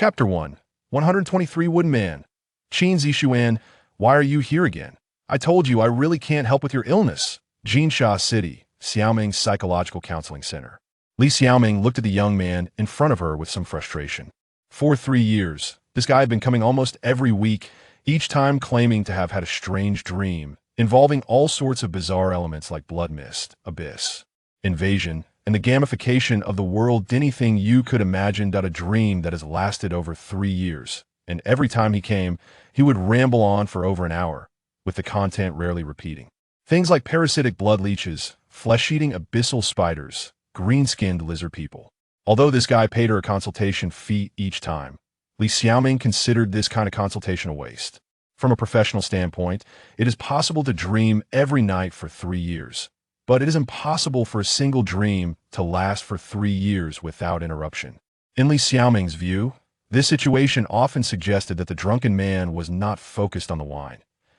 Chapter 1, 123 Wooden Man. Qin Zixuan, why are you here again? I told you I really can't help with your illness. Jinsha City, Xiaoming's Psychological Counseling Center. Li Xiaoming looked at the young man in front of her with some frustration. For 3 years, this guy had been coming almost every week, each time claiming to have had a strange dream, involving all sorts of bizarre elements like blood mist, abyss, invasion, and the gamification of the world. Anything you could imagine. A dream that has lasted over 3 years, and every time he came, he would ramble on for over an hour, with the content rarely repeating. Things like parasitic blood leeches, flesh-eating abyssal spiders, green-skinned lizard people. Although this guy paid her a consultation fee each time, Li Xiaoming considered this kind of consultation a waste. From a professional standpoint, it is possible to dream every night for 3 years, but it is impossible for a single dream to last for 3 years without interruption. In Li Xiaoming's view, this situation often suggested that the drunken man was not focused on the wine.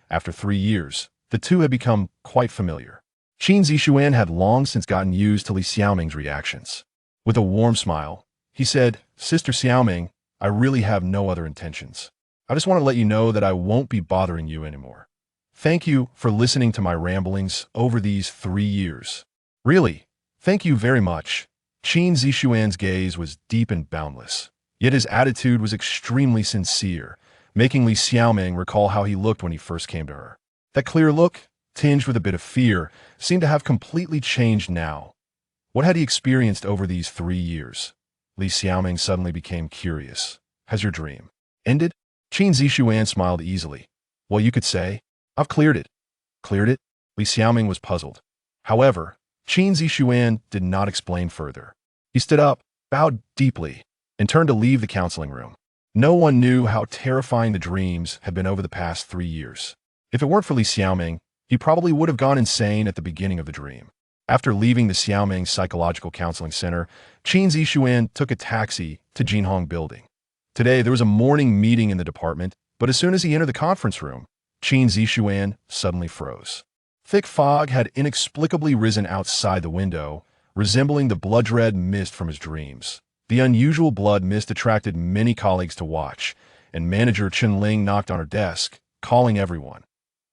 After 3 years, the two had become quite familiar. Qin Zixuan had long since gotten used to Li Xiaoming's reactions. With a warm smile, he said, "Sister Xiaoming, I really have no other intentions. I just want to let you know that I won't be bothering you anymore. Thank you for listening to my ramblings over these 3 years. Really, thank you very much." Qin Zixuan's gaze was deep and boundless, yet his attitude was extremely sincere, making Li Xiaoming recall how he looked when he first came to her. That clear look, tinged with a bit of fear, seemed to have completely changed now. What had he experienced over these 3 years? Li Xiaoming suddenly became curious. "Has your dream ended?" Qin Zixuan smiled easily. "Well, you could say, I've cleared it." "Cleared it?" Li Xiaoming was puzzled. However, Qin Zixuan did not explain further. He stood up, bowed deeply, and turned to leave the counseling room. No one knew how terrifying the dreams had been over the past 3 years. If it weren't for Li Xiaoming, he probably would have gone insane at the beginning of the dream. After leaving the Xiaoming Psychological Counseling Center, Qin Zixuan took a taxi to Jinhong Building. Today, there was a morning meeting in the department, but as soon as he entered the conference room, Qin Zixuan suddenly froze. Thick fog had inexplicably risen outside the window, resembling the blood-red mist from his dreams. The unusual blood mist attracted many colleagues to watch, and manager Chen Ling knocked on her desk, calling everyone.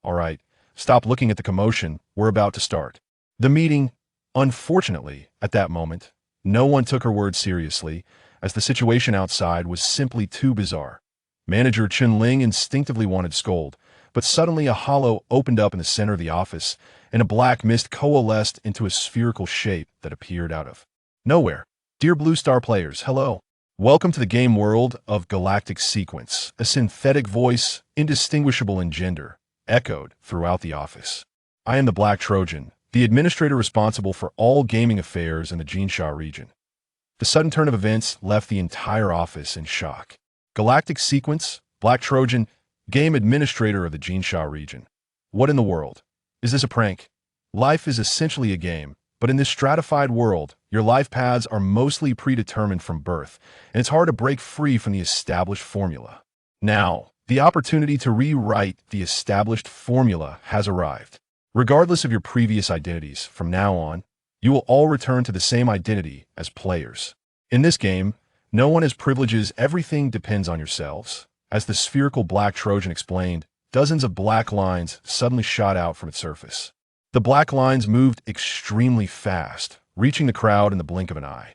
"All right, stop looking at the commotion, we're about to start." The meeting, unfortunately, at that moment, no one took her words seriously, as the situation outside was simply too bizarre. Manager Chen Ling instinctively wanted to scold, but suddenly a hollow opened up in the center of the office, and a black mist coalesced into a spherical shape that appeared out of nowhere. "Dear Blue Star players, hello. Welcome to the game world of Galactic Sequence." A synthetic voice, indistinguishable in gender, echoed throughout the office. "I am the Black Trojan, the administrator responsible for all gaming affairs in the Jinsha region." The sudden turn of events left the entire office in shock. Galactic Sequence, Black Trojan, game administrator of the Jinsha region. What in the world? Is this a prank? Life is essentially a game, but in this stratified world, your life paths are mostly predetermined from birth, and it's hard to break free from the established formula. Now, the opportunity to rewrite the established formula has arrived. Regardless of your previous identities, from now on, you will all return to the same identity as players. In this game, no one has privileges, everything depends on yourselves. As the spherical Black Trojan explained, dozens of black lines suddenly shot out from its surface. The black lines moved extremely fast, reaching the crowd in the blink of an eye.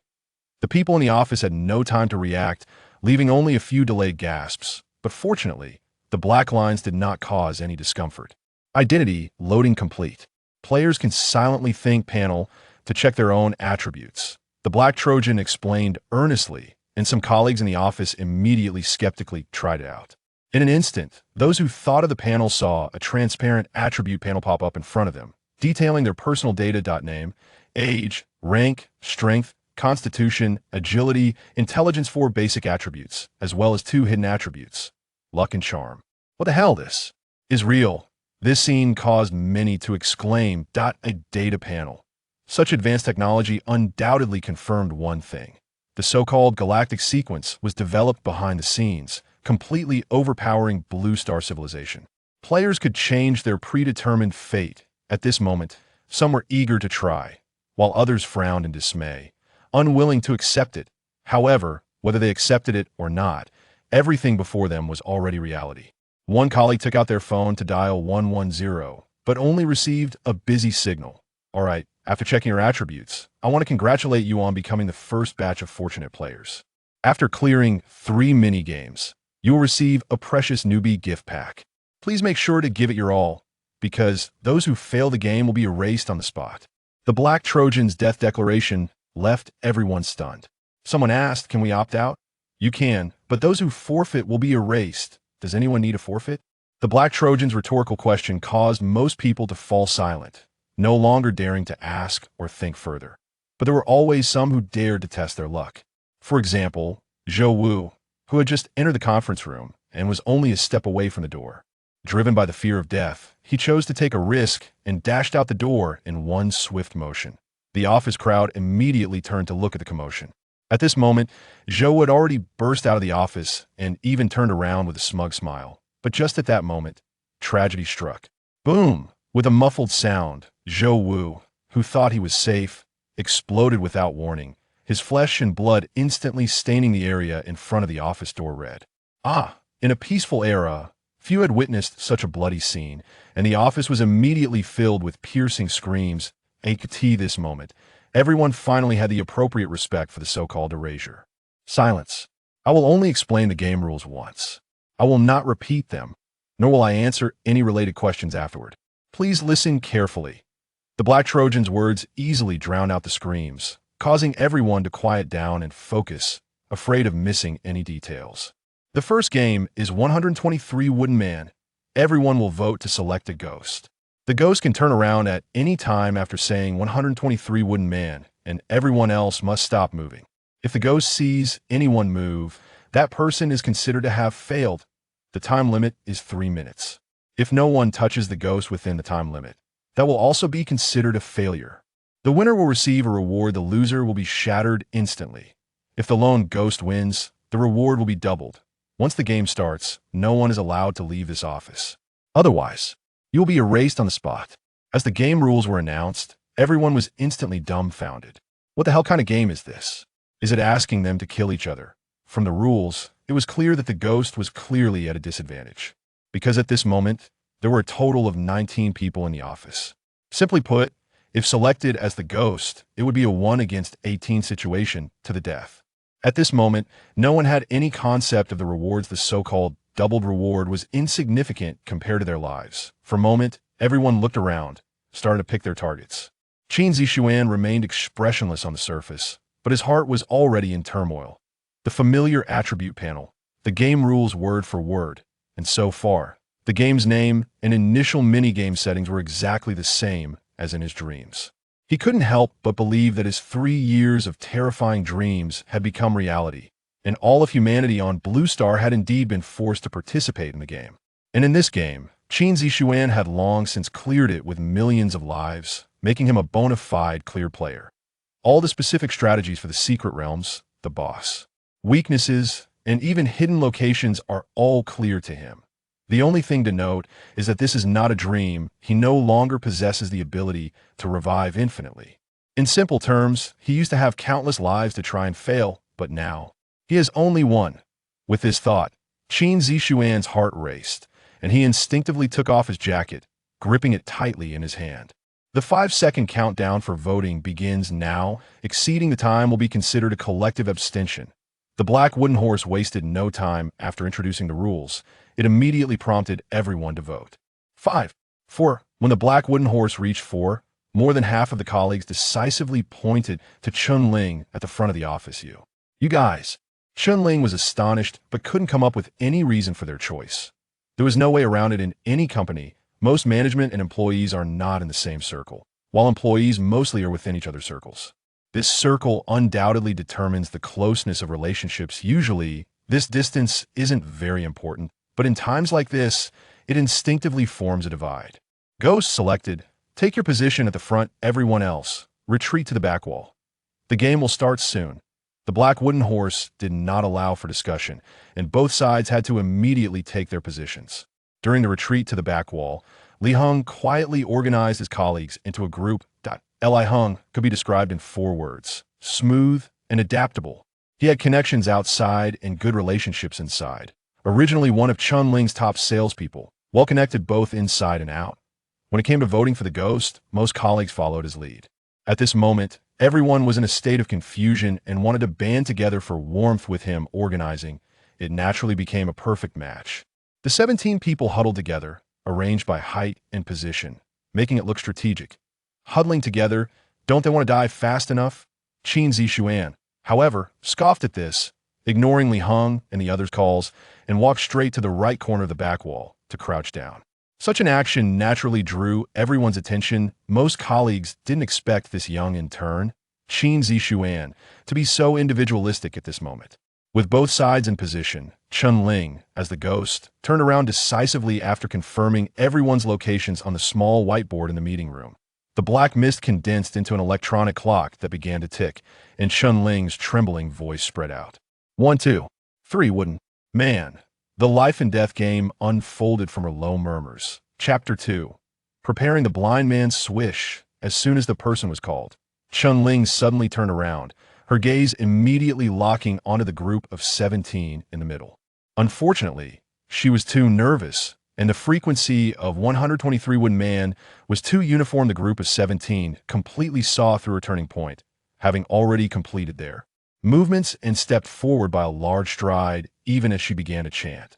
The people in the office had no time to react, leaving only a few delayed gasps, but fortunately, the black lines did not cause any discomfort. Identity loading complete. Players can silently think panel to check their own attributes. The Black Trojan explained earnestly, and some colleagues in the office immediately skeptically tried it out. In an instant, those who thought of the panel saw a transparent attribute panel pop up in front of them, detailing their personal data. Name, age, rank, strength, constitution, agility, intelligence, 4 basic attributes, as well as 2 hidden attributes, luck and charm. What the hell this is real? This scene caused many to exclaim, "A data panel." Such advanced technology undoubtedly confirmed one thing. The so-called Galactic Sequence was developed behind the scenes, completely overpowering Blue Star civilization. Players could change their predetermined fate. At this moment, some were eager to try, while others frowned in dismay, unwilling to accept it. However, whether they accepted it or not, Everything before them was already reality. One colleague took out their phone to dial 110, but only received a busy signal. All right, after checking your attributes, I want to congratulate you on becoming the first batch of fortunate players. After clearing 3 mini-games, you will receive a precious newbie gift pack. Please make sure to give it your all, because those who fail the game will be erased on the spot. The Black Trojan's death declaration left everyone stunned. Someone asked, can we opt out? You can, but those who forfeit will be erased. Does anyone need a forfeit? The Black Trojan's rhetorical question caused most people to fall silent, no longer daring to ask or think further. But there were always some who dared to test their luck. For example, Zhou Wu, who had just entered the conference room and was only a step away from the door. Driven by the fear of death, he chose to take a risk and dashed out the door in one swift motion. The office crowd immediately turned to look at the commotion. At this moment, Zhou had already burst out of the office and even turned around with a smug smile. But just at that moment, tragedy struck. Boom! With a muffled sound, Zhou Wu, who thought he was safe, exploded without warning, his flesh and blood instantly staining the area in front of the office door red. In a peaceful era, few had witnessed such a bloody scene, and the office was immediately filled with piercing screams. At this moment, everyone finally had the appropriate respect for the so-called erasure. Silence. I will only explain the game rules once. I will not repeat them, nor will I answer any related questions afterward. Please listen carefully. The Black Trojan's words easily drown out the screams, causing everyone to quiet down and focus, afraid of missing any details. The first game is 123 Wooden Man. Everyone will vote to select a ghost. The ghost can turn around at any time after saying 123 Wooden Man, and everyone else must stop moving. If the ghost sees anyone move, that person is considered to have failed. The time limit is 3 minutes. If no one touches the ghost within the time limit, that will also be considered a failure. The winner will receive a reward, the loser will be shattered instantly. If the lone ghost wins, the reward will be doubled. Once the game starts, no one is allowed to leave this office. Otherwise, you will be erased on the spot. As the game rules were announced, everyone was instantly dumbfounded. What the hell kind of game is this? Is it asking them to kill each other? From the rules, it was clear that the ghost was clearly at a disadvantage, because at this moment, there were a total of 19 people in the office. Simply put, if selected as the ghost, it would be a 1 against 18 situation to the death. At this moment, no one had any concept of the rewards. The so-called doubled reward was insignificant compared to their lives. For a moment, everyone looked around, started to pick their targets. Qin Zixuan remained expressionless on the surface, but his heart was already in turmoil. The familiar attribute panel, the game rules word for word, and so far, the game's name and initial minigame settings were exactly the same as in his dreams. He couldn't help but believe that his 3 years of terrifying dreams had become reality, and all of humanity on Blue Star had indeed been forced to participate in the game. And in this game, Qin Zixuan had long since cleared it with millions of lives, making him a bona fide clear player. All the specific strategies for the secret realms, the boss, weaknesses, and even hidden locations are all clear to him. The only thing to note is that this is not a dream. He no longer possesses the ability to revive infinitely. In simple terms, he used to have countless lives to try and fail, but now he has only one. With this thought, Qin Zixuan's heart raced, and he instinctively took off his jacket, gripping it tightly in his hand. The 5-second countdown for voting begins now. Exceeding the time will be considered a collective abstention. The black wooden horse wasted no time after introducing the rules. It immediately prompted everyone to vote. 5. 4. When the black wooden horse reached 4, more than half of the colleagues decisively pointed to Chunling at the front of the office. You guys. Chunling was astonished but couldn't come up with any reason for their choice. There was no way around it in any company. Most management and employees are not in the same circle, while employees mostly are within each other's circles. This circle undoubtedly determines the closeness of relationships. Usually, this distance isn't very important, but in times like this, it instinctively forms a divide. Ghost selected. Take your position at the front. Everyone else, retreat to the back wall. The game will start soon. The black wooden horse did not allow for discussion, and both sides had to immediately take their positions. During the retreat to the back wall, Li Heng quietly organized his colleagues into a group. Li Heng could be described in 4 words: smooth and adaptable. He had connections outside and good relationships inside. Originally one of Chun-Ling's top salespeople, well-connected both inside and out. When it came to voting for the ghost, most colleagues followed his lead. At this moment, everyone was in a state of confusion and wanted to band together for warmth with him organizing. It naturally became a perfect match. The 17 people huddled together, arranged by height and position, making it look strategic. Huddling together, don't they want to die fast enough? Qin Zixuan, however, scoffed at this, ignoring Li Heng and the others' calls, and walked straight to the right corner of the back wall to crouch down. Such an action naturally drew everyone's attention. Most colleagues didn't expect this young intern, Qin Zixuan, to be so individualistic at this moment. With both sides in position, Chun-Ling, as the ghost, turned around decisively after confirming everyone's locations on the small whiteboard in the meeting room. The black mist condensed into an electronic clock that began to tick, and Chun-Ling's trembling voice spread out. 1, 2, 3 wooden. Man. The life and death game unfolded from her low murmurs. Chapter 2. Preparing the blind man's swish. As soon as the person was called, Chun-Ling suddenly turned around, her gaze immediately locking onto the group of 17 in the middle. Unfortunately, she was too nervous, and the frequency of 123 wooden man was too uniform. The group of 17 completely saw through her turning point, having already completed their movements and stepped forward by a large stride, even as she began to chant.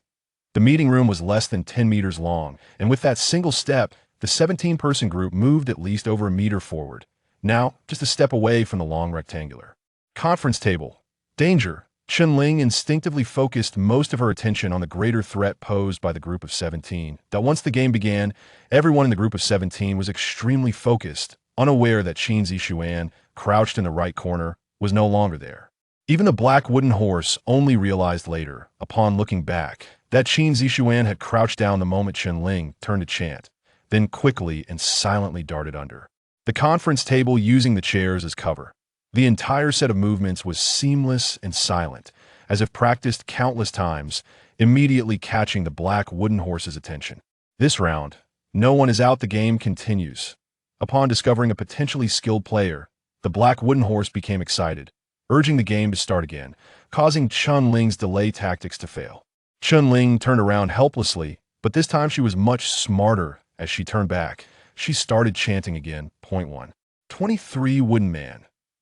The meeting room was less than 10 meters long, and with that single step, the 17-person group moved at least over a meter forward, now just a step away from the long rectangular conference table. Danger! Chun-Ling instinctively focused most of her attention on the greater threat posed by the group of 17. That once the game began, everyone in the group of 17 was extremely focused, unaware that Qin Zixuan, crouched in the right corner, was no longer there. Even the black wooden horse only realized later, upon looking back, that Qin Zixuan had crouched down the moment Chun-Ling turned to chant, then quickly and silently darted under the conference table using the chairs as cover. The entire set of movements was seamless and silent, as if practiced countless times, immediately catching the black wooden horse's attention. This round, no one is out. The game continues. Upon discovering a potentially skilled player, the black wooden horse became excited, urging the game to start again, causing Chun-Ling's delay tactics to fail. Chun-Ling turned around helplessly, but this time she was much smarter. As she turned back, she started chanting again. Point 1. 23 wooden man.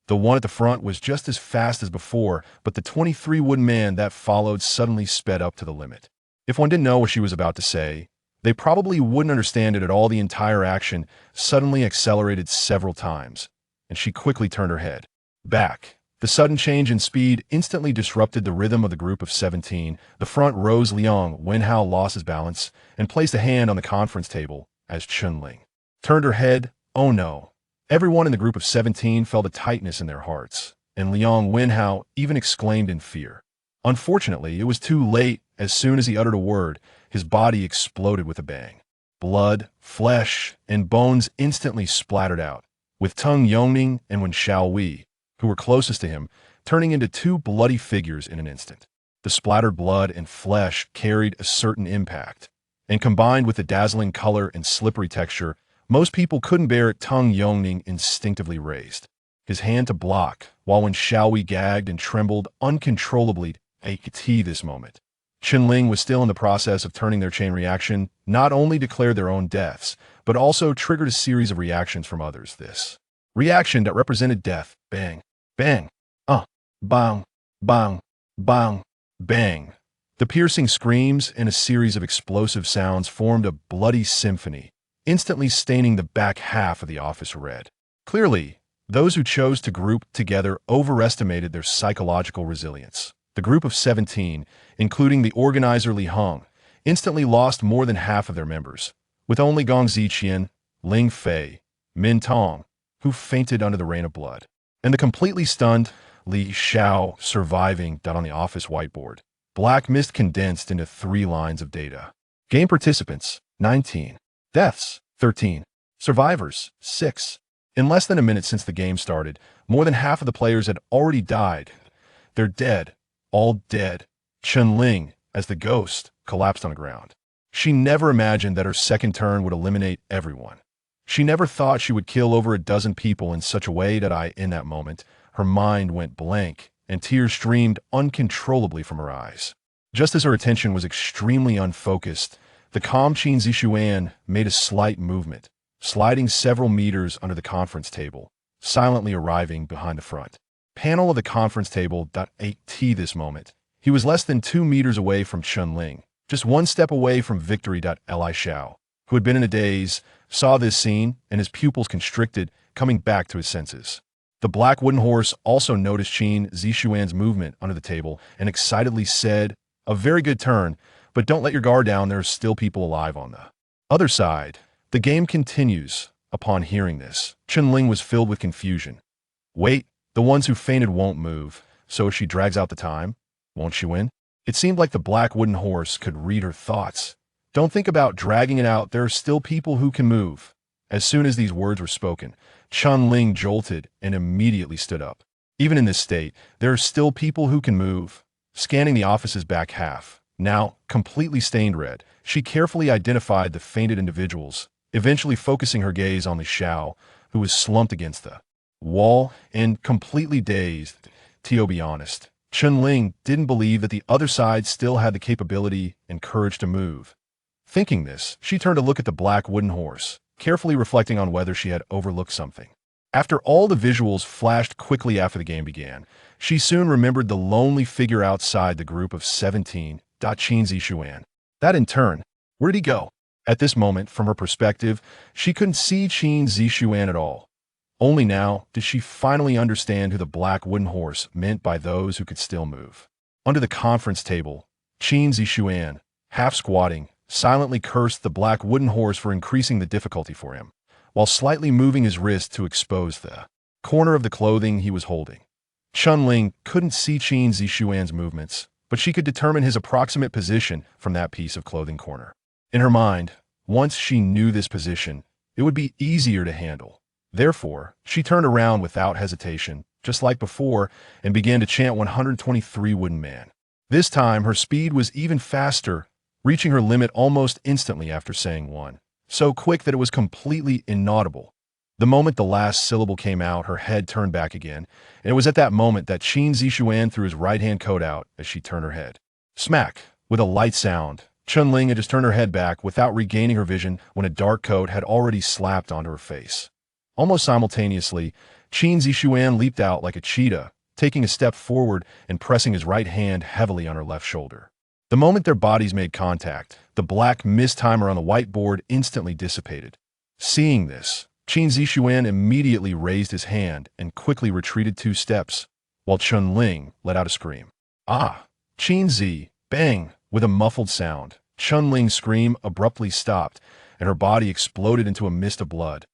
The one at the front was just as fast as before, but the 23 wooden man that followed suddenly sped up to the limit. If one didn't know what she was about to say, they probably wouldn't understand it at all. The entire action suddenly accelerated several times, and she quickly turned her head back. The sudden change in speed instantly disrupted the rhythm of the group of 17. The front rose. Liang Wenhao lost his balance and placed a hand on the conference table as Chun-Ling turned her head. Oh no. Everyone in the group of 17 felt a tightness in their hearts, and Liang Wenhao even exclaimed in fear. Unfortunately, it was too late. As soon as he uttered a word, his body exploded with a bang. Blood, flesh, and bones instantly splattered out, with Teng Yongning and Wen Xiaowei, who were closest to him, turning into two bloody figures in an instant. The splattered blood and flesh carried a certain impact, and combined with the dazzling color and slippery texture, most people couldn't bear it. Teng Yongning instinctively raised his hand to block, while Wen Xiaowei gagged and trembled uncontrollably. This moment, Chun-Ling was still in the process of turning. Their chain reaction not only declared their own deaths, but also triggered a series of reactions from others. This reaction that represented death. Bang, bang, bang, bang, bang, bang. The piercing screams and a series of explosive sounds formed a bloody symphony, instantly staining the back half of the office red. Clearly, those who chose to group together overestimated their psychological resilience. The group of 17, including the organizer Li Heng, instantly lost more than half of their members, with only Gong Ziqian, Ling Fei, Min Tong, who fainted under the rain of blood, and the completely stunned Li Xiao surviving. On the office whiteboard, black mist condensed into 3 lines of data. Game participants, 19. Deaths, 13. Survivors, 6. In less than a minute since the game started, more than half of the players had already died. They're dead. All dead. Chun-Ling, as the ghost, collapsed on the ground. She never imagined that her second turn would eliminate everyone. She never thought she would kill over a dozen people in such a way that in that moment, her mind went blank, and tears streamed uncontrollably from her eyes. Just as her attention was extremely unfocused, the calm Qin Zixuan made a slight movement, sliding several meters under the conference table, silently arriving behind the front panel of the conference table. At this moment, he was less than 2 meters away from Chunling, just one step away from victory. Li Xiao, who had been in a daze, saw this scene and his pupils constricted, coming back to his senses. The black wooden horse also noticed Qin Zixuan's movement under the table and excitedly said, "A very good turn, but don't let your guard down, there are still people alive on the other side." The game continues. Upon hearing this, Chunling was filled with confusion. Wait, the ones who fainted won't move, so if she drags out the time, won't she win? It seemed like the black wooden horse could read her thoughts. Don't think about dragging it out, there are still people who can move. As soon as these words were spoken, Chunling jolted and immediately stood up. Even in this state, there are still people who can move. Scanning the office's back half, now completely stained red, she carefully identified the fainted individuals, eventually focusing her gaze on Li Xiao, who was slumped against the wall and completely dazed. To be honest, Chunling didn't believe that the other side still had the capability and courage to move. Thinking this, she turned to look at the black wooden horse, carefully reflecting on whether she had overlooked something. After all the visuals flashed quickly after the game began, she soon remembered the lonely figure outside the group of 17. Qin Zixuan. That in turn, where did he go? At this moment, from her perspective, she couldn't see Qin Zixuan at all. Only now did she finally understand who the black wooden horse meant by those who could still move. Under the conference table, Qin Zixuan, half squatting, silently cursed the black wooden horse for increasing the difficulty for him, while slightly moving his wrist to expose the corner of the clothing he was holding. Chunling couldn't see Qin Zixuan's movements, but she could determine his approximate position from that piece of clothing corner. In her mind, once she knew this position, it would be easier to handle. Therefore, she turned around without hesitation, just like before, and began to chant 123 Wooden Man. This time, her speed was even faster, reaching her limit almost instantly after saying one, so quick that it was completely inaudible. The moment the last syllable came out, her head turned back again, and it was at that moment that Qin Zixuan threw his right-hand coat out as she turned her head. Smack! With a light sound, Chunling had just turned her head back without regaining her vision when a dark coat had already slapped onto her face. Almost simultaneously, Qin Zixuan leaped out like a cheetah, taking a step forward and pressing his right hand heavily on her left shoulder. The moment their bodies made contact, the black mist timer on the whiteboard instantly dissipated. Seeing this, Qin Zixuan immediately raised his hand and quickly retreated 2 steps, while Chunling let out a scream. Ah! Qin Z! Bang! With a muffled sound, Chunling's scream abruptly stopped, and her body exploded into a mist of blood.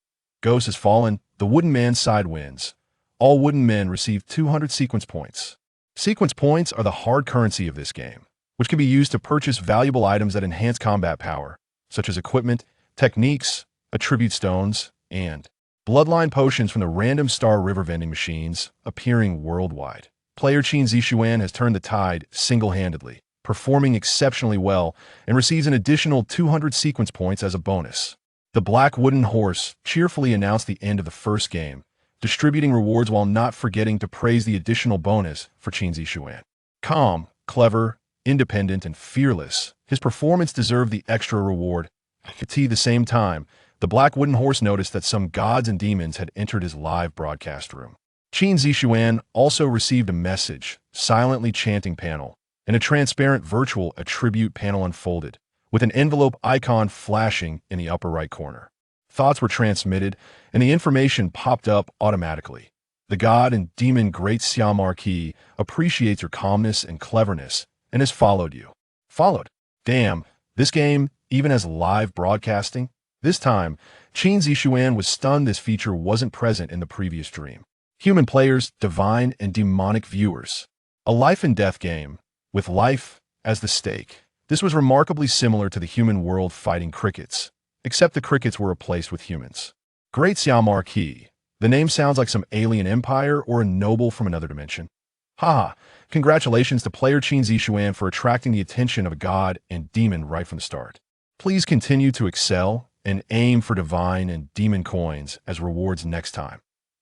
Ghost has fallen, the Wooden Man's side wins. All Wooden Men receive 200 sequence points. Sequence points are the hard currency of this game, which can be used to purchase valuable items that enhance combat power, such as equipment, techniques, attribute stones, and bloodline potions from the random Star River vending machines appearing worldwide. Player Qin Zixuan has turned the tide single-handedly, performing exceptionally well, and receives an additional 200 sequence points as a bonus. The black wooden horse cheerfully announced the end of the first game, distributing rewards while not forgetting to praise the additional bonus for Qin Zixuan. Calm, clever, independent, and fearless, his performance deserved the extra reward. At the same time, the black wooden horse noticed that some gods and demons had entered his live broadcast room. Qin Zixuan also received a message, silently chanting panel, and a transparent virtual attribute panel unfolded, with an envelope icon flashing in the upper right corner. Thoughts were transmitted, and the information popped up automatically. The god and demon Great Xiao Marquis appreciates your calmness and cleverness, and has followed you. Followed? Damn, this game even has live broadcasting? This time, Qin Zixuan was stunned this feature wasn't present in the previous dream. Human players, divine and demonic viewers. A life and death game, with life as the stake. This was remarkably similar to the human world fighting crickets, except the crickets were replaced with humans. Great Xiao Marquis. The name sounds like some alien empire or a noble from another dimension. Haha, congratulations to player Qin Zixuan for attracting the attention of a god and demon right from the start. Please continue to excel and aim for divine and demon coins as rewards next time.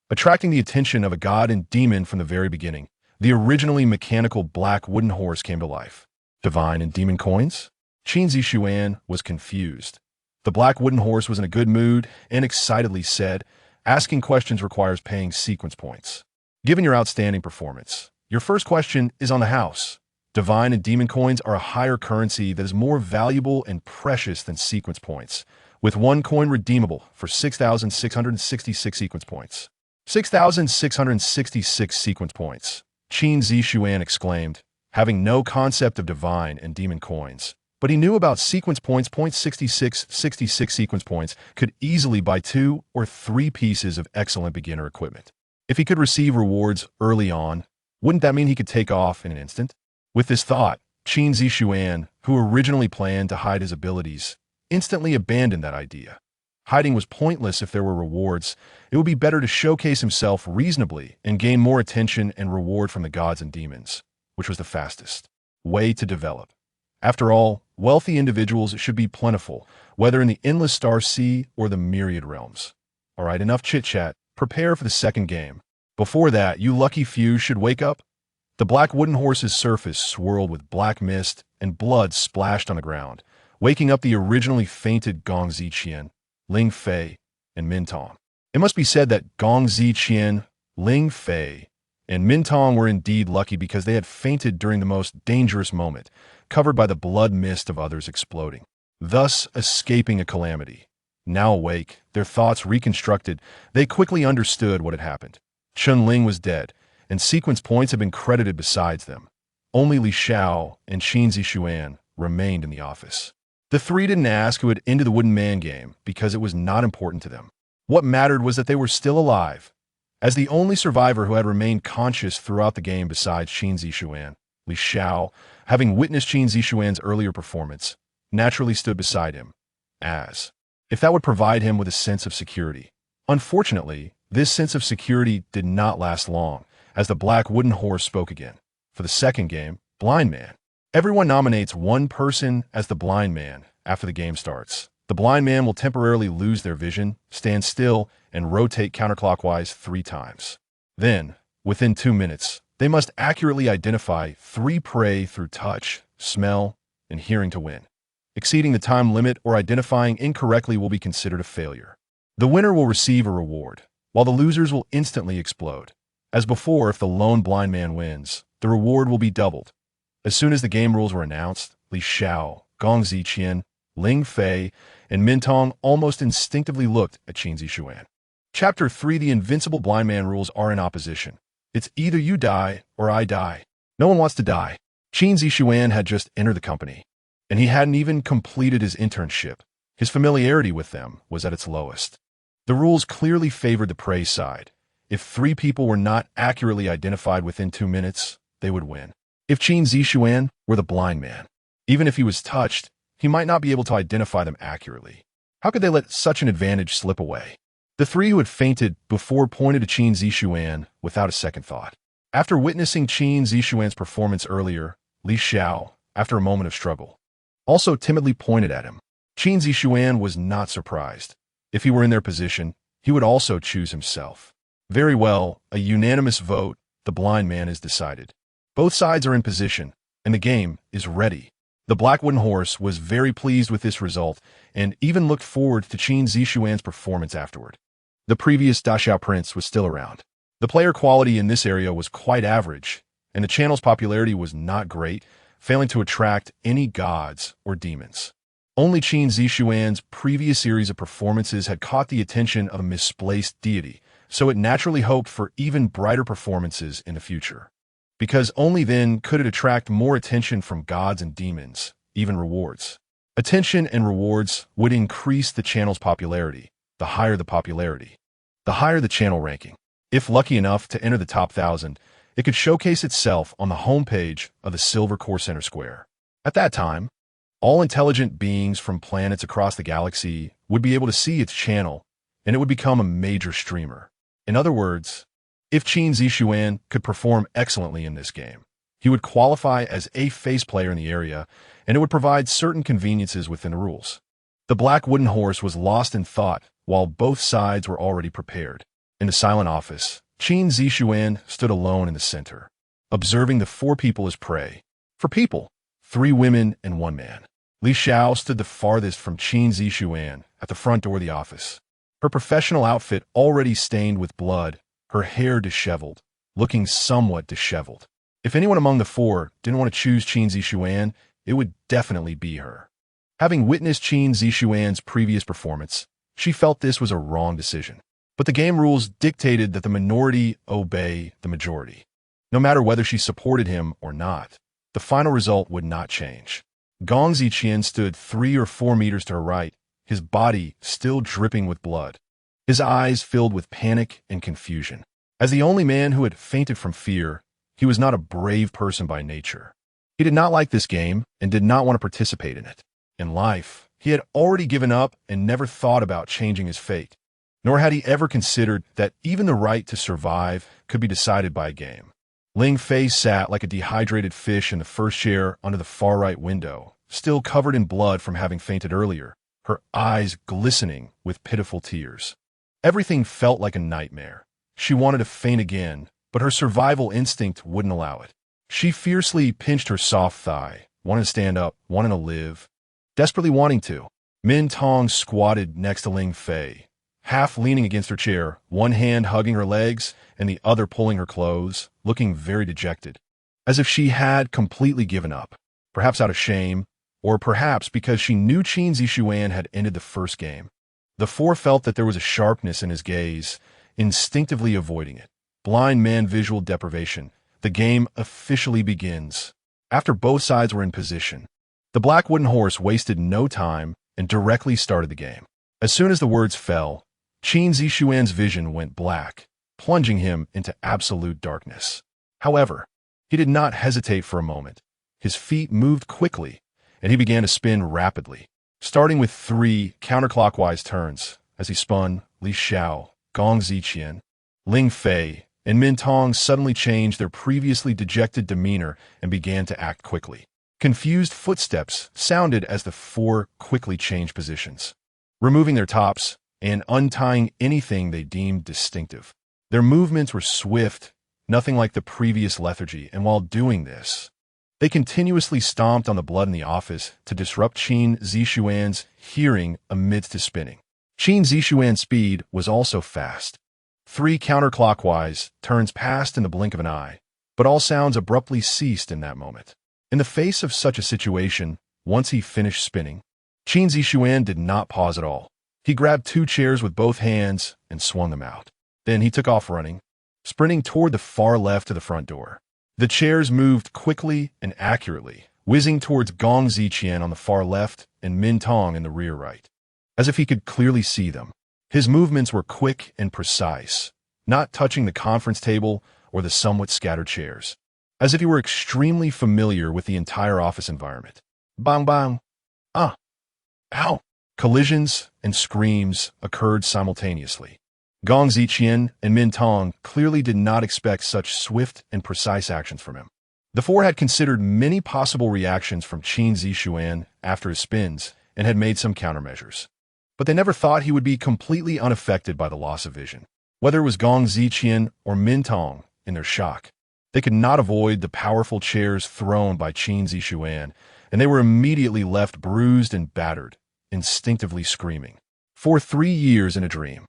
Attracting the attention of a god and demon from the very beginning, The originally mechanical black wooden horse came to life. Divine and demon coins? Qin Zixuan was confused. The black wooden horse was in a good mood and excitedly said, "Asking questions requires paying sequence points. Given your outstanding performance, your first question is on the house. Divine and demon coins are a higher currency that is more valuable and precious than sequence points, with one coin redeemable for 6,666 sequence points." 6,666 sequence points, Qin Zixuan exclaimed, having no concept of divine and demon coins. But he knew about sequence points. 66 sequence points could easily buy 2 or 3 pieces of excellent beginner equipment. If he could receive rewards early on, wouldn't that mean he could take off in an instant? With this thought, Qin Zixuan, who originally planned to hide his abilities, instantly abandoned that idea. Hiding was pointless if there were rewards. It would be better to showcase himself reasonably and gain more attention and reward from the gods and demons, which was the fastest way to develop. After all, wealthy individuals should be plentiful, whether in the endless star sea or the myriad realms. All right, enough chit-chat. Prepare for the second game. Before that, you lucky few should wake up. The black wooden horse's surface swirled with black mist and blood splashed on the ground, waking up the originally fainted Gong Ziqian, Ling Fei, and Mintong. It must be said that Gong Ziqian, Ling Fei, and Mintong were indeed lucky because they had fainted during the most dangerous moment, covered by the blood mist of others exploding, thus escaping a calamity. Now awake, their thoughts reconstructed, they quickly understood what had happened. Chun Ling was dead, and sequence points had been credited besides them. Only Li Xiao and Qin Zixuan remained in the office. The three didn't ask who had ended the wooden man game because it was not important to them. What mattered was that they were still alive. As the only survivor who had remained conscious throughout the game besides Qin Zixuan, Li Xiao, having witnessed Qin Zixuan's earlier performance, naturally stood beside him, as if that would provide him with a sense of security. Unfortunately, this sense of security did not last long, as the black wooden horse spoke again. For the second game, Blind Man. Everyone nominates one person as the blind man after the game starts. The blind man will temporarily lose their vision, stand still, and rotate counterclockwise 3 times. Then, within 2 minutes, they must accurately identify 3 prey through touch, smell, and hearing to win. Exceeding the time limit or identifying incorrectly will be considered a failure. The winner will receive a reward, while the losers will instantly explode. As before, if the lone blind man wins, the reward will be doubled. As soon as the game rules were announced, Li Xiao, Gong Ziqian, Ling Fei, and Mintong almost instinctively looked at Qin Zixuan. Chapter 3: The Invincible Blind Man rules are in opposition. It's either you die or I die. No one wants to die. Qin Zixuan had just entered the company, and he hadn't even completed his internship. His familiarity with them was at its lowest. The rules clearly favored the prey side. If 3 people were not accurately identified within 2 minutes, they would win. If Qin Zixuan were the blind man, even if he was touched, he might not be able to identify them accurately. How could they let such an advantage slip away? The 3 who had fainted before pointed to Qin Zixuan without a second thought. After witnessing Qin Zixuan's performance earlier, Li Xiao, after a moment of struggle, also timidly pointed at him. Qin Zixuan was not surprised. If he were in their position, he would also choose himself. Very well, a unanimous vote, the blind man is decided. Both sides are in position, and the game is ready. The black wooden horse was very pleased with this result and even looked forward to Qin Zixuan's performance afterward. The previous Daxiao Prince was still around. The player quality in this area was quite average, and the channel's popularity was not great, failing to attract any gods or demons. Only Qin Zixuan's previous series of performances had caught the attention of a misplaced deity, so it naturally hoped for even brighter performances in the future. Because only then could it attract more attention from gods and demons, even rewards. Attention and rewards would increase the channel's popularity. The higher the popularity, the higher the channel ranking. If lucky enough to enter the top 1,000, it could showcase itself on the homepage of the Silver Core Center Square. At that time, all intelligent beings from planets across the galaxy would be able to see its channel, and it would become a major streamer. In other words, if Qin Zixuan could perform excellently in this game, he would qualify as a face player in the area, and it would provide certain conveniences within the rules. The black wooden horse was lost in thought while both sides were already prepared. In the silent office, Qin Zixuan stood alone in the center. observing the four people as prey. For people, three women and one man. Li Xiao stood the farthest from Qin Zixuan at the front door of the office. Her professional outfit already stained with blood, her hair disheveled, looking somewhat disheveled. If anyone among the four didn't want to choose Qin Zixuan, it would definitely be her. Having witnessed Qin Zixuan's previous performance, she felt this was a wrong decision. But the game rules dictated that the minority obey the majority. No matter whether she supported him or not, the final result would not change. Gong Ziqian stood 3 or 4 meters to her right, his body still dripping with blood. His eyes filled with panic and confusion. As the only man who had fainted from fear, he was not a brave person by nature. He did not like this game and did not want to participate in it. In life, he had already given up and never thought about changing his fate, nor had he ever considered that even the right to survive could be decided by a game. Ling Fei sat like a dehydrated fish in the first chair under the far right window, still covered in blood from having fainted earlier, her eyes glistening with pitiful tears. Everything felt like a nightmare. She wanted to faint again, but her survival instinct wouldn't allow it. She fiercely pinched her soft thigh, wanting to stand up, wanting to live, desperately wanting to. Min Tong squatted next to Ling Fei, half leaning against her chair, one hand hugging her legs and the other pulling her clothes, looking very dejected, as if she had completely given up, perhaps out of shame, or perhaps because she knew Qin Zixuan had ended the first game. The four felt that there was a sharpness in his gaze, instinctively avoiding it. Blind man visual deprivation. The game officially begins. After both sides were in position, the black wooden horse wasted no time and directly started the game. As soon as the words fell, Qin Zixuan's vision went black, plunging him into absolute darkness. However, he did not hesitate for a moment. His feet moved quickly, and he began to spin rapidly, starting with 3 counterclockwise turns. As he spun, Li Xiao, Gong Ziqian, Ling Fei, and Min Tong suddenly changed their previously dejected demeanor and began to act quickly. Confused footsteps sounded as the four quickly changed positions, removing their tops and untying anything they deemed distinctive. Their movements were swift, nothing like the previous lethargy, and while doing this, they continuously stomped on the blood in the office to disrupt Qin Zixuan's hearing amidst his spinning. Qin Zixuan's speed was also fast. 3 counterclockwise turns passed in the blink of an eye, but all sounds abruptly ceased in that moment. In the face of such a situation, once he finished spinning, Qin Zixuan did not pause at all. He grabbed 2 chairs with both hands and swung them out. Then he took off running, sprinting toward the far left of the front door. The chairs moved quickly and accurately, whizzing towards Gong Ziqian on the far left and Min Tong in the rear right, as if he could clearly see them. His movements were quick and precise, not touching the conference table or the somewhat scattered chairs, as if he were extremely familiar with the entire office environment. Bang bang! Ah! Ow! Collisions and screams occurred simultaneously. Gong Ziqian and Min Tong clearly did not expect such swift and precise actions from him. The four had considered many possible reactions from Qin Zixuan after his spins and had made some countermeasures. But they never thought he would be completely unaffected by the loss of vision. Whether it was Gong Ziqian or Min Tong, in their shock, they could not avoid the powerful chairs thrown by Qin Zixuan, and they were immediately left bruised and battered, instinctively screaming. For 3 years in a dream.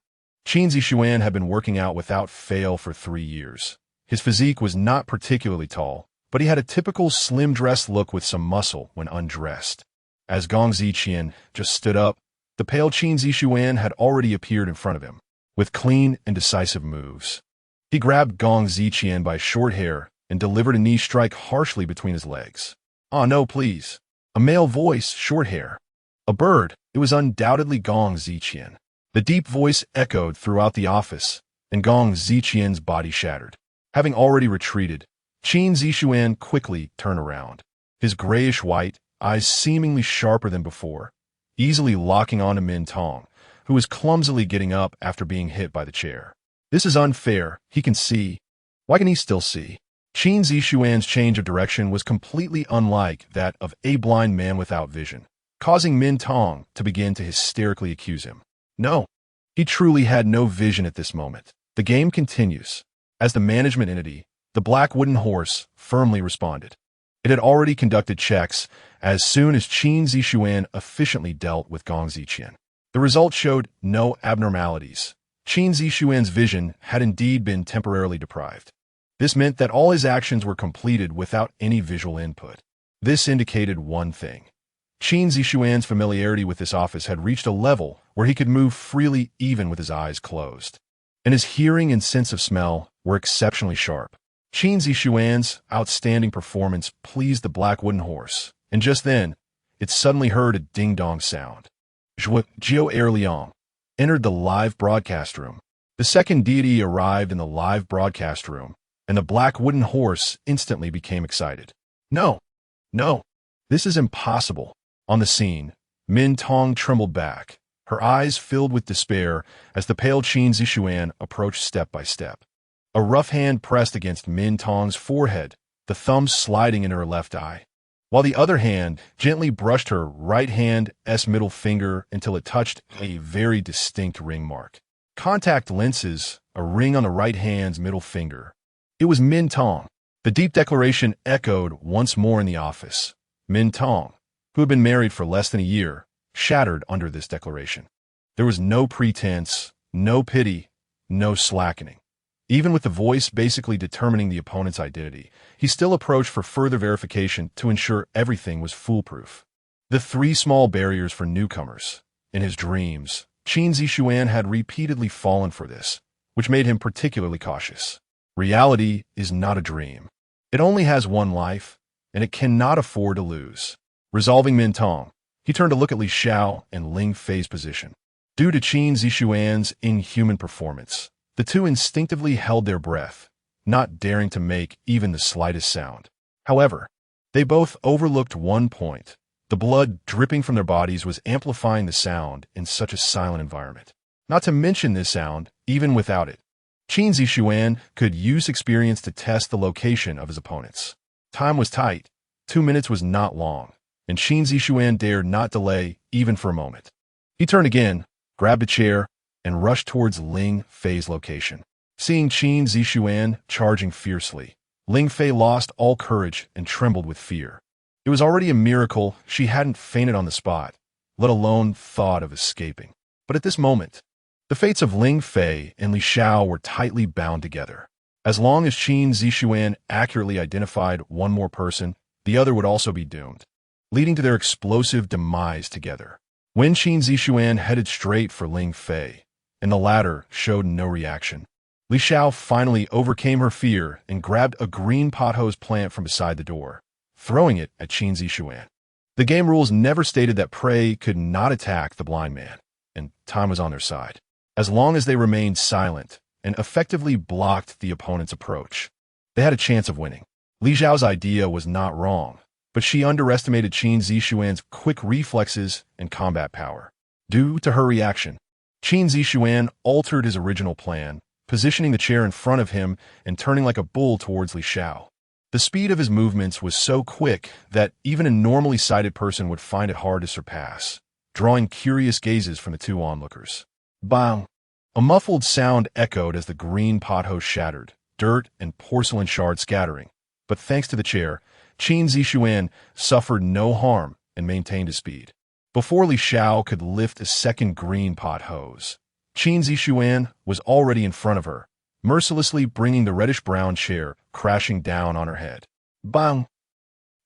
Qin Zixuan had been working out without fail for 3 years. His physique was not particularly tall, but he had a typical slim-dressed look with some muscle when undressed. As Gong Ziqian just stood up, the pale Qin Zixuan had already appeared in front of him, with clean and decisive moves. He grabbed Gong Ziqian by short hair and delivered a knee strike harshly between his legs. "Ah, no, please." A male voice, short hair. A bird. It was undoubtedly Gong Ziqian. The deep voice echoed throughout the office, and Gong Ziqian's body shattered. Having already retreated, Qin Zixuan quickly turned around, his grayish-white eyes seemingly sharper than before, easily locking onto Min Tong, who was clumsily getting up after being hit by the chair. This is unfair. He can see. Why can he still see? Qin Zixuan's change of direction was completely unlike that of a blind man without vision, causing Min Tong to begin to hysterically accuse him. No, he truly had no vision at this moment. The game continues. As the management entity, The black wooden horse firmly responded. It had already conducted checks as soon as Qin Zixuan efficiently dealt with Gong Ziqian. The results showed no abnormalities. Qin Zixuan's vision had indeed been temporarily deprived. This meant that all his actions were completed without any visual input. This indicated one thing. Qin Zixuan's familiarity with this office had reached a level where he could move freely even with his eyes closed. And his hearing and sense of smell were exceptionally sharp. Qin Zixuan's outstanding performance pleased the black wooden horse, and just then, it suddenly heard a ding-dong sound. Zhuo Erliang entered the live broadcast room. The second deity arrived in the live broadcast room, and the black wooden horse instantly became excited. No, this is impossible. On the scene, Min Tong trembled back, her eyes filled with despair as the pale Qin Zixuan approached step by step. A rough hand pressed against Min Tong's forehead, the thumb sliding into her left eye, while the other hand gently brushed her right hand's middle finger until it touched a very distinct ring mark. Contact lenses, a ring on the right hand's middle finger. It was Min Tong. The deep declaration echoed once more in the office. Min Tong, who had been married for less than a year, shattered under this declaration. There was no pretense, no pity, no slackening. Even with the voice basically determining the opponent's identity, he still approached for further verification to ensure everything was foolproof. The three small barriers for newcomers. In his dreams, Qin Zixuan had repeatedly fallen for this, which made him particularly cautious. Reality is not a dream. It only has one life, and it cannot afford to lose. Resolving Min Tong, he turned to look at Li Xiao and Ling Fei's position. Due to Qin Zixuan's inhuman performance, the two instinctively held their breath, not daring to make even the slightest sound. However, they both overlooked one point. The blood dripping from their bodies was amplifying the sound in such a silent environment. Not to mention this sound, even without it, Qin Zixuan could use experience to test the location of his opponents. Time was tight. 2 minutes was not long, and Qin Zixuan dared not delay even for a moment. He turned again, grabbed a chair, and rushed towards Ling Fei's location. Seeing Qin Zixuan charging fiercely, Ling Fei lost all courage and trembled with fear. It was already a miracle she hadn't fainted on the spot, let alone thought of escaping. But at this moment, the fates of Ling Fei and Li Xiao were tightly bound together. As long as Qin Zixuan accurately identified one more person, the other would also be doomed, leading to their explosive demise together. When Qin Zixuan headed straight for Ling Fei, and the latter showed no reaction, Li Xiao finally overcame her fear and grabbed a green pothose plant from beside the door, throwing it at Qin Zixuan. The game rules never stated that prey could not attack the blind man, and time was on their side. As long as they remained silent and effectively blocked the opponent's approach, they had a chance of winning. Li Xiao's idea was not wrong, but she underestimated Qin Zixuan's quick reflexes and combat power. Due to her reaction, Qin Zixuan altered his original plan, positioning the chair in front of him and turning like a bull towards Li Xiao. The speed of his movements was so quick that even a normally sighted person would find it hard to surpass, drawing curious gazes from the two onlookers. Bang! A muffled sound echoed as the green pothose shattered, dirt and porcelain shards scattering. But thanks to the chair, Qin Zixuan suffered no harm and maintained his speed. Before Li Xiao could lift a second green pothose, Qin Zixuan was already in front of her, mercilessly bringing the reddish-brown chair crashing down on her head. Bang!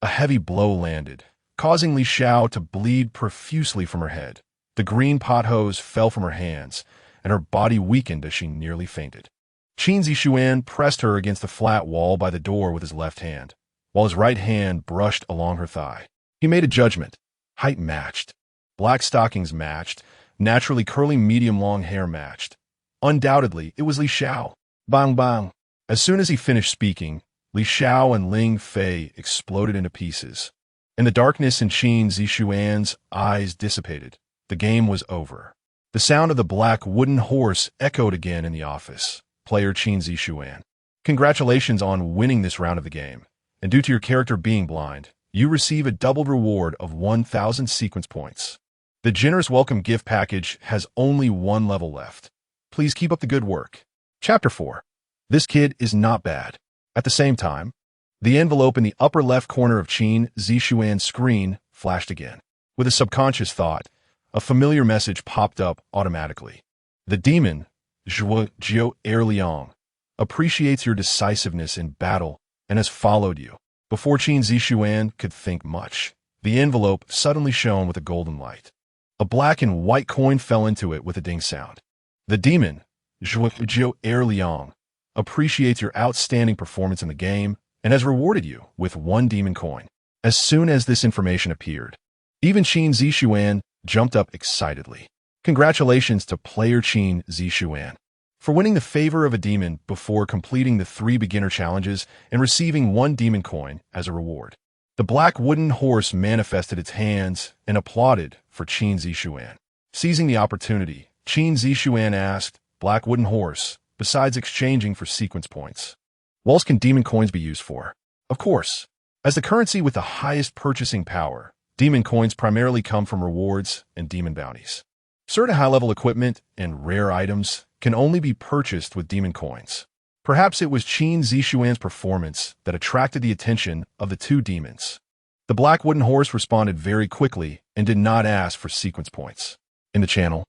A heavy blow landed, causing Li Xiao to bleed profusely from her head. The green pothose fell from her hands, and her body weakened as she nearly fainted. Qin Zixuan pressed her against the flat wall by the door with his left hand, while his right hand brushed along her thigh. He made a judgment. Height matched. Black stockings matched. Naturally curly medium-long hair matched. Undoubtedly, it was Li Xiao. Bang bang. As soon as he finished speaking, Li Xiao and Ling Fei exploded into pieces, and the darkness in Qin Zixuan's eyes dissipated. The game was over. The sound of the black wooden horse echoed again in the office. Player Qin Zixuan, congratulations on winning this round of the game, and due to your character being blind, you receive a doubled reward of 1,000 sequence points. The generous welcome gift package has only one level left. Please keep up the good work. Chapter 4. This kid is not bad. At the same time, the envelope in the upper left corner of Qin Zixuan's screen flashed again. With a subconscious thought, a familiar message popped up automatically. The demon, Zhuo Erliang, appreciates your decisiveness in battle and has followed you. Before Qin Zixuan could think much, the envelope suddenly shone with a golden light. A black and white coin fell into it with a ding sound. The demon, Zhuo Erliang, appreciates your outstanding performance in the game and has rewarded you with 1 demon coin. As soon as this information appeared, even Qin Zixuan jumped up excitedly. Congratulations to player Qin Zixuan for winning the favor of a demon before completing the 3 beginner challenges and receiving 1 demon coin as a reward. The black wooden horse manifested its hands and applauded for Qin Zixuan. Seizing the opportunity, Qin Zixuan asked, "Black wooden horse, besides exchanging for sequence points, what else can demon coins be used for?" Of course, as the currency with the highest purchasing power, demon coins primarily come from rewards and demon bounties. Certain high-level equipment and rare items can only be purchased with demon coins. Perhaps it was Qin Zixuan's performance that attracted the attention of the 2 demons. The black wooden horse responded very quickly and did not ask for sequence points. In the channel,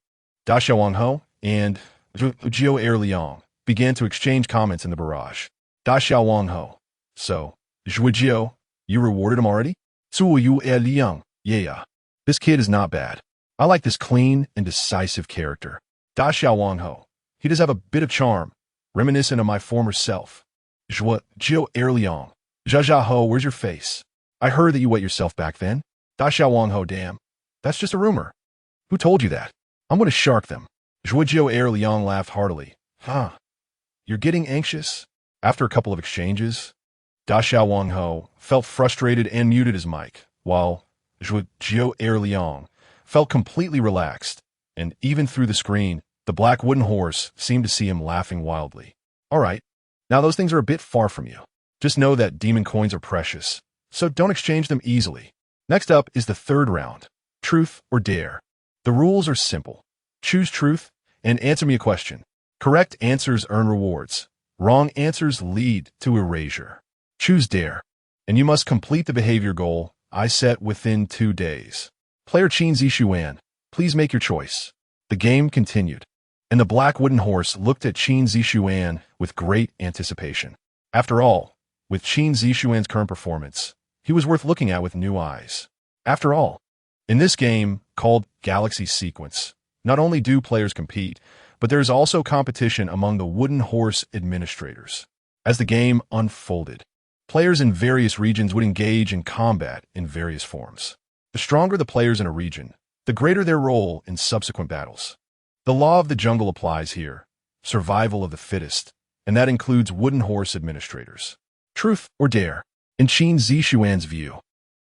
Da Xiaowangho and Zhuo Erliang began to exchange comments in the barrage. Da Xiaowangho: "So, Zhuo, you rewarded him already?" Zhuo Erliang: "Yeah. This kid is not bad. I like this clean and decisive character." Da Xiaowangho: "He does have a bit of charm, reminiscent of my former self." Zhuo Erliang: "Zha, where's your face? I heard that you wet yourself back then." Da Xiaowangho: "Damn, that's just a rumor. Who told you that? I'm going to shark them." Zhuo Erliang laughed heartily. "Huh. You're getting anxious?" After a couple of exchanges, Da Xiaowangho felt frustrated and muted his mic, while Zhuo Erliang felt completely relaxed, and even through the screen, the black wooden horse seemed to see him laughing wildly. "All right, now those things are a bit far from you. Just know that demon coins are precious, so don't exchange them easily." Next up is the 3rd round, Truth or Dare. The rules are simple. Choose truth and answer me a question. Correct answers earn rewards. Wrong answers lead to erasure. Choose Dare, and you must complete the behavior goal I set within 2 days. Player Qin Zixuan, please make your choice. The game continued, and the black wooden horse looked at Qin Zixuan with great anticipation. After all, with Qin Zixuan's current performance, he was worth looking at with new eyes. After all, in this game, called Galactic Sequence, not only do players compete, but there is also competition among the wooden horse administrators. As the game unfolded, players in various regions would engage in combat in various forms. The stronger the players in a region, the greater their role in subsequent battles. The law of the jungle applies here, survival of the fittest, and that includes wooden horse administrators. Truth or Dare? In Qin Zixuan's view,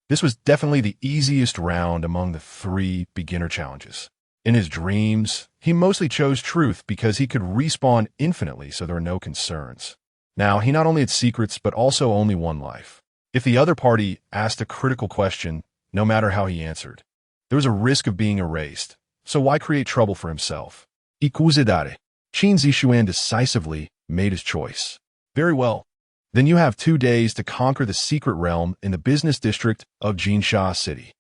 this was definitely the easiest round among the 3 beginner challenges. In his dreams, he mostly chose truth because he could respawn infinitely, so there were no concerns. Now, he not only had secrets, but also only 1 life. If the other party asked a critical question, no matter how he answered, there was a risk of being erased, so why create trouble for himself? Ikuzidare. Qin Zixuan decisively made his choice. Very well. Then you have 2 days to conquer the secret realm in the business district of Jinsha City.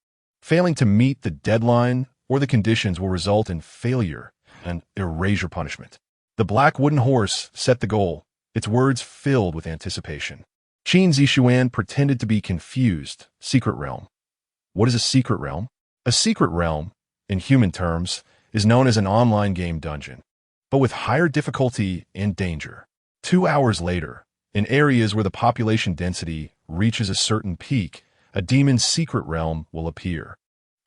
Failing to meet the deadline or the conditions will result in failure and erasure punishment. The black wooden horse set the goal, its words filled with anticipation. Qin Zixuan pretended to be confused. Secret realm. What is a secret realm? A secret realm, in human terms, is known as an online game dungeon, but with higher difficulty and danger. 2 hours later, in areas where the population density reaches a certain peak, a demon's secret realm will appear,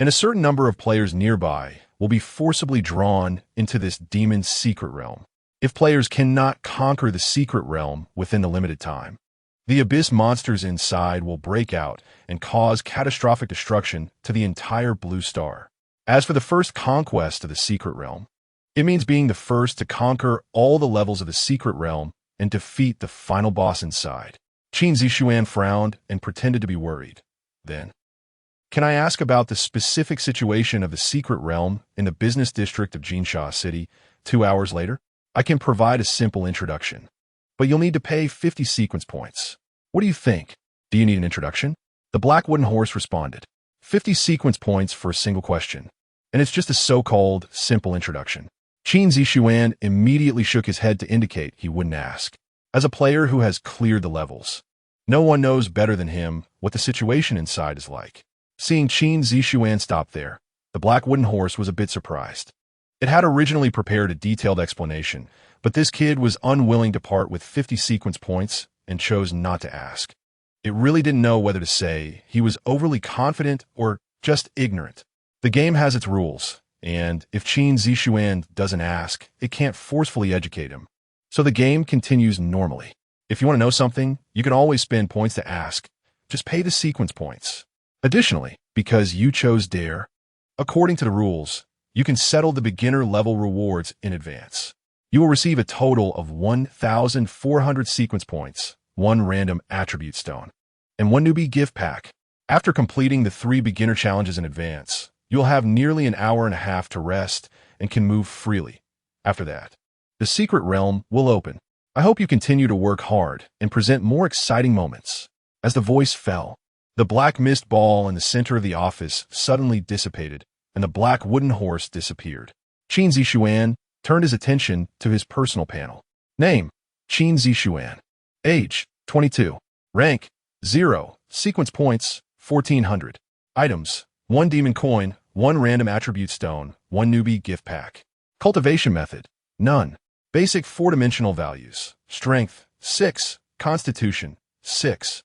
and a certain number of players nearby will be forcibly drawn into this demon's secret realm. If players cannot conquer the secret realm within the limited time, the abyss monsters inside will break out and cause catastrophic destruction to the entire blue star. As for the first conquest of the secret realm, it means being the first to conquer all the levels of the secret realm and defeat the final boss inside. Qin Zixuan frowned and pretended to be worried. Then, "Can I ask about the specific situation of the secret realm in the business district of Jinsha City 2 hours later?" "I can provide a simple introduction. but you'll need to pay 50 sequence points. What do you think? Do you need an introduction? The black wooden horse responded. 50 sequence points for a single question. And it's just a so-called simple introduction. Qin Zixuan immediately shook his head to indicate he wouldn't ask. As a player who has cleared the levels, no one knows better than him what the situation inside is like. Seeing Qin Zixuan stop there, the black wooden horse was a bit surprised. It had originally prepared a detailed explanation, but this kid was unwilling to part with 50 sequence points and chose not to ask. It really didn't know whether to say he was overly confident or just ignorant. The game has its rules, and if Qin Zixuan doesn't ask, it can't forcefully educate him. So the game continues normally. If you want to know something, you can always spend points to ask. Just pay the sequence points. Additionally, because you chose Dare, according to the rules, you can settle the beginner level rewards in advance. You will receive a total of 1,400 sequence points, 1 random attribute stone, and 1 newbie gift pack. After completing the 3 beginner challenges in advance, you'll have nearly an hour and a half to rest and can move freely. After that, the secret realm will open. I hope you continue to work hard and present more exciting moments. As the voice fell, the black mist ball in the center of the office suddenly dissipated, and the black wooden horse disappeared. Qin Zixuan turned his attention to his personal panel. Name: Qin Zixuan. Age: 22. Rank: 0. Sequence points: 1,400. Items: 1 demon coin, 1 random attribute stone, 1 newbie gift pack. Cultivation method: none. Basic 4-dimensional values: strength: 6, constitution: 6,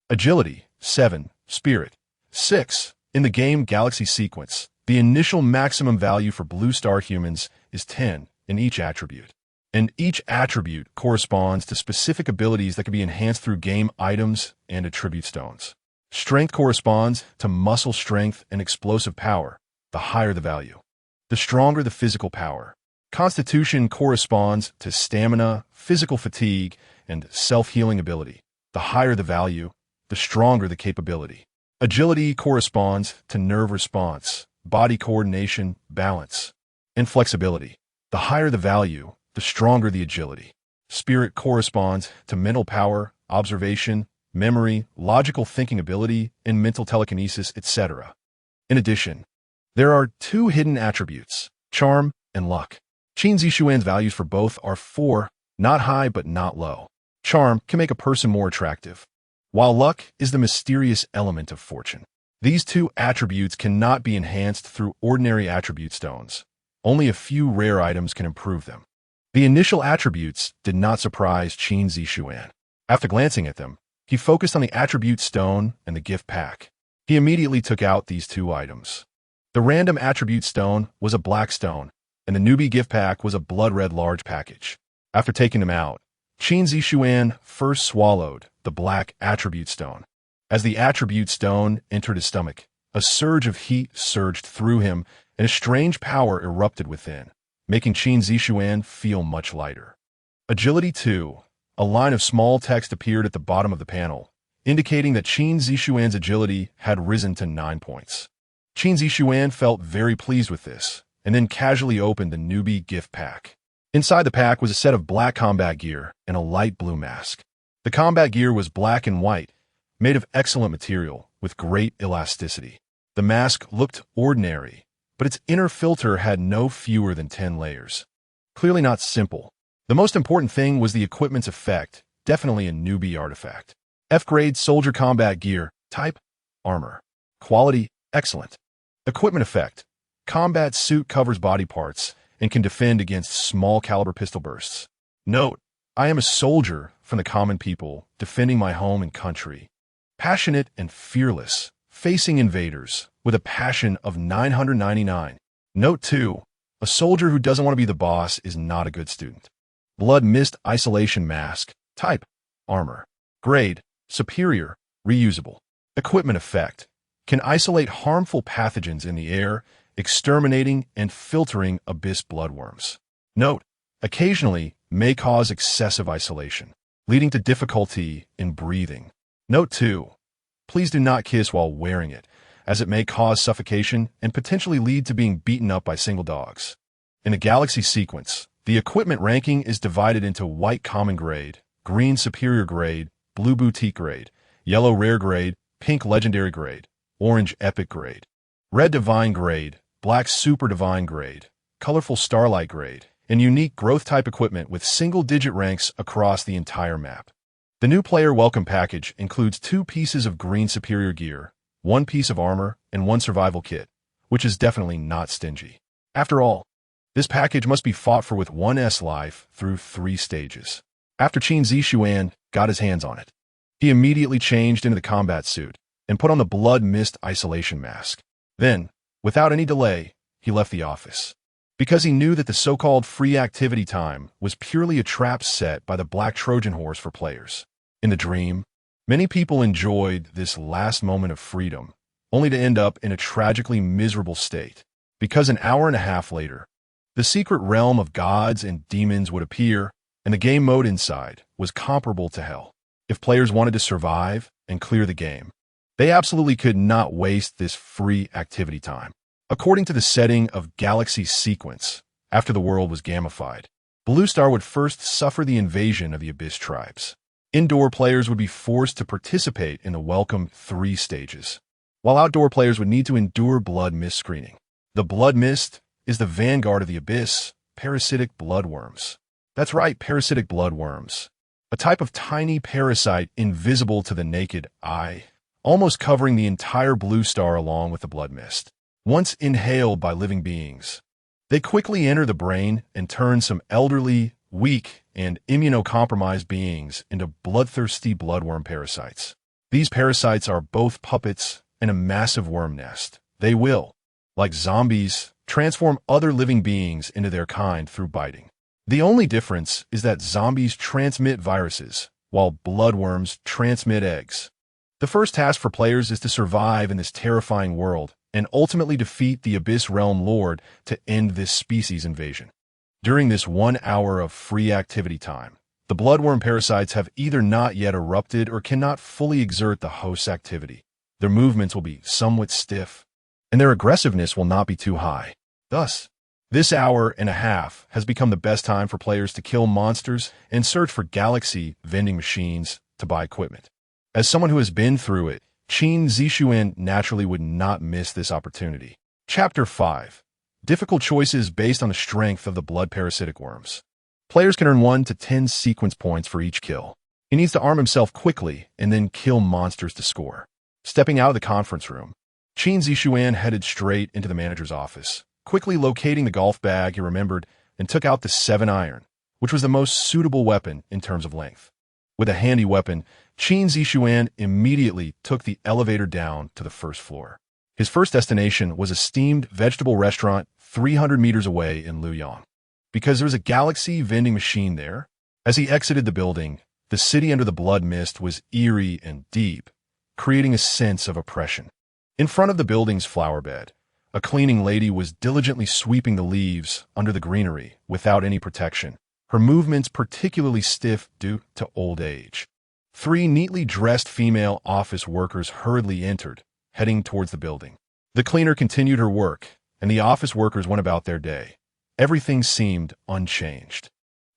agility: 7, spirit: 6. In the game Galaxy Sequence, the initial maximum value for blue star humans is 10 in each attribute. And each attribute corresponds to specific abilities that can be enhanced through game items and attribute stones. Strength corresponds to muscle strength and explosive power, the higher the value, the stronger the physical power. Constitution corresponds to stamina, physical fatigue, and self-healing ability. The higher the value, the stronger the capability. Agility corresponds to nerve response, body coordination, balance, and flexibility. The higher the value, the stronger the agility. Spirit corresponds to mental power, observation, memory, logical thinking ability, and mental telekinesis, etc. In addition, there are 2 hidden attributes, charm and luck. Qin Zixuan's values for both are 4, not high but not low. Charm can make a person more attractive, while luck is the mysterious element of fortune. These 2 attributes cannot be enhanced through ordinary attribute stones. Only a few rare items can improve them. The initial attributes did not surprise Qin Zixuan. After glancing at them, he focused on the attribute stone and the gift pack. He immediately took out these 2 items. The random attribute stone was a black stone, and the newbie gift pack was a blood-red large package. After taking them out, Qin Zixuan first swallowed the black attribute stone. As the attribute stone entered his stomach, a surge of heat surged through him, and a strange power erupted within, making Qin Zixuan feel much lighter. Agility 2. A line of small text appeared at the bottom of the panel, indicating that Qin Zixuan's agility had risen to 9 points. Qin Zixuan felt very pleased with this, and then casually opened the newbie gift pack. Inside the pack was a set of black combat gear and a light blue mask. The combat gear was black and white, made of excellent material with great elasticity. The mask looked ordinary, but its inner filter had no fewer than 10 layers. Clearly not simple. The most important thing was the equipment's effect, definitely a newbie artifact. F-grade soldier combat gear, type, armor. Quality, excellent. Equipment effect. Combat suit covers body parts and can defend against small caliber pistol bursts. Note: I am a soldier from the common people, defending my home and country. Passionate and fearless, facing invaders with a passion of 999. Note 2: a soldier who doesn't want to be the boss is not a good student. Blood mist isolation mask, type, armor. Grade, superior, reusable. Equipment effect. Can isolate harmful pathogens in the air, exterminating and filtering abyss bloodworms. Note: occasionally may cause excessive isolation, leading to difficulty in breathing. Note 2: please do not kiss while wearing it, as it may cause suffocation and potentially lead to being beaten up by single dogs. In the Galaxy Sequence, the equipment ranking is divided into white common grade, green superior grade, blue boutique grade, yellow rare grade, pink legendary grade, orange epic grade, red divine grade, black super divine grade, colorful starlight grade, and unique growth type equipment with single-digit ranks across the entire map. The new player welcome package includes 2 pieces of green superior gear, 1 piece of armor, and 1 survival kit, which is definitely not stingy. After all, this package must be fought for with 1's life through 3 stages. After Qin Zixuan got his hands on it, he immediately changed into the combat suit and put on the blood mist isolation mask. Then, without any delay, he left the office. Because he knew that the so-called free activity time was purely a trap set by the Black Trojan Horse for players. In the dream, many people enjoyed this last moment of freedom, only to end up in a tragically miserable state, because an hour and a half later, the secret realm of gods and demons would appear, and the game mode inside was comparable to hell. If players wanted to survive and clear the game, they absolutely could not waste this free activity time. According to the setting of Galactic Sequence, after the world was gamified, Blue Star would first suffer the invasion of the Abyss tribes. Indoor players would be forced to participate in the welcome 3 stages, while outdoor players would need to endure blood mist screening. The blood mist is the vanguard of the Abyss, parasitic bloodworms. That's right, parasitic bloodworms. A type of tiny parasite invisible to the naked eye, almost covering the entire Blue Star along with the blood mist. Once inhaled by living beings, they quickly enter the brain and turn some elderly, weak, and immunocompromised beings into bloodthirsty bloodworm parasites. These parasites are both puppets and a massive worm nest. They will, like zombies, transform other living beings into their kind through biting. The only difference is that zombies transmit viruses, while bloodworms transmit eggs. The first task for players is to survive in this terrifying world and ultimately defeat the Abyss Realm Lord to end this species invasion. During this 1 hour of free activity time, the bloodworm parasites have either not yet erupted or cannot fully exert the host's activity. Their movements will be somewhat stiff, and their aggressiveness will not be too high. Thus, this hour and a half has become the best time for players to kill monsters and search for galaxy vending machines to buy equipment. As someone who has been through it, Qin Zixuan naturally would not miss this opportunity. Chapter 5. Difficult choices based on the strength of the blood parasitic worms. Players can earn 1 to 10 sequence points for each kill. He needs to arm himself quickly and then kill monsters to score. Stepping out of the conference room, Qin Zixuan headed straight into the manager's office, quickly locating the golf bag he remembered and took out the 7-iron, which was the most suitable weapon in terms of length. With a handy weapon, Qin Zixuan immediately took the elevator down to the first floor. His first destination was a steamed vegetable restaurant 300 meters away in Luoyang. Because there was a galaxy vending machine there, as he exited the building, the city under the blood mist was eerie and deep, creating a sense of oppression. In front of the building's flower bed, a cleaning lady was diligently sweeping the leaves under the greenery without any protection, her movements particularly stiff due to old age. 3 neatly dressed female office workers hurriedly entered, heading towards the building. The cleaner continued her work, and the office workers went about their day. Everything seemed unchanged.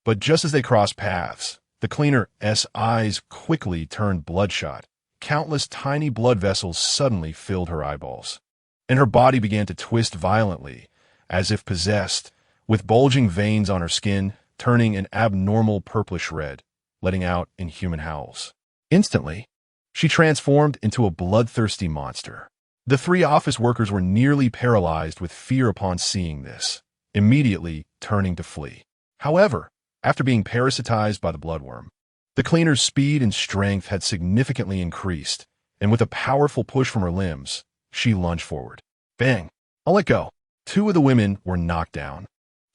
But just as they crossed paths, the cleaner's eyes quickly turned bloodshot. Countless tiny blood vessels suddenly filled her eyeballs, and her body began to twist violently, as if possessed, with bulging veins on her skin, turning an abnormal purplish red, letting out inhuman howls. Instantly, she transformed into a bloodthirsty monster. The 3 office workers were nearly paralyzed with fear upon seeing this, immediately turning to flee. However, after being parasitized by the bloodworm, the cleaner's speed and strength had significantly increased, and with a powerful push from her limbs, she lunged forward. Bang! I'll let go. 2 of the women were knocked down,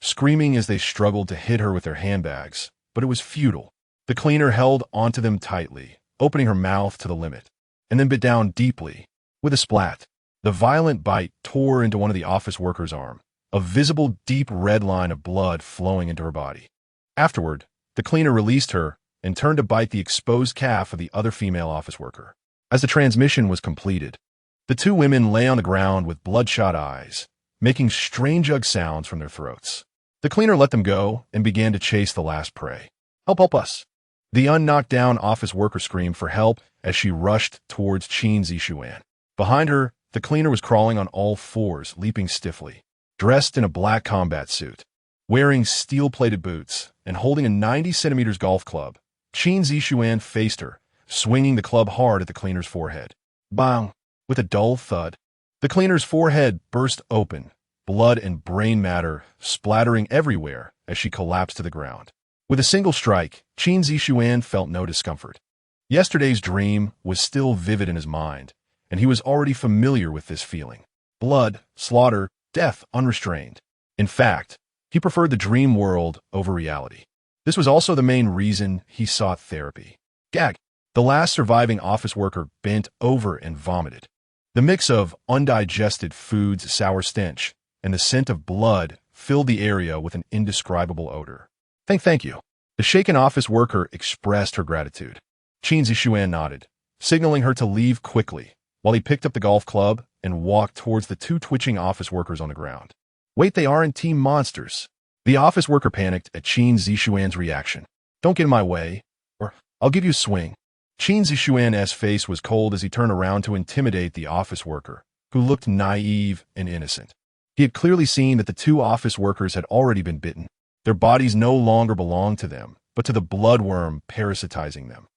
screaming as they struggled to hit her with their handbags, but it was futile. The cleaner held onto them tightly, opening her mouth to the limit, and then bit down deeply. With a splat, the violent bite tore into one of the office workers' arm, a visible deep red line of blood flowing into her body. Afterward, the cleaner released her and turned to bite the exposed calf of the other female office worker. As the transmission was completed, the 2 women lay on the ground with bloodshot eyes, making strange ugh sounds from their throats. The cleaner let them go and began to chase the last prey. Help us! The unknocked-down office worker screamed for help as she rushed towards Qin Zixuan. Behind her, the cleaner was crawling on all fours, leaping stiffly. Dressed in a black combat suit, wearing steel-plated boots, and holding a 90 centimeters golf club, Qin Zixuan faced her, swinging the club hard at the cleaner's forehead. Bang! With a dull thud, the cleaner's forehead burst open, blood and brain matter splattering everywhere as she collapsed to the ground. With a single strike, Qin Zixuan felt no discomfort. Yesterday's dream was still vivid in his mind, and he was already familiar with this feeling. Blood, slaughter, death unrestrained. In fact, he preferred the dream world over reality. This was also the main reason he sought therapy. Gag! The last surviving office worker bent over and vomited. The mix of undigested food's sour stench and the scent of blood filled the area with an indescribable odor. Thank you. The shaken office worker expressed her gratitude. Qin Zixuan nodded, signaling her to leave quickly, while he picked up the golf club and walked towards the two twitching office workers on the ground. Wait, they aren't team monsters. The office worker panicked at Qin Zixuan's reaction. Don't get in my way, or I'll give you a swing. Qin Zixuan's face was cold as he turned around to intimidate the office worker, who looked naive and innocent. He had clearly seen that the two office workers had already been bitten. Their bodies no longer belonged to them, but to the bloodworm parasitizing them.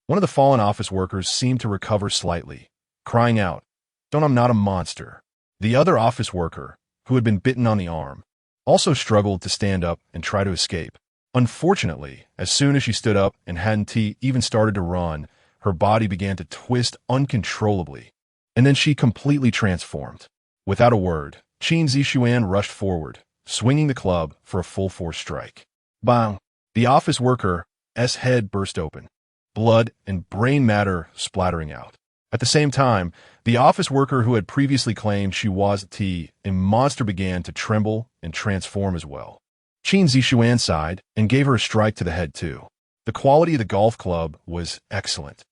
One of the fallen office workers seemed to recover slightly, crying out, "Don't, I'm not a monster." The other office worker, who had been bitten on the arm, also struggled to stand up and try to escape. Unfortunately, as soon as she stood up and hadn't even started to run, her body began to twist uncontrollably, and then she completely transformed. Without a word, Qin Zixuan rushed forward, swinging the club for a full-force strike. Bang! The office worker's head burst open, blood and brain matter splattering out. At the same time, the office worker who had previously claimed she was a monster began to tremble and transform as well. Qin Zixuan sighed and gave her a strike to the head too. The quality of the golf club was excellent,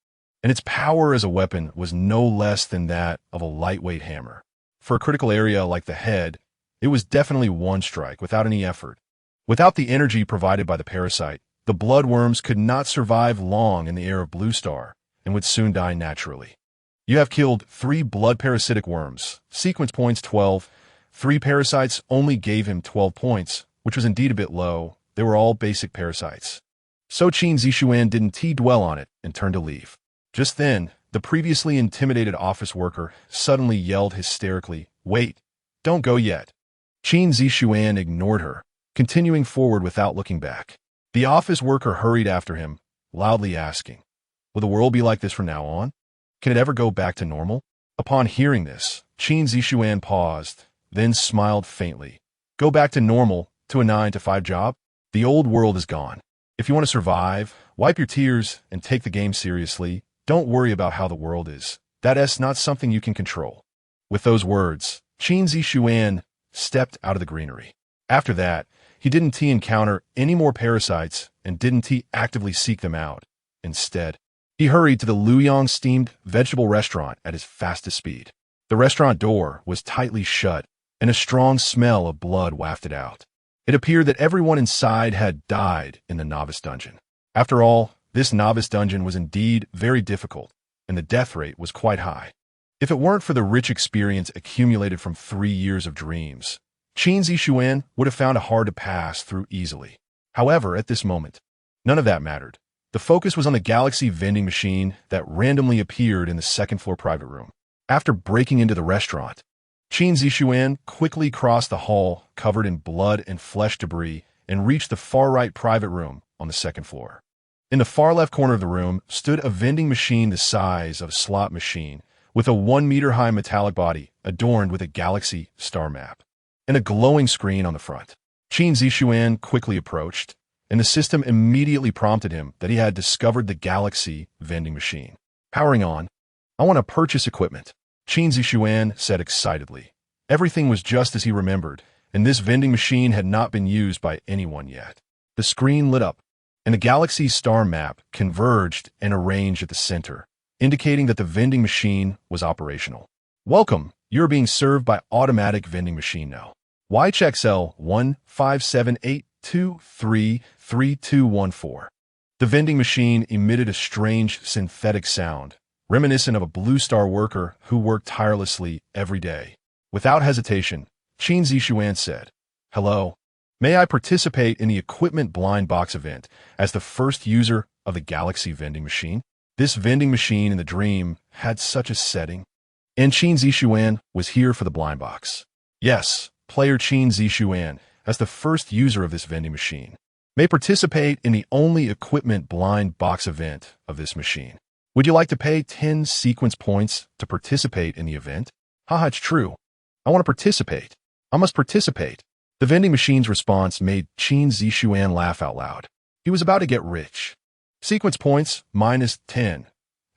and its power as a weapon was no less than that of a lightweight hammer. For a critical area like the head, it was definitely one strike without any effort. Without the energy provided by the parasite, the bloodworms could not survive long in the air of Blue Star and would soon die naturally. You have killed 3 blood parasitic worms. Sequence points 12. 3 parasites only gave him 12 points, which was indeed a bit low. They were all basic parasites. So Qin Zixuan didn't dwell on it and turned to leave. Just then, the previously intimidated office worker suddenly yelled hysterically, "Wait, don't go yet." Qin Zixuan ignored her, continuing forward without looking back. The office worker hurried after him, loudly asking, "Will the world be like this from now on? Can it ever go back to normal?" Upon hearing this, Qin Zixuan paused, then smiled faintly. "Go back to normal, to a 9-to-5 job? The old world is gone. If you want to survive, wipe your tears and take the game seriously. Don't worry about how the world is. That's not something you can control." With those words, Qin Zixuan stepped out of the greenery. After that, he didn't encounter any more parasites and didn't actively seek them out. Instead, he hurried to the Luoyang steamed vegetable restaurant at his fastest speed. The restaurant door was tightly shut, and a strong smell of blood wafted out. It appeared that everyone inside had died in the novice dungeon. After all, this novice dungeon was indeed very difficult, and the death rate was quite high. If it weren't for the rich experience accumulated from 3 years of dreams, Qin Zixuan would have found it hard to pass through easily. However, at this moment, none of that mattered. The focus was on the Galaxy vending machine that randomly appeared in the second-floor private room. After breaking into the restaurant, Qin Zixuan quickly crossed the hall covered in blood and flesh debris and reached the far-right private room on the second floor. In the far-left corner of the room stood a vending machine the size of a slot machine, with a 1-meter-high metallic body adorned with a galaxy star map, and a glowing screen on the front. Qin Zixuan quickly approached, and the system immediately prompted him that he had discovered the galaxy vending machine. Powering on, "I want to purchase equipment," Qin Zixuan said excitedly. Everything was just as he remembered, and this vending machine had not been used by anyone yet. The screen lit up, and the galaxy star map converged and arranged at the center, indicating that the vending machine was operational. "Welcome, you're being served by automatic vending machine now. YXL 15782333214. The vending machine emitted a strange synthetic sound, reminiscent of a Blue Star worker who worked tirelessly every day. Without hesitation, Qin Zixuan said, "Hello. May I participate in the equipment blind box event as the first user of the Galaxy vending machine?" This vending machine in the dream had such a setting. And Qin Zixuan was here for the blind box. Yes, player Qin Zixuan, as the first user of this vending machine, may participate in the only equipment blind box event of this machine. Would you like to pay 10 sequence points to participate in the event? Haha, it's true. I want to participate. I must participate. The vending machine's response made Qin Zixuan laugh out loud. He was about to get rich. Sequence points minus 10.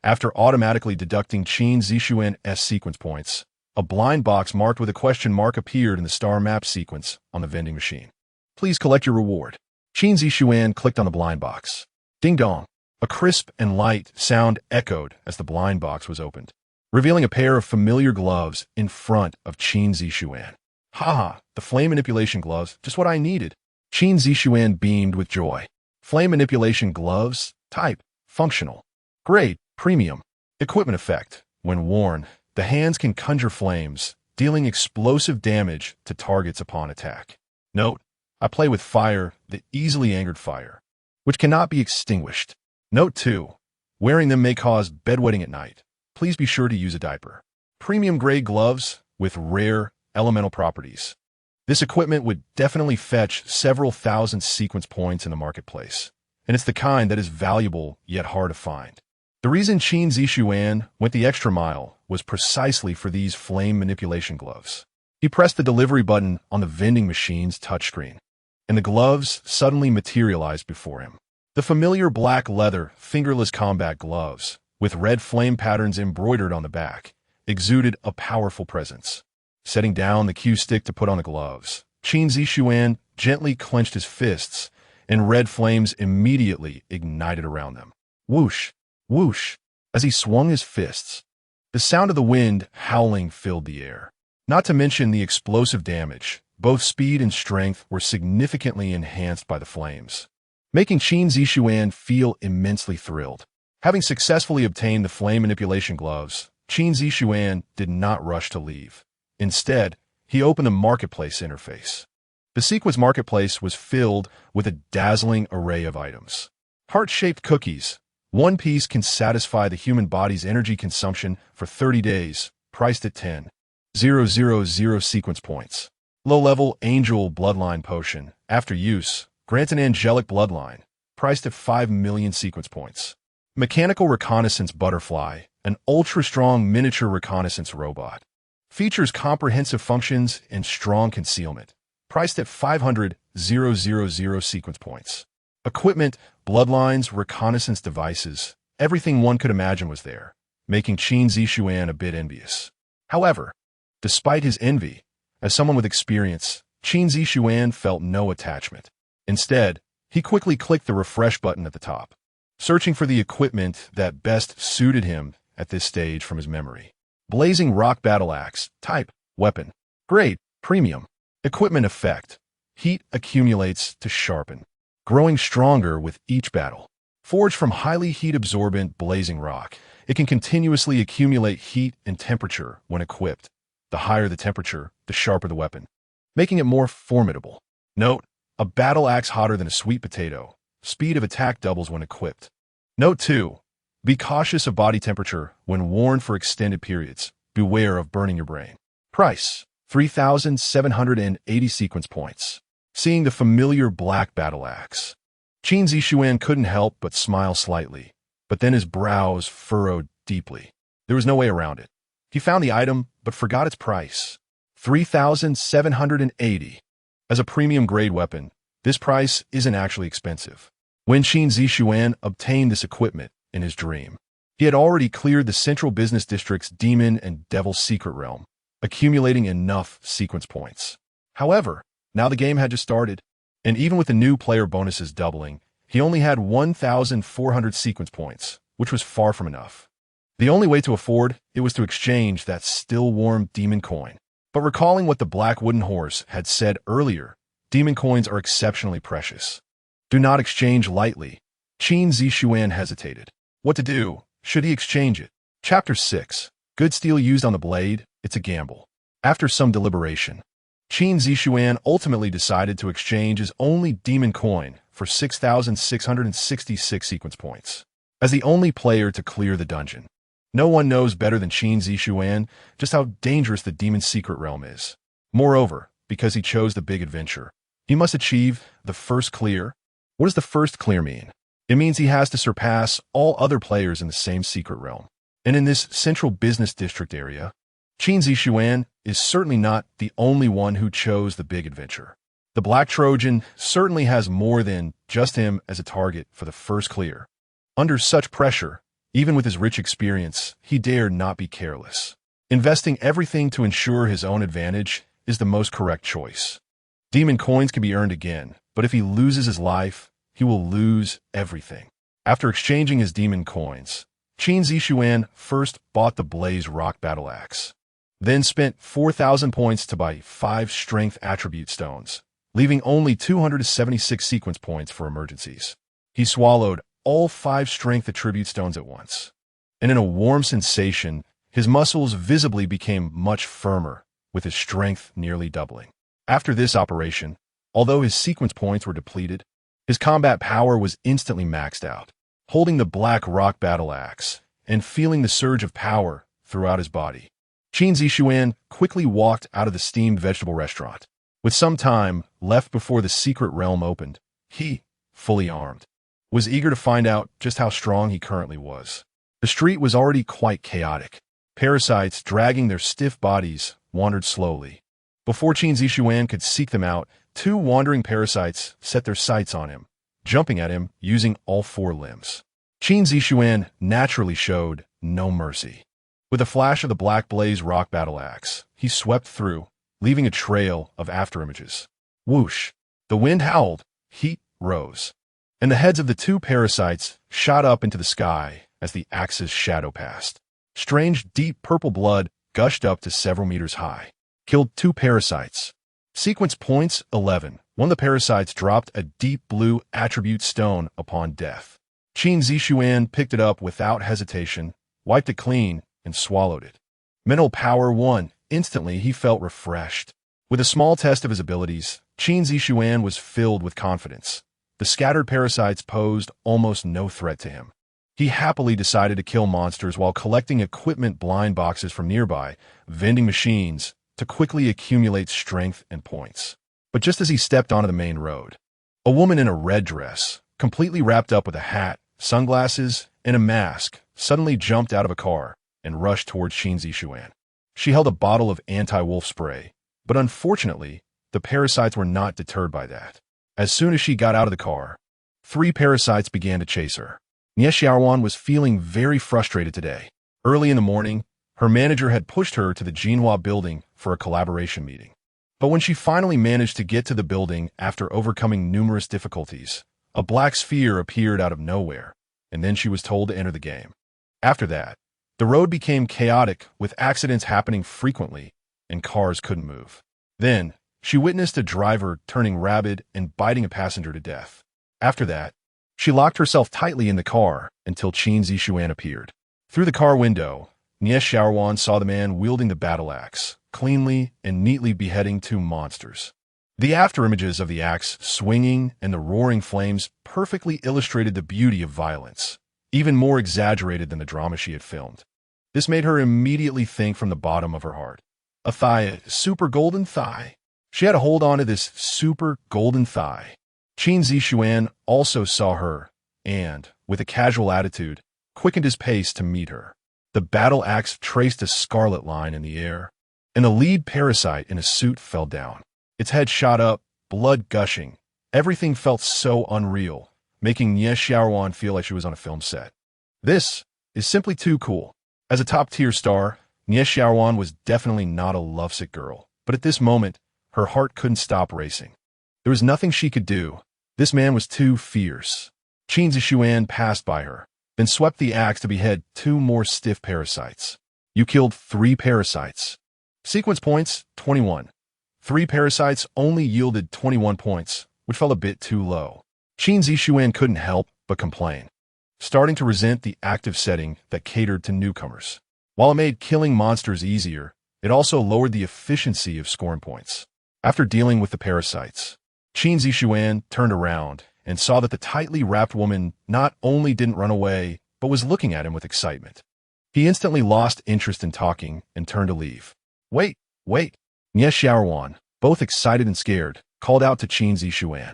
After automatically deducting Qin Zixuan's sequence points, a blind box marked with a question mark appeared in the star map sequence on the vending machine. Please collect your reward. Qin Zixuan clicked on the blind box. Ding dong. A crisp and light sound echoed as the blind box was opened, revealing a pair of familiar gloves in front of Qin Zixuan. Haha, the flame manipulation gloves, just what I needed. Qin Zixuan beamed with joy. Flame manipulation gloves, type, functional. Grade, premium. Equipment effect. When worn, the hands can conjure flames, dealing explosive damage to targets upon attack. Note, I play with fire, the easily angered fire, which cannot be extinguished. Note 2, wearing them may cause bedwetting at night. Please be sure to use a diaper. Premium grade gloves with rare elemental properties. This equipment would definitely fetch several thousand sequence points in the marketplace, and it's the kind that is valuable yet hard to find. The reason Qin Zixuan went the extra mile was precisely for these flame manipulation gloves. He pressed the delivery button on the vending machine's touchscreen, and the gloves suddenly materialized before him. The familiar black leather, fingerless combat gloves, with red flame patterns embroidered on the back, exuded a powerful presence. Setting down the cue stick to put on the gloves, Qin Zixuan gently clenched his fists, and red flames immediately ignited around them. Whoosh, whoosh, as he swung his fists. The sound of the wind howling filled the air. Not to mention the explosive damage, both speed and strength were significantly enhanced by the flames, making Qin Zixuan feel immensely thrilled. Having successfully obtained the flame manipulation gloves, Qin Zixuan did not rush to leave. Instead, he opened the marketplace interface. The sequence marketplace was filled with a dazzling array of items. Heart-shaped cookies. One piece can satisfy the human body's energy consumption for 30 days, priced at 10,000 sequence points. Low-level angel bloodline potion. After use, grant an angelic bloodline, priced at 5 million sequence points. Mechanical reconnaissance butterfly. An ultra-strong miniature reconnaissance robot. Features comprehensive functions and strong concealment, priced at 500,000 sequence points. Equipment, bloodlines, reconnaissance devices, everything one could imagine was there, making Qin Zixuan a bit envious. However, despite his envy, as someone with experience, Qin Zixuan felt no attachment. Instead, he quickly clicked the refresh button at the top, searching for the equipment that best suited him at this stage from his memory. Blazing Rock Battle Axe. Type, weapon. Grade, premium. Equipment effect. Heat accumulates to sharpen, growing stronger with each battle. Forged from highly heat-absorbent blazing rock, it can continuously accumulate heat and temperature when equipped. The higher the temperature, the sharper the weapon, making it more formidable. Note, a battle axe hotter than a sweet potato. Speed of attack doubles when equipped. Note 2. Be cautious of body temperature when worn for extended periods. Beware of burning your brain. Price, 3,780 sequence points. Seeing the familiar black battle axe, Qin Zixuan couldn't help but smile slightly, but then his brows furrowed deeply. There was no way around it. He found the item, but forgot its price. 3,780. As a premium grade weapon, this price isn't actually expensive. When Qin Zixuan obtained this equipment in his dream, he had already cleared the Central Business District's Demon and Devil Secret Realm, accumulating enough sequence points. However, now the game had just started, and even with the new player bonuses doubling, he only had 1,400 sequence points, which was far from enough. The only way to afford it was to exchange that still-warm demon coin. But recalling what the Black Wooden Horse had said earlier, demon coins are exceptionally precious. Do not exchange lightly. Qin Zixuan hesitated. What to do? Should he exchange it? Chapter 6. Good steel used on the blade, it's a gamble. After some deliberation, Qin Zixuan ultimately decided to exchange his only demon coin for 6,666 sequence points. As the only player to clear the dungeon, no one knows better than Qin Zixuan just how dangerous the demon's secret realm is. Moreover, because he chose the big adventure, he must achieve the first clear. What does the first clear mean? It means he has to surpass all other players in the same secret realm. And in this central business district area, Qin Zixuan is certainly not the only one who chose the big adventure. The Black Trojan certainly has more than just him as a target for the first clear. Under such pressure, even with his rich experience, he dared not be careless. Investing everything to ensure his own advantage is the most correct choice. Demon coins can be earned again, but if he loses his life, he will lose everything. After exchanging his demon coins, Qin Zixuan first bought the Blaze Rock Battle Axe, then spent 4,000 points to buy 5 strength attribute stones, leaving only 276 sequence points for emergencies. He swallowed all 5 strength attribute stones at once, and in a warm sensation, his muscles visibly became much firmer, with his strength nearly doubling. After this operation, although his sequence points were depleted, his combat power was instantly maxed out. Holding the Black Rock Battle Axe and feeling the surge of power throughout his body, Qin Zixuan quickly walked out of the steamed vegetable restaurant. With some time left before the secret realm opened, he, fully armed, was eager to find out just how strong he currently was. The street was already quite chaotic. Parasites dragging their stiff bodies wandered slowly. Before Qin Zixuan could seek them out, 2 wandering parasites set their sights on him, jumping at him using all 4 limbs. Qin Zixuan naturally showed no mercy. With a flash of the Black Blaze Rock Battle Axe, he swept through, leaving a trail of afterimages. Whoosh! The wind howled, heat rose, and the heads of the 2 parasites shot up into the sky as the axe's shadow passed. Strange, deep purple blood gushed up to several meters high. Killed 2 parasites. Sequence points 11. One of the parasites dropped a deep blue attribute stone upon death. Qin Zixuan picked it up without hesitation, wiped it clean, and swallowed it. Mental power 1. Instantly, he felt refreshed. With a small test of his abilities, Qin Zixuan was filled with confidence. The scattered parasites posed almost no threat to him. He happily decided to kill monsters while collecting equipment blind boxes from nearby vending machines to quickly accumulate strength and points. But just as he stepped onto the main road, a woman in a red dress, completely wrapped up with a hat, sunglasses, and a mask, suddenly jumped out of a car and rushed towards Qin Zixuan. She held a bottle of anti-wolf spray, but unfortunately, the parasites were not deterred by that. As soon as she got out of the car, 3 parasites began to chase her. Zixuan was feeling very frustrated today. Early in the morning, her manager had pushed her to the Jinhua building for a collaboration meeting. But when she finally managed to get to the building after overcoming numerous difficulties, a black sphere appeared out of nowhere, and then she was told to enter the game. After that, the road became chaotic with accidents happening frequently, and cars couldn't move. Then, she witnessed a driver turning rabid and biting a passenger to death. After that, she locked herself tightly in the car until Qin Zixuan appeared. Through the car window, Zixuan saw the man wielding the battle axe, cleanly and neatly beheading 2 monsters. The afterimages of the axe swinging and the roaring flames perfectly illustrated the beauty of violence, even more exaggerated than the drama she had filmed. This made her immediately think from the bottom of her heart. A thigh, a super golden thigh. She had to hold on to this super golden thigh. Qin Zixuan also saw her and, with a casual attitude, quickened his pace to meet her. The battle axe traced a scarlet line in the air, and the lead parasite in a suit fell down. Its head shot up, blood gushing. Everything felt so unreal, making Zixuan feel like she was on a film set. This is simply too cool. As a top-tier star, Zixuan was definitely not a lovesick girl, but at this moment, her heart couldn't stop racing. There was nothing she could do. This man was too fierce. Qin Zixuan passed by her, then swept the axe to behead 2 more stiff parasites. You killed 3 parasites. Sequence points, 21. 3 parasites only yielded 21 points, which felt a bit too low. Qin Zixuan couldn't help but complain, starting to resent the active setting that catered to newcomers. While it made killing monsters easier, it also lowered the efficiency of scoring points. After dealing with the parasites, Qin Zixuan turned around and saw that the tightly wrapped woman not only didn't run away, but was looking at him with excitement. He instantly lost interest in talking and turned to leave. Wait! Nie Xiaoruan, both excited and scared, called out to Qin Zixuan.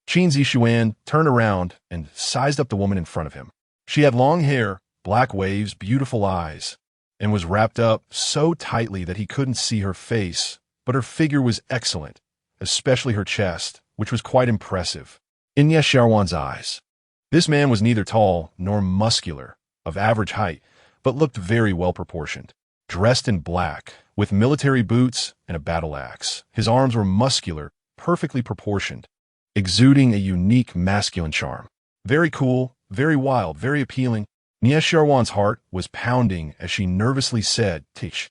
Qin Zixuan turned around and sized up the woman in front of him. She had long hair, black waves, beautiful eyes, and was wrapped up so tightly that he couldn't see her face, but her figure was excellent, especially her chest, which was quite impressive. In Nie Xiaoruan's eyes, this man was neither tall nor muscular, of average height, but looked very well proportioned. Dressed in black, with military boots and a battle axe, his arms were muscular, perfectly proportioned, exuding a unique masculine charm. Very cool, very wild, very appealing. Nie Xiaoruan's heart was pounding as she nervously said, "Tish.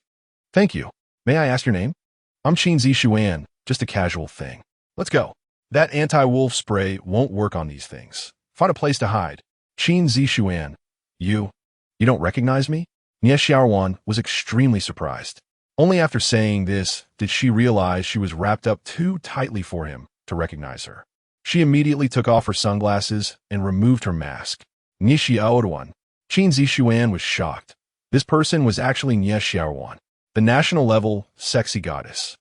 Thank you. May I ask your name?" "I'm Qin Zixuan, just a casual thing. Let's go. That anti-wolf spray won't work on these things. Find a place to hide." Qin Zixuan, You don't recognize me?" Nie Xiaoruan was extremely surprised. Only after saying this did she realize she was wrapped up too tightly for him to recognize her. She immediately took off her sunglasses and removed her mask. Nie Xiaoruan. Qin Zixuan was shocked. This person was actually Nie Xiaoruan, the national-level sexy goddess.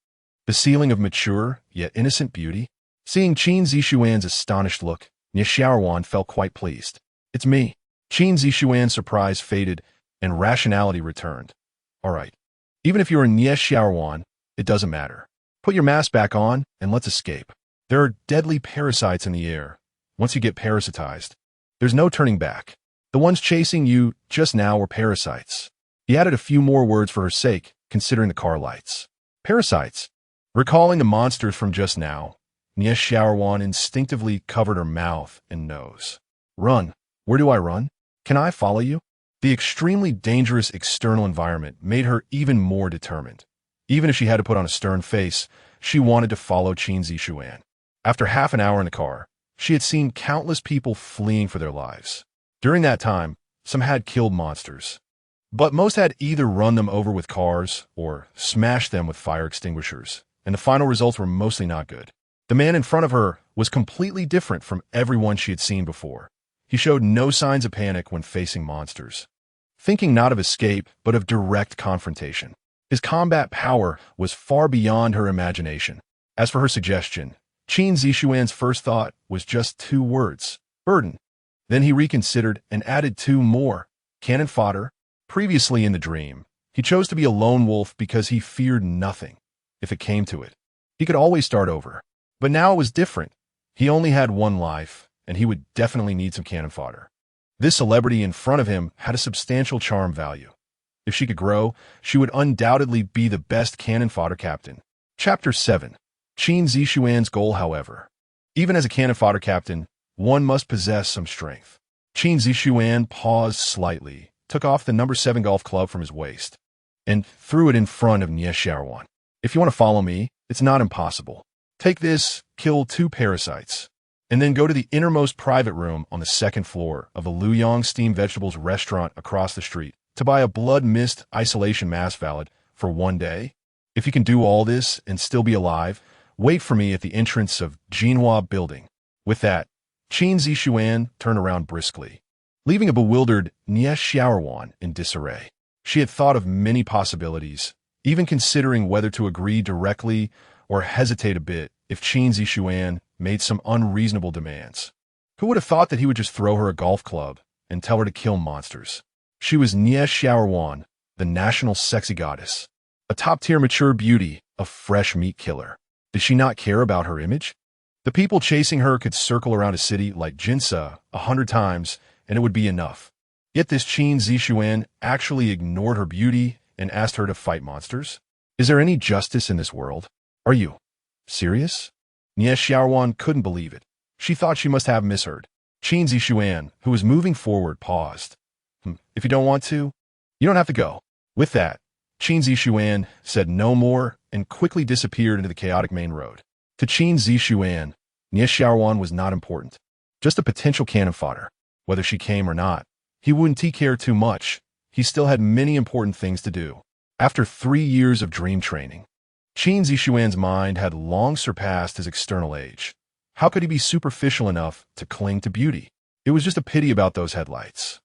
The ceiling of mature, yet innocent beauty. Seeing Qin Zixuan's astonished look, Nie Xiaoruan felt quite pleased. "It's me." Qin Zixuan's surprise faded, and rationality returned. "All right. Even if you're Nie Xiaoruan, it doesn't matter. Put your mask back on, and let's escape. There are deadly parasites in the air. Once you get parasitized, there's no turning back. The ones chasing you just now were parasites." He added a few more words for her sake, considering the car lights. Parasites. Recalling the monsters from just now, Nie Xiaoruan instinctively covered her mouth and nose. "Run. Where do I run? Can I follow you?" The extremely dangerous external environment made her even more determined. Even if she had to put on a stern face, she wanted to follow Qin Zixuan. After half an hour in the car, she had seen countless people fleeing for their lives. During that time, some had killed monsters, but most had either run them over with cars or smashed them with fire extinguishers, and the final results were mostly not good. The man in front of her was completely different from everyone she had seen before. He showed no signs of panic when facing monsters, thinking not of escape, but of direct confrontation. His combat power was far beyond her imagination. As for her suggestion, Qin Zixuan's first thought was just 2 words, burden. Then he reconsidered and added 2 more, cannon fodder. Previously in the dream, he chose to be a lone wolf because he feared nothing. If it came to it, he could always start over. But now it was different. He only had 1 life, and he would definitely need some cannon fodder. This celebrity in front of him had a substantial charm value. If she could grow, she would undoubtedly be the best cannon fodder captain. Chapter 7. Qin Zixuan's goal, however. Even as a cannon fodder captain, one must possess some strength. Qin Zixuan paused slightly, took off the number 7 golf club from his waist, and threw it in front of Nie Xiaoruan. "If you want to follow me, it's not impossible. Take this, kill 2 parasites, and then go to the innermost private room on the 2nd floor of the Luyang Steamed Vegetables restaurant across the street to buy a blood mist isolation mask valid for 1 day. If you can do all this and still be alive, wait for me at the entrance of Jinhua Building." With that, Qin Zixuan turned around briskly, leaving a bewildered Nie Xiaoruan in disarray. She had thought of many possibilities, even considering whether to agree directly or hesitate a bit if Qin Zixuan made some unreasonable demands. Who would have thought that he would just throw her a golf club and tell her to kill monsters? She was Nie Xiaoruan, the national sexy goddess, a top-tier mature beauty, a fresh meat killer. Did she not care about her image? The people chasing her could circle around a city like Jinsa 100 times, and it would be enough. Yet this Qin Zixuan actually ignored her beauty and asked her to fight monsters? Is there any justice in this world? Are you serious? Nie Xiaoruan couldn't believe it. She thought she must have misheard. Qin Zixuan, who was moving forward, paused. If you don't want to, you don't have to go." With that, Qin Zixuan said no more and quickly disappeared into the chaotic main road. To Qin Zixuan, Nie Xiaoruan was not important, just a potential cannon fodder. Whether she came or not, he wouldn't care too much. He still had many important things to do. After 3 years of dream training, Qin Zixuan's mind had long surpassed his external age. How could he be superficial enough to cling to beauty? It was just a pity about those headlights.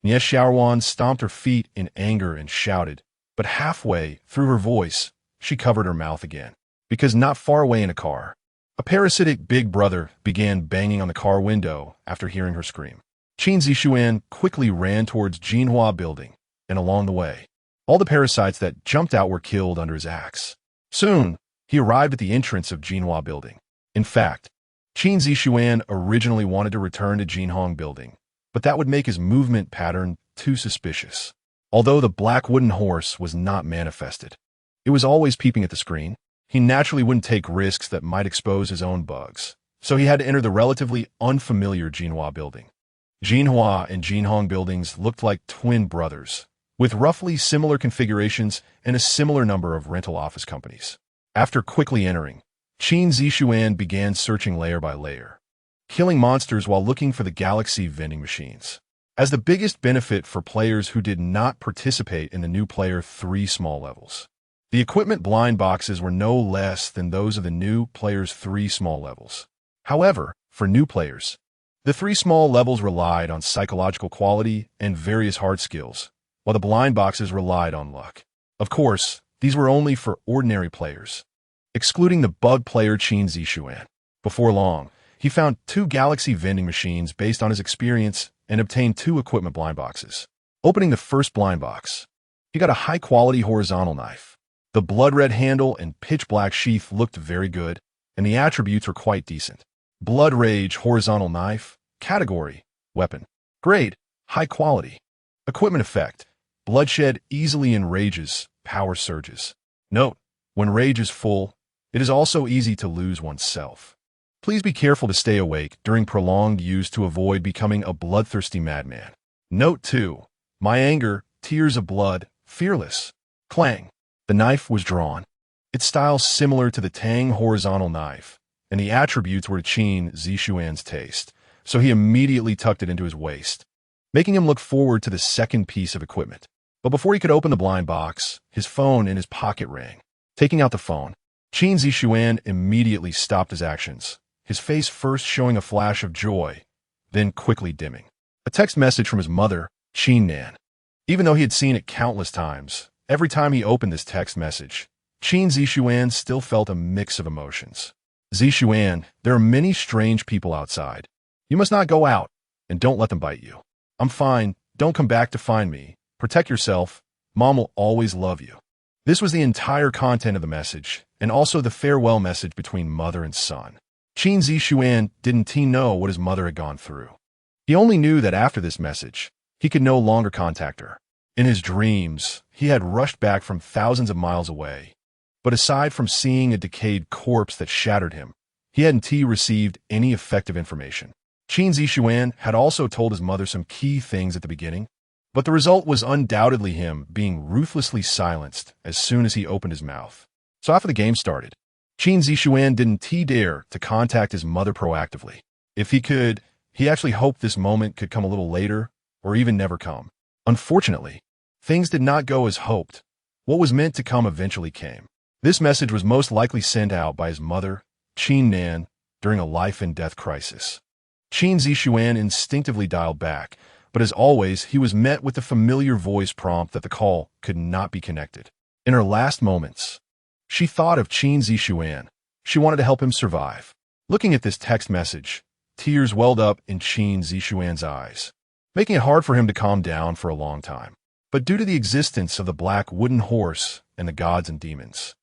Nie Xiaoruan stomped her feet in anger and shouted, but halfway through her voice, she covered her mouth again. Because not far away in a car, a parasitic big brother began banging on the car window after hearing her scream. Qin Zixuan quickly ran towards Jinhua building, and along the way, all the parasites that jumped out were killed under his axe. Soon, he arrived at the entrance of Jinhua building. In fact, Qin Zixuan originally wanted to return to Jinhong building, but that would make his movement pattern too suspicious. Although the black wooden horse was not manifested, it was always peeping at the screen. He naturally wouldn't take risks that might expose his own bugs, so he had to enter the relatively unfamiliar Jinhua building. Jinhua and Jinhong buildings looked like twin brothers, with roughly similar configurations and a similar number of rental office companies. After quickly entering, Qin Zixuan began searching layer by layer, killing monsters while looking for the galaxy vending machines. As the biggest benefit for players who did not participate in the new player 3 small levels, the equipment blind boxes were no less than those of the new player's 3 small levels. However, for new players, the 3 small levels relied on psychological quality and various hard skills, while the blind boxes relied on luck. Of course, these were only for ordinary players, excluding the bug player Qin Zixuan. Before long, he found 2 galaxy vending machines based on his experience and obtained 2 equipment blind boxes. Opening the first blind box, he got a high-quality horizontal knife. The blood-red handle and pitch-black sheath looked very good, and the attributes were quite decent. Blood Rage horizontal knife. Category: weapon. Grade: high quality. Equipment effect: bloodshed easily enrages, power surges. Note: when rage is full, it is also easy to lose oneself. Please be careful to stay awake during prolonged use to avoid becoming a bloodthirsty madman. Note 2. My anger, tears of blood, fearless. Clang. The knife was drawn. Its style similar to the Tang horizontal knife, and the attributes were to Qin Zixuan's taste, so he immediately tucked it into his waist, making him look forward to the second piece of equipment. But before he could open the blind box, his phone in his pocket rang. Taking out the phone, Qin Zixuan immediately stopped his actions, his face first showing a flash of joy, then quickly dimming. A text message from his mother, Qin Nan. Even though he had seen it countless times, every time he opened this text message, Qin Zixuan still felt a mix of emotions. Zixuan, there are many strange people outside. You must not go out, and don't let them bite you. I'm fine, don't come back to find me. Protect yourself, Mom will always love you. This was the entire content of the message, and also the farewell message between mother and son. Qin Zixuan didn't know what his mother had gone through. He only knew that after this message, he could no longer contact her. In his dreams, he had rushed back from thousands of miles away. But aside from seeing a decayed corpse that shattered him, he hadn't received any effective information. Qin Zixuan had also told his mother some key things at the beginning, but the result was undoubtedly him being ruthlessly silenced as soon as he opened his mouth. So after the game started, Qin Zixuan didn't dare to contact his mother proactively. If he could, he actually hoped this moment could come a little later, or even never come. Unfortunately, things did not go as hoped. What was meant to come eventually came. This message was most likely sent out by his mother, Qin Nan, during a life-and-death crisis. Qin Zixuan instinctively dialed back, but as always, he was met with the familiar voice prompt that the call could not be connected. In her last moments, she thought of Qin Zixuan. She wanted to help him survive. Looking at this text message, tears welled up in Qin Zixuan's eyes, making it hard for him to calm down for a long time. But due to the existence of the black wooden horse and the gods and demons,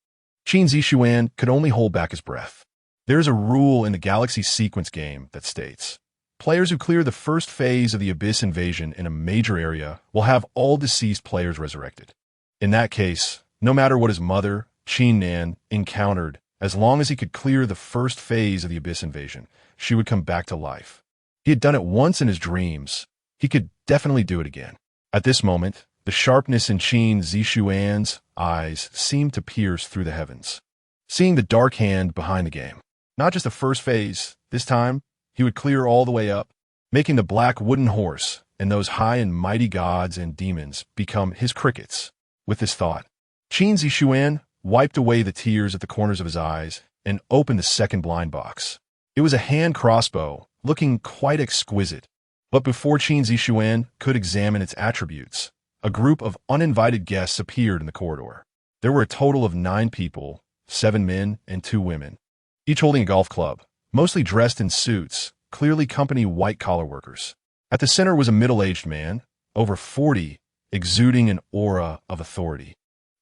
Qin Zixuan could only hold back his breath. There is a rule in the Galaxy Sequence game that states, players who clear the first phase of the Abyss invasion in a major area will have all deceased players resurrected. In that case, no matter what his mother, Qin Nan, encountered, as long as he could clear the first phase of the Abyss invasion, she would come back to life. He had done it once in his dreams. He could definitely do it again. At this moment, the sharpness in Qin Zixuan's eyes seemed to pierce through the heavens. Seeing the dark hand behind the game. Not just the first phase. This time, he would clear all the way up. making the black wooden horse and those high and mighty gods and demons become his crickets. With this thought, Qin Zixuan wiped away the tears at the corners of his eyes and opened the second blind box. It was a hand crossbow, looking quite exquisite. But before Qin Zixuan could examine its attributes, a group of uninvited guests appeared in the corridor. There were a total of 9 people, 7 men and 2 women, each holding a golf club, mostly dressed in suits, clearly company white-collar workers. At the center was a middle-aged man, over 40, exuding an aura of authority.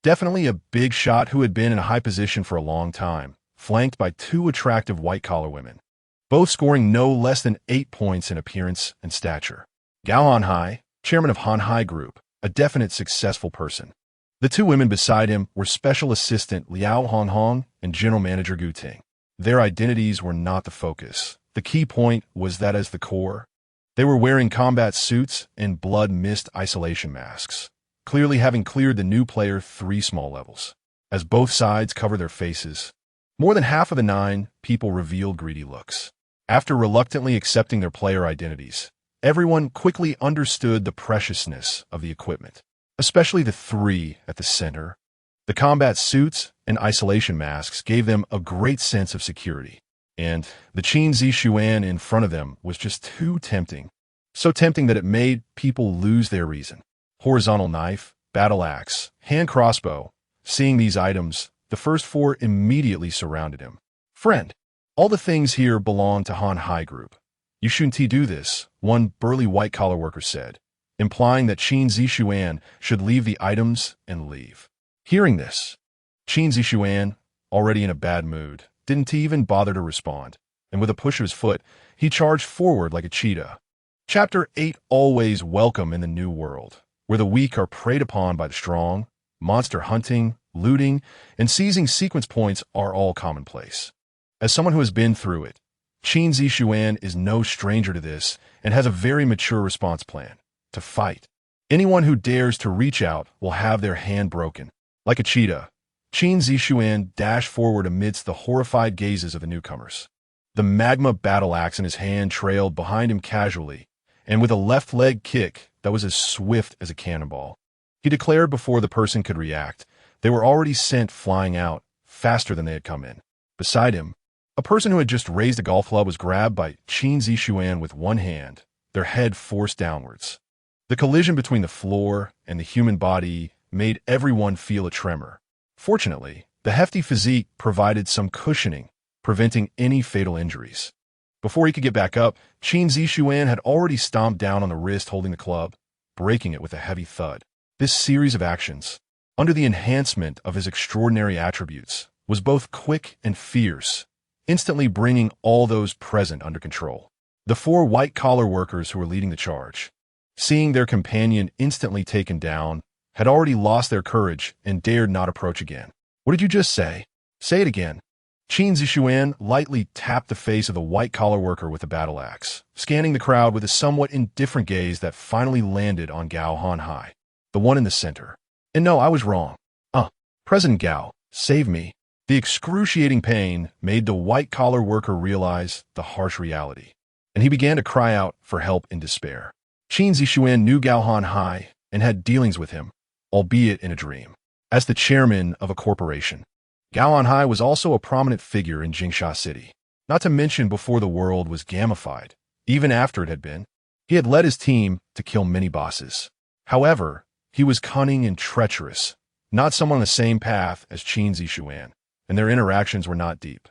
Definitely a big shot who had been in a high position for a long time, flanked by 2 attractive white-collar women, both scoring no less than 8 points in appearance and stature. Gao Hanhai, chairman of Hanhai Group, a definite successful person. The 2 women beside him were Special Assistant Liao Honghong and General Manager Gu Ting. Their identities were not the focus. The key point was that as the core, they were wearing combat suits and blood mist isolation masks, clearly having cleared the new player 3 small levels. As both sides covered their faces, more than half of the 9 people revealed greedy looks. After reluctantly accepting their player identities, everyone quickly understood the preciousness of the equipment, especially the 3 at the center. The combat suits and isolation masks gave them a great sense of security, and the Qin Zixuan in front of them was just too tempting. So tempting that it made people lose their reason. Horizontal knife, battle axe, hand crossbow. Seeing these items, the first 4 immediately surrounded him. "Friend, all the things here belong to Hanhai Group. You shouldn't do this," one burly white-collar worker said, implying that Qin Zixuan should leave the items and leave. Hearing this, Qin Zixuan, already in a bad mood, didn't even bother to respond, and with a push of his foot, he charged forward like a cheetah. Chapter 8 Always welcome in the new world, where the weak are preyed upon by the strong. Monster hunting, looting, and seizing sequence points are all commonplace. As someone who has been through it, Qin Zixuan is no stranger to this and has a very mature response plan: to fight. Anyone who dares to reach out will have their hand broken. Like a cheetah, Qin Zixuan dashed forward amidst the horrified gazes of the newcomers. The magma battle axe in his hand trailed behind him casually, and with a left leg kick that was as swift as a cannonball. He declared before the person could react, they were already sent flying out, faster than they had come in. Beside him, a person who had just raised a golf club was grabbed by Qin Zixuan with one hand, their head forced downwards. The collision between the floor and the human body made everyone feel a tremor. Fortunately, the hefty physique provided some cushioning, preventing any fatal injuries. Before he could get back up, Qin Zixuan had already stomped down on the wrist holding the club, breaking it with a heavy thud. This series of actions, under the enhancement of his extraordinary attributes, was both quick and fierce, instantly bringing all those present under control. The 4 white-collar workers who were leading the charge, seeing their companion instantly taken down, had already lost their courage and dared not approach again. "What did you just say? Say it again." Qin Zixuan lightly tapped the face of the white-collar worker with a battle axe, scanning the crowd with a somewhat indifferent gaze that finally landed on Gao Hanhai, the one in the center. "And no, I was wrong. President Gao, save me." The excruciating pain made the white-collar worker realize the harsh reality, and he began to cry out for help in despair. Qin Zixuan knew Gao Hanhai and had dealings with him, albeit in a dream, as the chairman of a corporation. Gao Hanhai was also a prominent figure in Jingsha City, not to mention before the world was gamified, even after it had been. He had led his team to kill many bosses. However, he was cunning and treacherous, not someone on the same path as Qin Zixuan, and their interactions were not deep.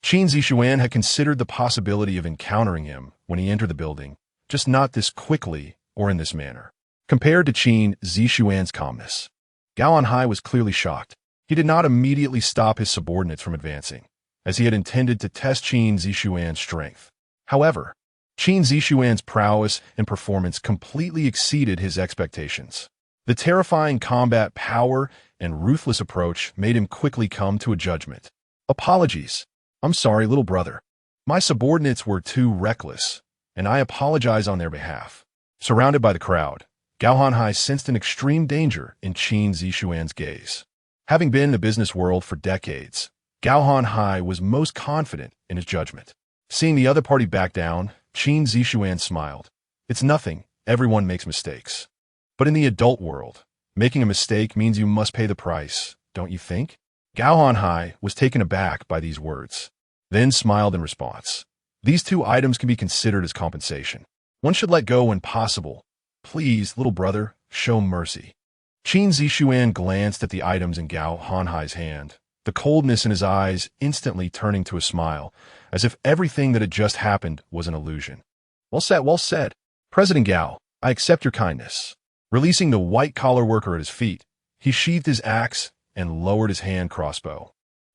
Qin Zixuan had considered the possibility of encountering him when he entered the building, just not this quickly or in this manner. Compared to Qin Zixuan's calmness, Gao Hanhai was clearly shocked. He did not immediately stop his subordinates from advancing, as he had intended to test Qin Zixuan's strength. However, Qin Zixuan's prowess and performance completely exceeded his expectations. The terrifying combat power and ruthless approach made him quickly come to a judgment. "Apologies. I'm sorry, little brother. My subordinates were too reckless, and I apologize on their behalf." Surrounded by the crowd, Gao Hanhai sensed an extreme danger in Qin Zixuan's gaze. Having been in the business world for decades, Gao Hanhai was most confident in his judgment. Seeing the other party back down, Qin Zixuan smiled. It's nothing. Everyone makes mistakes. But in the adult world, making a mistake means you must pay the price, don't you think? Gao Hanhai was taken aback by these words, then smiled in response. These two items can be considered as compensation. One should let go when possible. Please, little brother, show mercy. Qin Zixuan glanced at the items in Gao Hanhai's hand, the coldness in his eyes instantly turning to a smile, as if everything that had just happened was an illusion. Well said, well said. President Gao, I accept your kindness. Releasing the white-collar worker at his feet, he sheathed his axe and lowered his hand crossbow,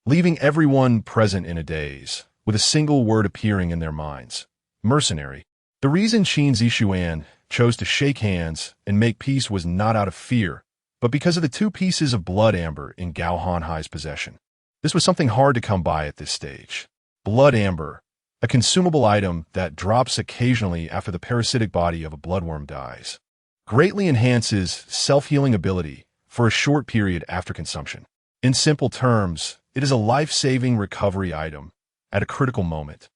leaving everyone present in a daze, with a single word appearing in their minds: mercenary. The reason Qin Zixuan chose to shake hands and make peace was not out of fear, but because of the 2 pieces of blood amber in Gao Hanhai's possession. This was something hard to come by at this stage. Blood amber, a consumable item that drops occasionally after the parasitic body of a bloodworm dies, greatly enhances self-healing ability for a short period after consumption. In simple terms, it is a life-saving recovery item at a critical moment.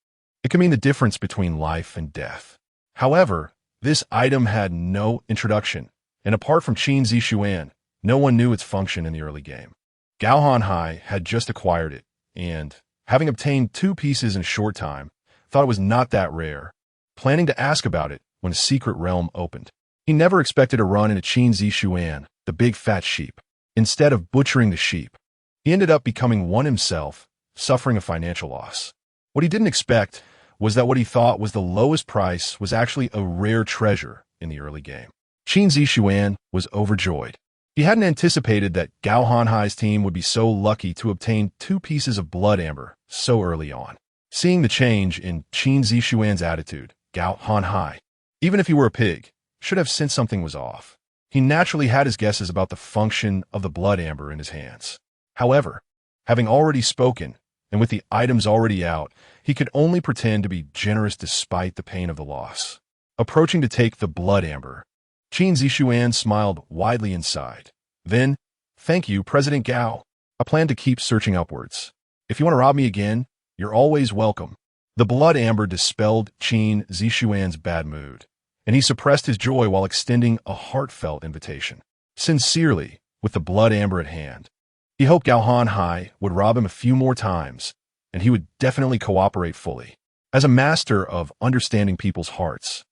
It can mean the difference between life and death. However, this item had no introduction, and apart from Qin Zixuan, no one knew its function in the early game. Gao Hanhai had just acquired it, and, having obtained 2 pieces in a short time, thought it was not that rare, planning to ask about it when a secret realm opened. He never expected to run into Qin Zixuan, the big fat sheep. Instead of butchering the sheep, he ended up becoming one himself, suffering a financial loss. What he didn't expect was that what he thought was the lowest price was actually a rare treasure in the early game. Qin Zixuan was overjoyed. He hadn't anticipated that Gao Hanhai's team would be so lucky to obtain 2 pieces of blood amber so early on. Seeing the change in Qin Zixuan's attitude, Gao Hanhai, even if he were a pig, should have sensed something was off. He naturally had his guesses about the function of the blood amber in his hands. However, having already spoken, and with the items already out, he could only pretend to be generous despite the pain of the loss. Approaching to take the blood amber, Qin Zixuan smiled widely inside. Then, thank you, President Gao. I plan to keep searching upwards. If you want to rob me again, you're always welcome. The blood amber dispelled Qin Zixuan's bad mood, and he suppressed his joy while extending a heartfelt invitation. Sincerely, with the blood amber at hand, he hoped Gao Hanhai would rob him a few more times, and he would definitely cooperate fully. As a master of understanding people's hearts,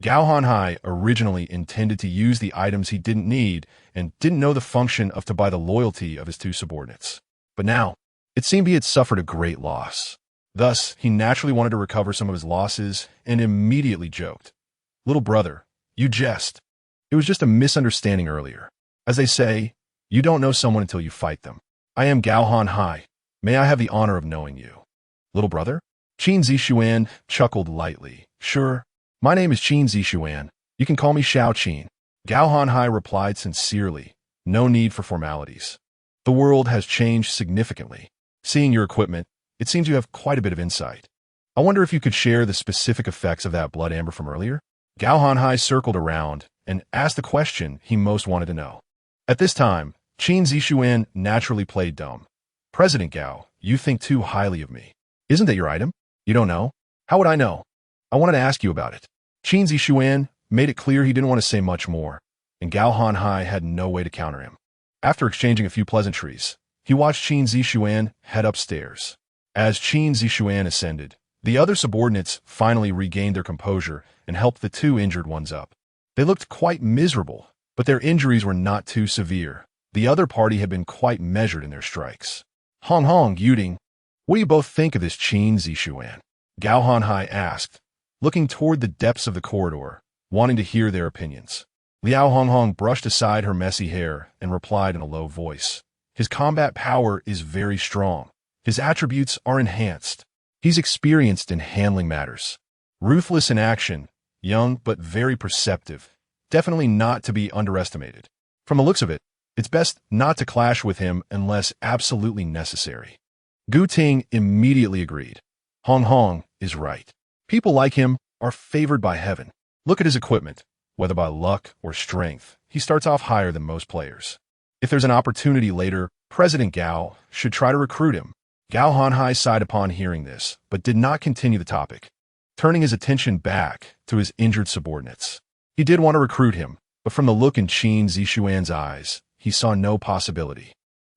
Gao Hanhai originally intended to use the items he didn't need and didn't know the function of to buy the loyalty of his 2 subordinates. But now, it seemed he had suffered a great loss. Thus, he naturally wanted to recover some of his losses and immediately joked. Little brother, you jest. It was just a misunderstanding earlier. As they say, you don't know someone until you fight them. I am Gao Hanhai. May I have the honor of knowing you? Little brother? Qin Zixuan chuckled lightly. Sure. My name is Qin Zixuan. You can call me Xiao Qin. Gao Hanhai replied sincerely. No need for formalities. The world has changed significantly. Seeing your equipment, it seems you have quite a bit of insight. I wonder if you could share the specific effects of that blood amber from earlier? Gao Hanhai circled around and asked the question he most wanted to know. At this time, Qin Zixuan naturally played dumb. President Gao, you think too highly of me. Isn't that your item? You don't know? How would I know? I wanted to ask you about it. Qin Zixuan made it clear he didn't want to say much more, and Gao Hanhai had no way to counter him. After exchanging a few pleasantries, he watched Qin Zixuan head upstairs. As Qin Zixuan ascended, the other subordinates finally regained their composure and helped the 2 injured ones up. They looked quite miserable, but their injuries were not too severe. The other party had been quite measured in their strikes. Hong Hong, Yuding, what do you both think of this Qin Zixuan? Gao Hanhai asked, looking toward the depths of the corridor, wanting to hear their opinions. Liao Honghong brushed aside her messy hair and replied in a low voice. His combat power is very strong. His attributes are enhanced. He's experienced in handling matters. Ruthless in action, young but very perceptive, definitely not to be underestimated. From the looks of it, it's best not to clash with him unless absolutely necessary. Gu Ting immediately agreed. Hong Hong is right. People like him are favored by heaven. Look at his equipment. Whether by luck or strength, he starts off higher than most players. If there's an opportunity later, President Gao should try to recruit him. Gao Hanhai sighed upon hearing this, but did not continue the topic. turning his attention back to his injured subordinates. He did want to recruit him, but from the look in Qin Zixuan's eyes, he saw no possibility.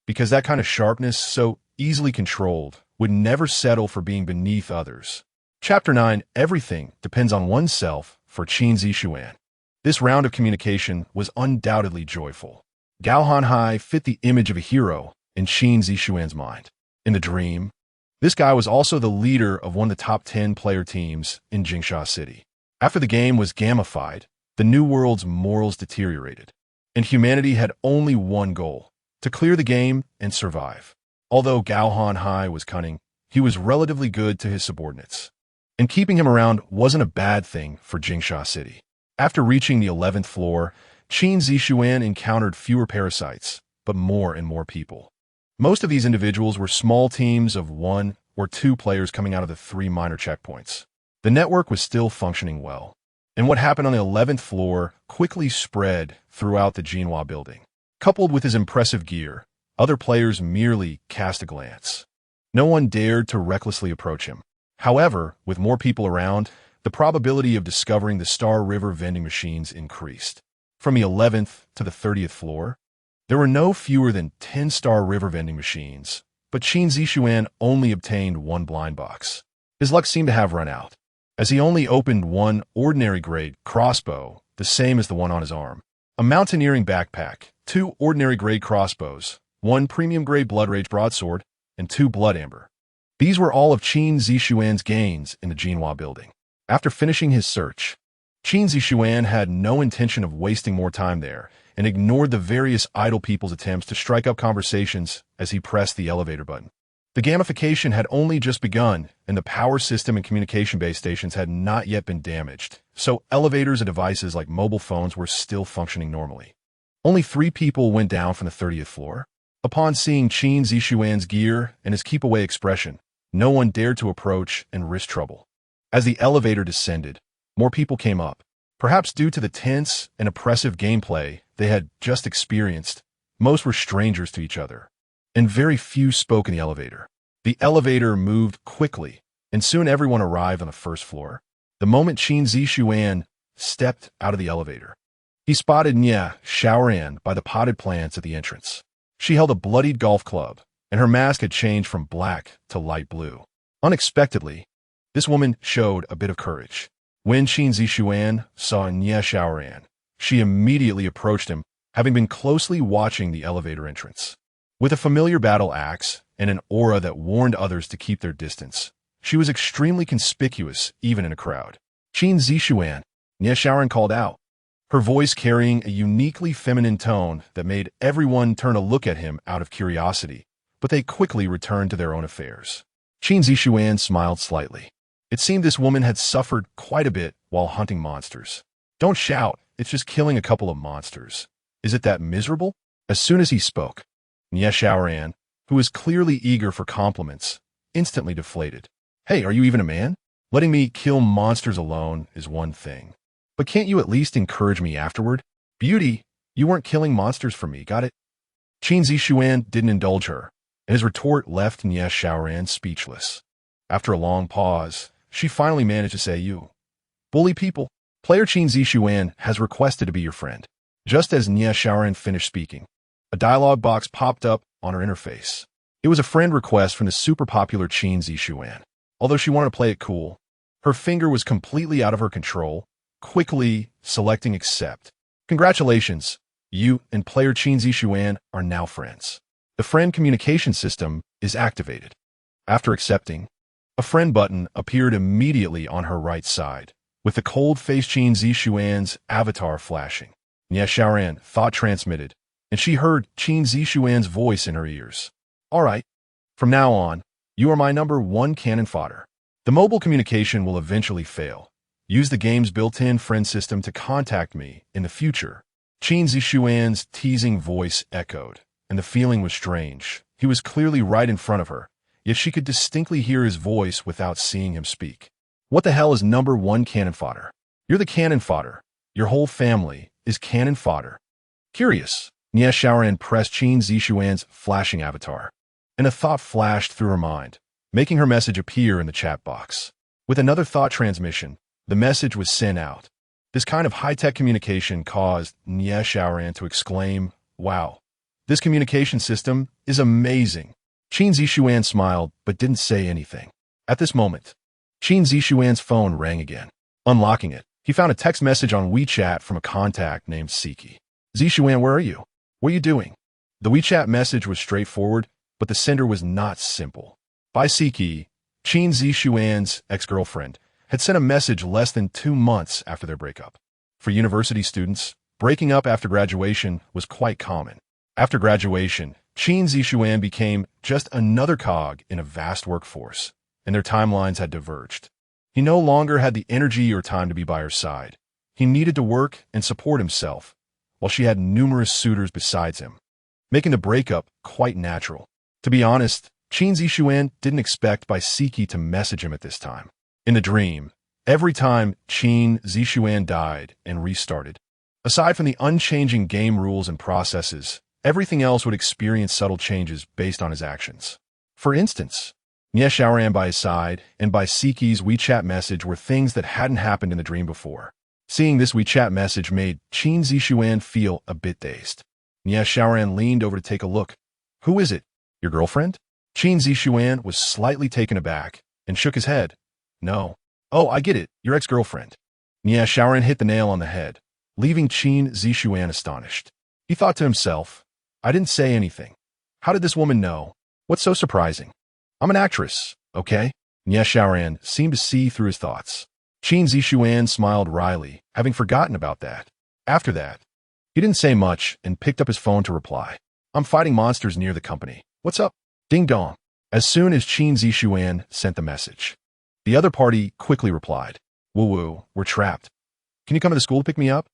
Because that kind of sharpness, so easily controlled, would never settle for being beneath others. Chapter 9, Everything Depends on Oneself for Qin Zixuan. This round of communication was undoubtedly joyful. Gao Hanhai fit the image of a hero in Qin Zixuan's mind. In the dream, this guy was also the leader of one of the top 10 player teams in Jingsha City. After the game was gamified, the New World's morals deteriorated, and humanity had only one goal: to clear the game and survive. Although Gao Hanhai was cunning, he was relatively good to his subordinates, and keeping him around wasn't a bad thing for Jingsha City. After reaching the 11th floor, Qin Zixuan encountered fewer parasites, but more and more people. Most of these individuals were small teams of 1 or 2 players coming out of the 3 minor checkpoints. The network was still functioning well, and what happened on the 11th floor quickly spread throughout the Jinhua building. Coupled with his impressive gear, other players merely cast a glance. No one dared to recklessly approach him. However, with more people around, the probability of discovering the Star River vending machines increased. From the 11th to the 30th floor, there were no fewer than 10 Star River vending machines, but Qin Zixuan only obtained 1 blind box. His luck seemed to have run out, as he only opened 1 ordinary-grade crossbow, the same as the one on his arm, a mountaineering backpack, 2 ordinary-grade crossbows, 1 premium-grade Blood Rage broadsword, and 2 Blood Amber. These were all of Qin Zixuan's gains in the Jinhua building. After finishing his search, Qin Zixuan had no intention of wasting more time there and ignored the various idle people's attempts to strike up conversations as he pressed the elevator button. The gamification had only just begun, and the power system and communication base stations had not yet been damaged, so elevators and devices like mobile phones were still functioning normally. Only 3 people went down from the 30th floor. Upon seeing Qin Zixuan's gear and his keep-away expression, no one dared to approach and risk trouble. As the elevator descended, more people came up. Perhaps due to the tense and oppressive gameplay they had just experienced, most were strangers to each other, and very few spoke in the elevator. The elevator moved quickly, and soon everyone arrived on the 1st floor. The moment Qin Zixuan stepped out of the elevator, he spotted Nya Xiaoran by the potted plants at the entrance. She held a bloodied golf club, and her mask had changed from black to light blue. Unexpectedly, this woman showed a bit of courage. When Qin Zixuan saw Nya Xiaoran, she immediately approached him, having been closely watching the elevator entrance. With a familiar battle axe and an aura that warned others to keep their distance, she was extremely conspicuous even in a crowd. Qin Zixuan, Nya Xiaoran called out, her voice carrying a uniquely feminine tone that made everyone turn to look at him out of curiosity, but they quickly returned to their own affairs. Qin Zixuan smiled slightly. It seemed this woman had suffered quite a bit while hunting monsters. Don't shout, it's just killing a couple of monsters. Is it that miserable? As soon as he spoke, Nya Xiaoran, who was clearly eager for compliments, instantly deflated. Hey, are you even a man? Letting me kill monsters alone is one thing. But can't you at least encourage me afterward? Beauty, you weren't killing monsters for me, got it? Qin Zixuan didn't indulge her, and his retort left Nya Xiaoran speechless. After a long pause, she finally managed to say, you bully people. Player Qin Zixuan has requested to be your friend. Just as Nya Xiaoran finished speaking, a dialogue box popped up on her interface. It was a friend request from the super popular Qin Zixuan. Although she wanted to play it cool, her finger was completely out of her control, quickly selecting accept. Congratulations, you and player Qin Zixuan are now friends. The friend communication system is activated. After accepting, a friend button appeared immediately on her right side, with the cold-faced Qin Zixuan's avatar flashing. Nya Xiaoran thought transmitted, and she heard Qin Zixuan's voice in her ears. All right, from now on, you are my #1 cannon fodder. The mobile communication will eventually fail. Use the game's built-in friend system to contact me in the future. Qin Zixuan's teasing voice echoed, and the feeling was strange. He was clearly right in front of her, yet she could distinctly hear his voice without seeing him speak. What the hell is #1 cannon fodder? You're the cannon fodder. Your whole family is cannon fodder. Curious, Nya Xiaoran pressed Qin Zixuan's flashing avatar, and a thought flashed through her mind, making her message appear in the chat box. With another thought transmission, the message was sent out. This kind of high-tech communication caused Nie Xiaoran to exclaim, "Wow, this communication system is amazing." Qin Zixuan smiled but didn't say anything. At this moment, Qin Zixuan's phone rang again. Unlocking it, he found a text message on WeChat from a contact named Siki. "Zixuan, where are you? What are you doing?" The WeChat message was straightforward, but the sender was not simple. By Siki, Qin Zixuan's ex-girlfriend, had sent a message less than 2 months after their breakup. For university students, breaking up after graduation was quite common. After graduation, Qin Zixuan became just another cog in a vast workforce, and their timelines had diverged. He no longer had the energy or time to be by her side. He needed to work and support himself, while she had numerous suitors besides him, making the breakup quite natural. To be honest, Qin Zixuan didn't expect Bai Siki to message him at this time. In the dream, every time Qin Zixuan died and restarted, aside from the unchanging game rules and processes, everything else would experience subtle changes based on his actions. For instance, Nie Xiaoran by his side and Bai Siki's WeChat message were things that hadn't happened in the dream before. Seeing this WeChat message made Qin Zixuan feel a bit dazed. Nie Xiaoran leaned over to take a look. "Who is it? Your girlfriend?" Qin Zixuan was slightly taken aback and shook his head. "No." "Oh, I get it. Your ex-girlfriend." Nie Xiaoran hit the nail on the head, leaving Qin Zixuan astonished. He thought to himself, "I didn't say anything. How did this woman know? What's so surprising? I'm an actress, okay?" Nie Xiaoran seemed to see through his thoughts. Qin Zixuan smiled wryly, having forgotten about that. After that, he didn't say much and picked up his phone to reply. "I'm fighting monsters near the company. What's up?" Ding dong. As soon as Qin Zixuan sent the message, the other party quickly replied, "Woo-woo, we're trapped. Can you come to the school to pick me up?"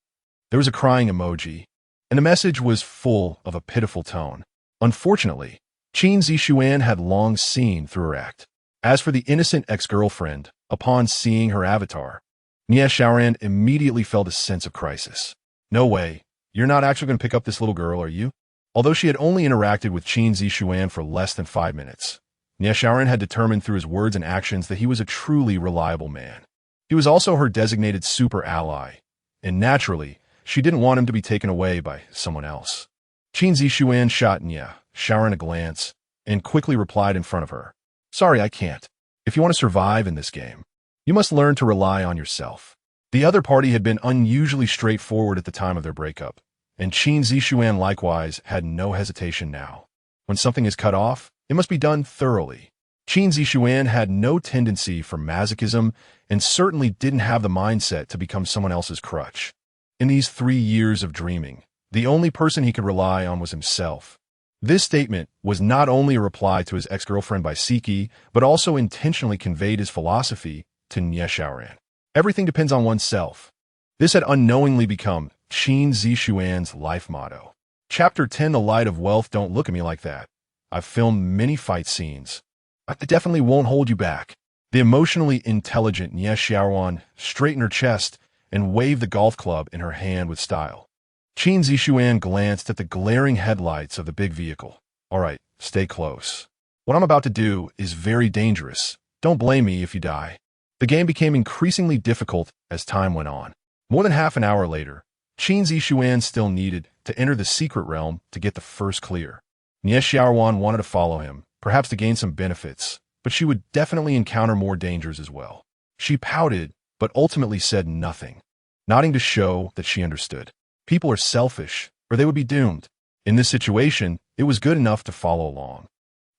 There was a crying emoji, and the message was full of a pitiful tone. Unfortunately, Qin Zixuan had long seen through her act. As for the innocent ex-girlfriend, upon seeing her avatar, Nie Xiaoran immediately felt a sense of crisis. "No way. You're not actually going to pick up this little girl, are you?" Although she had only interacted with Qin Zixuan for less than 5 minutes, Nie Xiaoran had determined through his words and actions that he was a truly reliable man. He was also her designated super ally, and naturally, she didn't want him to be taken away by someone else. Qin Zixuan shot Nie Xiaoran a glance and quickly replied in front of her, "Sorry, I can't. If you want to survive in this game, you must learn to rely on yourself." The other party had been unusually straightforward at the time of their breakup, and Qin Zixuan likewise had no hesitation now. When something is cut off, it must be done thoroughly. Qin Zixuan had no tendency for masochism and certainly didn't have the mindset to become someone else's crutch. In these 3 years of dreaming, the only person he could rely on was himself. This statement was not only a reply to his ex-girlfriend Bai Siki, but also intentionally conveyed his philosophy to Nie Xiaoran. Everything depends on oneself. This had unknowingly become Qin Zixuan's life motto. Chapter 10: The Light of Wealth. Don't look at me like that. I've filmed many fight scenes. I definitely won't hold you back. The emotionally intelligent Nie Xiaoran straightened her chest and waved the golf club in her hand with style. Qin Zixuan glanced at the glaring headlights of the big vehicle. "All right, stay close. What I'm about to do is very dangerous. Don't blame me if you die." The game became increasingly difficult as time went on. More than half an hour later, Qin Zixuan still needed to enter the secret realm to get the first clear. Nie Xiaoran wanted to follow him, perhaps to gain some benefits, but she would definitely encounter more dangers as well. She pouted, but ultimately said nothing, nodding to show that she understood. People are selfish, or they would be doomed. In this situation, it was good enough to follow along.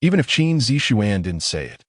Even if Qin Zixuan didn't say it,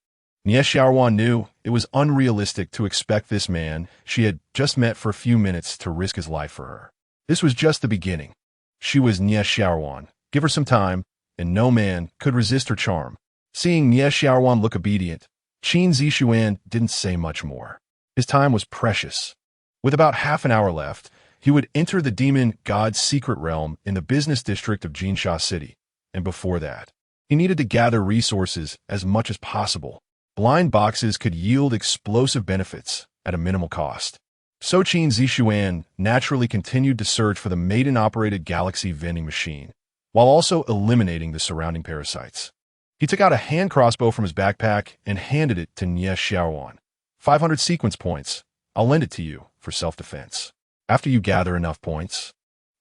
Nie Xiaoran knew it was unrealistic to expect this man she had just met for a few minutes to risk his life for her. This was just the beginning. She was Nie Xiaoran. Give her some time, and no man could resist her charm. Seeing Nie Xiaoran look obedient, Qin Zixuan didn't say much more. His time was precious. With about half an hour left, he would enter the demon god's secret realm in the business district of Jinsha City, and before that, he needed to gather resources as much as possible. Blind boxes could yield explosive benefits at a minimal cost. So Qin Zixuan naturally continued to search for the maiden-operated galaxy vending machine, while also eliminating the surrounding parasites. He took out a hand crossbow from his backpack and handed it to Nie Xiaoran. 500 sequence points. I'll lend it to you for self-defense. After you gather enough points,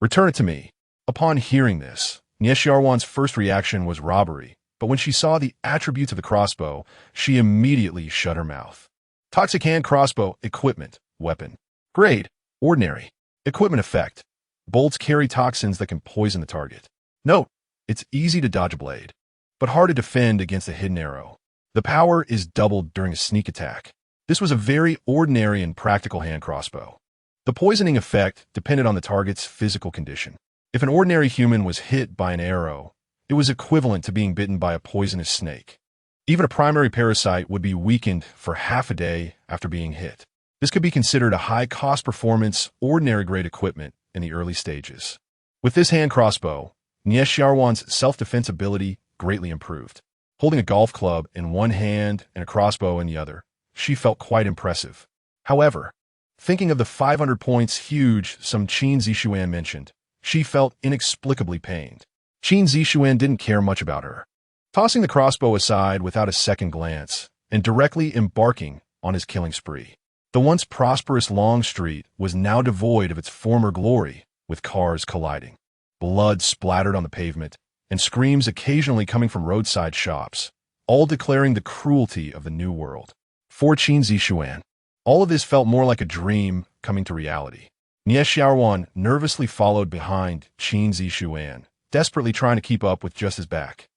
return it to me. Upon hearing this, Xiaowan's first reaction was robbery, but when she saw the attributes of the crossbow, she immediately shut her mouth. Toxic hand crossbow equipment, weapon. Grade, ordinary. Equipment effect. Bolts carry toxins that can poison the target. Note, it's easy to dodge a blade, but hard to defend against a hidden arrow. The power is doubled during a sneak attack. This was a very ordinary and practical hand crossbow. The poisoning effect depended on the target's physical condition. If an ordinary human was hit by an arrow, it was equivalent to being bitten by a poisonous snake. Even a primary parasite would be weakened for half a day after being hit. This could be considered a high-cost performance, ordinary-grade equipment in the early stages. With this hand crossbow, Xiaowan's self-defense ability greatly improved. Holding a golf club in one hand and a crossbow in the other, she felt quite impressive. However, thinking of the 500 points huge some Qin Zixuan mentioned, she felt inexplicably pained. Qin Zixuan didn't care much about her. Tossing the crossbow aside without a second glance and directly embarking on his killing spree. The once prosperous Long Street was now devoid of its former glory, with cars colliding, blood splattered on the pavement, and screams occasionally coming from roadside shops, all declaring the cruelty of the new world. For Qin Zixuan, all of this felt more like a dream coming to reality. Xiaowan nervously followed behind Qin Zixuan, desperately trying to keep up with just his back.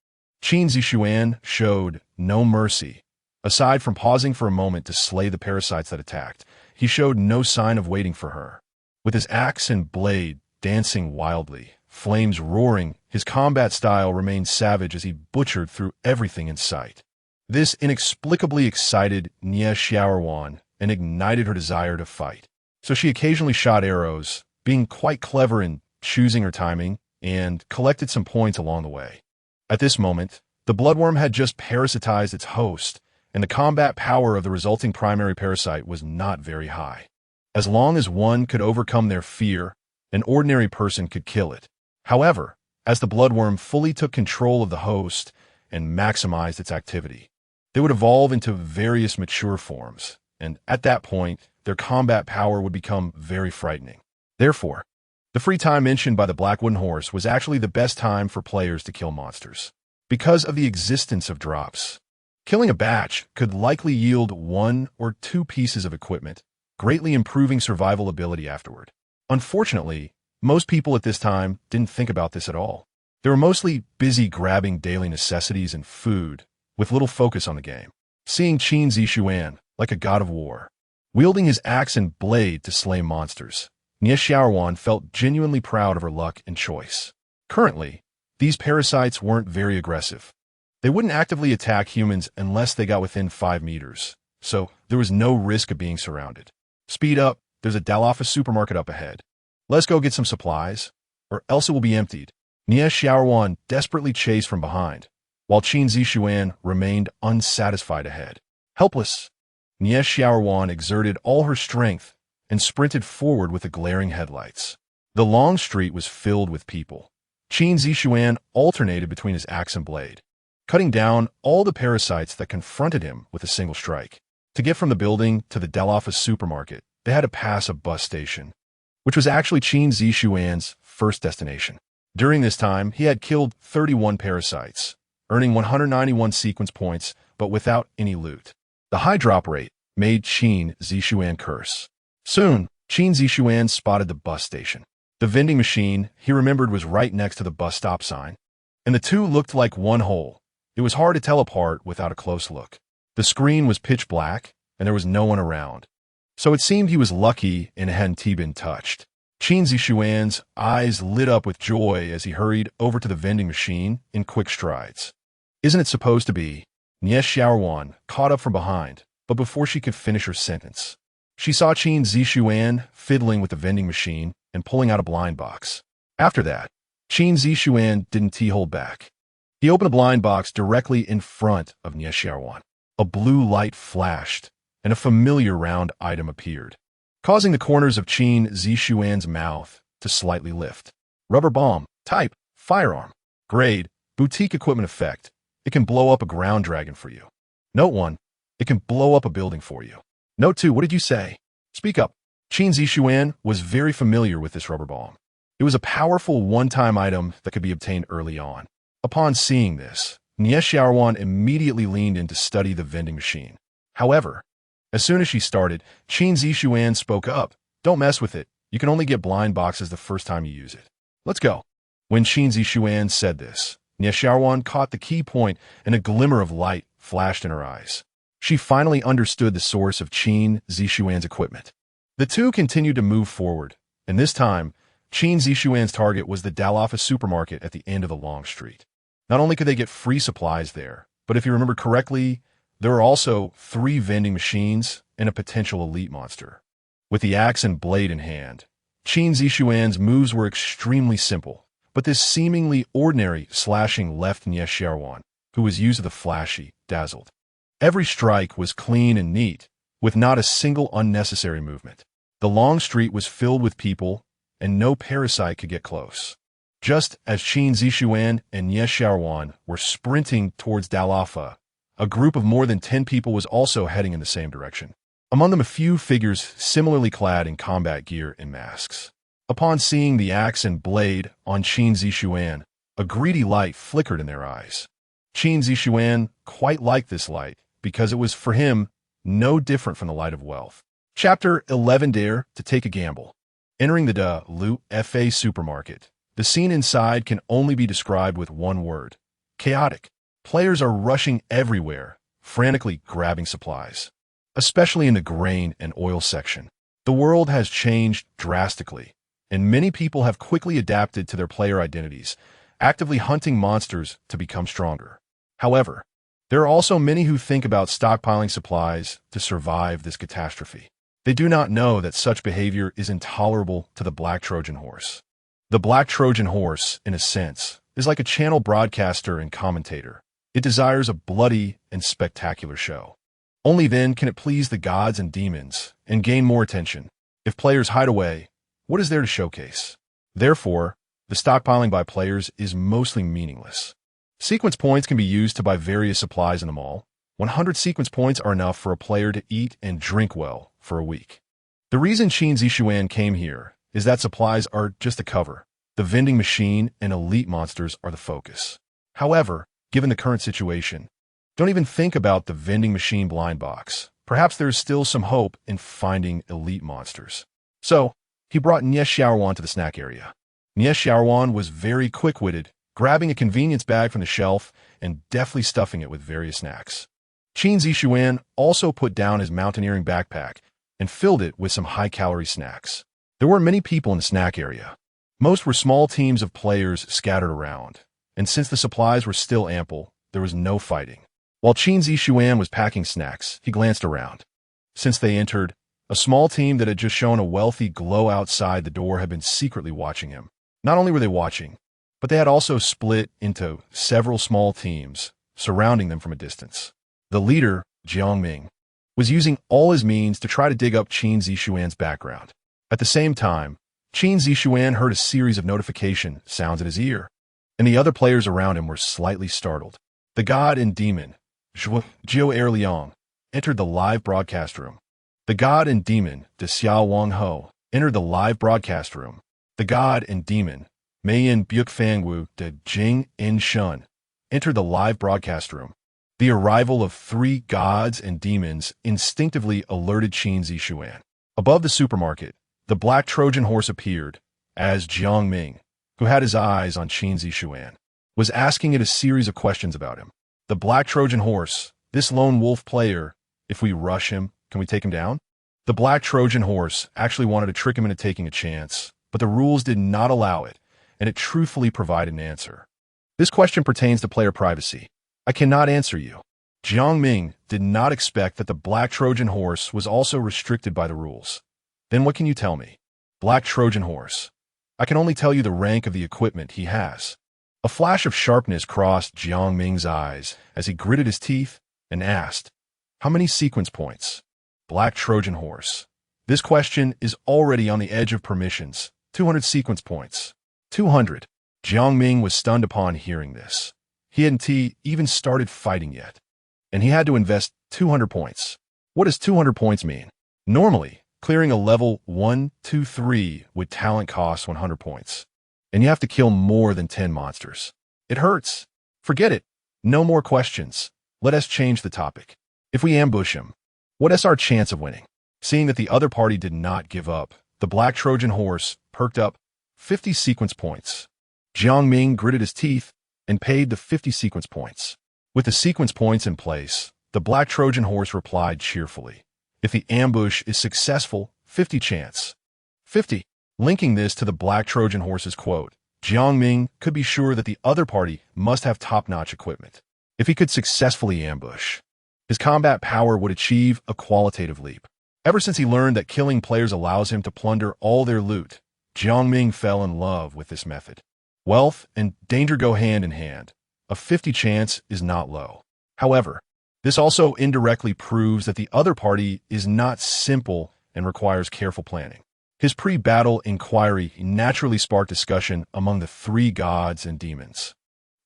Qin Zixuan showed no mercy. Aside from pausing for a moment to slay the parasites that attacked, he showed no sign of waiting for her. With his axe and blade dancing wildly, flames roaring, his combat style remained savage as he butchered through everything in sight. This inexplicably excited Xiaowan and ignited her desire to fight. So she occasionally shot arrows, being quite clever in choosing her timing, and collected some points along the way. At this moment, the bloodworm had just parasitized its host, and the combat power of the resulting primary parasite was not very high. As long as one could overcome their fear, an ordinary person could kill it. However, as the bloodworm fully took control of the host and maximized its activity, they would evolve into various mature forms, and at that point, their combat power would become very frightening. Therefore, the free time mentioned by the Black Wooden Horse was actually the best time for players to kill monsters. Because of the existence of drops, killing a batch could likely yield 1 or 2 pieces of equipment, greatly improving survival ability afterward. Unfortunately, most people at this time didn't think about this at all. They were mostly busy grabbing daily necessities and food, with little focus on the game. Seeing Qin Zixuan, like a god of war, wielding his axe and blade to slay monsters, Xiaowan felt genuinely proud of her luck and choice. Currently, these parasites weren't very aggressive. They wouldn't actively attack humans unless they got within 5 meters, so there was no risk of being surrounded. Speed up, there's a Dalaffa supermarket up ahead. Let's go get some supplies, or else it will be emptied. Xiaowan desperately chased from behind, while Qin Zixuan remained unsatisfied ahead. Helpless, Xiaowan exerted all her strength and sprinted forward with the glaring headlights. The long street was filled with people. Qin Zixuan alternated between his axe and blade, cutting down all the parasites that confronted him with a single strike. To get from the building to the Dalaffa supermarket, they had to pass a bus station, which was actually Qin Zixuan's first destination. During this time, he had killed 31 parasites, earning 191 sequence points, but without any loot. The high drop rate made Qin Zixuan curse. Soon, Qin Zixuan spotted the bus station. The vending machine, he remembered, was right next to the bus stop sign, and the two looked like one whole. It was hard to tell apart without a close look. The screen was pitch black, and there was no one around. So it seemed he was lucky and hadn't been touched. Qin Zixuan's eyes lit up with joy as he hurried over to the vending machine in quick strides. Isn't it supposed to be? Xiaowan caught up from behind, but before she could finish her sentence, she saw Qin Zixuan fiddling with the vending machine and pulling out a blind box. After that, Qin Zixuan didn't hold back. He opened a blind box directly in front of Xiaowan. A blue light flashed, and a familiar round item appeared, causing the corners of Qin Zixuan's mouth to slightly lift. Rubber bomb. Type: firearm. Grade: boutique equipment effect. It can blow up a ground dragon for you. Note 1. It can blow up a building for you. Note 2, what did you say? Speak up. Qin Zixuan was very familiar with this rubber bomb. It was a powerful one-time item that could be obtained early on. Upon seeing this, Xiaowan immediately leaned in to study the vending machine. However, as soon as she started, Qin Zixuan spoke up. Don't mess with it. You can only get blind boxes the first time you use it. Let's go. When Qin Zixuan said this, Xiaowan caught the key point and a glimmer of light flashed in her eyes. She finally understood the source of Qin Zixuan's equipment. The two continued to move forward, and this time, Qin Zixuan's target was the Daloffa supermarket at the end of the long street. Not only could they get free supplies there, but if you remember correctly, there were also 3 vending machines and a potential elite monster. With the axe and blade in hand, Qin Zixuan's moves were extremely simple, but this seemingly ordinary slashing left Xiaowan, who was used to the flashy, dazzled. Every strike was clean and neat, with not a single unnecessary movement. The long street was filled with people, and no parasite could get close. Just as Qin Zixuan and Xiaowan were sprinting towards Daloffa, a group of more than 10 people was also heading in the same direction. Among them a few figures similarly clad in combat gear and masks. Upon seeing the axe and blade on Qin Zixuan, a greedy light flickered in their eyes. Qin Zixuan quite liked this light because it was, for him, no different from the light of wealth. Chapter 11. Dare to take a gamble. Entering the Daloffa supermarket, the scene inside can only be described with one word: chaotic. Players are rushing everywhere, frantically grabbing supplies, especially in the grain and oil section. The world has changed drastically, and many people have quickly adapted to their player identities, actively hunting monsters to become stronger. However, there are also many who think about stockpiling supplies to survive this catastrophe. They do not know that such behavior is intolerable to the Black Trojan Horse. The Black Trojan Horse, in a sense, is like a channel broadcaster and commentator. It desires a bloody and spectacular show. Only then can it please the gods and demons and gain more attention. If players hide away, what is there to showcase? Therefore, the stockpiling by players is mostly meaningless. Sequence points can be used to buy various supplies in the mall. 100 sequence points are enough for a player to eat and drink well for a week. The reason Qin Zixuan came here is that supplies are just a cover. The vending machine and elite monsters are the focus. However, given the current situation, don't even think about the vending machine blind box. Perhaps there is still some hope in finding elite monsters. So, he brought Xiaowan to the snack area. Xiaowan was very quick-witted, grabbing a convenience bag from the shelf and deftly stuffing it with various snacks. Qin Zixuan also put down his mountaineering backpack and filled it with some high-calorie snacks. There weren't many people in the snack area. Most were small teams of players scattered around, and since the supplies were still ample, there was no fighting. While Qin Zixuan was packing snacks, he glanced around. Since they entered, a small team that had just shown a wealthy glow outside the door had been secretly watching him. Not only were they watching, but they had also split into several small teams, surrounding them from a distance. The leader, Jiang Ming, was using all his means to try to dig up Qin Zixuan's background. At the same time, Qin Zixuan heard a series of notification sounds in his ear, and the other players around him were slightly startled. The god and demon, Zhuo Erliang, entered the live broadcast room. The god and demon, De Xiao Wang Ho, entered the live broadcast room. The god and demon, Meiyan Bukfangwu de Jing In Shun, entered the live broadcast room. The arrival of 3 gods and demons instinctively alerted Qin Zixuan. Above the supermarket, the Black Trojan Horse appeared, as Jiang Ming, who had his eyes on Qin Zixuan, was asking it a series of questions about him. The Black Trojan Horse, this lone wolf player, if we rush him, can we take him down? The Black Trojan Horse actually wanted to trick him into taking a chance, but the rules did not allow it, and it truthfully provided an answer. This question pertains to player privacy. I cannot answer you. Jiang Ming did not expect that the Black Trojan Horse was also restricted by the rules. Then what can you tell me? Black Trojan Horse. I can only tell you the rank of the equipment he has. A flash of sharpness crossed Jiang Ming's eyes as he gritted his teeth and asked, "How many sequence points?" Black Trojan Horse. This question is already on the edge of permissions. 200 sequence points. 200. Jiang Ming was stunned upon hearing this. He hadn't even started fighting yet, and he had to invest 200 points. What does 200 points mean? Normally, clearing a level 1, 2, 3 with talent costs 100 points. And you have to kill more than 10 monsters. It hurts. Forget it. No more questions. Let us change the topic. If we ambush him, what is our chance of winning? Seeing that the other party did not give up, the black Trojan horse perked up 50 sequence points. Jiang Ming gritted his teeth and paid the 50 sequence points. With the sequence points in place, the black Trojan horse replied cheerfully, if the ambush is successful, 50 chance. 50. Linking this to the black Trojan horse's quote, Jiang Ming could be sure that the other party must have top-notch equipment. If he could successfully ambush, his combat power would achieve a qualitative leap. Ever since he learned that killing players allows him to plunder all their loot, Jiang Ming fell in love with this method. Wealth and danger go hand in hand. A 50 chance is not low. However, this also indirectly proves that the other party is not simple and requires careful planning. His pre-battle inquiry naturally sparked discussion among the three gods and demons.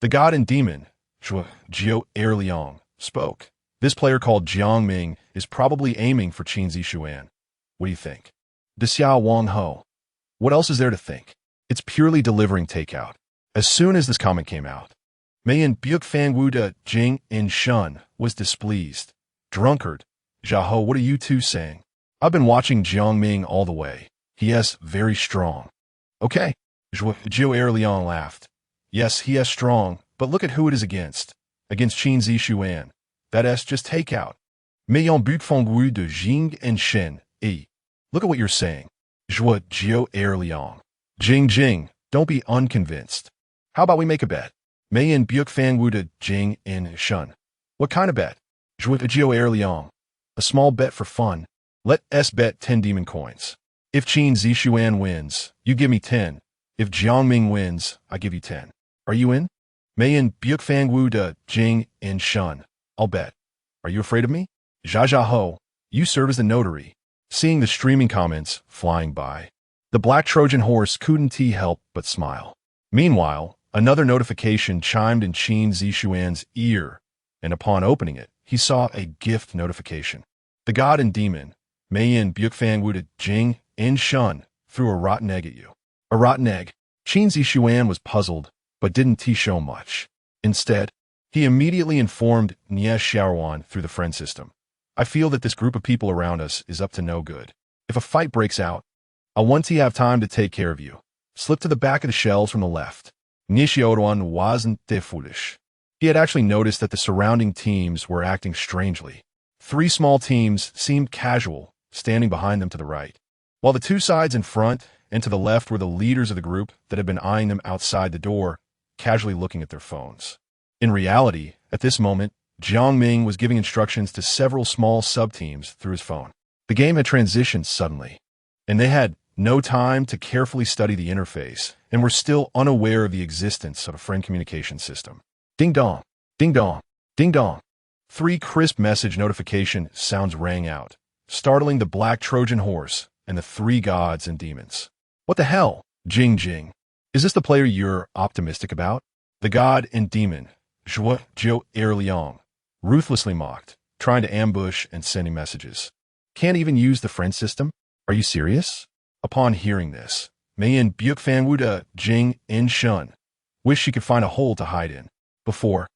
The god and demon, Zhuo spoke. This player called Jiang Ming is probably aiming for Qin Zixuan. What do you think? Xiao Wang Ho. What else is there to think? It's purely delivering takeout. As soon as this comment came out, Mayan Fangwu de Jing in Shun was displeased. Drunkard. Zhao, what are you two saying? I've been watching Jiang Ming all the way. He is very strong. Okay. Zhuo Liang laughed. Yes, he is strong, but look at who it is against. Against Qin Zixuan. That is just takeout. Mayan Fangwu de Jing and Shen. Look at what you're saying. Zhuo Liang. Jing, don't be unconvinced. How about we make a bet? Mayan Fangwu de Jing in Shun. What kind of bet? Zhuo Liang. A small bet for fun. Let us bet 10 demon coins. If Qin Zixuan wins, you give me 10. If Jiang Ming wins, I give you 10. Are you in? Mayan Fangwu de Jing in Shun. I'll bet. Are you afraid of me? Zha Ho, you serve as the notary. Seeing the streaming comments flying by, the black Trojan horse couldn't help but smile. Meanwhile, another notification chimed in Qin Zixuan's ear, and upon opening it, he saw a gift notification. The god and demon, Mayan Fangwu de Jing in Shun, threw a rotten egg at you. A rotten egg. Qin Zixuan was puzzled, but didn't show much. Instead, he immediately informed Nie Xiaowan through the friend system. I feel that this group of people around us is up to no good. If a fight breaks out, I'll want to have time to take care of you. Slip to the back of the shelves from the left. Nie Xiaowan wasn't foolish. He had actually noticed that the surrounding teams were acting strangely. 3 small teams seemed casual, standing behind them to the right, while the 2 sides in front and to the left were the leaders of the group that had been eyeing them outside the door, casually looking at their phones. In reality, at this moment, Jiang Ming was giving instructions to several small sub-teams through his phone. The game had transitioned suddenly, and they had no time to carefully study the interface and were still unaware of the existence of a friend communication system. Ding dong, ding dong, ding dong. 3 crisp message notification sounds rang out, startling the black Trojan horse and the 3 gods and demons. What the hell? Jing. Is this the player you're optimistic about? The god and demon, Zhuo Liang, ruthlessly mocked, trying to ambush and sending messages. Can't even use the friend system? Are you serious? Upon hearing this, Mayan Fangwu de Jing in Shun wished she could find a hole to hide in. Before,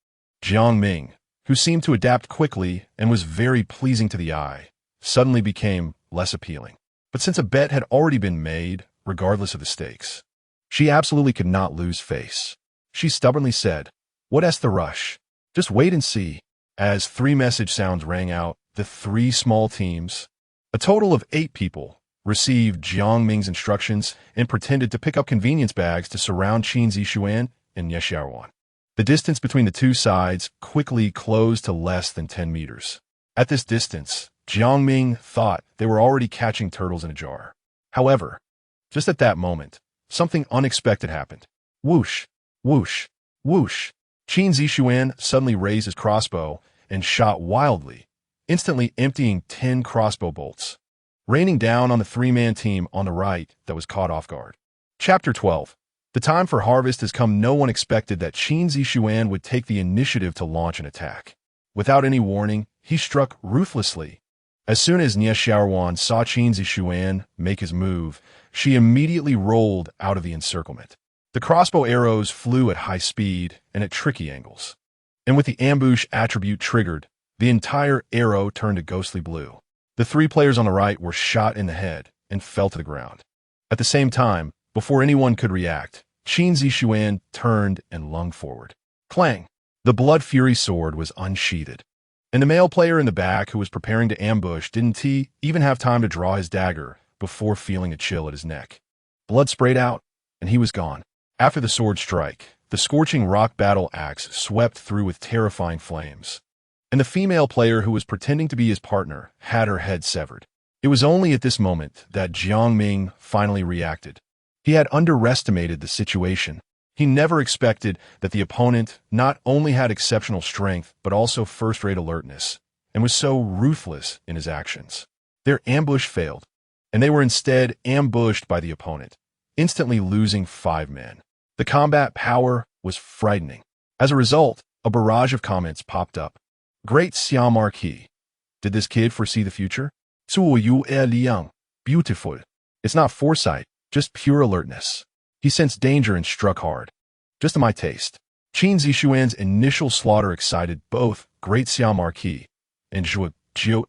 Jiang Ming, who seemed to adapt quickly and was very pleasing to the eye, suddenly became less appealing. But since a bet had already been made, regardless of the stakes, she absolutely could not lose face. She stubbornly said, "What is the rush? Just wait and see." As 3 message sounds rang out, the 3 small teams, a total of 8 people, received Jiang Ming's instructions and pretended to pick up convenience bags to surround Qin Zixuan and Nie Xiaowan. The distance between the 2 sides quickly closed to less than 10 meters. At this distance, Jiang Ming thought they were already catching turtles in a jar. However, just at that moment, something unexpected happened. Whoosh, whoosh, whoosh. Qin Zixuan suddenly raised his crossbow and shot wildly, instantly emptying 10 crossbow bolts, raining down on the 3-man team on the right that was caught off guard. Chapter 12. The time for harvest has come. No one expected that Qin Zixuan would take the initiative to launch an attack. Without any warning, he struck ruthlessly, As soon as Nie Xiaoruan saw Qin Zixuan make his move, she immediately rolled out of the encirclement. The crossbow arrows flew at high speed and at tricky angles. And with the ambush attribute triggered, the entire arrow turned a ghostly blue. The three players on the right were shot in the head and fell to the ground. At the same time, before anyone could react, Qin Zixuan turned and lunged forward. Clang! The Blood Fury sword was unsheathed. And the male player in the back who was preparing to ambush didn't even have time to draw his dagger before feeling a chill at his neck. Blood sprayed out, and he was gone. After the sword strike, the scorching rock battle axe swept through with terrifying flames. And the female player who was pretending to be his partner had her head severed. It was only at this moment that Jiang Ming finally reacted. He had underestimated the situation. He never expected that the opponent not only had exceptional strength, but also first-rate alertness, and was so ruthless in his actions. Their ambush failed, and they were instead ambushed by the opponent, instantly losing 5 men. The combat power was frightening. As a result, a barrage of comments popped up. Great Xiao Marquis. Did this kid foresee the future? zuo yu liang. Beautiful. It's not foresight, just pure alertness. He sensed danger and struck hard. Just to my taste. Qin Zixuan's initial slaughter excited both Great Xiao Marquis and Zhuo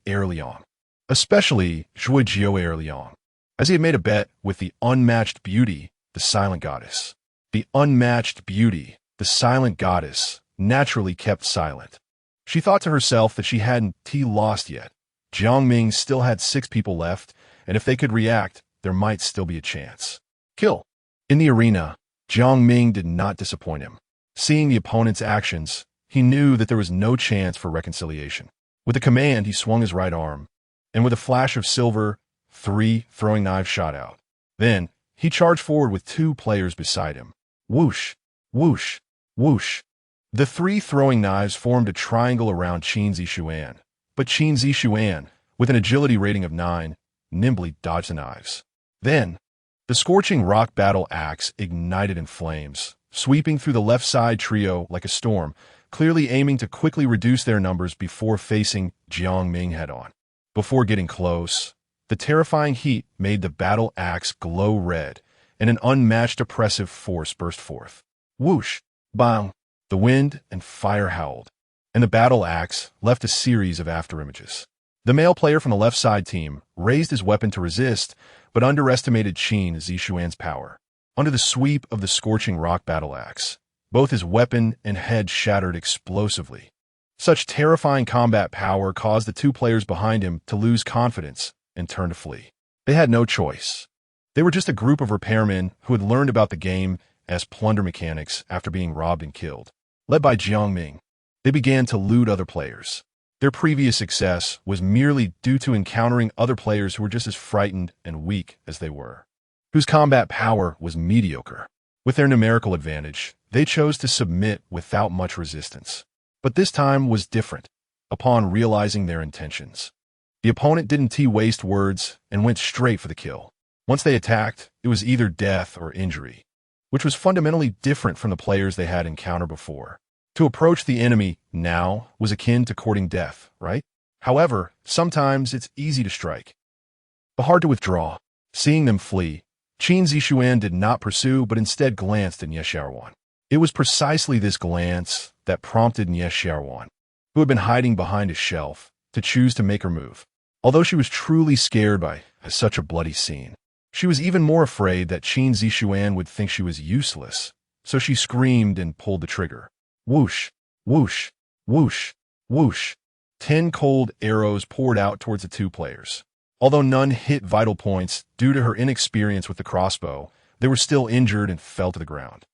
Erliang, especially Zhuo Erliang, as he had made a bet with the unmatched beauty, the silent goddess. The unmatched beauty, the silent goddess, naturally kept silent. She thought to herself that she hadn't lost yet. Jiang Ming still had 6 people left, and if they could react, there might still be a chance. Kill. In the arena, Jiang Ming did not disappoint him. Seeing the opponent's actions, he knew that there was no chance for reconciliation. With a command, he swung his right arm, and with a flash of silver, 3 throwing knives shot out. Then, he charged forward with 2 players beside him. Whoosh, whoosh, whoosh. The 3 throwing knives formed a triangle around Qin Zixuan, but Qin Zixuan, with an agility rating of 9, nimbly dodged the knives. Then, the scorching rock battle axe ignited in flames, sweeping through the left side trio like a storm, clearly aiming to quickly reduce their numbers before facing Jiang Ming head-on. Before getting close, the terrifying heat made the battle axe glow red, and an unmatched oppressive force burst forth. Whoosh! Bang! The wind and fire howled, and the battle axe left a series of afterimages. The male player from the left side team raised his weapon to resist, but underestimated Qin Zixuan's power. Under the sweep of the scorching rock battle axe, both his weapon and head shattered explosively. Such terrifying combat power caused the 2 players behind him to lose confidence and turn to flee. They had no choice. They were just a group of repairmen who had learned about the game as plunder mechanics after being robbed and killed. Led by Jiang Ming, they began to loot other players. Their previous success was merely due to encountering other players who were just as frightened and weak as they were, whose combat power was mediocre. With their numerical advantage, they chose to submit without much resistance. But this time was different, upon realizing their intentions. The opponent didn't waste words and went straight for the kill. Once they attacked, it was either death or injury, which was fundamentally different from the players they had encountered before. To approach the enemy now was akin to courting death, right? However, sometimes it's easy to strike, but hard to withdraw. Seeing them flee, Qin Zixuan did not pursue, but instead glanced at Nie Xiaoruan. It was precisely this glance that prompted Nie Xiaoruan, who had been hiding behind a shelf, to choose to make her move. Although she was truly scared by such a bloody scene, she was even more afraid that Qin Zixuan would think she was useless, so she screamed and pulled the trigger. Whoosh, whoosh, whoosh, whoosh. 10 cold arrows poured out towards the 2 players. Although none hit vital points due to her inexperience with the crossbow, they were still injured and fell to the ground.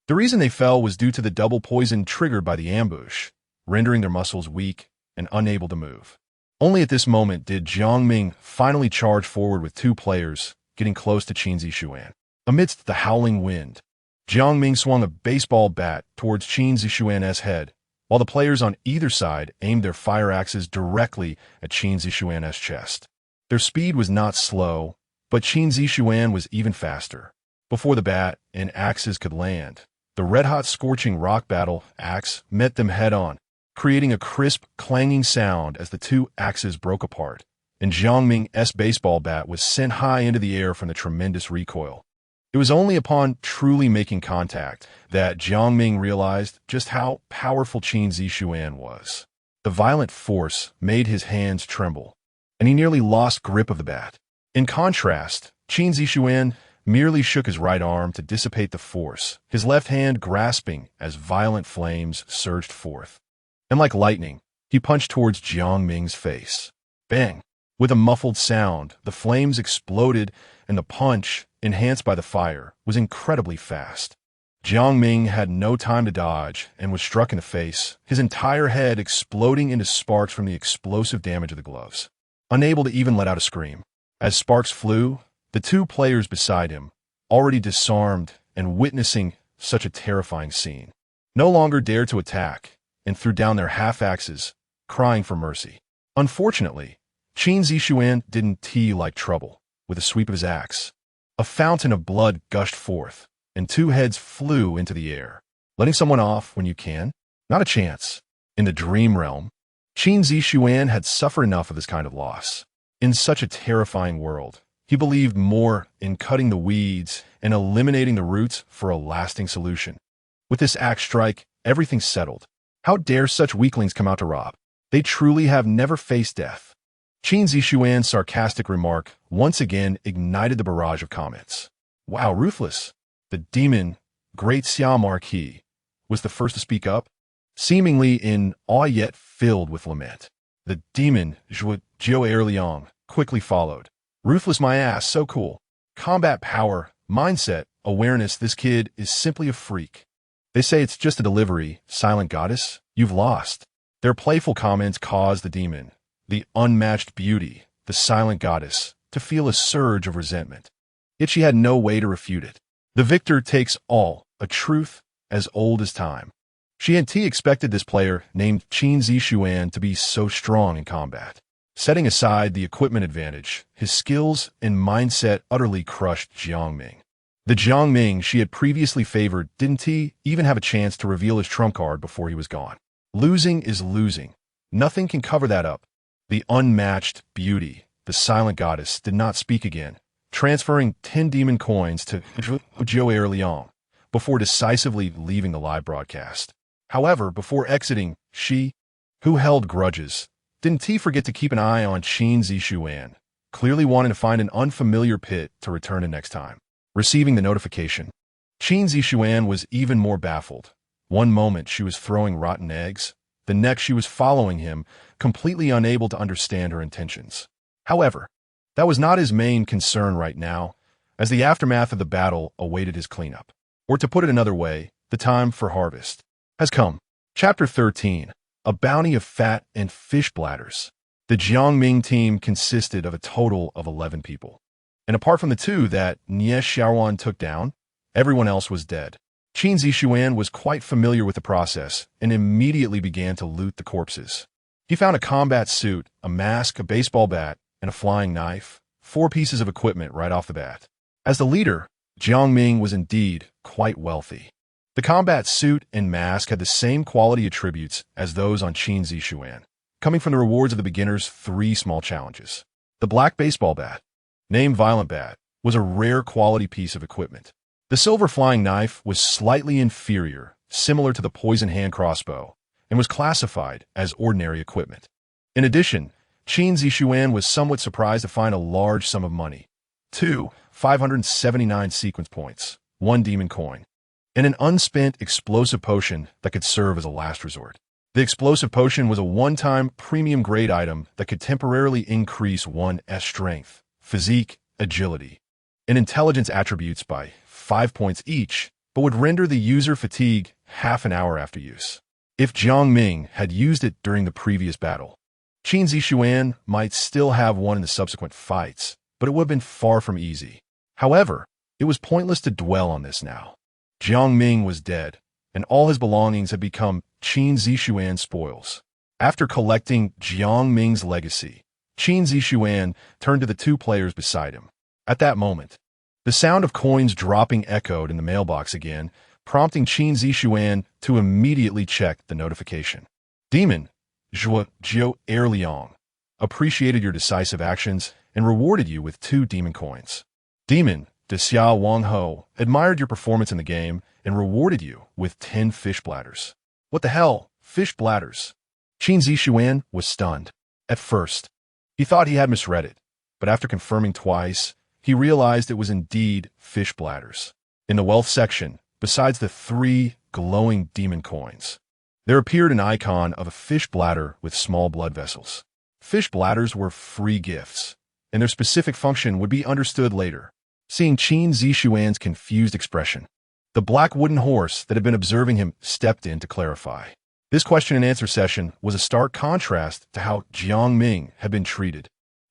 The reason they fell was due to the double poison triggered by the ambush, rendering their muscles weak and unable to move. Only at this moment did Jiang Ming finally charge forward with 2 players, getting close to Qin Zixuan. Amidst the howling wind, Jiang Ming swung a baseball bat towards Qin Zixuan's head, while the players on either side aimed their fire axes directly at Qin Zixuan's chest. Their speed was not slow, but Qin Zixuan was even faster. Before the bat and axes could land, the red-hot scorching rock battle axe met them head-on, creating a crisp, clanging sound as the 2 axes broke apart, and Jiang Ming's baseball bat was sent high into the air from the tremendous recoil. It was only upon truly making contact that Jiang Ming realized just how powerful Qin Zixuan was. The violent force made his hands tremble, and he nearly lost grip of the bat. In contrast, Qin Zixuan merely shook his right arm to dissipate the force, his left hand grasping as violent flames surged forth. And like lightning, he punched towards Jiang Ming's face. Bang! With a muffled sound, the flames exploded, and the punch, enhanced by the fire, was incredibly fast. Jiang Ming had no time to dodge and was struck in the face, his entire head exploding into sparks from the explosive damage of the gloves. Unable to even let out a scream. As sparks flew, the two players beside him, already disarmed and witnessing such a terrifying scene, no longer dared to attack and threw down their half-axes, crying for mercy. Unfortunately, Qin Zixuan didn't tee like trouble. With a sweep of his axe, a fountain of blood gushed forth, and two heads flew into the air. Letting someone off when you can? Not a chance. In the dream realm, Qin Zixuan had suffered enough of this kind of loss. In such a terrifying world, he believed more in cutting the weeds and eliminating the roots for a lasting solution. With this axe strike, everything's settled. How dare such weaklings come out to rob? They truly have never faced death. Qin Zixuan's sarcastic remark once again ignited the barrage of comments. Wow, ruthless. The demon, Great Xiao Marquis, was the first to speak up, seemingly in awe yet filled with lament. The demon, Zhuo Erliang, quickly followed. Ruthless my ass, so cool. Combat power, mindset, awareness, this kid is simply a freak. They say it's just a delivery, silent goddess, you've lost. Their playful comments caused the demon, the unmatched beauty, the silent goddess, to feel a surge of resentment. Yet she had no way to refute it. The victor takes all, a truth as old as time. She and T expected this player, named Qin Zixuan, to be so strong in combat. Setting aside the equipment advantage, his skills and mindset utterly crushed Jiang Ming. The Jiang Ming she had previously favored didn't even have a chance to reveal his trump card before he was gone. Losing is losing. Nothing can cover that up. The unmatched beauty, the silent goddess, did not speak again, transferring 10 demon coins to Zhuo Erliang before decisively leaving the live broadcast. However, before exiting, she, who held grudges, didn't forget to keep an eye on Qin Zixuan, clearly wanting to find an unfamiliar pit to return to next time. Receiving the notification, Qin Zixuan was even more baffled. One moment she was throwing rotten eggs, the next she was following him, completely unable to understand her intentions. However, that was not his main concern right now, as the aftermath of the battle awaited his cleanup. Or to put it another way, the time for harvest has come. Chapter 13, A Bounty of Fat and Fish Bladders. The Jiang Ming team consisted of a total of 11 people. And apart from the two that Nie Xiaowan took down, everyone else was dead. Qin Zixuan was quite familiar with the process and immediately began to loot the corpses. He found a combat suit, a mask, a baseball bat, and a flying knife, 4 pieces of equipment right off the bat. As the leader, Jiang Ming was indeed quite wealthy. The combat suit and mask had the same quality attributes as those on Qin Zixuan, coming from the rewards of the beginner's 3 small challenges. The black baseball bat, named Violent Bat, was a rare quality piece of equipment. The silver flying knife was slightly inferior, similar to the poison hand crossbow, and was classified as ordinary equipment. In addition, Qin Zixuan was somewhat surprised to find a large sum of money. 579 sequence points, 1 demon coin, and an unspent explosive potion that could serve as a last resort. The explosive potion was a one-time premium grade item that could temporarily increase one's strength, physique, agility, and intelligence attributes by 5 points each, but would render the user fatigued half an hour after use. If Jiang Ming had used it during the previous battle, Qin Zixuan might still have won in the subsequent fights, but it would have been far from easy. However, it was pointless to dwell on this now. Jiang Ming was dead, and all his belongings had become Qin Zixuan's spoils. After collecting Jiang Ming's legacy, Qin Zixuan turned to the 2 players beside him. At that moment, the sound of coins dropping echoed in the mailbox again, prompting Qin Zixuan to immediately check the notification. Demon, Zhuo Erliang, appreciated your decisive actions, and rewarded you with 2 demon coins. Demon De Xiao Wang Ho admired your performance in the game and rewarded you with 10 fish bladders. What the hell? Fish bladders? Qin Zixuan was stunned. At first, he thought he had misread it, but after confirming twice, he realized it was indeed fish bladders. In the wealth section, besides the 3 glowing demon coins, there appeared an icon of a fish bladder with small blood vessels. Fish bladders were free gifts, and their specific function would be understood later. Seeing Qin Zixuan's confused expression, the black wooden horse that had been observing him stepped in to clarify. This question and answer session was a stark contrast to how Jiang Ming had been treated.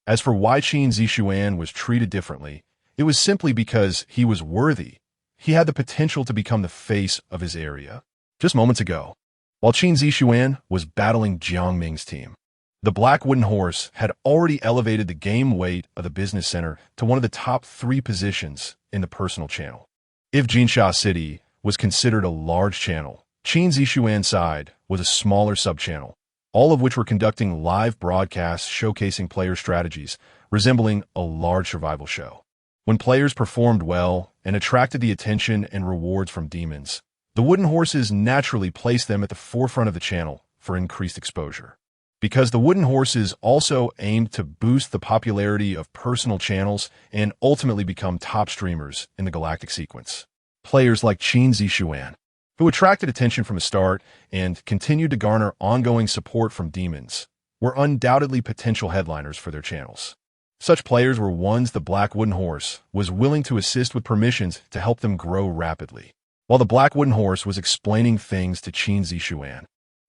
As for why Qin Zixuan was treated differently, it was simply because he was worthy. He had the potential to become the face of his area. Just moments ago, while Qin Zixuan was battling Jiang Ming's team, the black wooden horse had already elevated the game weight of the business center to one of the top 3 positions in the personal channel. If Jinsha City was considered a large channel, Qin Zixuan's side was a smaller sub-channel, all of which were conducting live broadcasts showcasing player strategies, resembling a large survival show. When players performed well and attracted the attention and rewards from demons, the wooden horses naturally placed them at the forefront of the channel for increased exposure. Because the wooden horses also aimed to boost the popularity of personal channels and ultimately become top streamers in the Galactic Sequence. Players like Qin Zixuan, who attracted attention from the start and continued to garner ongoing support from demons, were undoubtedly potential headliners for their channels. Such players were ones the black wooden horse was willing to assist with permissions to help them grow rapidly. While the black wooden horse was explaining things to Qin Zixuan,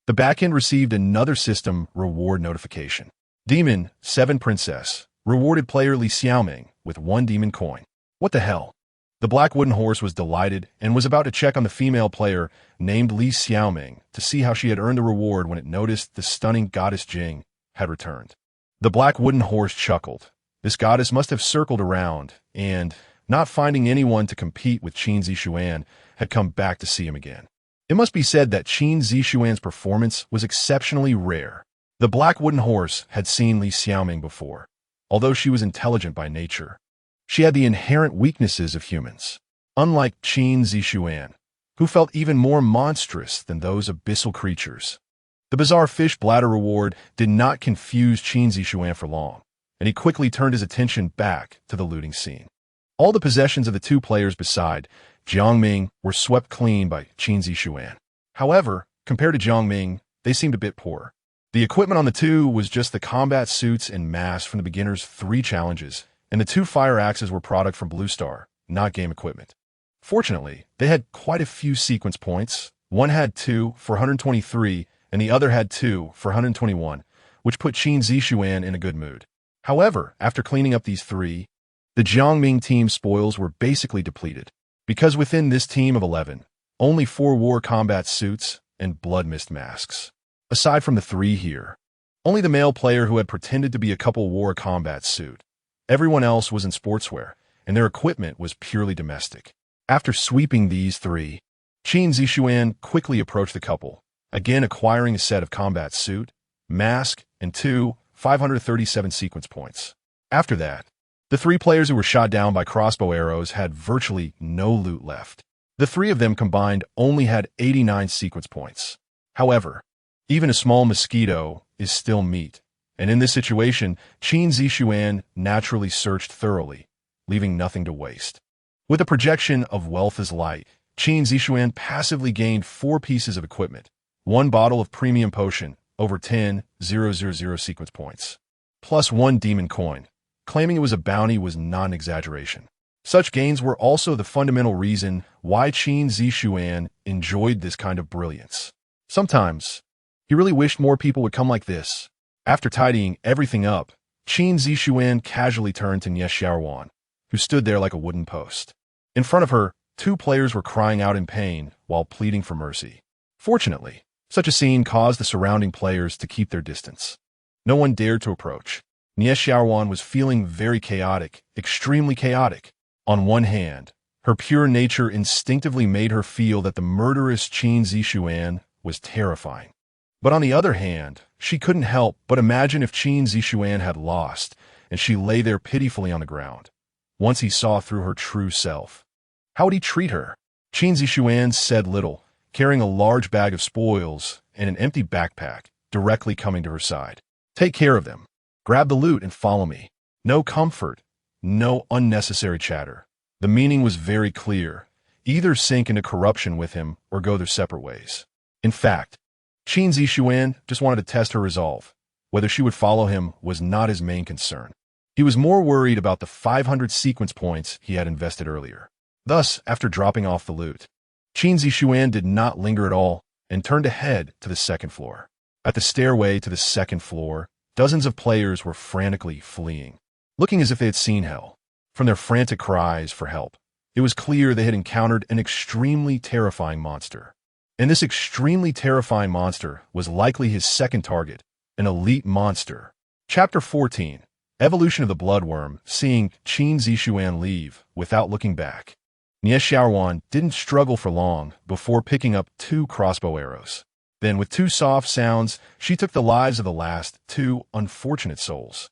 the backend received another system reward notification. Demon 7 Princess rewarded player Li Xiaoming with 1 demon coin. What the hell? The black wooden horse was delighted and was about to check on the female player named Li Xiaoming to see how she had earned the reward when it noticed the stunning goddess Jing had returned. The black wooden horse chuckled. This goddess must have circled around and, not finding anyone to compete with Qin Zixuan, had come back to see him again. It must be said that Qin Zixuan's performance was exceptionally rare. The black wooden horse had seen Li Xiaoming before. Although she was intelligent by nature, she had the inherent weaknesses of humans. Unlike Qin Zixuan, who felt even more monstrous than those abyssal creatures. The bizarre fish bladder reward did not confuse Qin Zixuan for long, and he quickly turned his attention back to the looting scene. All the possessions of the 2 players beside Jiang Ming were swept clean by Qin Zixuan. However, compared to Jiang Ming, they seemed a bit poor. The equipment on the 2 was just the combat suits and masks from the beginner's 3 challenges, and the 2 fire axes were product from Blue Star, not game equipment. Fortunately, they had quite a few sequence points. One had 2 for 123, and the other had 2 for 121, which put Qin Zixuan in a good mood. However, after cleaning up these 3, the Jiangming team's spoils were basically depleted, because within this team of 11, only 4 wore combat suits and blood mist masks. Aside from the 3 here, only the male player who had pretended to be a couple wore a combat suit. Everyone else was in sportswear, and their equipment was purely domestic. After sweeping these 3, Qin Zixuan quickly approached the couple, again acquiring a set of combat suit, mask, and 2 537 sequence points. After that, the 3 players who were shot down by crossbow arrows had virtually no loot left. The 3 of them combined only had 89 sequence points. However, even a small mosquito is still meat, and in this situation, Qin Zixuan naturally searched thoroughly, leaving nothing to waste. With a projection of wealth as light, Qin Zixuan passively gained 4 pieces of equipment, 1 bottle of premium potion, over 10,000 sequence points, plus 1 demon coin. Claiming it was a bounty was not an exaggeration. Such gains were also the fundamental reason why Qin Zixuan enjoyed this kind of brilliance. Sometimes, he really wished more people would come like this. After tidying everything up, Qin Zixuan casually turned to Xiaowan, who stood there like a wooden post. In front of her, 2 players were crying out in pain while pleading for mercy. Fortunately, such a scene caused the surrounding players to keep their distance. No one dared to approach. Xiaowan was feeling very chaotic, extremely chaotic. On one hand, her pure nature instinctively made her feel that the murderous Qin Zixuan was terrifying. But on the other hand, she couldn't help but imagine if Qin Zixuan had lost, and she lay there pitifully on the ground. Once he saw through her true self, how would he treat her? Qin Zixuan said little, carrying a large bag of spoils and an empty backpack directly coming to her side. Take care of them. Grab the loot and follow me. No comfort, no unnecessary chatter. The meaning was very clear. Either sink into corruption with him or go their separate ways. In fact, Qin Zixuan just wanted to test her resolve. Whether she would follow him was not his main concern. He was more worried about the 500 sequence points he had invested earlier. Thus, after dropping off the loot, Qin Zixuan did not linger at all and turned ahead to the second floor. At the stairway to the second floor, dozens of players were frantically fleeing, looking as if they had seen hell. From their frantic cries for help, it was clear they had encountered an extremely terrifying monster. And this extremely terrifying monster was likely his second target, an elite monster. Chapter 14. Evolution of the Bloodworm. Seeing Qin Zixuan leave without looking back, Zixuan didn't struggle for long before picking up 2 crossbow arrows. Then, with 2 soft sounds, she took the lives of the last 2 unfortunate souls.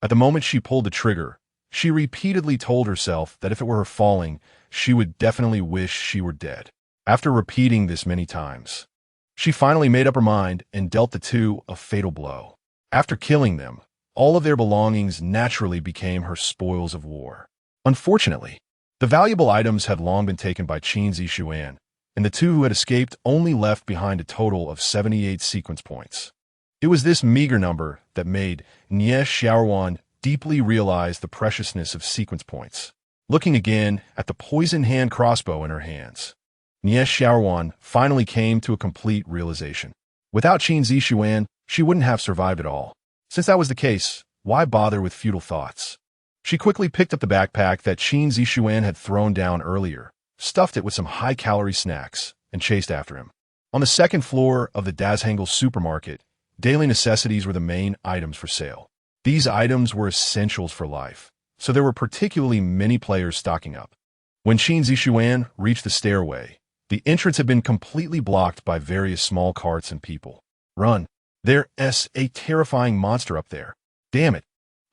At the moment she pulled the trigger, she repeatedly told herself that if it were her falling, she would definitely wish she were dead. After repeating this many times, she finally made up her mind and dealt the 2 a fatal blow. After killing them, all of their belongings naturally became her spoils of war. Unfortunately, the valuable items had long been taken by Qin Zixuan, and the 2 who had escaped only left behind a total of 78 sequence points. It was this meager number that made Zixuan deeply realize the preciousness of sequence points. Looking again at the poisoned hand crossbow in her hands, Zixuan finally came to a complete realization. Without Qin Zixuan, she wouldn't have survived at all. Since that was the case, why bother with futile thoughts? She quickly picked up the backpack that Qin Zixuan had thrown down earlier, stuffed it with some high-calorie snacks, and chased after him. On the second floor of the entangled supermarket, daily necessities were the main items for sale. These items were essentials for life, so there were particularly many players stocking up. When Qin Zixuan reached the stairway, the entrance had been completely blocked by various small carts and people. Run! There's a terrifying monster up there. Damn it!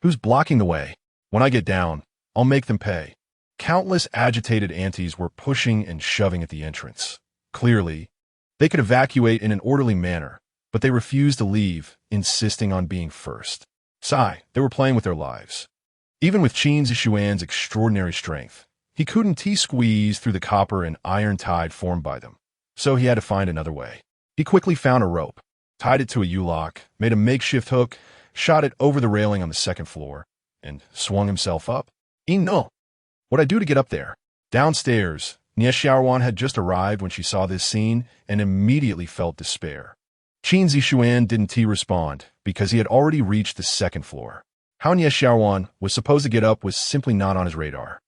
Who's blocking the way? When I get down, I'll make them pay. Countless agitated aunties were pushing and shoving at the entrance. Clearly, they could evacuate in an orderly manner, but they refused to leave, insisting on being first. They were playing with their lives. Even with Qin Zixuan's extraordinary strength, he couldn't squeeze through the copper and iron tide formed by them, so he had to find another way. He quickly found a rope, tied it to a U-lock, made a makeshift hook, shot it over the railing on the second floor, and swung himself up. No! What'd I do to get up there? Downstairs, Zixuan had just arrived when she saw this scene and immediately felt despair. Qin Zixuan didn't respond because he had already reached the second floor. How Zixuan was supposed to get up was simply not on his radar.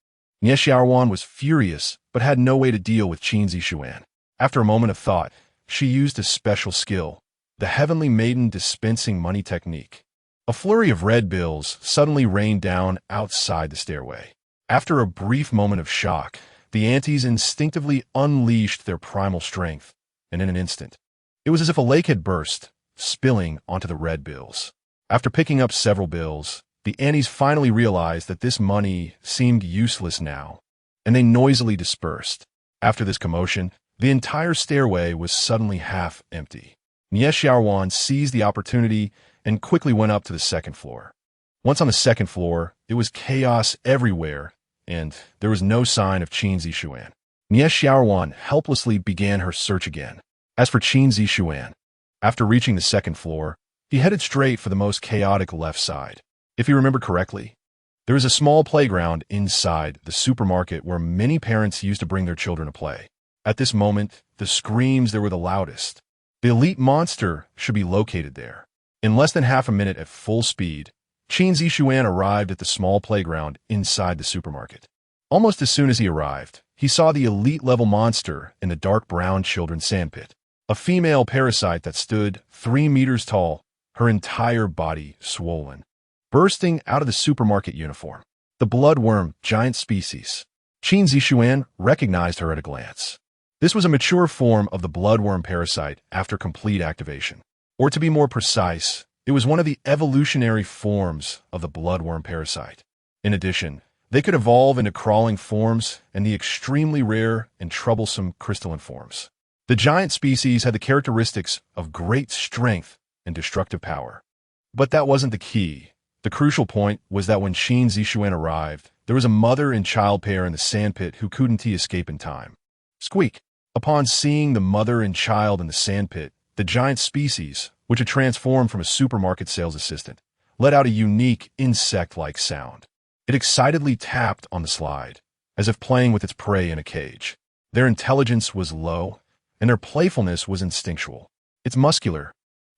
Zixuan was furious but had no way to deal with Qin Zixuan. After a moment of thought, she used a special skill, the Heavenly Maiden dispensing money technique. A flurry of red bills suddenly rained down outside the stairway. After a brief moment of shock, the aunties instinctively unleashed their primal strength, and in an instant, it was as if a lake had burst, spilling onto the red bills. After picking up several bills, the aunties finally realized that this money seemed useless now, and they noisily dispersed. After this commotion, the entire stairway was suddenly half empty. Zixuan seized the opportunity and quickly went up to the second floor. Once on the second floor, it was chaos everywhere, and there was no sign of Qin Zixuan. Zixuan helplessly began her search again. As for Qin Zixuan, after reaching the second floor, he headed straight for the most chaotic left side. If you remember correctly, there was a small playground inside the supermarket where many parents used to bring their children to play. At this moment, the screams there were the loudest. The elite monster should be located there. In less than half a minute at full speed, Qin Zixuan arrived at the small playground inside the supermarket. Almost as soon as he arrived, he saw the elite-level monster in the dark brown children's sandpit. A female parasite that stood 3 meters tall, her entire body swollen, bursting out of the supermarket uniform. The bloodworm giant species. Qin Zixuan recognized her at a glance. This was a mature form of the bloodworm parasite after complete activation. Or to be more precise, it was one of the evolutionary forms of the bloodworm parasite. In addition, they could evolve into crawling forms and the extremely rare and troublesome crystalline forms. The giant species had the characteristics of great strength and destructive power. But that wasn't the key. The crucial point was that when Qin Zixuan arrived, there was a mother and child pair in the sandpit who couldn't escape in time. Squeak! Upon seeing the mother and child in the sandpit, the giant species, which had transformed from a supermarket sales assistant, let out a unique insect-like sound. It excitedly tapped on the slide, as if playing with its prey in a cage. Their intelligence was low, and their playfulness was instinctual. Its muscular,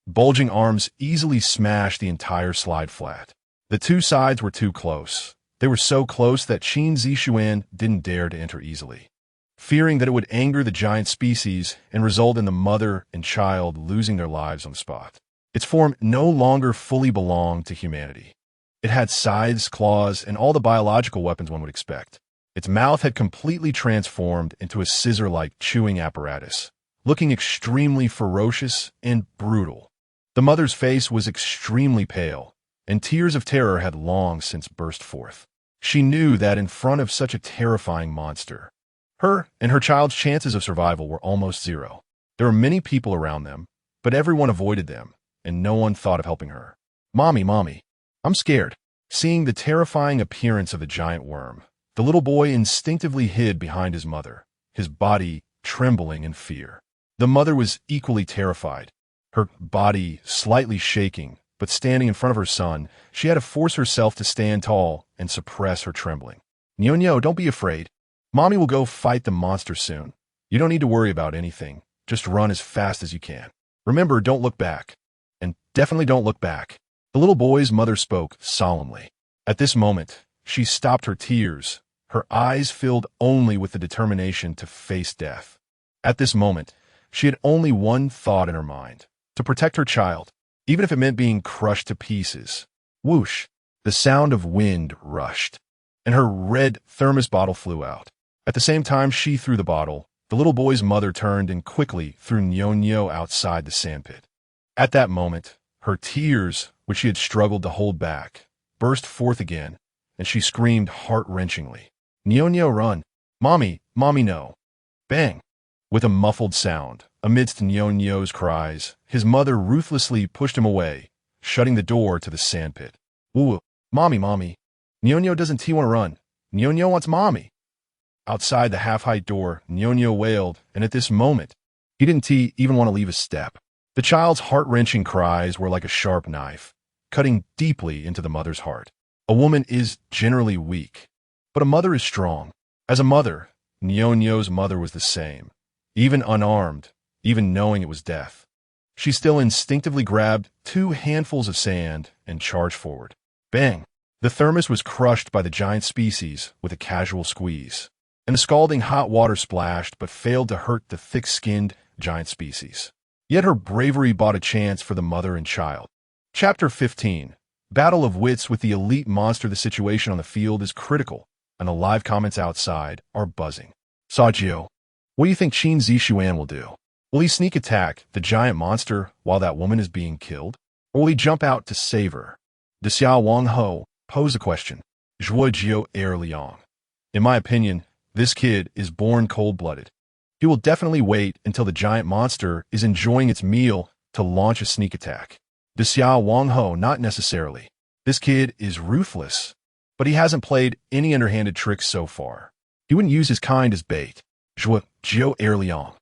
bulging arms easily smashed the entire slide flat. The two sides were too close. They were so close that Qin Zixuan didn't dare to enter easily, fearing that it would anger the giant species and result in the mother and child losing their lives on the spot. Its form no longer fully belonged to humanity. It had scythes, claws, and all the biological weapons one would expect. Its mouth had completely transformed into a scissor-like chewing apparatus, looking extremely ferocious and brutal. The mother's face was extremely pale, and tears of terror had long since burst forth. She knew that in front of such a terrifying monster, her and her child's chances of survival were almost zero. There were many people around them, but everyone avoided them, and no one thought of helping her. Mommy, I'm scared. Seeing the terrifying appearance of the giant worm, the little boy instinctively hid behind his mother, his body trembling in fear. The mother was equally terrified, her body slightly shaking, but standing in front of her son, she had to force herself to stand tall and suppress her trembling. Nyo, don't be afraid. Mommy will go fight the monster soon. You don't need to worry about anything. Just run as fast as you can. Remember, don't look back. And definitely don't look back. The little boy's mother spoke solemnly. At this moment, she stopped her tears, her eyes filled only with the determination to face death. At this moment, she had only one thought in her mind: to protect her child, even if it meant being crushed to pieces. Whoosh! The sound of wind rushed, and her red thermos bottle flew out. At the same time she threw the bottle, the little boy's mother turned and quickly threw Nyo outside the sandpit. At that moment, her tears, which she had struggled to hold back, burst forth again, and she screamed heart-wrenchingly. Nyo, run! Mommy, no! Bang! With a muffled sound, amidst Nyo's cries, his mother ruthlessly pushed him away, shutting the door to the sandpit. Ooh, mommy. Nyo doesn't want to run. Nyo wants mommy. Outside the half-height door, Nyo wailed, and at this moment, he didn't even want to leave a step. The child's heart-wrenching cries were like a sharp knife, cutting deeply into the mother's heart. A woman is generally weak, but a mother is strong. As a mother, Nyo's mother was the same. Even unarmed, even knowing it was death, she still instinctively grabbed 2 handfuls of sand and charged forward. Bang! The thermos was crushed by the giant species with a casual squeeze, and the scalding hot water splashed but failed to hurt the thick-skinned giant species. Yet her bravery bought a chance for the mother and child. Chapter 15. Battle of wits with the elite monster. The situation on the field is critical, and the live comments outside are buzzing. Sajio, what do you think Qin Zixuan will do? Will he sneak attack the giant monster while that woman is being killed? Or will he jump out to save her? Xiao Wang Ho posed a question. Zhuo Jiu Liang. In my opinion, this kid is born cold-blooded. He will definitely wait until the giant monster is enjoying its meal to launch a sneak attack. Xiao Wang Ho, not necessarily. This kid is ruthless, but he hasn't played any underhanded tricks so far. He wouldn't use his kind as bait. Zhuo Jiu Liang.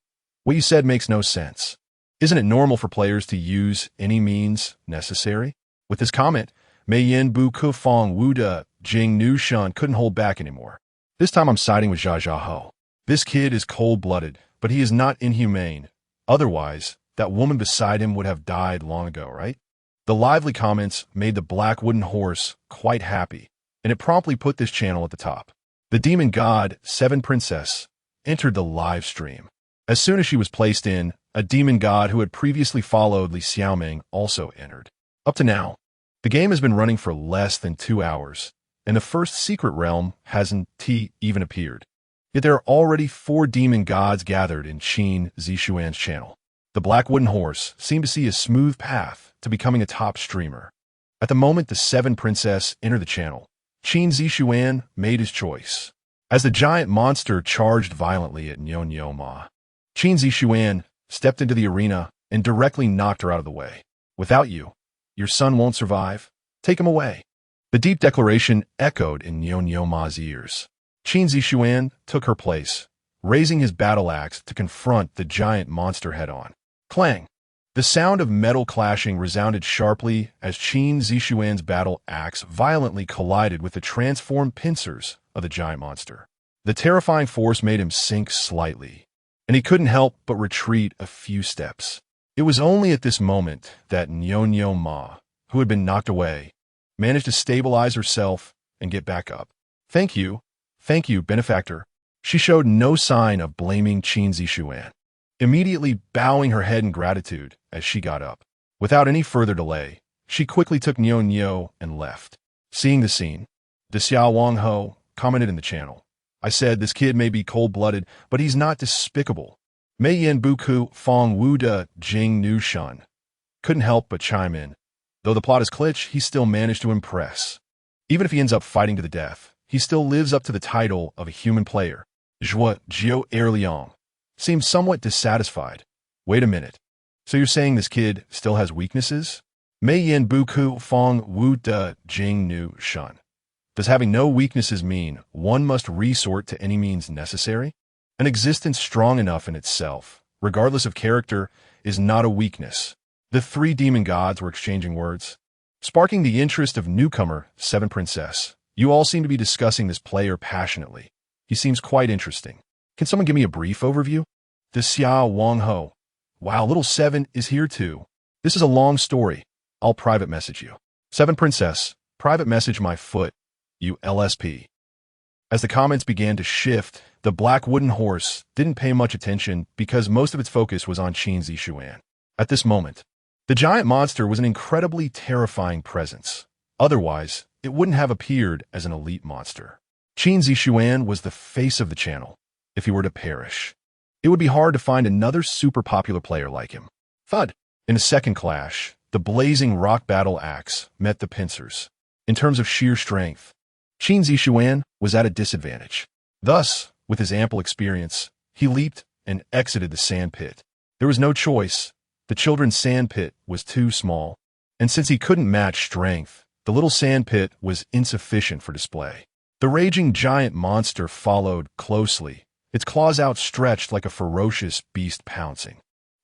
What you said makes no sense. Isn't it normal for players to use any means necessary? With this comment, Mei Yin Bu Ku Fong Wu De Jing Nu Shun couldn't hold back anymore. This time I'm siding with Jia Ho. This kid is cold-blooded, but he is not inhumane. Otherwise, that woman beside him would have died long ago, right? The lively comments made the black wooden horse quite happy, and it promptly put this channel at the top. The demon god, Seven Princess, entered the live stream. As soon as she was placed in, a demon god who had previously followed Li Xiaoming also entered. Up to now, the game has been running for less than 2 hours, and the first secret realm hasn't even appeared. Yet there are already 4 demon gods gathered in Qin Zixuan's channel. The black wooden horse seemed to see a smooth path to becoming a top streamer. At the moment the seven princess entered the channel, Qin Zixuan made his choice. As the giant monster charged violently at Ma, Qin Zixuan stepped into the arena and directly knocked her out of the way. Without you, your son won't survive. Take him away. The deep declaration echoed in Ma's ears. Qin Zixuan took her place, raising his battle axe to confront the giant monster head-on. Clang! The sound of metal clashing resounded sharply as Qin Zixuan's battle axe violently collided with the transformed pincers of the giant monster. The terrifying force made him sink slightly, and he couldn't help but retreat a few steps. It was only at this moment that Ma, who had been knocked away, managed to stabilize herself and get back up. Thank you, benefactor. She showed no sign of blaming Qin Zixuan, immediately bowing her head in gratitude as she got up. Without any further delay, she quickly took Nyo and left. Seeing the scene, Xiao Wang Ho commented in the channel. I said this kid may be cold-blooded, but he's not despicable. Mei Yan Buku Fong Wu De Jing Nu Shun couldn't help but chime in. Though the plot is glitch, he still managed to impress. Even if he ends up fighting to the death, he still lives up to the title of a human player. Zhuo Jiu Erliang seemed somewhat dissatisfied. Wait a minute. So you're saying this kid still has weaknesses? Mei Yan Buku Fong Wu De Jing Nu Shun. Does having no weaknesses mean one must resort to any means necessary? An existence strong enough in itself, regardless of character, is not a weakness. The three demon gods were exchanging words, sparking the interest of newcomer Seven Princess. You all seem to be discussing this player passionately. He seems quite interesting. Can someone give me a brief overview? The Xiao Wang Ho. Wow, little Seven is here too. This is a long story. I'll private message you. Seven Princess, private message my foot, you LSP. As the comments began to shift, the black wooden horse didn't pay much attention because most of its focus was on Qin Zixuan. At this moment, the giant monster was an incredibly terrifying presence. Otherwise, it wouldn't have appeared as an elite monster. Qin Zixuan was the face of the channel. If he were to perish, it would be hard to find another super popular player like him. Thud! In a second clash, the blazing rock battle axe met the pincers. In terms of sheer strength, Qin Zixuan was at a disadvantage. Thus, with his ample experience, he leaped and exited the sand pit. There was no choice. The children's sand pit was too small, and since he couldn't match strength, the little sand pit was insufficient for display. The raging giant monster followed closely, its claws outstretched like a ferocious beast pouncing.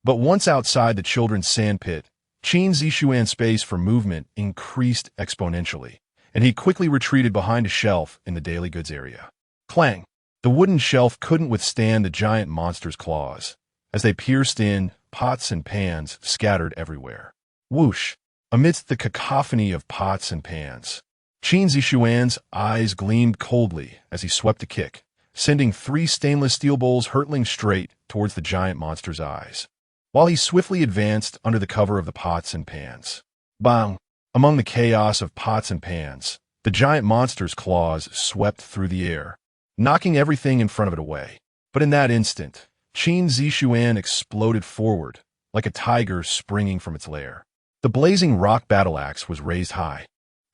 But once outside the children's sand pit, Qin Zixuan's space for movement increased exponentially, and he quickly retreated behind a shelf in the daily goods area. Clang! The wooden shelf couldn't withstand the giant monster's claws. As they pierced in, pots and pans scattered everywhere. Whoosh! Amidst the cacophony of pots and pans, Qin Zixuan's eyes gleamed coldly as he swept a kick, sending 3 stainless steel bowls hurtling straight towards the giant monster's eyes, while he swiftly advanced under the cover of the pots and pans. Bang! Among the chaos of pots and pans, the giant monster's claws swept through the air, knocking everything in front of it away. But in that instant, Qin Zixuan exploded forward, like a tiger springing from its lair. The blazing rock battle axe was raised high,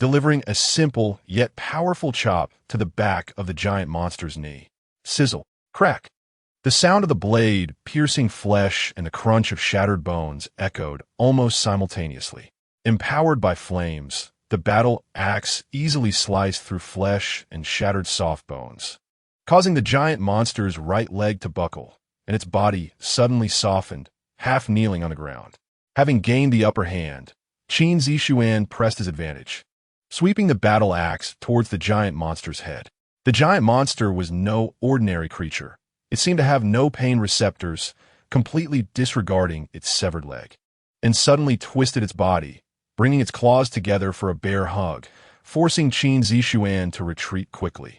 delivering a simple yet powerful chop to the back of the giant monster's knee. Sizzle, crack. The sound of the blade piercing flesh and the crunch of shattered bones echoed almost simultaneously. Empowered by flames, the battle axe easily sliced through flesh and shattered soft bones, causing the giant monster's right leg to buckle, and its body suddenly softened, half kneeling on the ground. Having gained the upper hand, Qin Zixuan pressed his advantage, sweeping the battle axe towards the giant monster's head. The giant monster was no ordinary creature. It seemed to have no pain receptors, completely disregarding its severed leg, and suddenly twisted its body, bringing its claws together for a bear hug, forcing Qin Zixuan to retreat quickly.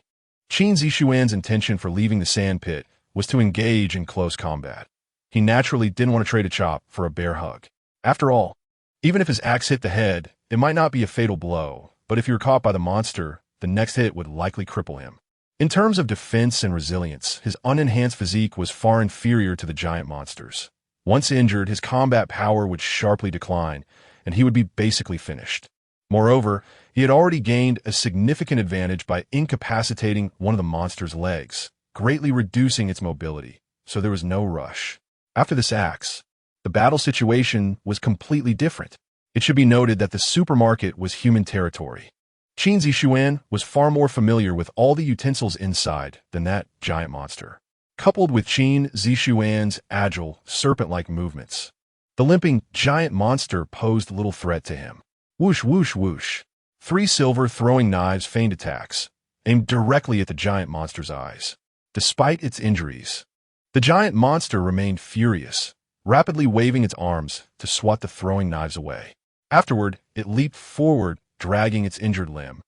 Qin Zixuan's intention for leaving the sand pit was to engage in close combat. He naturally didn't want to trade a chop for a bear hug. After all, even if his axe hit the head, it might not be a fatal blow, but if you were caught by the monster, the next hit would likely cripple him. In terms of defense and resilience, his unenhanced physique was far inferior to the giant monster's. Once injured, his combat power would sharply decline, and he would be basically finished. Moreover, he had already gained a significant advantage by incapacitating one of the monster's legs, greatly reducing its mobility, so there was no rush. After this axe, the battle situation was completely different. It should be noted that the supermarket was human territory. Qin Zixuan was far more familiar with all the utensils inside than that giant monster. Coupled with Qin Zixuan's agile, serpent-like movements, the limping giant monster posed little threat to him. Whoosh, whoosh, whoosh. 3 silver throwing knives feigned attacks, aimed directly at the giant monster's eyes. Despite its injuries, the giant monster remained furious, rapidly waving its arms to swat the throwing knives away. Afterward, it leaped forward, dragging its injured limb,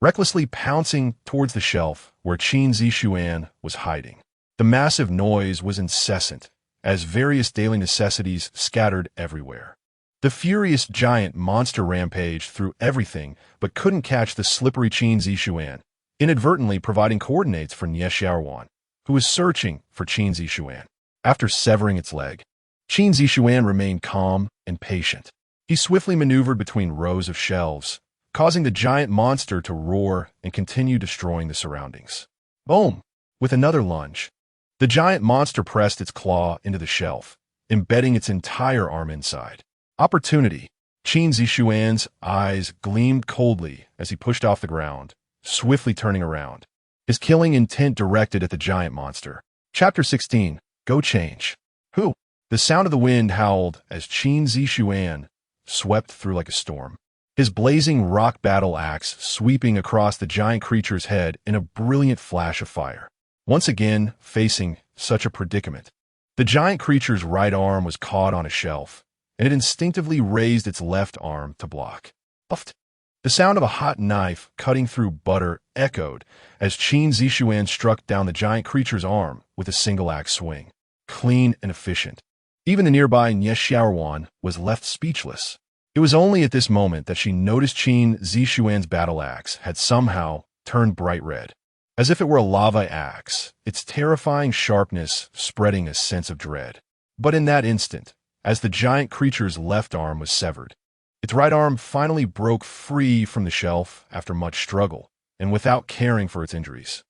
recklessly pouncing towards the shelf where Qin Zixuan was hiding. The massive noise was incessant, as various daily necessities scattered everywhere. The furious giant monster rampaged through everything but couldn't catch the slippery Qin Zixuan, inadvertently providing coordinates for Xiaowan, who was searching for Qin Zixuan. After severing its leg, Qin Zixuan remained calm and patient. He swiftly maneuvered between rows of shelves, causing the giant monster to roar and continue destroying the surroundings. Boom! With another lunge, the giant monster pressed its claw into the shelf, embedding its entire arm inside. Opportunity. Qin Zixuan's eyes gleamed coldly as he pushed off the ground, swiftly turning around, his killing intent directed at the giant monster. Chapter 16. Go change. Who? The sound of the wind howled as Qin Zixuan swept through like a storm, his blazing rock battle axe sweeping across the giant creature's head in a brilliant flash of fire. Once again, facing such a predicament, the giant creature's right arm was caught on a shelf, and it instinctively raised its left arm to block. Puffed. The sound of a hot knife cutting through butter echoed as Qin Zixuan struck down the giant creature's arm with a single axe swing. Clean and efficient. Even the nearby Xiaowan was left speechless. It was only at this moment that she noticed Qin Zixuan's battle axe had somehow turned bright red, as if it were a lava axe, its terrifying sharpness spreading a sense of dread. But in that instant, as the giant creature's left arm was severed, its right arm finally broke free from the shelf after much struggle, and without caring for its injuries.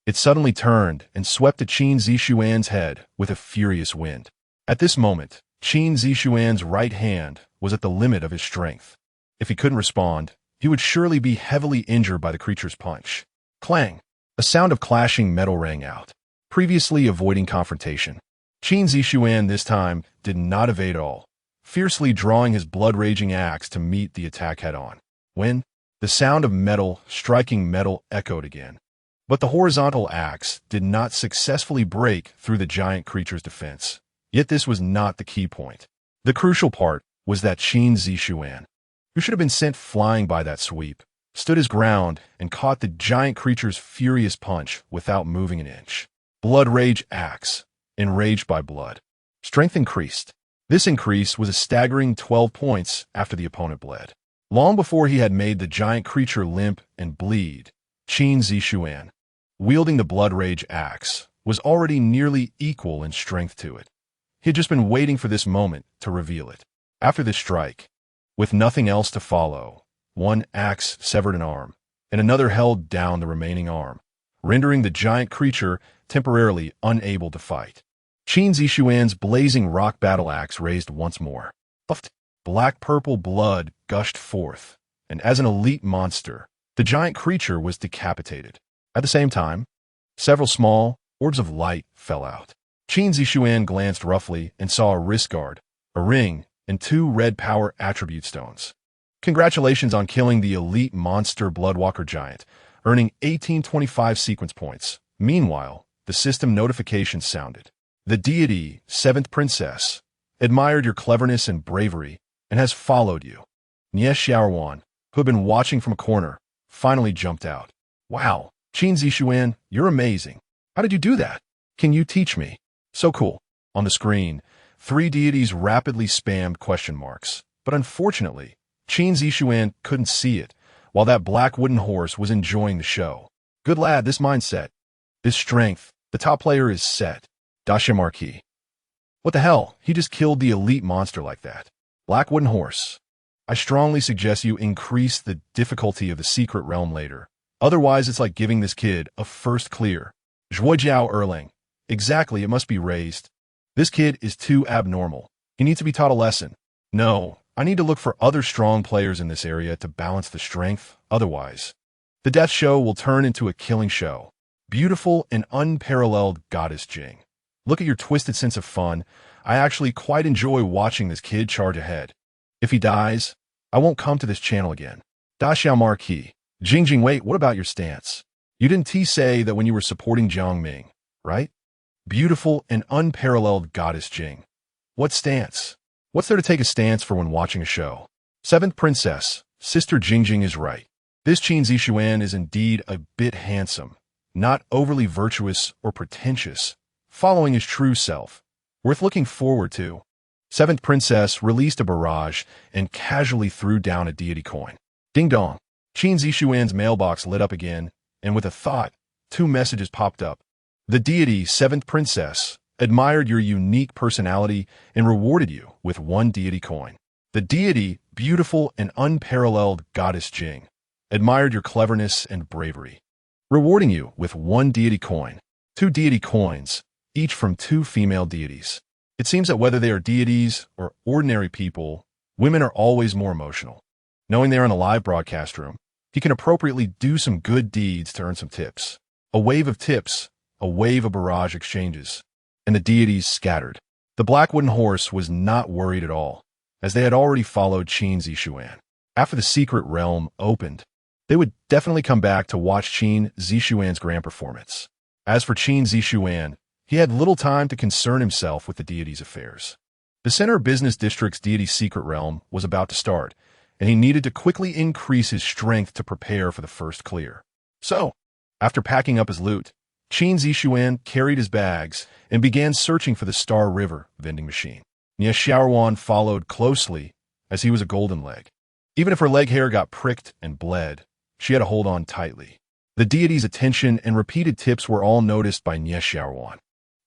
It suddenly turned and swept at Qin Zixuan's head with a furious wind. At this moment, Qin Zixuan's right hand was at the limit of his strength. If he couldn't respond, he would surely be heavily injured by the creature's punch. Clang! A sound of clashing metal rang out. Previously avoiding confrontation, Qin Zixuan this time did not evade at all, fiercely drawing his blood-raging axe to meet the attack head-on. When the sound of metal striking metal echoed again, but the horizontal axe did not successfully break through the giant creature's defense. Yet this was not the key point. The crucial part was that Qin Zixuan, who should have been sent flying by that sweep, stood his ground and caught the giant creature's furious punch without moving an inch. Blood rage axe, enraged by blood. Strength increased. This increase was a staggering 12 points after the opponent bled. Long before he had made the giant creature limp and bleed, Qin Zixuan, wielding the blood rage axe, was already nearly equal in strength to it. He had just been waiting for this moment to reveal it. After this strike, with nothing else to follow, one axe severed an arm, and another held down the remaining arm, rendering the giant creature temporarily unable to fight. Qin Zixuan's blazing rock battle axe raised once more. Puffed. Black-purple blood gushed forth, and as an elite monster, the giant creature was decapitated. At the same time, several small orbs of light fell out. Qin Zixuan glanced roughly and saw a wrist guard, a ring, and 2 red power attribute stones. Congratulations on killing the elite monster Bloodwalker Giant, earning 1825 sequence points. Meanwhile, the system notification sounded. The deity, 7th Princess, admired your cleverness and bravery and has followed you. Xiaowan, who had been watching from a corner, finally jumped out. Wow, Qin Zixuan, you're amazing. How did you do that? Can you teach me? So cool. On the screen, 3 deities rapidly spammed question marks, but unfortunately, Qin Zixuan couldn't see it, while that black wooden horse was enjoying the show. Good lad, this mindset, this strength, the top player is set. Dasha Marquis. What the hell? He just killed the elite monster like that. Black wooden horse. I strongly suggest you increase the difficulty of the secret realm later. Otherwise, it's like giving this kid a first clear. Zhuojiao Erlang. Exactly, it must be raised. This kid is too abnormal. He needs to be taught a lesson. No, I need to look for other strong players in this area to balance the strength. Otherwise, the death show will turn into a killing show. Beautiful and unparalleled Goddess Jing. Look at your twisted sense of fun. I actually quite enjoy watching this kid charge ahead. If he dies, I won't come to this channel again. Da Xiao Marquis. Jing, wait, what about your stance? You didn't say that when you were supporting Jiang Ming, right? Beautiful and unparalleled Goddess Jing. What stance? What's there to take a stance for when watching a show? Seventh Princess, Sister Jing is right. This Qin Zixuan is indeed a bit handsome, not overly virtuous or pretentious, following his true self. Worth looking forward to. Seventh Princess released a barrage and casually threw down a deity coin. Ding dong. Qin Zixuan's mailbox lit up again, and with a thought, 2 messages popped up. The deity, Seventh Princess, admired your unique personality and rewarded you with 1 deity coin. The deity, beautiful and unparalleled Goddess Jing, admired your cleverness and bravery, rewarding you with 1 deity coin. 2 deity coins, each from 2 female deities. It seems that whether they are deities or ordinary people, women are always more emotional. Knowing they are in a live broadcast room, he can appropriately do some good deeds to earn some tips. A wave of tips, a wave of barrage exchanges, and the deities scattered. The black wooden horse was not worried at all, as they had already followed Qin Zixuan. After the secret realm opened, they would definitely come back to watch Qin Zixuan's grand performance. As for Qin Zixuan, he had little time to concern himself with the deity's affairs. The Center Business District's deity secret realm was about to start, and he needed to quickly increase his strength to prepare for the first clear. So, after packing up his loot, Qin Zixuan carried his bags and began searching for the Star River vending machine. Nie Xiaoruan followed closely, as he was a golden leg. Even if her leg hair got pricked and bled, she had to hold on tightly. The deity's attention and repeated tips were all noticed by Nie Xiaoruan.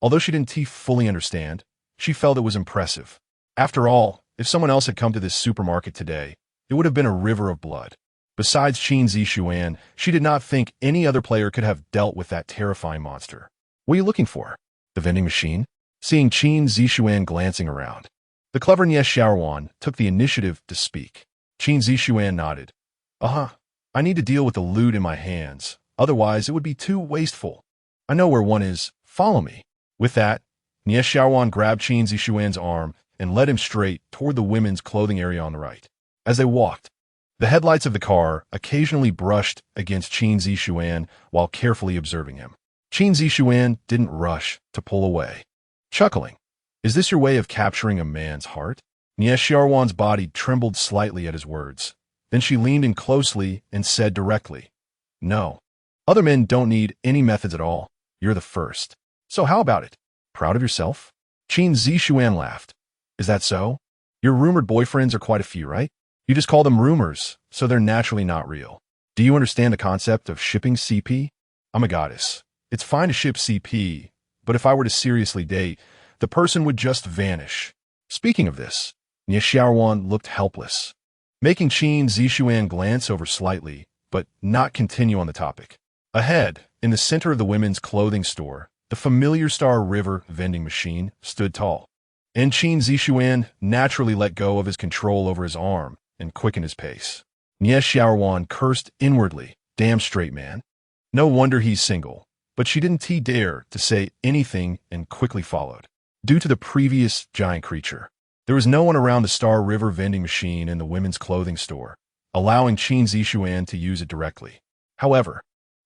Although she didn't fully understand, she felt it was impressive. After all, if someone else had come to this supermarket today, it would have been a river of blood. Besides Qin Zixuan, she did not think any other player could have dealt with that terrifying monster. What are you looking for? The vending machine? Seeing Qin Zixuan glancing around, the clever Nie Xiaoruan took the initiative to speak. Qin Zixuan nodded. I need to deal with the loot in my hands, otherwise it would be too wasteful. I know where one is. Follow me. With that, Nie Xiaoruan grabbed Qin Zixuan's arm and led him straight toward the women's clothing area on the right. As they walked, the headlights of the car occasionally brushed against Qin Zixuan while carefully observing him. Qin Zixuan didn't rush to pull away. Chuckling, "Is this your way of capturing a man's heart?" Nie Xiaoruan's body trembled slightly at his words. Then she leaned in closely and said directly, "No. Other men don't need any methods at all. You're the first. So how about it? Proud of yourself?" Qin Zixuan laughed. "Is that so? Your rumored boyfriends are quite a few, right? You just call them rumors, so they're naturally not real. Do you understand the concept of shipping CP? I'm a goddess. It's fine to ship CP, but if I were to seriously date, the person would just vanish." Speaking of this, Nie Xiaoruan looked helpless, making Qin Zixuan glance over slightly, but not continue on the topic. Ahead, in the center of the women's clothing store, the familiar Star River vending machine stood tall, and Qin Zixuan naturally let go of his control over his arm and quickened his pace. Nie Xiaoruan cursed inwardly. Damn straight man. No wonder he's single. But she didn't dare to say anything and quickly followed. Due to the previous giant creature, there was no one around the Star River vending machine in the women's clothing store, allowing Qin Zixuan to use it directly. However,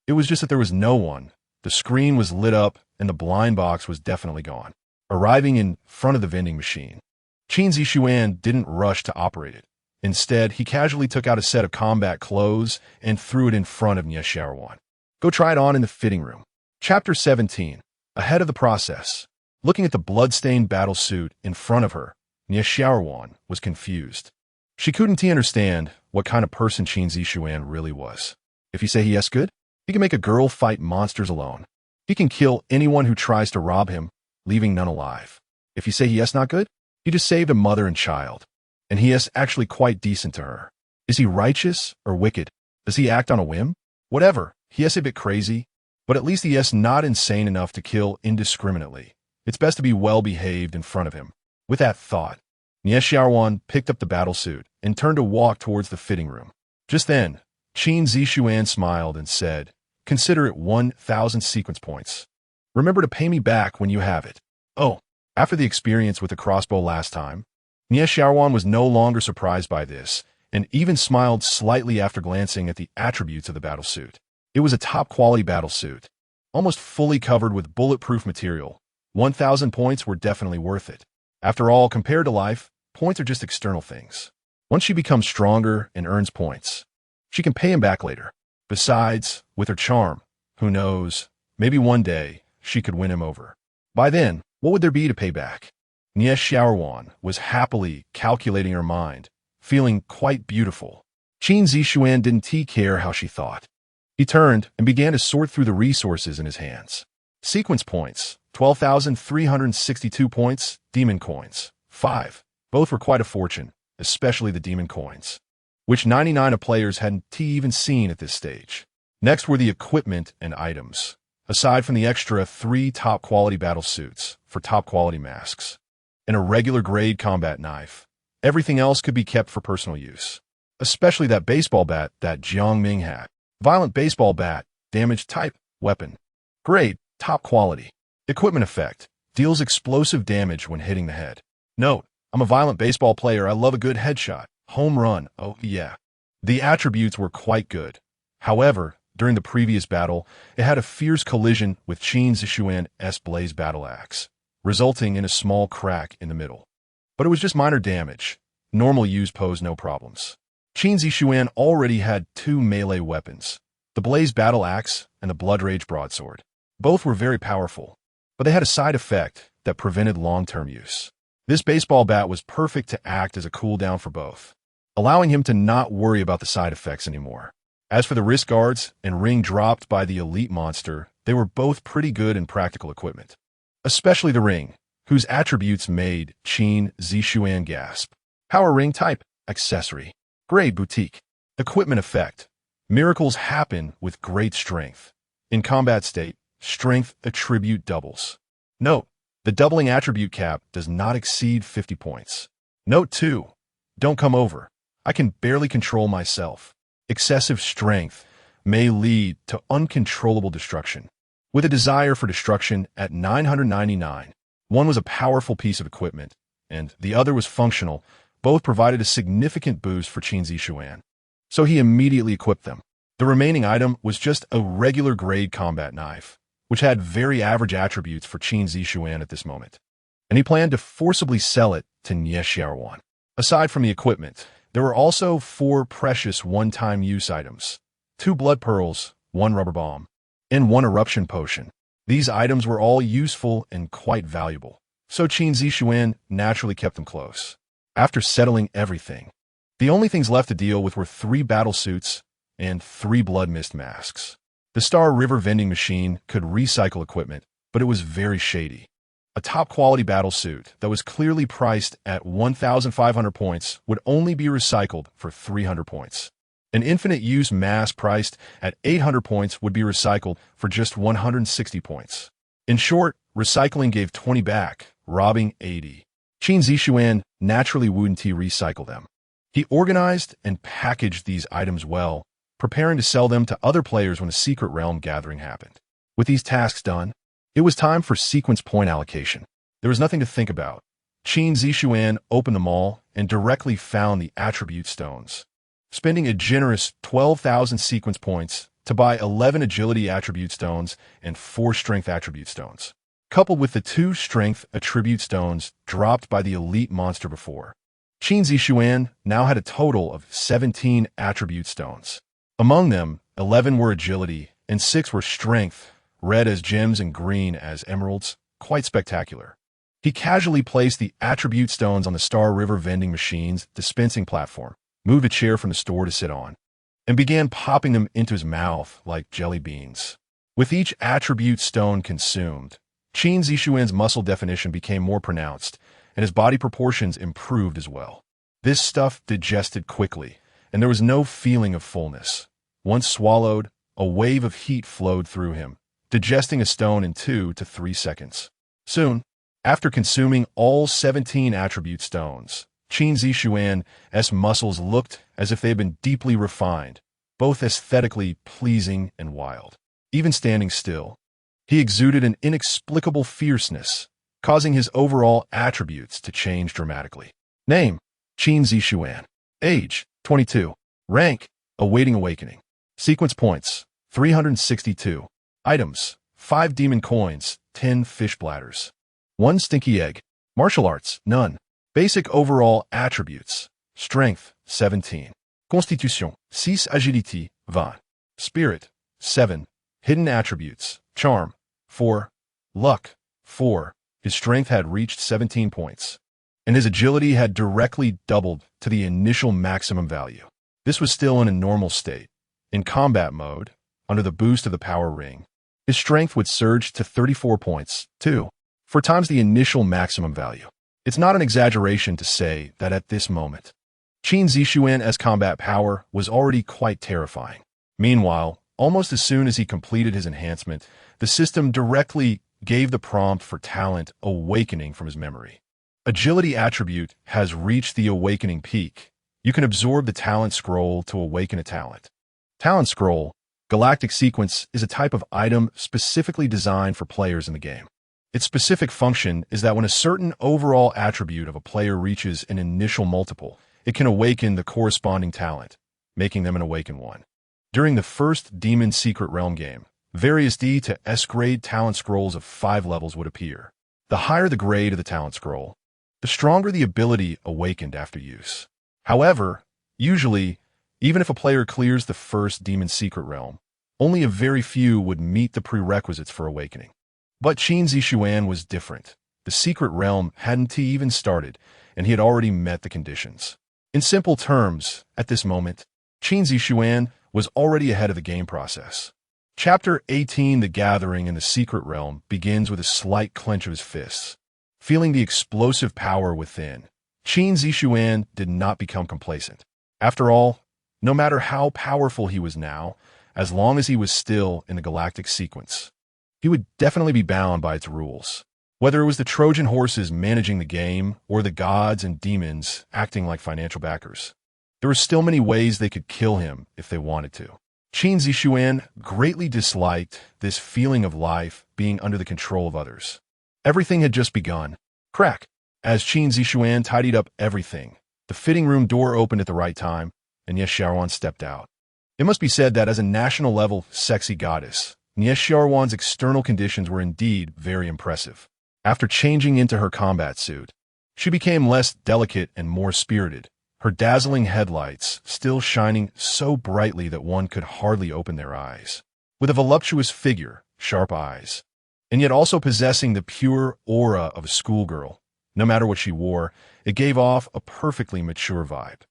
it was just that there was no one. The screen was lit up and the blind box was definitely gone. Arriving in front of the vending machine, Qin Zixuan didn't rush to operate it. Instead, he casually took out a set of combat clothes and threw it in front of Nie Xiaoruan. "Go try it on in the fitting room." Chapter 17. Ahead of the process. Looking at the blood-stained battle suit in front of her, Nie Xiaoruan was confused. She couldn't understand what kind of person Qin Zixuan really was. If you say he is good, he can make a girl fight monsters alone. He can kill anyone who tries to rob him, leaving none alive. If you say he is not good, he just saved a mother and child. And he is actually quite decent to her. Is he righteous or wicked? Does he act on a whim? Whatever, he is a bit crazy, but at least he is not insane enough to kill indiscriminately. It's best to be well-behaved in front of him. With that thought, Zixuan picked up the battlesuit and turned to walk towards the fitting room. Just then, Qin Zixuan smiled and said, "Consider it 1,000 sequence points. Remember to pay me back when you have it." Oh, after the experience with the crossbow last time, Zixuan was no longer surprised by this, and even smiled slightly after glancing at the attributes of the battlesuit. It was a top-quality battlesuit, almost fully covered with bulletproof material. 1,000 points were definitely worth it. After all, compared to life, points are just external things. Once she becomes stronger and earns points, she can pay him back later. Besides, with her charm, who knows, maybe one day she could win him over. By then, what would there be to pay back? Zixuan was happily calculating her mind, feeling quite beautiful. Qin Zixuan didn't care how she thought. He turned and began to sort through the resources in his hands. Sequence points, 12,362 points, demon coins, 5. Both were quite a fortune, especially the demon coins, which 99 of players hadn't even seen at this stage. Next were the equipment and items, aside from the extra 3 top-quality battle suits for top-quality masks, and a regular grade combat knife. Everything else could be kept for personal use, especially that baseball bat that Jiang Ming had. Violent baseball bat, damage type, weapon. Grade, top quality. Equipment effect, deals explosive damage when hitting the head. Note, I'm a violent baseball player. I love a good headshot. Home run, oh yeah. The attributes were quite good. However, during the previous battle, it had a fierce collision with Qin Zixuan's blaze battle axe, resulting in a small crack in the middle. But it was just minor damage. Normal use posed no problems. Qin Zixuan already had 2 melee weapons, the blaze battle axe and the blood rage broadsword. Both were very powerful, but they had a side effect that prevented long-term use. This baseball bat was perfect to act as a cooldown for both, allowing him to not worry about the side effects anymore. As for the wrist guards and ring dropped by the elite monster, they were both pretty good and practical equipment. Especially the ring, whose attributes made Qin Zixuan gasp. Power ring type, accessory. Grade boutique. Equipment effect. Miracles happen with great strength. In combat state, strength attribute doubles. Note, the doubling attribute cap does not exceed 50 points. Note 2. Don't come over. I can barely control myself. Excessive strength may lead to uncontrollable destruction. With a desire for destruction at 999, one was a powerful piece of equipment, and the other was functional. Both provided a significant boost for Qin Zixuan, so he immediately equipped them. The remaining item was just a regular grade combat knife, which had very average attributes for Qin Zixuan at this moment, and he planned to forcibly sell it to Zixuan. Aside from the equipment, there were also 4 precious one-time use items, 2 blood pearls, 1 rubber bomb, and 1 eruption potion. These items were all useful and quite valuable, so Qin Zixuan naturally kept them close. After settling everything, the only things left to deal with were 3 battle suits and 3 blood mist masks. The Star River vending machine could recycle equipment, but it was very shady. A top-quality battle suit that was clearly priced at 1,500 points would only be recycled for 300 points. An infinite use mask priced at 800 points would be recycled for just 160 points. In short, recycling gave 20 back, robbing 80. Qin Zixuan naturally wouldn't recycle them. He organized and packaged these items well, preparing to sell them to other players when the Secret Realm gathering happened. With these tasks done, it was time for sequence point allocation. There was nothing to think about. Qin Zixuan opened them all and directly found the attribute stones, spending a generous 12,000 sequence points to buy 11 agility attribute stones and 4 strength attribute stones, coupled with the 2 strength attribute stones dropped by the elite monster before. Qin Zixuan now had a total of 17 attribute stones. Among them, 11 were agility and 6 were strength, red as gems and green as emeralds, quite spectacular. He casually placed the attribute stones on the Star River vending machine's dispensing platform, moved a chair from the store to sit on, and began popping them into his mouth like jelly beans. With each attribute stone consumed, Qin Zixuan's muscle definition became more pronounced, and his body proportions improved as well. This stuff digested quickly, and there was no feeling of fullness. Once swallowed, a wave of heat flowed through him, digesting a stone in 2 to 3 seconds. Soon, after consuming all 17 attribute stones, Qin Zixuan's muscles looked as if they had been deeply refined, both aesthetically pleasing and wild. Even standing still, he exuded an inexplicable fierceness, causing his overall attributes to change dramatically. Name: Qin Zixuan. Age: 22. Rank: awaiting awakening. Sequence points: 362. Items: 5 demon coins, 10 fish bladders. 1 stinky egg. Martial arts: none. Basic overall attributes: strength: 17. Constitution: 6. Agility: 20. Spirit: 7. Hidden attributes: charm: 4. Luck: 4. His strength had reached 17 points, and his agility had directly doubled to the initial maximum value. This was still in a normal state. In combat mode, under the boost of the power ring, his strength would surge to 34 points, 4 times the initial maximum value. It's not an exaggeration to say that at this moment, Qin Zixuan's combat power was already quite terrifying. Meanwhile, almost as soon as he completed his enhancement, the system directly gave the prompt for talent awakening from his memory. Agility attribute has reached the awakening peak. You can absorb the talent scroll to awaken a talent. Talent scroll, Galactic Sequence, is a type of item specifically designed for players in the game. Its specific function is that when a certain overall attribute of a player reaches an initial multiple, it can awaken the corresponding talent, making them an awakened one. During the first Demon Secret Realm game, various D to S grade talent scrolls of 5 levels would appear. The higher the grade of the talent scroll, the stronger the ability awakened after use. However, usually, even if a player clears the first Demon Secret Realm, only a very few would meet the prerequisites for awakening. But Qin Zixuan was different. The Secret Realm hadn't even started, and he had already met the conditions. In simple terms, at this moment, Qin Zixuan was already ahead of the game process. Chapter 18, The Gathering in the Secret Realm, begins with a slight clench of his fists. Feeling the explosive power within, Qin Zixuan did not become complacent. After all, no matter how powerful he was now, as long as he was still in the Galactic Sequence, he would definitely be bound by its rules. Whether it was the Trojan horses managing the game or the gods and demons acting like financial backers, there were still many ways they could kill him if they wanted to. Qin Zixuan greatly disliked this feeling of life being under the control of others. Everything had just begun. Crack! As Qin Zixuan tidied up everything, the fitting room door opened at the right time, and Xiaowan stepped out. It must be said that as a national-level sexy goddess, Xiaowan's external conditions were indeed very impressive. After changing into her combat suit, she became less delicate and more spirited, her dazzling headlights still shining so brightly that one could hardly open their eyes. With a voluptuous figure, sharp eyes, and yet also possessing the pure aura of a schoolgirl, no matter what she wore, it gave off a perfectly mature vibe.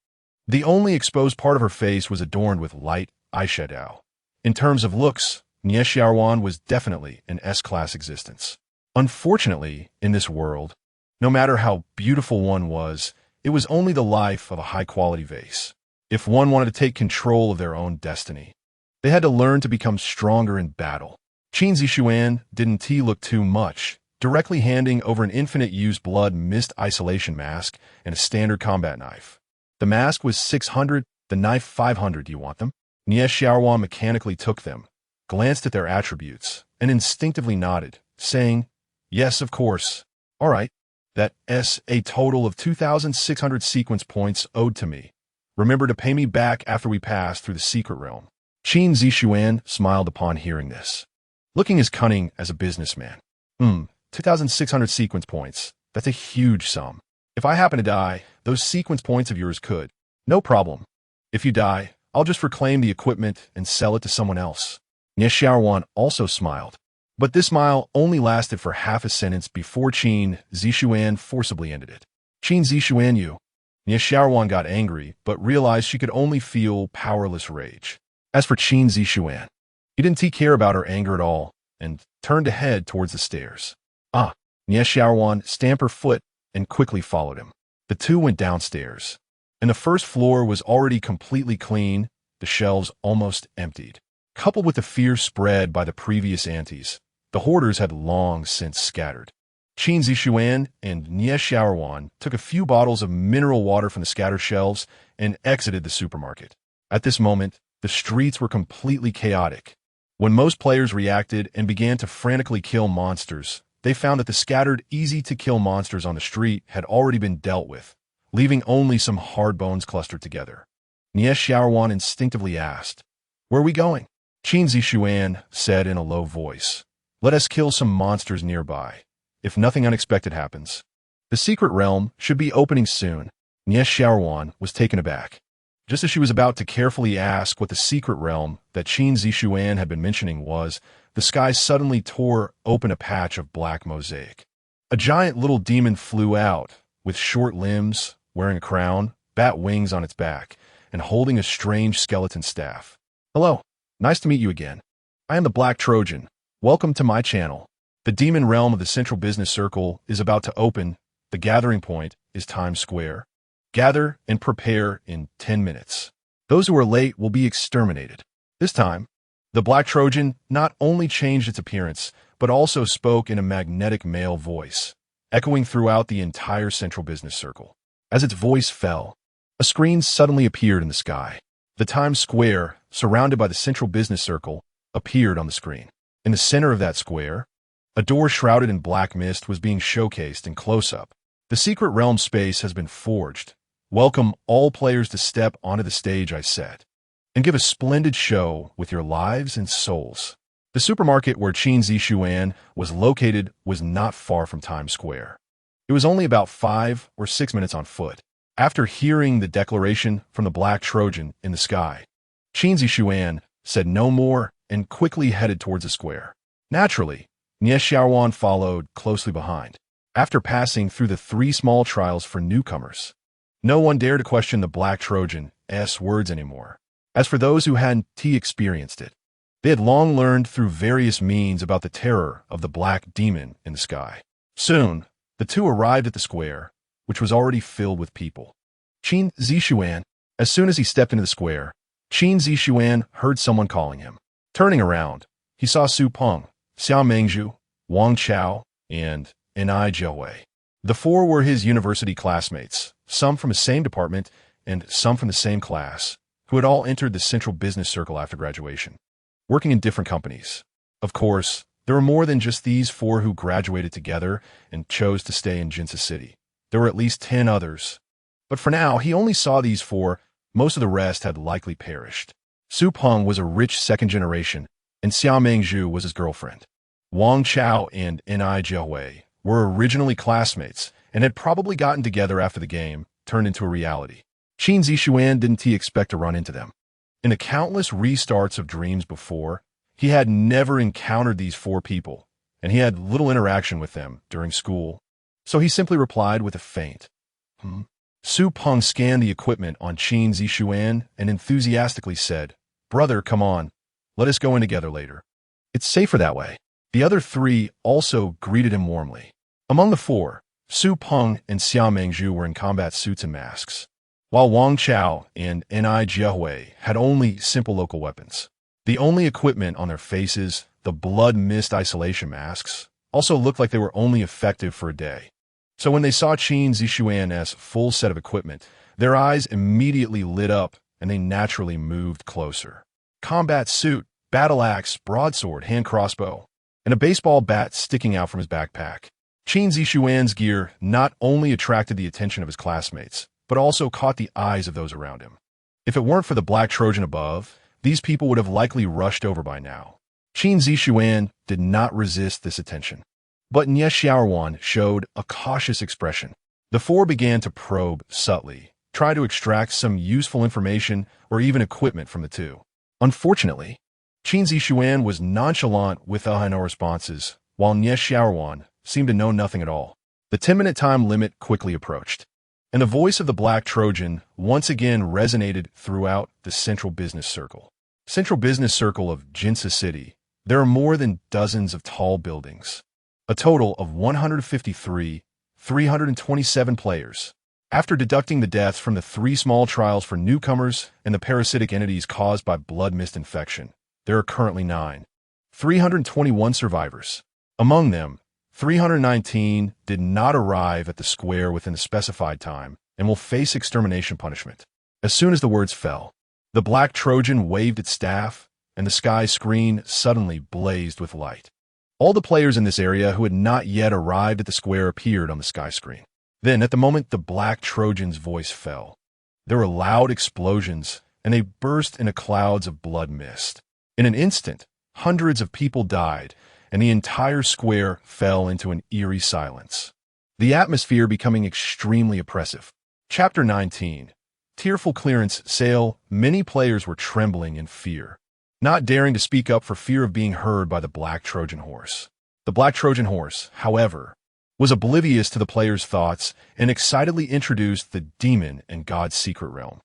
The only exposed part of her face was adorned with light eyeshadow. In terms of looks, Xiaowan was definitely an S-class existence. Unfortunately, in this world, no matter how beautiful one was, it was only the life of a high-quality vase. If one wanted to take control of their own destiny, they had to learn to become stronger in battle. Qin Zixuan didn't look too much, directly handing over an infinite-use blood mist isolation mask and a standard combat knife. The mask was 600, the knife 500. Do you want them? Xiaowan mechanically took them, glanced at their attributes, and instinctively nodded, saying, "Yes, of course. All right. That's a total of 2,600 sequence points owed to me. Remember to pay me back after we pass through the secret realm." Qin Zixuan smiled upon hearing this, looking as cunning as a businessman. 2,600 sequence points. That's a huge sum. If I happen to die, those sequence points of yours could. No problem. If you die, I'll just reclaim the equipment and sell it to someone else. Xiaowan also smiled. But this smile only lasted for half a sentence before Qin Zixuan forcibly ended it. "Qin Zixuan, you." Xiaowan got angry, but realized she could only feel powerless rage. As for Qin Zixuan, he didn't care about her anger at all, and turned to head towards the stairs. Ah, Nie Xiaowan stamped her foot and quickly followed him. The two went downstairs, and the first floor was already completely clean, the shelves almost emptied. Coupled with the fear spread by the previous antes, the hoarders had long since scattered. Qin Zixuan and Nie Xiaowan took a few bottles of mineral water from the scattered shelves and exited the supermarket. At this moment, the streets were completely chaotic. When most players reacted and began to frantically kill monsters, they found that the scattered, easy-to-kill monsters on the street had already been dealt with, leaving only some hard bones clustered together. Nie Xiaowan instinctively asked, "Where are we going?" Qin Zixuan said in a low voice, "Let us kill some monsters nearby, if nothing unexpected happens. The secret realm should be opening soon." Nie Xiaowan was taken aback. Just as she was about to carefully ask what the secret realm that Qin Zixuan had been mentioning was, the sky suddenly tore open a patch of black mosaic. A giant little demon flew out, with short limbs, wearing a crown, bat wings on its back, and holding a strange skeleton staff. "Hello, nice to meet you again. I am the Black Trojan. Welcome to my channel. The demon realm of the Central Business Circle is about to open. The gathering point is Times Square. Gather and prepare in 10 minutes. Those who are late will be exterminated." This time, the Black Trojan not only changed its appearance, but also spoke in a magnetic male voice, echoing throughout the entire Central Business Circle. As its voice fell, a screen suddenly appeared in the sky. The Times Square, surrounded by the Central Business Circle, appeared on the screen. In the center of that square, a door shrouded in black mist was being showcased in close-up. "The secret realm space has been forged. Welcome all players to step onto the stage I set, and give a splendid show with your lives and souls." The supermarket where Qin Zixuan was located was not far from Times Square. It was only about 5 or 6 minutes on foot. After hearing the declaration from the Black Trojan in the sky, Qin Zixuan said no more and quickly headed towards the square. Naturally, Nie Xiaowan followed closely behind. After passing through the 3 small trials for newcomers, no one dared to question the Black Trojan's words anymore. As for those who hadn't experienced it, they had long learned through various means about the terror of the black demon in the sky. Soon, the two arrived at the square, which was already filled with people. Qin Zixuan, as soon as he stepped into the square, Qin Zixuan heard someone calling him. Turning around, he saw Su Peng, Xiao Mengzhu, Wang Chao, and Ni Jiaowei. The 4 were his university classmates, some from the same department and some from the same class, who had all entered the Central Business Circle after graduation, working in different companies. Of course, there were more than just these 4 who graduated together and chose to stay in Jinsa City. There were at least 10 others. But for now, he only saw these 4. Most of the rest had likely perished. Su Peng was a rich second generation, and Xiao Mengzhu was his girlfriend. Wang Chao and Ni Jiaowei were originally classmates and had probably gotten together after the game turned into a reality. Qin Zixuan didn't expect to run into them. In the countless restarts of dreams before, he had never encountered these 4 people, and he had little interaction with them during school. So he simply replied with a faint, Su Peng scanned the equipment on Qin Zixuan and enthusiastically said, "Brother, come on. Let us go in together later. It's safer that way." The other 3 also greeted him warmly. Among the 4, Su Peng and Xiao Mengzhu were in combat suits and masks, while Wang Chao and Ni Jiaowei had only simple local weapons. The only equipment on their faces, the blood mist isolation masks, also looked like they were only effective for a day. So when they saw Qin Zixuan's full set of equipment, their eyes immediately lit up and they naturally moved closer. Combat suit, battle axe, broadsword, hand crossbow, and a baseball bat sticking out from his backpack. Qin Zixuan's gear not only attracted the attention of his classmates, but also caught the eyes of those around him. If it weren't for the Black Trojan above, these people would have likely rushed over by now. Qin Zixuan did not resist this attention, but Nie Xiaowan showed a cautious expression. The 4 began to probe subtly, try to extract some useful information or even equipment from the 2. Unfortunately, Qin Zixuan was nonchalant with no responses, while Nie Xiaowan seemed to know nothing at all. The 10-minute time limit quickly approached, and the voice of the Black Trojan once again resonated throughout the Central Business Circle. Central Business Circle of Jinsa City. There are more than dozens of tall buildings. a total of 153,327 players. After deducting the deaths from the 3 small trials for newcomers and the parasitic entities caused by blood mist infection, there are currently 321 survivors. Among them, 319 did not arrive at the square within the specified time and will face extermination punishment. As soon as the words fell, the Black Trojan waved its staff, and the sky screen suddenly blazed with light. All the players in this area who had not yet arrived at the square appeared on the sky screen. Then, at the moment the Black Trojan's voice fell, there were loud explosions, and they burst into clouds of blood mist. In an instant, hundreds of people died, and the entire square fell into an eerie silence, the atmosphere becoming extremely oppressive. Chapter 19. Tearful Clearance Sale. Many players were trembling in fear, not daring to speak up for fear of being heard by the Black Trojan horse. The Black Trojan horse, however, was oblivious to the players' thoughts and excitedly introduced the Demon and God's Secret Realm.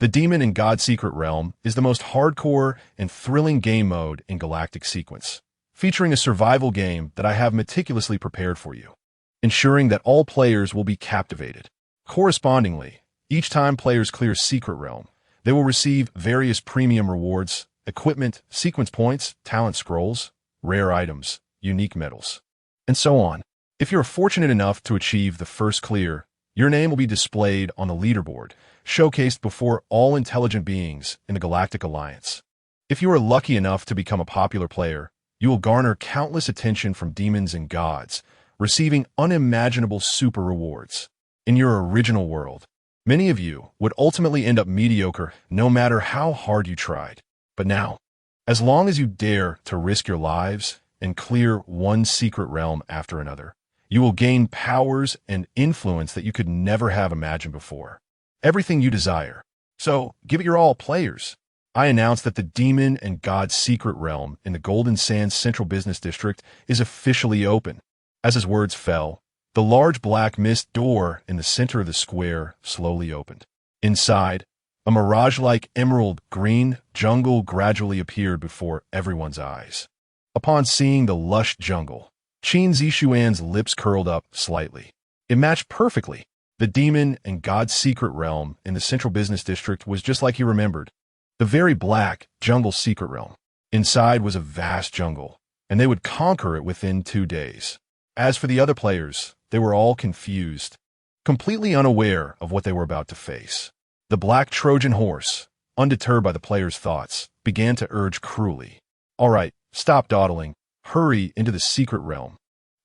The Demon and God's Secret Realm is the most hardcore and thrilling game mode in Galactic Sequence, featuring a survival game that I have meticulously prepared for you, ensuring that all players will be captivated. Correspondingly, each time players clear Secret Realm, they will receive various premium rewards, equipment, sequence points, talent scrolls, rare items, unique medals, and so on. If you're fortunate enough to achieve the first clear, your name will be displayed on the leaderboard, showcased before all intelligent beings in the Galactic Alliance. If you are lucky enough to become a popular player, you will garner countless attention from demons and gods, receiving unimaginable super rewards. In your original world, many of you would ultimately end up mediocre no matter how hard you tried. But now, as long as you dare to risk your lives and clear one secret realm after another, you will gain powers and influence that you could never have imagined before. Everything you desire. So, give it your all, players. I announce that the Demon and God's Secret Realm in the Golden Sands Central Business District is officially open. As his words fell, the large black mist door in the center of the square slowly opened. Inside, a mirage-like emerald green jungle gradually appeared before everyone's eyes. Upon seeing the lush jungle, Qin Zixuan's lips curled up slightly. It matched perfectly. The Demon and God's Secret Realm in the Central Business District was just like he remembered. The very black jungle secret realm. Inside was a vast jungle, and they would conquer it within 2 days. As for the other players, they were all confused, completely unaware of what they were about to face. The Black Trojan horse, undeterred by the players' thoughts, began to urge cruelly. All right, stop dawdling. Hurry into the secret realm.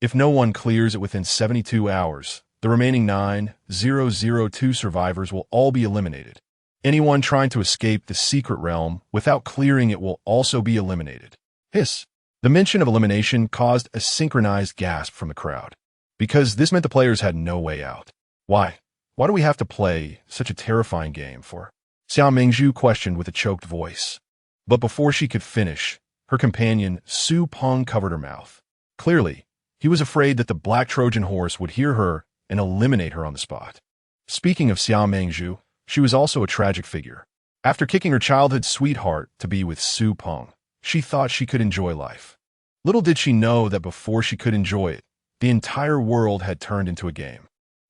If no one clears it within 72 hours, the remaining 9,002 survivors will all be eliminated. Anyone trying to escape the secret realm without clearing it will also be eliminated. Hiss. The mention of elimination caused a synchronized gasp from the crowd, because this meant the players had no way out. Why? Why do we have to play such a terrifying game for? Xiao Mingzhu questioned with a choked voice. But before she could finish, her companion, Su Peng, covered her mouth. Clearly, he was afraid that the Black Trojan horse would hear her and eliminate her on the spot. Speaking of Xiao Mingzhu, she was also a tragic figure. After kicking her childhood sweetheart to be with Su Peng, she thought she could enjoy life. Little did she know that before she could enjoy it, the entire world had turned into a game.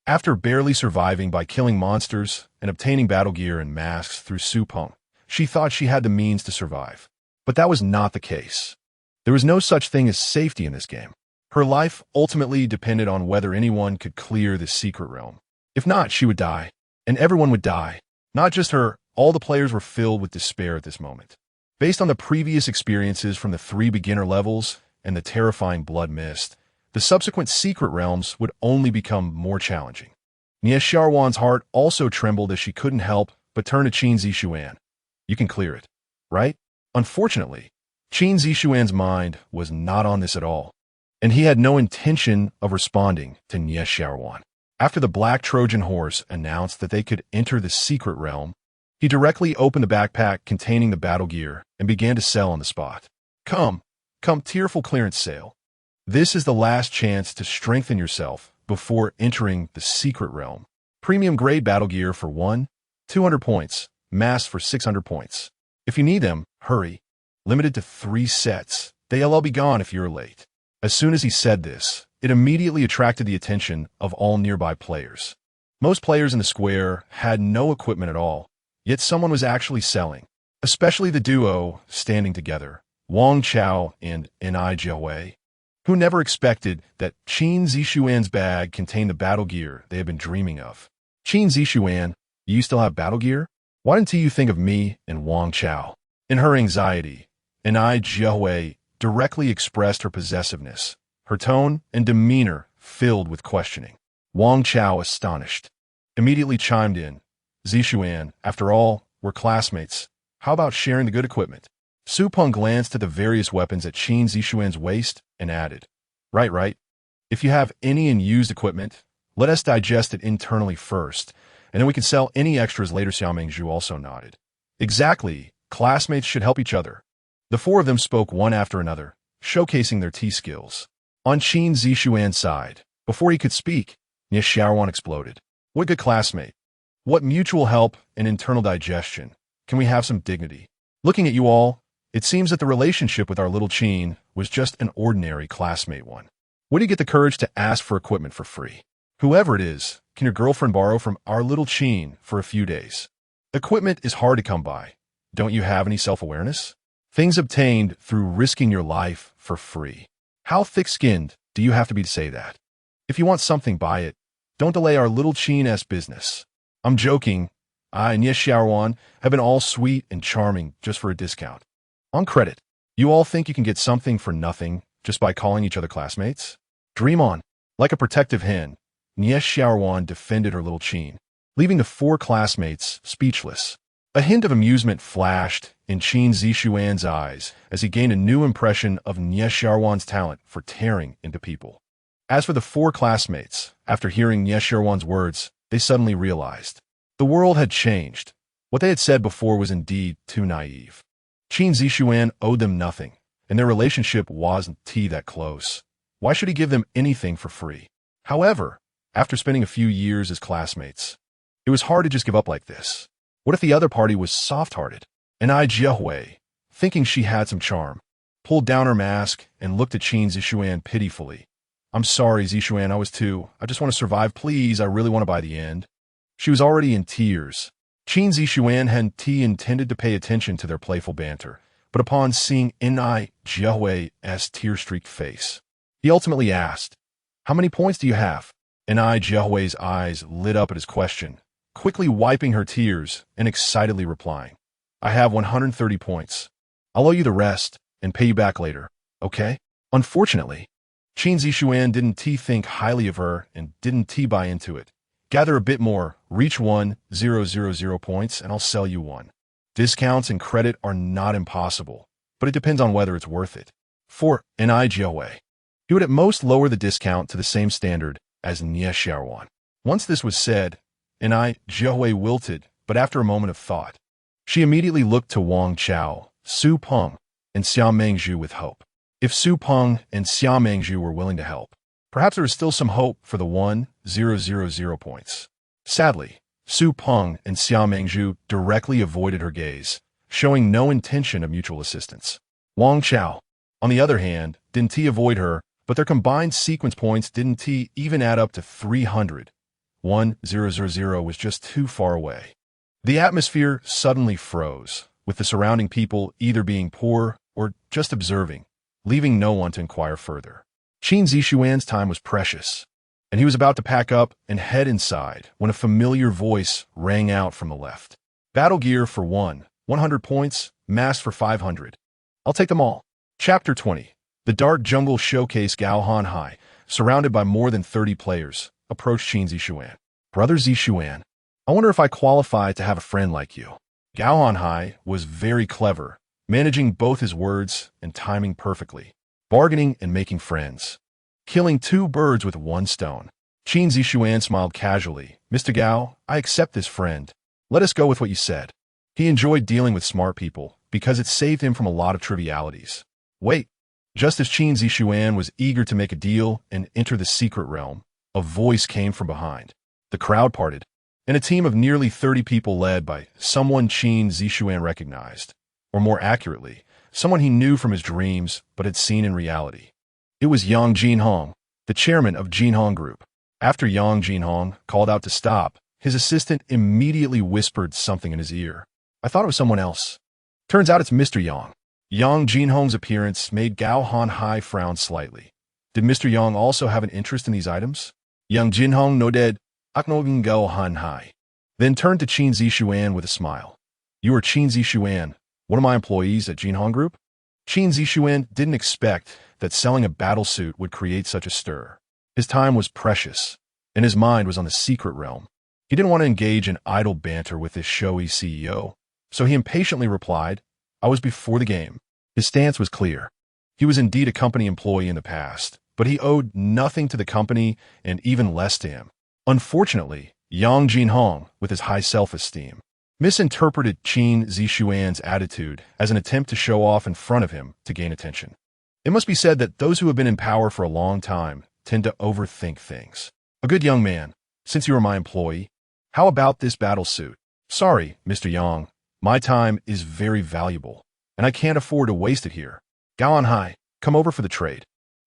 After barely surviving by killing monsters and obtaining battle gear and masks through Su Peng, she thought she had the means to survive. But that was not the case. There was no such thing as safety in this game. Her life ultimately depended on whether anyone could clear the secret realm. If not, she would die. And everyone would die. Not just her, all the players were filled with despair at this moment. Based on the previous experiences from the 3 beginner levels and the terrifying blood mist, the subsequent secret realms would only become more challenging. Nie Xiaowan's heart also trembled as she couldn't help but turn to Qin Zixuan. You can clear it, right? Unfortunately, Qin Zixuan's mind was not on this at all, and he had no intention of responding to Nie Xiaowan. After the Black Trojan horse announced that they could enter the secret realm, he directly opened the backpack containing the battle gear and began to sell on the spot. Come, tearful clearance sale. This is the last chance to strengthen yourself before entering the secret realm. Premium grade battle gear for 200 points, masks for 600 points. If you need them, hurry. Limited to 3 sets. They'll all be gone if you're late. As soon as he said this, It immediately attracted the attention of all nearby players. Most players in the square had no equipment at all, yet someone was actually selling, especially the duo standing together, Wang Chao and Ni Jiahui, who never expected that Qin Zixuan's bag contained the battle gear they had been dreaming of. Qin Zixuan, you still have battle gear? Why didn't you think of me and Wang Chao? In her anxiety, Ni Jiahui directly expressed her possessiveness, her tone and demeanor filled with questioning. Wang Chao, astonished, immediately chimed in. Zixuan, after all, we're classmates. How about sharing the good equipment? Su Peng glanced at the various weapons at Qin Zixuan's waist and added, Right. If you have any unused equipment, let us digest it internally first, and then we can sell any extras later. Xiao Mengzhu also nodded. Exactly. Classmates should help each other. The four of them spoke one after another, showcasing their tea skills. On Qin Zixuan's side, before he could speak, Nie Xiaowan exploded. What good classmate? What mutual help and internal digestion? Can we have some dignity? Looking at you all, it seems that the relationship with our little Qin was just an ordinary classmate one. Where do you get the courage to ask for equipment for free? Whoever it is, can your girlfriend borrow from our little Qin for a few days? Equipment is hard to come by. Don't you have any self-awareness? Things obtained through risking your life for free. How thick-skinned do you have to be to say that? If you want something, buy it. Don't delay our little Qin-esque business. I'm joking. I and Nie Xiaowan have been all sweet and charming just for a discount. On credit, you all think you can get something for nothing just by calling each other classmates? Dream on. Like a protective hen, Nie Xiaowan defended her little Qin, leaving the four classmates speechless. A hint of amusement flashed in Qin Zixuan's eyes as he gained a new impression of Nie Xiaowan's talent for tearing into people. As for the four classmates, after hearing Nie Xiaowan's words, they suddenly realized the world had changed. What they had said before was indeed too naive. Qin Zixuan owed them nothing, and their relationship wasn't that close. Why should he give them anything for free? However, after spending a few years as classmates, it was hard to just give up like this. What if the other party was soft-hearted? Ni Jiahui, thinking she had some charm, pulled down her mask and looked at Qin Zixuan pitifully. I'm sorry, Zixuan, I just want to survive, please, I really want to buy the end. She was already in tears. Qin Zixuan hadn't intended to pay attention to their playful banter, but upon seeing Ni Jiahui's tear-streaked face, he ultimately asked, How many points do you have? Ni Jiahui's eyes lit up at his question, quickly wiping her tears and excitedly replying, I have 130 points. I'll owe you the rest and pay you back later, okay? Unfortunately, Qin Zixuan didn't think highly of her and didn't buy into it. Gather a bit more, reach 1,000 points, and I'll sell you one. Discounts and credit are not impossible, but it depends on whether it's worth it. For Ni Jiahui, he would at most lower the discount to the same standard as Nie Xiaowan. Once this was said, Ni Jiahui wilted, but after a moment of thought, she immediately looked to Wang Chao, Su Peng, and Xiao Mengzhu with hope. If Su Peng and Xiao Mengzhu were willing to help, perhaps there was still some hope for the 1,000 points. Sadly, Su Peng and Xiao Mengzhu directly avoided her gaze, showing no intention of mutual assistance. Wang Chao, on the other hand, didn't avoid her, but their combined sequence points didn't even add up to 300. 1,000 was just too far away. The atmosphere suddenly froze, with the surrounding people either being poor or just observing, leaving no one to inquire further. Qin Zixuan's time was precious, and he was about to pack up and head inside when a familiar voice rang out from the left. Battle gear for 100 points, mask for 500. I'll take them all. Chapter 20. The Dark Jungle Showcase. Gao Hanhai, surrounded by more than 30 players, approached Qin Zixuan. Brother Zixuan, I wonder if I qualify to have a friend like you. Gao Hanhai was very clever, managing both his words and timing perfectly, bargaining and making friends, killing two birds with one stone. Qin Zixuan smiled casually. Mr. Gao, I accept this friend. Let us go with what you said. He enjoyed dealing with smart people because it saved him from a lot of trivialities. Wait. Just as Qin Zixuan was eager to make a deal and enter the secret realm, a voice came from behind. The crowd parted, and a team of nearly 30 people led by someone Qin Zixuan recognized, or more accurately, someone he knew from his dreams but had seen in reality. It was Yang Jinhong, the chairman of Jinhong Group. After Yang Jinhong called out to stop, his assistant immediately whispered something in his ear. I thought it was someone else. Turns out it's Mr. Yang. Yang Jinhong's appearance made Gao Hanhai frown slightly. Did Mr. Yang also have an interest in these items? Yang Jinhong nodded, acknowledging Gao Hanhai, then turned to Qin Zixuan with a smile. You are Qin Zixuan, one of my employees at Jinhong Group? Qin Zixuan didn't expect that selling a battlesuit would create such a stir. His time was precious, and his mind was on the secret realm. He didn't want to engage in idle banter with this showy CEO, so he impatiently replied, I was before the game. His stance was clear. He was indeed a company employee in the past, but he owed nothing to the company and even less to him. Unfortunately, Yang Jinhong, with his high self-esteem, misinterpreted Qin Zixuan's attitude as an attempt to show off in front of him to gain attention. It must be said that those who have been in power for a long time tend to overthink things. A good young man, since you are my employee, how about this battlesuit? Sorry, Mr. Yang, my time is very valuable, and I can't afford to waste it here. Gao Hanhai, come over for the trade.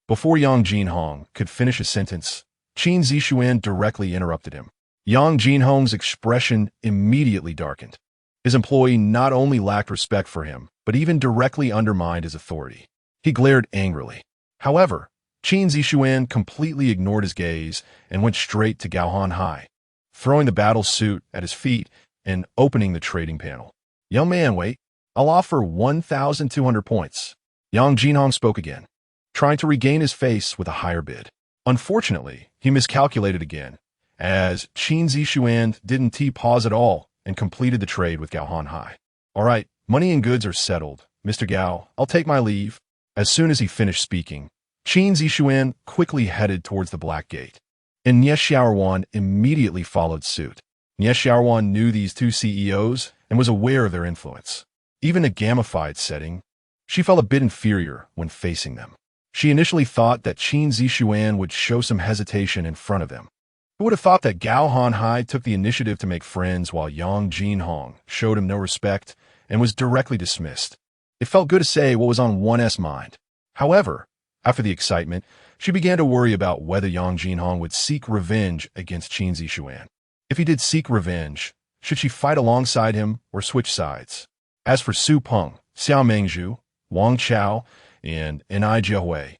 Before Yang Jinhong could finish his sentence, Qin Zixuan directly interrupted him. Yang Jinhong's expression immediately darkened. His employee not only lacked respect for him, but even directly undermined his authority. He glared angrily. However, Qin Zixuan completely ignored his gaze and went straight to Gao Hanhai, throwing the battle suit at his feet and opening the trading panel. Young man, wait. I'll offer 1,200 points. Yang Jinhong spoke again, trying to regain his face with a higher bid. Unfortunately, he miscalculated again, as Qin Zixuan didn't T-pause at all and completed the trade with Gao Hanhai. All right, money and goods are settled. Mr. Gao, I'll take my leave. As soon as he finished speaking, Qin Zixuan quickly headed towards the Black Gate, and Nie Xiaoruan immediately followed suit. Nie Xiaoruan knew these two CEOs and was aware of their influence. Even in a gamified setting, she felt a bit inferior when facing them. She initially thought that Qin Zixuan would show some hesitation in front of them. Who would have thought that Gao Hanhai took the initiative to make friends while Yang Jinhong showed him no respect and was directly dismissed? It felt good to say what was on one's mind. However, after the excitement, she began to worry about whether Yang Jinhong would seek revenge against Qin Zixuan. If he did seek revenge, should she fight alongside him or switch sides? As for Su Peng, Xiao Mengzhu, Wang Chao, and Enai Jiahui,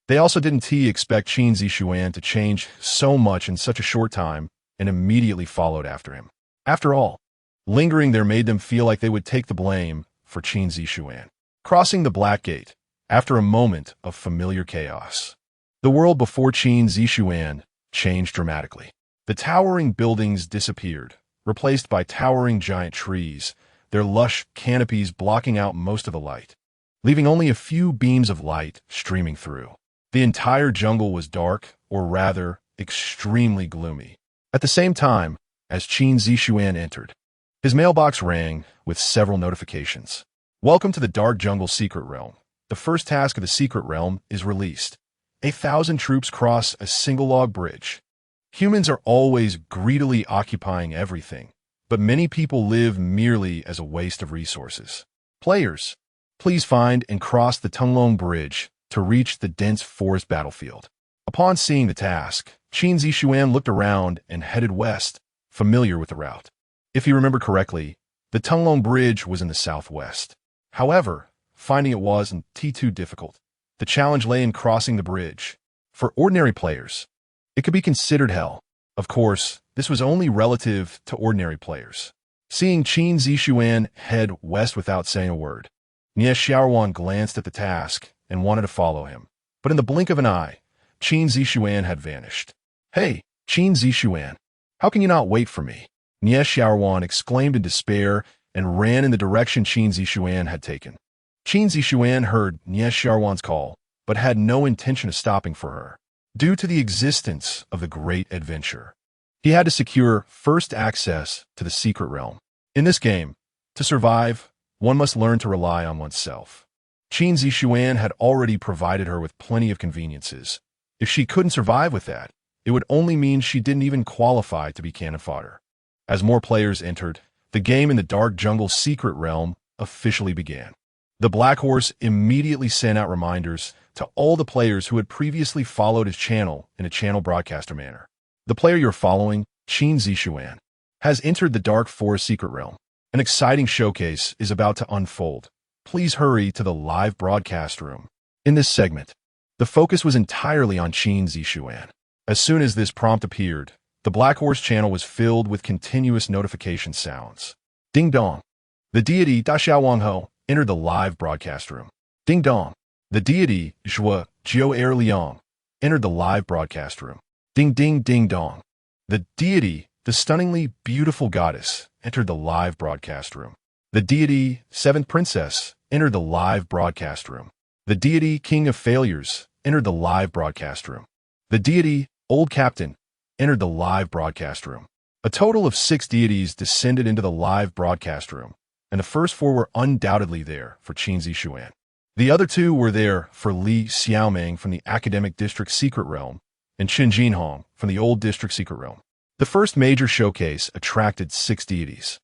they also didn't expect Qin Zixuan to change so much in such a short time and immediately followed after him. After all, lingering there made them feel like they would take the blame for Qin Zixuan. Crossing the Black Gate, after a moment of familiar chaos, the world before Qin Zixuan changed dramatically. The towering buildings disappeared, replaced by towering giant trees, their lush canopies blocking out most of the light, leaving only a few beams of light streaming through. The entire jungle was dark, or rather, extremely gloomy. At the same time, as Qin Zixuan entered, his mailbox rang with several notifications. Welcome to the Dark Jungle Secret Realm. The first task of the Secret Realm is released. 1,000 troops cross a single log bridge. Humans are always greedily occupying everything, but many people live merely as a waste of resources. Players, please find and cross the Tunglong Bridge to reach the dense forest battlefield. Upon seeing the task, Qin Zixuan looked around and headed west, familiar with the route. If he remembered correctly, the Tunglong Bridge was in the southwest. However, finding it wasn't too difficult. The challenge lay in crossing the bridge. For ordinary players, it could be considered hell. Of course, this was only relative to ordinary players. Seeing Qin Zixuan head west without saying a word, Nie Xiaoruan glanced at the task and wanted to follow him. But in the blink of an eye, Qin Zixuan had vanished. Hey, Qin Zixuan, how can you not wait for me? Nie Xiaoruan exclaimed in despair and ran in the direction Qin Zixuan had taken. Qin Zixuan heard Nie Xiaoruan's call, but had no intention of stopping for her. Due to the existence of the Great Adventure, he had to secure first access to the Secret Realm. In this game, to survive, one must learn to rely on oneself. Qin Zixuan had already provided her with plenty of conveniences. If she couldn't survive with that, it would only mean she didn't even qualify to be cannon fodder. As more players entered, the game in the Dark Jungle Secret Realm officially began. The Black Horse immediately sent out reminders to all the players who had previously followed his channel in a channel broadcaster manner. The player you're following, Qin Zixuan, has entered the Dark Forest Secret Realm. An exciting showcase is about to unfold. Please hurry to the live broadcast room. In this segment, the focus was entirely on Qin Zixuan. As soon as this prompt appeared, the Black Horse channel was filled with continuous notification sounds. Ding dong. The deity Da Xiaowangho entered the live broadcast room. Ding dong. The deity Zhua Jiao Liang entered the live broadcast room. Ding ding ding dong. The deity, the stunningly beautiful goddess, entered the live broadcast room. The deity Seventh Princess entered the live broadcast room. The deity King of Failures entered the live broadcast room. The deity Old Captain entered the live broadcast room. A total of 6 deities descended into the live broadcast room, and the first 4 were undoubtedly there for Qin Zixuan. The other 2 were there for Li Xiaoming from the Academic District Secret Realm and Qin Jinhong from the Old District Secret Realm. The first major showcase attracted 6 deities,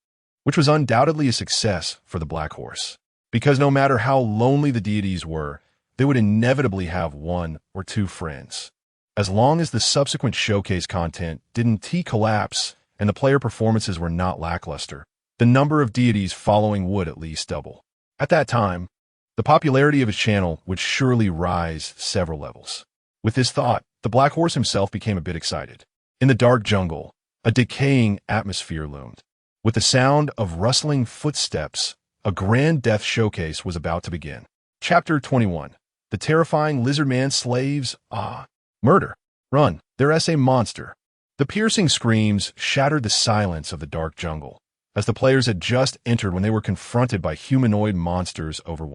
which was undoubtedly a success for the Black Horse, because no matter how lonely the deities were, they would inevitably have 1 or 2 friends. As long as the subsequent showcase content didn't collapse and the player performances were not lackluster, the number of deities following would at least double. At that time, the popularity of his channel would surely rise several levels. With this thought, the Black Horse himself became a bit excited. In the dark jungle, a decaying atmosphere loomed. With the sound of rustling footsteps, a grand death showcase was about to begin. Chapter 21. The terrifying lizard-man slaves. Murder. Run. There's a monster. The piercing screams shattered the silence of the dark jungle, as the players had just entered when they were confronted by humanoid monsters over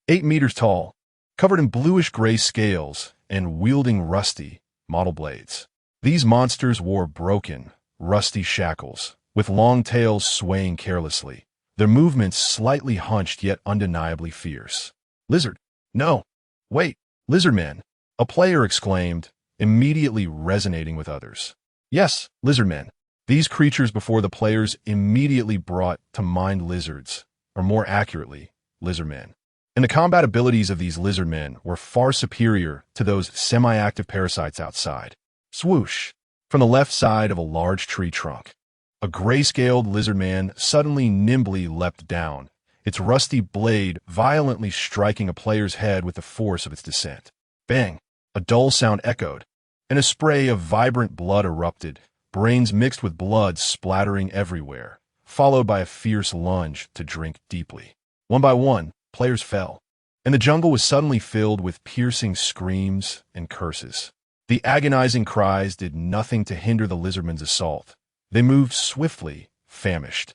8 meters tall, covered in bluish-gray scales and wielding rusty, model blades. These monsters wore broken, rusty shackles, with long tails swaying carelessly, their movements slightly hunched yet undeniably fierce. Lizard. No. Wait. Lizardmen. A player exclaimed, immediately resonating with others. Yes, lizardmen. These creatures before the players immediately brought to mind lizards, or more accurately, lizardmen. And the combat abilities of these lizardmen were far superior to those semi-active parasites outside. Swoosh! From the left side of a large tree trunk, a gray-scaled lizardman suddenly nimbly leapt down, its rusty blade violently striking a player's head with the force of its descent. Bang! A dull sound echoed, and a spray of vibrant blood erupted, brains mixed with blood splattering everywhere, followed by a fierce lunge to drink deeply. One by one, players fell, and the jungle was suddenly filled with piercing screams and curses. The agonizing cries did nothing to hinder the lizardmen's assault. They moved swiftly, famished,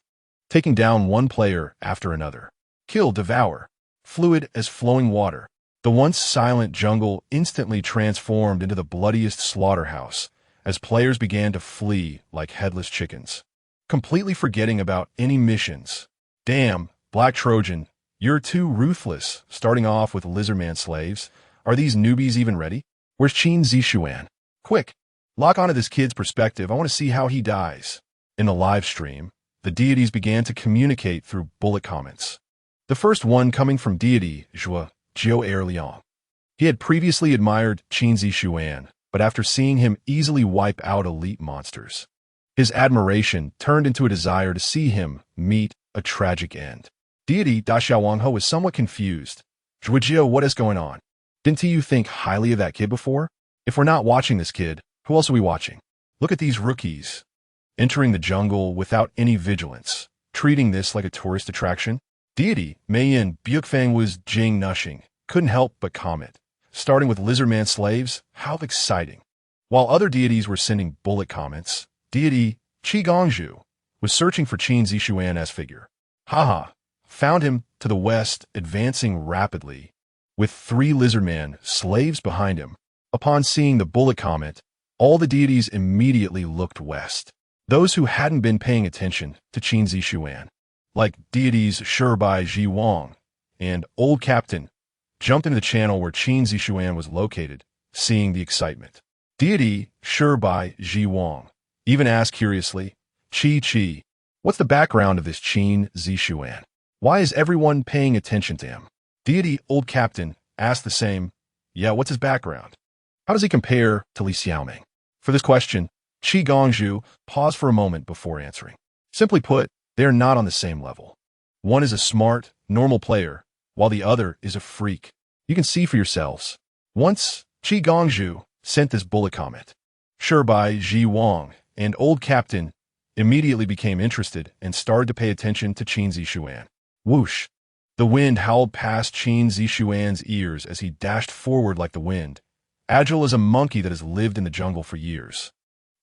taking down one player after another. Kill, devour. Fluid as flowing water. The once silent jungle instantly transformed into the bloodiest slaughterhouse as players began to flee like headless chickens, completely forgetting about any missions. Damn, Black Trojan, you're too ruthless, starting off with lizardman slaves. Are these newbies even ready? Where's Qin Zixuan? Quick, lock onto this kid's perspective. I want to see how he dies. In the live stream, the deities began to communicate through bullet comments. The first one coming from deity Zhua Jiao Liang. He had previously admired Qin Zixuan, but after seeing him easily wipe out elite monsters, his admiration turned into a desire to see him meet a tragic end. Deity Da Xiaowangho was somewhat confused. Zhujiao, what is going on? Didn't you think highly of that kid before? If we're not watching this kid, who else are we watching? Look at these rookies, entering the jungle without any vigilance, treating this like a tourist attraction. Deity Meiyin Bukfang was Jing Nushing, couldn't help but comment, starting with lizardman slaves, how exciting. While other deities were sending bullet comments, deity Qi Gongzhu was searching for Qin Zixuan's figure. Haha, found him to the west, advancing rapidly, with 3 lizardman slaves behind him. Upon seeing the bullet comment, all the deities immediately looked west. Those who hadn't been paying attention to Qin Zixuan, like deities Shibai Ji Wang and Old Captain, jumped into the channel where Qin Zixuan was located, seeing the excitement. Deity Shibai Ji Wang even asked curiously, Chi, what's the background of this Qin Zixuan? Why is everyone paying attention to him? Deity Old Captain asked the same, yeah, what's his background? How does he compare to Li Xiaoming? For this question, Qi Gongzhu paused for a moment before answering. Simply put, they are not on the same level. One is a smart, normal player, while the other is a freak. You can see for yourselves. Once, Qi Gongzhu sent this bullet comment. Shirbai Ji Wang and Old Captain immediately became interested and started to pay attention to Qin Zixuan. Whoosh! The wind howled past Qin Zixuan's ears as he dashed forward like the wind, agile as a monkey that has lived in the jungle for years.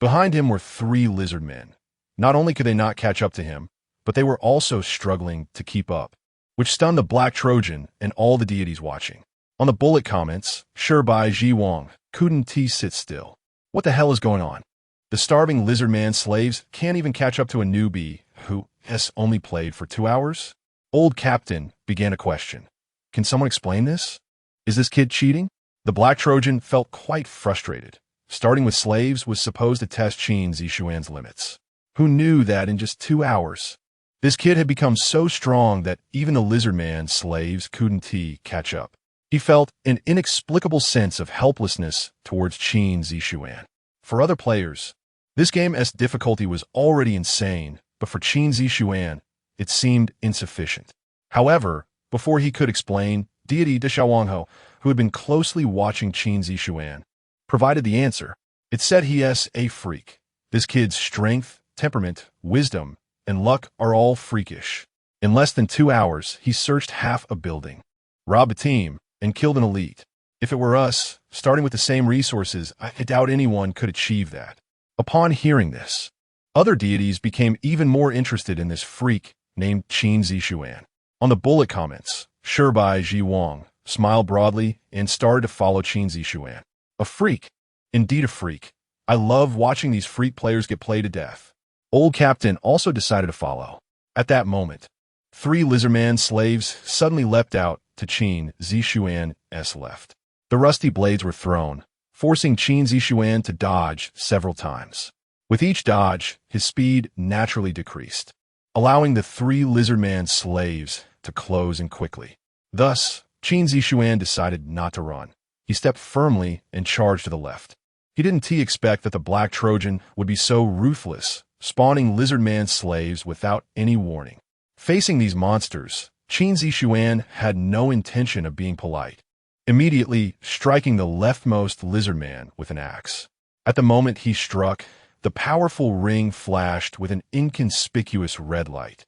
Behind him were 3 lizard men. Not only could they not catch up to him, but they were also struggling to keep up, which stunned the Black Trojan and all the deities watching. On the bullet comments, Shirbai Ji Wang couldn't sit still. What the hell is going on? The starving lizard man slaves can't even catch up to a newbie who has only played for 2 hours? Old Captain began a question. Can someone explain this? Is this kid cheating? The Black Trojan felt quite frustrated. Starting with slaves was supposed to test Qin Zixuan's limits. Who knew that in just 2 hours? This kid had become so strong that even the lizard man slaves couldn't catch up. He felt an inexplicable sense of helplessness towards Qin Zixuan. For other players, this game's difficulty was already insane, but for Qin Zixuan, it seemed insufficient. However, before he could explain, deity de Xiaowangho, who had been closely watching Qin Zixuan, provided the answer. It said he is a freak. This kid's strength, temperament, wisdom, and luck are all freakish. In less than 2 hours, he searched half a building, robbed a team, and killed an elite. If it were us, starting with the same resources, I doubt anyone could achieve that. Upon hearing this, other deities became even more interested in this freak named Qin Zixuan. On the bullet comments, Shirbai Ji Wang smiled broadly and started to follow Qin Zixuan. A freak. Indeed a freak. I love watching these freak players get played to death. Old Captain also decided to follow. At that moment, 3 lizardman slaves suddenly leapt out to Qin Zixuan's left. The rusty blades were thrown, forcing Qin Zixuan to dodge several times. With each dodge, his speed naturally decreased, allowing the 3 lizardman slaves to close in quickly. Thus, Qin Zixuan decided not to run. He stepped firmly and charged to the left. He didn't expect that the Black Trojan would be so ruthless, spawning lizardman slaves without any warning. Facing these monsters, Qin Zixuan had no intention of being polite, immediately striking the leftmost lizardman with an axe. At the moment he struck, the powerful ring flashed with an inconspicuous red light,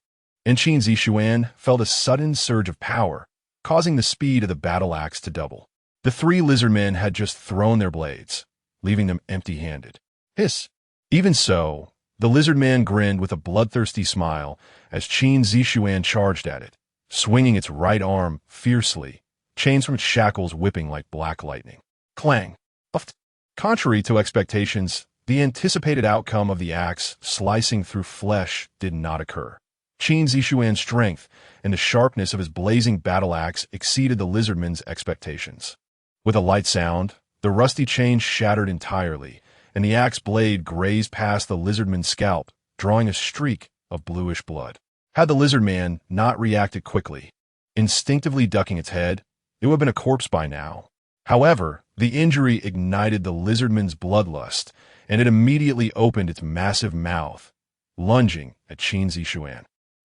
and Qin Zixuan felt a sudden surge of power, causing the speed of the battle axe to double. The 3 lizardmen had just thrown their blades, leaving them empty-handed. Hiss! Even so, the lizardman grinned with a bloodthirsty smile as Qin Zixuan charged at it, swinging its right arm fiercely, chains from its shackles whipping like black lightning. Clang! Puffed! Contrary to expectations, the anticipated outcome of the axe slicing through flesh did not occur. Qin Zixuan's strength and the sharpness of his blazing battle axe exceeded the lizardman's expectations. With a light sound, the rusty chain shattered entirely, and the axe blade grazed past the lizardman's scalp, drawing a streak of bluish blood. Had the lizardman not reacted quickly, instinctively ducking its head, it would have been a corpse by now. However, the injury ignited the lizardman's bloodlust, and it immediately opened its massive mouth, lunging at Qin Zixuan.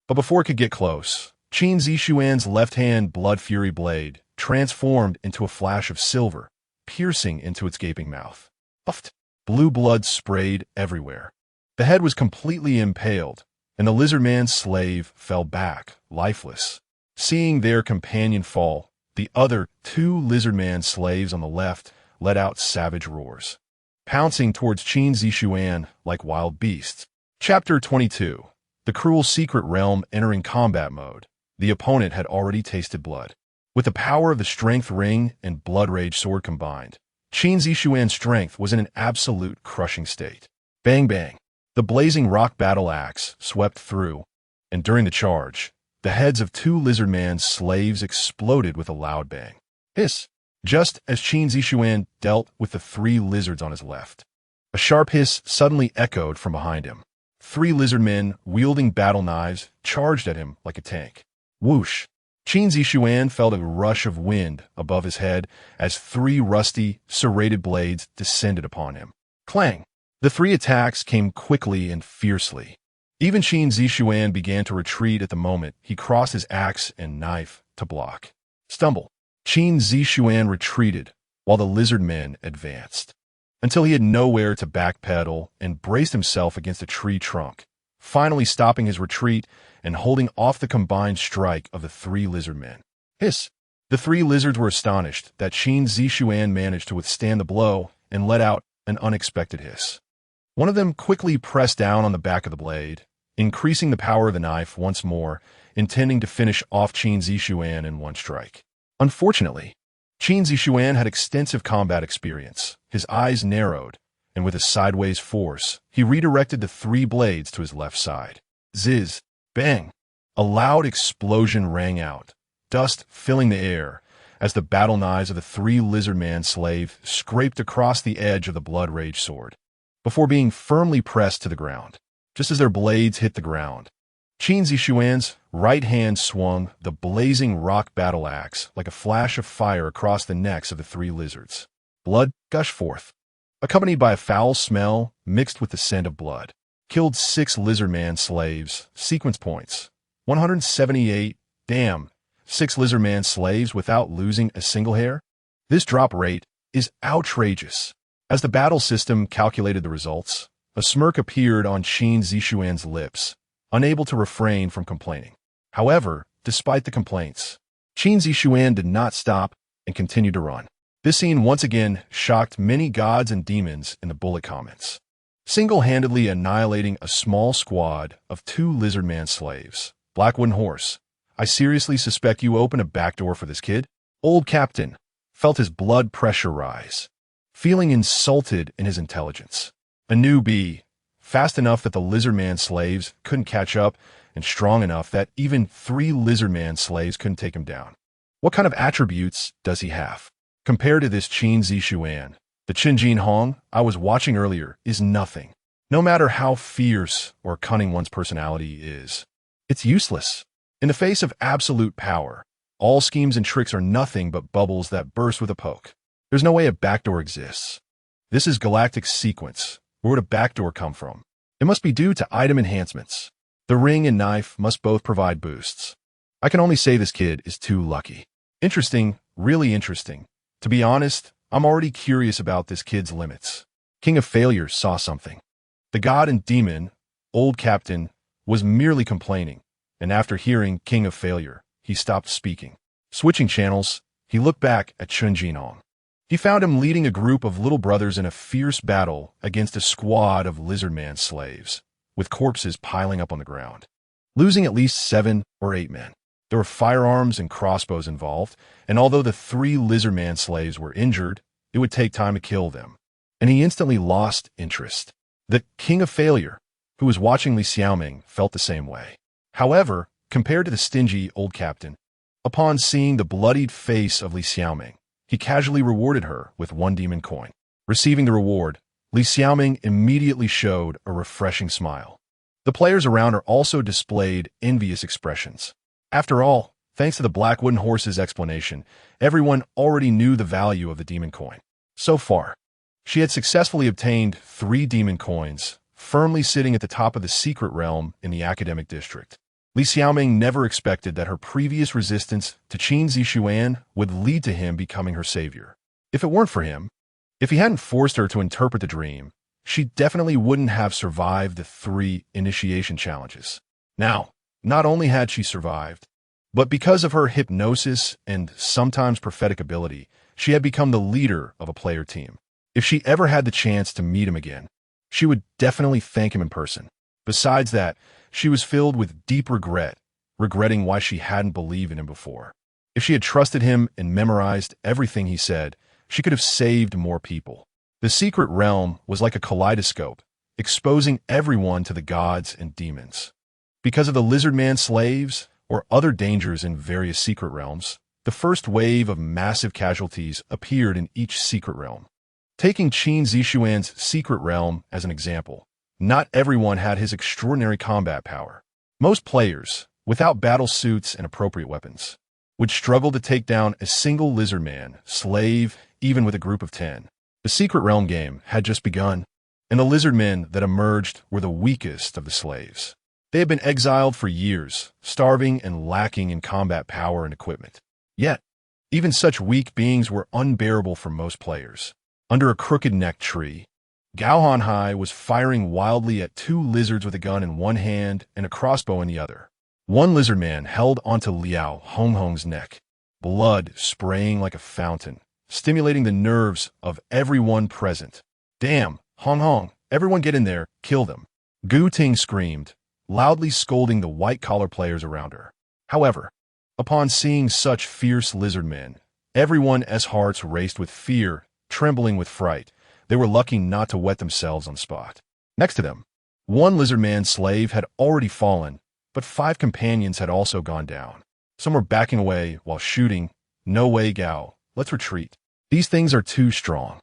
But before it could get close, Qin Zixuan's left-hand blood fury blade transformed into a flash of silver, piercing into its gaping mouth. Puffed! Blue blood sprayed everywhere. The head was completely impaled, and the lizardman's slave fell back, lifeless. Seeing their companion fall, the other 2 lizardman slaves on the left let out savage roars, pouncing towards Qin Zixuan like wild beasts. Chapter 22. The cruel secret realm entering combat mode. The opponent had already tasted blood. With the power of the strength ring and blood rage sword combined, Qin Zixuan's strength was in an absolute crushing state. Bang bang! The blazing rock battle axe swept through, and during the charge, the heads of 2 lizardman slaves exploded with a loud bang. Hiss! Just as Qin Zixuan dealt with the 3 lizards on his left, a sharp hiss suddenly echoed from behind him. 3 lizardmen wielding battle knives charged at him like a tank. Whoosh! Qin Zixuan felt a rush of wind above his head as three rusty, serrated blades descended upon him. Clang! The three attacks came quickly and fiercely. Even Qin Zixuan began to retreat at the moment he crossed his axe and knife to block. Stumble. Qin Zixuan retreated while the lizard men advanced, until he had nowhere to backpedal and braced himself against a tree trunk, finally stopping his retreat and holding off the combined strike of the three lizard men. Hiss! The three lizards were astonished that Qin Zixuan managed to withstand the blow and let out an unexpected hiss. One of them quickly pressed down on the back of the blade, increasing the power of the knife once more, intending to finish off Qin Zixuan in one strike. Unfortunately, Qin Zixuan had extensive combat experience. His eyes narrowed, and with a sideways force, he redirected the three blades to his left side. Ziz! Bang! A loud explosion rang out, dust filling the air, as the battle knives of the three lizard-man slaves scraped across the edge of the blood-rage sword, before being firmly pressed to the ground. Just as their blades hit the ground, Qin Zixuan's right hand swung the blazing rock battle axe like a flash of fire across the necks of the three lizards. Blood gushed forth, accompanied by a foul smell mixed with the scent of blood. Killed 6 lizard-man slaves. Sequence points. 178. Damn. 6 lizard-man slaves without losing a single hair? This drop rate is outrageous. As the battle system calculated the results, a smirk appeared on Qin Zixuan's lips, unable to refrain from complaining. However, despite the complaints, Qin Zixuan did not stop and continued to run. This scene once again shocked many gods and demons in the bullet comments, single-handedly annihilating a small squad of 2 lizard-man slaves. Black Wooden Horse, I seriously suspect you opened a backdoor for this kid? Old Captain felt his blood pressure rise, feeling insulted in his intelligence. A newbie, fast enough that the lizard-man slaves couldn't catch up, and strong enough that even 3 lizard-man slaves couldn't take him down. What kind of attributes does he have? Compared to this Qin Zixuan, the Qin Jin Hong I was watching earlier is nothing. No matter how fierce or cunning one's personality is, it's useless. In the face of absolute power, all schemes and tricks are nothing but bubbles that burst with a poke. There's no way a backdoor exists. This is Galactic Sequence. Where would a backdoor come from? It must be due to item enhancements. The ring and knife must both provide boosts. I can only say this kid is too lucky. Interesting, really interesting. To be honest, I'm already curious about this kid's limits. King of Failure saw something. The god and demon, Old Captain, was merely complaining, and after hearing King of Failure, he stopped speaking. Switching channels, he looked back at Qin Jinhong. He found him leading a group of little brothers in a fierce battle against a squad of lizard-man slaves, with corpses piling up on the ground, losing at least 7 or 8 men. There were firearms and crossbows involved, and although the 3 lizard-man slaves were injured, it would take time to kill them, and he instantly lost interest. The King of Failure, who was watching Li Xiaoming, felt the same way. However, compared to the stingy Old Captain, upon seeing the bloodied face of Li Xiaoming, he casually rewarded her with 1 demon coin. Receiving the reward, Li Xiaoming immediately showed a refreshing smile. The players around her also displayed envious expressions. After all, thanks to the Black Wooden Horse's explanation, everyone already knew the value of the demon coin. So far, she had successfully obtained 3 demon coins, firmly sitting at the top of the secret realm in the academic district. Li Xiaoming never expected that her previous resistance to Qin Zixuan would lead to him becoming her savior. If it weren't for him, if he hadn't forced her to interpret the dream, she definitely wouldn't have survived the 3 initiation challenges. Now, not only had she survived, but because of her hypnosis and sometimes prophetic ability, she had become the leader of a player team. If she ever had the chance to meet him again, she would definitely thank him in person. Besides that, she was filled with deep regret, regretting why she hadn't believed in him before. If she had trusted him and memorized everything he said, she could have saved more people. The secret realm was like a kaleidoscope, exposing everyone to the gods and demons. Because of the lizard-man slaves or other dangers in various secret realms, the first wave of massive casualties appeared in each secret realm. Taking Qin Zixuan's secret realm as an example, not everyone had his extraordinary combat power. Most players, without battle suits and appropriate weapons, would struggle to take down a single lizard man, slave, even with a group of 10. The Secret Realm game had just begun, and the lizard men that emerged were the weakest of the slaves. They had been exiled for years, starving and lacking in combat power and equipment. Yet, even such weak beings were unbearable for most players. Under a crooked-necked tree, Gao Hanhai was firing wildly at 2 lizards with a gun in one hand and a crossbow in the other. One lizard man held onto Liao Honghong's neck, blood spraying like a fountain, stimulating the nerves of everyone present. "Damn, Honghong, everyone get in there, kill them." Gu Ting screamed, loudly scolding the white-collar players around her. However, upon seeing such fierce lizard men, everyone's hearts raced with fear, trembling with fright. They were lucky not to wet themselves on the spot. Next to them, one lizard man slave had already fallen, but 5 companions had also gone down. Some were backing away while shooting. "No way, Gao. Let's retreat. These things are too strong.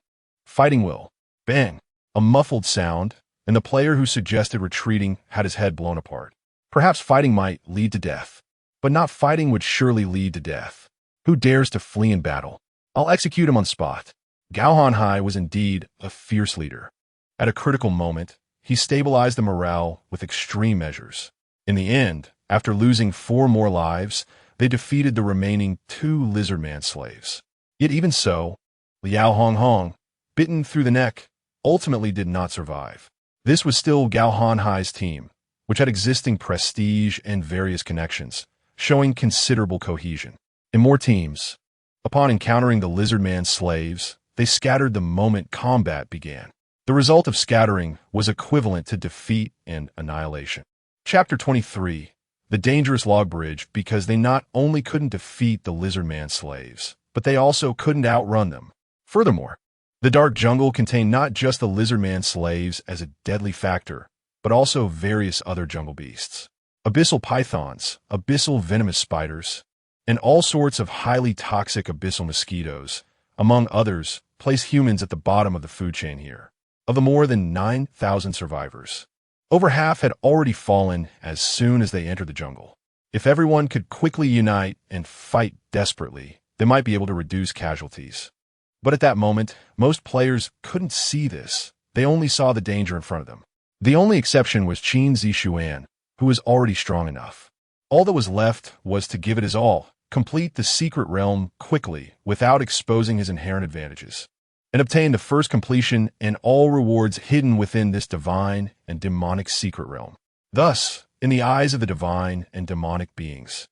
Fighting will." Bang! A muffled sound, and the player who suggested retreating had his head blown apart. Perhaps fighting might lead to death, but not fighting would surely lead to death. Who dares to flee in battle? I'll execute him on spot. Gao Hanhai was indeed a fierce leader. At a critical moment, he stabilized the morale with extreme measures. In the end, after losing 4 more lives, they defeated the remaining 2 lizard man slaves. Yet even so, Liao Honghong, bitten through the neck, ultimately did not survive. This was still Gao Hanhai's team, which had existing prestige and various connections, showing considerable cohesion. In more teams, upon encountering the lizard man slaves, they scattered the moment combat began. The result of scattering was equivalent to defeat and annihilation. Chapter 23. The Dangerous Log Bridge, because they not only couldn't defeat the lizard man slaves, but they also couldn't outrun them. Furthermore, the dark jungle contained not just the lizard man slaves as a deadly factor, but also various other jungle beasts. Abyssal pythons, abyssal venomous spiders, and all sorts of highly toxic abyssal mosquitoes, among others, place humans at the bottom of the food chain here. Of the more than 9,000 survivors, over half had already fallen as soon as they entered the jungle. If everyone could quickly unite and fight desperately, they might be able to reduce casualties. But at that moment, most players couldn't see this. They only saw the danger in front of them. The only exception was Qin Zixuan, who was already strong enough. All that was left was to give it his all, complete the secret realm quickly without exposing his inherent advantages, and obtain the first completion and all rewards hidden within this divine and demonic secret realm. Thus, in the eyes of the divine and demonic beings,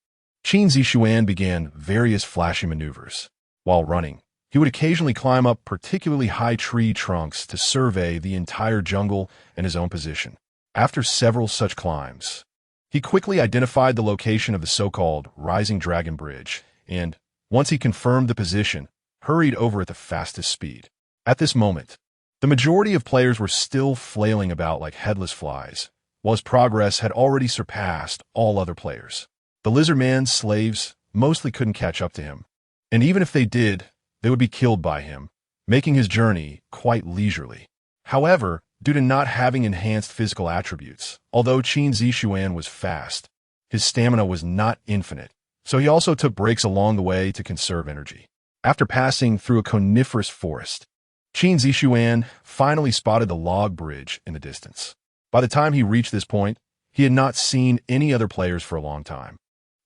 Qin Zixuan began various flashy maneuvers. While running, he would occasionally climb up particularly high tree trunks to survey the entire jungle and his own position. After several such climbs, he quickly identified the location of the so-called Rising Dragon Bridge, and, once he confirmed the position, hurried over at the fastest speed. At this moment, the majority of players were still flailing about like headless flies, while his progress had already surpassed all other players. The lizard man's slaves mostly couldn't catch up to him, and even if they did, they would be killed by him, making his journey quite leisurely. However, due to not having enhanced physical attributes, although Qin Zixuan was fast, his stamina was not infinite, so he also took breaks along the way to conserve energy. After passing through a coniferous forest, Qin Zixuan finally spotted the log bridge in the distance. By the time he reached this point, he had not seen any other players for a long time.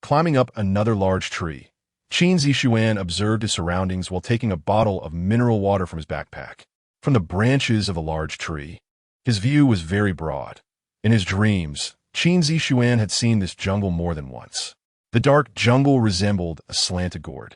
Climbing up another large tree, Qin Zixuan observed his surroundings while taking a bottle of mineral water from his backpack. From the branches of a large tree, his view was very broad. In his dreams, Qin Zixuan had seen this jungle more than once. The dark jungle resembled a slanted gourd,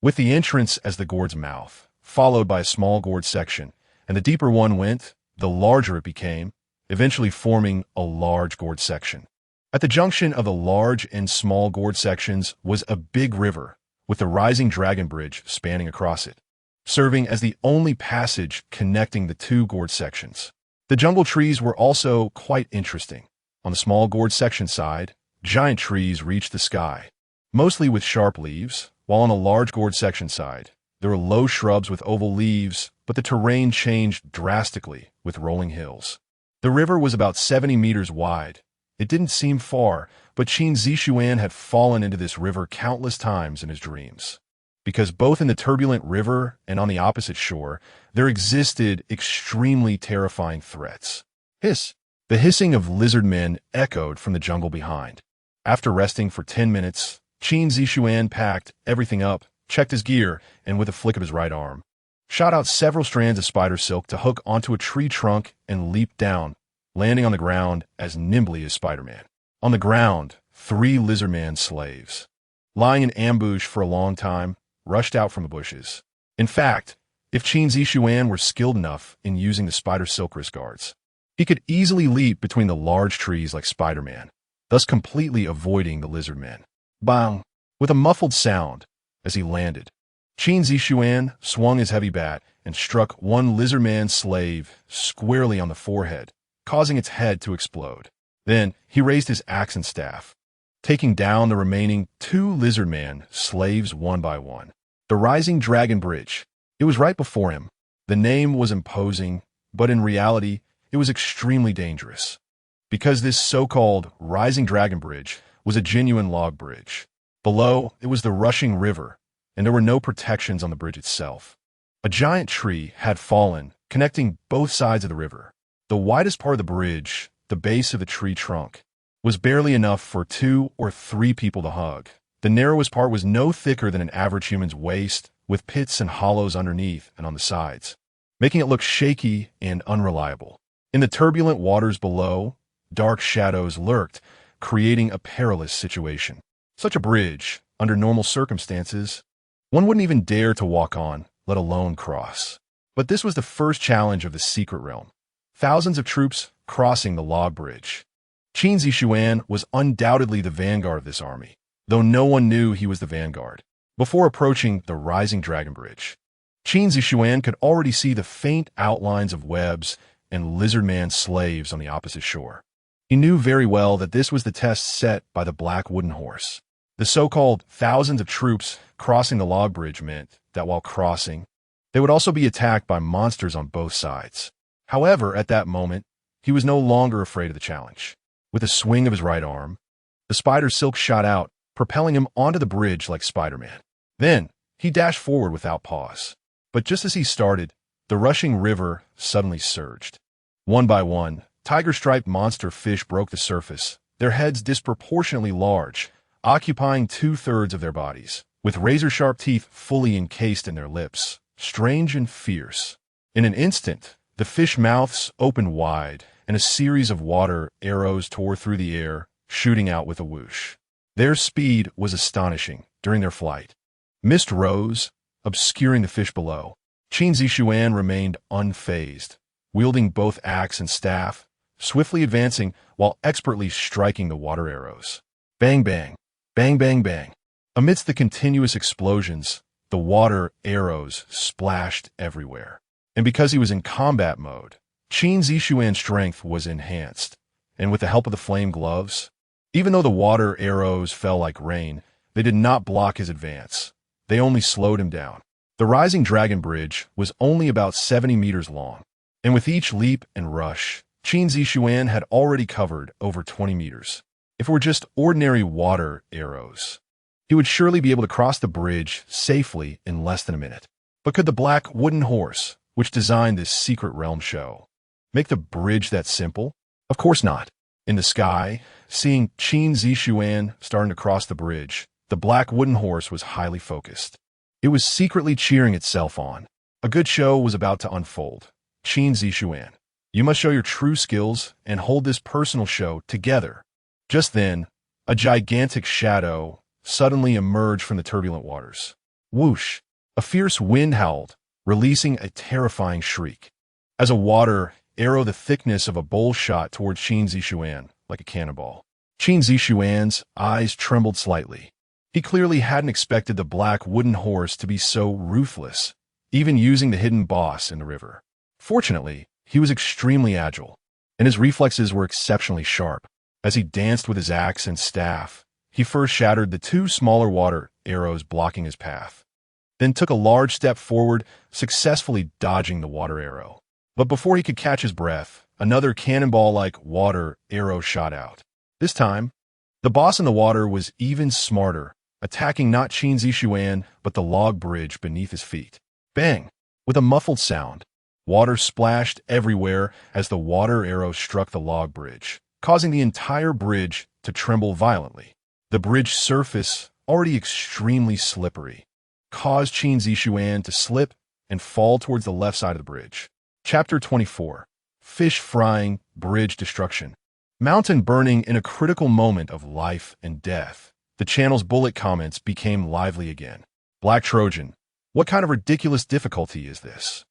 with the entrance as the gourd's mouth, followed by a small gourd section, and the deeper one went, the larger it became, eventually forming a large gourd section. At the junction of the large and small gourd sections was a big river, with the Rising Dragon Bridge spanning across it, serving as the only passage connecting the 2 gourd sections. The jungle trees were also quite interesting. On the small gourd section side, giant trees reached the sky, mostly with sharp leaves, while on the large gourd section side, there were low shrubs with oval leaves, but the terrain changed drastically with rolling hills. The river was about 70 meters wide, It didn't seem far, but Qin Zixuan had fallen into this river countless times in his dreams. Because both in the turbulent river and on the opposite shore, there existed extremely terrifying threats. Hiss! The hissing of lizard men echoed from the jungle behind. After resting for 10 minutes, Qin Zixuan packed everything up, checked his gear, and with a flick of his right arm, shot out several strands of spider silk to hook onto a tree trunk and leaped down, landing on the ground as nimbly as Spider-Man. On the ground, 3 lizardman slaves, lying in ambush for a long time, rushed out from the bushes. In fact, if Qin Zixuan were skilled enough in using the spider silk wrist guards, he could easily leap between the large trees like Spider-Man, thus completely avoiding the lizardmen. Bang! With a muffled sound, as he landed, Qin Zixuan swung his heavy bat and struck one lizardman slave squarely on the forehead, causing its head to explode. Then he raised his axe and staff, taking down the remaining 2 lizardman slaves one by one. The Rising Dragon Bridge. It was right before him. The name was imposing, but in reality, it was extremely dangerous. Because this so-called Rising Dragon Bridge was a genuine log bridge. Below, it was the rushing river, and there were no protections on the bridge itself. A giant tree had fallen, connecting both sides of the river. The widest part of the bridge, the base of the tree trunk, was barely enough for 2 or 3 people to hug. The narrowest part was no thicker than an average human's waist, with pits and hollows underneath and on the sides, making it look shaky and unreliable. In the turbulent waters below, dark shadows lurked, creating a perilous situation. Such a bridge, under normal circumstances, one wouldn't even dare to walk on, let alone cross. But this was the first challenge of the secret realm. Thousands of troops crossing the log bridge. Qin Zixuan was undoubtedly the vanguard of this army, though no one knew he was the vanguard. Before approaching the Rising Dragon Bridge, Qin Zixuan could already see the faint outlines of webs and lizardman slaves on the opposite shore. He knew very well that this was the test set by the black wooden horse. The so-called thousands of troops crossing the log bridge meant that while crossing, they would also be attacked by monsters on both sides. However, at that moment, he was no longer afraid of the challenge. With a swing of his right arm, the spider silk shot out, propelling him onto the bridge like Spider-Man. Then, he dashed forward without pause. But just as he started, the rushing river suddenly surged. One by one, tiger-striped monster fish broke the surface, their heads disproportionately large, occupying 2/3 of their bodies, with razor-sharp teeth fully encased in their lips, strange and fierce. In an instant, the fish mouths opened wide, and a series of water arrows tore through the air, shooting out with a whoosh. Their speed was astonishing during their flight. Mist rose, obscuring the fish below. Qin Zixuan remained unfazed, wielding both axe and staff, swiftly advancing while expertly striking the water arrows. Bang, bang, bang, bang, bang. Amidst the continuous explosions, the water arrows splashed everywhere. And because he was in combat mode, Qin Zixuan's strength was enhanced, and with the help of the flame gloves, even though the water arrows fell like rain, they did not block his advance. They only slowed him down. The Rising Dragon Bridge was only about 70 meters long, and with each leap and rush, Qin Zixuan had already covered over 20 meters. If it were just ordinary water arrows, he would surely be able to cross the bridge safely in less than a minute. But could the black wooden horse, which designed this secret realm show, make the bridge that simple? Of course not. In the sky, seeing Qin Zixuan starting to cross the bridge, the black wooden horse was highly focused. It was secretly cheering itself on. A good show was about to unfold. Qin Zixuan, you must show your true skills and hold this personal show together. Just then, a gigantic shadow suddenly emerged from the turbulent waters. Whoosh! A fierce wind howled, releasing a terrifying shriek. As a water arrow the thickness of a bowl shot towards Qin Zixuan like a cannonball. Qin Zixuan's eyes trembled slightly. He clearly hadn't expected the black wooden horse to be so ruthless, even using the hidden boss in the river. Fortunately, he was extremely agile, and his reflexes were exceptionally sharp. As he danced with his axe and staff, he first shattered the 2 smaller water arrows blocking his path, then took a large step forward, successfully dodging the water arrow. But before he could catch his breath, another cannonball-like water arrow shot out. This time, the boss in the water was even smarter, attacking not Qin Zixuan, but the log bridge beneath his feet. Bang! With a muffled sound, water splashed everywhere as the water arrow struck the log bridge, causing the entire bridge to tremble violently. The bridge surface, already extremely slippery, caused Qin Zixuan to slip and fall towards the left side of the bridge. Chapter 24. Fish Frying, Bridge Destruction. Mountain burning in a critical moment of life and death. The channel's bullet comments became lively again. Black Trojan, what kind of ridiculous difficulty is this?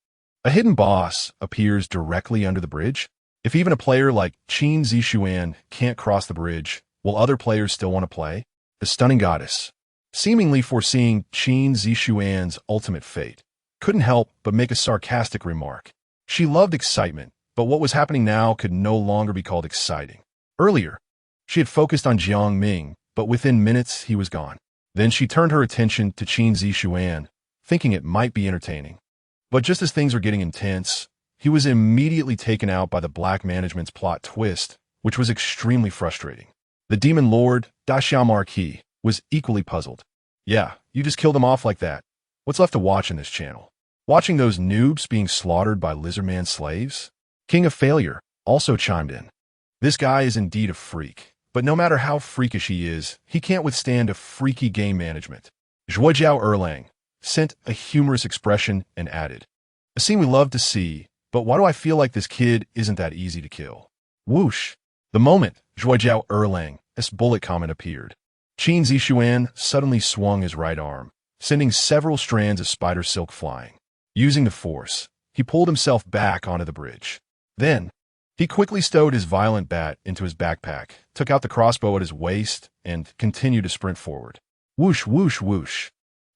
A hidden boss appears directly under the bridge? If even a player like Qin Zixuan can't cross the bridge, will other players still want to play? The stunning goddess, seemingly foreseeing Qin Zixuan's ultimate fate, couldn't help but make a sarcastic remark. She loved excitement, but what was happening now could no longer be called exciting. Earlier, she had focused on Jiang Ming, but within minutes he was gone. Then she turned her attention to Qin Zixuan, thinking it might be entertaining. But just as things were getting intense, he was immediately taken out by the Black Management's plot twist, which was extremely frustrating. The Demon Lord, Da Xiao Marquis, was equally puzzled. Yeah, you just killed them off like that. What's left to watch in this channel? Watching those noobs being slaughtered by Lizardman slaves? King of Failure also chimed in. This guy is indeed a freak, but no matter how freakish he is, he can't withstand a freaky game management. Zhuojiao Erlang sent a humorous expression and added, a scene we love to see, but why do I feel like this kid isn't that easy to kill? Whoosh! The moment Zhuojiao Erlang's bullet comment appeared, Qin Zixuan suddenly swung his right arm, sending several strands of spider silk flying. Using the force, he pulled himself back onto the bridge. Then, he quickly stowed his violent bat into his backpack, took out the crossbow at his waist, and continued to sprint forward. Whoosh, whoosh, whoosh.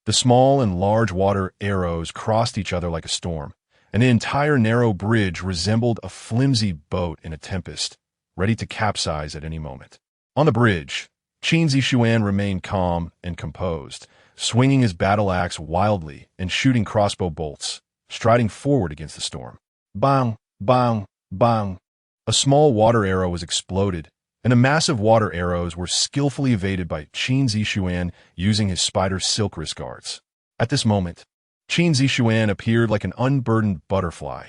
The small and large water arrows crossed each other like a storm, and the entire narrow bridge resembled a flimsy boat in a tempest, ready to capsize at any moment. On the bridge, Qin Zixuan remained calm and composed, swinging his battle axe wildly and shooting crossbow bolts, striding forward against the storm. Bang, bang, bang. A small water arrow was exploded, and the massive water arrows were skillfully evaded by Qin Zixuan using his spider silk wrist guards. At this moment, Qin Zixuan appeared like an unburdened butterfly,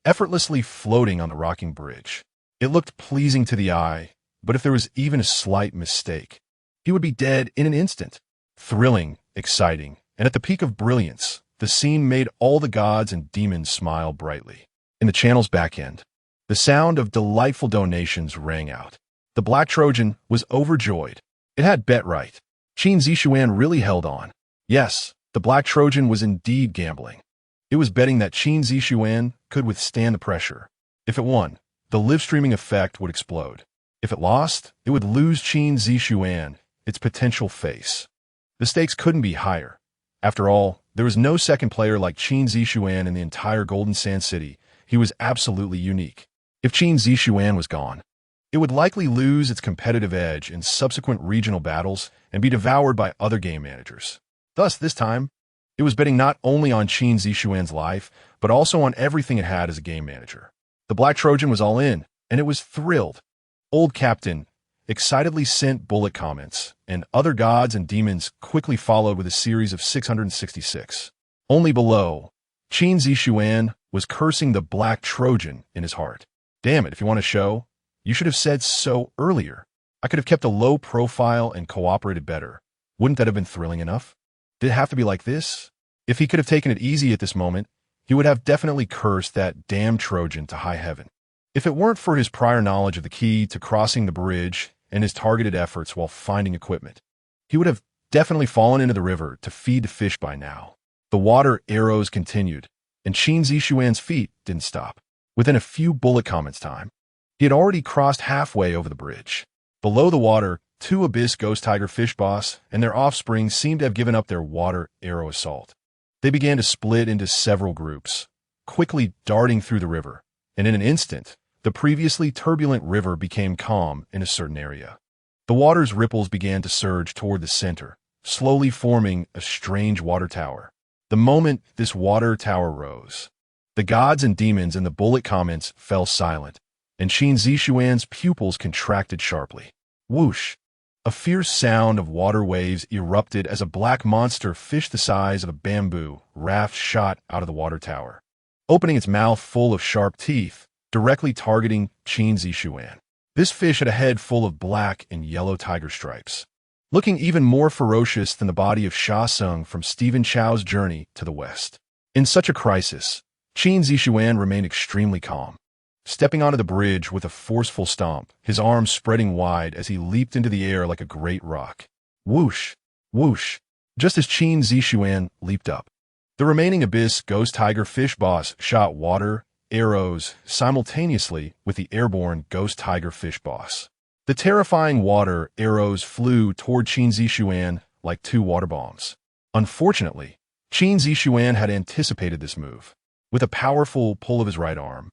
effortlessly floating on the rocking bridge. It looked pleasing to the eye, but if there was even a slight mistake, he would be dead in an instant. Thrilling, exciting, and at the peak of brilliance, the scene made all the gods and demons smile brightly. In the channel's back end, the sound of delightful donations rang out. The Black Trojan was overjoyed. It had bet right. Qin Zixuan really held on. Yes, the Black Trojan was indeed gambling. It was betting that Qin Zixuan could withstand the pressure. If it won, the live-streaming effect would explode. If it lost, it would lose Qin Zixuan, its potential face. The stakes couldn't be higher. After all, there was no second player like Qin Zixuan in the entire Golden Sand City. He was absolutely unique. If Qin Zixuan was gone, it would likely lose its competitive edge in subsequent regional battles and be devoured by other game managers. Thus, this time, it was betting not only on Qin Zixuan's life, but also on everything it had as a game manager. The Black Trojan was all in, and it was thrilled. Old Captain excitedly sent bullet comments, and other gods and demons quickly followed with a series of 666. Only below, Qin Zixuan was cursing the Black Trojan in his heart. Damn it, if you want to show, you should have said so earlier. I could have kept a low profile and cooperated better. Wouldn't that have been thrilling enough? Did it have to be like this? If he could have taken it easy at this moment, he would have definitely cursed that damn Trojan to high heaven. If it weren't for his prior knowledge of the key to crossing the bridge and his targeted efforts while finding equipment, he would have definitely fallen into the river to feed the fish by now. The water arrows continued, and Qin Zixuan's feet didn't stop. Within a few bullet comments time, he had already crossed halfway over the bridge. Below the water, two Abyss Ghost Tiger Fish Boss and their offspring seemed to have given up their water arrow assault. They began to split into several groups, quickly darting through the river, and in an instant, the previously turbulent river became calm in a certain area. The water's ripples began to surge toward the center, slowly forming a strange water tower. The moment this water tower rose, the gods and demons in the bullet comments fell silent, and Qin Zixuan's pupils contracted sharply. Whoosh! A fierce sound of water waves erupted as a black monster fish the size of a bamboo raft shot out of the water tower, opening its mouth full of sharp teeth, directly targeting Qin Zixuan. This fish had a head full of black and yellow tiger stripes, looking even more ferocious than the body of Sha Sung from Stephen Chow's Journey to the West. In such a crisis, Qin Zixuan remained extremely calm, stepping onto the bridge with a forceful stomp, his arms spreading wide as he leaped into the air like a great rock. Whoosh! Whoosh! Just as Qin Zixuan leaped up, the remaining Abyss Ghost Tiger Fish Boss shot water, arrows, simultaneously with the airborne Ghost Tiger Fish Boss. The terrifying water arrows flew toward Qin Zixuan like two water bombs. Unfortunately, Qin Zixuan had anticipated this move. With a powerful pull of his right arm,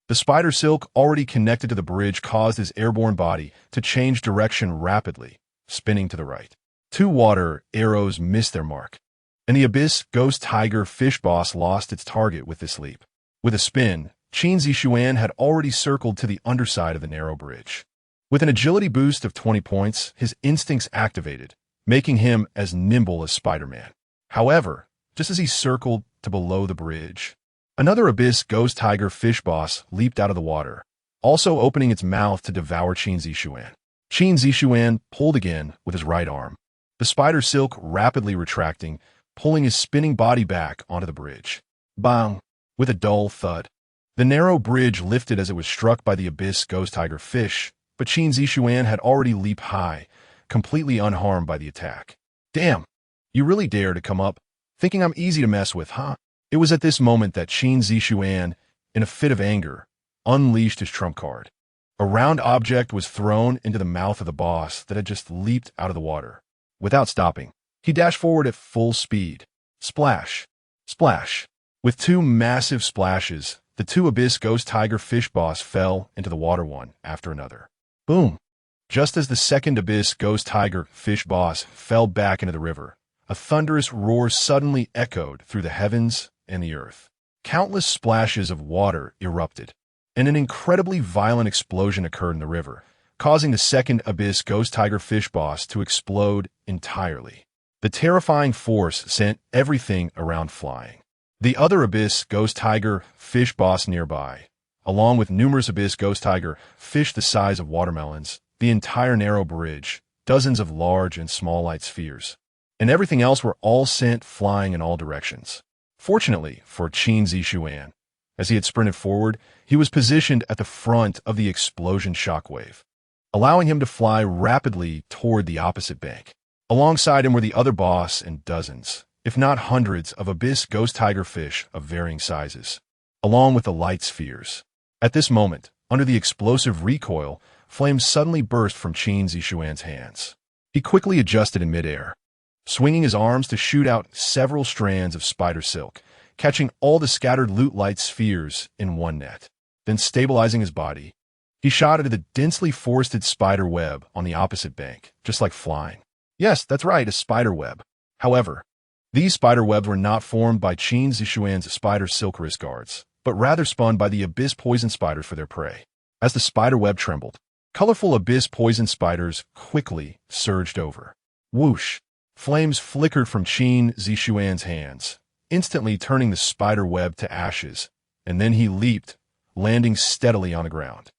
the spider silk already connected to the bridge caused his airborne body to change direction rapidly, spinning to the right. Two water arrows missed their mark, and the Abyss Ghost Tiger Fish Boss lost its target with this leap. With a spin, Qin Zixuan had already circled to the underside of the narrow bridge. With an agility boost of 20 points, his instincts activated, making him as nimble as Spider-Man. However, just as he circled to below the bridge, another Abyss Ghost Tiger Fish Boss leaped out of the water, also opening its mouth to devour Qin Zixuan. Qin Zixuan pulled again with his right arm, the spider silk rapidly retracting, pulling his spinning body back onto the bridge. Bang! With a dull thud, the narrow bridge lifted as it was struck by the Abyss Ghost Tiger Fish, but Qin Zixuan had already leaped high, completely unharmed by the attack. Damn! You really dare to come up, thinking I'm easy to mess with, huh? It was at this moment that Qin Zixuan, in a fit of anger, unleashed his trump card. A round object was thrown into the mouth of the boss that had just leaped out of the water. Without stopping, he dashed forward at full speed. Splash! Splash! With two massive splashes, the two Abyss Ghost Tiger Fish Boss fell into the water one after another. Boom! Just as the second Abyss Ghost Tiger Fish Boss fell back into the river, a thunderous roar suddenly echoed through the heavens and the earth. Countless splashes of water erupted, and an incredibly violent explosion occurred in the river, causing the second Abyss Ghost Tiger Fish Boss to explode entirely. The terrifying force sent everything around flying. The other Abyss Ghost Tiger Fish Boss nearby, along with numerous Abyss Ghost Tiger fish the size of watermelons, the entire narrow bridge, dozens of large and small light spheres, and everything else were all sent flying in all directions. Fortunately for Qin Zixuan, as he had sprinted forward, he was positioned at the front of the explosion shockwave, allowing him to fly rapidly toward the opposite bank. Alongside him were the other boss and dozens, if not hundreds, of Abyss Ghost Tiger fish of varying sizes, along with the light spheres. At this moment, under the explosive recoil, flames suddenly burst from Qin Zixuan's hands. He quickly adjusted in midair, swinging his arms to shoot out several strands of spider silk, catching all the scattered loot light spheres in one net. Then stabilizing his body, he shot into the densely forested spider web on the opposite bank, just like flying. Yes, that's right, a spider web. However, these spider webs were not formed by Qin Zixuan's spider silk wrist guards, but rather spun by the Abyss poison spiders for their prey. As the spider web trembled, colorful Abyss poison spiders quickly surged over. Whoosh! Flames flickered from Qin Zixuan's hands, instantly turning the spider web to ashes, and then he leaped, landing steadily on the ground.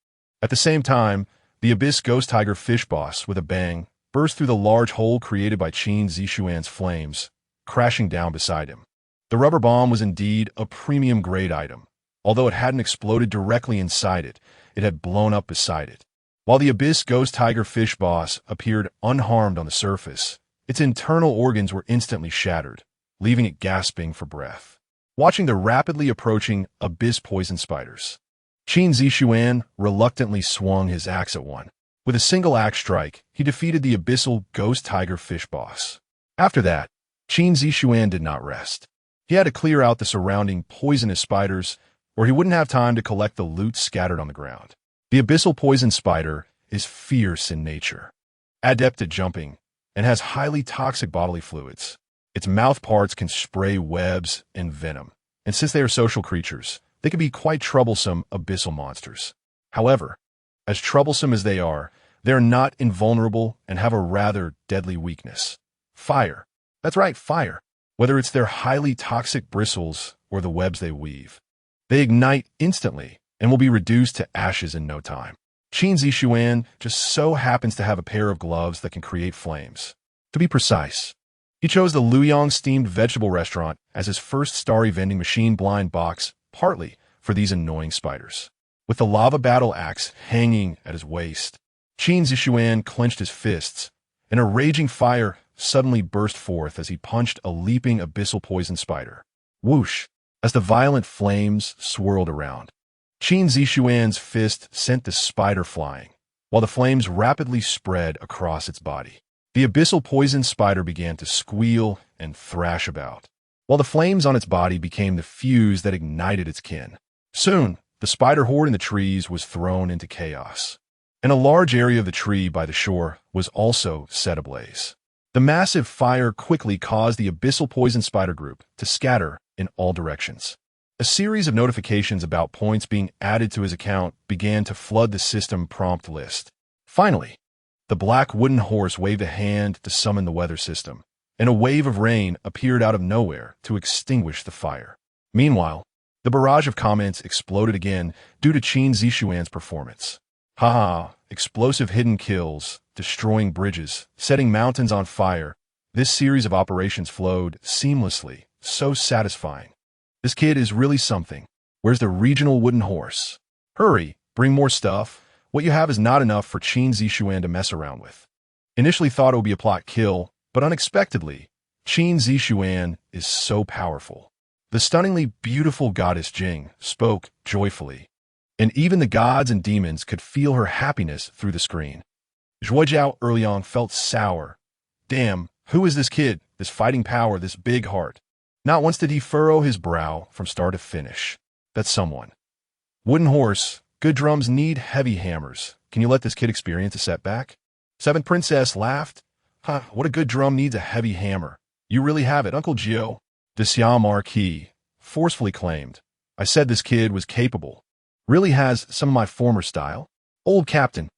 At the same time, the Abyss Ghost Tiger Fish Boss, with a bang, burst through the large hole created by Qin Zixuan's flames, crashing down beside him. The rubber bomb was indeed a premium-grade item. Although it hadn't exploded directly inside it, it had blown up beside it. While the Abyss Ghost Tiger Fish Boss appeared unharmed on the surface, its internal organs were instantly shattered, leaving it gasping for breath. Watching the rapidly approaching Abyss poison spiders, Qin Zixuan reluctantly swung his axe at one. With a single axe strike, he defeated the Abyssal Ghost Tiger Fish Boss. After that, Qin Zixuan did not rest. He had to clear out the surrounding poisonous spiders, or he wouldn't have time to collect the loot scattered on the ground. The Abyssal Poison Spider is fierce in nature, adept at jumping, and has highly toxic bodily fluids. Its mouth parts can spray webs and venom, and since they are social creatures, they can be quite troublesome abyssal monsters. However, as troublesome as they are, They're not invulnerable and have a rather deadly weakness. Fire. That's right, fire. Whether it's their highly toxic bristles or the webs they weave. They ignite instantly and will be reduced to ashes in no time. Qin Zixuan just so happens to have a pair of gloves that can create flames. To be precise, he chose the Luoyang steamed vegetable restaurant as his first starry vending machine blind box, partly for these annoying spiders. With the lava battle axe hanging at his waist, Qin Zixuan clenched his fists, and a raging fire suddenly burst forth as he punched a leaping abyssal poison spider. Whoosh! As the violent flames swirled around, Qin Zixuan's fist sent the spider flying, while the flames rapidly spread across its body. The abyssal poison spider began to squeal and thrash about, while the flames on its body became the fuse that ignited its kin. Soon, the spider horde in the trees was thrown into chaos, and a large area of the tree by the shore was also set ablaze. The massive fire quickly caused the abyssal poison spider group to scatter in all directions. A series of notifications about points being added to his account began to flood the system prompt list. Finally, the black wooden horse waved a hand to summon the weather system, and a wave of rain appeared out of nowhere to extinguish the fire. Meanwhile, the barrage of comments exploded again due to Qin Zixuan's performance. Haha, explosive hidden kills, destroying bridges, setting mountains on fire. This series of operations flowed seamlessly, so satisfying. This kid is really something. Where's the regional wooden horse? Hurry, bring more stuff. What you have is not enough for Qin Zixuan to mess around with. Initially thought it would be a plot kill, but unexpectedly, Qin Zixuan is so powerful. The stunningly beautiful goddess Jing spoke joyfully, and even the gods and demons could feel her happiness through the screen. Zhuojiao Erliang felt sour. Damn, who is this kid, this fighting power, this big heart? Not once did he furrow his brow from start to finish. That's someone. Wooden horse, good drums need heavy hammers. Can you let this kid experience a setback? Seventh Princess laughed. Huh, what a good drum needs a heavy hammer. You really have it, Uncle Gio. The Siam Marquis forcefully claimed. I said this kid was capable. Really has some of my former style. Old captain,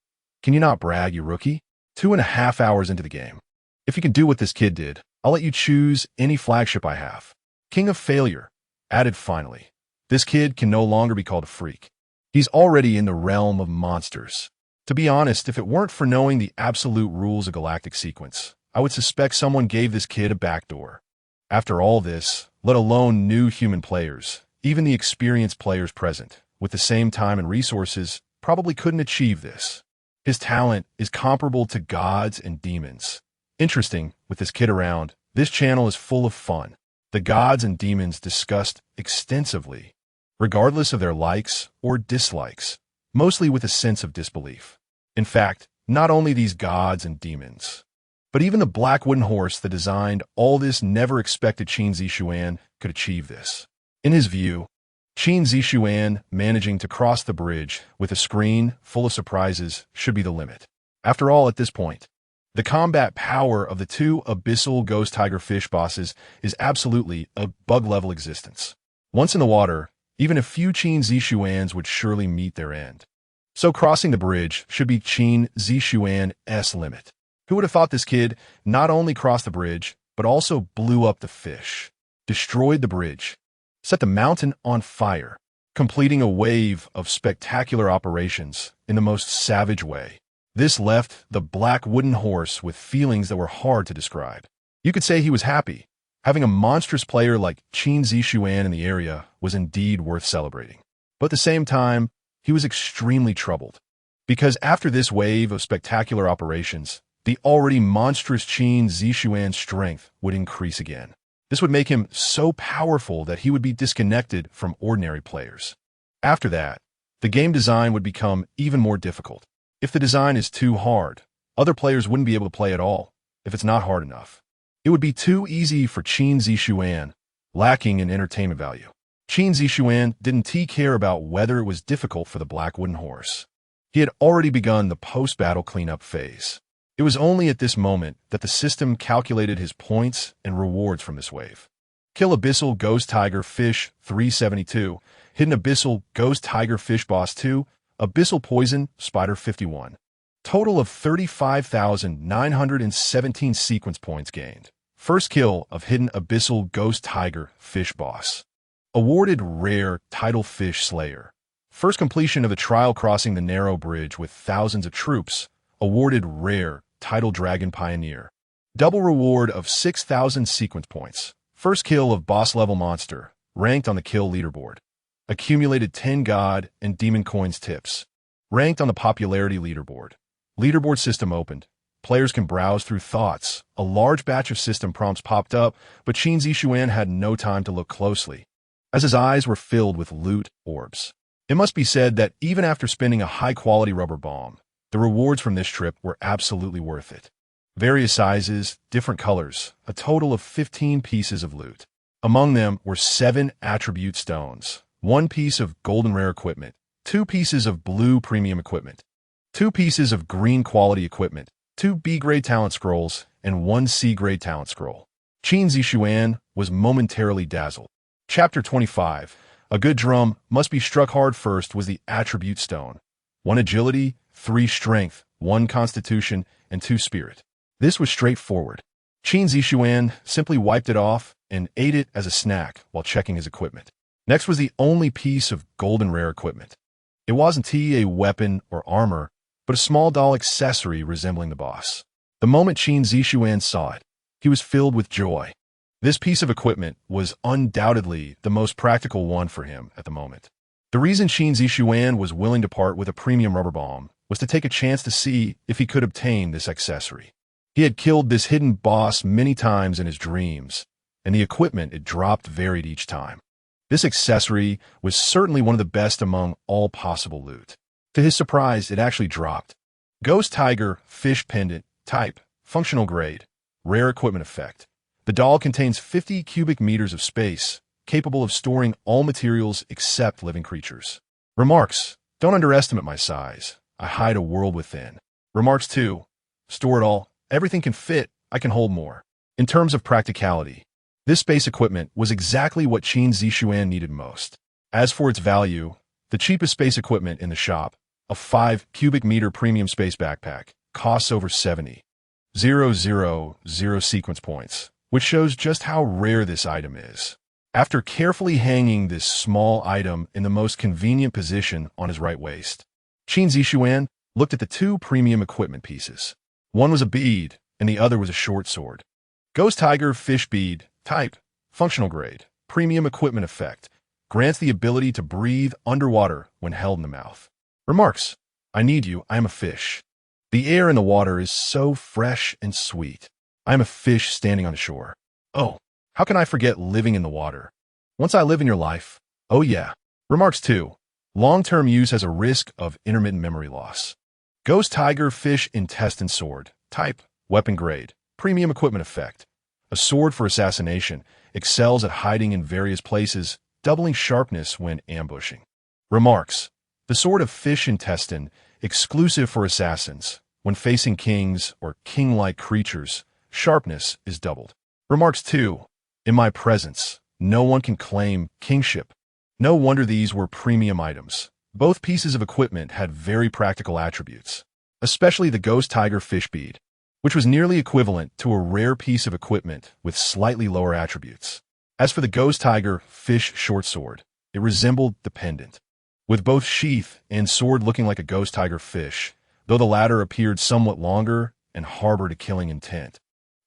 can you not brag, you rookie? 2.5 hours into the game. If you can do what this kid did, I'll let you choose any flagship I have. King of Failure added finally. This kid can no longer be called a freak. He's already in the realm of monsters. To be honest, if it weren't for knowing the absolute rules of Galactic Sequence, I would suspect someone gave this kid a backdoor. After all this, let alone new human players, even the experienced players present, with the same time and resources, probably couldn't achieve this. His talent is comparable to gods and demons. Interesting, with this kid around, this channel is full of fun. The gods and demons discussed extensively, regardless of their likes or dislikes, mostly with a sense of disbelief. In fact, not only these gods and demons, but even the black wooden horse that designed all this never expected Qin Zixuan could achieve this. In his view, Qin Zixuan managing to cross the bridge with a screen full of surprises should be the limit. After all, at this point, the combat power of the two abyssal ghost tiger fish bosses is absolutely a bug-level existence. Once in the water, even a few Qin Zixuans would surely meet their end. So crossing the bridge should be Qin Zixuan's limit. Who would have thought this kid not only crossed the bridge, but also blew up the fish, destroyed the bridge, set the mountain on fire, completing a wave of spectacular operations in the most savage way. This left the black wooden horse with feelings that were hard to describe. You could say he was happy. Having a monstrous player like Qin Zixuan in the area was indeed worth celebrating. But at the same time, he was extremely troubled. Because after this wave of spectacular operations, the already monstrous Qin Zixuan's strength would increase again. This would make him so powerful that he would be disconnected from ordinary players. After that, the game design would become even more difficult. If the design is too hard, other players wouldn't be able to play at all if it's not hard enough. It would be too easy for Qin Zixuan, lacking in entertainment value. Qin Zixuan didn't care about whether it was difficult for the black wooden horse. He had already begun the post-battle cleanup phase. It was only at this moment that the system calculated his points and rewards from this wave. Kill Abyssal Ghost Tiger Fish 372, Hidden Abyssal Ghost Tiger Fish Boss 2, Abyssal Poison Spider 51. Total of 35,917 sequence points gained. First kill of hidden abyssal ghost tiger fish boss. Awarded rare tidal fish slayer. First completion of the trial crossing the narrow bridge with thousands of troops. Awarded rare tidal dragon pioneer. Double reward of 6,000 sequence points. First kill of boss level monster. Ranked on the kill leaderboard. Accumulated 10 god and demon coins tips. Ranked on the popularity leaderboard. Leaderboard system opened. Players can browse through thoughts. A large batch of system prompts popped up, but Qin Zixuan had no time to look closely, as his eyes were filled with loot orbs. It must be said that even after spending a high-quality rubber bomb, the rewards from this trip were absolutely worth it. Various sizes, different colors, a total of 15 pieces of loot. Among them were 7 attribute stones, 1 piece of golden rare equipment, 2 pieces of blue premium equipment, 2 pieces of green quality equipment, 2 B-grade talent scrolls, and 1 C-grade talent scroll. Qin Zixuan was momentarily dazzled. Chapter 25. A good drum must be struck hard first was the attribute stone. 1 agility, 3 strength, 1 constitution, and 2 spirit. This was straightforward. Qin Zixuan simply wiped it off and ate it as a snack while checking his equipment. Next was the only piece of golden rare equipment. It wasn't a weapon or armor, but a small doll accessory resembling the boss. The moment Qin Zixuan saw it, he was filled with joy. This piece of equipment was undoubtedly the most practical one for him at the moment. The reason Qin Zixuan was willing to part with a premium rubber bomb was to take a chance to see if he could obtain this accessory. He had killed this hidden boss many times in his dreams, and the equipment it dropped varied each time. This accessory was certainly one of the best among all possible loot. To his surprise, it actually dropped. Ghost Tiger Fish Pendant Type Functional Grade Rare Equipment Effect. The doll contains 50 cubic meters of space, capable of storing all materials except living creatures. Remarks: Don't underestimate my size. I hide a world within. Remarks 2. Store it all. Everything can fit. I can hold more. In terms of practicality, this space equipment was exactly what Qin Zixuan needed most. As for its value, the cheapest space equipment in the shop, a 5 cubic meter premium space backpack, costs over 70,000 sequence points, which shows just how rare this item is. After carefully hanging this small item in the most convenient position on his right waist, Qin Zixuan looked at the 2 premium equipment pieces. One was a bead, and the other was a short sword. Ghost Tiger Fish Bead Type Functional Grade Premium Equipment Effect. Grants the ability to breathe underwater when held in the mouth. Remarks: I need you. I am a fish. The air in the water is so fresh and sweet. I am a fish standing on the shore. Oh, how can I forget living in the water? Once I live in your life, oh yeah. Remarks 2. Long-term use has a risk of intermittent memory loss. Ghost Tiger Fish Intestine Sword. Type Weapon Grade. Premium Equipment Effect. A sword for assassination. Excels at hiding in various places, doubling sharpness when ambushing. Remarks: The Sword of Fish Intestine, exclusive for assassins. When facing kings or king-like creatures, sharpness is doubled. Remarks 2. In my presence, no one can claim kingship. No wonder these were premium items. Both pieces of equipment had very practical attributes, especially the Ghost Tiger Fish Bead, which was nearly equivalent to a rare piece of equipment with slightly lower attributes. As for the Ghost Tiger Fish Short Sword, it resembled the pendant, with both sheath and sword looking like a ghost tiger fish, though the latter appeared somewhat longer and harbored a killing intent,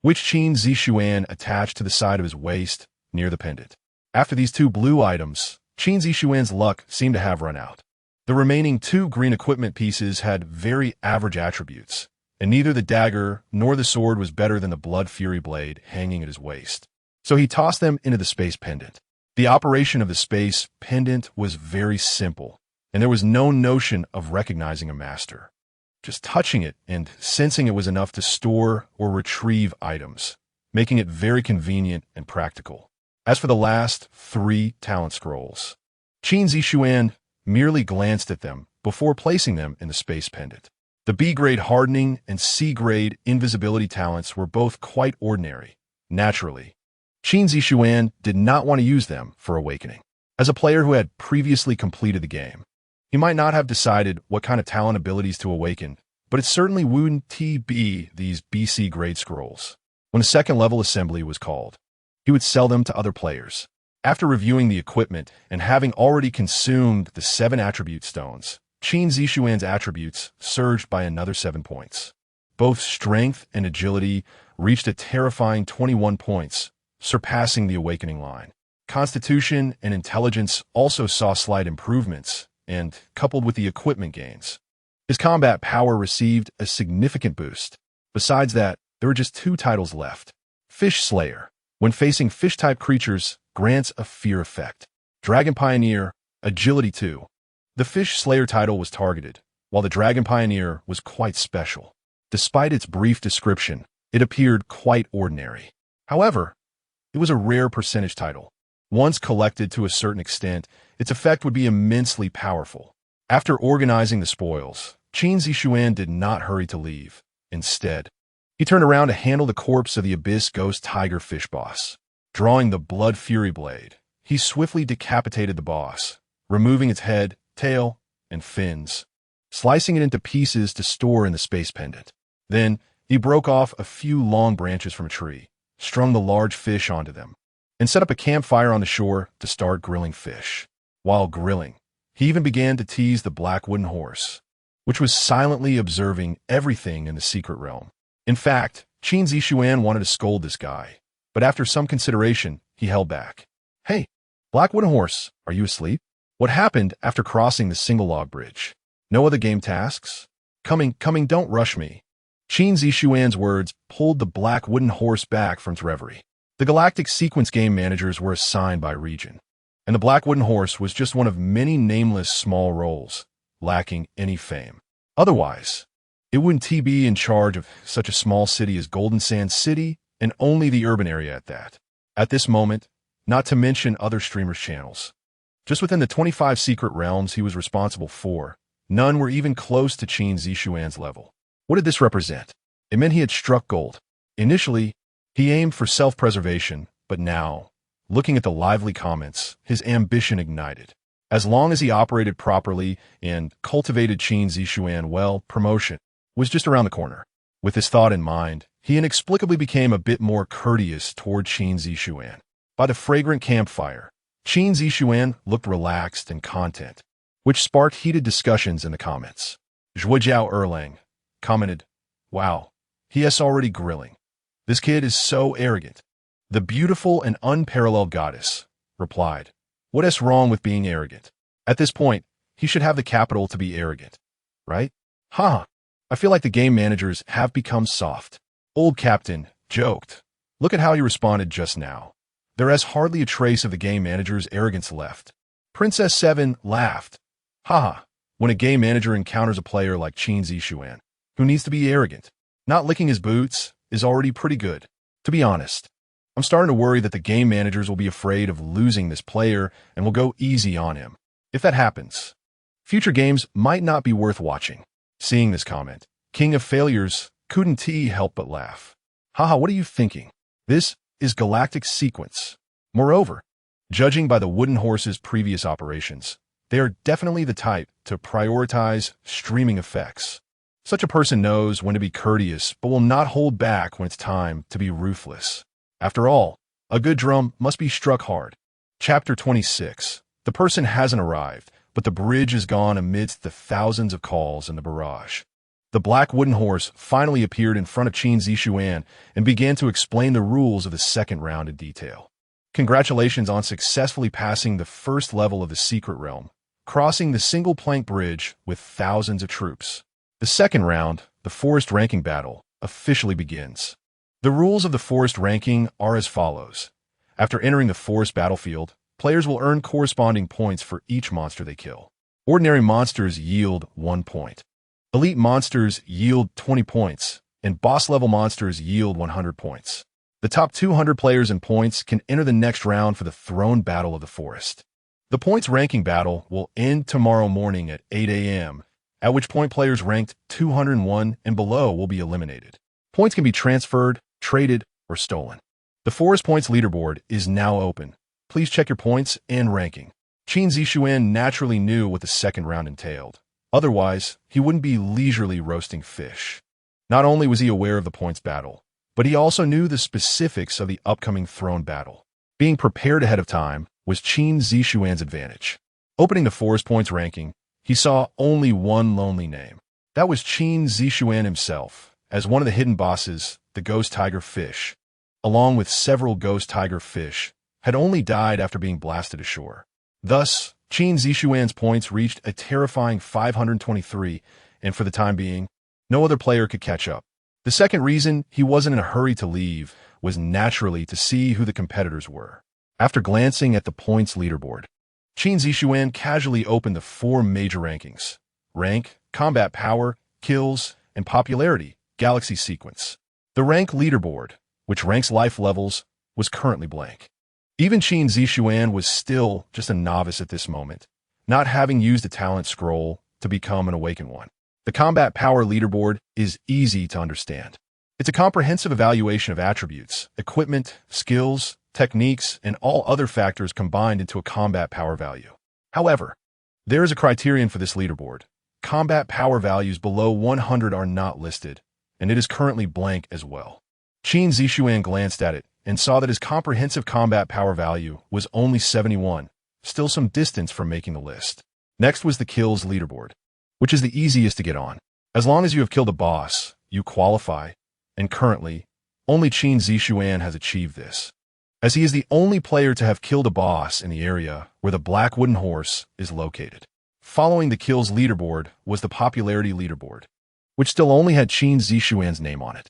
which Qin Zixuan attached to the side of his waist near the pendant. After these 2 blue items, Qin Zixuan's luck seemed to have run out. The remaining 2 green equipment pieces had very average attributes, and neither the dagger nor the sword was better than the Blood Fury blade hanging at his waist. So he tossed them into the space pendant. The operation of the space pendant was very simple, and there was no notion of recognizing a master. Just touching it and sensing it was enough to store or retrieve items, making it very convenient and practical. As for the last 3 talent scrolls, Qin Zixuan merely glanced at them before placing them in the space pendant. The B-grade hardening and C-grade invisibility talents were both quite ordinary. Naturally, Qin Zixuan did not want to use them for awakening. As a player who had previously completed the game, he might not have decided what kind of talent abilities to awaken but it certainly wouldn't be these BC grade scrolls. When a second level assembly was called, he would sell them to other players. After reviewing the equipment and having already consumed the 7 attribute stones, Qin Zixuan's attributes surged by another 7 points. Both strength and agility reached a terrifying 21 points, surpassing the awakening line. Constitution and intelligence also saw slight improvements, and, coupled with the equipment gains, his combat power received a significant boost. Besides that, there were just 2 titles left. Fish Slayer, when facing fish-type creatures, grants a fear effect. Dragon Pioneer, Agility 2. The Fish Slayer title was targeted, while the Dragon Pioneer was quite special. Despite its brief description, it appeared quite ordinary. However, it was a rare percentage title. Once collected to a certain extent, its effect would be immensely powerful. After organizing the spoils, Qin Zixuan did not hurry to leave. Instead, he turned around to handle the corpse of the Abyss Ghost Tiger Fish boss. Drawing the Blood Fury blade, he swiftly decapitated the boss, removing its head, tail, and fins, slicing it into pieces to store in the space pendant. Then, he broke off a few long branches from a tree, strung the large fish onto them, and set up a campfire on the shore to start grilling fish. While grilling, he even began to tease the black wooden horse, which was silently observing everything in the secret realm. In fact, Qin Zixuan wanted to scold this guy, but after some consideration, he held back. "Hey, black wooden horse, are you asleep? What happened after crossing the single log bridge? No other game tasks? Coming, don't rush me." Qin Zixuan's words pulled the black wooden horse back from its reverie. The Galactic Sequence game managers were assigned by region, and the black wooden horse was just one of many nameless small roles, lacking any fame. Otherwise, it wouldn't be in charge of such a small city as Golden Sand City, and only the urban area at that. At this moment, not to mention other streamers' channels. Just within the 25 secret realms he was responsible for, none were even close to Qin Zixuan's level. What did this represent? It meant he had struck gold. Initially, he aimed for self-preservation, but now, looking at the lively comments, his ambition ignited. As long as he operated properly and cultivated Qin Zixuan well, promotion was just around the corner. With this thought in mind, he inexplicably became a bit more courteous toward Qin Zixuan. By the fragrant campfire, Qin Zixuan looked relaxed and content, which sparked heated discussions in the comments. Zhuojiao Erlang commented, "Wow, he is already grilling. This kid is so arrogant." The beautiful and unparalleled goddess replied, "What is wrong with being arrogant? At this point, he should have the capital to be arrogant, right? Haha, I feel like the game managers have become soft." Old Captain joked, "Look at how he responded just now. There is hardly a trace of the game manager's arrogance left." Princess 7 laughed. "Haha, when a game manager encounters a player like Qin Zixuan, who needs to be arrogant, not licking his boots is already pretty good. To be honest, I'm starting to worry that the game managers will be afraid of losing this player and will go easy on him. If that happens, future games might not be worth watching." Seeing this comment, King of Failures couldn't help but laugh. "Haha, what are you thinking? This is Galactic Sequence. Moreover, judging by the wooden horse's previous operations, they are definitely the type to prioritize streaming effects. Such a person knows when to be courteous but will not hold back when it's time to be ruthless. After all, a good drum must be struck hard." Chapter 26. The person hasn't arrived, but the bridge is gone amidst the thousands of calls in the barrage. The black wooden horse finally appeared in front of Qin Zixuan and began to explain the rules of the second round in detail. "Congratulations on successfully passing the first level of the secret realm, crossing the single plank bridge with thousands of troops. The second round, the forest ranking battle, officially begins. The rules of the forest ranking are as follows. After entering the forest battlefield, players will earn corresponding points for each monster they kill. Ordinary monsters yield 1 point. Elite monsters yield 20 points, and boss-level monsters yield 100 points. The top 200 players in points can enter the next round for the throne battle of the forest. The points ranking battle will end tomorrow morning at 8 a.m., at which point players ranked 201 and below will be eliminated. Points can be transferred, traded, or stolen. The Forest Points leaderboard is now open. Please check your points and ranking." Qin Zixuan naturally knew what the second round entailed, Otherwise, he wouldn't be leisurely roasting fish. Not only was he aware of the points battle, but he also knew the specifics of the upcoming throne battle. Being prepared ahead of time was Qin Zixuan's advantage. Opening the Forest Points ranking, he saw only one lonely name. That was Qin Zixuan himself, as one of the hidden bosses, the ghost tiger fish, along with several ghost tiger fish, had only died after being blasted ashore. Thus, Qin Zixuan's points reached a terrifying 523, and for the time being, no other player could catch up. The second reason he wasn't in a hurry to leave was naturally to see who the competitors were. After glancing at the points leaderboard, Qin Zixuan casually opened the 4 major rankings: rank, combat power, kills, and popularity, Galaxy Sequence. The rank leaderboard, which ranks life levels, was currently blank. Even Qin Zixuan was still just a novice at this moment, not having used a talent scroll to become an awakened one. The combat power leaderboard is easy to understand. It's a comprehensive evaluation of attributes, equipment, skills, techniques, and all other factors combined into a combat power value. However, there is a criterion for this leaderboard. Combat power values below 100 are not listed, and it is currently blank as well. Qin Zixuan glanced at it and saw that his comprehensive combat power value was only 71, still some distance from making the list. Next was the kills leaderboard, which is the easiest to get on. As long as you have killed a boss, you qualify, and currently, only Qin Zixuan has achieved this, as he is the only player to have killed a boss in the area where the black wooden horse is located. Following the kills leaderboard was the popularity leaderboard, which still only had Qin Zixuan's name on it.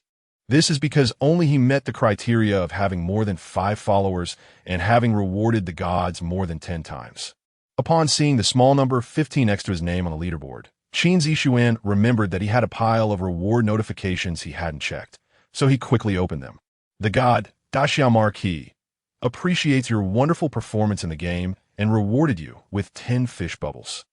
This is because only he met the criteria of having more than 5 followers and having rewarded the gods more than 10 times. Upon seeing the small number 15 next to his name on the leaderboard, Qin Zixuan remembered that he had a pile of reward notifications he hadn't checked, so he quickly opened them. The god, Daxiao Marquis, appreciates your wonderful performance in the game and rewarded you with 10 fish bubbles.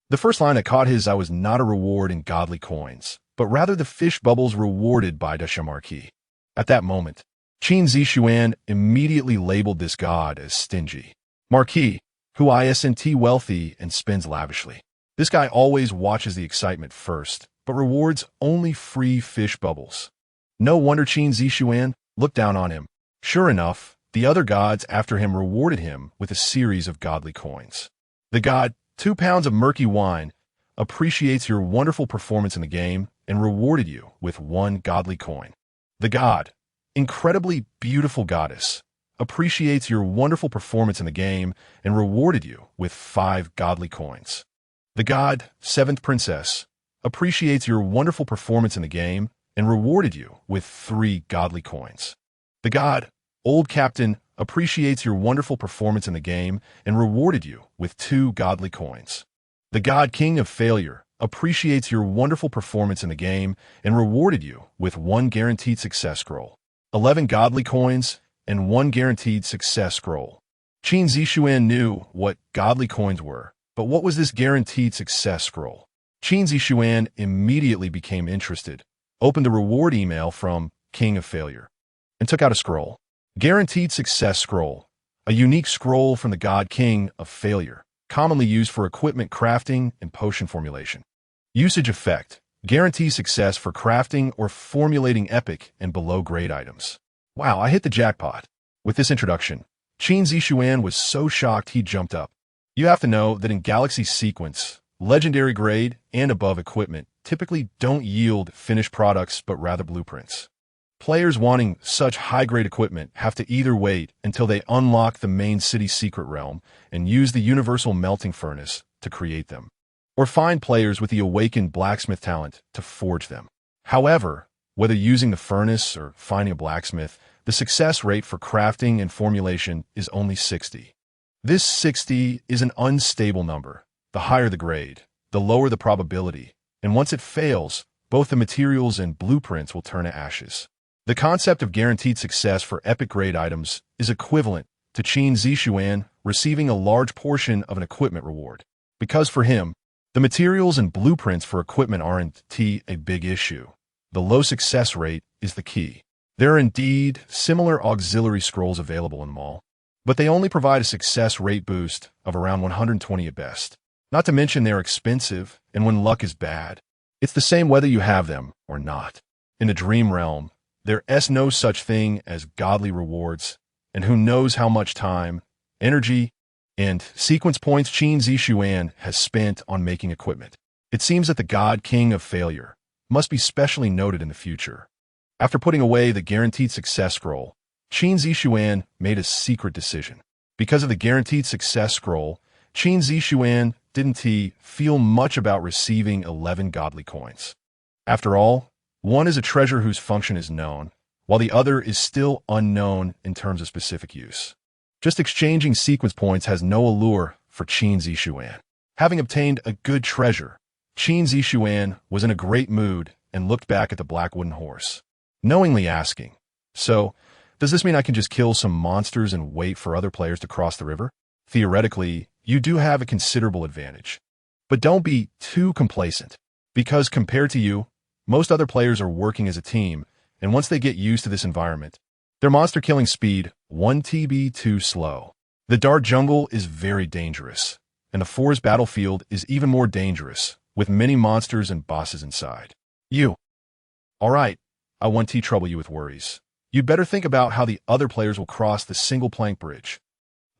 The first line that caught his eye was not a reward in godly coins, but rather the fish bubbles rewarded by Daxiao Marquis. At that moment, Qin Zixuan immediately labeled this god as stingy. Marquis, who isn't wealthy and spends lavishly. This guy always watches the excitement first, but rewards only free fish bubbles. No wonder Qin Zixuan looked down on him. Sure enough, the other gods after him rewarded him with a series of godly coins. The god, 2 pounds of murky wine, appreciates your wonderful performance in the game and rewarded you with 1 godly coin. The god, incredibly beautiful goddess, appreciates your wonderful performance in the game and rewarded you with 5 godly coins. The god, 7th princess, appreciates your wonderful performance in the game and rewarded you with 3 godly coins. The god, old captain, appreciates your wonderful performance in the game and rewarded you with 2 godly coins. The god king of failure appreciates your wonderful performance in the game and rewarded you with 1 guaranteed success scroll, 11 godly coins, and 1 guaranteed success scroll. Qin Zixuan knew what godly coins were, but what was this guaranteed success scroll? Qin Zixuan immediately became interested, opened the reward email from King of Failure, and took out a scroll. Guaranteed Success Scroll, a unique scroll from the God King of Failure, commonly used for equipment crafting and potion formulation. Usage effect: guarantee success for crafting or formulating epic and below-grade items. Wow, I hit the jackpot. With this introduction, Qin Zixuan was so shocked he jumped up. You have to know that in Galaxy Sequence, legendary grade and above equipment typically don't yield finished products but rather blueprints. Players wanting such high-grade equipment have to either wait until they unlock the main city secret realm and use the universal melting furnace to create them, or find players with the awakened blacksmith talent to forge them. However, whether using the furnace or finding a blacksmith, the success rate for crafting and formulation is only 60. This 60 is an unstable number. The higher the grade, the lower the probability, and once it fails, both the materials and blueprints will turn to ashes. The concept of guaranteed success for epic-grade items is equivalent to Qin Zixuan receiving a large portion of an equipment reward, because for him, the materials and blueprints for equipment aren't a big issue. The low success rate is the key. There are indeed similar auxiliary scrolls available in Mall, but they only provide a success rate boost of around 120 at best. Not to mention they're expensive, and when luck is bad, it's the same whether you have them or not. In the dream realm, there's no such thing as godly rewards, and who knows how much time, energy, and sequence points Qin Zixuan has spent on making equipment. It seems that the God King of Failure must be specially noted in the future. After putting away the guaranteed success scroll, Qin Zixuan made a secret decision. Because of the guaranteed success scroll, Qin Zixuan didn't feel much about receiving 11 godly coins. After all, one is a treasure whose function is known, while the other is still unknown in terms of specific use. Just exchanging sequence points has no allure for Qin Zixuan. Having obtained a good treasure, Qin Zixuan was in a great mood and looked back at the black wooden horse, knowingly asking, "So, does this mean I can just kill some monsters and wait for other players to cross the river? Theoretically, you do have a considerable advantage. But don't be too complacent, because compared to you, most other players are working as a team, and once they get used to this environment, their monster killing speed 1 TB too slow. The dark jungle is very dangerous, and the forest battlefield is even more dangerous, with many monsters and bosses inside. You. All right, I won't trouble you with worries. You'd better think about how the other players will cross the single plank bridge."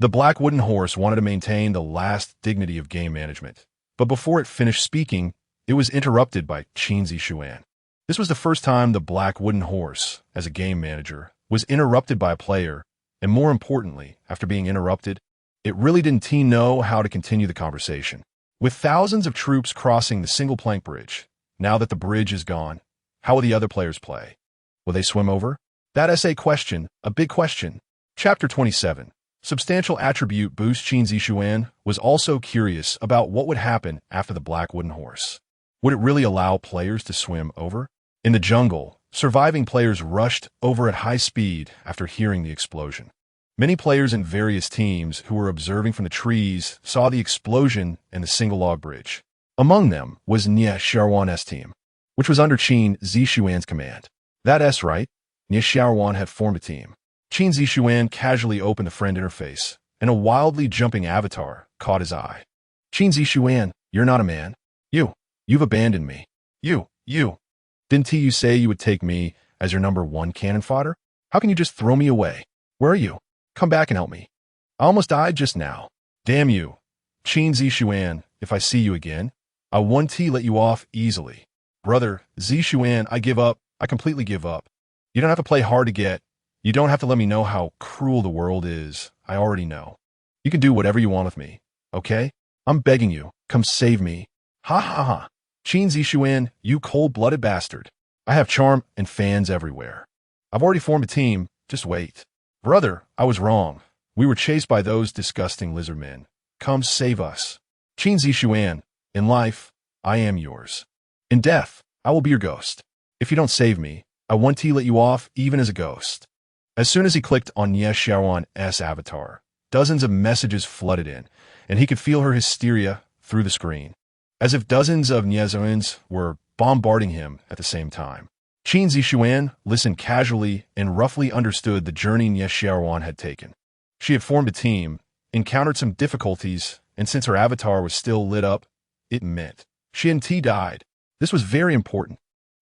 The black wooden horse wanted to maintain the last dignity of game management, but before it finished speaking, it was interrupted by Qin Zixuan. This was the first time the black wooden horse, as a game manager, was interrupted by a player, and more importantly, after being interrupted, it really didn't know how to continue the conversation. With thousands of troops crossing the single plank bridge, now that the bridge is gone, how will the other players play? Will they swim over? That's a question, a big question. Chapter 27. Substantial attribute boost. Qin Zixuan was also curious about what would happen after the black wooden horse. Would it really allow players to swim over? In the jungle, surviving players rushed over at high speed after hearing the explosion. Many players in various teams who were observing from the trees saw the explosion in the single log bridge. Among them was Xiaowan's team, which was under Qin Zixuan's command. That's right, Xiaowan had formed a team. Qin Zixuan casually opened the friend interface, and a wildly jumping avatar caught his eye. "Qin Zixuan, you're not a man. You've abandoned me. You. Didn't you say you would take me as your #1 cannon fodder? How can you just throw me away? Where are you? Come back and help me. I almost died just now. Damn you. Qin Zixuan, if I see you again, I won't let you off easily. Brother, Zixuan, I give up. I completely give up. You don't have to play hard to get. You don't have to let me know how cruel the world is. I already know. You can do whatever you want with me, okay? I'm begging you. Come save me. Ha ha ha. Qin Zixuan, you cold-blooded bastard. I have charm and fans everywhere. I've already formed a team. Just wait. Brother, I was wrong. We were chased by those disgusting lizard men. Come save us. Qin Zixuan, in life, I am yours. In death, I will be your ghost. If you don't save me, I won't let you off even as a ghost." As soon as he clicked on Xiaowan's avatar, dozens of messages flooded in, and he could feel her hysteria through the screen, as if dozens of Xiaowans were bombarding him at the same time. Qin Zixuan listened casually and roughly understood the journey Xiaowan had taken. She had formed a team, encountered some difficulties, and since her avatar was still lit up, it meant she and T died. This was very important.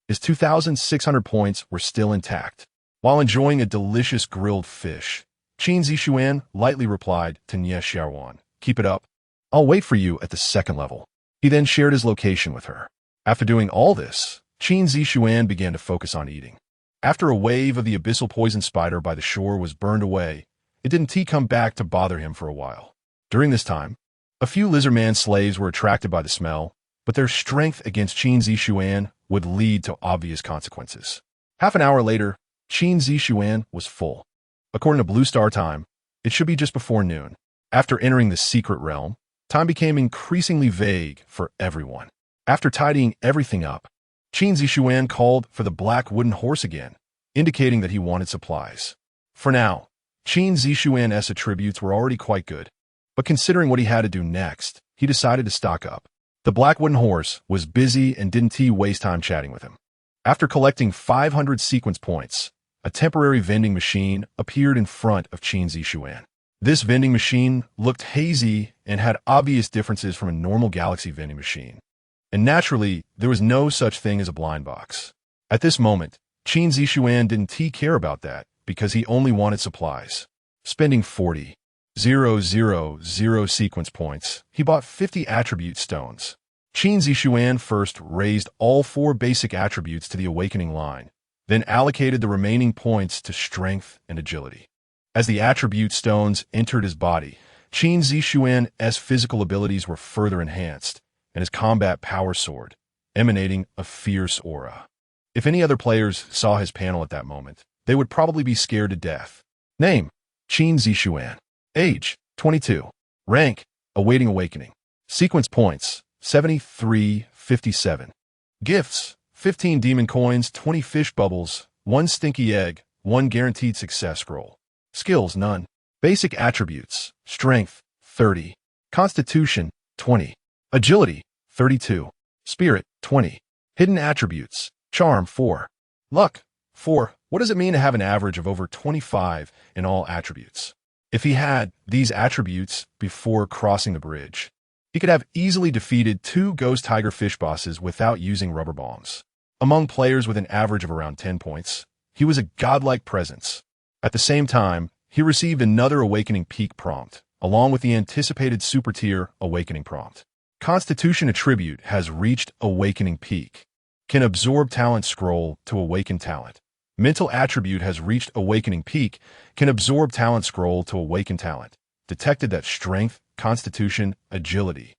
His 2,600 points were still intact. While enjoying a delicious grilled fish, Qin Zixuan lightly replied to Xiaowan, "Keep it up. I'll wait for you at the second level." He then shared his location with her. After doing all this, Qin Zixuan began to focus on eating. After a wave of the abyssal poison spider by the shore was burned away, it didn't come back to bother him for a while. During this time, a few lizardman slaves were attracted by the smell, but their strength against Qin Zixuan would lead to obvious consequences. Half an hour later, Qin Zixuan was full. According to Blue Star time, it should be just before noon. After entering the secret realm, time became increasingly vague for everyone. After tidying everything up, Qin Zixuan called for the black wooden horse again, indicating that he wanted supplies. For now, Qin Zixuan's attributes were already quite good, but considering what he had to do next, he decided to stock up. The black wooden horse was busy and didn't waste time chatting with him. After collecting 500 sequence points, a temporary vending machine appeared in front of Qin Zixuan. This vending machine looked hazy and had obvious differences from a normal galaxy vending machine. And naturally, there was no such thing as a blind box. At this moment, Qin Zixuan didn't care about that because he only wanted supplies. Spending 40,000 sequence points, he bought 50 attribute stones. Qin Zixuan first raised all 4 basic attributes to the awakening line, then allocated the remaining points to strength and agility. As the attribute stones entered his body, Qin Zixuan's physical abilities were further enhanced, and his combat power soared, emanating a fierce aura. If any other players saw his panel at that moment, they would probably be scared to death. Name: Qin Zixuan. Age: 22. Rank: awaiting awakening. Sequence points: 7357. Gifts: 15 demon coins, 20 fish bubbles, 1 stinky egg, 1 guaranteed success scroll. Skills: none. Basic attributes: strength: 30. Constitution: 20. Agility: 32. Spirit: 20. Hidden attributes: charm: 4. Luck: 4. What does it mean to have an average of over 25 in all attributes? If he had these attributes before crossing the bridge, he could have easily defeated 2 ghost tiger fish bosses without using rubber bombs. Among players with an average of around 10 points, he was a godlike presence. At the same time, he received another Awakening Peak prompt, along with the anticipated Super Tier Awakening prompt. Constitution attribute has reached Awakening Peak. Can absorb talent scroll to awaken talent. Mental attribute has reached Awakening Peak. Can absorb talent scroll to awaken talent. Detected that strength, constitution, agility,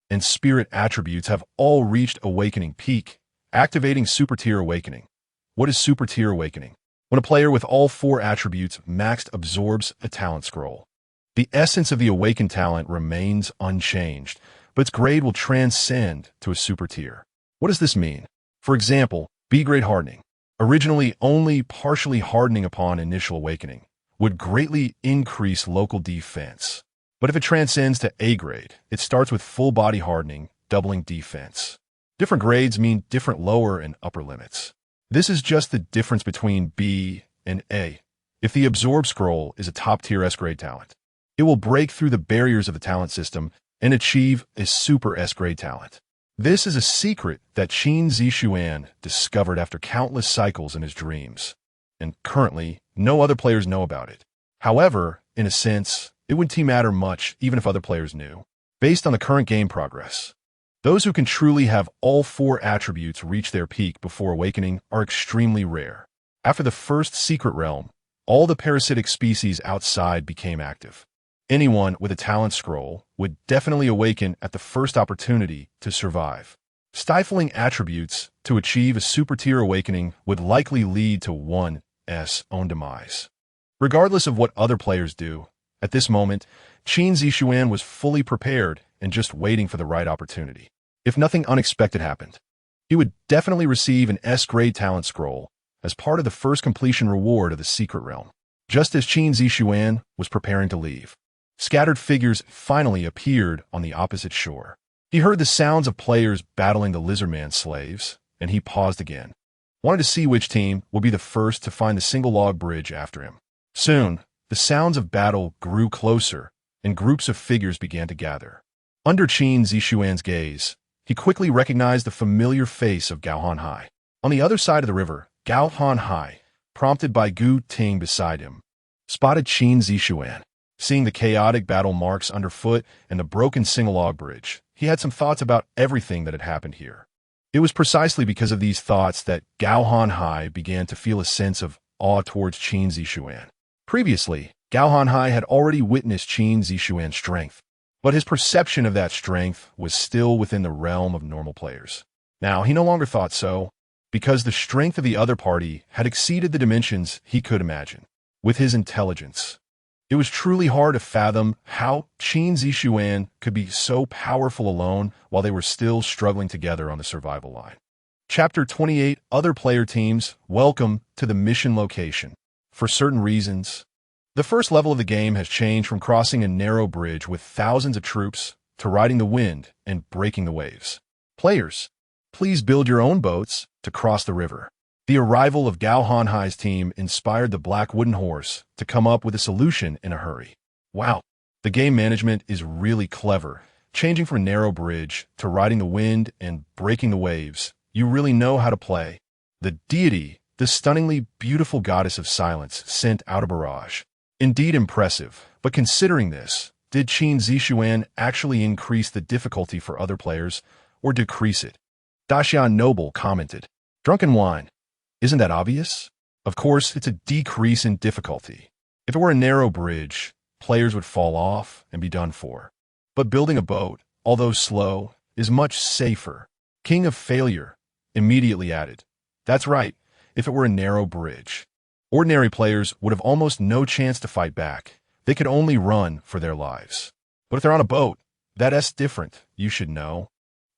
and spirit attributes have all reached Awakening Peak. Activating Super Tier Awakening. What is Super Tier Awakening? When a player with all 4 attributes maxed absorbs a talent scroll. The essence of the awakened talent remains unchanged, but its grade will transcend to a super tier. What does this mean? For example, B-grade hardening, originally only partially hardening upon initial awakening, would greatly increase local defense. But if it transcends to A-grade, it starts with full body hardening, doubling defense. Different grades mean different lower and upper limits. This is just the difference between B and A. If the Absorb scroll is a top-tier S-grade talent, it will break through the barriers of the talent system and achieve a super S-grade talent. This is a secret that Qin Zixuan discovered after countless cycles in his dreams, and currently, no other players know about it. However, in a sense, it wouldn't matter much even if other players knew. Based on the current game progress, those who can truly have all 4 attributes reach their peak before awakening are extremely rare. After the first secret realm, all the parasitic species outside became active. Anyone with a talent scroll would definitely awaken at the first opportunity to survive. Stifling attributes to achieve a super tier awakening would likely lead to one's own demise. Regardless of what other players do, at this moment, Qin Zixuan was fully prepared and just waiting for the right opportunity. If nothing unexpected happened, he would definitely receive an S-grade talent scroll as part of the first completion reward of the secret realm. Just as Qin Zixuan was preparing to leave, scattered figures finally appeared on the opposite shore. He heard the sounds of players battling the Lizardman slaves, and he paused again, wanted to see which team would be the first to find the single log bridge after him. Soon, the sounds of battle grew closer, and groups of figures began to gather. Under Qin Zixuan's gaze, he quickly recognized the familiar face of Gao Hanhai. On the other side of the river, Gao Hanhai, prompted by Gu Ting beside him, spotted Qin Zixuan. Seeing the chaotic battle marks underfoot and the broken single log bridge, he had some thoughts about everything that had happened here. It was precisely because of these thoughts that Gao Hanhai began to feel a sense of awe towards Qin Zixuan. Previously, Gao Hanhai had already witnessed Qin Zixuan's strength, but his perception of that strength was still within the realm of normal players. Now, he no longer thought so, because the strength of the other party had exceeded the dimensions he could imagine. With his intelligence, it was truly hard to fathom how Qin Zixuan could be so powerful alone while they were still struggling together on the survival line. Chapter 28, Other Player Teams. Welcome to the mission location. For certain reasons, the first level of the game has changed from crossing a narrow bridge with thousands of troops to riding the wind and breaking the waves. Players, please build your own boats to cross the river. The arrival of Gao Hanhai's team inspired the Black Wooden Horse to come up with a solution in a hurry. Wow, the game management is really clever. Changing from a narrow bridge to riding the wind and breaking the waves, you really know how to play. The deity, the stunningly beautiful goddess of silence, sent out a barrage. Indeed impressive, but considering this, did Qin Zixuan actually increase the difficulty for other players, or decrease it? Daxian Noble commented, "Drunken wine. Isn't that obvious? Of course, it's a decrease in difficulty. If it were a narrow bridge, players would fall off and be done for. But building a boat, although slow, is much safer." King of Failure immediately added, "That's right, if it were a narrow bridge. Ordinary players would have almost no chance to fight back. They could only run for their lives. But if they're on a boat, that's different, you should know.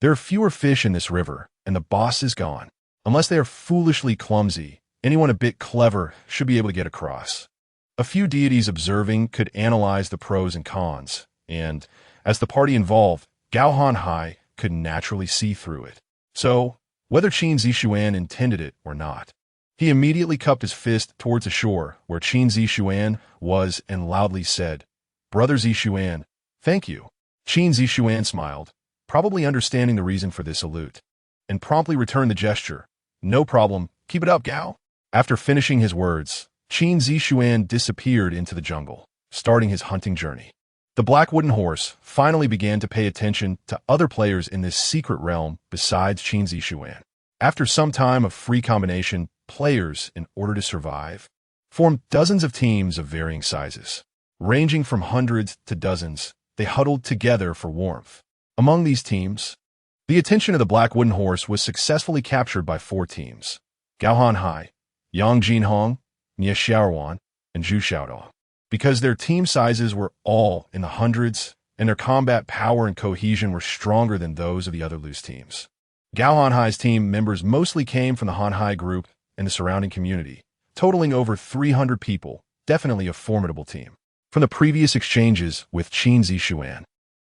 There are fewer fish in this river, and the boss is gone. Unless they are foolishly clumsy, anyone a bit clever should be able to get across." A few deities observing could analyze the pros and cons, and, as the party involved, Gao Hanhai could naturally see through it. So, whether Qin Zixuan intended it or not, he immediately cupped his fist towards the shore where Qin Zixuan was and loudly said, "Brother Zixuan, thank you." Qin Zixuan smiled, probably understanding the reason for this salute, and promptly returned the gesture. "No problem, keep it up, Gao." After finishing his words, Qin Zixuan disappeared into the jungle, starting his hunting journey. The black wooden horse finally began to pay attention to other players in this secret realm besides Qin Zixuan. After some time of free combination, players, in order to survive, formed dozens of teams of varying sizes. Ranging from hundreds to dozens, they huddled together for warmth. Among these teams, the attention of the black wooden horse was successfully captured by 4 teams: Gao Hanhai, Yang Jinhong, Nie Xiaoruan, and Zhu Xiaodong. Because their team sizes were all in the hundreds, and their combat power and cohesion were stronger than those of the other loose teams. Gao Hanhai's team members mostly came from the Hanhai group and the surrounding community, totaling over 300 people, definitely a formidable team. From the previous exchanges with Qin Zixuan,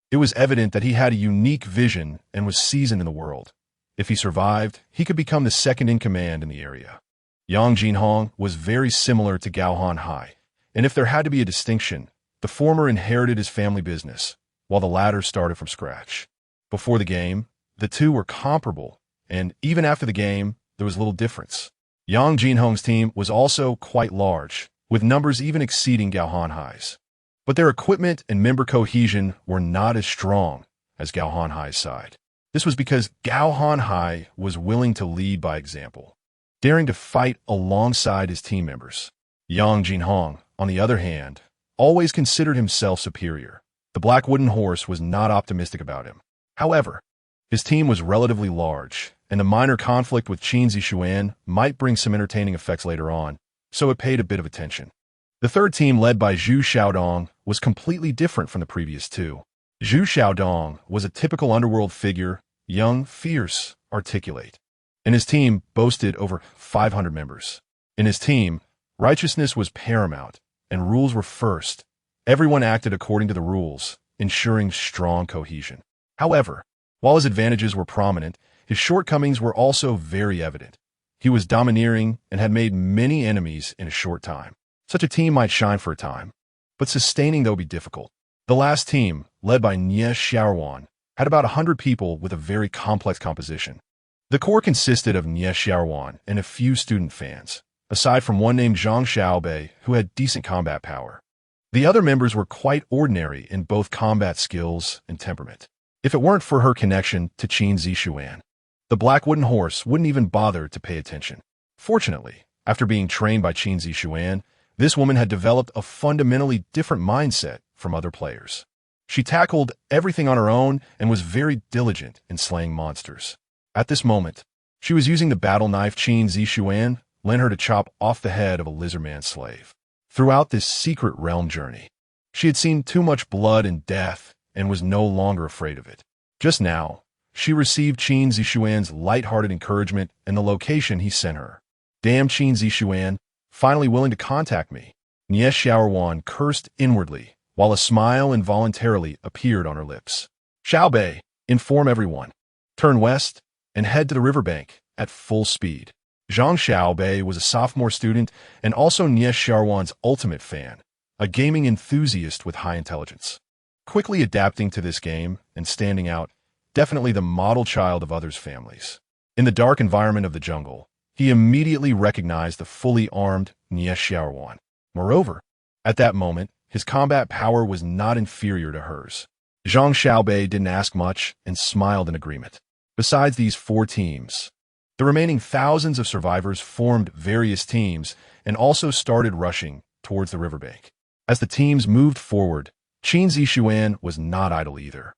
it was evident that he had a unique vision and was seasoned in the world. If he survived, he could become the second in command in the area. Yang Jinhong was very similar to Gao Hanhai, and if there had to be a distinction, the former inherited his family business, while the latter started from scratch. Before the game, the two were comparable, and even after the game, there was little difference. Yang Jinhong's team was also quite large, with numbers even exceeding Gao Hanhai's. But their equipment and member cohesion were not as strong as Gao Hanhai's side. This was because Gao Hanhai was willing to lead by example, daring to fight alongside his team members. Yang Jinhong, on the other hand, always considered himself superior. The black wooden horse was not optimistic about him. However, his team was relatively large, and the minor conflict with Qin Zixuan might bring some entertaining effects later on, so it paid a bit of attention. The third team, led by Zhu Xiaodong, was completely different from the previous two. Zhu Xiaodong was a typical underworld figure, young, fierce, articulate, and his team boasted over 500 members. In his team, righteousness was paramount, and rules were first. Everyone acted according to the rules, ensuring strong cohesion. However, while his advantages were prominent, his shortcomings were also very evident. He was domineering and had made many enemies in a short time. Such a team might shine for a time, but sustaining though be difficult. The last team, led by Nie Xiaoruan, had about 100 people with a very complex composition. The core consisted of Nie Xiaoruan and a few student fans, aside from one named Zhang Xiaobei, who had decent combat power. The other members were quite ordinary in both combat skills and temperament. If it weren't for her connection to Qin Zixuan, the black wooden horse wouldn't even bother to pay attention. Fortunately, after being trained by Qin Zixuan, this woman had developed a fundamentally different mindset from other players. She tackled everything on her own and was very diligent in slaying monsters. At this moment, she was using the battle knife Qin Zixuan lent her to chop off the head of a lizardman slave. Throughout this secret realm journey, she had seen too much blood and death and was no longer afraid of it. Just now, she received Qin Zixuan's light-hearted encouragement and the location he sent her. "Damn Qin Zixuan, finally willing to contact me." Nie Xiaoruan cursed inwardly, while a smile involuntarily appeared on her lips. "Xiaobei, inform everyone. Turn west and head to the riverbank at full speed." Zhang Xiaobei was a sophomore student and also Nie Xiaoruan's ultimate fan, a gaming enthusiast with high intelligence. Quickly adapting to this game and standing out, definitely the model child of others' families. In the dark environment of the jungle, he immediately recognized the fully armed Qin Zixuan. Moreover, at that moment, his combat power was not inferior to hers. Zhang Xiaobei didn't ask much and smiled in agreement. Besides these 4 teams, the remaining thousands of survivors formed various teams and also started rushing towards the riverbank. As the teams moved forward, Qin Zixuan was not idle either.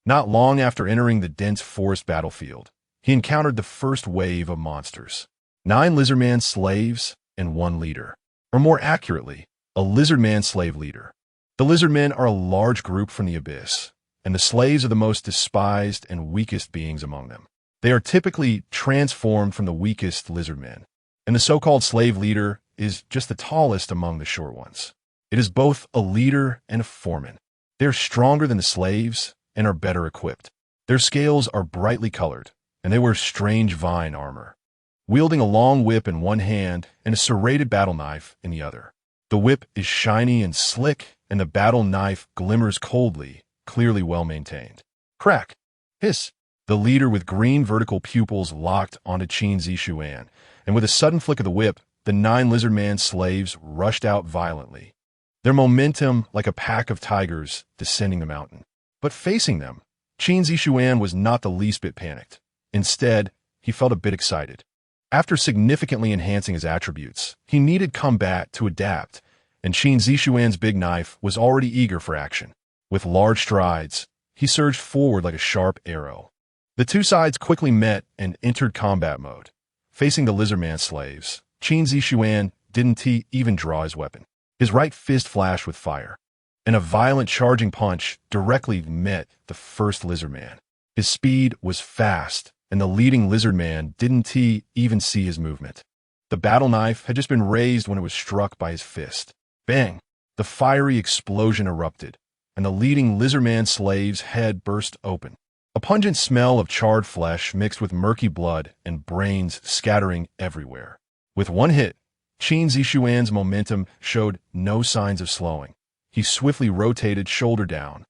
Not long after entering the dense forest battlefield, he encountered the first wave of monsters. 9 lizardman slaves and 1 leader. Or more accurately, a lizardman slave leader. The lizardmen are a large group from the abyss, and the slaves are the most despised and weakest beings among them. They are typically transformed from the weakest lizardmen, and the so-called slave leader is just the tallest among the short ones. It is both a leader and a foreman. They are stronger than the slaves and are better equipped. Their scales are brightly colored, and they wear strange vine armor, wielding a long whip in one hand and a serrated battle knife in the other. The whip is shiny and slick, and the battle knife glimmers coldly, clearly well-maintained. Crack! Hiss! The leader with green vertical pupils locked onto Qin Zixuan, and with a sudden flick of the whip, the 9 lizardman slaves rushed out violently, their momentum like a pack of tigers descending the mountain. But facing them, Qin Zixuan was not the least bit panicked. Instead, he felt a bit excited. After significantly enhancing his attributes, he needed combat to adapt, and Qin Zixuan's big knife was already eager for action. With large strides, he surged forward like a sharp arrow. The 2 sides quickly met and entered combat mode. Facing the lizardman slaves, Qin Zixuan didn't even draw his weapon. His right fist flashed with fire, and a violent charging punch directly met the first lizardman. His speed was fast, and the leading lizardman didn't even see his movement. The battle knife had just been raised when it was struck by his fist. Bang! The fiery explosion erupted, and the leading lizardman slave's head burst open. A pungent smell of charred flesh mixed with murky blood and brains scattering everywhere. With one hit, Qin Zixuan's momentum showed no signs of slowing. He swiftly rotated shoulder down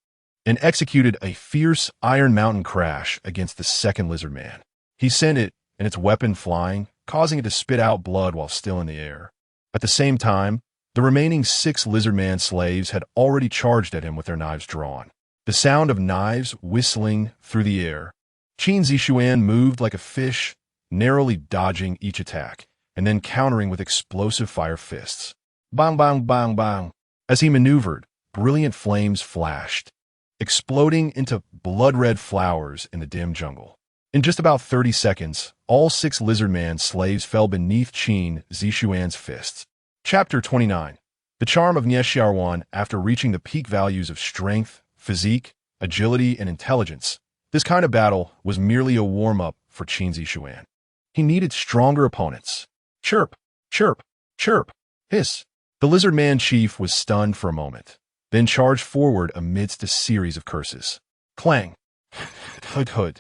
and executed a fierce Iron Mountain crash against the second lizardman. He sent it and its weapon flying, causing it to spit out blood while still in the air. At the same time, the remaining 6 lizardman slaves had already charged at him with their knives drawn. The sound of knives whistling through the air. Qin Zixuan moved like a fish, narrowly dodging each attack, and then countering with explosive fire fists. Bang, bang, bang, bang. As he maneuvered, brilliant flames flashed, exploding into blood-red flowers in the dim jungle. In just about 30 seconds, all 6 lizardman slaves fell beneath Qin Zixuan's fists. Chapter 29. The charm of Qin Zixuan after reaching the peak values of strength, physique, agility, and intelligence. This kind of battle was merely a warm-up for Qin Zixuan. He needed stronger opponents. Chirp, chirp, chirp, hiss. The lizardman chief was stunned for a moment, then charged forward amidst a series of curses. Clang! Hood hood.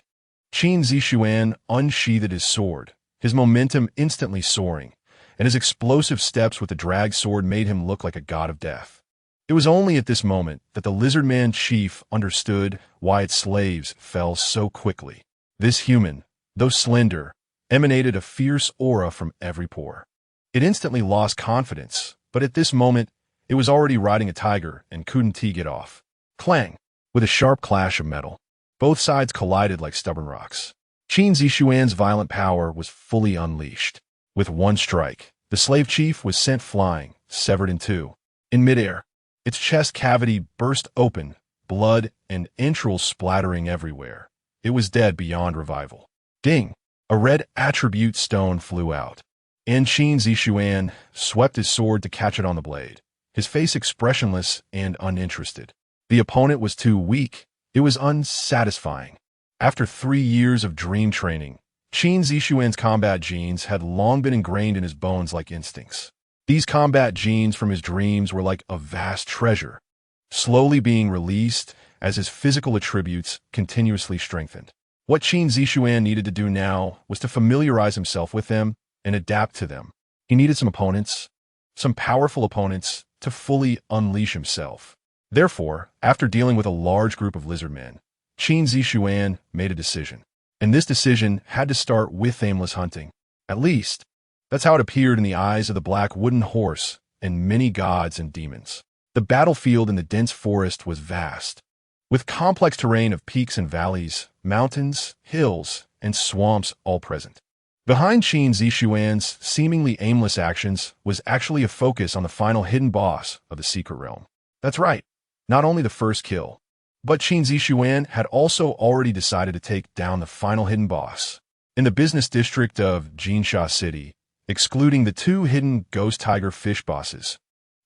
Qin Zixuan unsheathed his sword, his momentum instantly soaring, and his explosive steps with the drag sword made him look like a god of death. It was only at this moment that the lizardman chief understood why its slaves fell so quickly. This human, though slender, emanated a fierce aura from every pore. It instantly lost confidence, but at this moment, it was already riding a tiger and couldn't get off. Clang! With a sharp clash of metal, both sides collided like stubborn rocks. Qin Zixuan's violent power was fully unleashed. With one strike, the slave chief was sent flying, severed in 2. In midair, its chest cavity burst open, blood and entrails splattering everywhere. It was dead beyond revival. Ding! A red attribute stone flew out, and Qin Zixuan swept his sword to catch it on the blade, his face expressionless and uninterested. The opponent was too weak. It was unsatisfying. After 3 years of dream training, Qin Zixuan's combat genes had long been ingrained in his bones like instincts. These combat genes from his dreams were like a vast treasure, slowly being released as his physical attributes continuously strengthened. What Qin Zixuan needed to do now was to familiarize himself with them and adapt to them. He needed some opponents, some powerful opponents to fully unleash himself. Therefore, after dealing with a large group of lizard men, Qin Zixuan made a decision. And this decision had to start with aimless hunting. At least, that's how it appeared in the eyes of the black wooden horse and many gods and demons. The battlefield in the dense forest was vast, with complex terrain of peaks and valleys, mountains, hills, and swamps all present. Behind Qin Zixuan's seemingly aimless actions was actually a focus on the final hidden boss of the secret realm. That's right, not only the first kill, but Qin Zixuan had also already decided to take down the final hidden boss. In the business district of Jinsha City, excluding the two hidden ghost tiger fish bosses,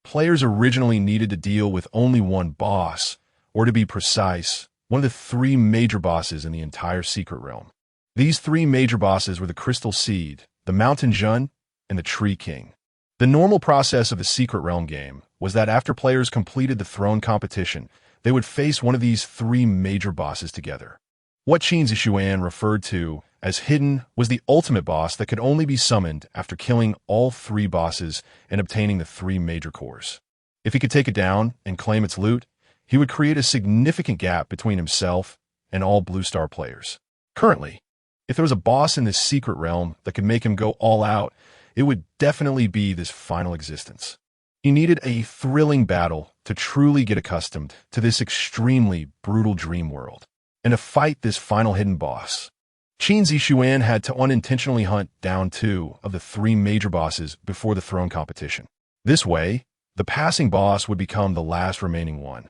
players originally needed to deal with only one boss, or to be precise, one of the three major bosses in the entire secret realm. These three major bosses were the Crystal Seed, the Mountain Jun, and the Tree King. The normal process of the Secret Realm game was that after players completed the throne competition, they would face one of these three major bosses together. What Qin Zixuan referred to as hidden was the ultimate boss that could only be summoned after killing all three bosses and obtaining the three major cores. If he could take it down and claim its loot, he would create a significant gap between himself and all Blue Star players. Currently, if there was a boss in this secret realm that could make him go all out, it would definitely be this final existence. He needed a thrilling battle to truly get accustomed to this extremely brutal dream world, and to fight this final hidden boss. Qin Zixuan had to unintentionally hunt down two of the three major bosses before the throne competition. This way, the passing boss would become the last remaining one.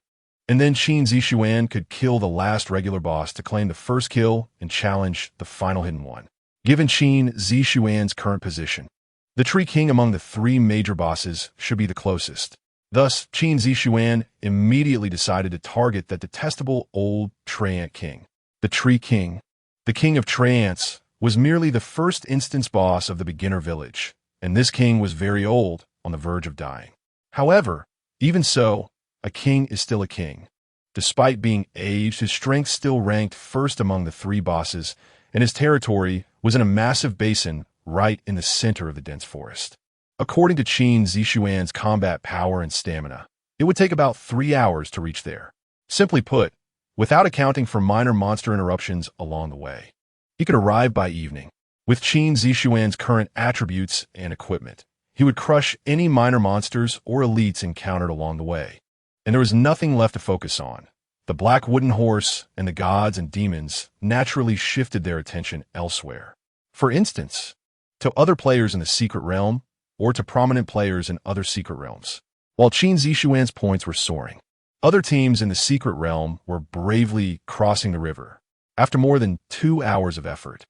And then Qin Zixuan could kill the last regular boss to claim the first kill and challenge the final hidden one. Given Qin Zixuan's current position, the Tree King among the three major bosses should be the closest. Thus, Qin Zixuan immediately decided to target that detestable old Treant King. The Tree King, the King of Treants, was merely the first instance boss of the beginner village, and this king was very old, on the verge of dying. However, even so, a king is still a king. Despite being aged, his strength still ranked first among the three bosses, and his territory was in a massive basin right in the center of the dense forest. According to Qin Zixuan's combat power and stamina, it would take about 3 hours to reach there. Simply put, without accounting for minor monster interruptions along the way, he could arrive by evening. With Qin Zixuan's current attributes and equipment, he would crush any minor monsters or elites encountered along the way. And there was nothing left to focus on. The black wooden horse and the gods and demons naturally shifted their attention elsewhere. For instance, to other players in the secret realm, or to prominent players in other secret realms. While Qin Zixuan's points were soaring, other teams in the secret realm were bravely crossing the river. After more than 2 hours of effort,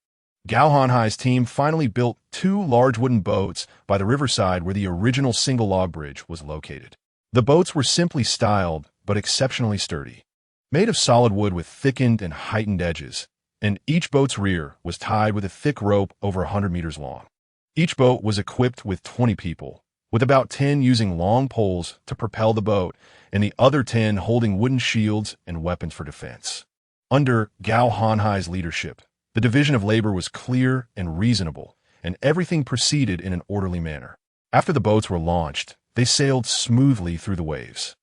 Gao Hanhai's team finally built 2 large wooden boats by the riverside where the original single log bridge was located. The boats were simply styled, but exceptionally sturdy, made of solid wood with thickened and heightened edges, and each boat's rear was tied with a thick rope over 100 meters long. Each boat was equipped with 20 people, with about 10 using long poles to propel the boat, and the other 10 holding wooden shields and weapons for defense. Under Gao Hanhai's leadership, the division of labor was clear and reasonable, and everything proceeded in an orderly manner. After the boats were launched, they sailed smoothly through the waves.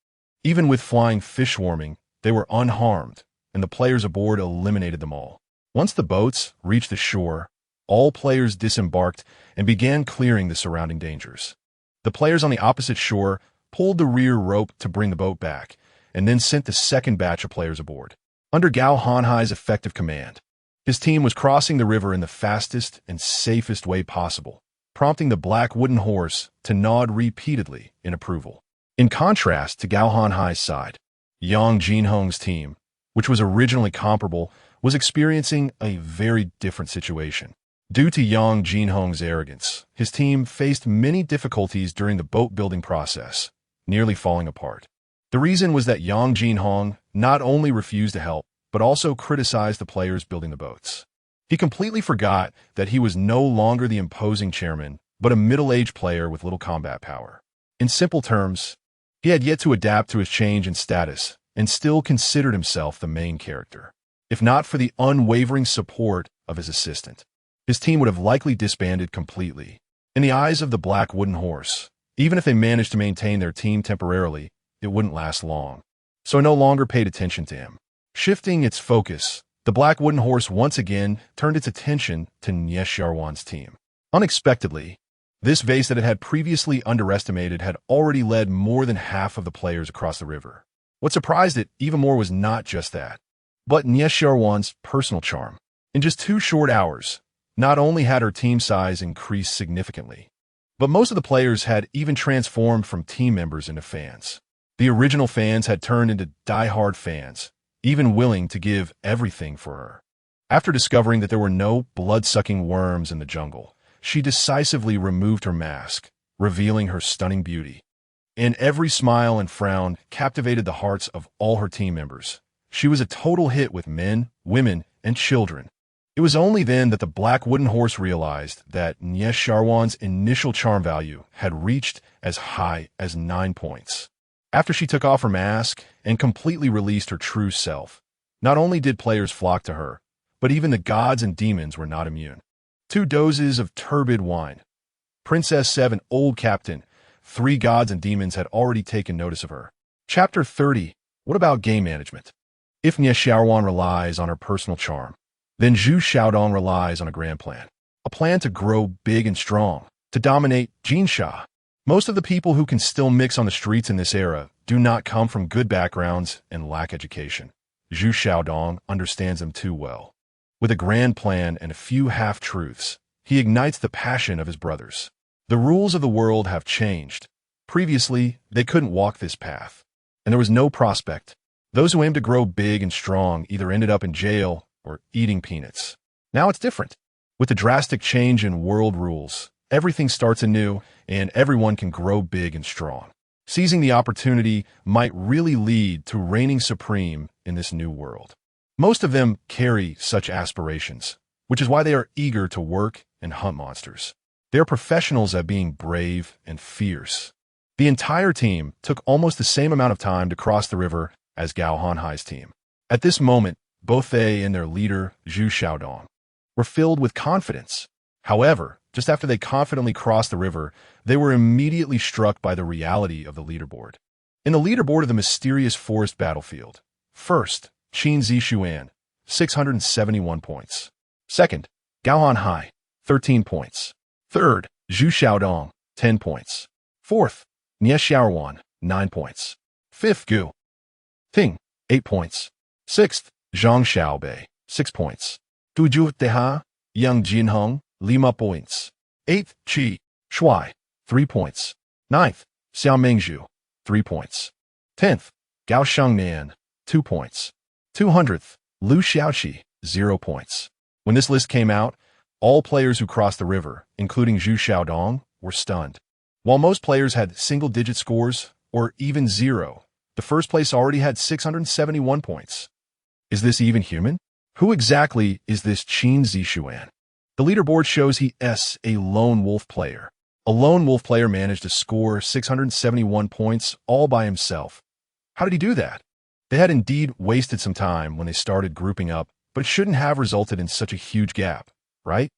Even with flying fish swarming, they were unharmed, and the players aboard eliminated them all. Once the boats reached the shore, all players disembarked and began clearing the surrounding dangers. The players on the opposite shore pulled the rear rope to bring the boat back, and then sent the second batch of players aboard. Under Gao Hanhai's effective command, his team was crossing the river in the fastest and safest way possible, prompting the black wooden horse to nod repeatedly in approval. In contrast to Gao Hanhai's side, Yang Jinhong's team, which was originally comparable, was experiencing a very different situation. Due to Yang Jinhong's arrogance, his team faced many difficulties during the boat-building process, nearly falling apart. The reason was that Yang Jinhong not only refused to help, but also criticized the players building the boats. He completely forgot that he was no longer the imposing chairman, but a middle-aged player with little combat power. In simple terms, he had yet to adapt to his change in status and still considered himself the main character. If not for the unwavering support of his assistant, his team would have likely disbanded completely. In the eyes of the black wooden horse, Even if they managed to maintain their team temporarily, it wouldn't last long. So it no longer paid attention to him. Shifting its focus, the black wooden horse once again turned its attention to Zixuan's team. Unexpectedly, this vase that it had previously underestimated had already led more than half of the players across the river. What surprised it even more was not just that, but Zixuan's personal charm. In just 2 short hours, not only had her team size increased significantly, but most of the players had even transformed from team members into fans. The original fans had turned into die-hard fans, even willing to give everything for her. After discovering that there were no blood-sucking worms in the jungle, she decisively removed her mask, revealing her stunning beauty. And every smile and frown captivated the hearts of all her team members. She was a total hit with men, women, and children. It was only then that the black wooden horse realized that Zixuan's initial charm value had reached as high as 9 points. After she took off her mask and completely released her true self, not only did players flock to her, but even the gods and demons were not immune. 2 doses of turbid wine. Princess 7, old captain. 3 gods and demons had already taken notice of her. Chapter 30. What about game management? If Zixuan relies on her personal charm, then Zhu Xiaodong relies on a grand plan. A plan to grow big and strong, to dominate Jinsha. Most of the people who can still mix on the streets in this era do not come from good backgrounds and lack education. Zhu Xiaodong understands them too well. With a grand plan and a few half-truths, he ignites the passion of his brothers. The rules of the world have changed. Previously, they couldn't walk this path, and there was no prospect. Those who aimed to grow big and strong either ended up in jail or eating peanuts. Now it's different. With the drastic change in world rules, everything starts anew, and everyone can grow big and strong. Seizing the opportunity might really lead to reigning supreme in this new world. Most of them carry such aspirations, which is why they are eager to work and hunt monsters. They are professionals at being brave and fierce. The entire team took almost the same amount of time to cross the river as Gao Hanhai's team. At this moment, both they and their leader, Zhu Xiaodong, were filled with confidence. However, just after they confidently crossed the river, they were immediately struck by the reality of the leaderboard. In the leaderboard of the mysterious forest battlefield, first, Qin Zixuan, 671 points. Second, Gao Hanhai, 13 points. Third, Zhu Xiaodong, 10 points. Fourth, Zixuan, 9 points. Fifth, Gu Ting, 8 points. Sixth, Zhang Xiaobei, 6 points. Tujuh Deha, Yang Jinheng, 5 points. Eighth, Qi Shuai, 3 points. Ninth, Xiao Mingzhu, 3 points. 10th, Gao Shengnan, 2 points. 200th, Lu Xiaoqi, 0 points. When this list came out, all players who crossed the river, including Zhu Xiaodong, were stunned. While most players had single-digit scores, or even 0, the first place already had 671 points. Is this even human? Who exactly is this Qin Zixuan? The leaderboard shows he is a lone wolf player. A lone wolf player managed to score 671 points all by himself. How did he do that? They had indeed wasted some time when they started grouping up, but it shouldn't have resulted in such a huge gap, right?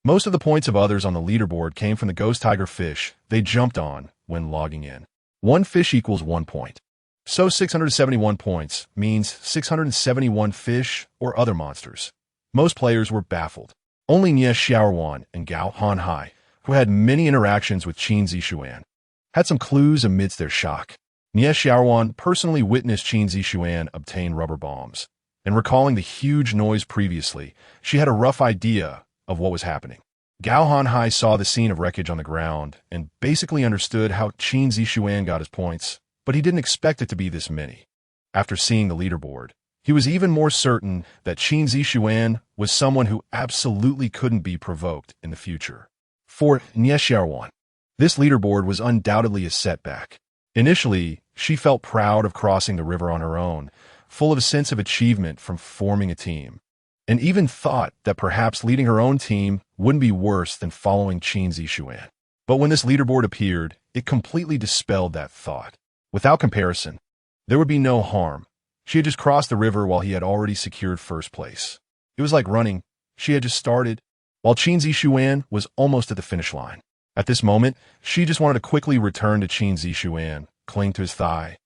Most of the points of others on the leaderboard came from the ghost tiger fish they jumped on when logging in. 1 fish equals 1 point. So 671 points means 671 fish or other monsters. Most players were baffled. Only Zixuan and Gao Hanhai, who had many interactions with Qin Zixuan, had some clues amidst their shock. Zixuan personally witnessed Qin Zixuan obtain rubber bombs, and recalling the huge noise previously, she had a rough idea of what was happening. Gao Hanhai saw the scene of wreckage on the ground and basically understood how Qin Zixuan got his points, but he didn't expect it to be this many. After seeing the leaderboard, he was even more certain that Qin Zixuan was someone who absolutely couldn't be provoked in the future. For Zixuan, this leaderboard was undoubtedly a setback. Initially, she felt proud of crossing the river on her own, full of a sense of achievement from forming a team, and even thought that perhaps leading her own team wouldn't be worse than following Qin Zixuan. But when this leaderboard appeared, it completely dispelled that thought. Without comparison, there would be no harm. She had just crossed the river while he had already secured first place. It was like running. She had just started, while Qin Zixuan was almost at the finish line. At this moment, she just wanted to quickly return to Qin Zixuan, cling to his thigh,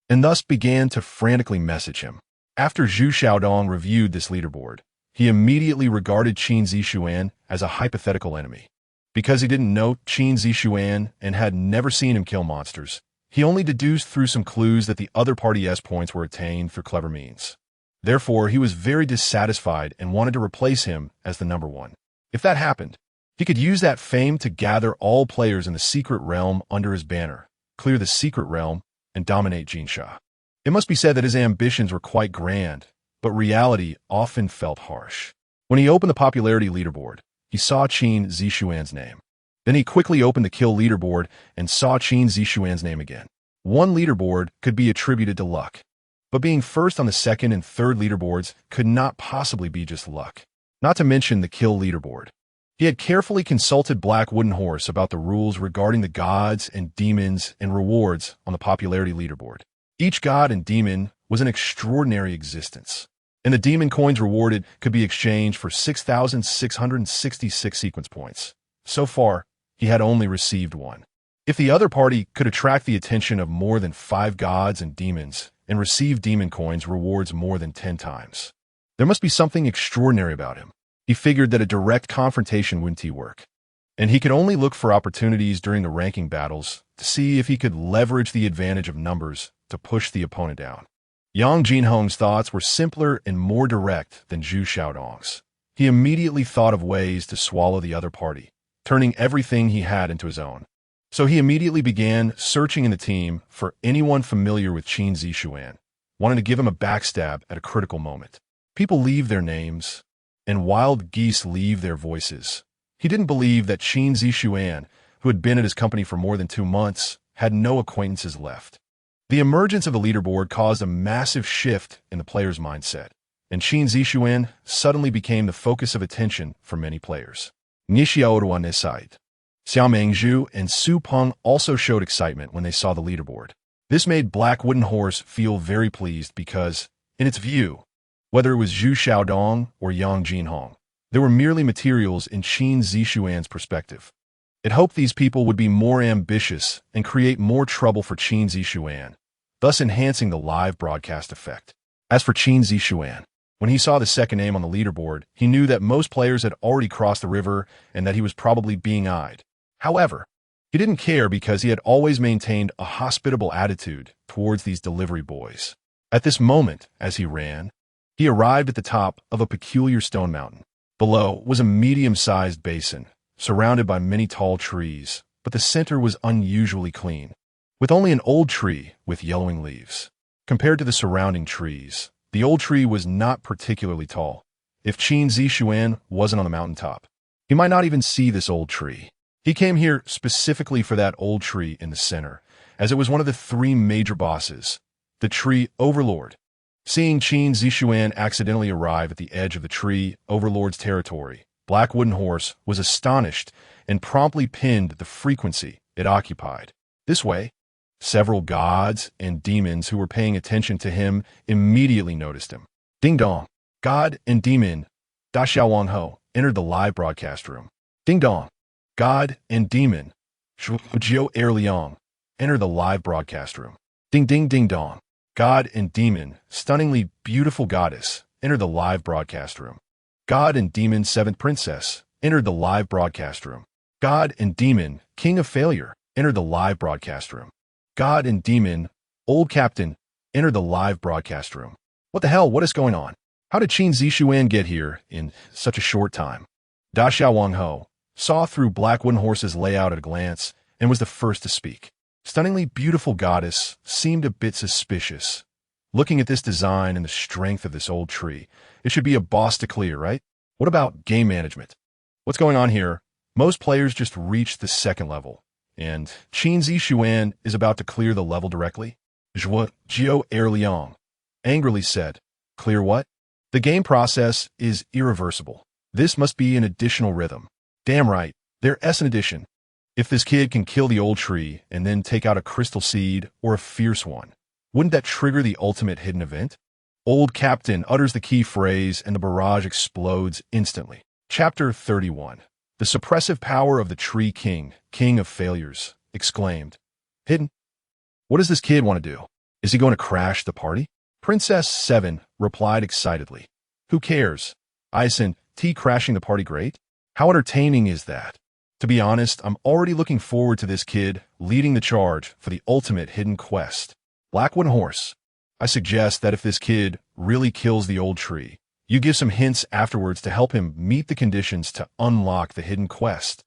and thus began to frantically message him. After Zhu Xiaodong reviewed this leaderboard, he immediately regarded Qin Zixuan as a hypothetical enemy. Because he didn't know Qin Zixuan and had never seen him kill monsters, he only deduced through some clues that the other party's points were attained through clever means. Therefore, he was very dissatisfied and wanted to replace him as the number one. If that happened, he could use that fame to gather all players in the secret realm under his banner, clear the secret realm, and dominate Jinsha. It must be said that his ambitions were quite grand, but reality often felt harsh. When he opened the popularity leaderboard, he saw Qin Zixuan's name. Then he quickly opened the kill leaderboard and saw Qin Zixuan's name again. One leaderboard could be attributed to luck, but being first on the second and third leaderboards could not possibly be just luck. Not to mention the kill leaderboard. He had carefully consulted Black Wooden Horse about the rules regarding the gods and demons and rewards on the popularity leaderboard. Each god and demon was an extraordinary existence, and the demon coins rewarded could be exchanged for 6,666 sequence points. So far, he had only received one. If the other party could attract the attention of more than 5 gods and demons and receive demon coins rewards more than 10 times, there must be something extraordinary about him. He figured that a direct confrontation wouldn't work, and he could only look for opportunities during the ranking battles to see if he could leverage the advantage of numbers to push the opponent down. Yang Jinhong's thoughts were simpler and more direct than Zhu Xiaodong's. He immediately thought of ways to swallow the other party, turning everything he had into his own. So he immediately began searching in the team for anyone familiar with Qin Zixuan, wanting to give him a backstab at a critical moment. People leave their names, and wild geese leave their voices. He didn't believe that Qin Zixuan, who had been at his company for more than 2 months, had no acquaintances left. The emergence of the leaderboard caused a massive shift in the player's mindset, and Qin Zixuan suddenly became the focus of attention for many players. Nishiaoruan Neside. Xiao Mengzhu and Su Peng also showed excitement when they saw the leaderboard. This made Black Wooden Horse feel very pleased because, in its view, whether it was Zhu Xiaodong or Yang Jinhong, they were merely materials in Qin Zixuan's perspective. It hoped these people would be more ambitious and create more trouble for Qin Zixuan, thus enhancing the live broadcast effect. As for Qin Zixuan, when he saw the second name on the leaderboard, he knew that most players had already crossed the river and that he was probably being eyed. However, he didn't care because he had always maintained a hospitable attitude towards these delivery boys. At this moment, as he ran, he arrived at the top of a peculiar stone mountain. Below was a medium-sized basin, surrounded by many tall trees, but the center was unusually clean, with only an old tree with yellowing leaves. Compared to the surrounding trees, the old tree was not particularly tall. If Qin Zixuan wasn't on the mountaintop, he might not even see this old tree. He came here specifically for that old tree in the center, as it was one of the 3 major bosses, the Tree Overlord. Seeing Qin Zixuan accidentally arrive at the edge of the Tree Overlord's territory, Black Wooden Horse was astonished and promptly pinned the frequency it occupied. This way, several gods and demons who were paying attention to him immediately noticed him. Ding dong! God and demon Da Xiaowang Ho entered the live broadcast room. Ding dong! God and demon Zhuo Erliang entered the live broadcast room. Ding ding ding dong! God and demon stunningly beautiful goddess entered the live broadcast room. God and demon 7th princess entered the live broadcast room. God and demon king of failure entered the live broadcast room. God and demon old captain entered the live broadcast room. What the hell? What is going on? How did Qin Zixuan get here in such a short time? Da Xiaowang Ho saw through Black Wooden Horse's layout at a glance and was the first to speak. Stunningly beautiful goddess seemed a bit suspicious. Looking at this design and the strength of this old tree, it should be a boss to clear, right? What about game management? What's going on here? Most players just reached the 2nd level, and Qin Zixuan is about to clear the level directly? Zhuo Erliang angrily said, "Clear what? The game process is irreversible. This must be an additional rhythm." Damn right, they're S an addition. If this kid can kill the old tree and then take out a crystal seed or a fierce one, wouldn't that trigger the ultimate hidden event? Old Captain utters the key phrase and the barrage explodes instantly. Chapter 31. The suppressive power of the Tree King, king of failures, exclaimed. Hidden? What does this kid want to do? Is he going to crash the party? Princess 7 replied excitedly. Who cares? Isn't crashing the party great? How entertaining is that? To be honest, I'm already looking forward to this kid leading the charge for the ultimate hidden quest. Black Wooden Horse. I suggest that if this kid really kills the old tree, you give some hints afterwards to help him meet the conditions to unlock the hidden quest.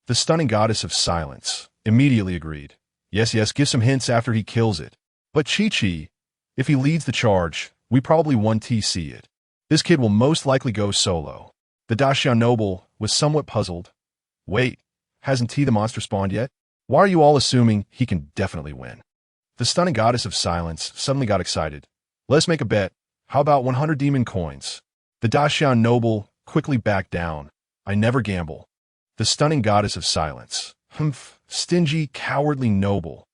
The stunning goddess of silence immediately agreed. Yes, give some hints after he kills it. But Chi-Chi, if he leads the charge, we probably won't see it. This kid will most likely go solo. The Daxiao noble was somewhat puzzled. Wait, hasn't the monster spawned yet? Why are you all assuming he can definitely win? The stunning goddess of silence suddenly got excited. Let's make a bet. How about 100 demon coins? The Daxiao noble quickly backed down. I never gamble. The stunning goddess of silence. Humph, stingy, cowardly noble.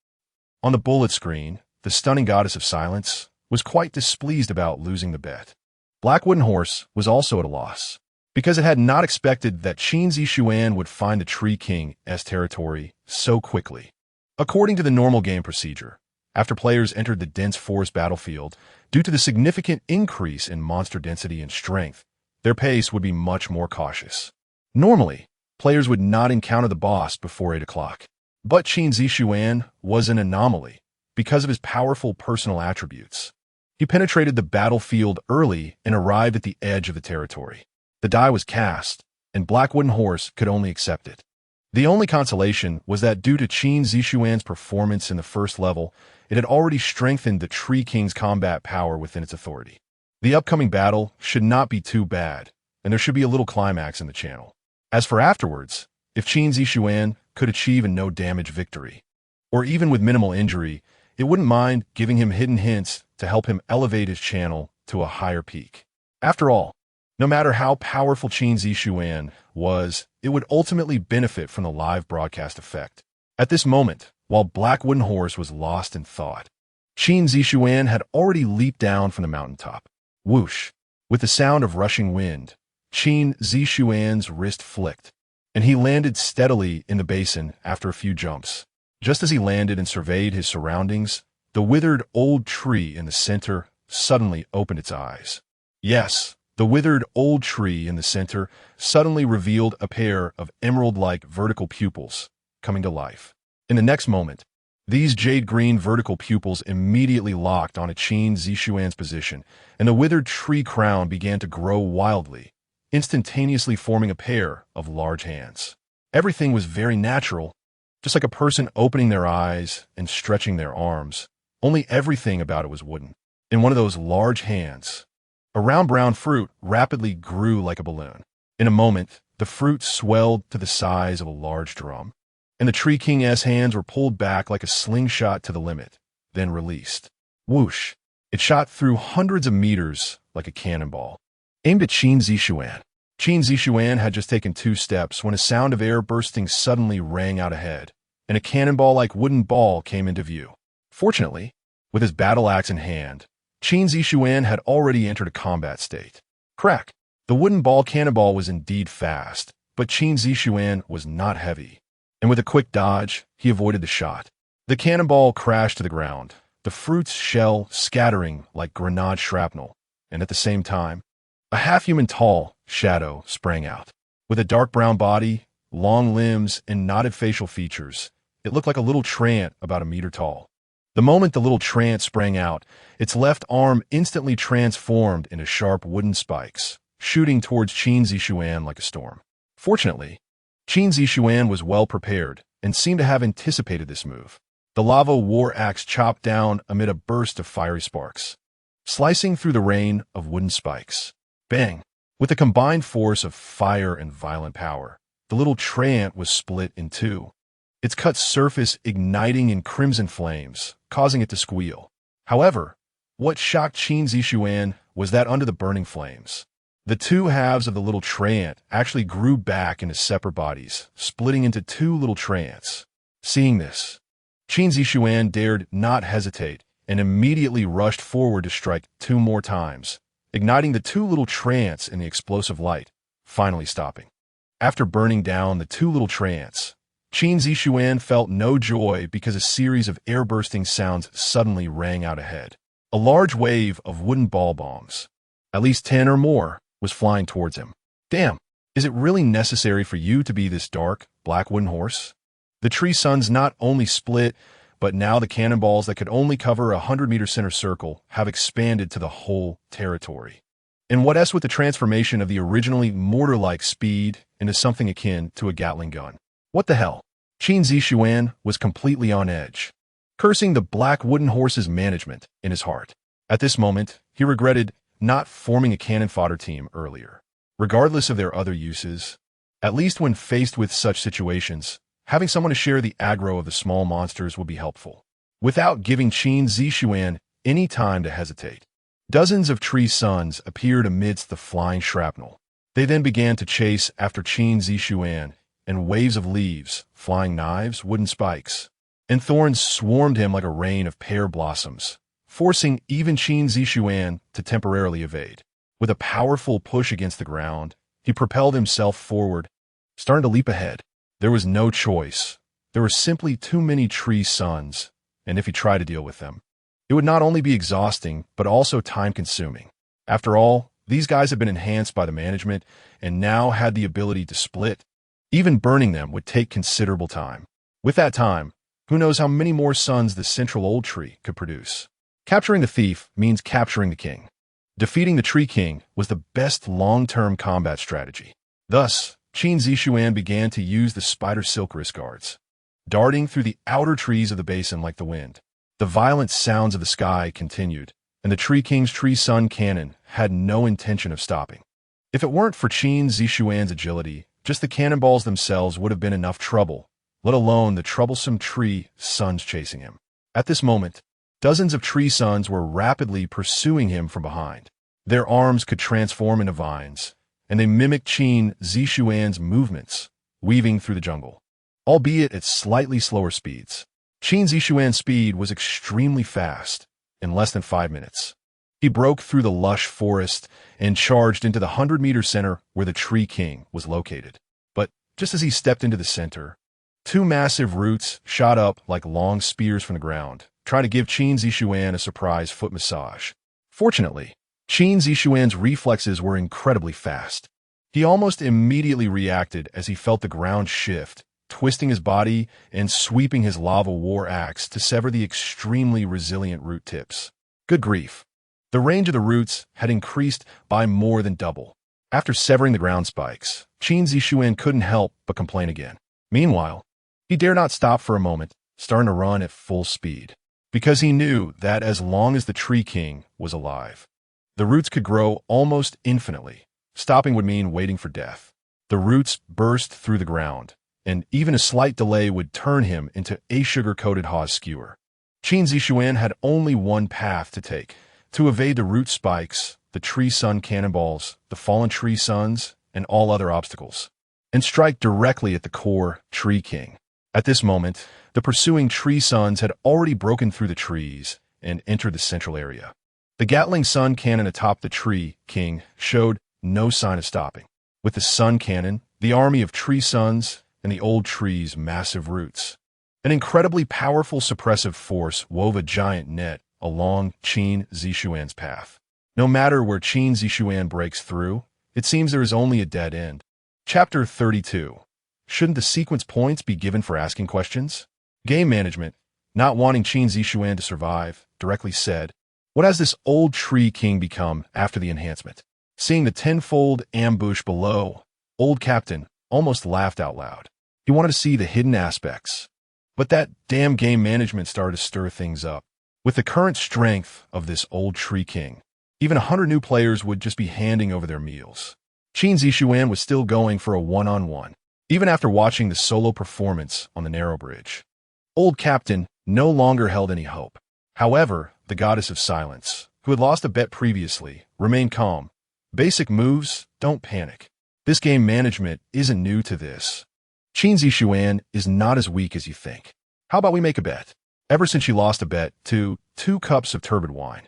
On the bullet screen, the stunning goddess of silence was quite displeased about losing the bet. Black Wooden Horse was also at a loss, because it had not expected that Qin Zixuan would find the Tree King's territory so quickly. According to the normal game procedure, after players entered the dense forest battlefield, due to the significant increase in monster density and strength, their pace would be much more cautious. Normally, players would not encounter the boss before 8 o'clock. But Qin Zixuan was an anomaly because of his powerful personal attributes. He penetrated the battlefield early and arrived at the edge of the territory. The die was cast, and Black Wooden Horse could only accept it. The only consolation was that due to Qin Zixuan's performance in the first level, it had already strengthened the Tree King's combat power within its authority. The upcoming battle should not be too bad, and there should be a little climax in the channel. As for afterwards, if Qin Zixuan could achieve a no-damage victory, or even with minimal injury, it wouldn't mind giving him hidden hints to help him elevate his channel to a higher peak. After all, no matter how powerful Qin Zixuan was, it would ultimately benefit from the live broadcast effect. At this moment, while Black Wooden Horse was lost in thought, Qin Zixuan had already leaped down from the mountaintop. Whoosh! With the sound of rushing wind, Qin Zixuan's wrist flicked, and he landed steadily in the basin after a few jumps. Just as he landed and surveyed his surroundings, the withered old tree in the center suddenly opened its eyes. Yes, the withered old tree in the center suddenly revealed a pair of emerald-like vertical pupils coming to life. In the next moment, these jade-green vertical pupils immediately locked onto Qin Zixuan's position, and the withered tree crown began to grow wildly, instantaneously forming a pair of large hands. Everything was very natural, just like a person opening their eyes and stretching their arms, only everything about it was wooden. In one of those large hands, a round brown fruit rapidly grew like a balloon. In a moment, the fruit swelled to the size of a large drum, and the Tree King's hands were pulled back like a slingshot to the limit, then released. Whoosh! It shot through hundreds of meters like a cannonball, aimed at Qin Zixuan. Qin Zixuan had just taken 2 steps when a sound of air bursting suddenly rang out ahead, and a cannonball-like wooden ball came into view. Fortunately, with his battle axe in hand, Qin Zixuan had already entered a combat state. Crack! The wooden ball cannonball was indeed fast, but Qin Zixuan was not heavy, and with a quick dodge, he avoided the shot. The cannonball crashed to the ground, the fruit's shell scattering like grenade shrapnel, and at the same time, a half-human tall shadow sprang out. With a dark brown body, long limbs, and knotted facial features, it looked like a little trant about a meter tall. The moment the little trant sprang out, its left arm instantly transformed into sharp wooden spikes, shooting towards Qin Zixuan like a storm. Fortunately, Qin Zixuan was well prepared and seemed to have anticipated this move. The lava war axe chopped down amid a burst of fiery sparks, slicing through the rain of wooden spikes. Bang! With the combined force of fire and violent power, the little trant was split in 2. Its cut surface igniting in crimson flames, causing it to squeal. However, what shocked Qin Zixuan was that under the burning flames, the 2 halves of the little trant actually grew back into separate bodies, splitting into 2 little trants. Seeing this, Qin Zixuan dared not hesitate and immediately rushed forward to strike 2 more times, igniting the 2 little trants in the explosive light, finally stopping. After burning down the two little trants, Qin Zixuan felt no joy because a series of air-bursting sounds suddenly rang out ahead. A large wave of wooden ball bombs, at least 10 or more, was flying towards him. Damn, is it really necessary for you to be this dark, black wooden horse? The tree suns not only split, but now the cannonballs that could only cover a 100-meter center circle have expanded to the whole territory. And what else with the transformation of the originally mortar-like speed into something akin to a Gatling gun? What the hell? Qin Zixuan was completely on edge, cursing the black wooden horse's management in his heart. At this moment, he regretted not forming a cannon fodder team earlier. Regardless of their other uses, at least when faced with such situations, having someone to share the aggro of the small monsters would be helpful. Without giving Qin Zixuan any time to hesitate, dozens of tree suns appeared amidst the flying shrapnel. They then began to chase after Qin Zixuan, and waves of leaves, flying knives, wooden spikes, and thorns swarmed him like a rain of pear blossoms, forcing even Qin Zixuan to temporarily evade. With a powerful push against the ground, he propelled himself forward, starting to leap ahead. There was no choice. There were simply too many tree suns, and if he tried to deal with them, it would not only be exhausting, but also time-consuming. After all, these guys had been enhanced by the management and now had the ability to split. Even burning them would take considerable time. With that time, who knows how many more suns the central old tree could produce. Capturing the thief means capturing the king. Defeating the Tree King was the best long-term combat strategy. Thus, Qin Zixuan began to use the spider silk wrist guards, darting through the outer trees of the basin like the wind. The violent sounds of the sky continued, and the Tree King's Tree Sun cannon had no intention of stopping. If it weren't for Qin Zixuan's agility, just the cannonballs themselves would have been enough trouble, let alone the troublesome tree suns chasing him. At this moment, dozens of tree suns were rapidly pursuing him from behind. Their arms could transform into vines, and they mimicked Qin Zixuan's movements, weaving through the jungle, albeit at slightly slower speeds. Qin Zixuan's speed was extremely fast, in less than 5 minutes. He broke through the lush forest and charged into the 100-meter center where the Tree King was located. But just as he stepped into the center, two massive roots shot up like long spears from the ground, trying to give Qin Zixuan a surprise foot massage. Fortunately, Qin Zixuan's reflexes were incredibly fast. He almost immediately reacted as he felt the ground shift, twisting his body and sweeping his lava war axe to sever the extremely resilient root tips. Good grief. The range of the roots had increased by more than double. After severing the ground spikes, Qin Zixuan couldn't help but complain again. Meanwhile, he dared not stop for a moment, starting to run at full speed, because he knew that as long as the Tree King was alive, the roots could grow almost infinitely. Stopping would mean waiting for death. The roots burst through the ground, and even a slight delay would turn him into a sugar-coated Haas skewer. Qin Zixuan had only one path to take, to evade the root spikes, the tree sun cannonballs, the fallen tree suns, and all other obstacles, and strike directly at the core Tree King. At this moment, the pursuing tree suns had already broken through the trees and entered the central area. The Gatling sun cannon atop the Tree King showed no sign of stopping. With the sun cannon, the army of tree suns, and the old tree's massive roots, an incredibly powerful suppressive force wove a giant net along Qin Zixuan's path. No matter where Qin Zixuan breaks through, it seems there is only a dead end. Chapter 32. Shouldn't the sequence points be given for asking questions? Game management, not wanting Qin Zixuan to survive, directly said, "What has this old Tree King become after the enhancement?" Seeing the tenfold ambush below, old Captain almost laughed out loud. He wanted to see the hidden aspects. But that damn game management started to stir things up. With the current strength of this old Tree King, even 100 new players would just be handing over their meals. Qin Zixuan was still going for a one-on-one, even after watching the solo performance on the narrow bridge. Old Captain no longer held any hope. However, the Goddess of Silence, who had lost a bet previously, remained calm. Basic moves, don't panic. This game management isn't new to this. Qin Zixuan is not as weak as you think. How about we make a bet? Ever since she lost a bet to 2 cups of turbid wine,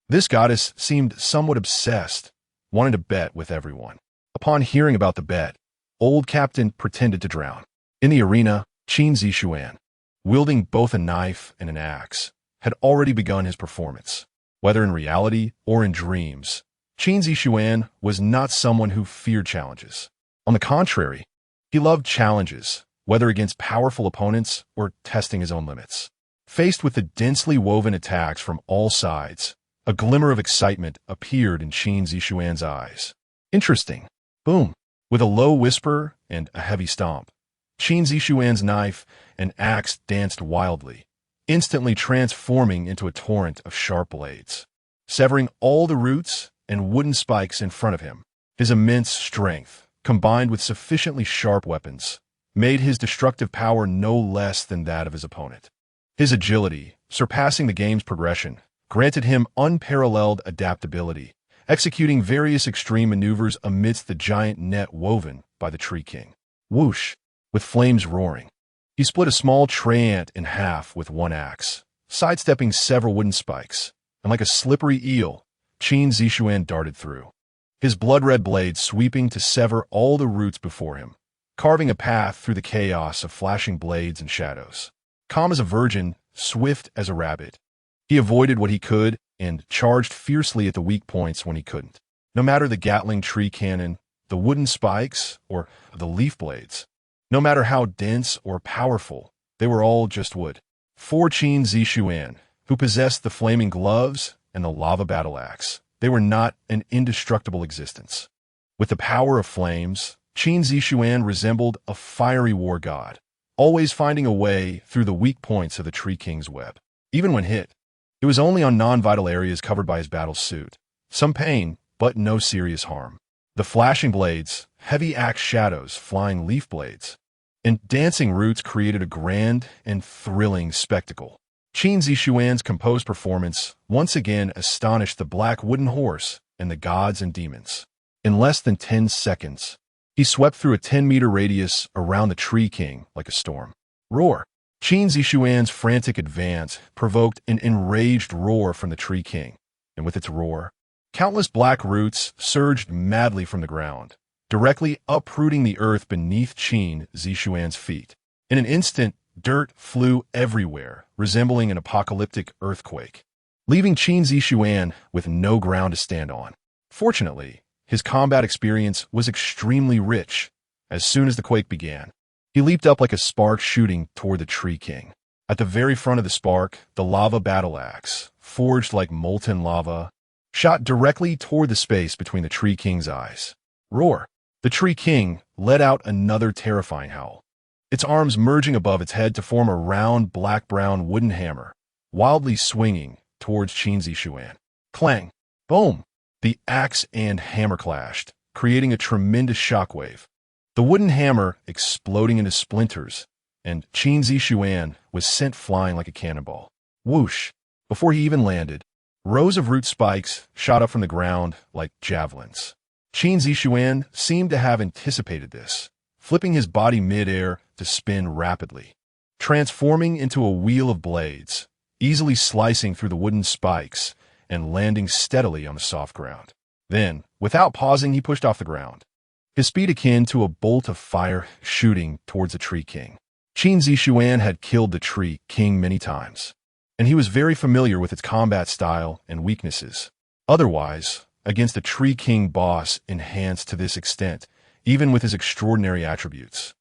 this goddess seemed somewhat obsessed, wanting to bet with everyone. Upon hearing about the bet, old captain pretended to drown. In the arena, Qin Zixuan, wielding both a knife and an axe, had already begun his performance. Whether in reality or in dreams, Qin Zixuan was not someone who feared challenges. On the contrary, he loved challenges, whether against powerful opponents or testing his own limits. Faced with the densely woven attacks from all sides, a glimmer of excitement appeared in Qin Zixuan's eyes. Interesting. Boom. With a low whisper and a heavy stomp, Qin Zixuan's knife and axe danced wildly, instantly transforming into a torrent of sharp blades, severing all the roots and wooden spikes in front of him. His immense strength, combined with sufficiently sharp weapons, made his destructive power no less than that of his opponent. His agility, surpassing the game's progression, granted him unparalleled adaptability, executing various extreme maneuvers amidst the giant net woven by the Tree King. Whoosh! With flames roaring, he split a small tree ant in half with one axe, sidestepping several wooden spikes, and like a slippery eel, Qin Zixuan darted through, his blood-red blade sweeping to sever all the roots before him, carving a path through the chaos of flashing blades and shadows. Calm as a virgin, swift as a rabbit, he avoided what he could and charged fiercely at the weak points when he couldn't. No matter the Gatling tree cannon, the wooden spikes, or the leaf blades, no matter how dense or powerful, they were all just wood. For Qin Zixuan, who possessed the flaming gloves and the lava battle axe, they were not an indestructible existence. With the power of flames, Qin Zixuan resembled a fiery war god, always finding a way through the weak points of the Tree King's web. Even when hit, it was only on non-vital areas covered by his battle suit. Some pain, but no serious harm. The flashing blades, heavy axe shadows, flying leaf blades, and dancing roots created a grand and thrilling spectacle. Qin Zixuan's composed performance once again astonished the black wooden horse and the gods and demons. In less than 10 seconds, he swept through a 10-meter radius around the Tree King like a storm. Roar! Qin Zixuan's frantic advance provoked an enraged roar from the Tree King, and with its roar, countless black roots surged madly from the ground, directly uprooting the earth beneath Qin Zixuan's feet. In an instant, dirt flew everywhere, resembling an apocalyptic earthquake, leaving Qin Zixuan with no ground to stand on. Fortunately, his combat experience was extremely rich. As soon as the quake began, he leaped up like a spark shooting toward the Tree King. At the very front of the spark, the lava battle axe, forged like molten lava, shot directly toward the space between the Tree King's eyes. Roar! The Tree King let out another terrifying howl, its arms merging above its head to form a round black-brown wooden hammer, wildly swinging towards Qin Zixuan. Clang! Boom! The axe and hammer clashed, creating a tremendous shockwave. The wooden hammer exploding into splinters, and Qin Zixuan was sent flying like a cannonball. Whoosh! Before he even landed, rows of root spikes shot up from the ground like javelins. Qin Zixuan seemed to have anticipated this, flipping his body mid-air to spin rapidly, transforming into a wheel of blades, easily slicing through the wooden spikes and landing steadily on the soft ground. Then, without pausing, he pushed off the ground, his speed akin to a bolt of fire shooting towards the Tree King. Qin Zixuan had killed the Tree King many times, and he was very familiar with its combat style and weaknesses. Otherwise, against a Tree King boss enhanced to this extent, even with his extraordinary attributes,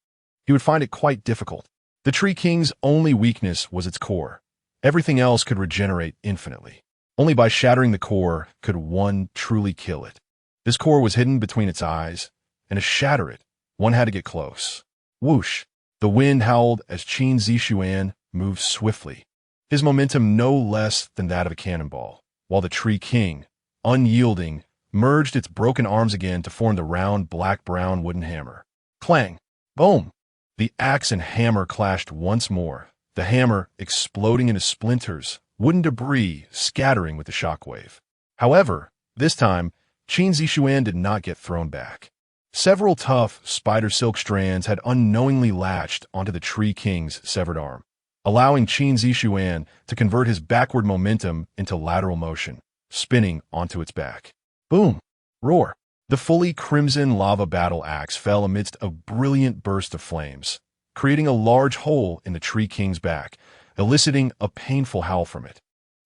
he would find it quite difficult. The Tree King's only weakness was its core. Everything else could regenerate infinitely. Only by shattering the core could one truly kill it. This core was hidden between its eyes, and to shatter it, one had to get close. Whoosh! The wind howled as Qin Zixuan moved swiftly, his momentum no less than that of a cannonball, while the Tree King, unyielding, merged its broken arms again to form the round black-brown wooden hammer. Clang! Boom! The axe and hammer clashed once more, the hammer exploding into splinters, wooden debris scattering with the shockwave. However, this time, Qin Zixuan did not get thrown back. Several tough spider silk strands had unknowingly latched onto the Tree King's severed arm, allowing Qin Zixuan to convert his backward momentum into lateral motion, spinning onto its back. Boom! Roar! The fully crimson lava battle axe fell amidst a brilliant burst of flames, creating a large hole in the Tree King's back, eliciting a painful howl from it.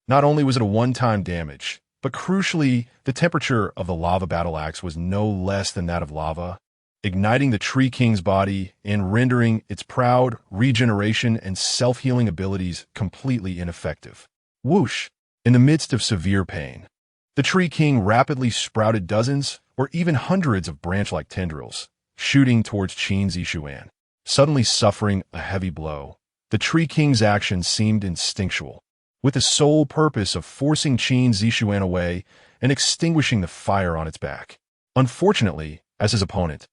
Not only was it a one-time damage, but crucially, the temperature of the lava battle axe was no less than that of lava, igniting the Tree King's body and rendering its proud regeneration and self-healing abilities completely ineffective. Whoosh! In the midst of severe pain, the Tree King rapidly sprouted dozens or even hundreds of branch-like tendrils, shooting towards Qin Zixuan. Suddenly suffering a heavy blow, the Tree King's action seemed instinctual, with the sole purpose of forcing Qin Zixuan away and extinguishing the fire on its back. Unfortunately, as his opponent,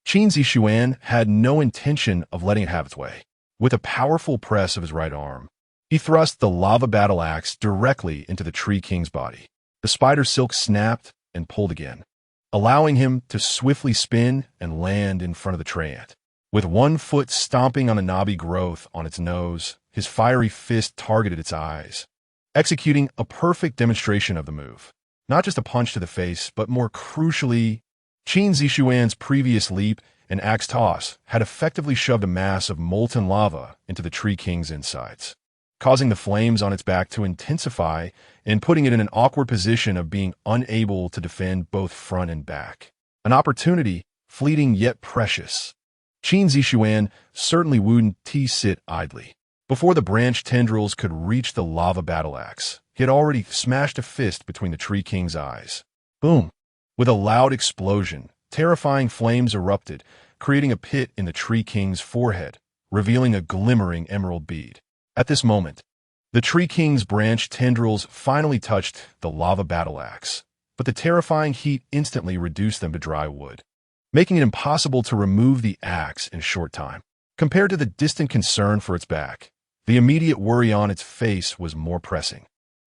Qin Zixuan had no intention of letting it have its way. With a powerful press of his right arm, he thrust the lava battle axe directly into the Tree King's body. The spider silk snapped and pulled again, allowing him to swiftly spin and land in front of the treant. With one foot stomping on a knobby growth on its nose, his fiery fist targeted its eyes, executing a perfect demonstration of the move. Not just a punch to the face, but more crucially, Qin Zixuan's previous leap and axe toss had effectively shoved a mass of molten lava into the Tree King's insides, causing the flames on its back to intensify and putting it in an awkward position of being unable to defend both front and back. An opportunity, fleeting yet precious. Qin Zixuan certainly wouldn't sit idly. Before the branch tendrils could reach the lava battle axe, he had already smashed a fist between the Tree King's eyes. Boom! With a loud explosion, terrifying flames erupted, creating a pit in the Tree King's forehead, revealing a glimmering emerald bead. At this moment, the Tree King's branch tendrils finally touched the lava battle axe, but the terrifying heat instantly reduced them to dry wood, making it impossible to remove the axe in a short time. Compared to the distant concern for its back, the immediate worry on its face was more pressing.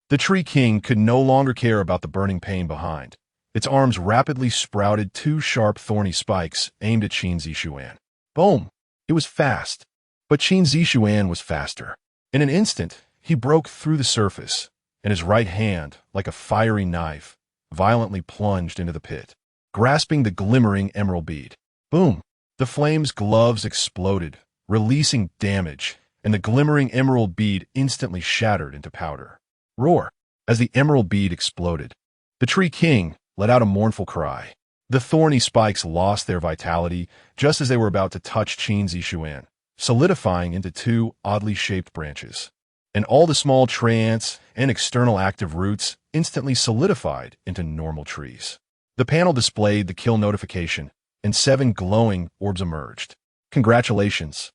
The Tree King could no longer care about the burning pain behind. Its arms rapidly sprouted two sharp, thorny spikes aimed at Qin Zixuan. Boom! It was fast, but Qin Zixuan was faster. In an instant, he broke through the surface, and his right hand, like a fiery knife, violently plunged into the pit, grasping the glimmering emerald bead. Boom! The flame's gloves exploded, releasing damage, and the glimmering emerald bead instantly shattered into powder. Roar! As the emerald bead exploded, the Tree King let out a mournful cry. The thorny spikes lost their vitality just as they were about to touch Qin Zixuan, solidifying into two oddly shaped branches. And all the small treants and external active roots instantly solidified into normal trees. The panel displayed the kill notification, and 7 glowing orbs emerged. Congratulations!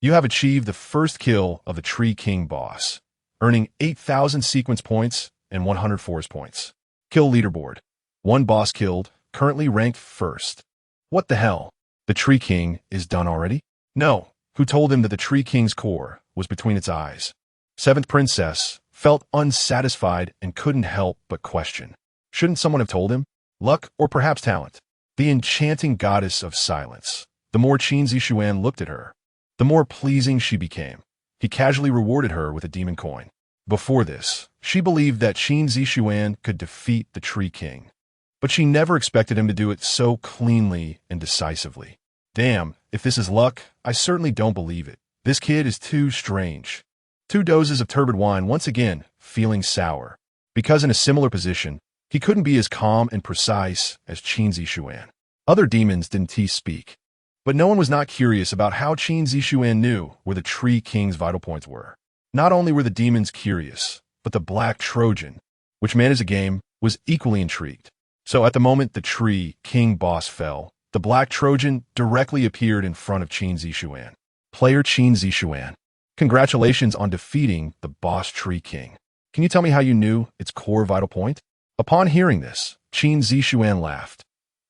You have achieved the first kill of the Tree King boss, earning 8,000 sequence points and 100 force points. Kill leaderboard. 1 boss killed, currently ranked first. What the hell? The Tree King is done already? No. Who told him that the Tree King's core was between its eyes? 7th Princess felt unsatisfied and couldn't help but question. Shouldn't someone have told him? Luck or perhaps talent? The enchanting goddess of silence. The more Qin Zixuan looked at her, the more pleasing she became. He casually rewarded her with a demon coin. Before this, she believed that Qin Zixuan could defeat the Tree King, but she never expected him to do it so cleanly and decisively. Damn, if this is luck, I certainly don't believe it. This kid is too strange. 2 doses of turbid wine, once again, feeling sour, because in a similar position, he couldn't be as calm and precise as Qin Zixuan. Other demons didn't speak, but no one was not curious about how Qin Zixuan knew where the Tree King's vital points were. Not only were the demons curious, but the Black Trojan, which managed the game, was equally intrigued. So at the moment the Tree King boss fell, the Black Trojan directly appeared in front of Qin Zixuan. Player Qin Zixuan, congratulations on defeating the boss Tree King. Can you tell me how you knew its core vital point? Upon hearing this, Qin Zixuan laughed.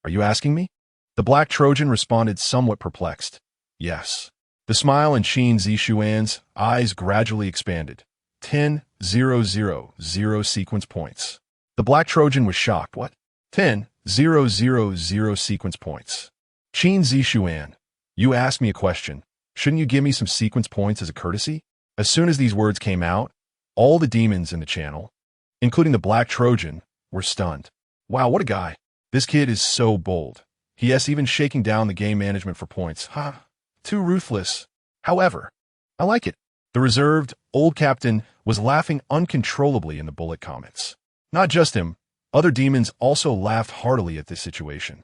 Are you asking me? The Black Trojan responded somewhat perplexed. Yes. The smile in Qin Zixuan's eyes gradually expanded. 10,000 sequence points. The Black Trojan was shocked. What? 10,000 sequence points. Qin Zixuan, you asked me a question. Shouldn't you give me some sequence points as a courtesy? As soon as these words came out, all the demons in the channel, including the Black Trojan, were stunned. Wow, what a guy. This kid is so bold. Yes, even shaking down the game management for points. Ha! Too ruthless. However, I like it. The reserved, old captain was laughing uncontrollably in the bullet comments. Not just him, other demons also laughed heartily at this situation.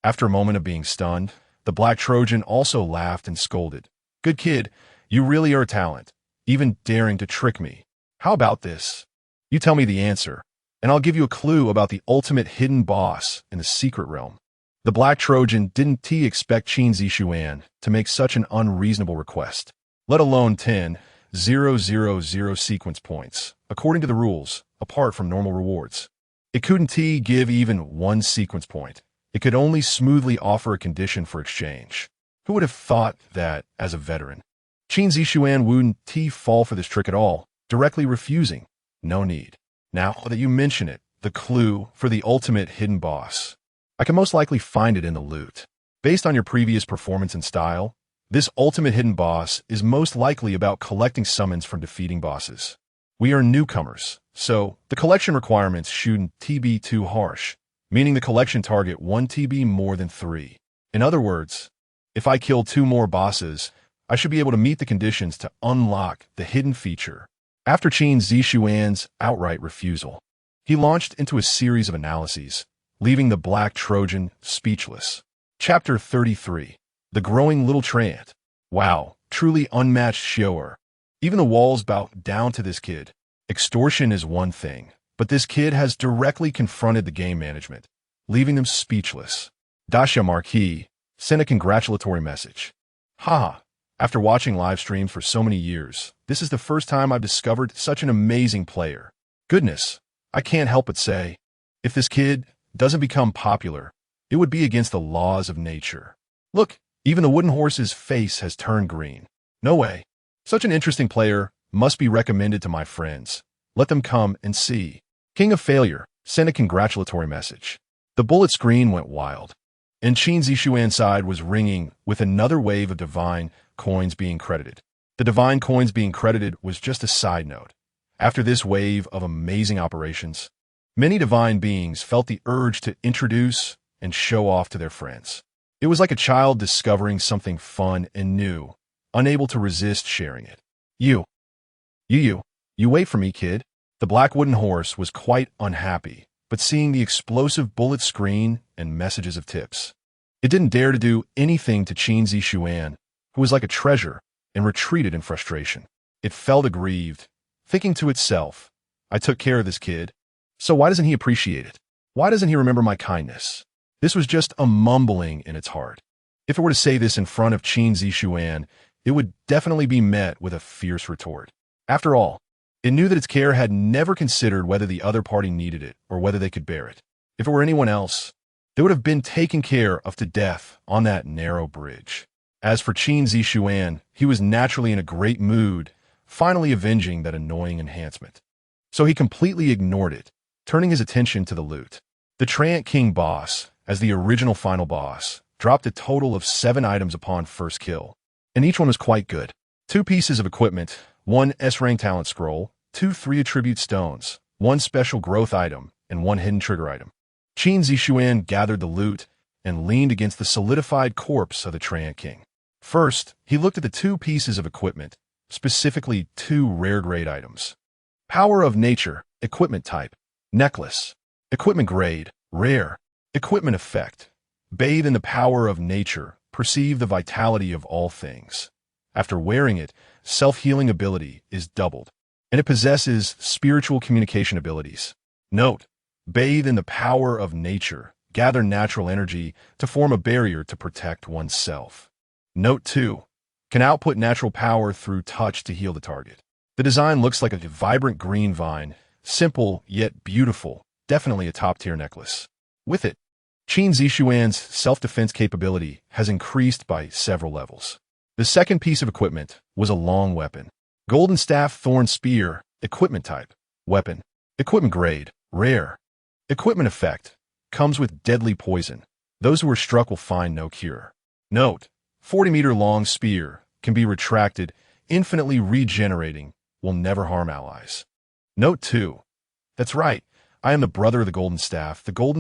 After a moment of being stunned, the Black Trojan also laughed and scolded. Good kid, you really are a talent, even daring to trick me. How about this? You tell me the answer, and I'll give you a clue about the ultimate hidden boss in the secret realm. The Black Trojan didn't expect Qin Zixuan to make such an unreasonable request, let alone 10,000 sequence points, according to the rules, apart from normal rewards. It couldn't give even one sequence point. It could only smoothly offer a condition for exchange. Who would have thought that as a veteran? Qin Zixuan wouldn't fall for this trick at all, directly refusing. No need. Now that you mention it, the clue for the ultimate hidden boss. I can most likely find it in the loot. Based on your previous performance and style, this ultimate hidden boss is most likely about collecting summons from defeating bosses. We are newcomers, so the collection requirements shouldn't be too harsh, meaning the collection target 1 TB more than 3. In other words, if I kill 2 more bosses, I should be able to meet the conditions to unlock the hidden feature. After Qin Zixuan's outright refusal, he launched into a series of analyses, leaving the Black Trojan speechless. Chapter 33. The Growing Little Treant. Wow, truly unmatched shower. Even the walls bow down to this kid. Extortion is one thing, but this kid has directly confronted the game management, leaving them speechless. Dasha Marquis sent a congratulatory message. Haha, after watching live streams for so many years, this is the first time I've discovered such an amazing player. Goodness, I can't help but say, if this kid doesn't become popular, it would be against the laws of nature. Look, even the wooden horse's face has turned green. No way. Such an interesting player must be recommended to my friends. Let them come and see. King of Failure sent a congratulatory message. The bullet screen went wild, and Qin Zixuan's side was ringing with another wave of divine coins being credited. The divine coins being credited was just a side note. After this wave of amazing operations, many divine beings felt the urge to introduce and show off to their friends. It was like a child discovering something fun and new, unable to resist sharing it. You wait for me, kid. The black wooden horse was quite unhappy, but seeing the explosive bullet screen and messages of tips, it didn't dare to do anything to Qin Zixuan, who was like a treasure, and retreated in frustration. It felt aggrieved, thinking to itself, I took care of this kid, so why doesn't he appreciate it? Why doesn't he remember my kindness? This was just a mumbling in its heart. If it were to say this in front of Qin Zixuan, it would definitely be met with a fierce retort. After all, it knew that its care had never considered whether the other party needed it or whether they could bear it. If it were anyone else, they would have been taken care of to death on that narrow bridge. As for Qin Zixuan, he was naturally in a great mood, finally avenging that annoying enhancement. So he completely ignored it, turning his attention to the loot. The Treant King boss, as the original final boss, dropped a total of 7 items upon first kill, and each one was quite good. 2 pieces of equipment, 1 S-rank talent scroll, 2 3 attribute stones, 1 special growth item, and 1 hidden trigger item. Qin Zixuan gathered the loot and leaned against the solidified corpse of the Treant King. First, he looked at the 2 pieces of equipment, specifically 2 rare grade items. Power of Nature, equipment type, necklace. Equipment grade, rare. Equipment effect, bathe in the power of nature, perceive the vitality of all things. After wearing it, self-healing ability is doubled, and it possesses spiritual communication abilities. Note, bathe in the power of nature, gather natural energy to form a barrier to protect oneself. Note 2, can output natural power through touch to heal the target. The design looks like a vibrant green vine, simple yet beautiful, definitely a top-tier necklace. With it, Qin Zixuan's self-defense capability has increased by several levels. The second piece of equipment was a long weapon. Golden Staff Thorn Spear, equipment type, weapon. Equipment grade, rare. Equipment effect, comes with deadly poison. Those who are struck will find no cure. Note, 40-meter long spear can be retracted, infinitely regenerating, will never harm allies. Note 2, that's right, I am the brother of the golden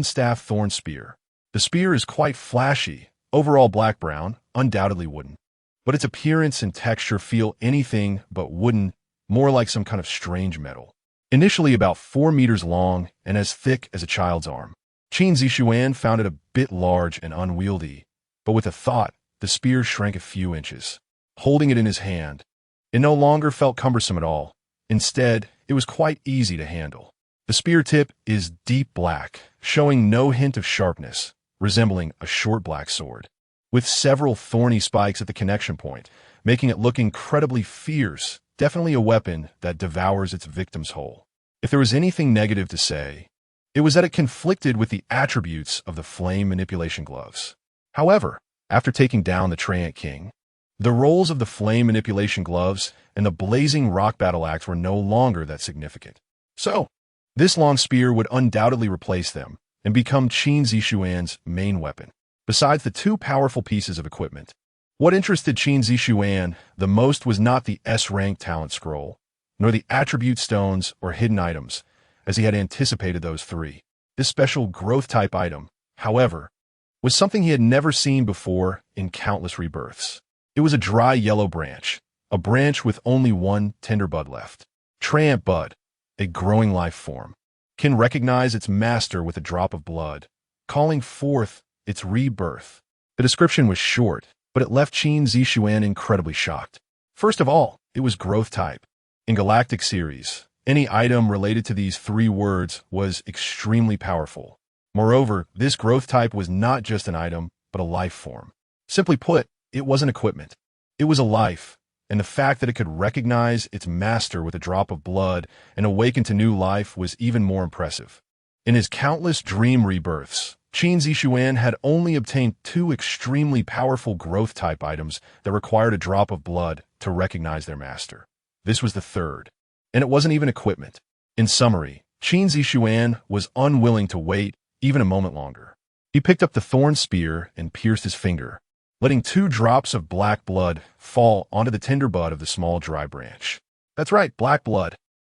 staff thorn spear. The spear is quite flashy, overall black-brown, undoubtedly wooden. But its appearance and texture feel anything but wooden, more like some kind of strange metal. Initially about 4 meters long and as thick as a child's arm, Qin Zixuan found it a bit large and unwieldy, but with a thought, the spear shrank a few inches. Holding it in his hand, it no longer felt cumbersome at all. Instead, it was quite easy to handle. The spear tip is deep black, showing no hint of sharpness, resembling a short black sword, with several thorny spikes at the connection point, making it look incredibly fierce, definitely a weapon that devours its victims whole. If there was anything negative to say, it was that it conflicted with the attributes of the flame manipulation gloves. However, after taking down the Treant King, the roles of the flame manipulation gloves and the blazing rock battle axe were no longer that significant. So, this long spear would undoubtedly replace them and become Qin Zixuan's main weapon. Besides the 2 powerful pieces of equipment, what interested Qin Zixuan the most was not the S-rank talent scroll, nor the attribute stones or hidden items, as he had anticipated those 3. This special growth-type item, however, was something he had never seen before in countless rebirths. It was a dry yellow branch, a branch with only one tender bud left. Treant bud, a growing life form, can recognize its master with a drop of blood, calling forth its rebirth. The description was short, but it left Qin Zixuan incredibly shocked. First of all, it was growth type. In Galactic series, any item related to these 3 words was extremely powerful. Moreover, this growth type was not just an item, but a life form. Simply put, it wasn't equipment. It was a life, and the fact that it could recognize its master with a drop of blood and awaken to new life was even more impressive. In his countless dream rebirths, Qin Zixuan had only obtained 2 extremely powerful growth-type items that required a drop of blood to recognize their master. This was the 3rd, and it wasn't even equipment. In summary, Qin Zixuan was unwilling to wait even a moment longer. He picked up the thorn spear and pierced his finger, letting 2 drops of black blood fall onto the tender bud of the small dry branch. That's right, black blood.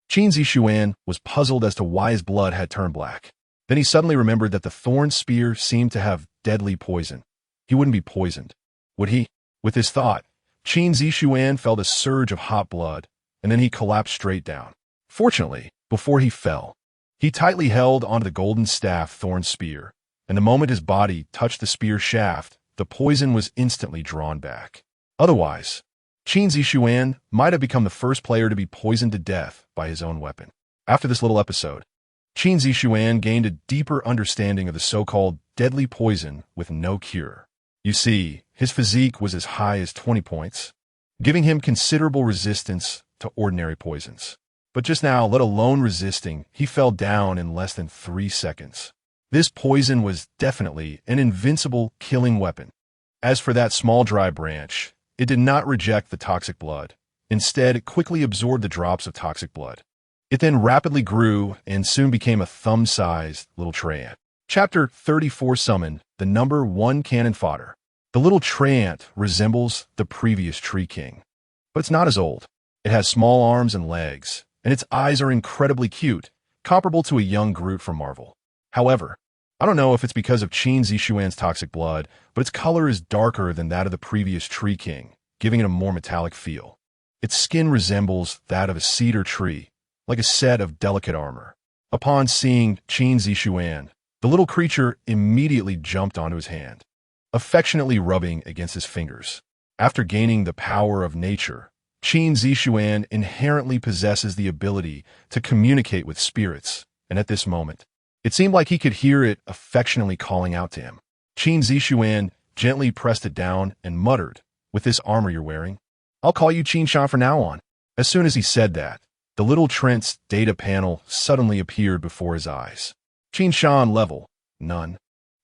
Qin Zixuan was puzzled as to why his blood had turned black. Then he suddenly remembered that the thorn spear seemed to have deadly poison. He wouldn't be poisoned, would he? With this thought, Qin Zixuan felt a surge of hot blood, and then he collapsed straight down. Fortunately, before he fell, he tightly held onto the golden staff thorn spear, and the moment his body touched the spear shaft, the poison was instantly drawn back. Otherwise, Qin Zixuan might have become the first player to be poisoned to death by his own weapon. After this little episode, Qin Zixuan gained a deeper understanding of the so-called deadly poison with no cure. You see, his physique was as high as 20 points, giving him considerable resistance to ordinary poisons. But just now, let alone resisting, he fell down in less than 3 seconds. This poison was definitely an invincible killing weapon. As for that small dry branch, it did not reject the toxic blood. Instead, it quickly absorbed the drops of toxic blood. It then rapidly grew and soon became a thumb-sized little treant. Chapter 34 Summon, the number 1 cannon fodder. The little treant resembles the previous Tree King, but it's not as old. It has small arms and legs, and its eyes are incredibly cute, comparable to a young Groot from Marvel. However, I don't know if it's because of Qin Zixuan's toxic blood, but its color is darker than that of the previous Tree King, giving it a more metallic feel. Its skin resembles that of a cedar tree, like a set of delicate armor. Upon seeing Qin Zixuan, the little creature immediately jumped onto his hand, affectionately rubbing against his fingers. After gaining the power of nature, Qin Zixuan inherently possesses the ability to communicate with spirits, and at this moment, it seemed like he could hear it affectionately calling out to him. Qin Zixuan gently pressed it down and muttered, "With this armor you're wearing, I'll call you Qin Shan from now on." As soon as he said that, the little Trent's data panel suddenly appeared before his eyes. Qin Shan level, none.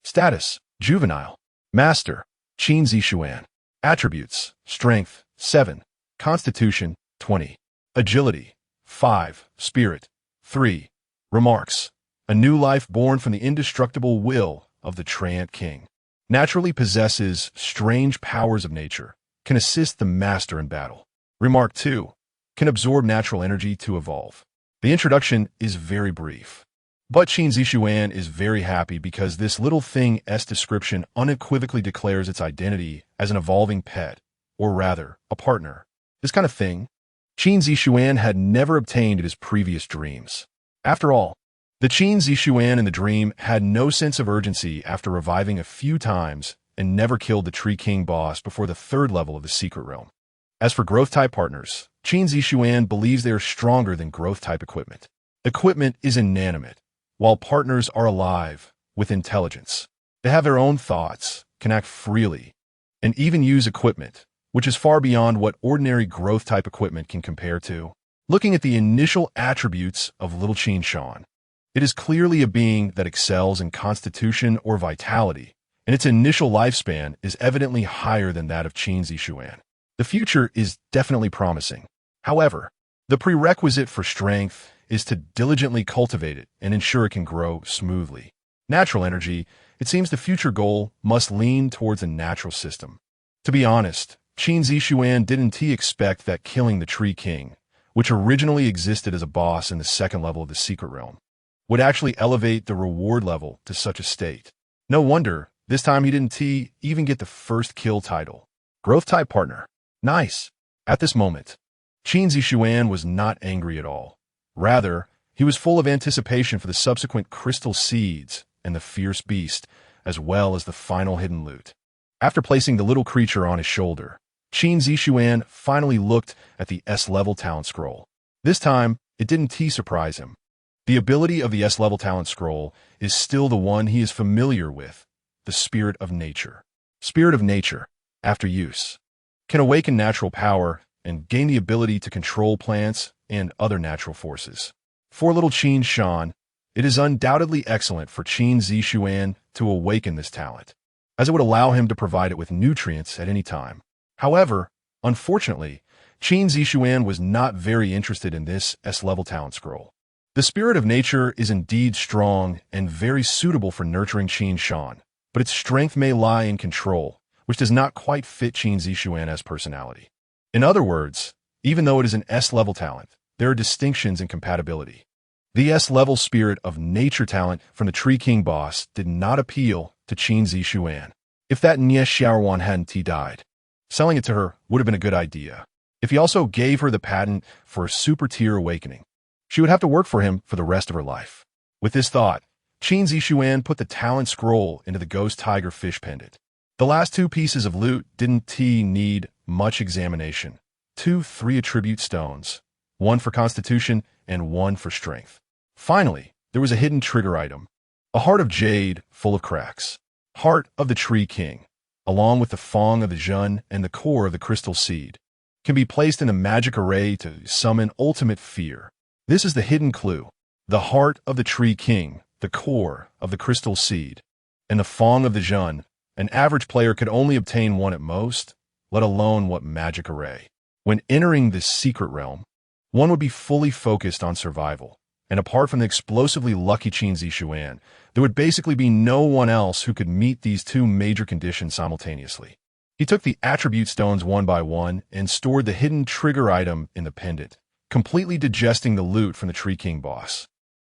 Status, juvenile. Master, Qin Zixuan. Attributes, strength, 7. Constitution, 20. Agility, 5. Spirit, 3. Remarks, a new life born from the indestructible will of the Treant King. Naturally possesses strange powers of nature, can assist the master in battle. Remark 2. Can absorb natural energy to evolve. The introduction is very brief. But Qin Zixuan is very happy because this little thing's description unequivocally declares its identity as an evolving pet, or rather, a partner. This kind of thing, Qin Zixuan had never obtained in his previous dreams. After all, the Qin Zixuan in the dream had no sense of urgency after reviving a few times and never killed the Tree King boss before the third level of the secret realm. As for growth-type partners, Qin Zixuan believes they are stronger than growth-type equipment. Equipment is inanimate, while partners are alive, with intelligence. They have their own thoughts, can act freely, and even use equipment, which is far beyond what ordinary growth-type equipment can compare to. Looking at the initial attributes of little Qin Zixuan, it is clearly a being that excels in constitution or vitality, and its initial lifespan is evidently higher than that of Qin Zixuan. The future is definitely promising. However, the prerequisite for strength is to diligently cultivate it and ensure it can grow smoothly. Natural energy, it seems the future goal must lean towards a natural system. To be honest, Qin Zixuan didn't expect that killing the Tree King, which originally existed as a boss in the second level of the secret realm, would actually elevate the reward level to such a state. No wonder, this time he didn't even get the first kill title. Growth-type partner. Nice. At this moment, Qin Zixuan was not angry at all. Rather, he was full of anticipation for the subsequent crystal seeds and the fierce beast, as well as the final hidden loot. After placing the little creature on his shoulder, Qin Zixuan finally looked at the S-level talent scroll. This time, it didn't surprise him. The ability of the S-level talent scroll is still the one he is familiar with, the Spirit of Nature. Spirit of Nature, after use, can awaken natural power and gain the ability to control plants and other natural forces. For little Qin Zixuan, it is undoubtedly excellent for Qin Zixuan to awaken this talent, as it would allow him to provide it with nutrients at any time. However, unfortunately, Qin Zixuan was not very interested in this S-level talent scroll. The Spirit of Nature is indeed strong and very suitable for nurturing Qin Zixuan, but its strength may lie in control, which does not quite fit Qin Zixuan's personality. In other words, even though it is an S-level talent, there are distinctions in compatibility. The S-level Spirit of Nature talent from the Tree King boss did not appeal to Qin Zixuan. If that Xiaowan hadn't died, selling it to her would have been a good idea. If he also gave her the patent for a super-tier awakening, she would have to work for him for the rest of her life. With this thought, Qin Zixuan put the talent scroll into the ghost tiger fish pendant. The last two pieces of loot didn't need much examination. 2 3-attribute stones, one for constitution and one for strength. Finally, there was a hidden trigger item, a heart of jade full of cracks. Heart of the Tree King, along with the Fong of the Zhun and the core of the crystal seed, can be placed in a magic array to summon ultimate fear. This is the hidden clue. The heart of the Tree King, the core of the crystal seed, and the Fong of the Zhun. An average player could only obtain one at most, let alone what magic array. When entering this secret realm, one would be fully focused on survival, and apart from the explosively lucky Qin Zixuan, there would basically be no one else who could meet these two major conditions simultaneously. He took the attribute stones one by one and stored the hidden trigger item in the pendant, completely digesting the loot from the Tree King boss.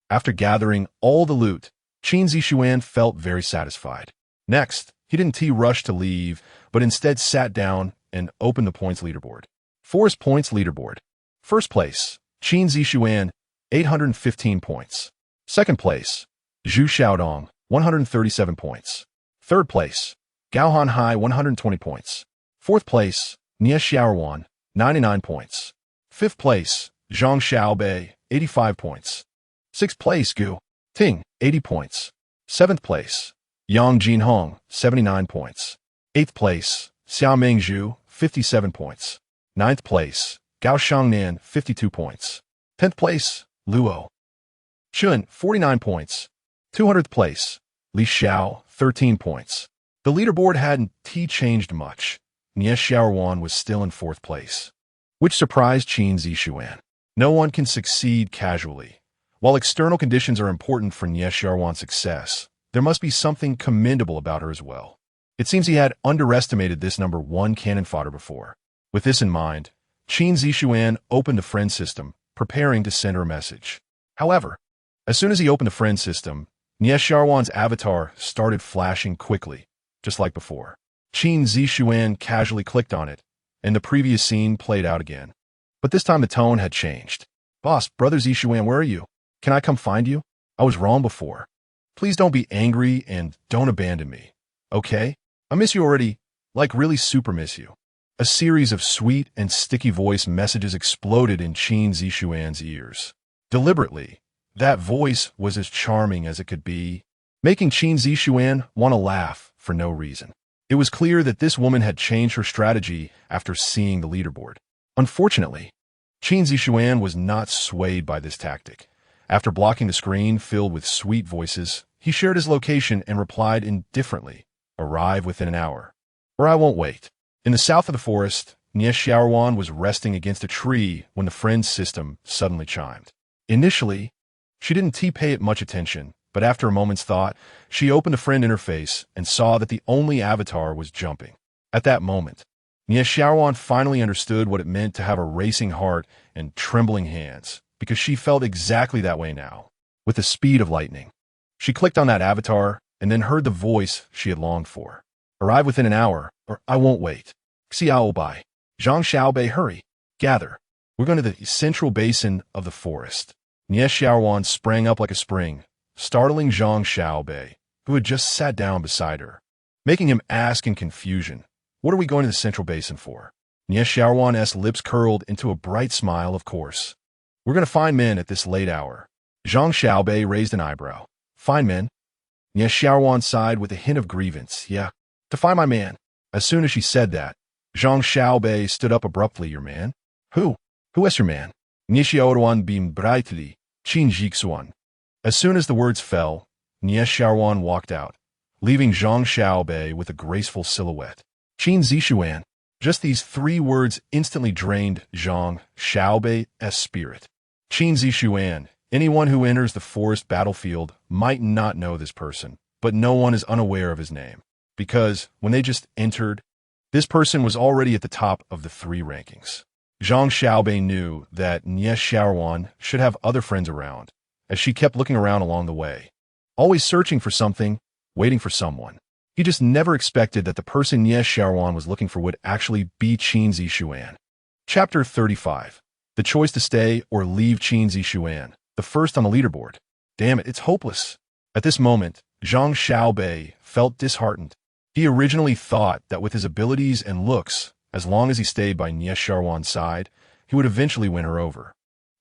After gathering all the loot, Qin Zixuan felt very satisfied. Next, he didn't rush to leave, but instead sat down and opened the points leaderboard. Forest points leaderboard. First place, Qin Zixuan, 815 points. Second place, Zhu Xiaodong, 137 points. Third place, Gaohan Hai, 120 points. Fourth place, Nie Xiaowan, 99 points. Fifth place, Zhang Xiaobei, 85 points. Sixth place, Gu Ting, 80 points. Seventh place, Yang Jinhong, 79 points. Eighth place, Xiao Mingzhu, 57 points. Ninth place, Gao Shangnan, 52 points. 10th place, Luo Chun, 49 points. 200th place, Li Xiao, 13 points. The leaderboard hadn't changed much. Nie Xiaowan was still in 4th place, which surprised Qin Zixuan. No one can succeed casually. While external conditions are important for Nie Xiaowan's success, there must be something commendable about her as well. It seems he had underestimated this number 1 cannon fodder before. With this in mind, Qin Zixuan opened the friend system, preparing to send her a message. However, As soon as he opened the friend system, Nie Xiaowan's avatar started flashing quickly, just like before. Qin Zixuan casually clicked on it, and the previous scene played out again. But this time the tone had changed. Boss, Brother Zixuan, where are you? Can I come find you? I was wrong before. Please don't be angry and don't abandon me. Okay? I miss you already, like really super miss you. A series of sweet and sticky voice messages exploded in Qin Zixuan's ears. Deliberately, that voice was as charming as it could be, making Qin Zixuan want to laugh for no reason. It was clear that this woman had changed her strategy after seeing the leaderboard. Unfortunately, Qin Zixuan was not swayed by this tactic. After blocking the screen filled with sweet voices, he shared his location and replied indifferently, "Arrive within an hour, or I won't wait." In the south of the forest, Nie Xiaowan was resting against a tree when the friend system suddenly chimed. Initially, she didn't pay it much attention, but after a moment's thought, she opened the friend interface and saw that the only avatar was jumping. At that moment, Nie Xiaowan finally understood what it meant to have a racing heart and trembling hands, because she felt exactly that way now, with the speed of lightning. She clicked on that avatar and then heard the voice she had longed for. "Arrive within an hour, or I won't wait. Xiao Bai. Zhang Xiaobei, hurry. Gather. We're going to the central basin of the forest." Nie Xiaowan sprang up like a spring, startling Zhang Xiaobei, who had just sat down beside her, making him ask in confusion, "What are we going to the central basin for?" Nie Xiaowan's lips curled into a bright smile, "Of course. We're going to find men at this late hour." Zhang Xiaobei raised an eyebrow. "Find men?" Nie Xiaowan sighed with a hint of grievance. "Yeah, to find my man." As soon as she said that, Zhang Xiaobei stood up abruptly. "Your man? Who? Who is your man?" Nie Xiaowan beamed brightly. "Qin Zixuan." As soon as the words fell, Nie Xiaowan walked out, leaving Zhang Xiaobei with a graceful silhouette. "Qin Zixuan." Just these three words instantly drained Zhang Xiaobei's spirit. Qin Zixuan. Anyone who enters the forest battlefield might not know this person, but no one is unaware of his name, because when they just entered, this person was already at the top of the three rankings. Zhang Xiaobei knew that Nie Xiaowan should have other friends around, as she kept looking around along the way, always searching for something, waiting for someone. He just never expected that the person Nie Xiaowan was looking for would actually be Qin Zixuan. Chapter 35. The choice to stay or leave Qin Zixuan, the first on the leaderboard. Damn it, it's hopeless. At this moment, Zhang Xiaobei felt disheartened. He originally thought that with his abilities and looks, as long as he stayed by Nie Xiaowan's side, he would eventually win her over.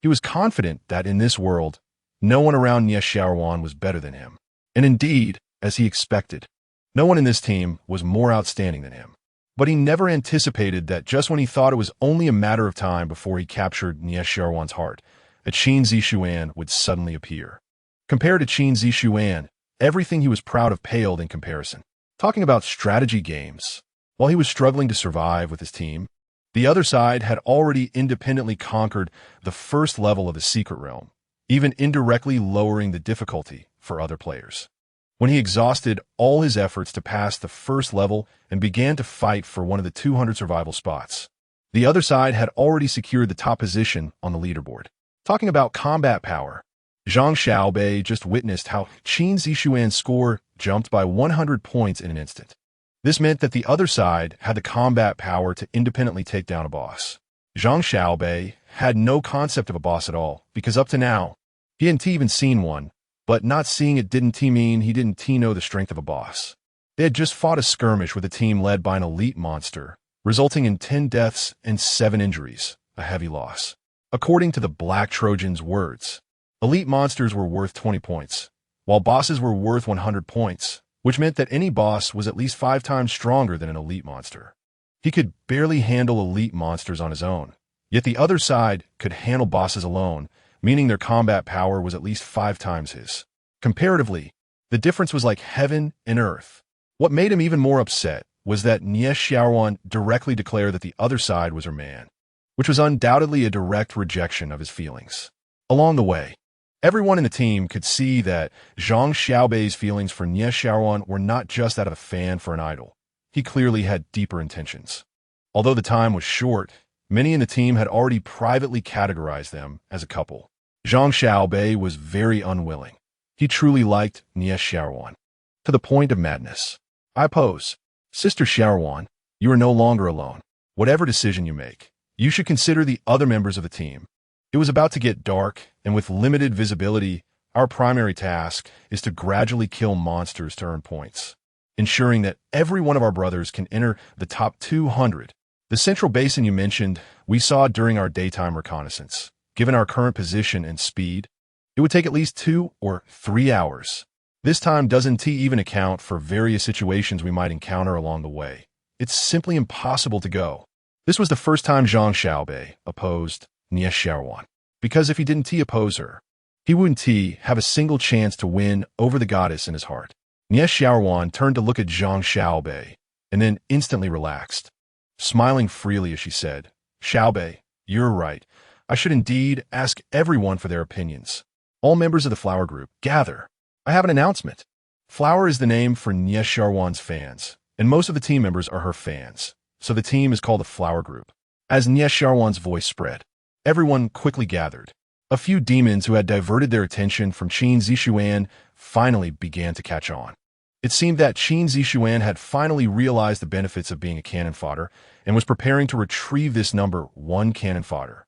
He was confident that in this world, no one around Nie Xiaowan was better than him. And indeed, as he expected, no one in this team was more outstanding than him. But he never anticipated that just when he thought it was only a matter of time before he captured Nie Xiaowan's heart, a Qin Zixuan would suddenly appear. Compared to Qin Zixuan, everything he was proud of paled in comparison. Talking about strategy games, while he was struggling to survive with his team, the other side had already independently conquered the first level of the secret realm, even indirectly lowering the difficulty for other players. When he exhausted all his efforts to pass the first level and began to fight for one of the 200 survival spots, the other side had already secured the top position on the leaderboard. Talking about combat power, Zhang Xiaobei just witnessed how Qin Zixuan's score jumped by 100 points in an instant. This meant that the other side had the combat power to independently take down a boss. Zhang Xiaobei had no concept of a boss at all, because up to now, he hadn't even seen one, but not seeing it didn't mean he didn't know the strength of a boss. They had just fought a skirmish with a team led by an elite monster, resulting in 10 deaths and 7 injuries, a heavy loss. According to the Black Trojan's words, elite monsters were worth 20 points, while bosses were worth 100 points, which meant that any boss was at least 5 times stronger than an elite monster. He could barely handle elite monsters on his own, yet the other side could handle bosses alone, meaning their combat power was at least 5 times his. Comparatively, the difference was like heaven and earth. What made him even more upset was that Nie Xiaowan directly declared that the other side was her man, which was undoubtedly a direct rejection of his feelings. Along the way, everyone in the team could see that Zhang Xiaobei's feelings for Nie Xiaowan were not just that of a fan for an idol. He clearly had deeper intentions. Although the time was short, many in the team had already privately categorized them as a couple. Zhang Xiaobei was very unwilling. He truly liked Nie Xiaowan, to the point of madness. I oppose. Sister Xiaowan, you are no longer alone. Whatever decision you make, you should consider the other members of the team. It was about to get dark, and with limited visibility, our primary task is to gradually kill monsters to earn points, ensuring that every one of our brothers can enter the top 200. The central basin you mentioned, we saw during our daytime reconnaissance. Given our current position and speed, it would take at least 2 or 3 hours. This time doesn't even account for various situations we might encounter along the way. It's simply impossible to go. This was the first time Zhang Xiaobei opposed Nie Xiaowan, because if he didn't oppose her, he wouldn't have a single chance to win over the goddess in his heart. Nie Xiaowan turned to look at Zhang Xiaobei and then instantly relaxed, smiling freely as she said, "Xiaobei, you're right. I should indeed ask everyone for their opinions. All members of the Flower Group, gather. I have an announcement." Flower is the name for Nie Xiaowan's fans, and most of the team members are her fans, so the team is called the Flower Group. As Nie Xiaowan's voice spread, everyone quickly gathered. A few demons who had diverted their attention from Qin Zixuan finally began to catch on. It seemed that Qin Zixuan had finally realized the benefits of being a cannon fodder and was preparing to retrieve this number 1 cannon fodder.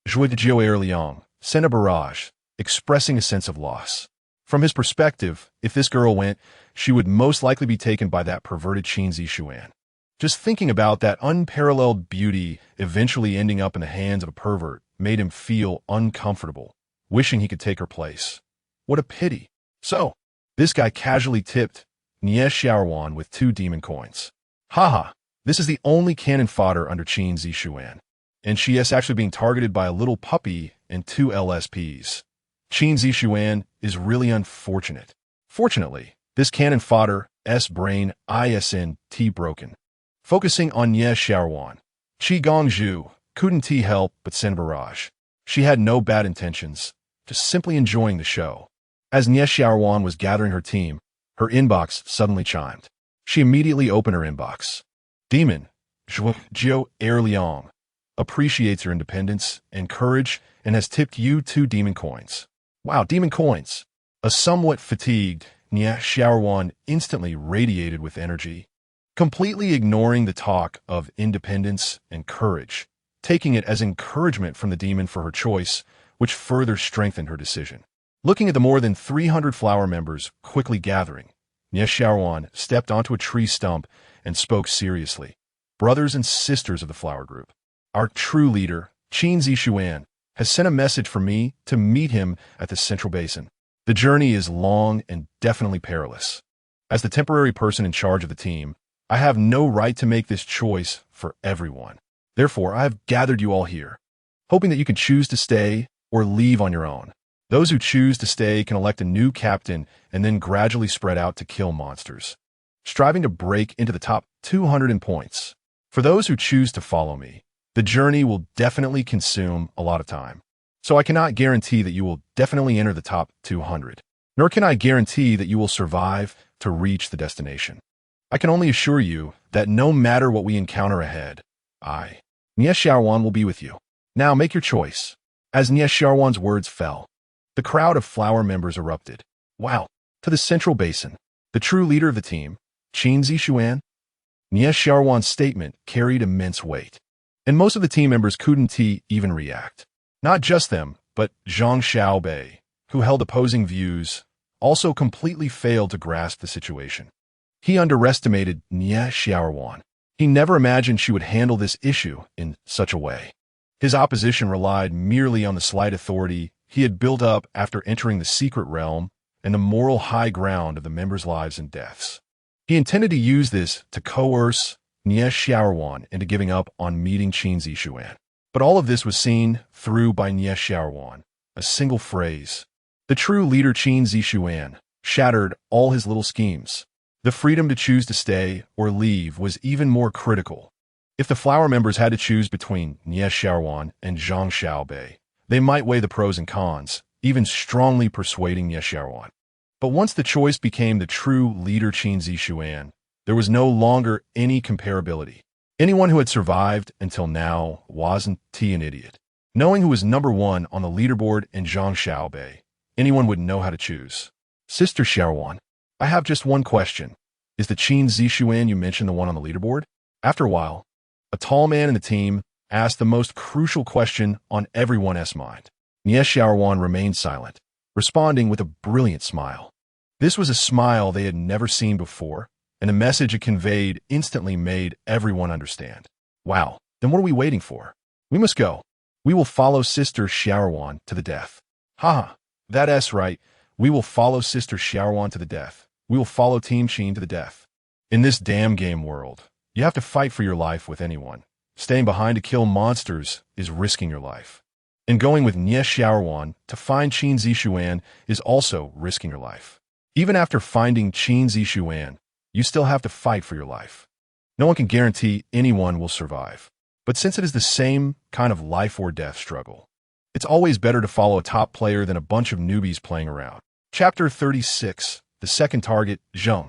Zhuo Liang sent a barrage, expressing a sense of loss. From his perspective, if this girl went, she would most likely be taken by that perverted Qin Zixuan. Just thinking about that unparalleled beauty eventually ending up in the hands of a pervert made him feel uncomfortable, wishing he could take her place. What a pity. So, this guy casually tipped Nie Xiaowan with 2 demon coins. Haha, this is the only cannon fodder under Qin Zixuan, and she is actually being targeted by a little puppy and 2 LSPs. Qin Zixuan is really unfortunate. Fortunately, this cannon fodder brain isn't broken. Focusing on Nie Xiaowan, Qi Gongzhu couldn't help but send a barrage. She had no bad intentions, just simply enjoying the show. As Nie Xiaowan was gathering her team, her inbox suddenly chimed. She immediately opened her inbox. Demon, Zhuo Liang, appreciates your independence and courage and has tipped you 2 demon coins. Wow, demon coins! A somewhat fatigued Nie Xiaowan instantly radiated with energy, completely ignoring the talk of independence and courage, taking it as encouragement from the demon for her choice, which further strengthened her decision. Looking at the more than 300 flower members quickly gathering, Nie Xiaowan stepped onto a tree stump and spoke seriously. Brothers and sisters of the Flower Group, our true leader, Qin Zixuan, has sent a message for me to meet him at the Central Basin. The journey is long and definitely perilous. As the temporary person in charge of the team, I have no right to make this choice for everyone. Therefore, I have gathered you all here, hoping that you can choose to stay or leave on your own. Those who choose to stay can elect a new captain and then gradually spread out to kill monsters, striving to break into the top 200 in points. For those who choose to follow me, the journey will definitely consume a lot of time. So I cannot guarantee that you will definitely enter the top 200, nor can I guarantee that you will survive to reach the destination. I can only assure you that no matter what we encounter ahead, Nie Xiaowan, will be with you. Now make your choice. As Nie Xiaowan's words fell, the crowd of flower members erupted. Wow! To the Central Basin, the true leader of the team, Qin Zixuan. Nie Xiaowan's statement carried immense weight, and most of the team members couldn't even react. Not just them, but Zhang Xiaobei, who held opposing views, also completely failed to grasp the situation. He underestimated Nie Xiaowan. He never imagined she would handle this issue in such a way. His opposition relied merely on the slight authority he had built up after entering the secret realm and the moral high ground of the members' lives and deaths. He intended to use this to coerce Nie Xiaowan into giving up on meeting Qin Zixuan. But all of this was seen through by Nie Xiaowan. A single phrase. The true leader Qin Zixuan shattered all his little schemes. The freedom to choose to stay or leave was even more critical. If the flower members had to choose between Nie Xiaowan and Zhang Xiaobei, they might weigh the pros and cons, even strongly persuading Nie Xiaowan. But once the choice became the true leader Qin Zixuan, there was no longer any comparability. Anyone who had survived until now wasn't an idiot. Knowing who was number one on the leaderboard in Zhang Xiaobei, anyone would know how to choose. Sister Xiaowan, I have just one question. Is the Qin Zixuan you mentioned the one on the leaderboard? After a while, a tall man in the team asked the most crucial question on everyone's mind. Nie Xiaowan remained silent, responding with a brilliant smile. This was a smile they had never seen before, and the message it conveyed instantly made everyone understand. Wow, then what are we waiting for? We must go. We will follow Sister Xiaowan to the death. Haha, that's right. We will follow Sister Xiaowan to the death. We will follow Team Qin to the death. In this damn game world, you have to fight for your life with anyone. Staying behind to kill monsters is risking your life. And going with Nie Xiaowan to find Qin Zixuan is also risking your life. Even after finding Qin Zixuan, you still have to fight for your life. No one can guarantee anyone will survive. But since it is the same kind of life or death struggle, it's always better to follow a top player than a bunch of newbies playing around. Chapter 36. The second target, Zheng.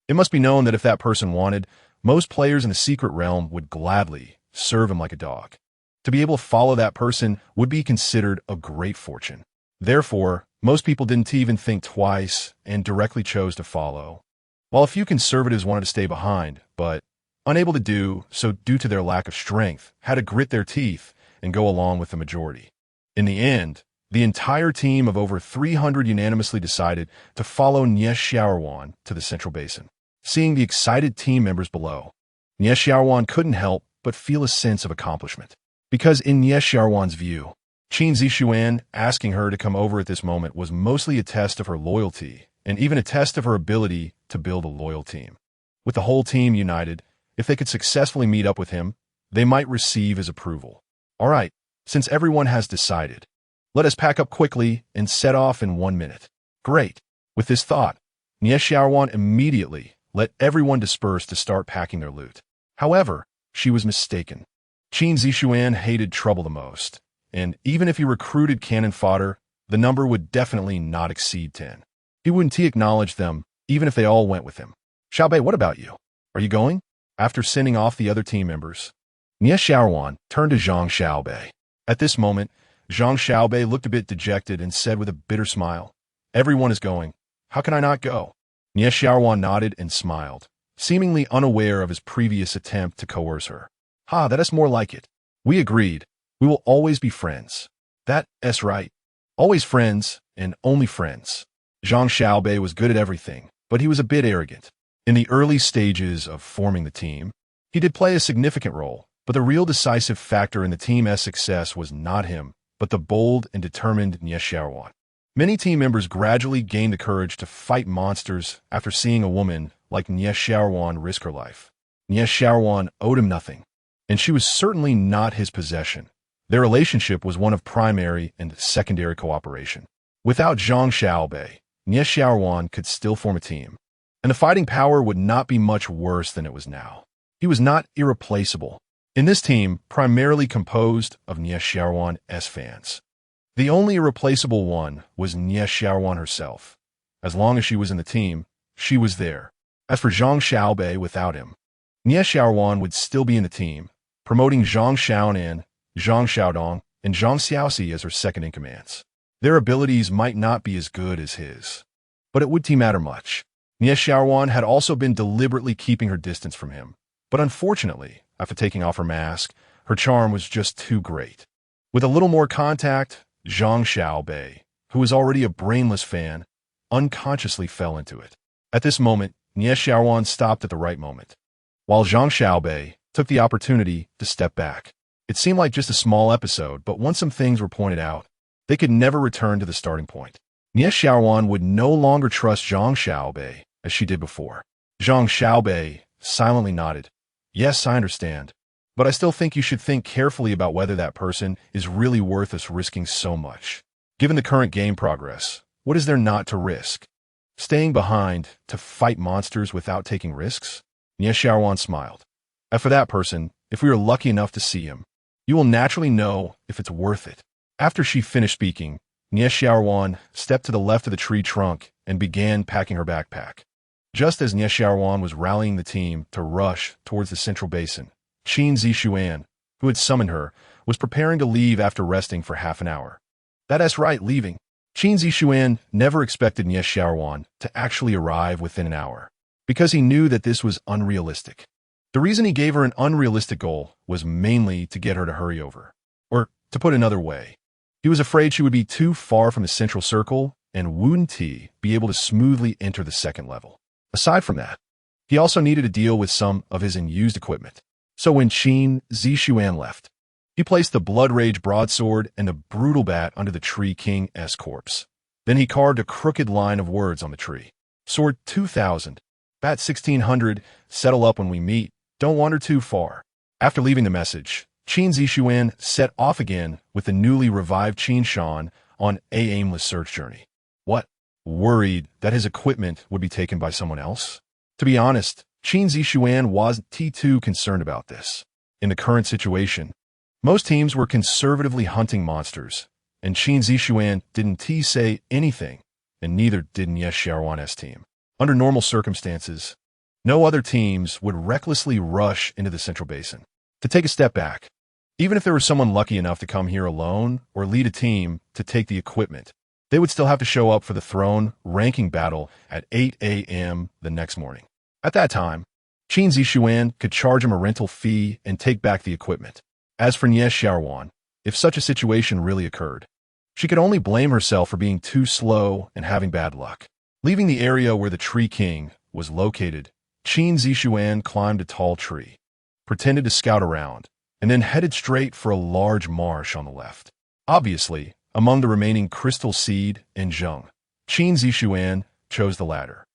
It must be known that if that person wanted, most players in the secret realm would gladly serve him like a dog. To be able to follow that person would be considered a great fortune. Therefore, most people didn't even think twice and directly chose to follow. While a few conservatives wanted to stay behind, but unable to do so due to their lack of strength, had to grit their teeth and go along with the majority. In the end, the entire team of over 300 unanimously decided to follow Nie Xiaowan to the central basin. Seeing the excited team members below, Nie Xiaowan couldn't help but feel a sense of accomplishment. Because in Nie Xiaowan's view, Qin Zixuan asking her to come over at this moment was mostly a test of her loyalty and even a test of her ability to build a loyal team. With the whole team united, if they could successfully meet up with him, they might receive his approval. All right, since everyone has decided, let us pack up quickly and set off in 1 minute. Great. With this thought, Nie Xiaowan immediately let everyone disperse to start packing their loot. However, she was mistaken. Qin Zixuan hated trouble the most, and even if he recruited cannon fodder, the number would definitely not exceed 10. He wouldn't acknowledge them, even if they all went with him. Xiaobei, what about you? Are you going? After sending off the other team members, Nie Xiaowan turned to Zhang Xiaobei. At this moment, Zhang Xiaobei looked a bit dejected and said with a bitter smile, "Everyone is going. How can I not go?" Nie Xiaowan nodded and smiled, seemingly unaware of his previous attempt to coerce her. "Ha, that is more like it. We agreed. We will always be friends." That's right. Always friends and only friends. Zhang Xiaobei was good at everything, but he was a bit arrogant. In the early stages of forming the team, he did play a significant role, but the real decisive factor in the team's success was not him, but the bold and determined Nie Xiaowan. Many team members gradually gained the courage to fight monsters after seeing a woman like Nie Xiaowan risk her life. Nie Xiaowan owed him nothing, and she was certainly not his possession. Their relationship was one of primary and secondary cooperation. Without Zhang Xiaobei, Nie Xiaowan could still form a team, and the fighting power would not be much worse than it was now. He was not irreplaceable. In this team, primarily composed of Nie Xiaowan's fans, the only irreplaceable one was Nie Xiaowan herself. As long as she was in the team, she was there. As for Zhang Xiaobei without him, Nie Xiaowan would still be in the team, promoting Zhang Xiaonan, Zhang Xiaodong, and Zhang Xiaoxi as her second-in-commands. Their abilities might not be as good as his, but it wouldn't matter much. Nie Xiaowan had also been deliberately keeping her distance from him, but unfortunately, after taking off her mask, her charm was just too great. With a little more contact, Zhang Xiaobei, who was already a brainless fan, unconsciously fell into it. At this moment, Nie Xiaowan stopped at the right moment, while Zhang Xiaobei took the opportunity to step back. It seemed like just a small episode, but once some things were pointed out, they could never return to the starting point. Nie Xiaowan would no longer trust Zhang Xiaobei as she did before. Zhang Xiaobei silently nodded. "Yes, I understand, but I still think you should think carefully about whether that person is really worth us risking so much. Given the current game progress, what is there not to risk? Staying behind to fight monsters without taking risks?" Nie Xiaowan smiled. "As for that person, if we are lucky enough to see him, you will naturally know if it's worth it." After she finished speaking, Nie Xiaowan stepped to the left of the tree trunk and began packing her backpack. Just as Nie Xiaowan was rallying the team to rush towards the central basin, Qin Zixuan, who had summoned her, was preparing to leave after resting for half an hour. That's right, leaving. Qin Zixuan never expected Nie Xiaowan to actually arrive within an hour, because he knew that this was unrealistic. The reason he gave her an unrealistic goal was mainly to get her to hurry over. Or, to put another way, he was afraid she would be too far from the central circle and wouldn't be able to smoothly enter the second level. Aside from that, he also needed to deal with some of his unused equipment. So when Qin Zixuan left, he placed the Blood Rage broadsword and the brutal bat under the Tree King's corpse. Then he carved a crooked line of words on the tree. Sword 2000, bat 1600, settle up when we meet, don't wander too far. After leaving the message, Qin Zixuan set off again with the newly revived Qin Shan on a aimless search journey. What? Worried that his equipment would be taken by someone else? To be honest, Qin Zixuan wasn't too concerned about this. In the current situation, most teams were conservatively hunting monsters, and Qin Zixuan didn't say anything, and neither did Nie Xiaowan's team. Under normal circumstances, no other teams would recklessly rush into the central basin. To take a step back, even if there was someone lucky enough to come here alone or lead a team to take the equipment, they would still have to show up for the throne ranking battle at 8 a.m. the next morning. At that time, Qin Zixuan could charge him a rental fee and take back the equipment. As for Nie Xiaowan, if such a situation really occurred, she could only blame herself for being too slow and having bad luck. Leaving the area where the Tree King was located, Qin Zixuan climbed a tall tree, pretended to scout around, and then headed straight for a large marsh on the left. Obviously, among the remaining Crystal Seed and Zheng, Qin Zixuan chose the latter.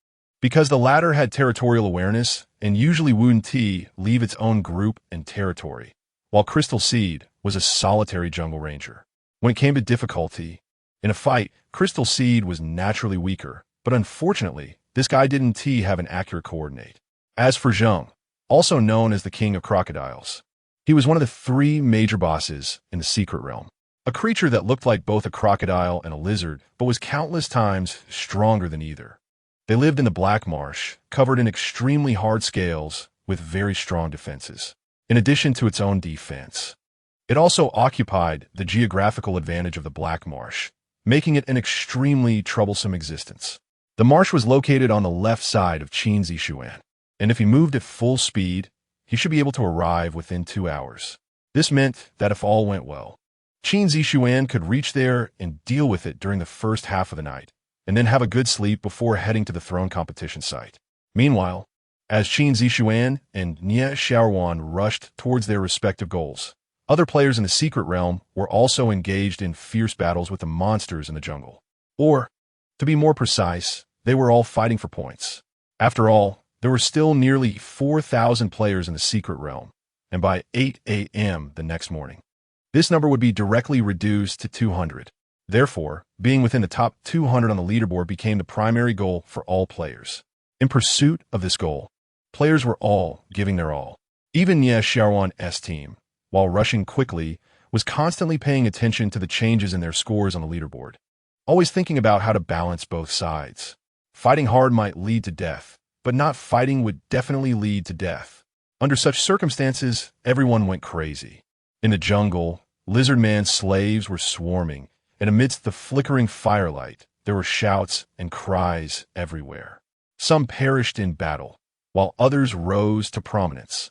Because the latter had territorial awareness and usually wouldn't leave its own group and territory, while Crystal Seed was a solitary jungle ranger. When it came to difficulty, in a fight, Crystal Seed was naturally weaker, but unfortunately, this guy didn't have an accurate coordinate. As for Zheng, also known as the King of Crocodiles, he was one of the 3 major bosses in the Secret Realm, a creature that looked like both a crocodile and a lizard, but was countless times stronger than either. They lived in the Black Marsh, covered in extremely hard scales with very strong defenses. In addition to its own defense, it also occupied the geographical advantage of the Black Marsh, making it an extremely troublesome existence. The marsh was located on the left side of Qin Zixuan, and if he moved at full speed, he should be able to arrive within 2 hours. This meant that if all went well, Qin Zixuan could reach there and deal with it during the first half of the night, and then have a good sleep before heading to the throne competition site. Meanwhile, as Qin Zixuan and Nie Xiaowan rushed towards their respective goals, other players in the Secret Realm were also engaged in fierce battles with the monsters in the jungle. Or, to be more precise, they were all fighting for points. After all, there were still nearly 4,000 players in the Secret Realm, and by 8 a.m. the next morning, this number would be directly reduced to 200. Therefore, being within the top 200 on the leaderboard became the primary goal for all players. In pursuit of this goal, players were all giving their all. Even Nie Xiaowan's team, while rushing quickly, was constantly paying attention to the changes in their scores on the leaderboard, always thinking about how to balance both sides. Fighting hard might lead to death, but not fighting would definitely lead to death. Under such circumstances, everyone went crazy. In the jungle, lizard man slaves were swarming, and amidst the flickering firelight, there were shouts and cries everywhere. Some perished in battle, while others rose to prominence.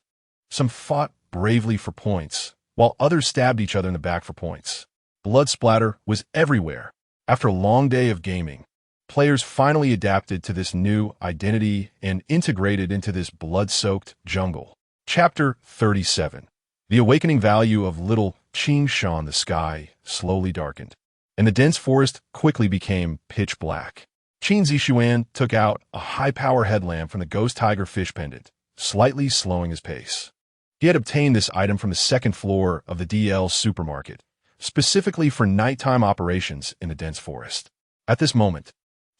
Some fought bravely for points, while others stabbed each other in the back for points. Blood splatter was everywhere. After a long day of gaming, players finally adapted to this new identity and integrated into this blood-soaked jungle. Chapter 37. The awakening value of little Qin Shan. The sky slowly darkened, and the dense forest quickly became pitch black. Qin Zixuan took out a high-power headlamp from the ghost tiger fish pendant, slightly slowing his pace. He had obtained this item from the second floor of the DL supermarket, specifically for nighttime operations in the dense forest. At this moment,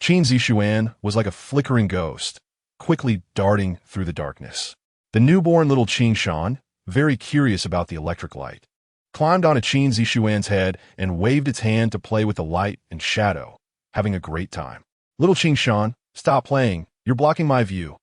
Qin Zixuan was like a flickering ghost, quickly darting through the darkness. The newborn little Qin Shan, very curious about the electric light, climbed onto Qin Zixuan's head and waved its hand to play with the light and shadow, having a great time. Little Qin Shan, stop playing, you're blocking my view.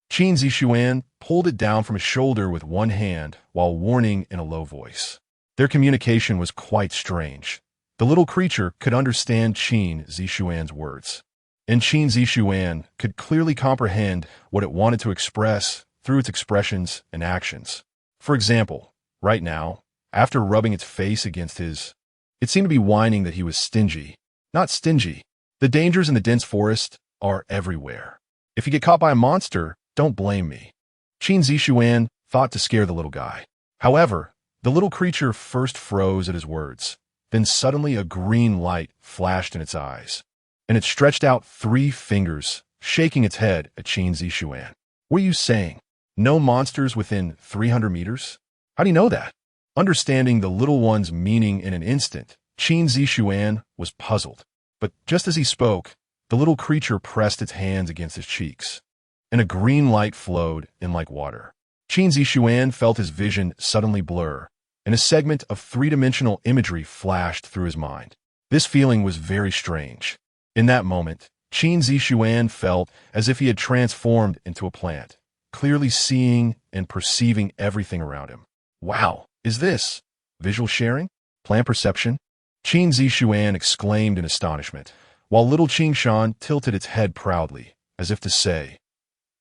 Qin Zixuan pulled it down from his shoulder with one hand while warning in a low voice. Their communication was quite strange. The little creature could understand Qin Zixuan's words, and Qin Zixuan could clearly comprehend what it wanted to express through its expressions and actions. For example, right now, after rubbing its face against his, it seemed to be whining that he was stingy. Not stingy. The dangers in the dense forest are everywhere. If you get caught by a monster, don't blame me. Qin Zixuan thought to scare the little guy. However, the little creature first froze at his words. Then suddenly a green light flashed in its eyes, and it stretched out 3 fingers, shaking its head at Qin Zixuan. What are you saying? No monsters within 300 meters? How do you know that? Understanding the little one's meaning in an instant, Qin Zixuan was puzzled. But just as he spoke, the little creature pressed its hands against his cheeks, and a green light flowed in like water. Qin Zixuan felt his vision suddenly blur, and a segment of 3-dimensional imagery flashed through his mind. This feeling was very strange. In that moment, Qin Zixuan felt as if he had transformed into a plant, clearly seeing and perceiving everything around him. Wow, is this visual sharing? Plant perception? Qin Zixuan exclaimed in astonishment, while little Qingshan tilted its head proudly, as if to say,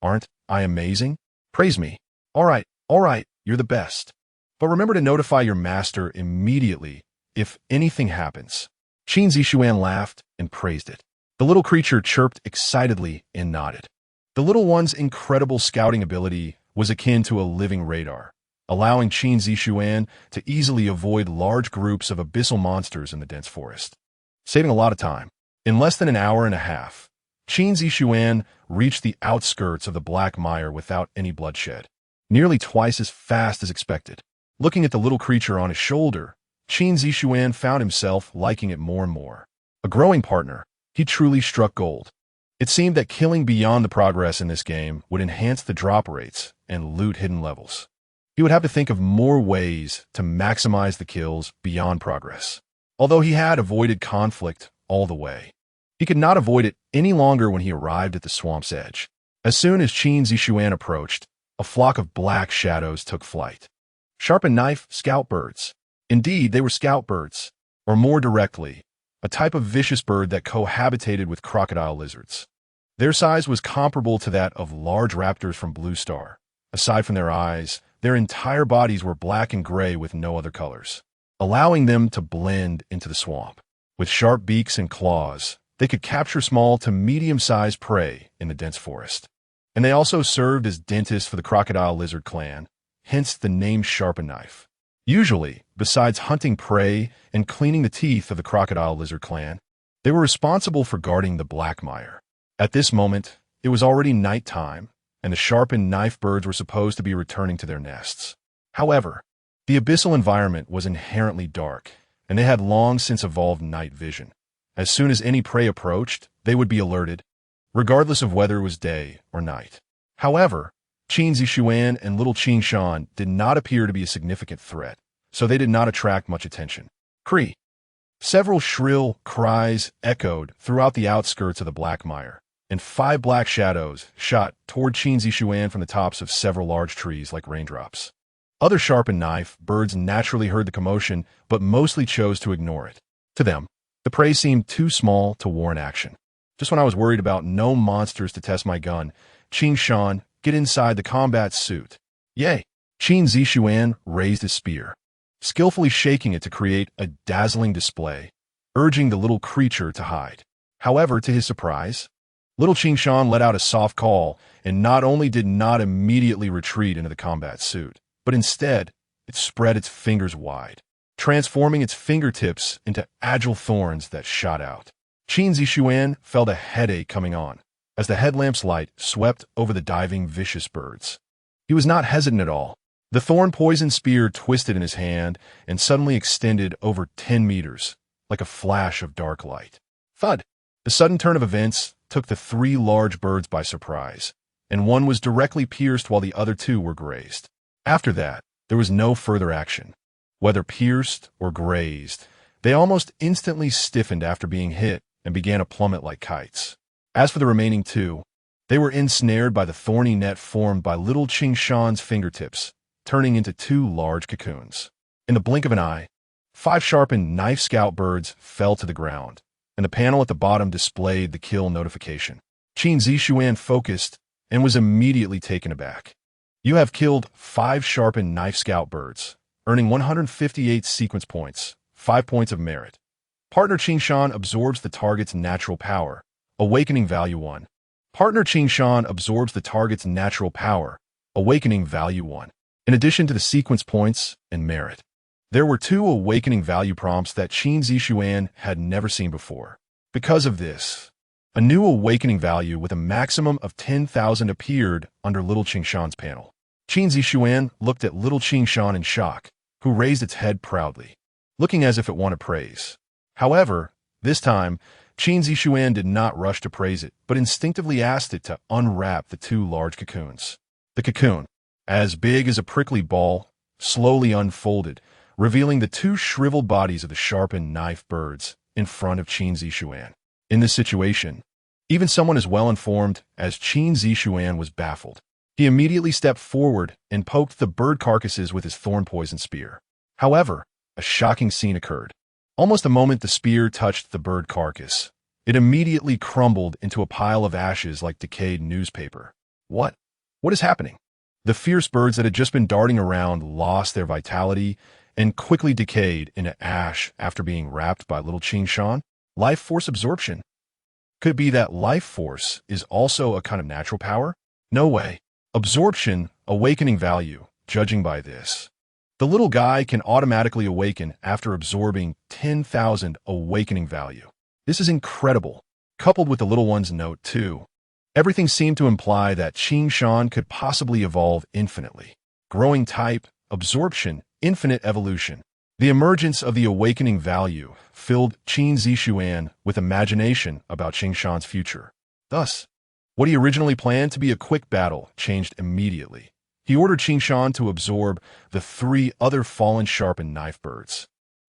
"Aren't I amazing? Praise me. All right, you're the best. But remember to notify your master immediately if anything happens." Qin Zixuan laughed and praised it. The little creature chirped excitedly and nodded. The little one's incredible scouting ability was akin to a living radar, allowing Qin Zixuan to easily avoid large groups of abyssal monsters in the dense forest, saving a lot of time. In less than an hour and a half, Qin Zixuan reached the outskirts of the Black Mire without any bloodshed, nearly twice as fast as expected. Looking at the little creature on his shoulder, Qin Zixuan found himself liking it more and more. A growing partner, he truly struck gold. It seemed that killing beyond the progress in this game would enhance the drop rates and loot hidden levels. He would have to think of more ways to maximize the kills beyond progress. Although he had avoided conflict all the way, he could not avoid it any longer when he arrived at the swamp's edge. As soon as Qin Zixuan approached, a flock of black shadows took flight. Sharpened knife scout birds. Indeed, they were scout birds, or more directly, a type of vicious bird that cohabitated with crocodile lizards. Their size was comparable to that of large raptors from Blue Star. Aside from their eyes, their entire bodies were black and gray with no other colors, allowing them to blend into the swamp. With sharp beaks and claws, they could capture small to medium-sized prey in the dense forest. And they also served as dentists for the crocodile lizard clan, hence the name Sharpened Knife. Usually, besides hunting prey and cleaning the teeth of the crocodile lizard clan, they were responsible for guarding the Black Mire. At this moment, it was already nighttime, and the sharpened knife birds were supposed to be returning to their nests. However, the abyssal environment was inherently dark, and they had long since evolved night vision. As soon as any prey approached, they would be alerted, regardless of whether it was day or night. However, Qin Zixuan and little Qingshan did not appear to be a significant threat, so they did not attract much attention. Cree. Several shrill cries echoed throughout the outskirts of the Black Mire, and 5 black shadows shot toward Qin Zixuan from the tops of several large trees like raindrops. Other sharpened knife birds naturally heard the commotion, but mostly chose to ignore it. To them, the prey seemed too small to warrant action. Just when I was worried about no monsters to test my gun, Qingshan, get inside the combat suit. Yay! Qin Zixuan raised his spear, skillfully shaking it to create a dazzling display, urging the little creature to hide. However, to his surprise, little Qingshan let out a soft call and not only did not immediately retreat into the combat suit, but instead, it spread its fingers wide, transforming its fingertips into agile thorns that shot out. Qin Zixuan felt a headache coming on as the headlamp's light swept over the diving vicious birds. He was not hesitant at all. The thorn-poisoned spear twisted in his hand and suddenly extended over 10 meters, like a flash of dark light. Thud! The sudden turn of events took the 3 large birds by surprise, and one was directly pierced while the other 2 were grazed. After that, there was no further action. Whether pierced or grazed, they almost instantly stiffened after being hit and began to plummet like kites. As for the remaining 2, they were ensnared by the thorny net formed by little Qingshan's fingertips, turning into 2 large cocoons. In the blink of an eye, 5 sharpened knife scout birds fell to the ground, and the panel at the bottom displayed the kill notification. Qin Zixuan focused and was immediately taken aback. You have killed 5 sharpened knife scout birds, earning 158 sequence points, 5 points of merit. Partner Qin Shan absorbs the target's natural power, awakening value 1. Partner Qin Shan absorbs the target's natural power, awakening value 1. In addition to the sequence points and merit, there were 2 awakening value prompts that Qin Zixuan had never seen before. Because of this, a new awakening value with a maximum of 10,000 appeared under Little Qin Shan's panel. Qin Zixuan looked at Little Qin Shan in shock, who raised its head proudly, looking as if it wanted praise. However, this time, Qin Zixuan did not rush to praise it, but instinctively asked it to unwrap the 2 large cocoons. The cocoon, as big as a prickly ball, slowly unfolded, revealing the 2 shriveled bodies of the sharpened knife birds in front of Qin Zixuan. In this situation, even someone as well-informed as Qin Zixuan was baffled. He immediately stepped forward and poked the bird carcasses with his thorn-poison spear. However, a shocking scene occurred. Almost the moment the spear touched the bird carcass, it immediately crumbled into a pile of ashes like decayed newspaper. What? What is happening? The fierce birds that had just been darting around lost their vitality and quickly decayed into ash after being wrapped by Little Qin Shan. Life force absorption. Could it be that life force is also a kind of natural power? No way. Absorption, awakening value, judging by this. The little guy can automatically awaken after absorbing 10,000 awakening value. This is incredible. Coupled with the little one's note too, everything seemed to imply that Qin Shan could possibly evolve infinitely. Growing type, absorption, infinite evolution. The emergence of the awakening value filled Qin Zixuan with imagination about Qin Shan's future. Thus, what he originally planned to be a quick battle changed immediately. He ordered Qin Shan to absorb the 3 other fallen sharpened knife birds.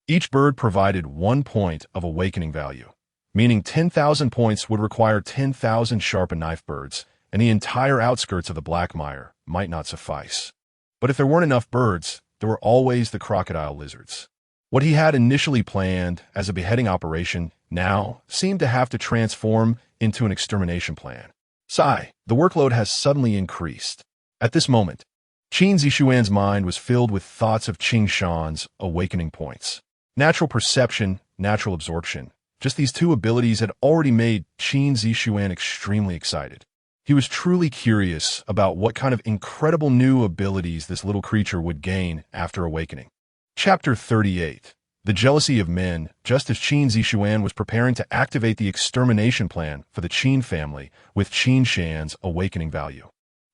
Each bird provided 1 point of awakening value, meaning 10,000 points would require 10,000 sharpened knife birds, and the entire outskirts of the Black Mire might not suffice. But if there weren't enough birds, there were always the crocodile lizards. What he had initially planned as a beheading operation now seemed to have to transform into an extermination plan. Sigh, the workload has suddenly increased. At this moment, Qin Zixuan's mind was filled with thoughts of Qin Shan's awakening points. Natural perception, natural absorption. Just these 2 abilities had already made Qin Zixuan extremely excited. He was truly curious about what kind of incredible new abilities this little creature would gain after awakening. Chapter 38. The Jealousy of Men. Just as Qin Zixuan was preparing to activate the extermination plan for the Qin family with Qin Shan's awakening value,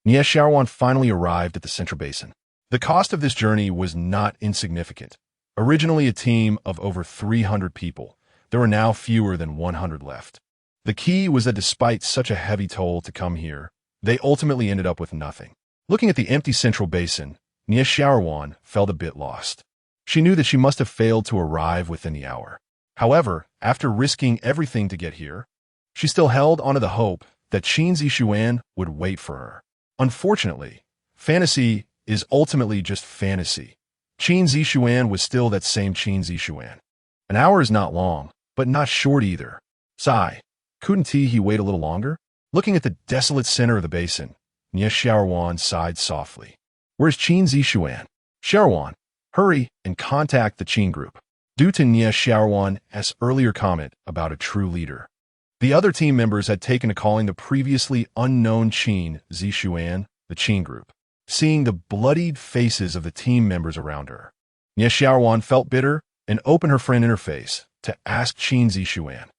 Xiaowan finally arrived at the Central Basin. The cost of this journey was not insignificant. Originally a team of over 300 people, there were now fewer than 100 left. The key was that despite such a heavy toll to come here, they ultimately ended up with nothing. Looking at the empty Central Basin, Xiaowan felt a bit lost. She knew that she must have failed to arrive within the hour. However, after risking everything to get here, she still held onto the hope that Qin Zixuan would wait for her. Unfortunately, fantasy is ultimately just fantasy. Qin Zixuan was still that same Qin Zixuan. An hour is not long, but not short either. Sigh, couldn't he wait a little longer? Looking at the desolate center of the basin, Xiaowan sighed softly. Where's Qin Zixuan? Xiaowan, hurry and contact the Qin group. Due to Xiaowan's earlier comment about a true leader, the other team members had taken to calling the previously unknown Qin Zixuan the Qin group. Seeing the bloodied faces of the team members around her, Xiaowan felt bitter and opened her friend interface to ask Qin Zixuan,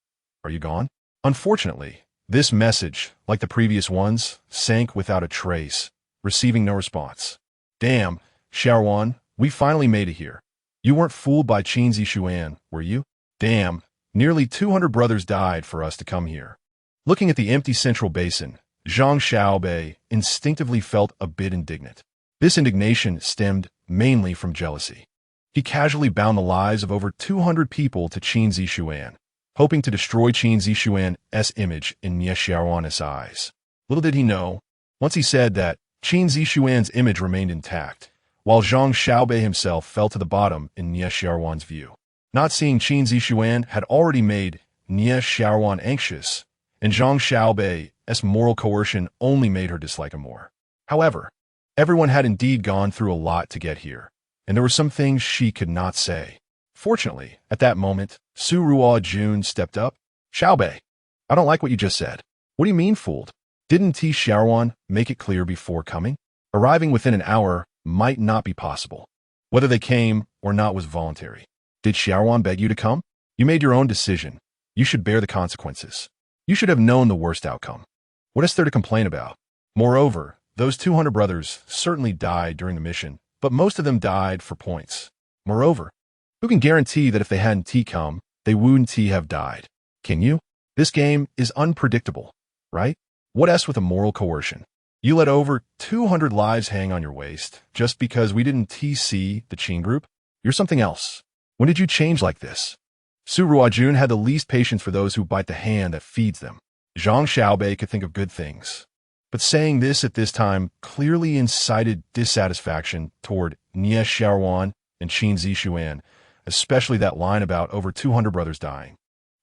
"Are you gone?" Unfortunately, this message, like the previous ones, sank without a trace, receiving no response. Damn, Xiaowan, we finally made it here. You weren't fooled by Qin Zixuan, were you? Damn, nearly 200 brothers died for us to come here. Looking at the empty Central Basin, Zhang Xiaobei instinctively felt a bit indignant. This indignation stemmed mainly from jealousy. He casually bound the lives of over 200 people to Qin Zixuan, hoping to destroy Qin Zixuan's image in Xiaowan's eyes. Little did he know, once he said that Qin Zixuan's image remained intact, while Zhang Xiaobei himself fell to the bottom in Xiaowan's view. Not seeing Qin Zixuan had already made Nie Xiaoruan anxious, and Zhang Xiaobei's moral coercion only made her dislike him more. However, everyone had indeed gone through a lot to get here, and there were some things she could not say. Fortunately, at that moment, Su Ruojun stepped up. Xiaobei, I don't like what you just said. What do you mean, fooled? Didn't T. Xiaoruan make it clear before coming? Arriving within an hour might not be possible. Whether they came or not was voluntary. Did Xiaoruan beg you to come? You made your own decision. You should bear the consequences. You should have known the worst outcome. What is there to complain about? Moreover, those 200 brothers certainly died during the mission, but most of them died for points. Moreover, who can guarantee that if they hadn't come, they wouldn't have died? Can you? This game is unpredictable, right? What else with a moral coercion? You let over 200 lives hang on your waist just because we didn't see the Qin group? You're something else. When did you change like this? Su Ruojun had the least patience for those who bite the hand that feeds them. Zhang Xiaobei could think of good things. But saying this at this time clearly incited dissatisfaction toward Nie Xiaoruan and Qin Zixuan, especially that line about over 200 brothers dying.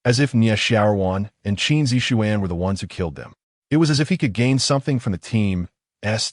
As if Nie Xiaoruan and Qin Zixuan were the ones who killed them. It was as if he could gain something from the team's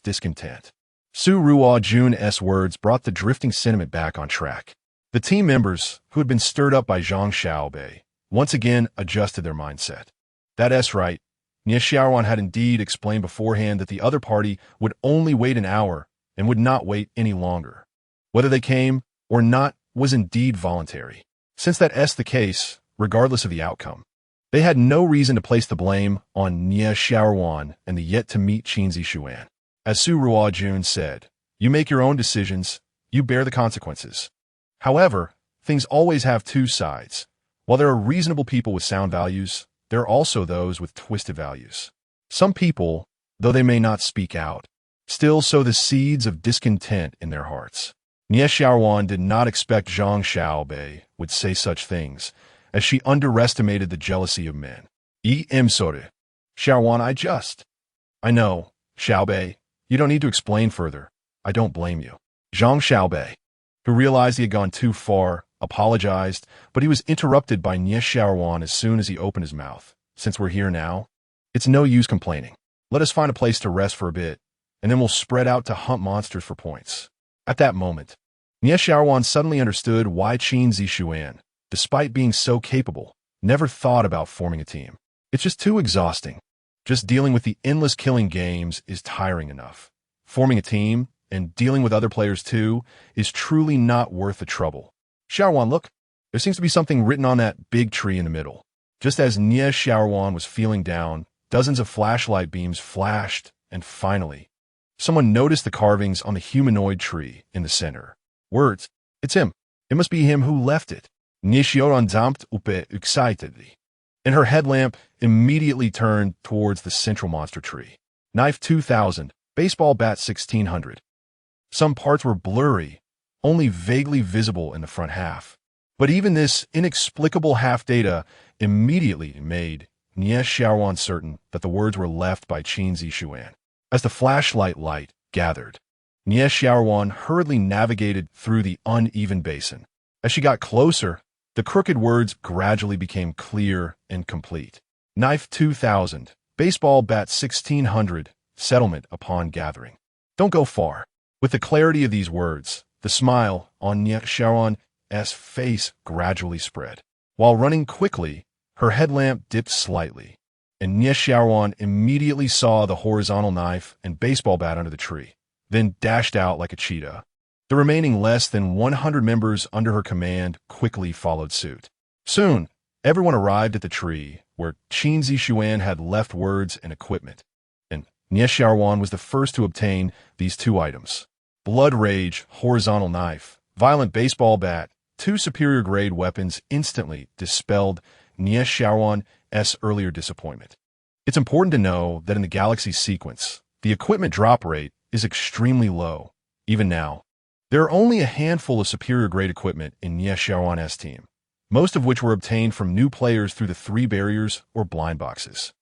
discontent. Su Ruojun's words brought the drifting sentiment back on track. The team members, who had been stirred up by Zhang Xiaobei, once again adjusted their mindset. That's right. Nie Xiaoruan had indeed explained beforehand that the other party would only wait an hour and would not wait any longer. Whether they came or not was indeed voluntary. Since that's the case, regardless of the outcome, they had no reason to place the blame on Nie Xiaoruan and the yet-to-meet Qin Zixuan. As Su Ruojun said, you make your own decisions, you bear the consequences. However, things always have two sides. While there are reasonable people with sound values, there are also those with twisted values. Some people, though they may not speak out, still sow the seeds of discontent in their hearts. Nie Xiaoruan did not expect Zhang Xiaobei would say such things, as she underestimated the jealousy of men. Sorry. Xiaoruan, I know, Xiaobei, you don't need to explain further. I don't blame you. Zhang Xiaobei, who realized he had gone too far, apologized, but he was interrupted by Nie Xiaoruan as soon as he opened his mouth. Since we're here now, it's no use complaining. Let us find a place to rest for a bit, and then we'll spread out to hunt monsters for points. At that moment, Nie Xiaoruan suddenly understood why Qin Zixuan, despite being so capable, never thought about forming a team. It's just too exhausting. Just dealing with the endless killing games is tiring enough. Forming a team, and dealing with other players too, is truly not worth the trouble. Xiaoruan, look, there seems to be something written on that big tree in the middle. Just as Nie Xiaoruan was feeling down, dozens of flashlight beams flashed, and finally, someone noticed the carvings on the humanoid tree in the center. Words, it's him. It must be him who left it. Nie Xiaoruan jumped up excitedly, and her headlamp immediately turned towards the central monster tree. Knife 2000, baseball bat 1600. Some parts were blurry, only vaguely visible in the front half. But even this inexplicable half data immediately made Nie Xiaoruan certain that the words were left by Qin Zixuan. As the flashlight light gathered, Nie Xiaoruan hurriedly navigated through the uneven basin. As she got closer, the crooked words gradually became clear and complete. Knife 2000, baseball bat 1600, settlement upon gathering. Don't go far. With the clarity of these words, the smile on Nie Xiaoruan's face gradually spread. While running quickly, her headlamp dipped slightly, and Nie Xiaoruan immediately saw the horizontal knife and baseball bat under the tree, then dashed out like a cheetah. The remaining less than 100 members under her command quickly followed suit. Soon, everyone arrived at the tree, where Qin Zixuan had left words and equipment, and Nie Xiaoruan was the first to obtain these two items. Blood Rage horizontal knife, violent baseball bat, two superior-grade weapons instantly dispelled Nie Xiaoruan's earlier disappointment. It's important to know that in the Galaxy Sequence, the equipment drop rate is extremely low. Even now, there are only a handful of superior-grade equipment in Nie Xiaoruan's team, most of which were obtained from new players through the 3 barriers or blind boxes.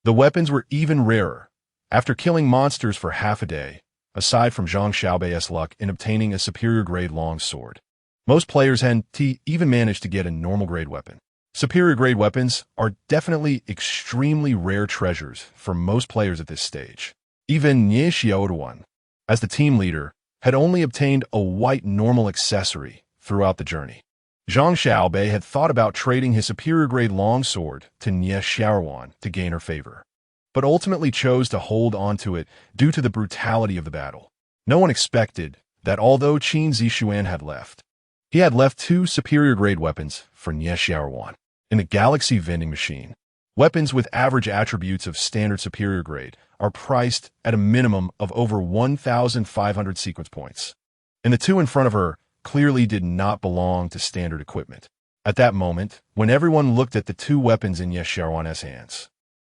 The weapons were even rarer. After killing monsters for half a day, aside from Zhang Xiaobei's luck in obtaining a superior-grade long sword, Most players hadn't even managed to get a normal grade weapon. Superior grade weapons are definitely extremely rare treasures for most players at this stage. Even Nie Xiaoduan, as the team leader, had only obtained a white normal accessory throughout the journey. Zhang Xiaobei had thought about trading his superior grade longsword to Nie Xiaoduan to gain her favor, but ultimately chose to hold on to it due to the brutality of the battle. No one expected that although Qin Zixuan had left, he had left 2 superior grade weapons for Nie Xiaoduan. In the Galaxy vending machine, weapons with average attributes of standard superior grade are priced at a minimum of over 1,500 sequence points, and the 2 in front of her clearly did not belong to standard equipment. At that moment, when everyone looked at the 2 weapons in Nie Xiaoduan's hands,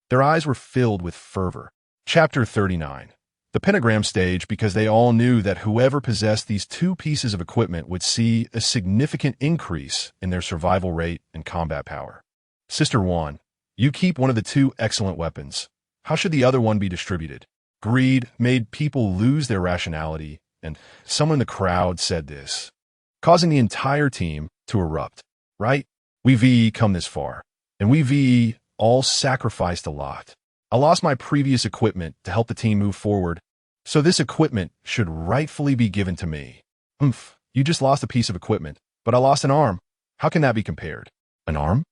their eyes were filled with fervor. Chapter 39. The pentagram stage, because they all knew that whoever possessed these 2 pieces of equipment would see a significant increase in their survival rate and combat power. Sister Wan, you keep one of the 2 excellent weapons. How should the other one be distributed? Greed made people lose their rationality, and someone in the crowd said this, causing the entire team to erupt. Right? We VE come this far, and we VE all sacrificed a lot. I lost my previous equipment to help the team move forward, so this equipment should rightfully be given to me. You just lost a piece of equipment, but I lost an arm. How can that be compared? An arm?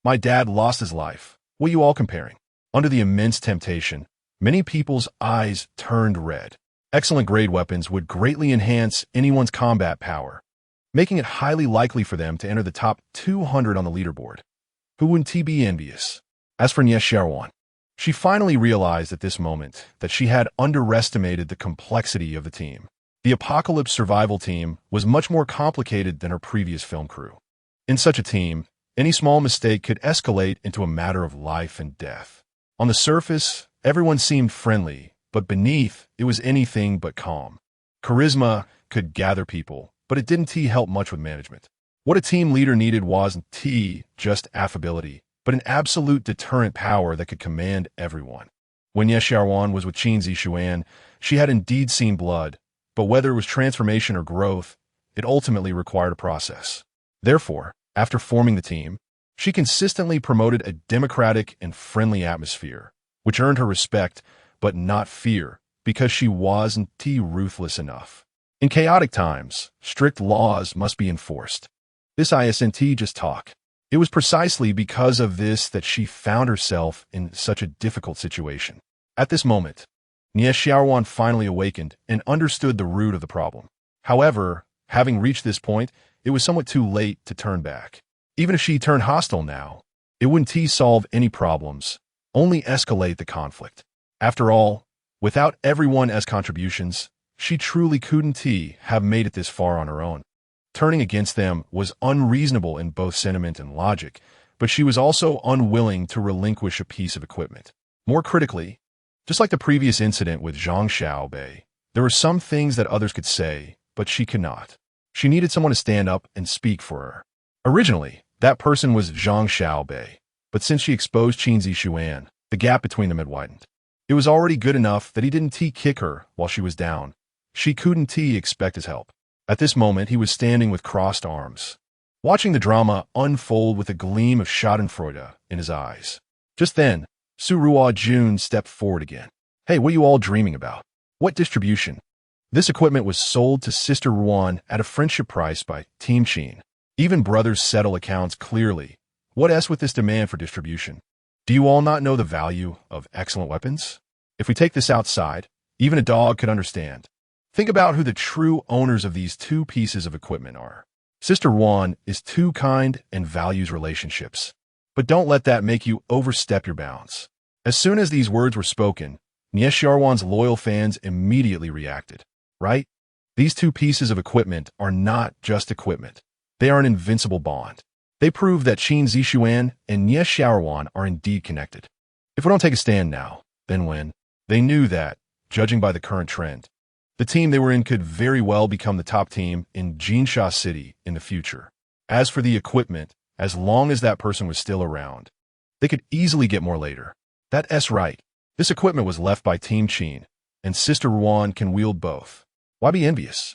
My dad lost his life. What are you all comparing? Under the immense temptation, many people's eyes turned red. Excellent grade weapons would greatly enhance anyone's combat power, making it highly likely for them to enter the top 200 on the leaderboard. Who wouldn't be envious? As for Nie Xiaoduan, she finally realized at this moment that she had underestimated the complexity of the team. The Apocalypse survival team was much more complicated than her previous film crew. In such a team, any small mistake could escalate into a matter of life and death. On the surface, everyone seemed friendly, but beneath, it was anything but calm. Charisma could gather people, but it didn't help much with management. What a team leader needed wasn't just affability, but an absolute deterrent power that could command everyone. When Nie Xiaoduan was with Qin Zixuan, she had indeed seen blood, but whether it was transformation or growth, it ultimately required a process. Therefore, after forming the team, she consistently promoted a democratic and friendly atmosphere, which earned her respect, but not fear, because she wasn't ruthless enough. In chaotic times, strict laws must be enforced. This isn't just talk. It was precisely because of this that she found herself in such a difficult situation. At this moment, Nie Xiaoduan finally awakened and understood the root of the problem. However, having reached this point, it was somewhat too late to turn back. Even if she turned hostile now, it wouldn't solve any problems, only escalate the conflict. After all, without everyone as contributions, she truly couldn't have made it this far on her own. Turning against them was unreasonable in both sentiment and logic, but she was also unwilling to relinquish a piece of equipment. More critically, just like the previous incident with Zhang Xiaobei, there were some things that others could say, but she could not. She needed someone to stand up and speak for her. Originally, that person was Zhang Xiaobei, but since she exposed Qin Zixuan, the gap between them had widened. It was already good enough that he didn't kick her while she was down. She couldn't expect his help. At this moment, he was standing with crossed arms, watching the drama unfold with a gleam of schadenfreude in his eyes. Just then, Su Ruojun stepped forward again. Hey, what are you all dreaming about? What distribution? This equipment was sold to Sister Ruan at a friendship price by Team Qin. Even brothers settle accounts clearly. What else with this demand for distribution? Do you all not know the value of excellent weapons? If we take this outside, even a dog could understand. Think about who the true owners of these 2 pieces of equipment are. Sister Wan is too kind and values relationships. But don't let that make you overstep your bounds. As soon as these words were spoken, Nie Xiaoduan's loyal fans immediately reacted. Right? These 2 pieces of equipment are not just equipment. They are an invincible bond. They prove that Qin Zixuan and Nie Xiaoduan are indeed connected. If we don't take a stand now, then when? They knew that, judging by the current trend, the team they were in could very well become the top team in Jinsha City in the future. As for the equipment, as long as that person was still around, they could easily get more later. That's right. This equipment was left by Team Qin, and Sister Ruan can wield both. Why be envious?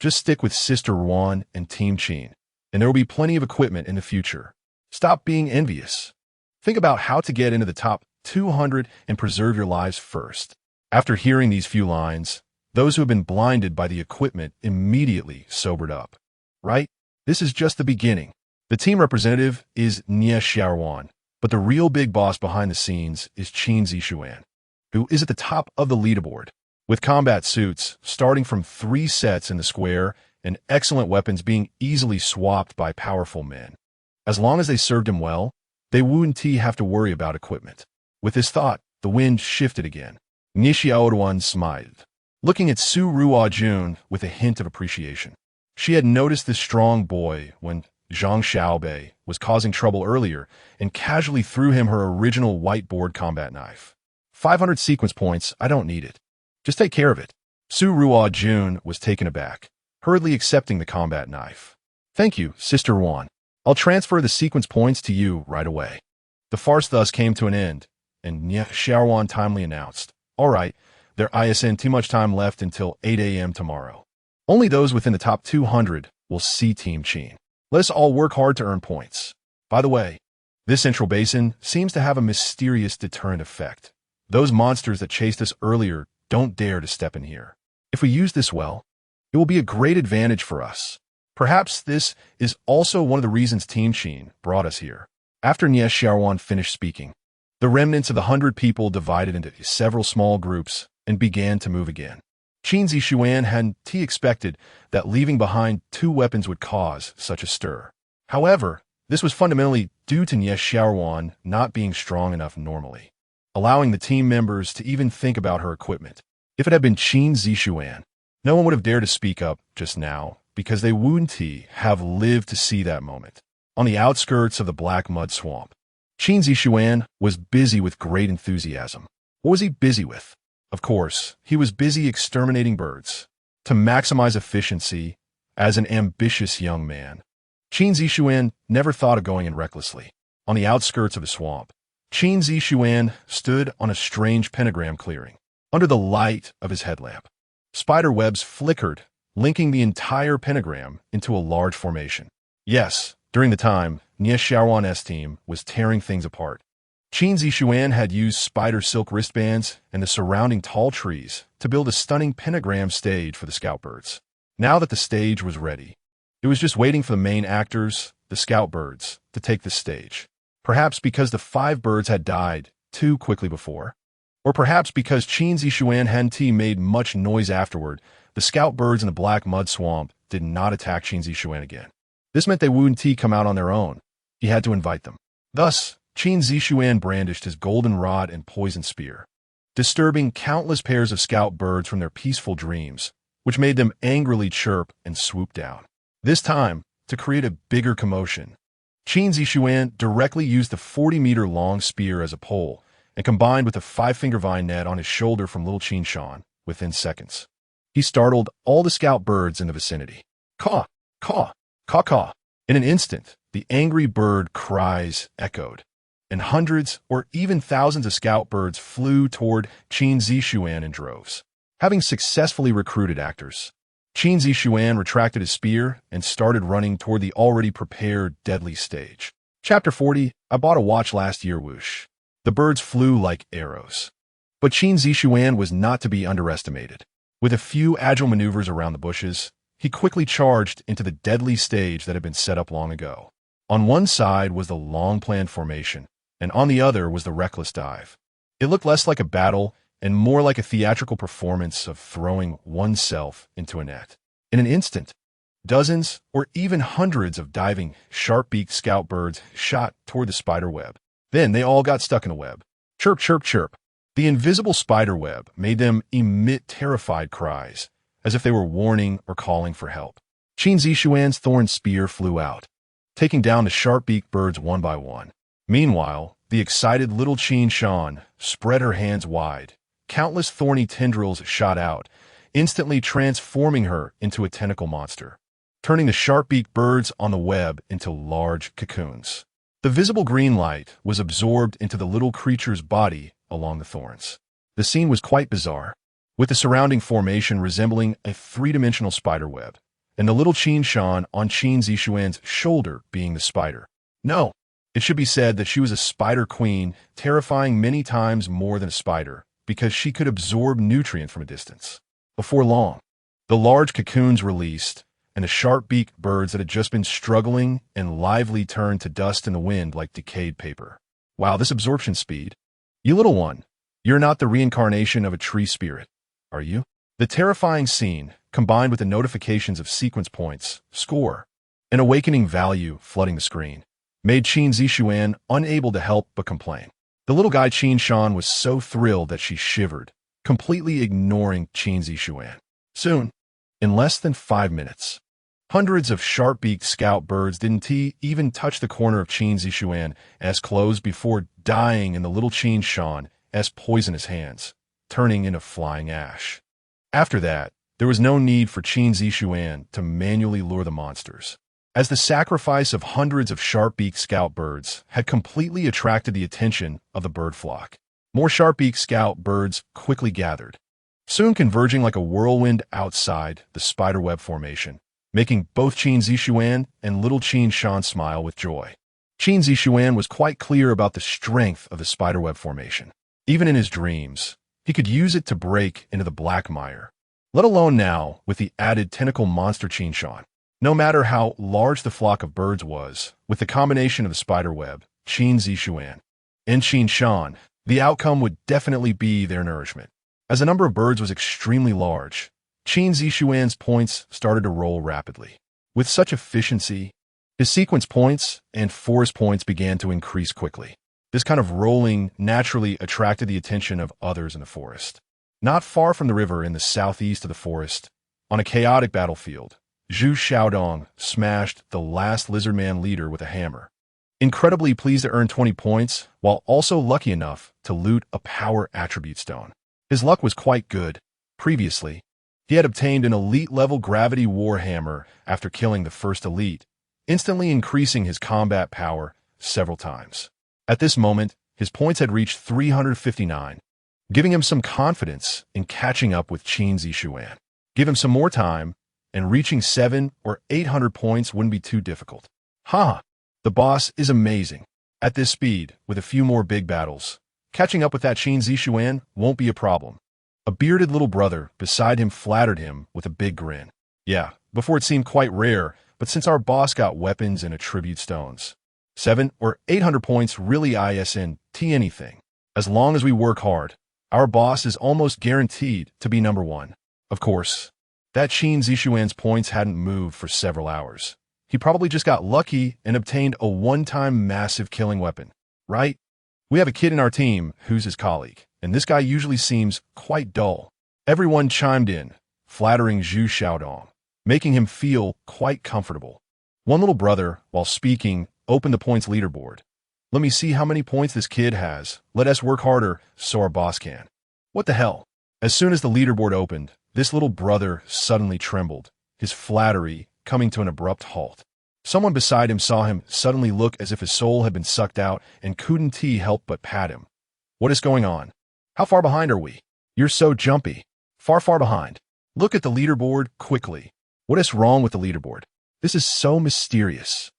Just stick with Sister Ruan and Team Qin, and there will be plenty of equipment in the future. Stop being envious. Think about how to get into the top 200 and preserve your lives first. After hearing these few lines, those who have been blinded by the equipment immediately sobered up. Right? This is just the beginning. The team representative is Zixuan, but the real big boss behind the scenes is Qin Zixuan, who is at the top of the leaderboard. With combat suits starting from 3 sets in the square and excellent weapons being easily swapped by powerful men. As long as they served him well, they wouldn't have to worry about equipment. With this thought, the wind shifted again. Zixuan smiled, looking at Su Ruajun with a hint of appreciation. She had noticed this strong boy when Zhang Xiaobei was causing trouble earlier and casually threw him her original whiteboard combat knife. 500 sequence points, I don't need it. Just take care of it. Su Ruajun was taken aback, hurriedly accepting the combat knife. Thank you, Sister Ruan. I'll transfer the sequence points to you right away. The farce thus came to an end, and Zixuan timely announced, all right, there isn't too much time left until 8 a.m. tomorrow. Only those within the top 200 will see Team Qin. Let us all work hard to earn points. By the way, this central basin seems to have a mysterious deterrent effect. Those monsters that chased us earlier don't dare to step in here. If we use this well, it will be a great advantage for us. Perhaps this is also one of the reasons Team Qin brought us here. After Zixuan finished speaking, the remnants of the 100 people divided into several small groups and began to move again. Qin Zixuan hadn't expected that leaving behind 2 weapons would cause such a stir. However, this was fundamentally due to Zixuan not being strong enough normally, allowing the team members to even think about her equipment. If it had been Qin Zixuan, no one would have dared to speak up just now because they wouldn't have lived to see that moment. On the outskirts of the black mud swamp, Qin Zixuan was busy with great enthusiasm. What was he busy with? Of course, he was busy exterminating birds. To maximize efficiency, as an ambitious young man, Qin Zixuan never thought of going in recklessly. On the outskirts of the swamp, Qin Zixuan stood on a strange pentagram clearing, under the light of his headlamp. Spider webs flickered, linking the entire pentagram into a large formation. Yes, during the time, Zixuan's team was tearing things apart. Qin Zixuan had used spider silk wristbands and the surrounding tall trees to build a stunning pentagram stage for the scout birds. Now that the stage was ready, it was just waiting for the main actors, the scout birds, to take the stage. Perhaps because the 5 birds had died too quickly before, or perhaps because Qin Zixuan hadn't made much noise afterward, the scout birds in the black mud swamp did not attack Qin Zixuan again. This meant they wouldn't come out on their own. He had to invite them. Thus, Qin Zixuan brandished his golden rod and poison spear, disturbing countless pairs of scout birds from their peaceful dreams, which made them angrily chirp and swoop down. This time, to create a bigger commotion, Qin Zixuan directly used the 40-meter-long spear as a pole and combined with a 5-finger vine net on his shoulder from little Qin Shan within seconds. He startled all the scout birds in the vicinity. Caw, caw, caw, caw. In an instant, the angry bird cries echoed, and hundreds or even thousands of scout birds flew toward Qin Zixuan in droves. Having successfully recruited actors, Qin Zixuan retracted his spear and started running toward the already prepared deadly stage. Chapter 40, I bought a watch last year, whoosh. The birds flew like arrows. But Qin Zixuan was not to be underestimated. With a few agile maneuvers around the bushes, he quickly charged into the deadly stage that had been set up long ago. On one side was the long-planned formation, and on the other was the reckless dive. It looked less like a battle and more like a theatrical performance of throwing oneself into a net. In an instant, dozens or even hundreds of diving, sharp-beaked scout birds shot toward the spider web. Then they all got stuck in the web. Chirp, chirp, chirp. The invisible spider web made them emit terrified cries, as if they were warning or calling for help. Qin Zixuan's thorn spear flew out, taking down the sharp-beaked birds one by one. Meanwhile, the excited little Qin Shan spread her hands wide. Countless thorny tendrils shot out, instantly transforming her into a tentacle monster, turning the sharp-beaked birds on the web into large cocoons. The visible green light was absorbed into the little creature's body along the thorns. The scene was quite bizarre, with the surrounding formation resembling a 3-dimensional spider web. and the little Qin Shan on Qin Zixuan's shoulder being the spider. No, it should be said that she was a spider queen, terrifying many times more than a spider, because she could absorb nutrient from a distance. Before long, the large cocoons released, and the sharp-beaked birds that had just been struggling and lively turned to dust in the wind like decayed paper. Wow, this absorption speed. You little one, you're not the reincarnation of a tree spirit, are you? The terrifying scene, combined with the notifications of sequence points, score, and awakening value flooding the screen, made Qin Zixuan unable to help but complain. The little guy Qin Shan was so thrilled that she shivered, completely ignoring Qin Zixuan. Soon, in less than 5 minutes, hundreds of sharp-beaked scout birds didn't even touch the corner of Qin Zixuan as closed before dying in the little Qin Shan as poisonous hands, turning into flying ash. After that, there was no need for Qin Zixuan to manually lure the monsters, as the sacrifice of hundreds of sharp-beaked scout birds had completely attracted the attention of the bird flock. More sharp-beaked scout birds quickly gathered, soon converging like a whirlwind outside the spiderweb formation, making both Qin Zixuan and little Qin Shan smile with joy. Qin Zixuan was quite clear about the strength of the spiderweb formation. Even in his dreams, he could use it to break into the black mire, let alone now with the added tentacle monster Qin Shan. No matter how large the flock of birds was, with the combination of the spiderweb, Qin Zixuan, and Qin Shan, the outcome would definitely be their nourishment. As the number of birds was extremely large, Qin Zixuan's points started to roll rapidly. With such efficiency, his sequence points and forest points began to increase quickly. This kind of rolling naturally attracted the attention of others in the forest. Not far from the river in the southeast of the forest, on a chaotic battlefield, Zhu Xiaodong smashed the last lizardman leader with a hammer, incredibly pleased to earn 20 points, while also lucky enough to loot a power attribute stone. His luck was quite good. Previously, he had obtained an elite-level gravity war hammer after killing the first elite, instantly increasing his combat power several times. At this moment, his points had reached 359, giving him some confidence in catching up with Qin Zixuan. Give him some more time, and reaching 700 or 800 points wouldn't be too difficult. The boss is amazing. At this speed, with a few more big battles, catching up with that Qin Zixuan won't be a problem. A bearded little brother beside him flattered him with a big grin. Yeah, before it seemed quite rare, but since our boss got weapons and attribute stones, 700 or 800 points really isn't anything. As long as we work hard, our boss is almost guaranteed to be number one. Of course, that Qin Zixuan's points hadn't moved for several hours. He probably just got lucky and obtained a one-time massive killing weapon, right? We have a kid in our team who's his colleague, and this guy usually seems quite dull. Everyone chimed in, flattering Zhu Xiaodong, making him feel quite comfortable. One little brother, while speaking, opened the points leaderboard. Let me see how many points this kid has. Let us work harder so our boss can. What the hell? As soon as the leaderboard opened, this little brother suddenly trembled, his flattery coming to an abrupt halt. Someone beside him saw him suddenly look as if his soul had been sucked out and couldn't help but pat him. What is going on? How far behind are we? You're so jumpy. Far behind. Look at the leaderboard quickly. What is wrong with the leaderboard? This is so mysterious.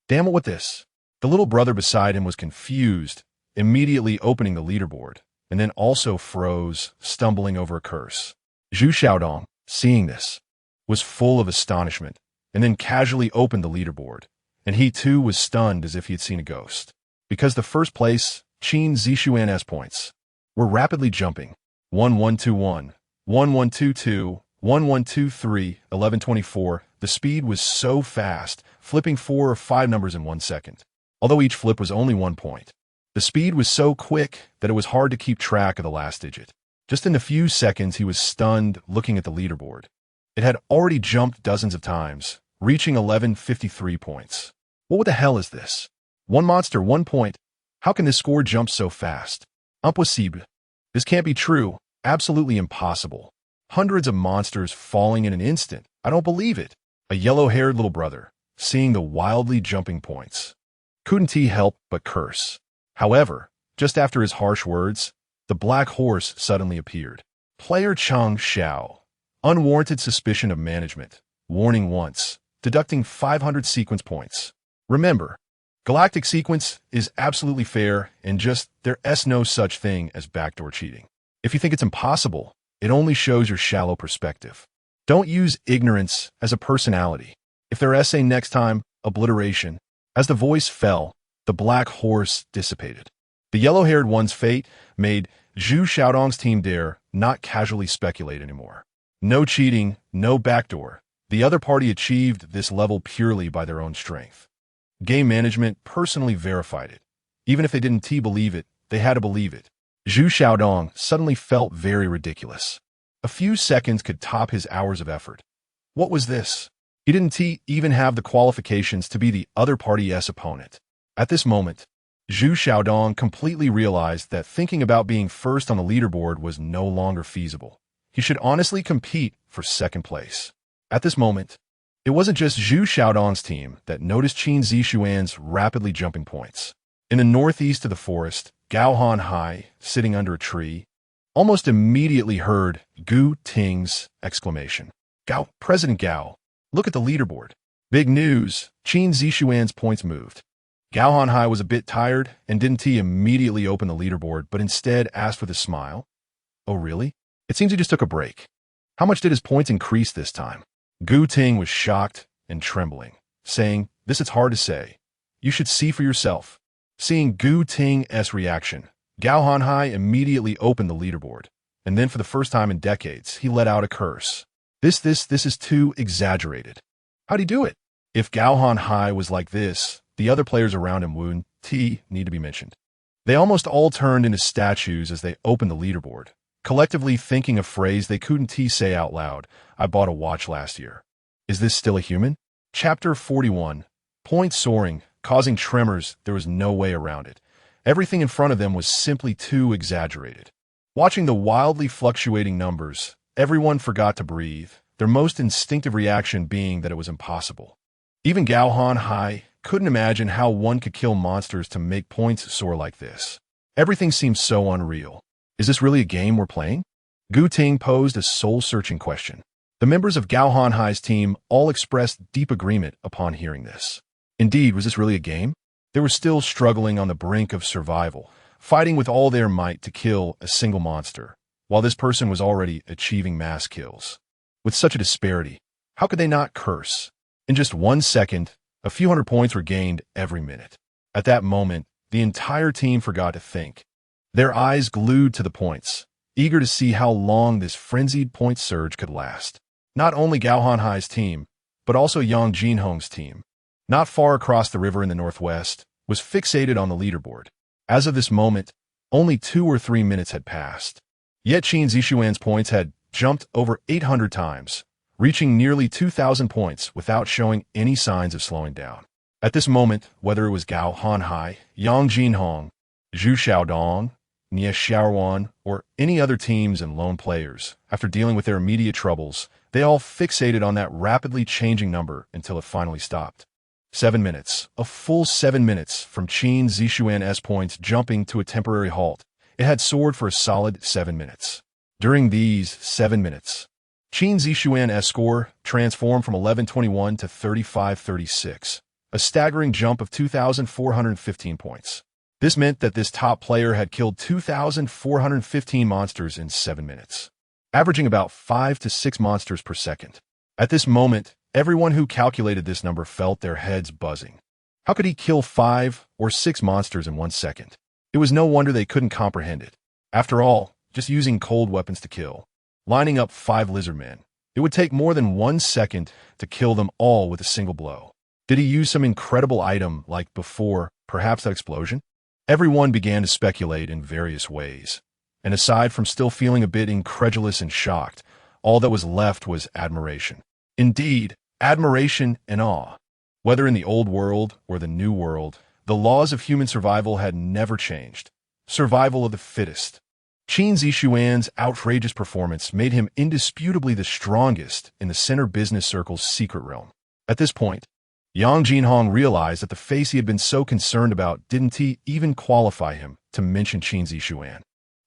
Damn it with this. The little brother beside him was confused, immediately opening the leaderboard, and then also froze, stumbling over a curse. Zhu Xiaodong, seeing this, was full of astonishment, and then casually opened the leaderboard, and he too was stunned as if he had seen a ghost. Because the first place, Qin Zixuan's points, were rapidly jumping. 1121, 1122, 1123, 1124. The speed was so fast, flipping 4 or 5 numbers in 1 second. Although each flip was only 1 point, the speed was so quick that it was hard to keep track of the last digit. Just in a few seconds, he was stunned looking at the leaderboard. It had already jumped dozens of times, reaching 1153 points. What the hell is this? One monster, 1 point. How can this score jump so fast? Impossible. This can't be true. Absolutely impossible. Hundreds of monsters falling in an instant. I don't believe it. A yellow-haired little brother, seeing the wildly jumping points, couldn't help but curse. However, just after his harsh words, the black horse suddenly appeared. Player Chang Xiao. Unwarranted suspicion of management. Warning once, deducting 500 sequence points. Remember, Galactic Sequence is absolutely fair and there's no such thing as backdoor cheating. If you think it's impossible, it only shows your shallow perspective. Don't use ignorance as a personality. If their essay next time, obliteration. As the voice fell, the black horse dissipated. The yellow-haired one's fate made Zhu Xiaodong's team dare not casually speculate anymore. No cheating, no backdoor. The other party achieved this level purely by their own strength. Game management personally verified it. Even if they didn't believe it, they had to believe it. Zhu Xiaodong suddenly felt very ridiculous. A few seconds could top his hours of effort. What was this? He didn't even have the qualifications to be the other party's opponent. At this moment, Zhu Xiaodong completely realized that thinking about being first on the leaderboard was no longer feasible. He should honestly compete for second place. At this moment, it wasn't just Zhu Xiaodong's team that noticed Qin Zixuan's rapidly jumping points. In the northeast of the forest, Gao Hanhai, sitting under a tree, almost immediately heard Gu Ting's exclamation. Gao, President Gao, look at the leaderboard. Big news, Qin Zixuan's points moved. Gao Hanhai was a bit tired and didn't immediately open the leaderboard, but instead asked with a smile. Oh really? It seems he just took a break. How much did his points increase this time? Gu Ting was shocked and trembling, saying, this is hard to say. You should see for yourself. Seeing Gu Ting's reaction, Gao Hanhai immediately opened the leaderboard, and then for the first time in decades, he let out a curse. This is too exaggerated. How'd he do it? If Gao Hanhai was like this, the other players around him wouldn't need to be mentioned. They almost all turned into statues as they opened the leaderboard, collectively thinking a phrase they couldn't say out loud. I bought a watch last year. Is this still a human? Chapter 41. Points soaring, causing tremors. There was no way around it. Everything in front of them was simply too exaggerated. Watching the wildly fluctuating numbers, everyone forgot to breathe, their most instinctive reaction being that it was impossible. Even Gao Hanhai couldn't imagine how one could kill monsters to make points soar like this. Everything seemed so unreal. Is this really a game we're playing? Gu Ting posed a soul-searching question. The members of Gao Hanhai's team all expressed deep agreement upon hearing this. Indeed, was this really a game? They were still struggling on the brink of survival, fighting with all their might to kill a single monster, while this person was already achieving mass kills. With such a disparity, how could they not curse? In just 1 second, a few hundred points were gained every minute. At that moment, the entire team forgot to think. Their eyes glued to the points, eager to see how long this frenzied point surge could last. Not only Gao Hanhai's team, but also Yang Jinhong's team, not far across the river in the northwest, was fixated on the leaderboard. As of this moment, only 2 or 3 minutes had passed. Yet Qin Zixuan's points had jumped over 800 times, reaching nearly 2,000 points without showing any signs of slowing down. At this moment, whether it was Gao Hanhai, Yang Jinhong, Zhu Xiaodong, Nie Xiaowan, or any other teams and lone players, after dealing with their immediate troubles, they all fixated on that rapidly changing number until it finally stopped. 7 minutes, a full 7 minutes from Qin Zixuan's points jumping to a temporary halt. It had soared for a solid 7 minutes. During these 7 minutes, Qin Zixuan's score transformed from 1121 to 3536, a staggering jump of 2,415 points. This meant that this top player had killed 2,415 monsters in 7 minutes, averaging about 5 to 6 monsters per second. At this moment, everyone who calculated this number felt their heads buzzing. How could he kill 5 or 6 monsters in 1 second? It was no wonder they couldn't comprehend it. After all, just using cold weapons to kill, lining up 5 lizard men, it would take more than 1 second to kill them all with a single blow. Did he use some incredible item like before, perhaps that explosion? Everyone began to speculate in various ways, and aside from still feeling a bit incredulous and shocked, all that was left was admiration. Indeed, admiration and awe. Whether in the old world or the new world, the laws of human survival had never changed. Survival of the fittest. Qin Zixuan's outrageous performance made him indisputably the strongest in the center business circle's secret realm. At this point, Yang Jinhong realized that the face he had been so concerned about didn't even qualify him to mention Qin Zixuan.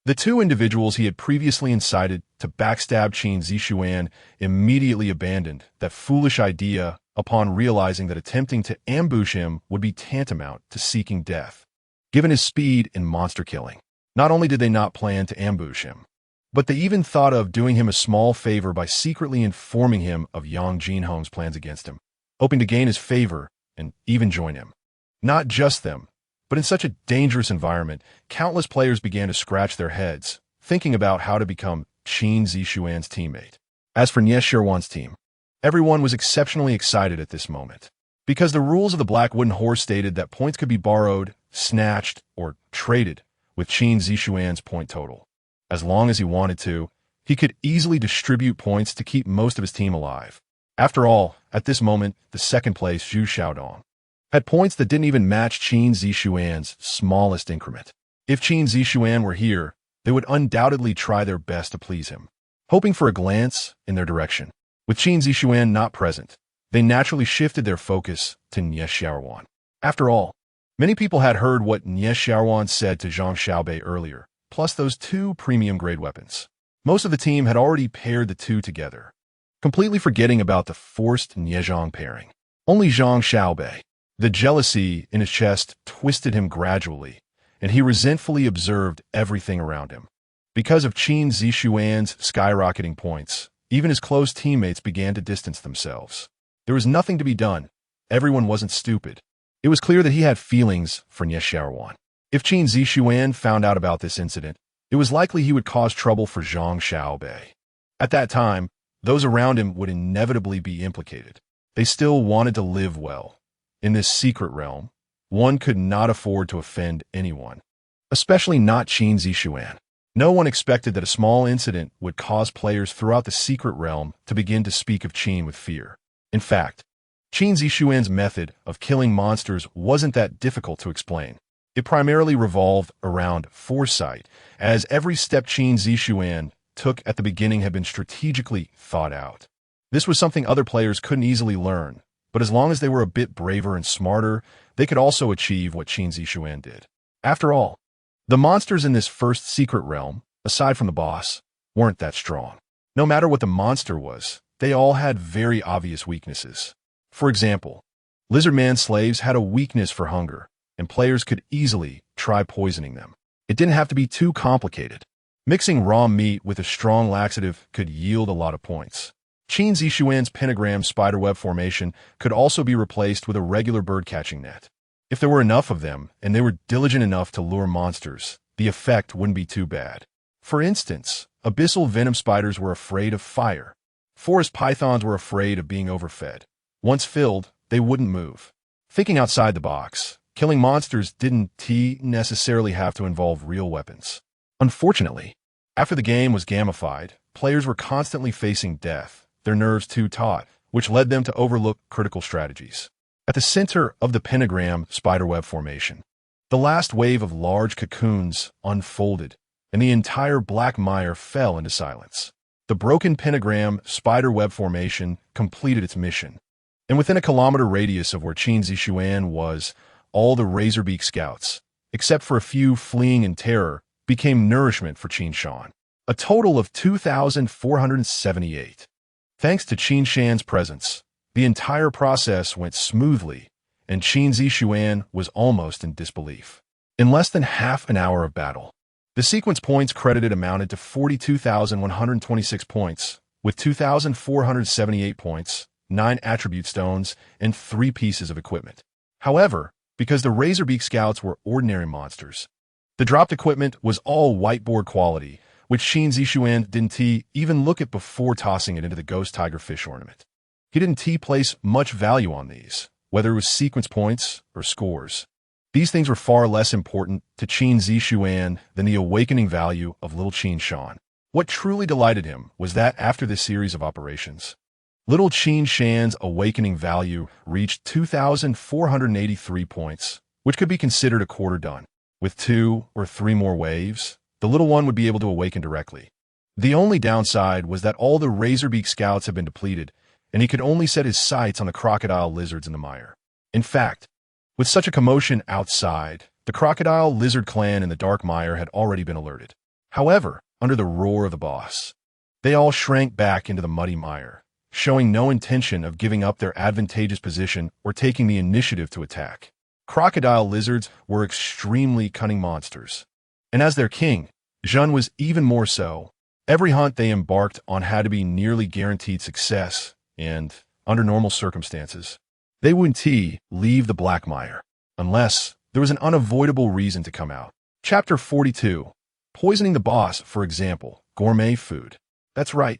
The two individuals he had previously incited to backstab Qin Zixuan immediately abandoned that foolish idea upon realizing that attempting to ambush him would be tantamount to seeking death. Given his speed in monster killing, not only did they not plan to ambush him, but they even thought of doing him a small favor by secretly informing him of Yang Jinhong's plans against him, hoping to gain his favor and even join him. Not just them, but in such a dangerous environment, countless players began to scratch their heads, thinking about how to become Qin Zixuan's teammate. As for Nie Zixuan's team, everyone was exceptionally excited at this moment, because the rules of the Black Wooden Horse stated that points could be borrowed, snatched, or traded with Qin Zixuan's point total. As long as he wanted to, he could easily distribute points to keep most of his team alive. After all, at this moment, the second place Zhu Xiaodong had points that didn't even match Qin Zixuan's smallest increment. If Qin Zixuan were here, they would undoubtedly try their best to please him, hoping for a glance in their direction. With Qin Zixuan not present, they naturally shifted their focus to Nie Zixuan. After all, many people had heard what Nie Zixuan said to Zhang Xiaobei earlier, plus those two premium-grade weapons. Most of the team had already paired the two together, completely forgetting about the forced Nie Zhang pairing. Only Zhang Xiaobei, the jealousy in his chest, twisted him gradually, and he resentfully observed everything around him. Because of Qin Zixuan's skyrocketing points, even his close teammates began to distance themselves. There was nothing to be done. Everyone wasn't stupid. It was clear that he had feelings for Nie Zixuan. If Qin Zixuan found out about this incident, it was likely he would cause trouble for Zhang Xiaobei. At that time, those around him would inevitably be implicated. They still wanted to live well. In this secret realm, one could not afford to offend anyone, especially not Qin Zixuan. No one expected that a small incident would cause players throughout the secret realm to begin to speak of Qin with fear. In fact, Qin Zixuan's method of killing monsters wasn't that difficult to explain. It primarily revolved around foresight, as every step Qin Zixuan took at the beginning had been strategically thought out. This was something other players couldn't easily learn, but as long as they were a bit braver and smarter, they could also achieve what Qin Zixuan did. After all, the monsters in this first secret realm, aside from the boss, weren't that strong. No matter what the monster was, they all had very obvious weaknesses. For example, lizardman slaves had a weakness for hunger, and players could easily try poisoning them. It didn't have to be too complicated. Mixing raw meat with a strong laxative could yield a lot of points. Qin Zixuan's pentagram spiderweb formation could also be replaced with a regular bird-catching net. If there were enough of them, and they were diligent enough to lure monsters, the effect wouldn't be too bad. For instance, abyssal venom spiders were afraid of fire. Forest pythons were afraid of being overfed. Once filled, they wouldn't move. Thinking outside the box, killing monsters didn't necessarily have to involve real weapons. Unfortunately, after the game was gamified, players were constantly facing death, their nerves too taut, which led them to overlook critical strategies. At the center of the pentagram spiderweb formation, the last wave of large cocoons unfolded, and the entire black mire fell into silence. The broken pentagram spiderweb formation completed its mission, and within a kilometer radius of where Qin Zixuan was, all the Razorbeak scouts, except for a few fleeing in terror, became nourishment for Qin Shan. A total of 2,478. Thanks to Qin Shan's presence, the entire process went smoothly, and Qin Zixuan was almost in disbelief. In less than half an hour of battle, the sequence points credited amounted to 42,126 points, with 2,478 points, 9 attribute stones, and 3 pieces of equipment. However, because the Razorbeak scouts were ordinary monsters, the dropped equipment was all whiteboard quality, which Qin Zixuan didn't even look at before tossing it into the ghost tiger fish ornament. He didn't place much value on these, whether it was sequence points or scores. These things were far less important to Qin Zixuan than the awakening value of little Qin Shan. What truly delighted him was that after this series of operations, little Qin Shan's awakening value reached 2,483 points, which could be considered a quarter done. With 2 or 3 more waves, the little one would be able to awaken directly. The only downside was that all the Razorbeak scouts had been depleted, and he could only set his sights on the crocodile lizards in the mire. In fact, with such a commotion outside, the crocodile lizard clan in the dark mire had already been alerted. However, under the roar of the boss, they all shrank back into the muddy mire, showing no intention of giving up their advantageous position or taking the initiative to attack. Crocodile lizards were extremely cunning monsters, and as their king, Zhun was even more so. Every hunt they embarked on had to be nearly guaranteed success, and, under normal circumstances, they wouldn't leave the black mire, unless there was an unavoidable reason to come out. Chapter 42. Poisoning the boss, for example, gourmet food. That's right,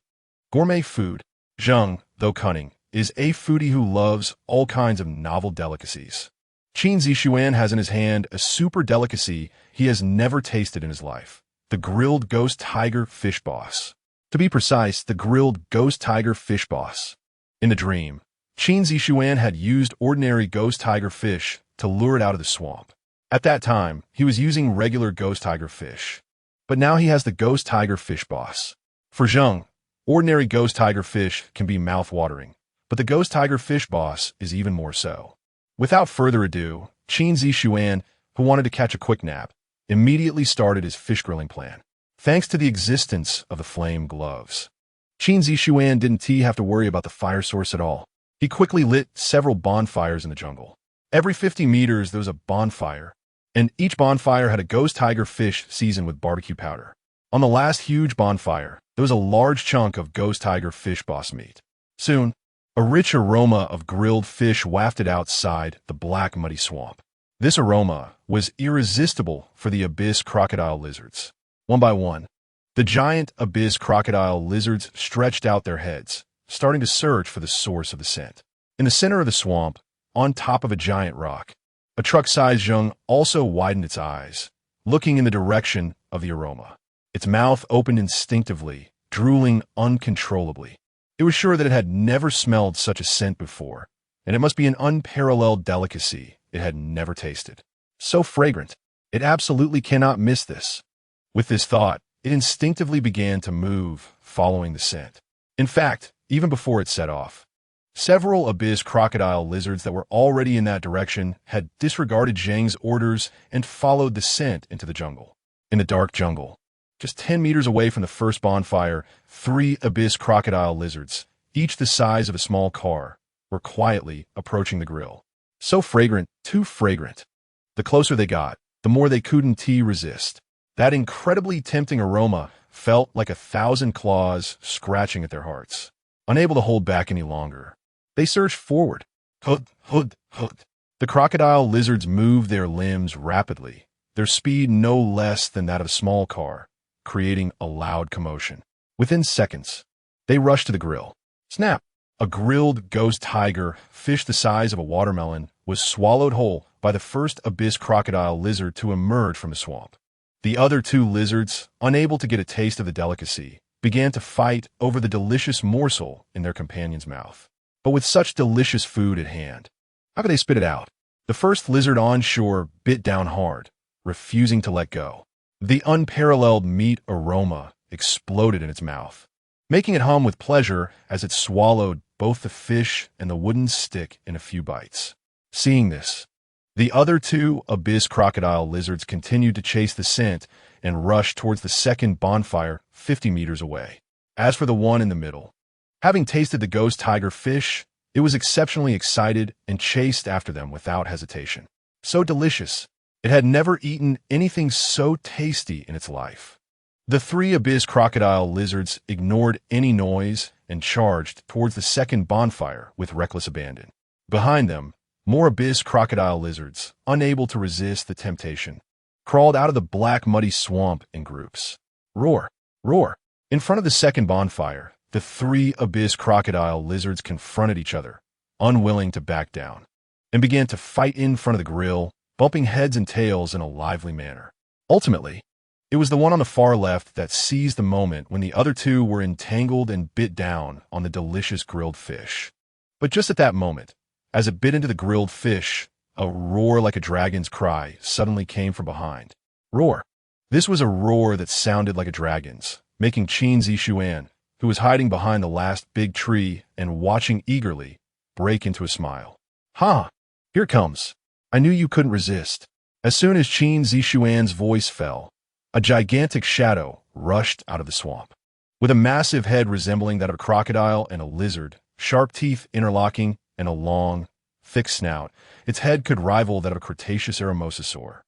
gourmet food. Zheng, though cunning, is a foodie who loves all kinds of novel delicacies. Qin Zixuan has in his hand a super delicacy he has never tasted in his life, the grilled ghost tiger fish boss. To be precise, the grilled ghost tiger fish boss. In the dream, Qin Zixuan had used ordinary ghost tiger fish to lure it out of the swamp. At that time, he was using regular ghost tiger fish, but now he has the ghost tiger fish boss. For Zheng, ordinary ghost tiger fish can be mouth-watering, but the ghost tiger fish boss is even more so. Without further ado, Qin Zixuan, who wanted to catch a quick nap, immediately started his fish grilling plan. Thanks to the existence of the flame gloves, Qin Zixuan didn't have to worry about the fire source at all. He quickly lit several bonfires in the jungle. Every 50 meters there was a bonfire, and each bonfire had a ghost tiger fish seasoned with barbecue powder. On the last huge bonfire, there was a large chunk of ghost tiger fish boss meat. Soon, a rich aroma of grilled fish wafted outside the black muddy swamp. This aroma was irresistible for the abyss crocodile lizards. One by one, the giant abyss crocodile lizards stretched out their heads, starting to search for the source of the scent. In the center of the swamp, on top of a giant rock, a truck-sized Zheng also widened its eyes, looking in the direction of the aroma. Its mouth opened instinctively, drooling uncontrollably. It was sure that it had never smelled such a scent before, and it must be an unparalleled delicacy it had never tasted. So fragrant, it absolutely cannot miss this. With this thought, it instinctively began to move, following the scent. In fact, even before it set off, several abyss crocodile lizards that were already in that direction had disregarded Zheng's orders and followed the scent into the jungle. In the dark jungle, just 10 meters away from the first bonfire, 3 abyss crocodile lizards, each the size of a small car, were quietly approaching the grill. So fragrant, too fragrant. The closer they got, the more they couldn't resist. That incredibly tempting aroma felt like 1,000 claws scratching at their hearts. Unable to hold back any longer, they surged forward. Hud, hud, hud. The crocodile lizards moved their limbs rapidly, their speed no less than that of a small car, creating a loud commotion. Within seconds, they rushed to the grill. Snap! A grilled ghost tiger, fish the size of a watermelon, was swallowed whole by the first abyss crocodile lizard to emerge from the swamp. The other 2 lizards, unable to get a taste of the delicacy, began to fight over the delicious morsel in their companion's mouth. But with such delicious food at hand, how could they spit it out? The first lizard on shore bit down hard, refusing to let go. The unparalleled meat aroma exploded in its mouth, making it hum with pleasure as it swallowed both the fish and the wooden stick in a few bites. Seeing this, the other 2 abyss crocodile lizards continued to chase the scent and rushed towards the second bonfire 50 meters away. As for the one in the middle, having tasted the ghost tiger fish, it was exceptionally excited and chased after them without hesitation. So delicious, it had never eaten anything so tasty in its life. The 3 abyss crocodile lizards ignored any noise and charged towards the second bonfire with reckless abandon. Behind them, more abyss crocodile lizards, unable to resist the temptation, crawled out of the black muddy swamp in groups. Roar! Roar! In front of the second bonfire, the 3 abyss crocodile lizards confronted each other, unwilling to back down, and began to fight in front of the grill, bumping heads and tails in a lively manner. Ultimately, it was the one on the far left that seized the moment when the other 2 were entangled and bit down on the delicious grilled fish. But just at that moment, as it bit into the grilled fish, a roar like a dragon's cry suddenly came from behind. Roar! This was a roar that sounded like a dragon's, making Qin Zixuan, who was hiding behind the last big tree and watching eagerly, break into a smile. Ha! Here it comes. I knew you couldn't resist. As soon as Qin Zixuan's voice fell, A gigantic shadow rushed out of the swamp. With a massive head resembling that of a crocodile and a lizard, sharp teeth interlocking, and a long, thick snout, its head could rival that of a Cretaceous-era mosasaur.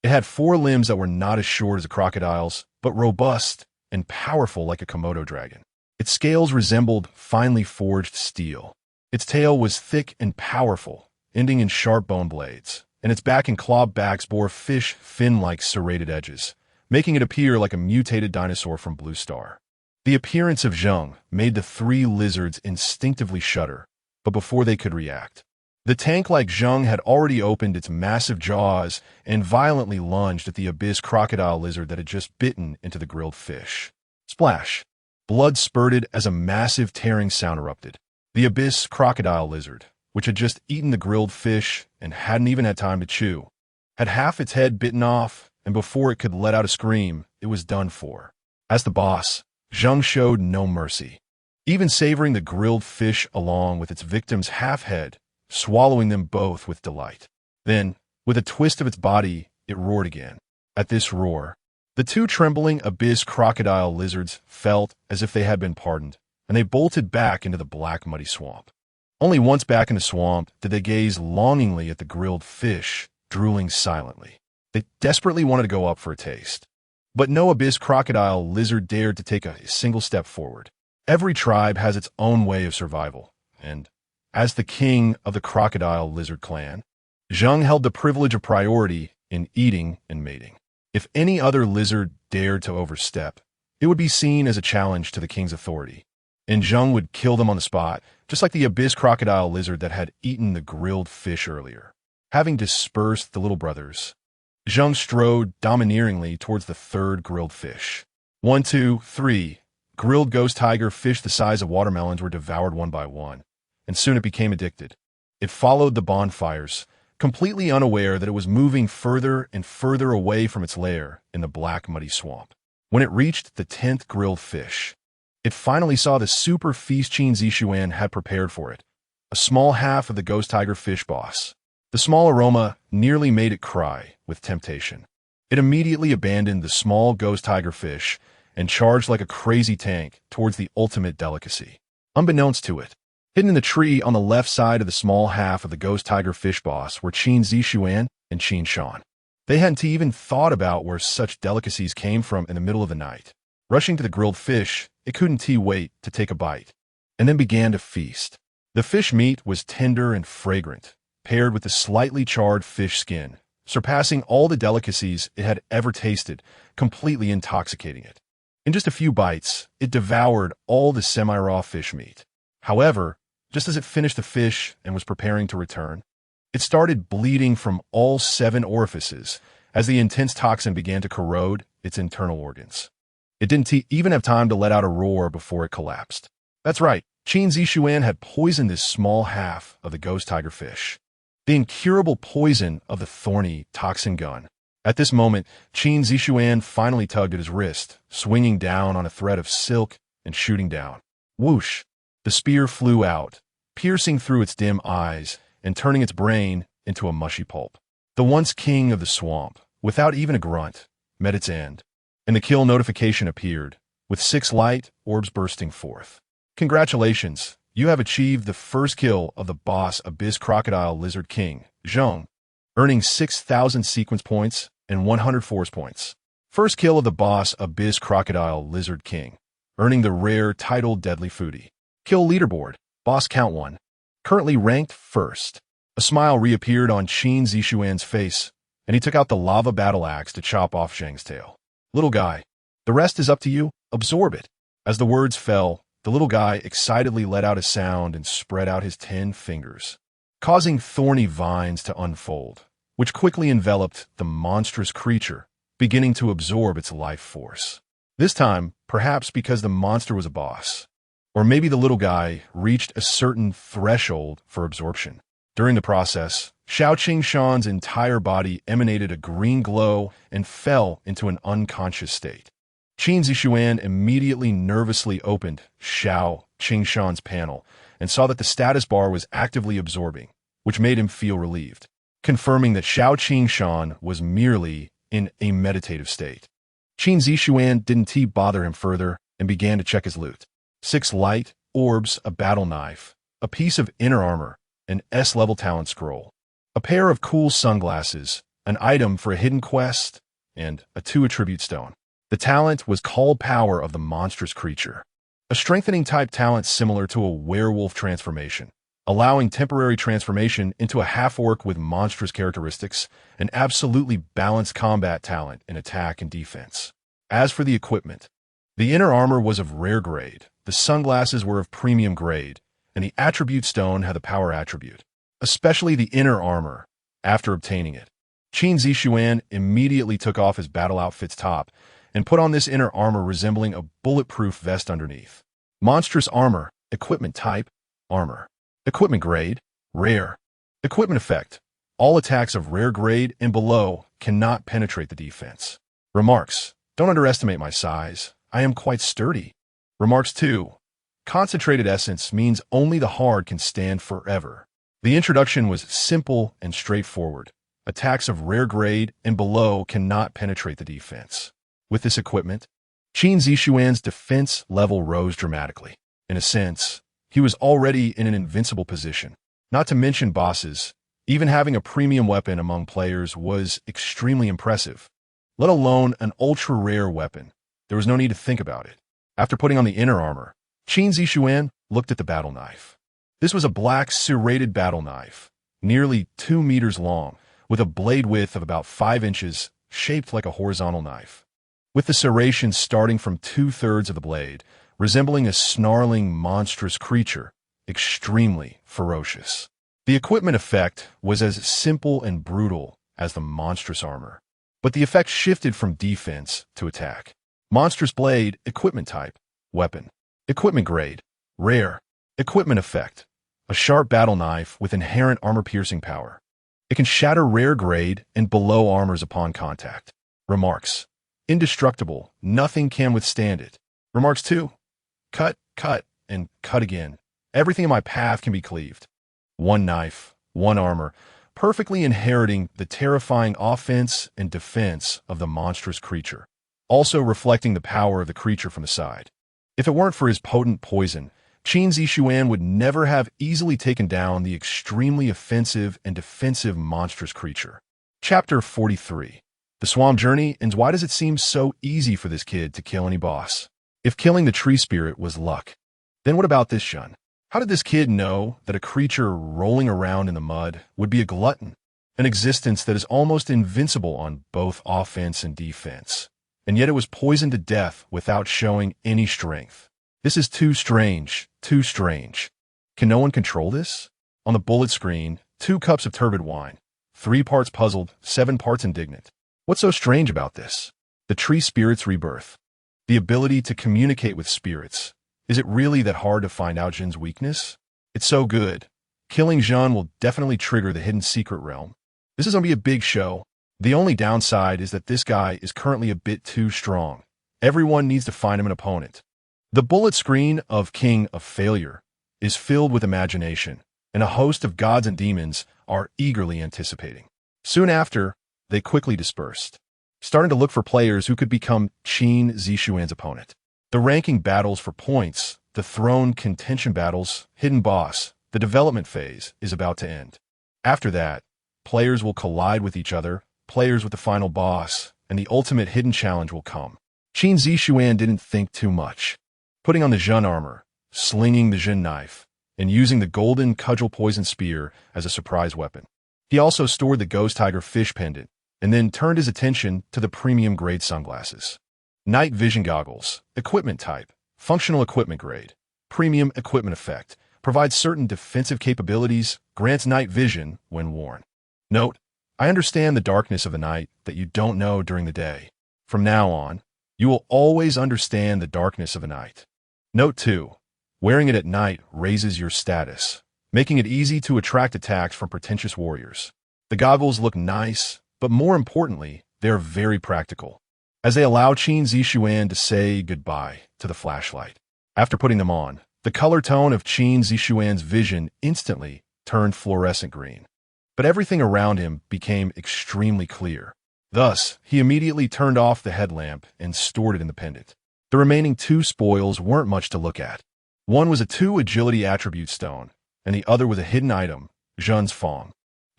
It had 4 limbs that were not as short as a crocodile's, but robust and powerful like a Komodo dragon. Its scales resembled finely forged steel. Its tail was thick and powerful, ending in sharp bone blades, and its back and claw backs bore fish fin-like serrated edges, making it appear like a mutated dinosaur from Blue Star. The appearance of Zheng made the 3 lizards instinctively shudder, but before they could react, the tank-like Zheng had already opened its massive jaws and violently lunged at the abyss crocodile lizard that had just bitten into the grilled fish. Splash! Blood spurted as a massive tearing sound erupted. The abyss crocodile lizard, which had just eaten the grilled fish and hadn't even had time to chew, had half its head bitten off, and before it could let out a scream, it was done for. As the boss, Zheng showed no mercy, even savoring the grilled fish along with its victim's half-head, swallowing them both with delight. Then, with a twist of its body, it roared again. At this roar, the 2 trembling abyss crocodile lizards felt as if they had been pardoned, and they bolted back into the black, muddy swamp. Only once back in the swamp did they gaze longingly at the grilled fish, drooling silently. They desperately wanted to go up for a taste. But no abyss crocodile lizard dared to take a single step forward. Every tribe has its own way of survival, and as the king of the crocodile lizard clan, Zheng held the privilege of priority in eating and mating. If any other lizard dared to overstep, it would be seen as a challenge to the king's authority, and Zheng would kill them on the spot, just like the abyss crocodile lizard that had eaten the grilled fish earlier. Having dispersed the little brothers, Zheng strode domineeringly towards the 3rd grilled fish. 1, 2, 3. Grilled ghost tiger fish the size of watermelons were devoured one by one, and soon it became addicted. It followed the bonfires, completely unaware that it was moving further and further away from its lair in the black, muddy swamp. When it reached the 10th grilled fish, it finally saw the super feast Qin Zixuan had prepared for it, a small half of the ghost tiger fish boss. The small aroma nearly made it cry with temptation. It immediately abandoned the small ghost tiger fish and charged like a crazy tank towards the ultimate delicacy. Unbeknownst to it, hidden in the tree on the left side of the small half of the ghost tiger fish boss were Qin Zixuan and Qin Shan. They hadn't even thought about where such delicacies came from in the middle of the night. Rushing to the grilled fish, it couldn't wait to take a bite, and then began to feast. The fish meat was tender and fragrant, paired with the slightly charred fish skin, surpassing all the delicacies it had ever tasted, completely intoxicating it. In just a few bites, it devoured all the semi-raw fish meat. However, just as it finished the fish and was preparing to return, it started bleeding from all 7 orifices as the intense toxin began to corrode its internal organs. It didn't even have time to let out a roar before it collapsed. That's right, Qin Zixuan had poisoned this small half of the ghost tiger fish. The incurable poison of the thorny toxin gun. At this moment, Qin Zixuan finally tugged at his wrist, swinging down on a thread of silk and shooting down. Whoosh! The spear flew out, piercing through its dim eyes and turning its brain into a mushy pulp. The once king of the swamp, without even a grunt, met its end, and the kill notification appeared, with 6 light orbs bursting forth. Congratulations, you have achieved the first kill of the boss Abyss Crocodile Lizard King, Zheng, earning 6,000 sequence points and 100 force points. First kill of the boss Abyss Crocodile Lizard King, earning the rare title Deadly Foodie. Kill leaderboard, boss count 1. Currently ranked first. A smile reappeared on Qin Zixuan's face, and he took out the lava battle axe to chop off Zheng's tail. Little guy, the rest is up to you, absorb it. As the words fell, the little guy excitedly let out a sound and spread out his 10 fingers, causing thorny vines to unfold, which quickly enveloped the monstrous creature, beginning to absorb its life force. This time, perhaps because the monster was a boss, or maybe the little guy reached a certain threshold for absorption. During the process, Xiao Qingshan's entire body emanated a green glow and fell into an unconscious state. Qin Zixuan immediately nervously opened Xiao Qingshan's panel and saw that the status bar was actively absorbing, which made him feel relieved, confirming that Xiao Qingshan was merely in a meditative state. Qin Zixuan didn't bother him further and began to check his loot. 6 light orbs, a battle knife, a piece of inner armor, an S-level talent scroll, a pair of cool sunglasses, an item for a hidden quest, and a 2 attribute stone. The talent was called Power of the Monstrous Creature, a strengthening type talent similar to a werewolf transformation, allowing temporary transformation into a half-orc with monstrous characteristics, an absolutely balanced combat talent in attack and defense. As for the equipment, the inner armor was of rare grade, the sunglasses were of premium grade, and the attribute stone had the power attribute, especially the inner armor. After obtaining it, Qin Zixuan immediately took off his battle outfit's top and put on this inner armor resembling a bulletproof vest underneath. Monstrous armor, equipment type, armor. Equipment grade, rare. Equipment effect, all attacks of rare grade and below cannot penetrate the defense. Remarks, don't underestimate my size. I am quite sturdy. Remarks 2. Concentrated essence means only the hard can stand forever. The introduction was simple and straightforward. Attacks of rare grade and below cannot penetrate the defense. With this equipment, Qin Zixuan's defense level rose dramatically. In a sense, he was already in an invincible position. Not to mention bosses, even having a premium weapon among players was extremely impressive. Let alone an ultra-rare weapon. There was no need to think about it. After putting on the inner armor, Qin Zixuan looked at the battle knife. This was a black serrated battle knife, nearly 2 meters long, with a blade width of about 5 inches, shaped like a horizontal knife, with the serration starting from 2/3 of the blade, resembling a snarling, monstrous creature, extremely ferocious. The equipment effect was as simple and brutal as the monstrous armor, but the effect shifted from defense to attack. Monstrous blade, equipment type, weapon. Equipment grade, rare. Equipment effect, a sharp battle knife with inherent armor-piercing power. It can shatter rare grade and below armors upon contact. Remarks, indestructible, nothing can withstand it. Remarks 2. Cut, and cut again. Everything in my path can be cleaved. 1 knife, 1 armor, perfectly inheriting the terrifying offense and defense of the monstrous creature, also reflecting the power of the creature from the side. If it weren't for his potent poison, Qin Zixuan would never have easily taken down the extremely offensive and defensive monstrous creature. Chapter 43. The Swamp Journey, and why does it seem so easy for this kid to kill any boss? If killing the tree spirit was luck, then what about this shun? How did this kid know that a creature rolling around in the mud would be a glutton, an existence that is almost invincible on both offense and defense, and yet it was poisoned to death without showing any strength? This is too strange, too strange. Can no one control this? On the bullet screen, 2 cups of turbid wine, 3 parts puzzled, 7 parts indignant. What's so strange about this? The tree spirit's rebirth. The ability to communicate with spirits. Is it really that hard to find out Jin's weakness? It's so good. Killing Jin will definitely trigger the hidden secret realm. This is going to be a big show. The only downside is that this guy is currently a bit too strong. Everyone needs to find him an opponent. The bullet screen of King of Failure is filled with imagination, and a host of gods and demons are eagerly anticipating. Soon after, they quickly dispersed, starting to look for players who could become Qin Zixuan's opponent. The ranking battles for points, the throne contention battles, hidden boss, the development phase is about to end. After that, players will collide with each other, players with the final boss, and the ultimate hidden challenge will come. Qin Zixuan didn't think too much. Putting on the Jin armor, slinging the Jin knife, and using the golden cudgel poison spear as a surprise weapon. He also stored the ghost tiger fish pendant, and then turned his attention to the premium grade sunglasses. Night vision goggles, equipment type, functional equipment grade, premium equipment effect, provides certain defensive capabilities, grants night vision when worn. Note, I understand the darkness of the night that you don't know during the day. From now on, you will always understand the darkness of the night. Note 2. Wearing it at night raises your status, making it easy to attract attacks from pretentious warriors. The goggles look nice, but more importantly, they are very practical, as they allow Qin Zixuan to say goodbye to the flashlight. After putting them on, the color tone of Qin Zixuan's vision instantly turned fluorescent green, but everything around him became extremely clear. Thus, he immediately turned off the headlamp and stored it in the pendant. The remaining two spoils weren't much to look at. One was a 2 agility attribute stone, and the other was a hidden item, Zhun's Fong.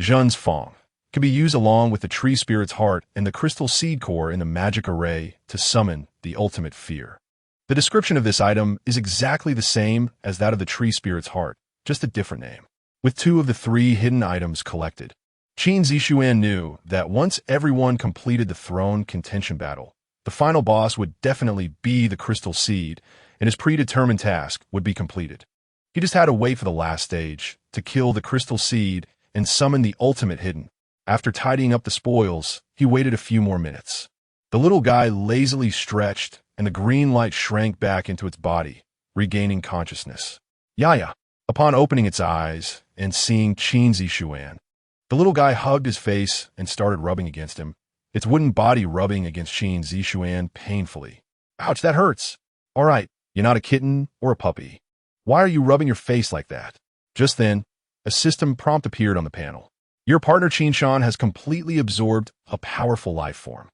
Zhun's Fong could be used along with the tree spirit's heart and the crystal seed core in the magic array to summon the ultimate fear. The description of this item is exactly the same as that of the tree spirit's heart, just a different name. With 2 of the 3 hidden items collected, Qin Zixuan knew that once everyone completed the throne contention battle, the final boss would definitely be the crystal seed, and his predetermined task would be completed. He just had to wait for the last stage to kill the crystal seed and summon the ultimate hidden. After tidying up the spoils, he waited a few more minutes. The little guy lazily stretched, and the green light shrank back into its body, regaining consciousness. Yaya. Upon opening its eyes and seeing Qin Zixuan, the little guy hugged his face and started rubbing against him, its wooden body rubbing against Qin Zixuan painfully. Ouch, that hurts. All right, you're not a kitten or a puppy. Why are you rubbing your face like that? Just then, a system prompt appeared on the panel. Your partner Qin Shan has completely absorbed a powerful life form,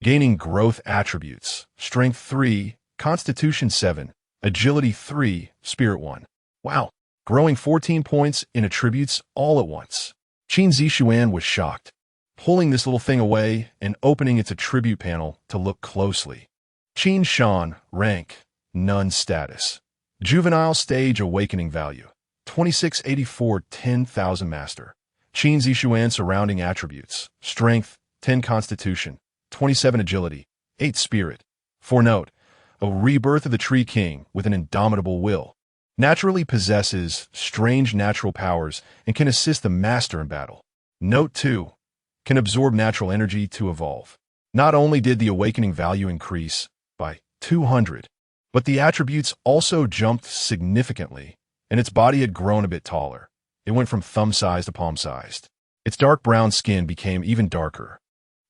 gaining growth attributes, Strength 3, Constitution 7, Agility 3, Spirit 1. Wow, growing 14 points in attributes all at once. Qin Zixuan was shocked, pulling this little thing away and opening its attribute panel to look closely. Qin Shan, rank, none status. Juvenile stage awakening value, 2684 10,000 master. Qin Zixuan surrounding attributes, strength, 10 constitution, 27 agility, 8 spirit. Footnote, a rebirth of the Tree King with an indomitable will. Naturally possesses strange natural powers and can assist the master in battle. Note 2, can absorb natural energy to evolve. Not only did the awakening value increase by 200, but the attributes also jumped significantly, and its body had grown a bit taller. It went from thumb-sized to palm-sized. Its dark brown skin became even darker,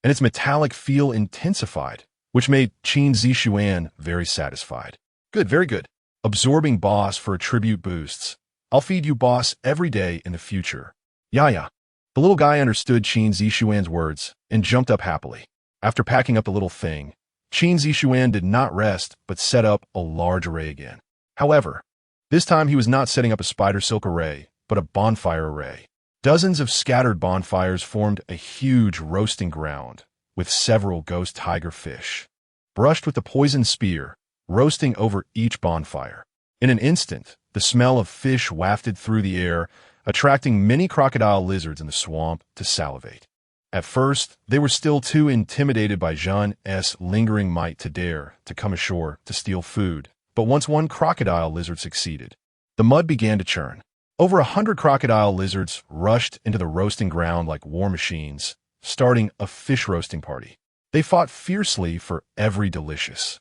and its metallic feel intensified, which made Qin Zixuan very satisfied. Good, very good. Absorbing boss for attribute boosts. I'll feed you boss every day in the future. Yaya. The little guy understood Qin Zixuan's words and jumped up happily. After packing up the little thing, Qin Zixuan did not rest but set up a large array again. However, this time he was not setting up a spider silk array, but a bonfire array. Dozens of scattered bonfires formed a huge roasting ground, with several ghost tiger fish, brushed with the poison spear, roasting over each bonfire. In an instant, the smell of fish wafted through the air, attracting many crocodile lizards in the swamp to salivate. At first, they were still too intimidated by Zhun's lingering might to dare to come ashore to steal food, but once one crocodile lizard succeeded, the mud began to churn. Over 100 crocodile lizards rushed into the roasting ground like war machines, starting a fish roasting party. They fought fiercely for every delicious,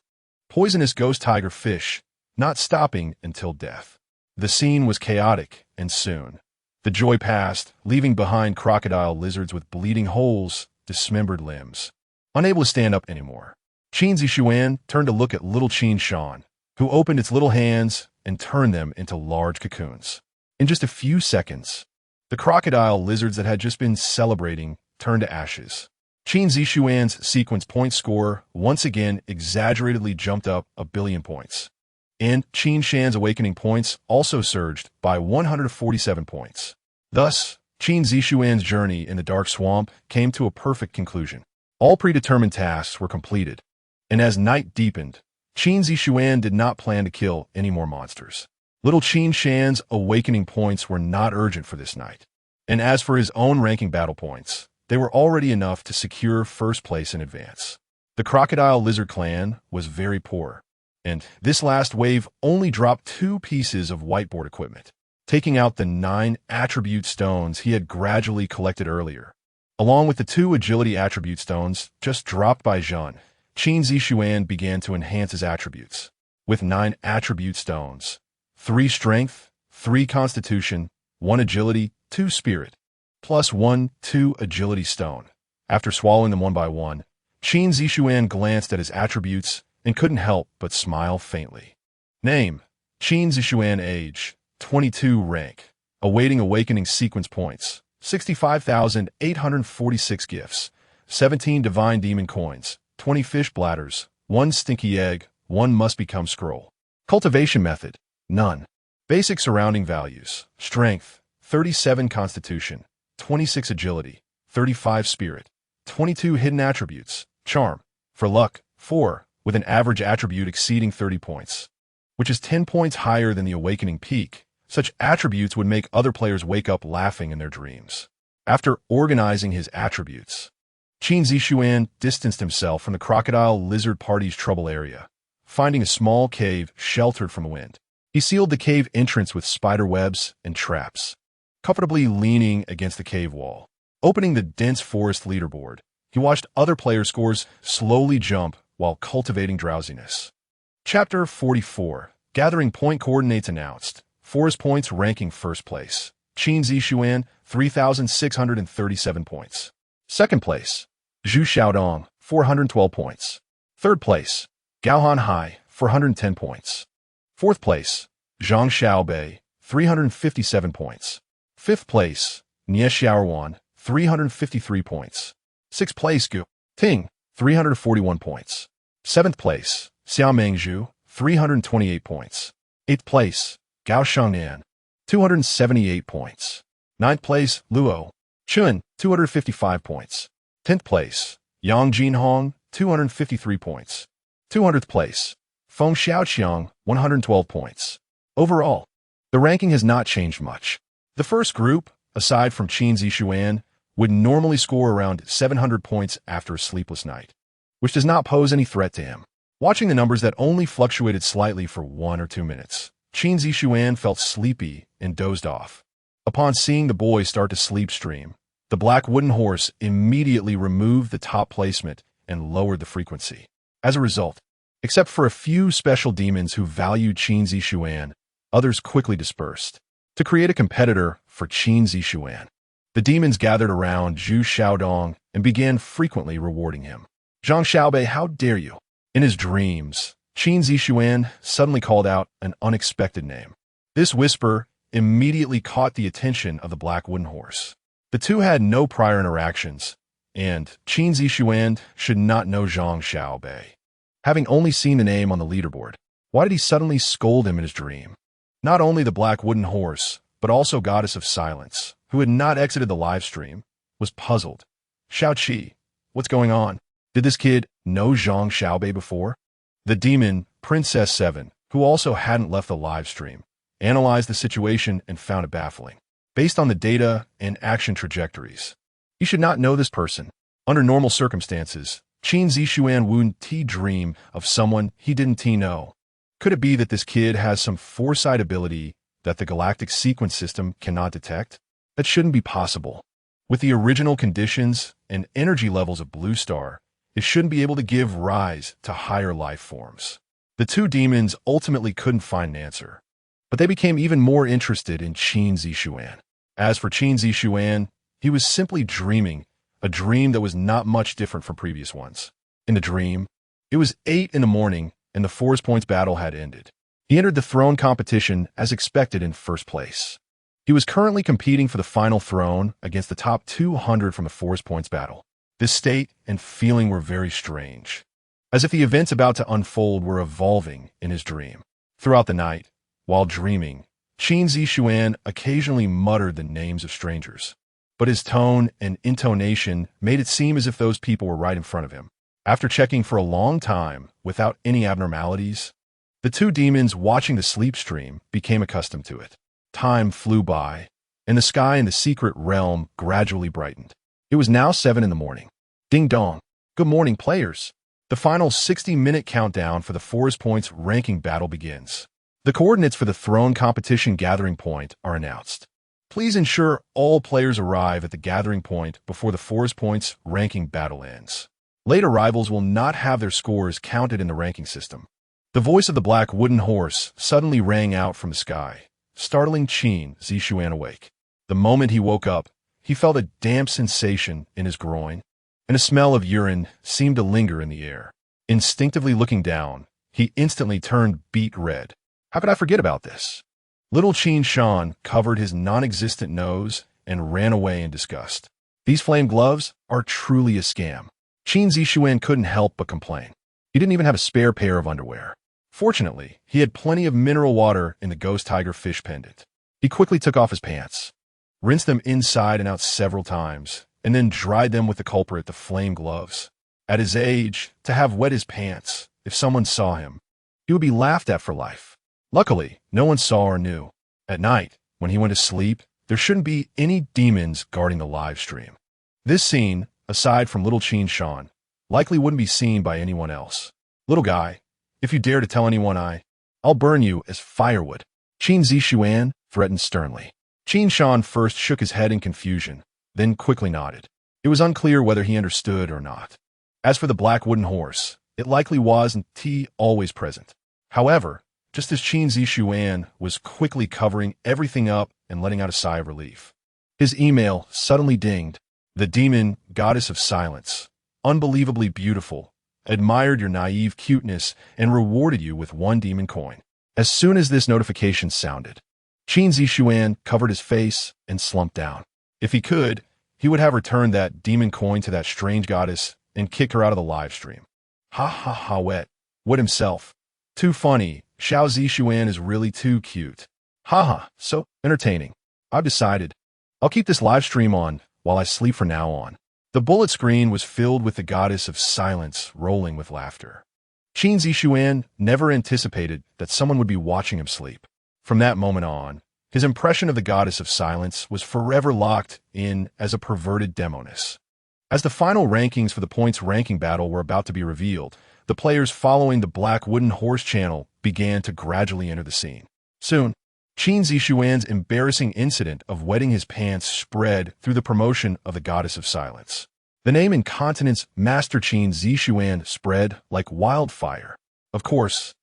poisonous ghost tiger fish, not stopping until death. The scene was chaotic, and soon the joy passed, leaving behind crocodile lizards with bleeding holes, dismembered limbs, unable to stand up anymore. Qin Zixuan turned to look at little Qin Shan, who opened its little hands and turned them into large cocoons. In just a few seconds, the crocodile lizards that had just been celebrating turned to ashes. Qin Zixuan's sequence point score once again exaggeratedly jumped up 1 billion points. And Qin Shan's awakening points also surged by 147 points. Thus, Qin Zixuan's journey in the dark swamp came to a perfect conclusion. All predetermined tasks were completed, and as night deepened, Qin Zixuan did not plan to kill any more monsters. Little Qin Shan's awakening points were not urgent for this night, and as for his own ranking battle points, they were already enough to secure first place in advance. The Crocodile Lizard clan was very poor, and this last wave only dropped 2 pieces of whiteboard equipment, taking out the 9 attribute stones he had gradually collected earlier. Along with the 2 agility attribute stones just dropped by Zhun, Qin Zixuan began to enhance his attributes. With 9 attribute stones, 3 strength, 3 constitution, 1 agility, 2 spirit, plus 1, 2 agility stone. After swallowing them one by one, Qin Zixuan glanced at his attributes and couldn't help but smile faintly. Name, Qin Zixuan. Age, 22. Rank, awaiting awakening sequence points, 65,846 gifts, 17 divine demon coins, 20 fish bladders, 1 stinky egg, 1 must become scroll. Cultivation method, none. Basic surrounding values, strength, 37 constitution, 26 agility, 35 spirit, 22 hidden attributes, charm. For luck, 4, with an average attribute exceeding 30 points, which is 10 points higher than the awakening peak. Such attributes would make other players wake up laughing in their dreams. After organizing his attributes, Qin Zixuan distanced himself from the crocodile lizard party's trouble area, finding a small cave sheltered from wind. He sealed the cave entrance with spider webs and traps, comfortably leaning against the cave wall. Opening the dense forest leaderboard, he watched other players' scores slowly jump while cultivating drowsiness. Chapter 44. Gathering point coordinates announced. Forest points ranking first place. Qin Zixuan, 3,637 points. Second place, Zhu Xiaodong, 412 points. Third place, Gaohan Hai, 410 points. Fourth place, Zhang Xiaobei, 357 points. Fifth place, Nie Xiaoruan, 353 points. Sixth place, Gu Ting, 341 points. Seventh place, Xiao Mengzhu, 328 points. Eighth place, Gao Shangnan, 278 points. Ninth place, Luo Chun, 255 points. 10th place, Yang Jinhong, 253 points. 200th place, Feng Xiaoqiang, 112 points. Overall, the ranking has not changed much. The first group, aside from Qin Zixuan, would normally score around 700 points after a sleepless night, which does not pose any threat to him. Watching the numbers that only fluctuated slightly for 1 or 2 minutes, Qin Zixuan felt sleepy and dozed off. Upon seeing the boy start to sleep stream, the black wooden horse immediately removed the top placement and lowered the frequency. As a result, except for a few special demons who valued Qin Zixuan, others quickly dispersed. To create a competitor for Qin Zixuan, the demons gathered around Zhu Xiaodong and began frequently rewarding him. Zhang Xiaobei, how dare you? In his dreams, Qin Zixuan suddenly called out an unexpected name. This whisper immediately caught the attention of the black wooden horse. The two had no prior interactions, and Qin Zixuan should not know Zhang Xiaobei. Having only seen the name on the leaderboard, why did he suddenly scold him in his dream? Not only the black wooden horse, but also Goddess of Silence, who had not exited the live stream, was puzzled. Xiao Qi, what's going on? Did this kid know Zhang Xiaobei before? The demon, Princess 7, who also hadn't left the live stream, analyzed the situation and found it baffling. Based on the data and action trajectories, he should not know this person. Under normal circumstances, Qin Zixuan wouldn't dream of someone he didn't know. Could it be that this kid has some foresight ability that the Galactic Sequence system cannot detect? That shouldn't be possible. With the original conditions and energy levels of Blue Star, it shouldn't be able to give rise to higher life forms. The two demons ultimately couldn't find an answer, but they became even more interested in Qin Zixuan. As for Qin Zixuan, he was simply dreaming, a dream that was not much different from previous ones. In the dream, it was 8 in the morning and the Forest Points battle had ended. He entered the throne competition as expected in first place. He was currently competing for the final throne against the top 200 from the Forest Points battle. This state and feeling were very strange, as if the events about to unfold were evolving in his dream. Throughout the night, while dreaming, Qin Zixuan occasionally muttered the names of strangers, but his tone and intonation made it seem as if those people were right in front of him. After checking for a long time without any abnormalities, the two demons watching the sleep stream became accustomed to it. Time flew by, and the sky in the secret realm gradually brightened. It was now 7 in the morning. Ding dong. Good morning, players. The final 60-minute countdown for the Forest Points ranking battle begins. The coordinates for the throne competition gathering point are announced. Please ensure all players arrive at the gathering point before the Forest Points ranking battle ends. Late arrivals will not have their scores counted in the ranking system. The voice of the black wooden horse suddenly rang out from the sky, startling Qin Zixuan awake. The moment he woke up, he felt a damp sensation in his groin, and a smell of urine seemed to linger in the air. Instinctively looking down, he instantly turned beet red. How could I forget about this? Little Qin Shan covered his non-existent nose and ran away in disgust. These flame gloves? are truly a scam. Qin Zixuan couldn't help but complain. He didn't even have a spare pair of underwear. Fortunately, he had plenty of mineral water in the ghost tiger fish pendant. He quickly took off his pants, rinsed them inside and out several times, and then dried them with the culprit, the flame gloves. At his age, to have wet his pants, if someone saw him, he would be laughed at for life. Luckily, no one saw or knew. At night, when he went to sleep, there shouldn't be any demons guarding the live stream. This scene, aside from little Qin Zixuan, likely wouldn't be seen by anyone else. Little guy, if you dare to tell anyone I'll burn you as firewood, Qin Zixuan threatened sternly. Qin Zixuan first shook his head in confusion, then quickly nodded. It was unclear whether he understood or not. As for the black wooden horse, it likely was always present. However, just as Qin Zixuan was quickly covering everything up and letting out a sigh of relief, his email suddenly dinged. The demon, goddess of silence, unbelievably beautiful, admired your naive cuteness and rewarded you with 1 demon coin. As soon as this notification sounded, Qin Zixuan covered his face and slumped down. If he could, he would have returned that demon coin to that strange goddess and kick her out of the live stream. Ha ha ha would himself. Too funny, Xiao Zixuan is really too cute. Ha ha, so entertaining. I've decided, I'll keep this live stream on while I sleep from now on. The bullet screen was filled with the goddess of silence rolling with laughter. Qin Zixuan never anticipated that someone would be watching him sleep. From that moment on, his impression of the goddess of silence was forever locked in as a perverted demoness. As the final rankings for the points ranking battle were about to be revealed, the players following the black wooden horse channel began to gradually enter the scene. Soon, Qin Zixuan's embarrassing incident of wetting his pants spread through the promotion of the goddess of silence. The name incontinence Master Qin Zixuan spread like wildfire. Of course,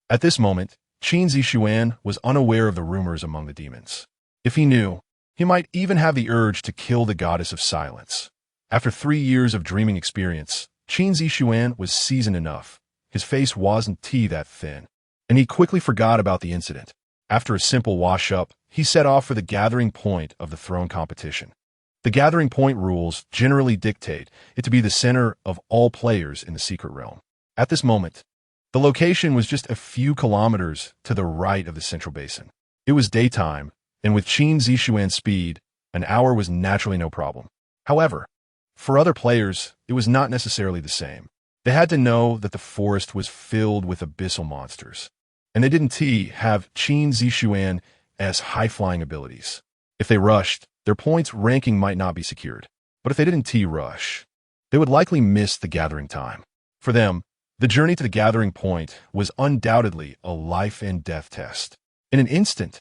at this moment, Qin Zixuan was unaware of the rumors among the demons. If he knew, he might even have the urge to kill the goddess of silence. After 3 years of dreaming experience, Qin Zixuan was seasoned enough. His face wasn't that thin, and he quickly forgot about the incident. After a simple wash-up, he set off for the gathering point of the throne competition. The gathering point rules generally dictate it to be the center of all players in the secret realm. At this moment, the location was just a few kilometers to the right of the central basin. It was daytime, and with Qin Zixuan's speed, an hour was naturally no problem. However, for other players, it was not necessarily the same. They had to know that the forest was filled with abyssal monsters, and they didn't have Qin Zixuan as high-flying abilities. If they rushed, their points ranking might not be secured. But if they didn't rush, they would likely miss the gathering time. For them, the journey to the gathering point was undoubtedly a life-and-death test. In an instant,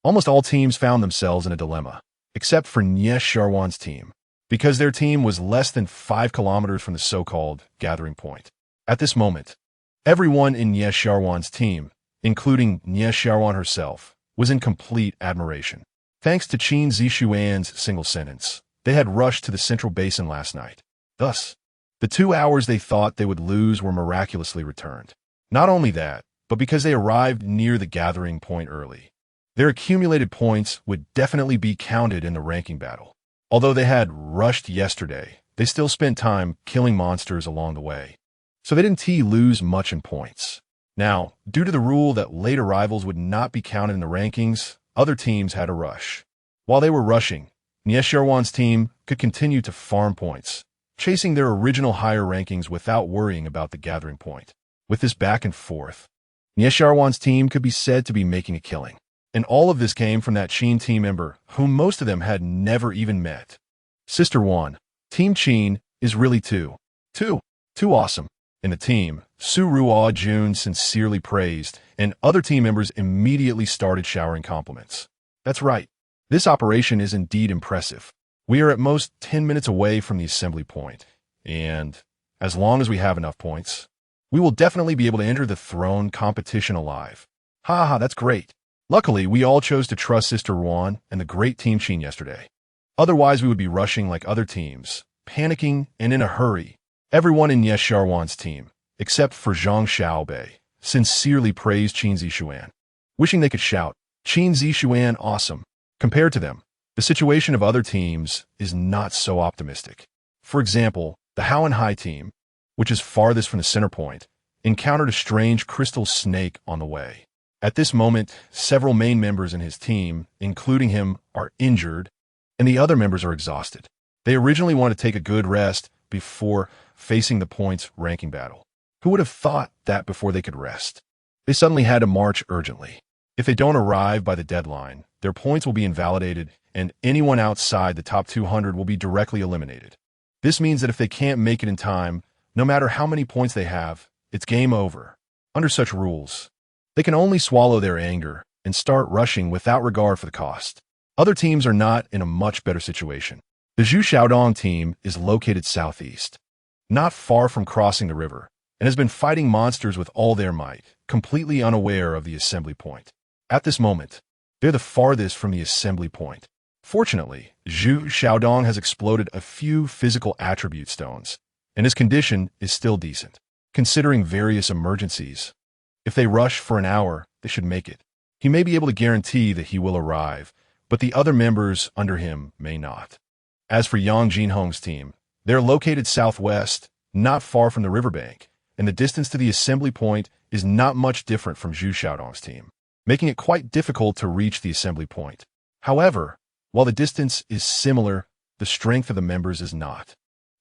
almost all teams found themselves in a dilemma, except for Zixuan's team, because their team was less than 5 kilometers from the so-called gathering point. At this moment, everyone in Zixuan's team, including Zixuan herself, was in complete admiration. Thanks to Qin Zixuan's single sentence, they had rushed to the central basin last night. Thus, the 2 hours they thought they would lose were miraculously returned. Not only that, but because they arrived near the gathering point early, their accumulated points would definitely be counted in the ranking battle. Although they had rushed yesterday, they still spent time killing monsters along the way, so they didn't lose much in points. Now, due to the rule that late arrivals would not be counted in the rankings, other teams had to rush. While they were rushing, Zixuan's team could continue to farm points, chasing their original higher rankings without worrying about the gathering point. With this back and forth, Zixuan's team could be said to be making a killing. And all of this came from that Qin team member, whom most of them had never even met. Sister Wan, Team Qin is really too awesome. In the team, Su Ruo Jun sincerely praised, and other team members immediately started showering compliments. That's right. This operation is indeed impressive. We are at most 10 minutes away from the assembly point, and as long as we have enough points, we will definitely be able to enter the throne competition alive. Ha ha, that's great. Luckily, we all chose to trust Sister Wan and the great Team Qin yesterday. Otherwise, we would be rushing like other teams, panicking and in a hurry. Everyone in Zixuan's team, except for Zhang Xiaobei, sincerely praised Qin Zixuan, wishing they could shout, Qin Zixuan awesome. Compared to them, the situation of other teams is not so optimistic. For example, the Hao team, which is farthest from the center point, encountered a strange crystal snake on the way. At this moment, several main members in his team, including him, are injured, and the other members are exhausted. They originally wanted to take a good rest before facing the points ranking battle. Who would have thought that before they could rest? They suddenly had to march urgently. If they don't arrive by the deadline, their points will be invalidated, and anyone outside the top 200 will be directly eliminated. This means that if they can't make it in time, no matter how many points they have, it's game over. Under such rules, they can only swallow their anger and start rushing without regard for the cost. Other teams are not in a much better situation. The Zhu Xiaodong team is located southeast, not far from crossing the river, and has been fighting monsters with all their might, completely unaware of the assembly point. At this moment, they're the farthest from the assembly point. Fortunately, Zhu Xiaodong has exploded a few physical attribute stones, and his condition is still decent. Considering various emergencies, if they rush for an hour, they should make it. He may be able to guarantee that he will arrive, but the other members under him may not. As for Yang Jinhong's team, they're located southwest, not far from the riverbank, and the distance to the assembly point is not much different from Zhu Xiaodong's team, making it quite difficult to reach the assembly point. However, while the distance is similar, the strength of the members is not.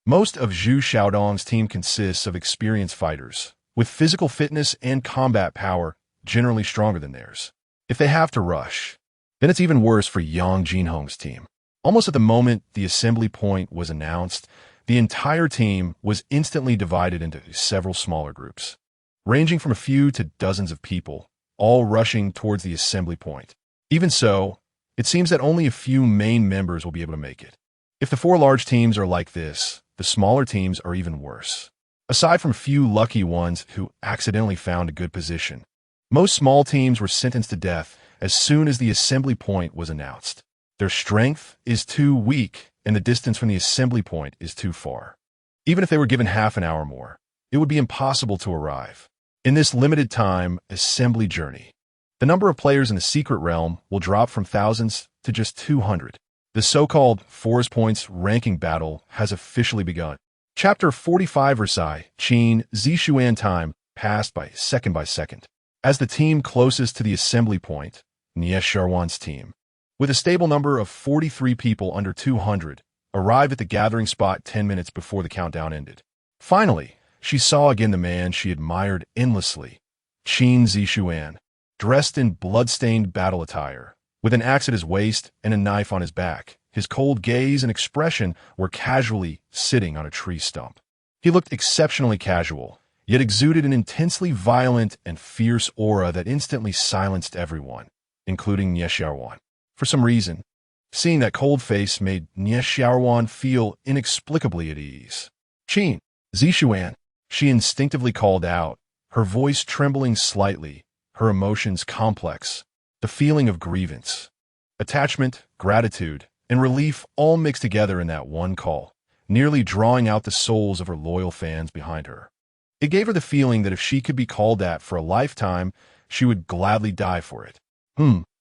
Most of Zhu Xiaodong's team consists of experienced fighters, with physical fitness and combat power generally stronger than theirs. If they have to rush, then it's even worse for Yang Jinhong's team. Almost at the moment the assembly point was announced, the entire team was instantly divided into several smaller groups, ranging from a few to dozens of people, all rushing towards the assembly point. Even so, it seems that only a few main members will be able to make it. If the four large teams are like this, the smaller teams are even worse. Aside from a few lucky ones who accidentally found a good position, most small teams were sentenced to death as soon as the assembly point was announced. Their strength is too weak, and the distance from the assembly point is too far. Even if they were given half an hour more, it would be impossible to arrive. In this limited time assembly journey, the number of players in the secret realm will drop from thousands to just 200. The so-called Forest Points ranking battle has officially begun. Chapter 45 Versailles, Qin Zixuan time passed by second. As the team closest to the assembly point, Zixuan's team, with a stable number of 43 people under 200, arrived at the gathering spot 10 minutes before the countdown ended. Finally, she saw again the man she admired endlessly, Qin Zixuan, dressed in blood-stained battle attire, with an axe at his waist and a knife on his back. His cold gaze and expression were casually sitting on a tree stump. He looked exceptionally casual, yet exuded an intensely violent and fierce aura that instantly silenced everyone, including Zixuan. For some reason, seeing that cold face made Zixuan feel inexplicably at ease. "Qin Zixuan," she instinctively called out, her voice trembling slightly, her emotions complex, the feeling of grievance, attachment, gratitude, and relief all mixed together in that one call, nearly drawing out the souls of her loyal fans behind her. It gave her the feeling that if she could be called that for a lifetime, she would gladly die for it.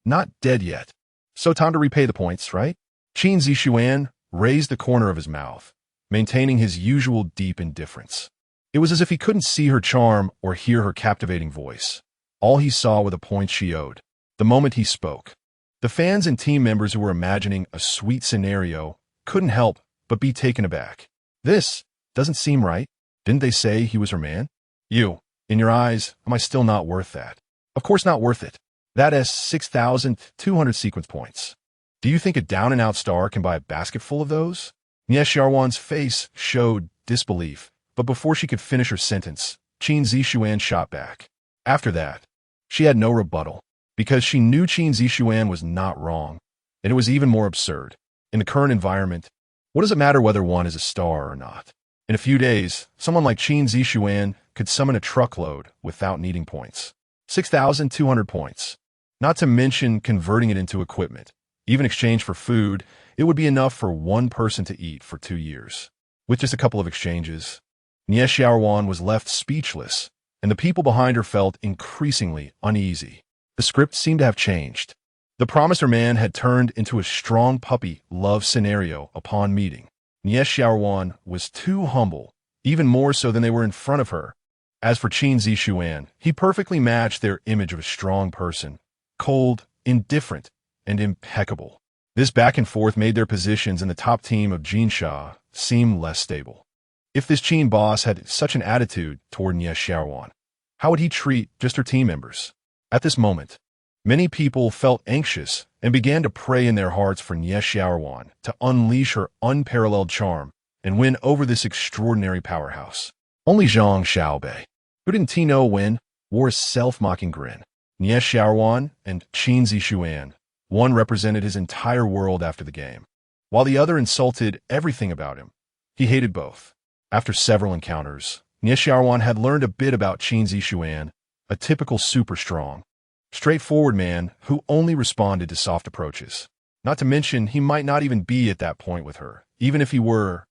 Not dead yet. So time to repay the points, right? Qin Zixuan raised the corner of his mouth, maintaining his usual deep indifference. It was as if he couldn't see her charm or hear her captivating voice. All he saw were the points she owed. The moment he spoke, the fans and team members who were imagining a sweet scenario couldn't help but be taken aback. This doesn't seem right. Didn't they say he was her man? You, in your eyes, am I still not worth that? Of course not worth it. That is 6,200 sequence points. Do you think a down-and-out star can buy a basket full of those? Zixuan's face showed disbelief, but before she could finish her sentence, Qin Zixuan shot back. After that, she had no rebuttal, because she knew Qin Zixuan was not wrong, and it was even more absurd. In the current environment, what does it matter whether one is a star or not? In a few days, someone like Qin Zixuan could summon a truckload without needing points. 6,200 points. Not to mention converting it into equipment. Even in exchange for food, it would be enough for one person to eat for 2 years. With just a couple of exchanges, Zixuan was left speechless, and the people behind her felt increasingly uneasy. The script seemed to have changed. The promised her man had turned into a strong puppy love scenario upon meeting. Nie Xiaowan was too humble, even more so than they were in front of her. As for Qin Zixuan, he perfectly matched their image of a strong person, cold, indifferent, and impeccable. This back and forth made their positions in the top team of Jinsha seem less stable. If this Qin boss had such an attitude toward Nie Xiaowan, how would he treat just her team members? At this moment, many people felt anxious and began to pray in their hearts for Nie Xiaowan to unleash her unparalleled charm and win over this extraordinary powerhouse. Only Zhang Xiaobei, who didn't know when, wore a self-mocking grin. Nie Xiaowan and Qin Zixuan, one represented his entire world after the game, while the other insulted everything about him. He hated both. After several encounters, Nie Xiaowan had learned a bit about Qin Zixuan, a typical super strong, straightforward man who only responded to soft approaches. Not to mention, he might not even be at that point with her. Even if he were,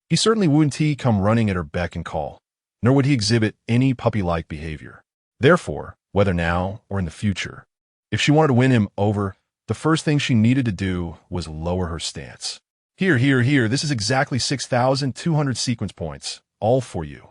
he certainly wouldn't come running at her beck and call, nor would he exhibit any puppy-like behavior. Therefore, whether now or in the future, if she wanted to win him over, the first thing she needed to do was lower her stance. Here, this is exactly 6,200 sequence points, all for you.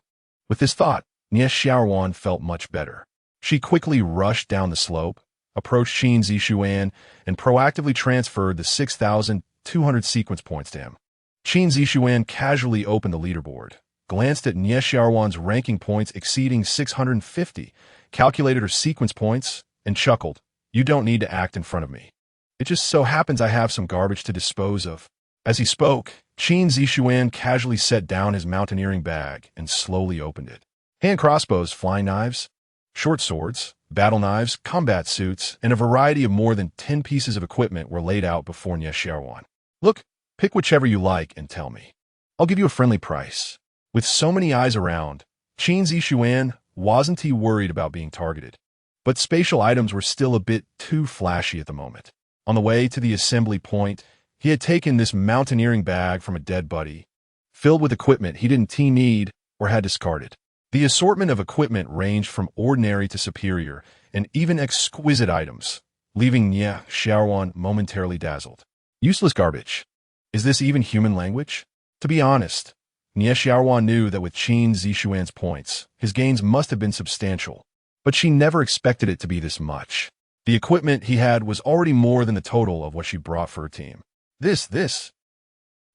With this thought, Nie Xiaowan felt much better. She quickly rushed down the slope, approached Qin Zixuan, and proactively transferred the 6,200 sequence points to him. Qin Zixuan casually opened the leaderboard, glanced at Nie Xiaowan's ranking points exceeding 650, calculated her sequence points, and chuckled. You don't need to act in front of me. It just so happens I have some garbage to dispose of. As he spoke, Qin Zixuan casually set down his mountaineering bag and slowly opened it. Hand crossbows, flying knives, short swords, battle knives, combat suits, and a variety of more than 10 pieces of equipment were laid out before Nie Xiaowan. Look, pick whichever you like and tell me. I'll give you a friendly price. With so many eyes around, Qin Zixuan wasn't he worried about being targeted. But spatial items were still a bit too flashy at the moment. On the way to the assembly point, he had taken this mountaineering bag from a dead buddy, filled with equipment he didn't need or had discarded. The assortment of equipment ranged from ordinary to superior and even exquisite items, leaving Nie Xiaowan momentarily dazzled. Useless garbage. Is this even human language? To be honest, Nie Xiaowan knew that with Qin Zixuan's points, his gains must have been substantial, but she never expected it to be this much. The equipment he had was already more than the total of what she brought for her team. This.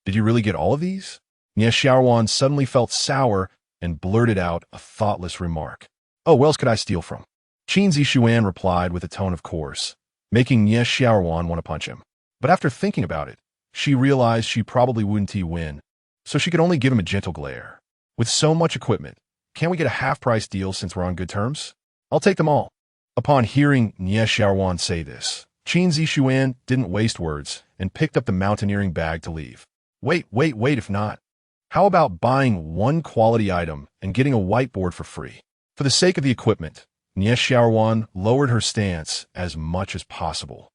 Did you really get all of these? Nie Xiaowan suddenly felt sour and blurted out a thoughtless remark. Oh, where else could I steal from? Qin Zixuan replied with a tone of course, making Nie Xiaowan want to punch him. But after thinking about it, she realized she probably wouldn't win, so she could only give him a gentle glare. With so much equipment, can't we get a half-price deal since we're on good terms? I'll take them all. Upon hearing Nie Xiaowan say this, Qin Zixuan didn't waste words and picked up the mountaineering bag to leave. Wait, if not. How about buying one quality item and getting a whiteboard for free? For the sake of the equipment, Nie Xiaowan lowered her stance as much as possible,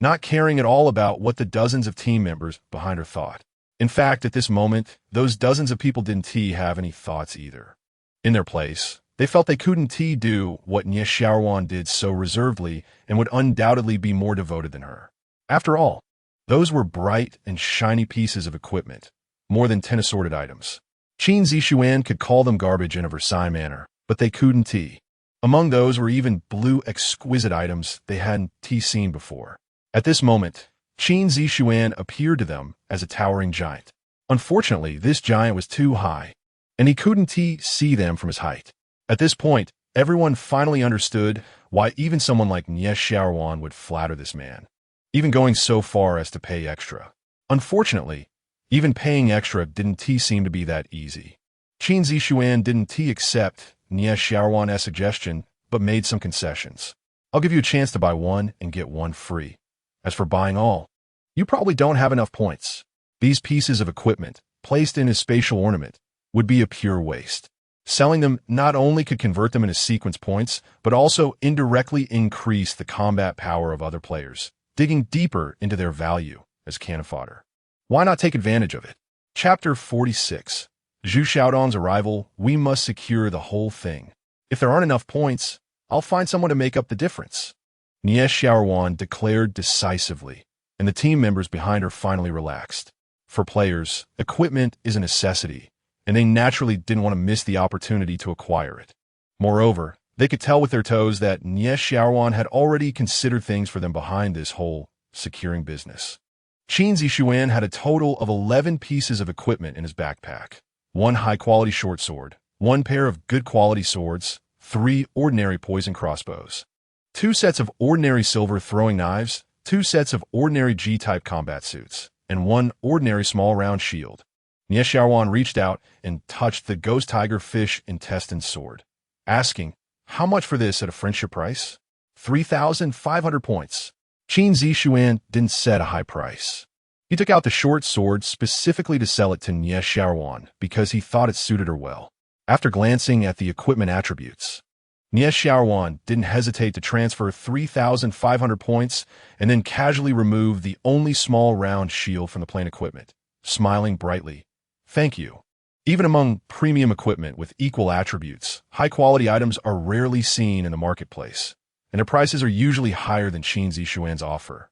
not caring at all about what the dozens of team members behind her thought. In fact, at this moment, those dozens of people didn't have any thoughts either. In their place, they felt they couldn't do what Nie Xiaowan did so reservedly and would undoubtedly be more devoted than her. After all, those were bright and shiny pieces of equipment, more than 10 assorted items. Qin Zixuan could call them garbage in a Versailles manner, but they couldn't. Among those were even blue exquisite items they hadn't seen before. At this moment, Qin Zixuan appeared to them as a towering giant. Unfortunately, this giant was too high, and he couldn't see them from his height. At this point, everyone finally understood why even someone like Nie Xiaowan would flatter this man, even going so far as to pay extra. Unfortunately, even paying extra didn't seem to be that easy. Qin Zixuan didn't accept Nie Xiaowan's suggestion, but made some concessions. I'll give you a chance to buy one and get one free. As for buying all, you probably don't have enough points. These pieces of equipment, placed in his spatial ornament, would be a pure waste. Selling them not only could convert them into sequence points, but also indirectly increase the combat power of other players, digging deeper into their value as cannon fodder. Why not take advantage of it? Chapter 46. Zhu Xiaodong's arrival. We must secure the whole thing. If there aren't enough points, I'll find someone to make up the difference. Nie Xiaowan declared decisively, and the team members behind her finally relaxed. For players, equipment is a necessity, and they naturally didn't want to miss the opportunity to acquire it. Moreover, they could tell with their toes that Qin Zixuan had already considered things for them behind this whole securing business. Qin Zixuan had a total of 11 pieces of equipment in his backpack. 1 high-quality short sword, 1 pair of good-quality swords, 3 ordinary poison crossbows, 2 sets of ordinary silver throwing knives, 2 sets of ordinary G-type combat suits, and 1 ordinary small round shield. Qin Zixuan reached out and touched the ghost tiger fish intestine sword, asking, "How much for this at a friendship price?" 3,500 points. Qin Zixuan didn't set a high price. He took out the short sword specifically to sell it to Qin Zixuan because he thought it suited her well. After glancing at the equipment attributes, Qin Zixuan didn't hesitate to transfer 3,500 points and then casually remove the only small round shield from the plain equipment, smiling brightly. "Thank you." Even among premium equipment with equal attributes, high-quality items are rarely seen in the marketplace, and their prices are usually higher than Qin Zixuan's offer.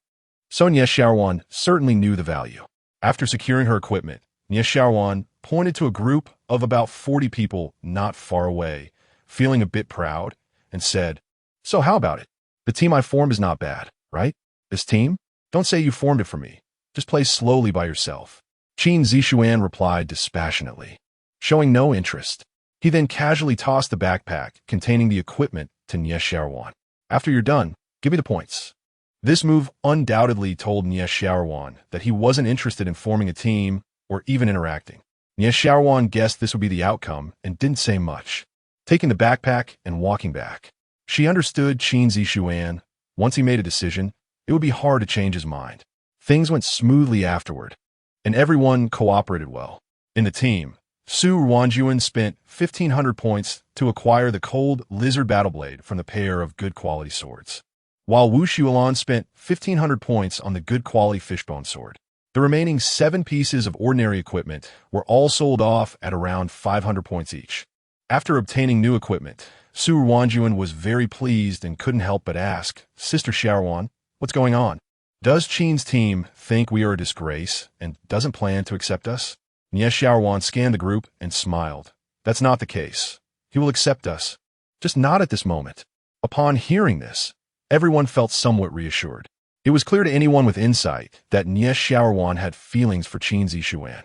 So Qin Zixuan certainly knew the value. After securing her equipment, Qin Zixuan pointed to a group of about 40 people not far away, feeling a bit proud, and said, "So how about it? The team I formed is not bad, right? This team? Don't say you formed it for me. Just play slowly by yourself." Qin Zixuan replied dispassionately, showing no interest. He then casually tossed the backpack containing the equipment to Qin Zixuan. "After you're done, give me the points." This move undoubtedly told Qin Zixuan that he wasn't interested in forming a team or even interacting. Qin Zixuan guessed this would be the outcome and didn't say much, taking the backpack and walking back. She understood Qin Zixuan. Once he made a decision, it would be hard to change his mind. Things went smoothly afterward, and everyone cooperated well. In the team, Su Ruanjuan spent 1,500 points to acquire the cold lizard battle blade from the pair of good quality swords, while Wu Xuelan spent 1,500 points on the good quality fishbone sword. The remaining 7 pieces of ordinary equipment were all sold off at around 500 points each. After obtaining new equipment, Su Ruanjuan was very pleased and couldn't help but ask, "Sister Xiaoruan, what's going on? Does Qin's team think we are a disgrace and doesn't plan to accept us?" Qin Zixuan scanned the group and smiled. "That's not the case. He will accept us, just not at this moment." Upon hearing this, everyone felt somewhat reassured. It was clear to anyone with insight that Qin Zixuan had feelings for Qin Zixuan.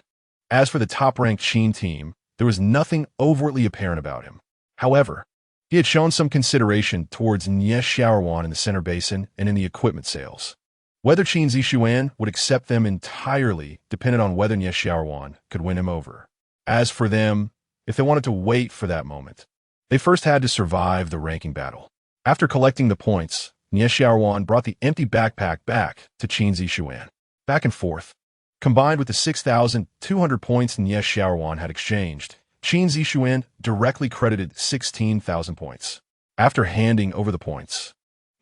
As for the top-ranked Qin team, there was nothing overtly apparent about him. However, he had shown some consideration towards Qin Zixuan in the center basin and in the equipment sales. Whether Qin Zixuan would accept them entirely depended on whether Qin Zixuan could win him over. As for them, if they wanted to wait for that moment, they first had to survive the ranking battle. After collecting the points, Qin Zixuan brought the empty backpack back to Qin Zixuan. Back and forth. Combined with the 6,200 points Qin Zixuan had exchanged, Qin Zixuan directly credited 16,000 points. After handing over the points,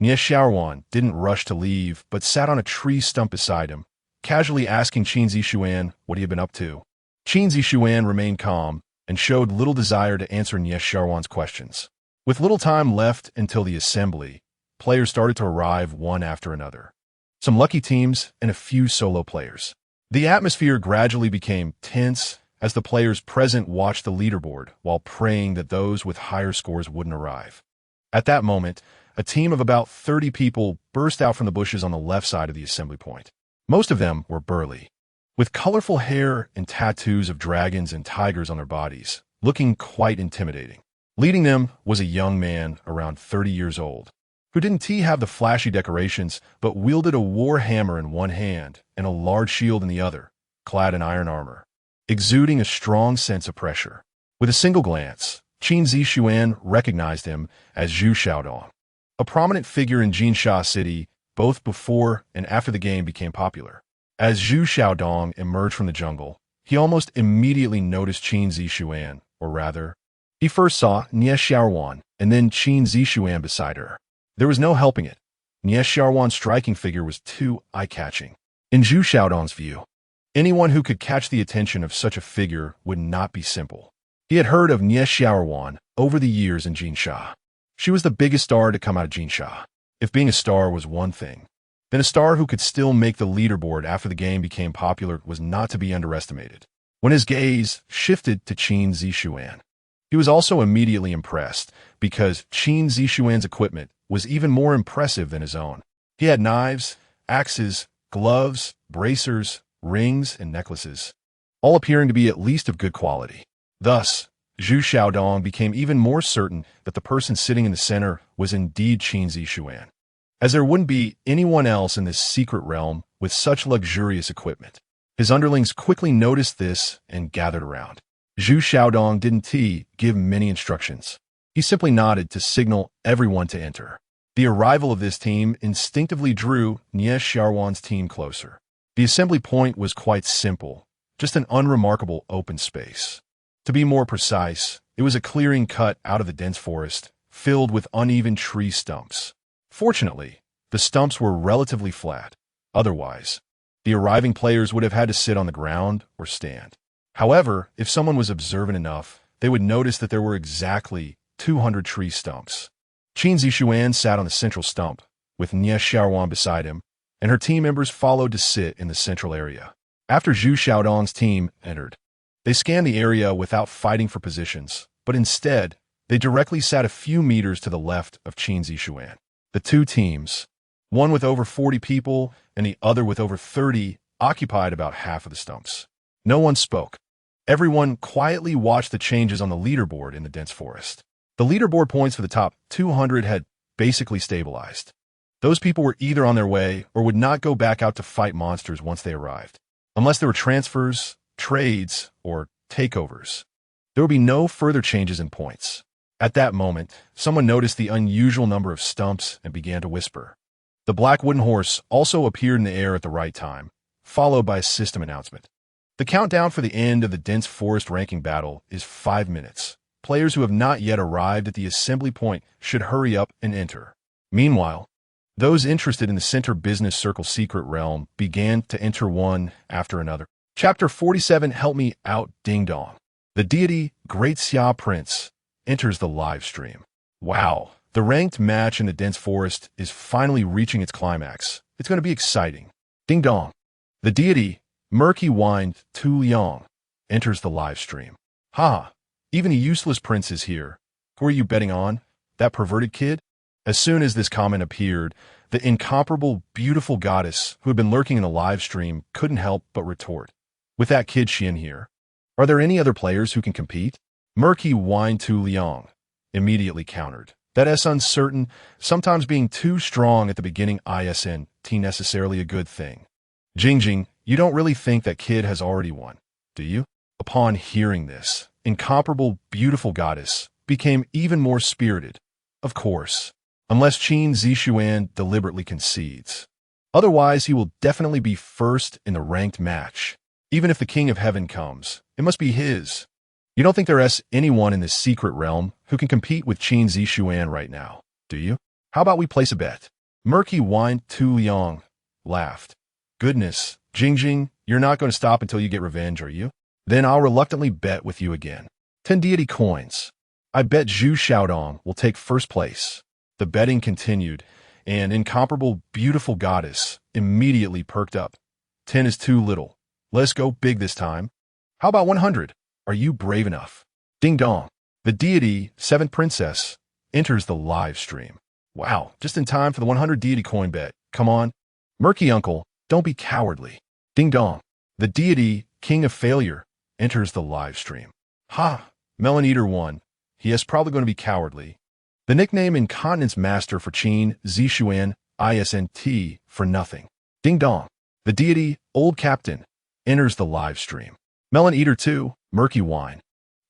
Qin Zixuan didn't rush to leave, but sat on a tree stump beside him, casually asking Qin Zixuan what he had been up to. Qin Zixuan remained calm and showed little desire to answer Qin Zixuan's questions. With little time left until the assembly, players started to arrive one after another. Some lucky teams and a few solo players. The atmosphere gradually became tense as the players present watched the leaderboard while praying that those with higher scores wouldn't arrive. At that moment, a team of about 30 people burst out from the bushes on the left side of the assembly point. Most of them were burly, with colorful hair and tattoos of dragons and tigers on their bodies, looking quite intimidating. Leading them was a young man around 30 years old, who didn't have the flashy decorations, but wielded a war hammer in one hand and a large shield in the other, clad in iron armor, exuding a strong sense of pressure. With a single glance, Qin Zixuan recognized him as Zhu Xiaodong, a prominent figure in Jinsha City both before and after the game became popular. As Zhu Xiaodong emerged from the jungle, he almost immediately noticed Qin Zixuan, or rather, he first saw Qin Zixuan and then Qin Zixuan beside her. There was no helping it. Qin Zixuan's striking figure was too eye-catching. In Zhu Xiaodong's view, anyone who could catch the attention of such a figure would not be simple. He had heard of Qin Zixuan over the years in Jinsha. She was the biggest star to come out of Jinsha. If being a star was one thing, Then a star who could still make the leaderboard after the game became popular was not to be underestimated. When his gaze shifted to Qin Zixuan, he was also immediately impressed because Qin Zixuan's equipment was even more impressive than his own. He had knives, axes, gloves, bracers, rings, and necklaces, all appearing to be at least of good quality. Thus, Zhu Xiaodong became even more certain that the person sitting in the center was indeed Qin Zixuan, as there wouldn't be anyone else in this secret realm with such luxurious equipment. His underlings quickly noticed this and gathered around. Zhu Xiaodong didn't give many instructions. He simply nodded to signal everyone to enter. The arrival of this team instinctively drew Nie Xiaowan's team closer. The assembly point was quite simple, just an unremarkable open space. To be more precise, it was a clearing cut out of the dense forest, filled with uneven tree stumps. Fortunately, the stumps were relatively flat. Otherwise, the arriving players would have had to sit on the ground or stand. However, if someone was observant enough, they would notice that there were exactly 200 tree stumps. Qin Zixuan sat on the central stump, with Nie Xiaowan beside him, and her team members followed to sit in the central area. After Zhu Xiaodong's team entered, they scanned the area without fighting for positions, but instead, they directly sat a few meters to the left of Qin Zixuan. The two teams, one with over 40 people and the other with over 30, occupied about half of the stumps. No one spoke. Everyone quietly watched the changes on the leaderboard in the dense forest. The leaderboard points for the top 200 had basically stabilized. Those people were either on their way or would not go back out to fight monsters once they arrived. Unless there were transfers, trades, or takeovers, there would be no further changes in points. At that moment, someone noticed the unusual number of stumps and began to whisper. The black wooden horse also appeared in the air at the right time, followed by a system announcement. The countdown for the end of the dense forest ranking battle is 5 minutes. Players who have not yet arrived at the assembly point should hurry up and enter. Meanwhile, those interested in the center business circle secret realm began to enter one after another. Chapter 47, Help Me Out, Ding Dong. The deity, Great Xia Prince, enters the live stream. Wow, the ranked match in the dense forest is finally reaching its climax. It's going to be exciting. Ding Dong. The deity, Murky Wind Tu Liang, enters the live stream. Ha, even a useless prince is here. Who are you betting on? That perverted kid? As soon as this comment appeared, the incomparable, beautiful goddess who had been lurking in the live stream couldn't help but retort. With that kid Xian here, are there any other players who can compete? Murky Wind Tu Liang immediately countered. That is uncertain, sometimes being too strong at the beginning isn't necessarily a good thing. Jing, you don't really think that kid has already won, do you? Upon hearing this, incomparable, beautiful goddess became even more spirited. Of course, unless Qin Zixuan deliberately concedes. Otherwise, he will definitely be first in the ranked match. Even if the King of Heaven comes, it must be his. You don't think there is anyone in this secret realm who can compete with Qin Zixuan right now, do you? How about we place a bet? Murky Wind Tu Liang laughed. Goodness, Jing, you're not going to stop until you get revenge, are you? Then I'll reluctantly bet with you again. 10 deity coins. I bet Zhu Xiaodong will take first place. The betting continued, and incomparable, beautiful goddess immediately perked up. 10 is too little. Let's go big this time. How about 100? Are you brave enough? Ding dong. The deity, 7th princess, enters the live stream. Wow, just in time for the 100 deity coin bet. Come on. Murky uncle, don't be cowardly. Ding dong. The deity, king of failure, enters the live stream. Ha, Melon Eater 1. He is probably going to be cowardly. The nickname Incontinence Master for Qin Zixuan, ISNT, for nothing. Ding dong. The deity, Old Captain, enters the live stream. Melon Eater 2, Murky Wine.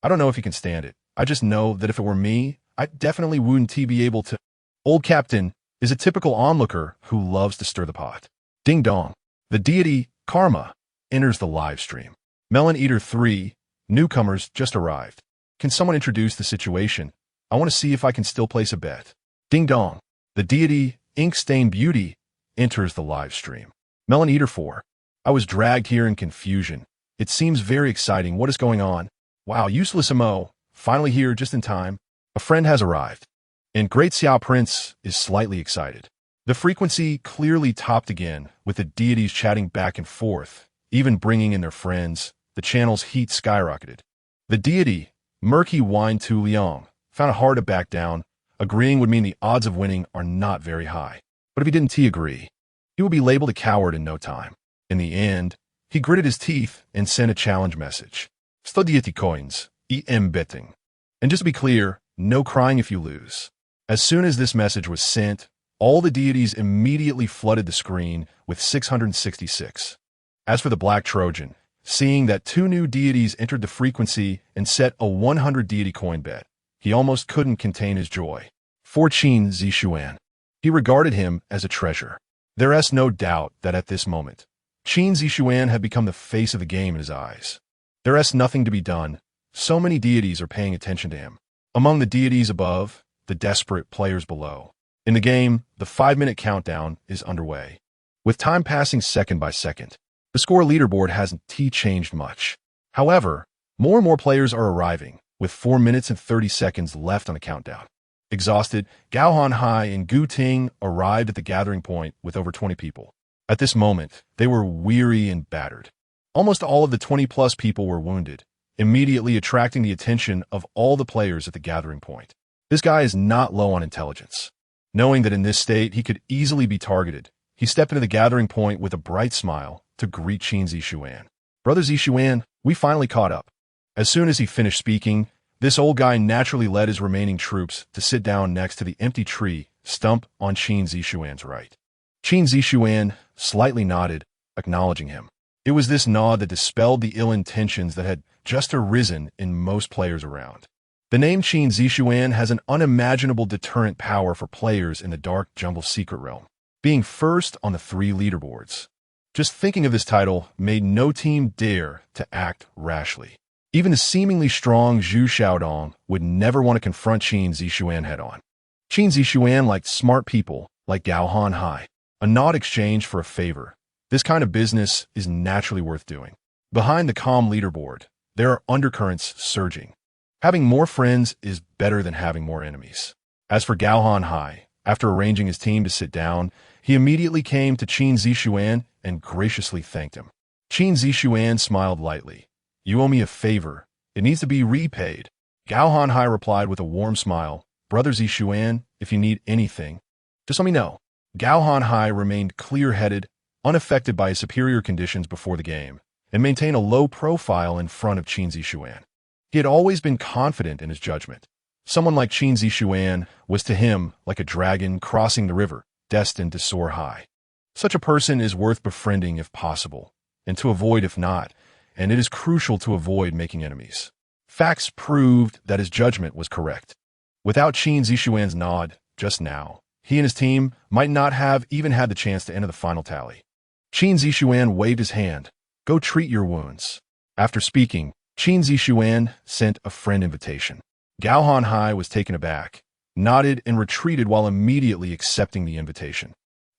I don't know if you can stand it. I just know that if it were me, I definitely wouldn't be able to. Old Captain is a typical onlooker who loves to stir the pot. Ding dong. The deity, Karma, enters the live stream. Melon Eater 3, newcomers just arrived. Can someone introduce the situation? I want to see if I can still place a bet. Ding dong. The deity, Ink Stained Beauty, enters the live stream. Melon Eater 4. I was dragged here in confusion. It seems very exciting. What is going on? Wow, useless Mo. Finally here just in time. A friend has arrived. And Great Xiao Prince is slightly excited. The frequency clearly topped again, with the deities chatting back and forth, even bringing in their friends. The channel's heat skyrocketed. The deity, Murky Wine Tu Liang, found it hard to back down. Agreeing would mean the odds of winning are not very high. But if he didn't agree, he would be labeled a coward in no time. In the end, he gritted his teeth and sent a challenge message. Sto deity coins, betting. And just to be clear, no crying if you lose. As soon as this message was sent, all the deities immediately flooded the screen with 666. As for the Black Trojan, seeing that 2 new deities entered the frequency and set a 100 deity coin bet, he almost couldn't contain his joy. For Qin Zixuan, he regarded him as a treasure. There is no doubt that at this moment, Qin Zixuan had become the face of the game in his eyes. There is nothing to be done. So many deities are paying attention to him. Among the deities above, the desperate players below. In the game, the 5-minute countdown is underway. With time passing second by second, the score leaderboard hasn't changed much. However, more and more players are arriving, with 4 minutes and 30 seconds left on the countdown. Exhausted, Gao Hanhai and Gu Ting arrived at the gathering point with over 20 people. At this moment, they were weary and battered. Almost all of the 20-plus people were wounded, immediately attracting the attention of all the players at the gathering point. This guy is not low on intelligence. Knowing that in this state he could easily be targeted, he stepped into the gathering point with a bright smile to greet Qin Zixuan. Brother Zixuan, we finally caught up. As soon as he finished speaking, this old guy naturally led his remaining troops to sit down next to the empty tree stump on Qin Zixuan's right. Qin Zixuan slightly nodded, acknowledging him. It was this nod that dispelled the ill intentions that had just arisen in most players around. The name Qin Zixuan has an unimaginable deterrent power for players in the dark jungle secret realm, being first on the 3 leaderboards. Just thinking of this title made no team dare to act rashly. Even the seemingly strong Zhu Xiaodong would never want to confront Qin Zixuan head-on. Qin Zixuan liked smart people like Gao Hanhai. A nod exchanged for a favor. This kind of business is naturally worth doing. Behind the calm leaderboard, there are undercurrents surging. Having more friends is better than having more enemies. As for Gao Hanhai, after arranging his team to sit down, he immediately came to Qin Zixuan and graciously thanked him. Qin Zixuan smiled lightly. You owe me a favor. It needs to be repaid. Gao Hanhai replied with a warm smile. Brother Zixuan, if you need anything, just let me know. Gao Hanhai remained clear-headed, unaffected by his superior conditions before the game, and maintained a low profile in front of Qin Zixuan. He had always been confident in his judgment. Someone like Qin Zixuan was to him like a dragon crossing the river, destined to soar high. Such a person is worth befriending if possible, and to avoid if not, and it is crucial to avoid making enemies. Facts proved that his judgment was correct. Without Qin Zixuan's nod, just now, he and his team might not have even had the chance to enter the final tally. Qin Zixuan waved his hand. Go treat your wounds. After speaking, Qin Zixuan sent a friend invitation. Gao Hanhai was taken aback, nodded and retreated while immediately accepting the invitation.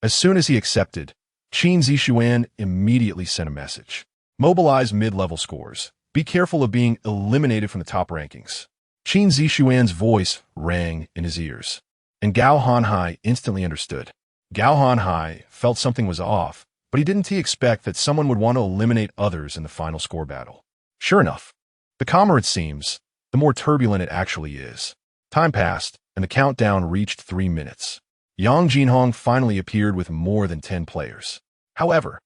As soon as he accepted, Qin Zixuan immediately sent a message. Mobilize mid-level scores. Be careful of being eliminated from the top rankings. Qin Zixuan's voice rang in his ears, and Gao Hanhai instantly understood. Gao Hanhai felt something was off, but he didn't expect that someone would want to eliminate others in the final score battle. Sure enough, the calmer it seems, the more turbulent it actually is. Time passed, and the countdown reached 3 minutes. Yang Jinhong finally appeared with more than 10 players. However,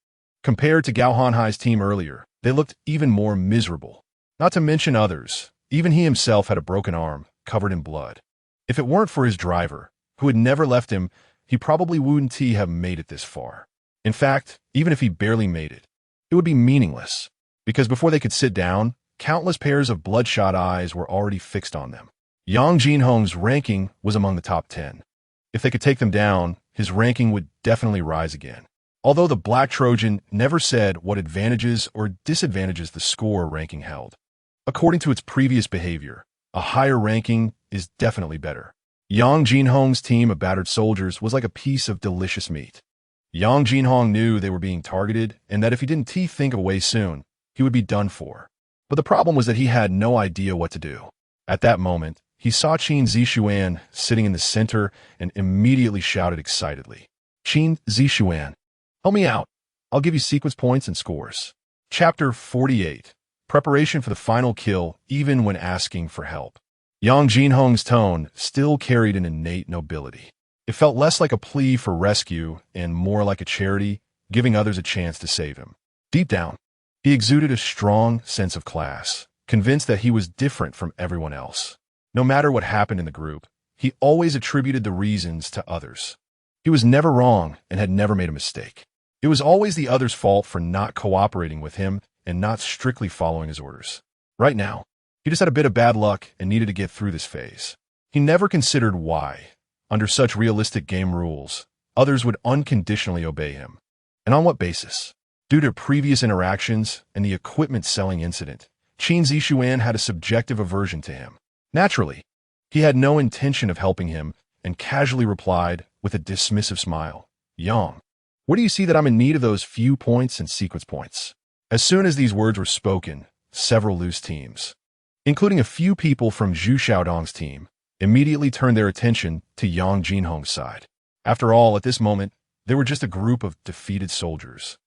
compared to Gao Hanhai's team earlier, they looked even more miserable. Not to mention others, even he himself had a broken arm, covered in blood. If it weren't for his driver, who had never left him, he probably wouldn't have made it this far. In fact, even if he barely made it, it would be meaningless, because before they could sit down, countless pairs of bloodshot eyes were already fixed on them. Yang Jinhong's ranking was among the top 10. If they could take them down, his ranking would definitely rise again. Although the Black Trojan never said what advantages or disadvantages the score ranking held. According to its previous behavior, a higher ranking is definitely better. Yang Jinhong's team of battered soldiers was like a piece of delicious meat. Yang Jinhong knew they were being targeted and that if he didn't think of a way soon, he would be done for. But the problem was that he had no idea what to do. At that moment, he saw Qin Zixuan sitting in the center and immediately shouted excitedly. Qin Zixuan. Help me out. I'll give you sequence points and scores. Chapter 48. Preparation for the final kill, even when asking for help. Yang Jinhong's tone still carried an innate nobility. It felt less like a plea for rescue and more like a charity, giving others a chance to save him. Deep down, he exuded a strong sense of class, convinced that he was different from everyone else. No matter what happened in the group, he always attributed the reasons to others. He was never wrong and had never made a mistake. It was always the other's fault for not cooperating with him and not strictly following his orders. Right now, he just had a bit of bad luck and needed to get through this phase. He never considered why, under such realistic game rules, others would unconditionally obey him. And on what basis? Due to previous interactions and the equipment selling incident, Qin Zixuan had a subjective aversion to him. Naturally, he had no intention of helping him and casually replied with a dismissive smile, "Yang, where do you see that I'm in need of those few points and sequence points?" As soon as these words were spoken, several loose teams, including a few people from Zhu Xiaodong's team, immediately turned their attention to Yang Jinhong's side. After all, at this moment, they were just a group of defeated soldiers,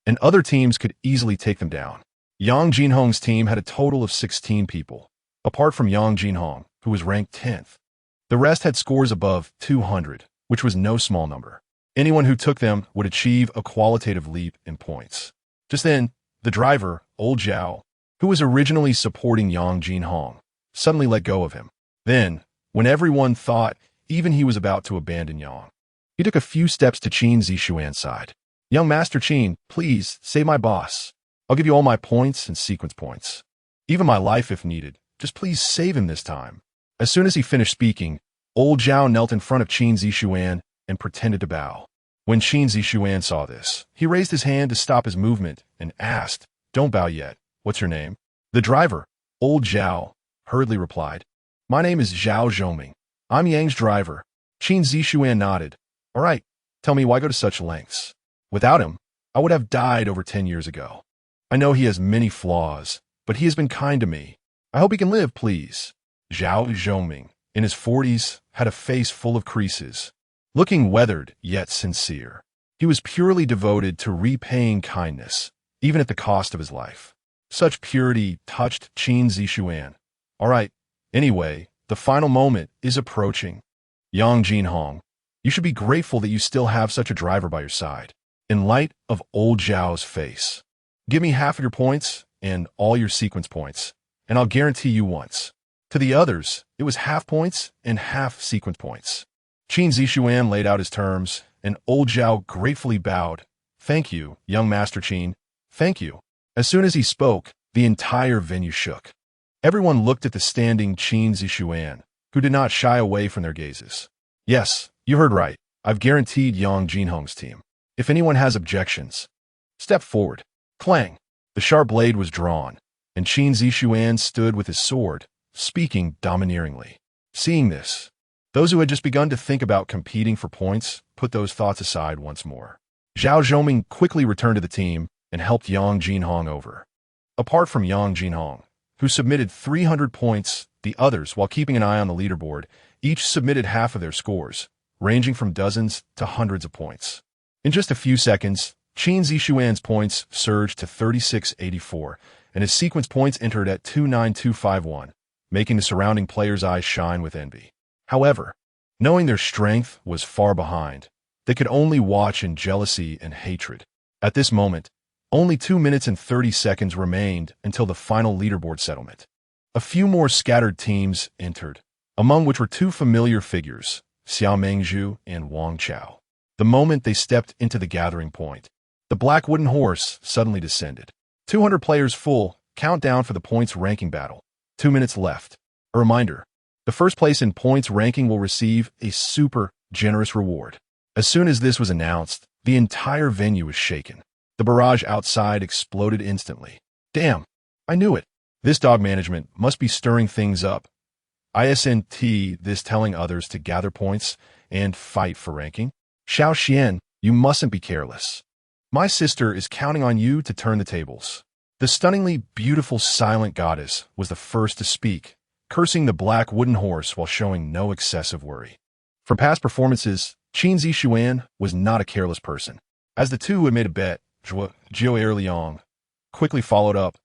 and other teams could easily take them down. Yang Jinhong's team had a total of 16 people, apart from Yang Jinhong, who was ranked 10th. The rest had scores above 200, which was no small number. Anyone who took them would achieve a qualitative leap in points. Just then, the driver, Old Zhao, who was originally supporting Yang Jinhong, suddenly let go of him. Then, when everyone thought even he was about to abandon Yang, he took a few steps to Qin Zixuan's side. "Young Master Qin, please, save my boss. I'll give you all my points and sequence points. Even my life if needed. Just please save him this time." As soon as he finished speaking, Old Zhao knelt in front of Qin Zixuan and pretended to bow. When Qin Zixuan saw this, he raised his hand to stop his movement and asked, "Don't bow yet. What's your name?" The driver, Old Zhao, hurriedly replied, "My name is Zhao Zhoming. I'm Yang's driver." Qin Zixuan nodded. "All right, tell me why go to such lengths? Without him, I would have died over 10 years ago. I know he has many flaws, but he has been kind to me. I hope he can live, please." Zhao Zhoming, in his 40s, had a face full of creases, looking weathered yet sincere. He was purely devoted to repaying kindness, even at the cost of his life. Such purity touched Qin Zixuan. "All right, anyway, the final moment is approaching. Yang Jinhong, you should be grateful that you still have such a driver by your side." In light of Old Zhao's face, "Give me half of your points and all your sequence points, and I'll guarantee you once." To the others, it was half points and half sequence points. Qin Zixuan laid out his terms, and Old Zhao gratefully bowed. "Thank you, young Master Qin. Thank you." As soon as he spoke, the entire venue shook. Everyone looked at the standing Qin Zixuan, who did not shy away from their gazes. "Yes, you heard right. I've guaranteed Yang Jinhong's team. If anyone has objections, step forward." Clang! The sharp blade was drawn, and Qin Zixuan stood with his sword, speaking domineeringly. Seeing this, those who had just begun to think about competing for points put those thoughts aside once more. Zhao Zhoming quickly returned to the team and helped Yang Jinhong over. Apart from Yang Jinhong, who submitted 300 points, the others, while keeping an eye on the leaderboard, each submitted half of their scores, ranging from dozens to hundreds of points. In just a few seconds, Qin Zixuan's points surged to 3684, and his sequence points entered at 29251, making the surrounding players' eyes shine with envy. However, knowing their strength was far behind, they could only watch in jealousy and hatred. At this moment, only 2 minutes and 30 seconds remained until the final leaderboard settlement. A few more scattered teams entered, among which were two familiar figures, Xiao Mengzhu and Wang Chao. The moment they stepped into the gathering point, the black wooden horse suddenly descended. 200 players full, countdown for the points ranking battle. 2 minutes left. A reminder, the first place in points ranking will receive a super generous reward. As soon as this was announced, the entire venue was shaken. The barrage outside exploded instantly. Damn, I knew it. This dog management must be stirring things up. Isn't this telling others to gather points and fight for ranking? Xiao Xian, you mustn't be careless. My sister is counting on you to turn the tables. The stunningly beautiful silent goddess was the first to speak, cursing the black wooden horse while showing no excessive worry. From past performances, Qin Zixuan was not a careless person. As the two had made a bet, Zhou Erliang quickly followed up.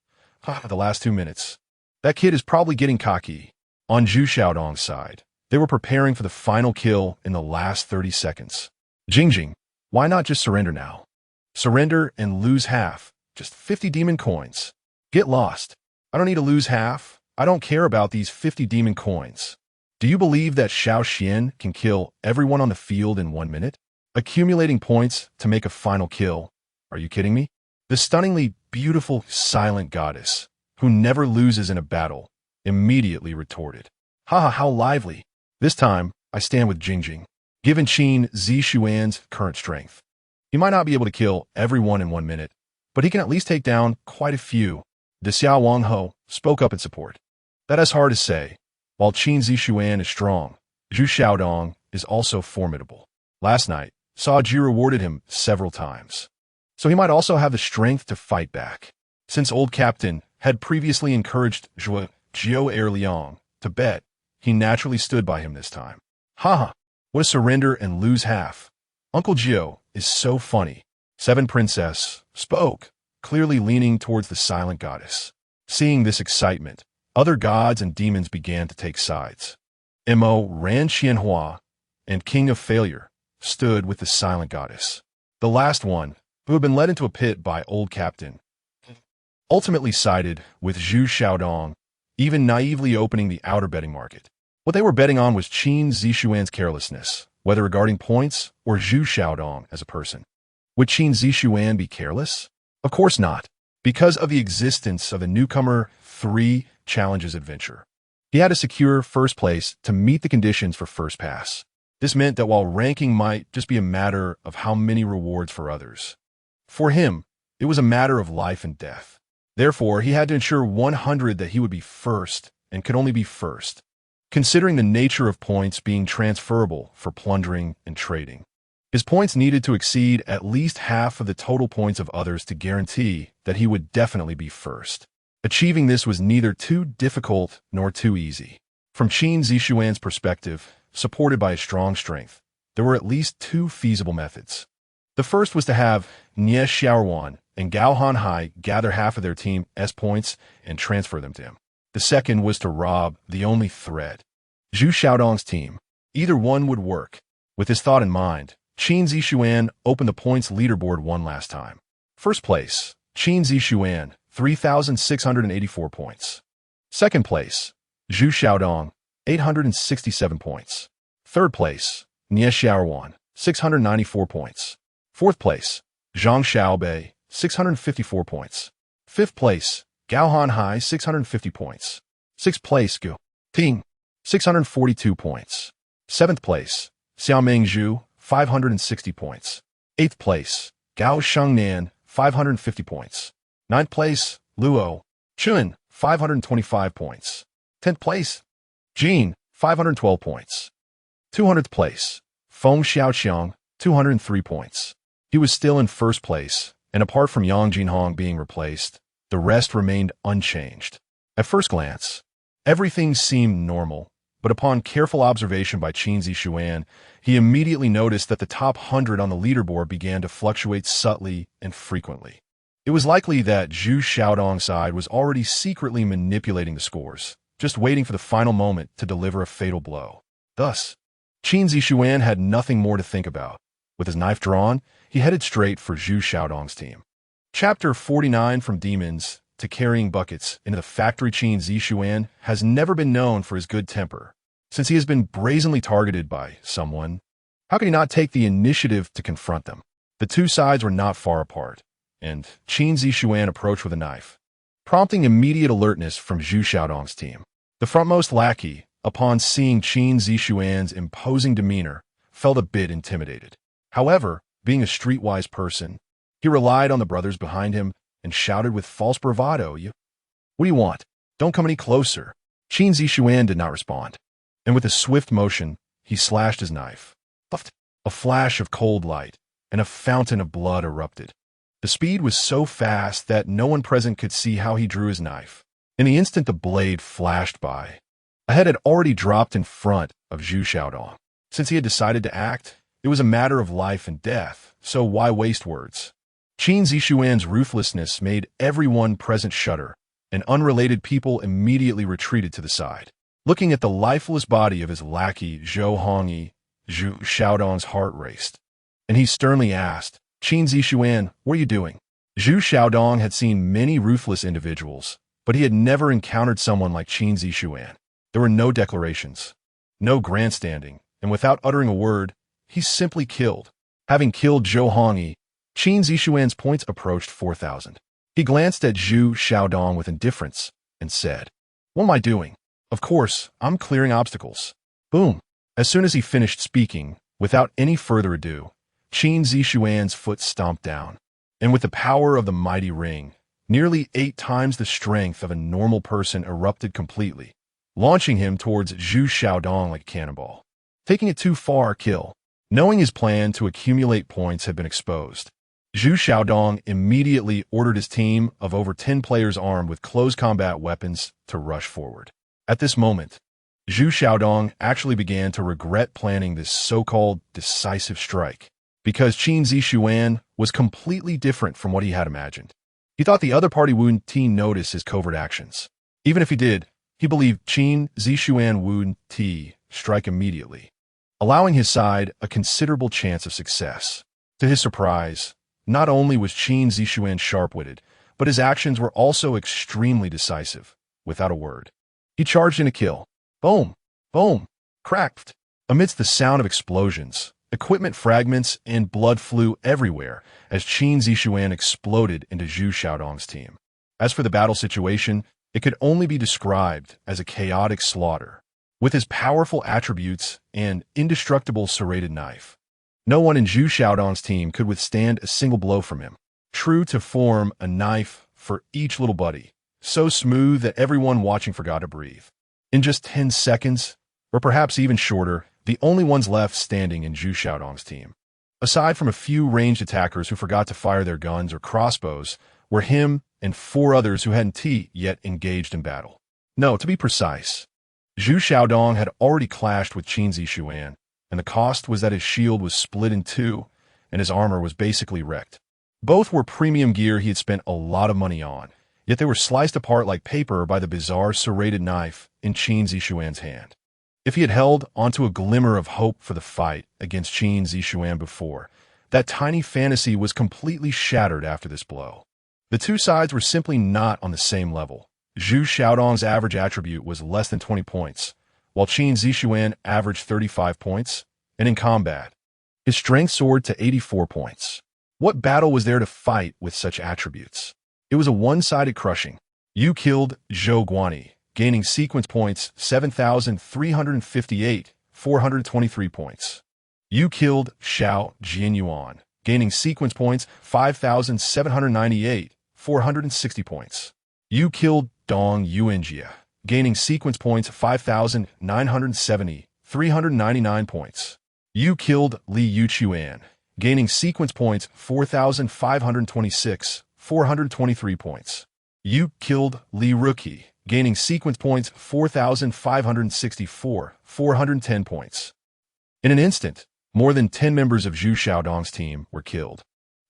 The last 2 minutes. That kid is probably getting cocky. On Zhu Xiaodong's side, they were preparing for the final kill in the last 30 seconds. Jing, why not just surrender now? Surrender and lose half. Just 50 demon coins. Get lost. I don't need to lose half. I don't care about these 50 demon coins. Do you believe that Xiao Xian can kill everyone on the field in 1 minute? Accumulating points to make a final kill. Are you kidding me? The stunningly beautiful silent goddess, who never loses in a battle, immediately retorted. Haha, how lively. This time, I stand with Jing. Given Qin Zixuan's current strength, he might not be able to kill everyone in 1 minute, but he can at least take down quite a few. De Xiao Wangho spoke up in support. That is hard to say. While Qin Zixuan is strong, Zhu Xiaodong is also formidable. Last night, Ji rewarded him several times. So he might also have the strength to fight back. Since old captain had previously encouraged Zhou Erliang to bet, he naturally stood by him this time. Haha, what a surrender and lose half. Uncle Gio is so funny. Seven Princess spoke, clearly leaning towards the silent goddess. Seeing this excitement, other gods and demons began to take sides. Mo Ran Qianhua and King of Failure stood with the silent goddess. The last one, who had been led into a pit by old captain, ultimately sided with Zhu Xiaodong, even naively opening the outer betting market. What they were betting on was Qin Zixuan's carelessness, whether regarding points or Zhu Xiaodong as a person. Would Qin Zixuan be careless? Of course not, because of the existence of the newcomer 3 challenges adventure. He had to secure first place to meet the conditions for first pass. This meant that while ranking might just be a matter of how many rewards for others, for him, it was a matter of life and death. Therefore, he had to ensure 100 that he would be first and could only be first, considering the nature of points being transferable for plundering and trading. His points needed to exceed at least half of the total points of others to guarantee that he would definitely be first. Achieving this was neither too difficult nor too easy. From Qin Zixuan's perspective, supported by a strong strength, there were at least 2 feasible methods. The first was to have Nie Xiaoruan and Gao Hanhai gather half of their team's points and transfer them to him. The second was to rob the only threat, Zhu Xiaodong's team. Either one would work. With this thought in mind, Qin Zixuan opened the points leaderboard one last time. First place, Qin Zixuan, 3,684 points. Second place, Zhu Xiaodong, 867 points. Third place, Nie Xiaoruan, 694 points. Fourth place, Zhang Xiaobei, 654 points. Fifth place, Gao Hanhai, 650 points. Sixth place, Gu Ting, 642 points. Seventh place, Xiaoming Zhu, 560 points. Eighth place, Gao Shengnan, 550 points. Ninth place, Luo Chun, 525 points. 10th place, Jin, 512 points. 200th place, Feng Xiaoqiang, 203 points. He was still in first place, and apart from Yang Jinhong being replaced, the rest remained unchanged. At first glance, everything seemed normal, but upon careful observation by Qin Zixuan, he immediately noticed that the top 100 on the leaderboard began to fluctuate subtly and frequently. It was likely that Zhu Xiaodong's side was already secretly manipulating the scores, just waiting for the final moment to deliver a fatal blow. Thus, Qin Zixuan had nothing more to think about. With his knife drawn, he headed straight for Zhu Xiaodong's team. Chapter 49 From Demons to Carrying Buckets into the Factory. Qin Zixuan has never been known for his good temper. Since he has been brazenly targeted by someone, how could he not take the initiative to confront them? The two sides were not far apart, and Qin Zixuan approached with a knife, prompting immediate alertness from Zhu Xiaodong's team. The frontmost lackey, upon seeing Qin Zixuan's imposing demeanor, felt a bit intimidated. However, being a streetwise person, he relied on the brothers behind him and shouted with false bravado, "What do you want? Don't come any closer." Qin Zixuan did not respond, and with a swift motion, he slashed his knife. A flash of cold light and a fountain of blood erupted. The speed was so fast that no one present could see how he drew his knife. In the instant the blade flashed by, a head had already dropped in front of Zhu Xiaodong. Since he had decided to act, It was a matter of life and death, so why waste words? Qin Zixuan's ruthlessness made everyone present shudder, and unrelated people immediately retreated to the side. Looking at the lifeless body of his lackey, Zhou Hongyi, Zhu Xiaodong's heart raced, and he sternly asked, "Qin Zixuan, what are you doing?" Zhu Xiaodong had seen many ruthless individuals, but he had never encountered someone like Qin Zixuan. There were no declarations, no grandstanding, and without uttering a word, he simply killed. Having killed Zhou Hongyi, Qin Zixuan's points approached 4,000. He glanced at Zhu Xiaodong with indifference and said, "What am I doing? Of course, I'm clearing obstacles." Boom! As soon as he finished speaking, without any further ado, Qin Zixuan's foot stomped down, and with the power of the mighty ring, nearly 8 times the strength of a normal person erupted completely, launching him towards Zhu Xiaodong like a cannonball. Taking it too far, kill. Knowing his plan to accumulate points had been exposed, Zhu Xiaodong immediately ordered his team of over 10 players armed with close combat weapons to rush forward. At this moment, Zhu Xiaodong actually began to regret planning this so-called decisive strike, because Qin Zixuan was completely different from what he had imagined. He thought the other party wouldn't notice his covert actions. Even if he did, he believed Qin Zixuan wouldn't strike immediately, allowing his side a considerable chance of success. To his surprise, not only was Qin Zixuan sharp-witted, but his actions were also extremely decisive, without a word. He charged in a kill. Boom! Boom! Cracked! Amidst the sound of explosions, equipment fragments and blood flew everywhere as Qin Zixuan exploded into Zhu Xiaodong's team. As for the battle situation, it could only be described as a chaotic slaughter. With his powerful attributes and indestructible serrated knife, no one in Zhu Xiaodong's team could withstand a single blow from him. True to form, a knife for each little buddy, so smooth that everyone watching forgot to breathe. In just 10 seconds, or perhaps even shorter, the only ones left standing in Zhu Xiaodong's team, aside from a few ranged attackers who forgot to fire their guns or crossbows, were him and 4 others who hadn't yet engaged in battle. No, to be precise, Zhu Xiaodong had already clashed with Qin Zixuan, and the cost was that his shield was split in 2, and his armor was basically wrecked. Both were premium gear he had spent a lot of money on, yet they were sliced apart like paper by the bizarre serrated knife in Qin Zixuan's hand. If he had held onto a glimmer of hope for the fight against Qin Zixuan before, that tiny fantasy was completely shattered after this blow. The two sides were simply not on the same level. Zhu Xiaodong's average attribute was less than 20 points, while Qin Zixuan averaged 35 points, and in combat, his strength soared to 84 points. What battle was there to fight with such attributes? It was a one-sided crushing. You killed Zhou Guani, gaining sequence points 7,358, 423 points. You killed Xiao Jianyuan, gaining sequence points 5,798, 460 points. You killed Dong Yuanjia, gaining sequence points 5,970, 399 points. You killed Li Yuchuan, gaining sequence points 4,526, 423 points. You killed Li Ruqi, gaining sequence points 4,564, 410 points. In an instant, more than 10 members of Zhu Xiaodong's team were killed,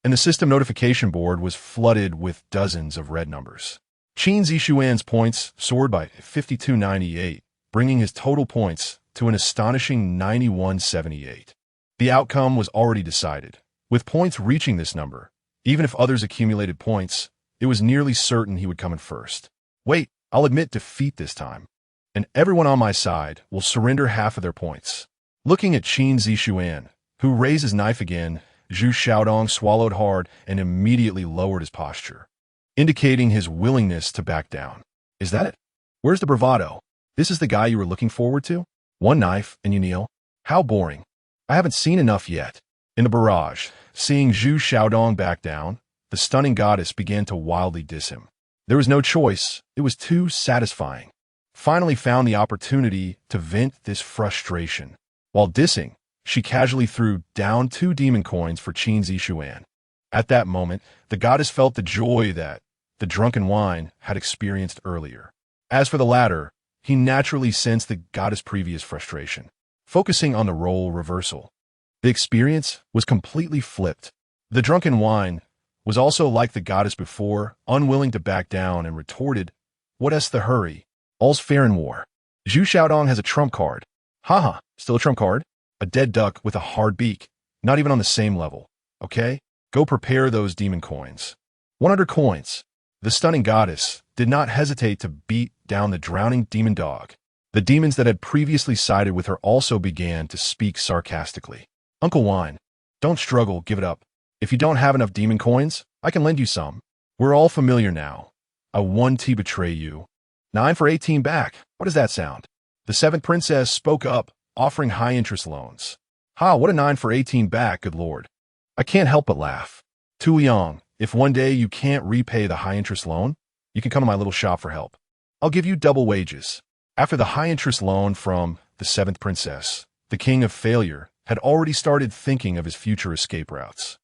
and the system notification board was flooded with dozens of red numbers. Qin Zixuan's points soared by 5298, bringing his total points to an astonishing 9178. The outcome was already decided. With points reaching this number, even if others accumulated points, it was nearly certain he would come in first. Wait, I'll admit defeat this time, and everyone on my side will surrender half of their points. Looking at Qin Zixuan, who raised his knife again, Zhu Xiaodong swallowed hard and immediately lowered his posture, indicating his willingness to back down. Is that it? Where's the bravado? This is the guy you were looking forward to? One knife and you kneel? How boring. I haven't seen enough yet. In the barrage, seeing Zhu Xiaodong back down, the stunning goddess began to wildly diss him. There was no choice. It was too satisfying. Finally found the opportunity to vent this frustration. While dissing, she casually threw down 2 demon coins for Qin Zixuan. At that moment, the goddess felt the joy that the drunken wine had experienced earlier. As for the latter, he naturally sensed the goddess' previous frustration. Focusing on the role reversal, The experience was completely flipped. The drunken wine was also like the goddess before, unwilling to back down, and retorted, "What's the hurry? All's fair in war." Zhu Xiaodong has a trump card. Haha, still a trump card? A dead duck with a hard beak. Not even on the same level. Okay? Go prepare those demon coins. 100 coins. The stunning goddess did not hesitate to beat down the drowning demon dog. The demons that had previously sided with her also began to speak sarcastically. Uncle Wine, don't struggle, give it up. If you don't have enough demon coins, I can lend you some. We're all familiar now. I won to betray you. 9 for 18 back. What does that sound? The seventh princess spoke up, offering high-interest loans. Ha, what a 9 for 18 back, good lord. I can't help but laugh. Tu Yang, if one day you can't repay the high-interest loan, you can come to my little shop for help. I'll give you double wages. After the high-interest loan from the seventh princess, the king of failure had already started thinking of his future escape routes.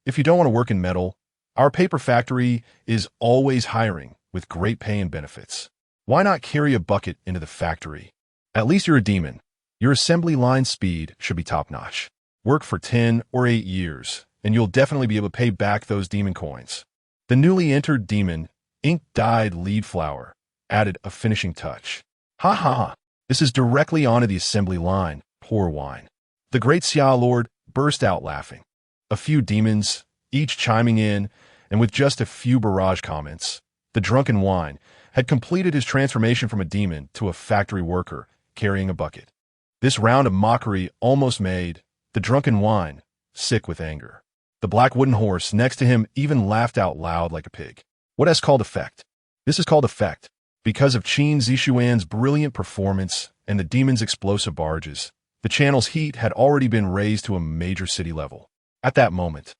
If you don't want to work in metal, our paper factory is always hiring with great pay and benefits. Why not carry a bucket into the factory? At least you're a demon. Your assembly line speed should be top-notch. Work for 10 or 8 years, and you'll definitely be able to pay back those demon coins. The newly entered demon, ink-dyed lead flower, added a finishing touch. Ha ha ha, this is directly onto the assembly line, poor wine. The great Xia Lord burst out laughing. A few demons, each chiming in, and with just a few barrage comments, the drunken wine had completed his transformation from a demon to a factory worker carrying a bucket. This round of mockery almost made the drunken wine sick with anger. The black wooden horse next to him even laughed out loud like a pig. What is called effect? This is called effect because of Qin Zixuan's brilliant performance and the demon's explosive barges. The channel's heat had already been raised to a major city level. At that moment,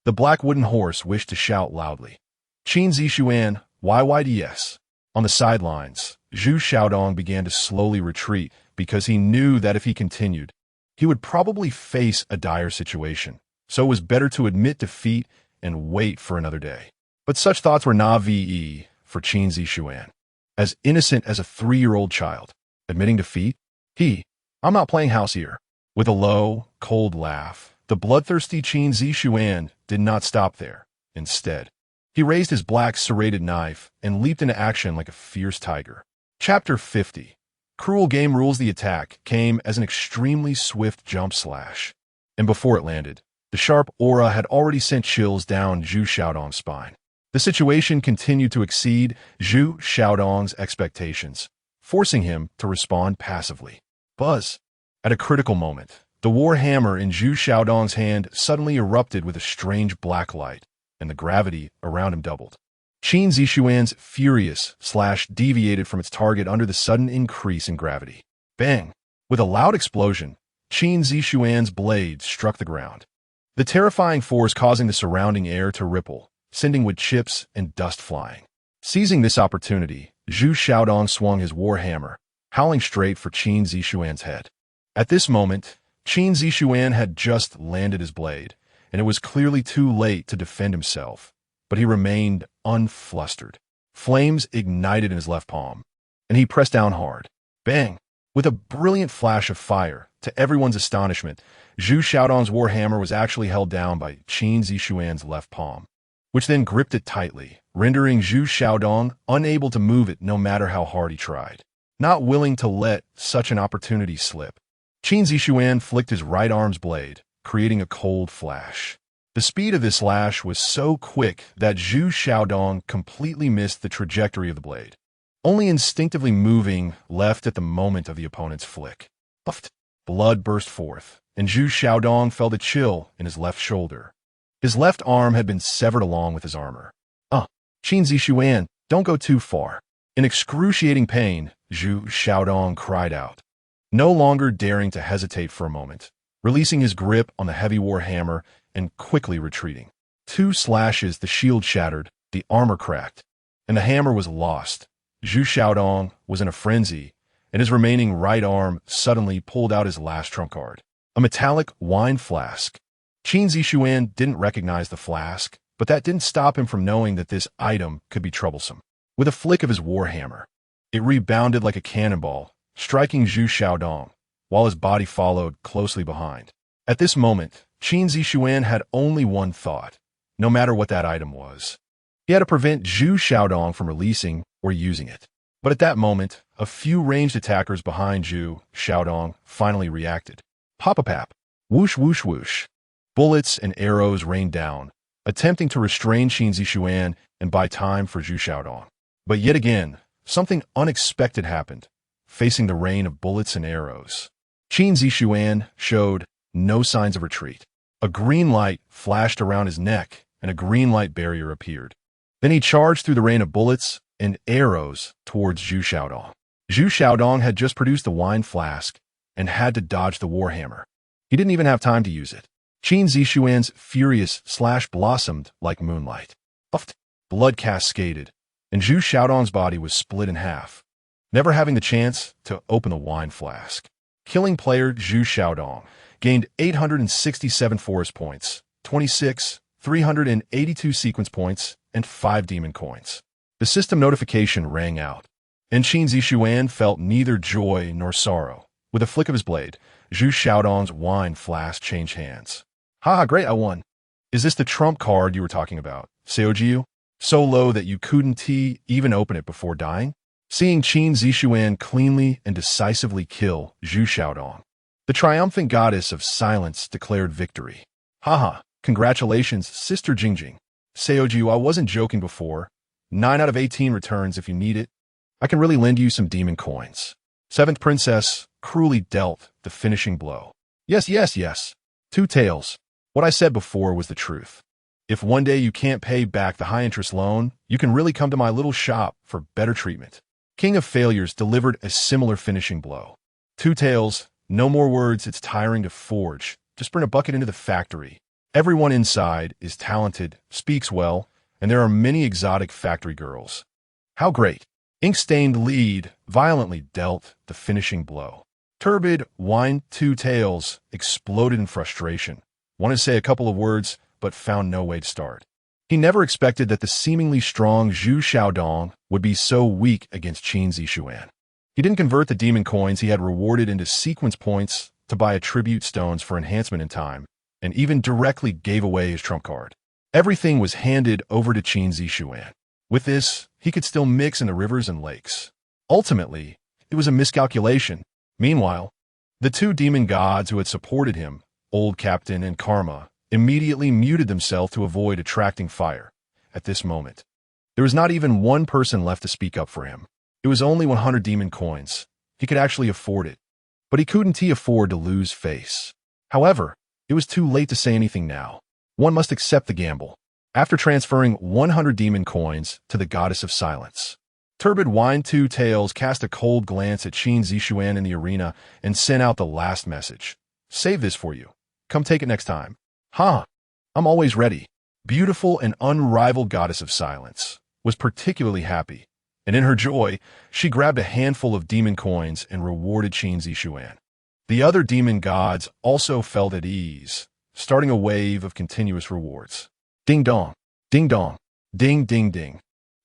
the black wooden horse wished to shout loudly. Qin Zixuan, YYDS. On the sidelines, Zhu Xiaodong began to slowly retreat because he knew that if he continued, he would probably face a dire situation. So it was better to admit defeat and wait for another day. But such thoughts were naive for Qin Zixuan. As innocent as a 3-year-old child, admitting defeat? I'm not playing house here. With a low, cold laugh, the bloodthirsty Qin Zixuan did not stop there. Instead, he raised his black serrated knife and leaped into action like a fierce tiger. Chapter 50. Cruel Game Rules. The attack came as an extremely swift jump slash. And before it landed, the sharp aura had already sent chills down Zhu Xiaodong's spine. The situation continued to exceed Zhu Xiaodong's expectations, forcing him to respond passively. Buzz. At a critical moment, the war hammer in Zhu Xiaodong's hand suddenly erupted with a strange black light, and the gravity around him doubled. Qin Zixuan's furious slash deviated from its target under the sudden increase in gravity. Bang! With a loud explosion, Qin Zixuan's blade struck the ground. The terrifying force causing the surrounding air to ripple, sending wood chips and dust flying. Seizing this opportunity, Zhu Xiaodong swung his war hammer, howling straight for Qin Zixuan's head. At this moment, Qin Zixuan had just landed his blade, and it was clearly too late to defend himself, but he remained unflustered. Flames ignited in his left palm, and he pressed down hard. Bang! With a brilliant flash of fire, to everyone's astonishment, Zhu Xiaodong's war hammer was actually held down by Qin Zixuan's left palm, which then gripped it tightly, rendering Zhu Xiaodong unable to move it no matter how hard he tried. Not willing to let such an opportunity slip, Qin Zixuan flicked his right arm's blade, creating a cold flash. The speed of this lash was so quick that Zhu Xiaodong completely missed the trajectory of the blade, only instinctively moving left at the moment of the opponent's flick. Puffed. Blood burst forth, and Zhu Xiaodong felt a chill in his left shoulder. His left arm had been severed along with his armor. Qin Zixuan, don't go too far. In excruciating pain, Zhu Xiaodong cried out, no longer daring to hesitate for a moment, releasing his grip on the heavy war hammer and quickly retreating. 2 slashes, the shield shattered, the armor cracked, and the hammer was lost. Zhu Xiaodong was in a frenzy, and his remaining right arm suddenly pulled out his last trump card, a metallic wine flask. Qin Zixuan didn't recognize the flask, but that didn't stop him from knowing that this item could be troublesome. With a flick of his war hammer, it rebounded like a cannonball, striking Zhu Xiaodong, while his body followed closely behind. At this moment, Qin Zixuan had only one thought, no matter what that item was. He had to prevent Zhu Xiaodong from releasing or using it. But at that moment, a few ranged attackers behind Zhu Xiaodong finally reacted. Pop-a-pap. Whoosh whoosh whoosh. Bullets and arrows rained down, attempting to restrain Qin Zixuan and buy time for Zhu Xiaodong. But yet again, something unexpected happened, facing the rain of bullets and arrows. Qin Zixuan showed no signs of retreat. A green light flashed around his neck, and a green light barrier appeared. Then he charged through the rain of bullets and arrows towards Zhu Xiaodong. Zhu Xiaodong had just produced a wine flask and had to dodge the warhammer. He didn't even have time to use it. Qin Zixuan's furious slash blossomed like moonlight. Puffed, blood cascaded, and Zhu Xiaodong's body was split in half, never having the chance to open the wine flask. Killing player Zhu Xiaodong gained 867 forest points, 382 sequence points, and 5 demon coins. The system notification rang out, and Qin Zixuan felt neither joy nor sorrow. With a flick of his blade, Zhu Xiaodong's wine flask changed hands. Haha, great, I won. Is this the trump card you were talking about, Seojiu? So low that you couldn't even open it before dying? Seeing Qin Zixuan cleanly and decisively kill Zhu Xiaodong, the triumphant goddess of silence declared victory. Haha, congratulations, Sister Jingjing. Seojiu, I wasn't joking before. 9 out of 18 returns if you need it. I can really lend you some demon coins. 7th Princess cruelly dealt the finishing blow. Yes. 2 tails. What I said before was the truth. If one day you can't pay back the high-interest loan, you can really come to my little shop for better treatment. King of Failures delivered a similar finishing blow. 2 tails, no more words, it's tiring to forge. Just bring a bucket into the factory. Everyone inside is talented, speaks well, and there are many exotic factory girls. How great! Ink-stained lead violently dealt the finishing blow. Turbid wine 2 tails exploded in frustration. Wanted to say a couple of words, but found no way to start. He never expected that the seemingly strong Zhu Xiaodong would be so weak against Qin Zixuan. He didn't convert the demon coins he had rewarded into sequence points to buy attribute stones for enhancement in time, and even directly gave away his trump card. Everything was handed over to Qin Zixuan. With this, he could still mix in the rivers and lakes. Ultimately, it was a miscalculation. Meanwhile, the 2 demon gods who had supported him, Old Captain and Karma, immediately muted themselves to avoid attracting fire. At this moment, there was not even one person left to speak up for him. It was only 100 demon coins. He could actually afford it. But he couldn't afford to lose face. However, it was too late to say anything now. One must accept the gamble. After transferring 100 demon coins to the goddess of silence, Turbid Wine 2 Tails cast a cold glance at Qin Zixuan in the arena and sent out the last message. Save this for you. Come take it next time. I'm always ready. Beautiful and unrivaled goddess of silence was particularly happy, and in her joy, she grabbed a handful of demon coins and rewarded Qin Zixuan. The other demon gods also felt at ease, starting a wave of continuous rewards. Ding dong, ding dong, ding ding ding.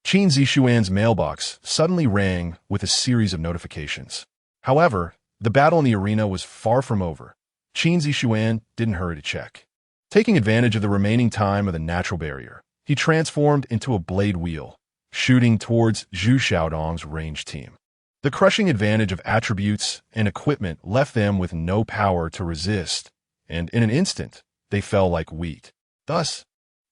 Qin Zixuan's mailbox suddenly rang with a series of notifications. However, the battle in the arena was far from over. Qin Zixuan didn't hurry to check. Taking advantage of the remaining time of the natural barrier, he transformed into a blade wheel, shooting towards Zhu Xiaodong's ranged team. The crushing advantage of attributes and equipment left them with no power to resist, and in an instant, they fell like wheat. Thus,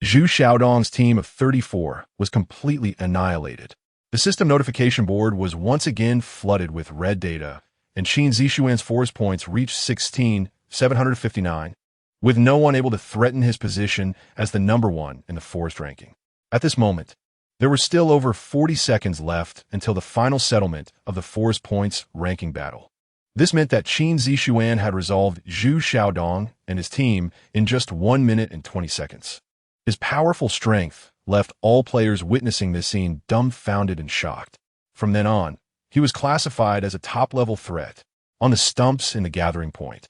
Zhu Xiaodong's team of 34 was completely annihilated. The system notification board was once again flooded with red data, and Qin Zixuan's force points reached 16,759, with no one able to threaten his position as the number 1 in the forest ranking. At this moment, there were still over 40 seconds left until the final settlement of the forest points ranking battle. This meant that Qin Zixuan had resolved Zhu Xiaodong and his team in just 1 minute and 20 seconds. His powerful strength left all players witnessing this scene dumbfounded and shocked. From then on, he was classified as a top-level threat on the stumps in the gathering point.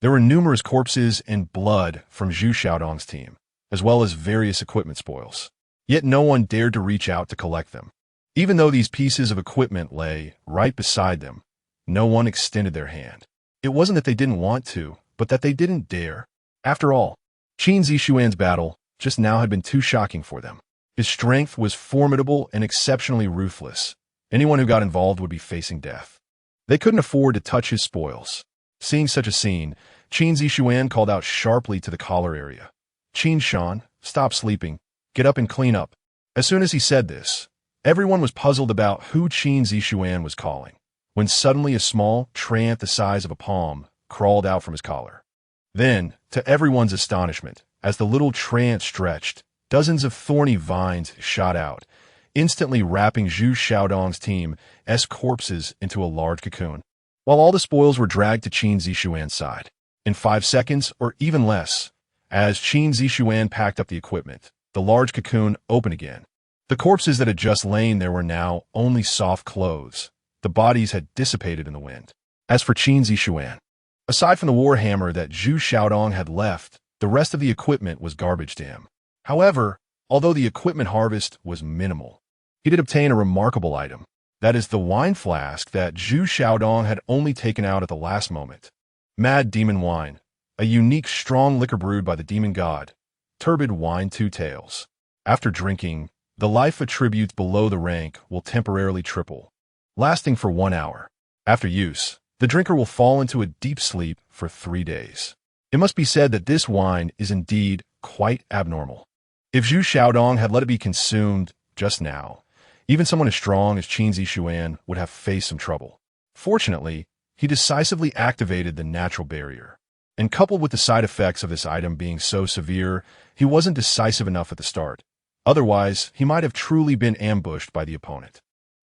There were numerous corpses and blood from Zhu Xiaodong's team, as well as various equipment spoils. Yet no one dared to reach out to collect them. Even though these pieces of equipment lay right beside them, no one extended their hand. It wasn't that they didn't want to, but but that they didn't dare. After all, Qin Zixuan's battle just now had been too shocking for them. His strength was formidable and exceptionally ruthless. Anyone who got involved would be facing death. They couldn't afford to touch his spoils. Seeing such a scene, Qin Zixuan called out sharply to the collar area. "Qin Shan, stop sleeping. Get up and clean up." As soon as he said this, everyone was puzzled about who Qin Zixuan was calling, when suddenly a small treant the size of a palm crawled out from his collar. Then, to everyone's astonishment, as the little treant stretched, dozens of thorny vines shot out, instantly wrapping Zhu Xiaodong's team's corpses into a large cocoon, while all the spoils were dragged to Qin Zixuan's side. In 5 seconds, or even less, as Qin Zixuan packed up the equipment, the large cocoon opened again. The corpses that had just lain there were now only soft clothes. The bodies had dissipated in the wind. As for Qin Zixuan, aside from the warhammer that Zhu Xiaodong had left, the rest of the equipment was garbage to him. However, although the equipment harvest was minimal, he did obtain a remarkable item. That is the wine flask that Zhu Xiaodong had only taken out at the last moment. Mad Demon Wine, a unique strong liquor brewed by the demon god, Turbid Wine Two Tails. After drinking, the life attributes below the rank will temporarily triple, lasting for 1 hour. After use, the drinker will fall into a deep sleep for 3 days. It must be said that this wine is indeed quite abnormal. If Zhu Xiaodong had let it be consumed just now, even someone as strong as Qin Zixuan would have faced some trouble. Fortunately, he decisively activated the natural barrier, and coupled with the side effects of this item being so severe, he wasn't decisive enough at the start. Otherwise, he might have truly been ambushed by the opponent.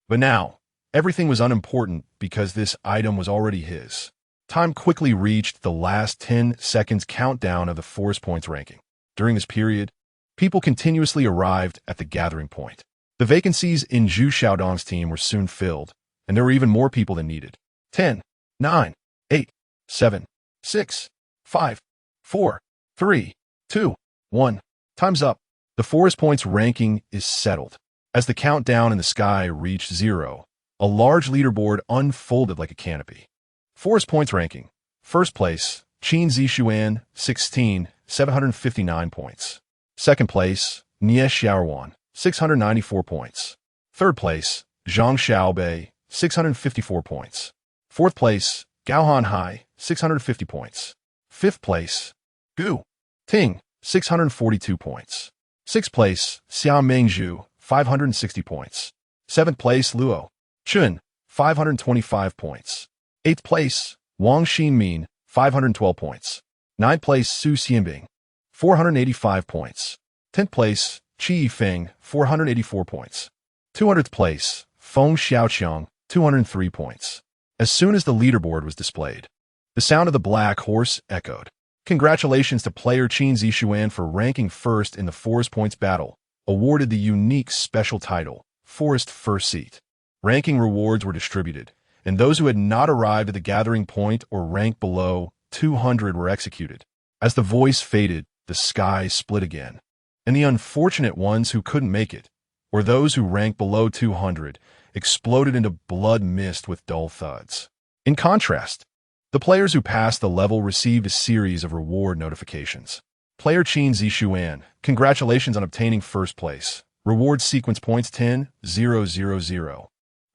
But now, everything was unimportant because this item was already his. Time quickly reached the last 10 seconds countdown of the force points ranking. During this period, people continuously arrived at the gathering point. The vacancies in Zhu Xiaodong's team were soon filled, and there were even more people than needed. 10, 9, 8, 7, 6, 5, 4, 3, 2, 1. Time's up. The force points ranking is settled. As the countdown in the sky reached 0, a large leaderboard unfolded like a canopy. Force points ranking. First place, Qin Zixuan, 759 points. Second place, Nie Xiaoruan, 694 points. Third place, Zhang Xiaobei, 654 points. Fourth place, Gaohan Hai, 650 points. Fifth place, Gu Ting, 642 points. Sixth place, Xiao Mengzhu, 560 points. Seventh place, Luo Chun, 525 points. Eighth place, Wang Xinmin, 512 points. Ninth place, Su Xianbing, 485 points. 10th place, Qi Yifeng, 484 points. 200th place, Feng Xiaoqiang, 203 points. As soon as the leaderboard was displayed, the sound of the black horse echoed. Congratulations to player Qin Zixuan for ranking first in the Force Points battle, awarded the unique special title, Forest First Seat. Ranking rewards were distributed, and those who had not arrived at the gathering point or ranked below 200 were executed. As the voice faded, the sky split again, and the unfortunate ones who couldn't make it, or those who ranked below 200, exploded into blood mist with dull thuds. In contrast, the players who passed the level received a series of reward notifications. Player Qin Zixuan, congratulations on obtaining first place. Reward sequence points 10,000.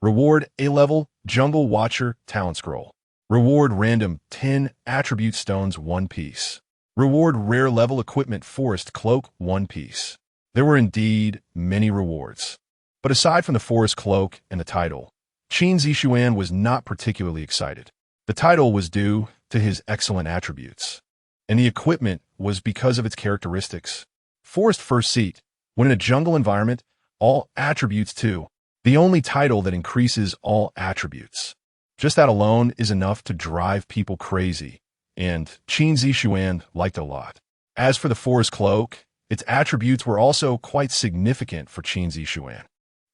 Reward A-level Jungle Watcher Talent Scroll. Reward random 10 attribute stones 1 piece. Reward rare level equipment Forest Cloak 1 piece. There were indeed many rewards. But aside from the Forest Cloak and the title, Qin Zixuan was not particularly excited. The title was due to his excellent attributes, and the equipment was because of its characteristics. Forest First Seat. When in a jungle environment, all attributes too. The only title that increases all attributes. Just that alone is enough to drive people crazy, and Qin Zixuan liked it a lot. As for the Forest Cloak, its attributes were also quite significant for Qin Zixuan.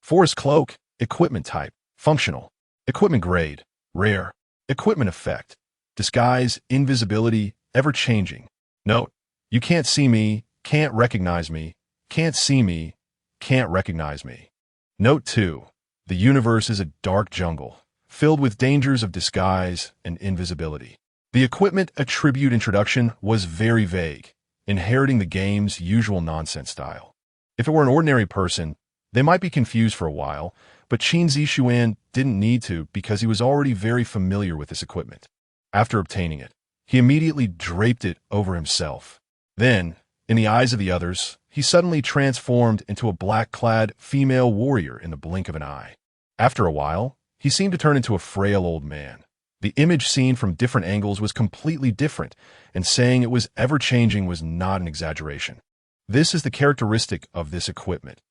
Forest Cloak, equipment type, functional. Equipment grade, rare. Equipment effect, disguise, invisibility, ever-changing. Note, you can't see me, can't recognize me, can't see me, can't recognize me. Note 2, the universe is a dark jungle, filled with dangers of disguise and invisibility. The equipment attribute introduction was very vague, inheriting the game's usual nonsense style. If it were an ordinary person, they might be confused for a while, but Qin Zixuan didn't need to because he was already very familiar with this equipment. After obtaining it, he immediately draped it over himself. Then, in the eyes of the others, he suddenly transformed into a black-clad female warrior in the blink of an eye. After a while, he seemed to turn into a frail old man. The image seen from different angles was completely different, and saying it was ever-changing was not an exaggeration. This is the characteristic of this equipment.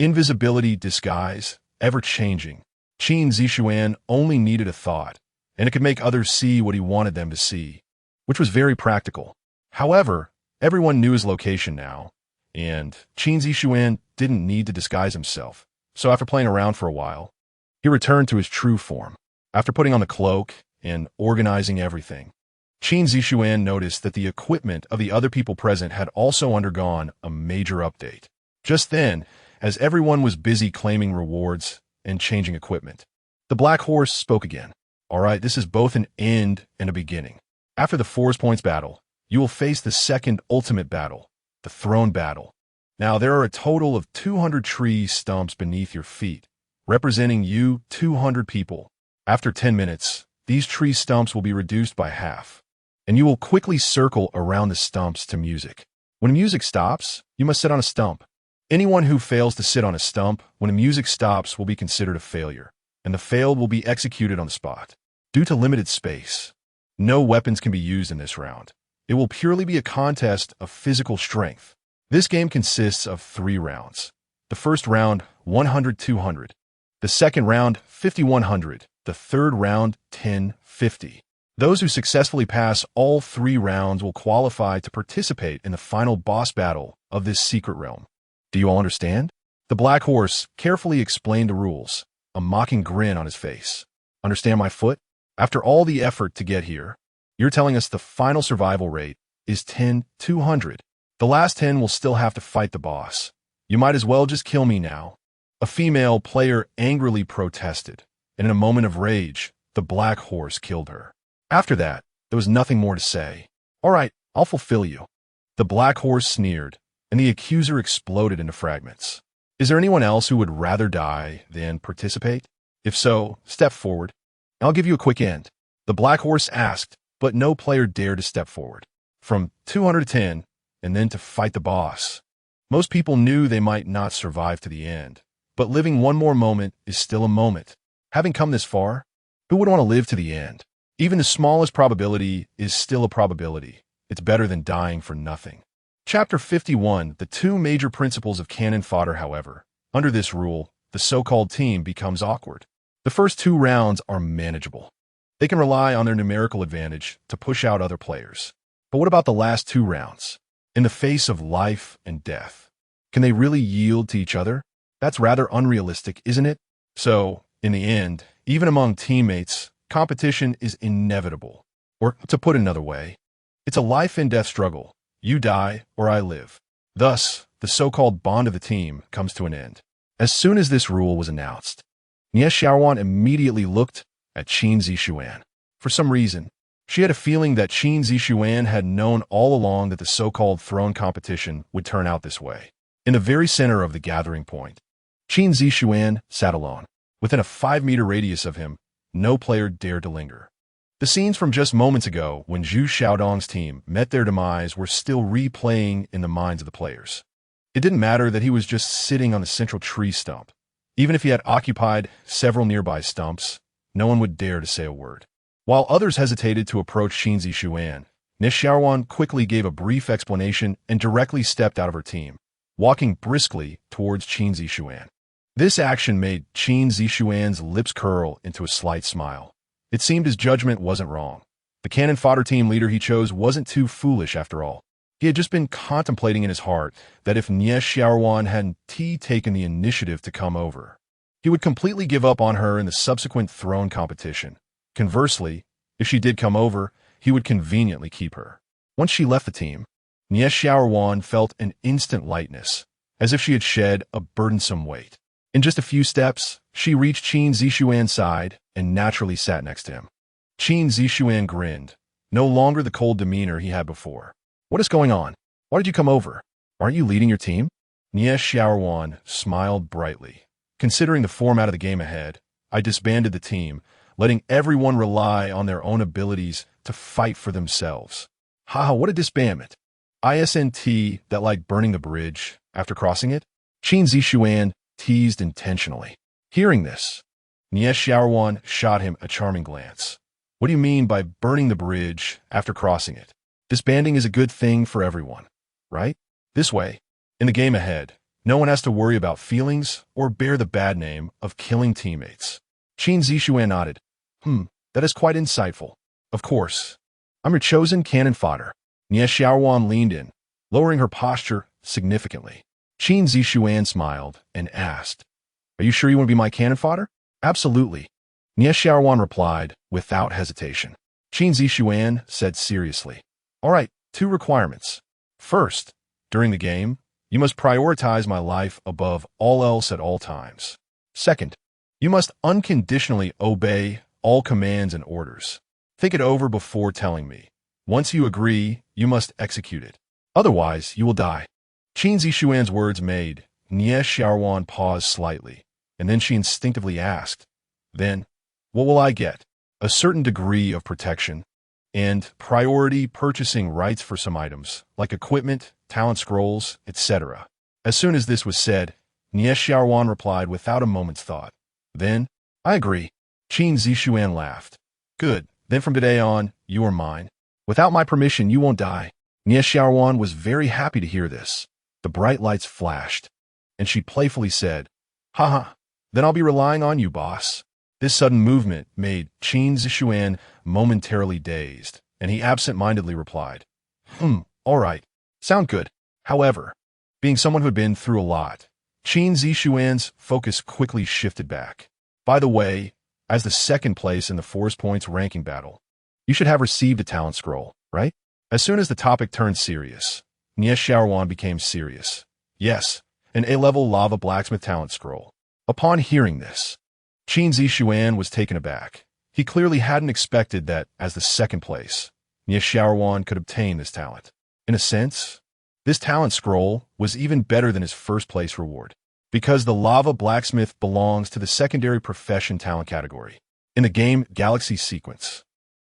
Invisibility, disguise, ever-changing. Qin Zixuan only needed a thought, and it could make others see what he wanted them to see, which was very practical. However, everyone knew his location now, and Qin Zixuan didn't need to disguise himself. So after playing around for a while, he returned to his true form. After putting on the cloak and organizing everything, Qin Zixuan noticed that the equipment of the other people present had also undergone a major update. Just then, as everyone was busy claiming rewards and changing equipment, the Black Horse spoke again. All right, this is both an end and a beginning. After the Force Points battle, you will face the second ultimate battle, the Throne Battle. Now, there are a total of 200 tree stumps beneath your feet, representing you 200 people. After 10 minutes, these tree stumps will be reduced by half, and you will quickly circle around the stumps to music. When music stops, you must sit on a stump. Anyone who fails to sit on a stump when the music stops will be considered a failure, and the failed will be executed on the spot. Due to limited space, no weapons can be used in this round. It will purely be a contest of physical strength. This game consists of 3 rounds. The first round, 100-200. The second round, 50-100. The third round, 10-50. Those who successfully pass all 3 rounds will qualify to participate in the final boss battle of this secret realm. Do you all understand? The Black Horse carefully explained the rules, a mocking grin on his face. Understand my foot? After all the effort to get here, you're telling us the final survival rate is 10-200. The last 10 will still have to fight the boss. You might as well just kill me now. A female player angrily protested, and in a moment of rage, the Black Horse killed her. After that, there was nothing more to say. All right, I'll fulfill you. The Black Horse sneered, and the accuser exploded into fragments. Is there anyone else who would rather die than participate? If so, step forward. I'll give you a quick end. The Black Horse asked, but no player dared to step forward. From 200 to 10, and then to fight the boss. Most people knew they might not survive to the end, but living one more moment is still a moment. Having come this far, who would want to live to the end? Even the smallest probability is still a probability. It's better than dying for nothing. Chapter 51, the 2 major principles of cannon fodder. However, under this rule, the so-called team becomes awkward. The first 2 rounds are manageable. They can rely on their numerical advantage to push out other players. But what about the last 2 rounds? In the face of life and death, can they really yield to each other? That's rather unrealistic, isn't it? So, in the end, even among teammates, competition is inevitable. Or, to put it another way, it's a life and death struggle. You die, or I live. Thus, the so-called bond of the team comes to an end. As soon as this rule was announced, Xiaowan immediately looked at Qin Zixuan. For some reason, she had a feeling that Qin Zixuan had known all along that the so-called throne competition would turn out this way. In the very center of the gathering point, Qin Zixuan sat alone. Within a 5-meter radius of him, no player dared to linger. The scenes from just moments ago, when Zhu Xiaodong's team met their demise, were still replaying in the minds of the players. It didn't matter that he was just sitting on the central tree stump. Even if he had occupied several nearby stumps, no one would dare to say a word. While others hesitated to approach Qin Zixuan, Xiaowan quickly gave a brief explanation and directly stepped out of her team, walking briskly towards Qin Zixuan. This action made Qin Zixuan's lips curl into a slight smile. It seemed his judgment wasn't wrong. The cannon fodder team leader he chose wasn't too foolish after all. He had just been contemplating in his heart that if Xiaowan hadn't taken the initiative to come over, he would completely give up on her in the subsequent throne competition. Conversely, if she did come over, he would conveniently keep her. Once she left the team, Xiaowan felt an instant lightness, as if she had shed a burdensome weight. In just a few steps, she reached Qin Zixuan's side and naturally sat next to him. Qin Zixuan grinned, no longer the cold demeanor he had before. What is going on? Why did you come over? Aren't you leading your team? Nie Xiaowan smiled brightly. Considering the format of the game ahead, I disbanded the team, letting everyone rely on their own abilities to fight for themselves. Haha, what a disbandment. ISNT that like burning the bridge after crossing it? Qin Zixuan teased intentionally. Hearing this, Nie Xiaowan shot him a charming glance. What do you mean by burning the bridge after crossing it? Disbanding is a good thing for everyone, right? This way, in the game ahead, no one has to worry about feelings or bear the bad name of killing teammates. Qin Zixuan nodded. That is quite insightful. Of course. I'm your chosen cannon fodder. Nie Xiaowan leaned in, lowering her posture significantly. Qin Zixuan smiled and asked, Are you sure you want to be my cannon fodder? Absolutely. Nie Xiaowan replied without hesitation. Qin Zixuan said seriously, All right, 2 requirements. First, during the game, you must prioritize my life above all else at all times. Second, you must unconditionally obey all commands and orders. Think it over before telling me. Once you agree, you must execute it. Otherwise, you will die. Qin Zixuan's words made Nie Xiaowan pause slightly, and then she instinctively asked, Then, what will I get? A certain degree of protection and priority purchasing rights for some items, like equipment, talent scrolls, etc. As soon as this was said, Nie Xiaowan replied without a moment's thought. Then, I agree. Qin Zixuan laughed. Good, then from today on, you are mine. Without my permission, you won't die. Nie Xiaowan was very happy to hear this. The bright lights flashed, and she playfully said, Haha, then I'll be relying on you, boss. This sudden movement made Qin Zixuan momentarily dazed, and he absent-mindedly replied, All right, sound good. However, being someone who had been through a lot, Qin Zixuan's focus quickly shifted back. By the way, as the second place in the Force Points ranking battle, you should have received a talent scroll, right? As soon as the topic turned serious, Nie Xiaowan became serious. Yes, an A-level lava blacksmith talent scroll. Upon hearing this, Qin Zixuan was taken aback. He clearly hadn't expected that, as the second place, Nie Xiaowan could obtain this talent. In a sense, this talent scroll was even better than his first place reward, because the lava blacksmith belongs to the secondary profession talent category. In the game Galactic Sequence,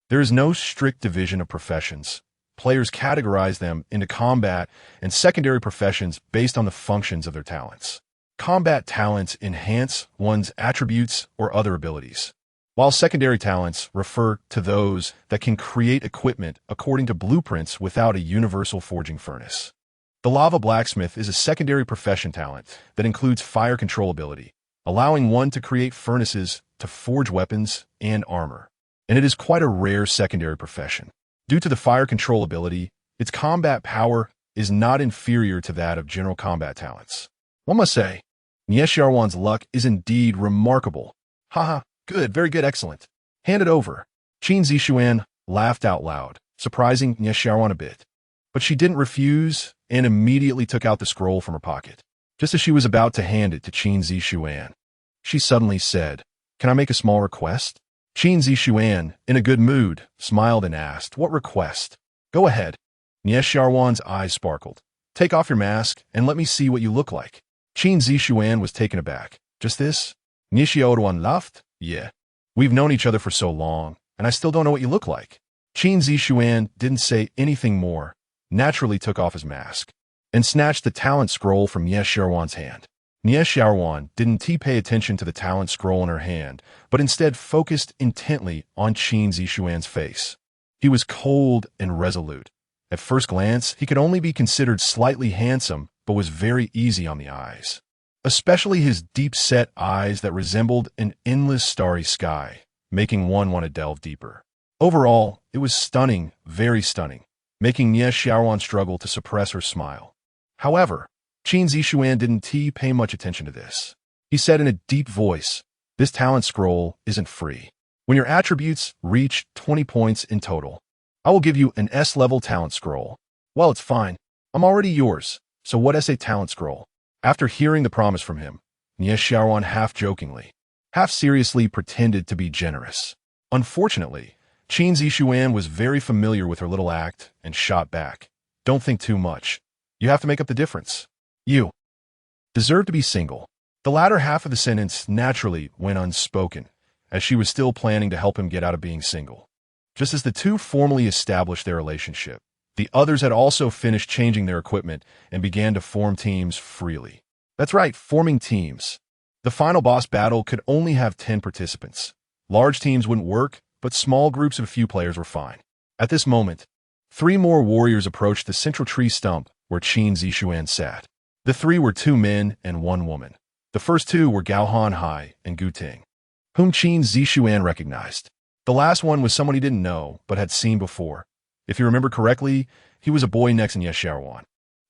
there is no strict division of professions. Players categorize them into combat and secondary professions based on the functions of their talents. Combat talents enhance one's attributes or other abilities, while secondary talents refer to those that can create equipment according to blueprints without a universal forging furnace. The lava blacksmith is a secondary profession talent that includes fire control ability, allowing one to create furnaces to forge weapons and armor. And it is quite a rare secondary profession. Due to the fire control ability, its combat power is not inferior to that of general combat talents. One must say, Nie Xiaowan's luck is indeed remarkable. Haha, good, very good, excellent. Hand it over. Qin Zixuan laughed out loud, surprising Nie Xiaowan a bit. But she didn't refuse and immediately took out the scroll from her pocket. Just as she was about to hand it to Qin Zixuan, she suddenly said, Can I make a small request? Qin Zixuan, in a good mood, smiled and asked, What request? Go ahead. Nie Xiaowan's eyes sparkled. Take off your mask and let me see what you look like. Qin Zixuan was taken aback. Just this? Nie Xiaowan laughed. Yeah. We've known each other for so long, and I still don't know what you look like. Qin Zixuan didn't say anything more, naturally took off his mask, and snatched the talent scroll from Nie Xiaowan's hand. Nie Xiaowan didn't pay attention to the talent scroll in her hand, but instead focused intently on Qin Zixuan's face. He was cold and resolute. At first glance, he could only be considered slightly handsome, but was very easy on the eyes, especially his deep-set eyes that resembled an endless starry sky, making one want to delve deeper. Overall, it was stunning, very stunning, making Nie Xiaowan struggle to suppress her smile. However, Qin Zixuan didn't pay much attention to this. He said in a deep voice, This talent scroll isn't free. When your attributes reach 20 points in total, I will give you an S-level talent scroll. Well, it's fine. I'm already yours. So what is a talent scroll? After hearing the promise from him, Nie Xiaowan half-jokingly, half-seriously pretended to be generous. Unfortunately, Qin Zixuan was very familiar with her little act and shot back. Don't think too much. You have to make up the difference. You deserve to be single. The latter half of the sentence naturally went unspoken, as she was still planning to help him get out of being single. Just as the two formally established their relationship, the others had also finished changing their equipment and began to form teams freely. That's right, forming teams. The final boss battle could only have 10 participants. Large teams wouldn't work, but small groups of a few players were fine. At this moment, 3 more warriors approached the central tree stump where Qin Zixuan sat. The 3 were 2 men and 1 woman. The first 2 were Gao Hanhai and Gu Ting, whom Qin Zixuan recognized. The last one was someone he didn't know, but had seen before. If you remember correctly, he was a boy next in Xiaowan.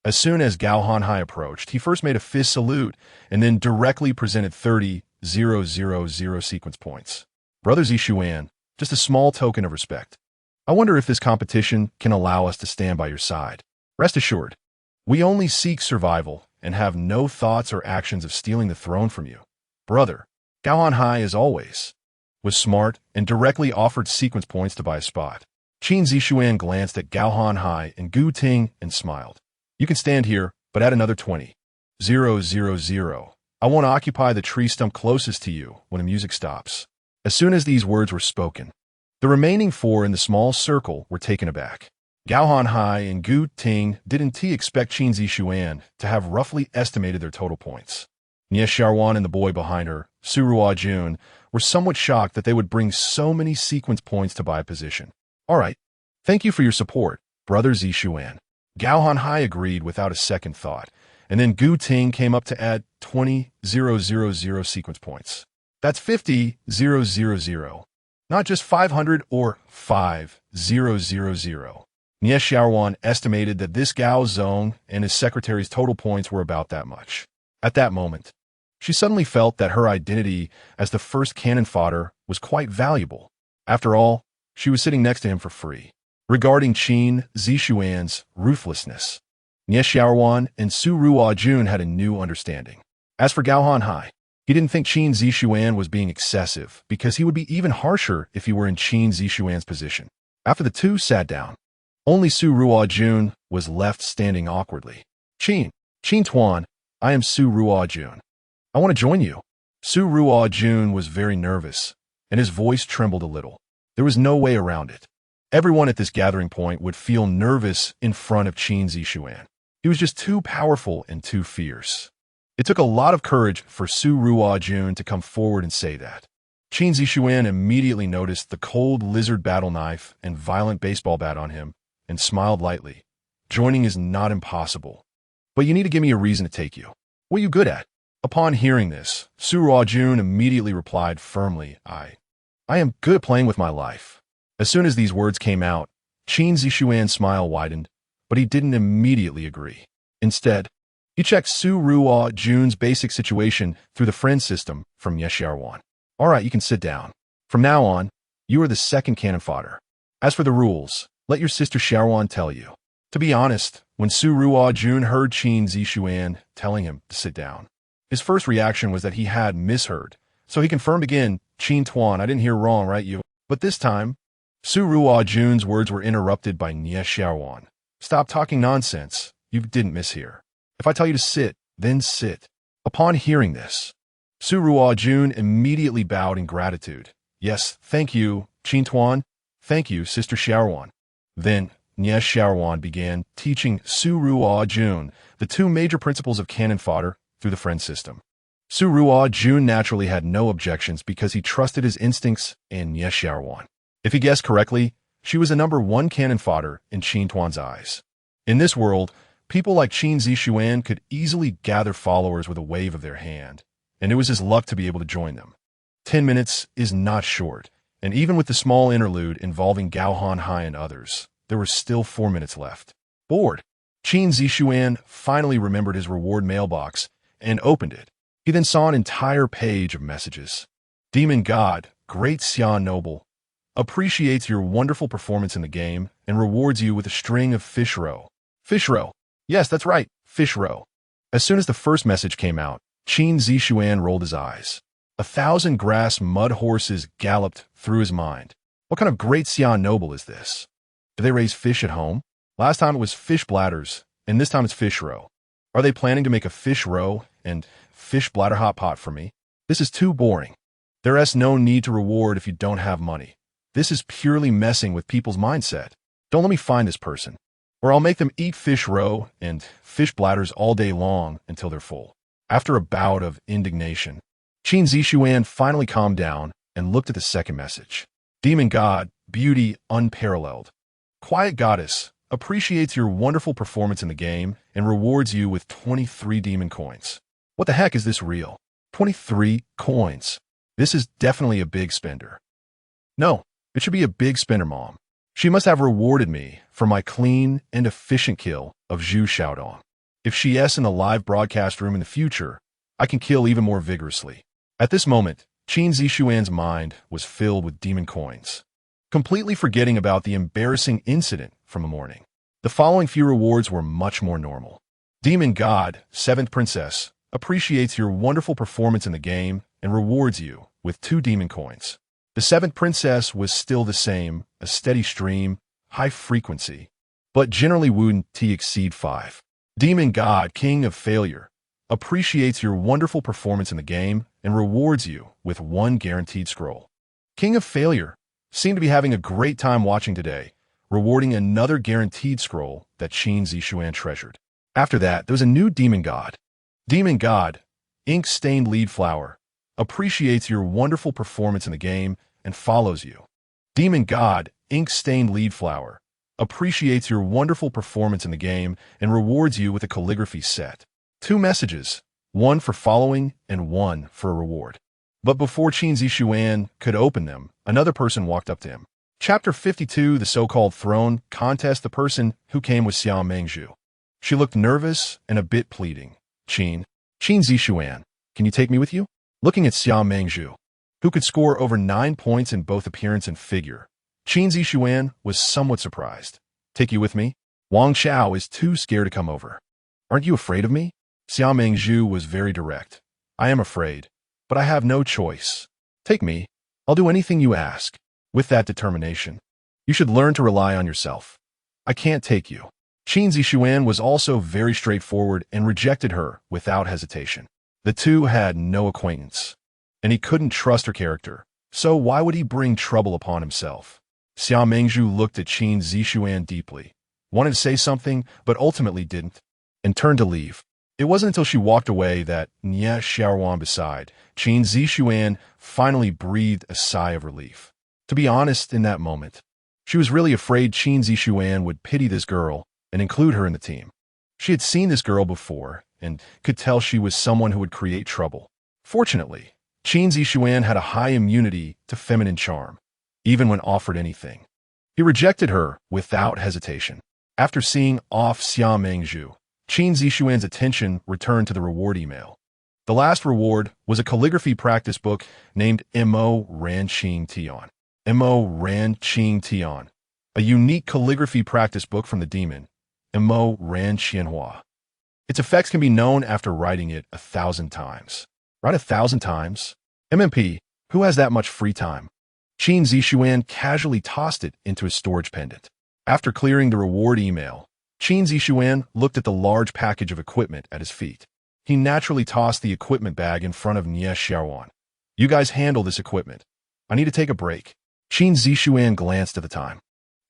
As soon as Gao Hanhai approached, he first made a fist salute and then directly presented 30,000 sequence points. Brother Zixuan, just a small token of respect. I wonder if this competition can allow us to stand by your side. Rest assured, we only seek survival and have no thoughts or actions of stealing the throne from you. Brother, Gao Hanhai, as always, was smart and directly offered sequence points to buy a spot. Qin Zixuan glanced at Gao Hanhai and Gu Ting and smiled. You can stand here, but add another 20,000. I won't occupy the tree stump closest to you when the music stops. As soon as these words were spoken, the remaining 4 in the small circle were taken aback. Gao Hanhai and Gu Ting didn't expect Qin Zixuan to have roughly estimated their total points. Xiaowan and the boy behind her, Su Ruojun, were somewhat shocked that they would bring so many sequence points to buy a position. All right, thank you for your support, Brother Zixuan. Gao Hanhai agreed without a second thought, and then Gu Ting came up to add 20,000 sequence points. That's 50,000, not just 500 or 5,000. Xiaowan estimated that this Gao Zong and his secretary's total points were about that much. At that moment, she suddenly felt that her identity as the first cannon fodder was quite valuable. After all, she was sitting next to him for free. Regarding Qin Zixuan's ruthlessness, Xiaowan and Su Ruojun had a new understanding. As for Gao Hanhai, he didn't think Qin Zixuan was being excessive because he would be even harsher if he were in Qin Zixuan's position. After the two sat down, only Su Ruojun was left standing awkwardly. Qin Tuan, I am Su Ruojun. I want to join you. Su Ruojun was very nervous, and his voice trembled a little. There was no way around it. Everyone at this gathering point would feel nervous in front of Qin Zixuan. He was just too powerful and too fierce. It took a lot of courage for Su Ruojun to come forward and say that. Qin Zixuan immediately noticed the cold lizard battle knife and violent baseball bat on him and smiled lightly. Joining is not impossible, but you need to give me a reason to take you. What are you good at? Upon hearing this, Su Ruojun immediately replied firmly, I am good at playing with my life. As soon as these words came out, Qin Zixuan's smile widened, but he didn't immediately agree. Instead, he checked Su Ruojun's basic situation through the friend system from Xiaowan. All right, you can sit down. From now on, you are the second cannon fodder. As for the rules, let your sister Xiaowan tell you. To be honest, when Su Ruojun heard Qin Zixuan telling him to sit down, his first reaction was that he had misheard. So he confirmed again, Qin Tuan, I didn't hear wrong, right, you? But this time, Su Ruojun's words were interrupted by Xiaowan. Stop talking nonsense. You didn't mishear. If I tell you to sit, then sit. Upon hearing this, Su Ruojun immediately bowed in gratitude. Yes, thank you, Qin Tuan. Thank you, Sister Xiaowan. Then, Xiaowan began teaching Su Ruojun the 2 major principles of cannon fodder through the friend system. Su Ruojun naturally had no objections because he trusted his instincts and Xiaowan. If he guessed correctly, she was a number 1 cannon fodder in Qin Tuan's eyes. In this world, people like Qin Zixuan could easily gather followers with a wave of their hand, and it was his luck to be able to join them. 10 minutes is not short, and even with the small interlude involving Gao Hanhai and others, there were still 4 minutes left. Bored, Qin Zixuan finally remembered his reward mailbox and opened it. He then saw an entire page of messages. Demon God, Great Xian Noble, appreciates your wonderful performance in the game and rewards you with a string of fish roe. Fish roe. Yes, that's right, fish roe. As soon as the first message came out, Qin Zixuan rolled his eyes. 1,000 grass mud horses galloped through his mind. What kind of great Xian noble is this? Do they raise fish at home? Last time it was fish bladders, and this time it's fish roe. Are they planning to make a fish roe and fish bladder hot pot for me? This is too boring. There's no need to reward if you don't have money. This is purely messing with people's mindset. Don't let me find this person, or I'll make them eat fish roe and fish bladders all day long until they're full. After a bout of indignation, Qin Zixuan finally calmed down and looked at the second message. Demon God, beauty unparalleled. Quiet Goddess appreciates your wonderful performance in the game and rewards you with 23 demon coins. What the heck is this real? 23 coins. This is definitely a big spender. No, it should be a big spender, Mom. She must have rewarded me for my clean and efficient kill of Zhu Xiaodong. If she's in the live broadcast room in the future, I can kill even more vigorously. At this moment, Qin Zixuan's mind was filled with demon coins, completely forgetting about the embarrassing incident from the morning. The following few rewards were much more normal. Demon God, 7th Princess, appreciates your wonderful performance in the game and rewards you with 2 demon coins. The 7th Princess was still the same, a steady stream, high frequency, but generally wouldn't exceed 5. Demon God, King of Failure, appreciates your wonderful performance in the game and rewards you with 1 guaranteed scroll. King of Failure seemed to be having a great time watching today, rewarding another guaranteed scroll that Qin Zixuan treasured. After that, there was a new Demon God. Demon God, Ink-Stained Lead Flower, appreciates your wonderful performance in the game and follows you. Demon God, Ink-Stained Lead Flower, appreciates your wonderful performance in the game and rewards you with a calligraphy set. 2 messages, 1 for following and 1 for a reward. But before Qin Zixuan could open them, another person walked up to him. Chapter 52, the so-called throne contest. The person who came was Xiao Mengzhu. She looked nervous and a bit pleading. Qin Zixuan, can you take me with you? Looking at Xiao Mengzhu, who could score over 9 points in both appearance and figure, Qin Zixuan was somewhat surprised. Take you with me? Wang Xiao is too scared to come over. Aren't you afraid of me? Xiao Mengzhu was very direct. I am afraid, but I have no choice. Take me. I'll do anything you ask. With that determination, you should learn to rely on yourself. I can't take you. Qin Zixuan was also very straightforward and rejected her without hesitation. The two had no acquaintance, and he couldn't trust her character, so why would he bring trouble upon himself? Xiao Mengzhu looked at Qin Zixuan deeply, wanted to say something, but ultimately didn't, and turned to leave. It wasn't until she walked away that, Nye Xiaowan beside, Qin Zixuan finally breathed a sigh of relief. To be honest, in that moment, she was really afraid Qin Zixuan would pity this girl and include her in the team. She had seen this girl before and could tell she was someone who would create trouble. Fortunately, Qin Zixuan had a high immunity to feminine charm, even when offered anything. He rejected her without hesitation. After seeing off Xiao Mengzhu, Qin Zixuan's attention returned to the reward email. The last reward was a calligraphy practice book named Mo Ran Qing Tian. Mo Ran Qing Tian, a unique calligraphy practice book from the demon, Mo Ran Qianhua. Its effects can be known after writing it 1,000 times. Write 1,000 times? MMP, who has that much free time? Qin Zixuan casually tossed it into his storage pendant. After clearing the reward email, Qin Zixuan looked at the large package of equipment at his feet. He naturally tossed the equipment bag in front of Nye Xiaowan. You guys handle this equipment. I need to take a break. Qin Zixuan glanced at the time.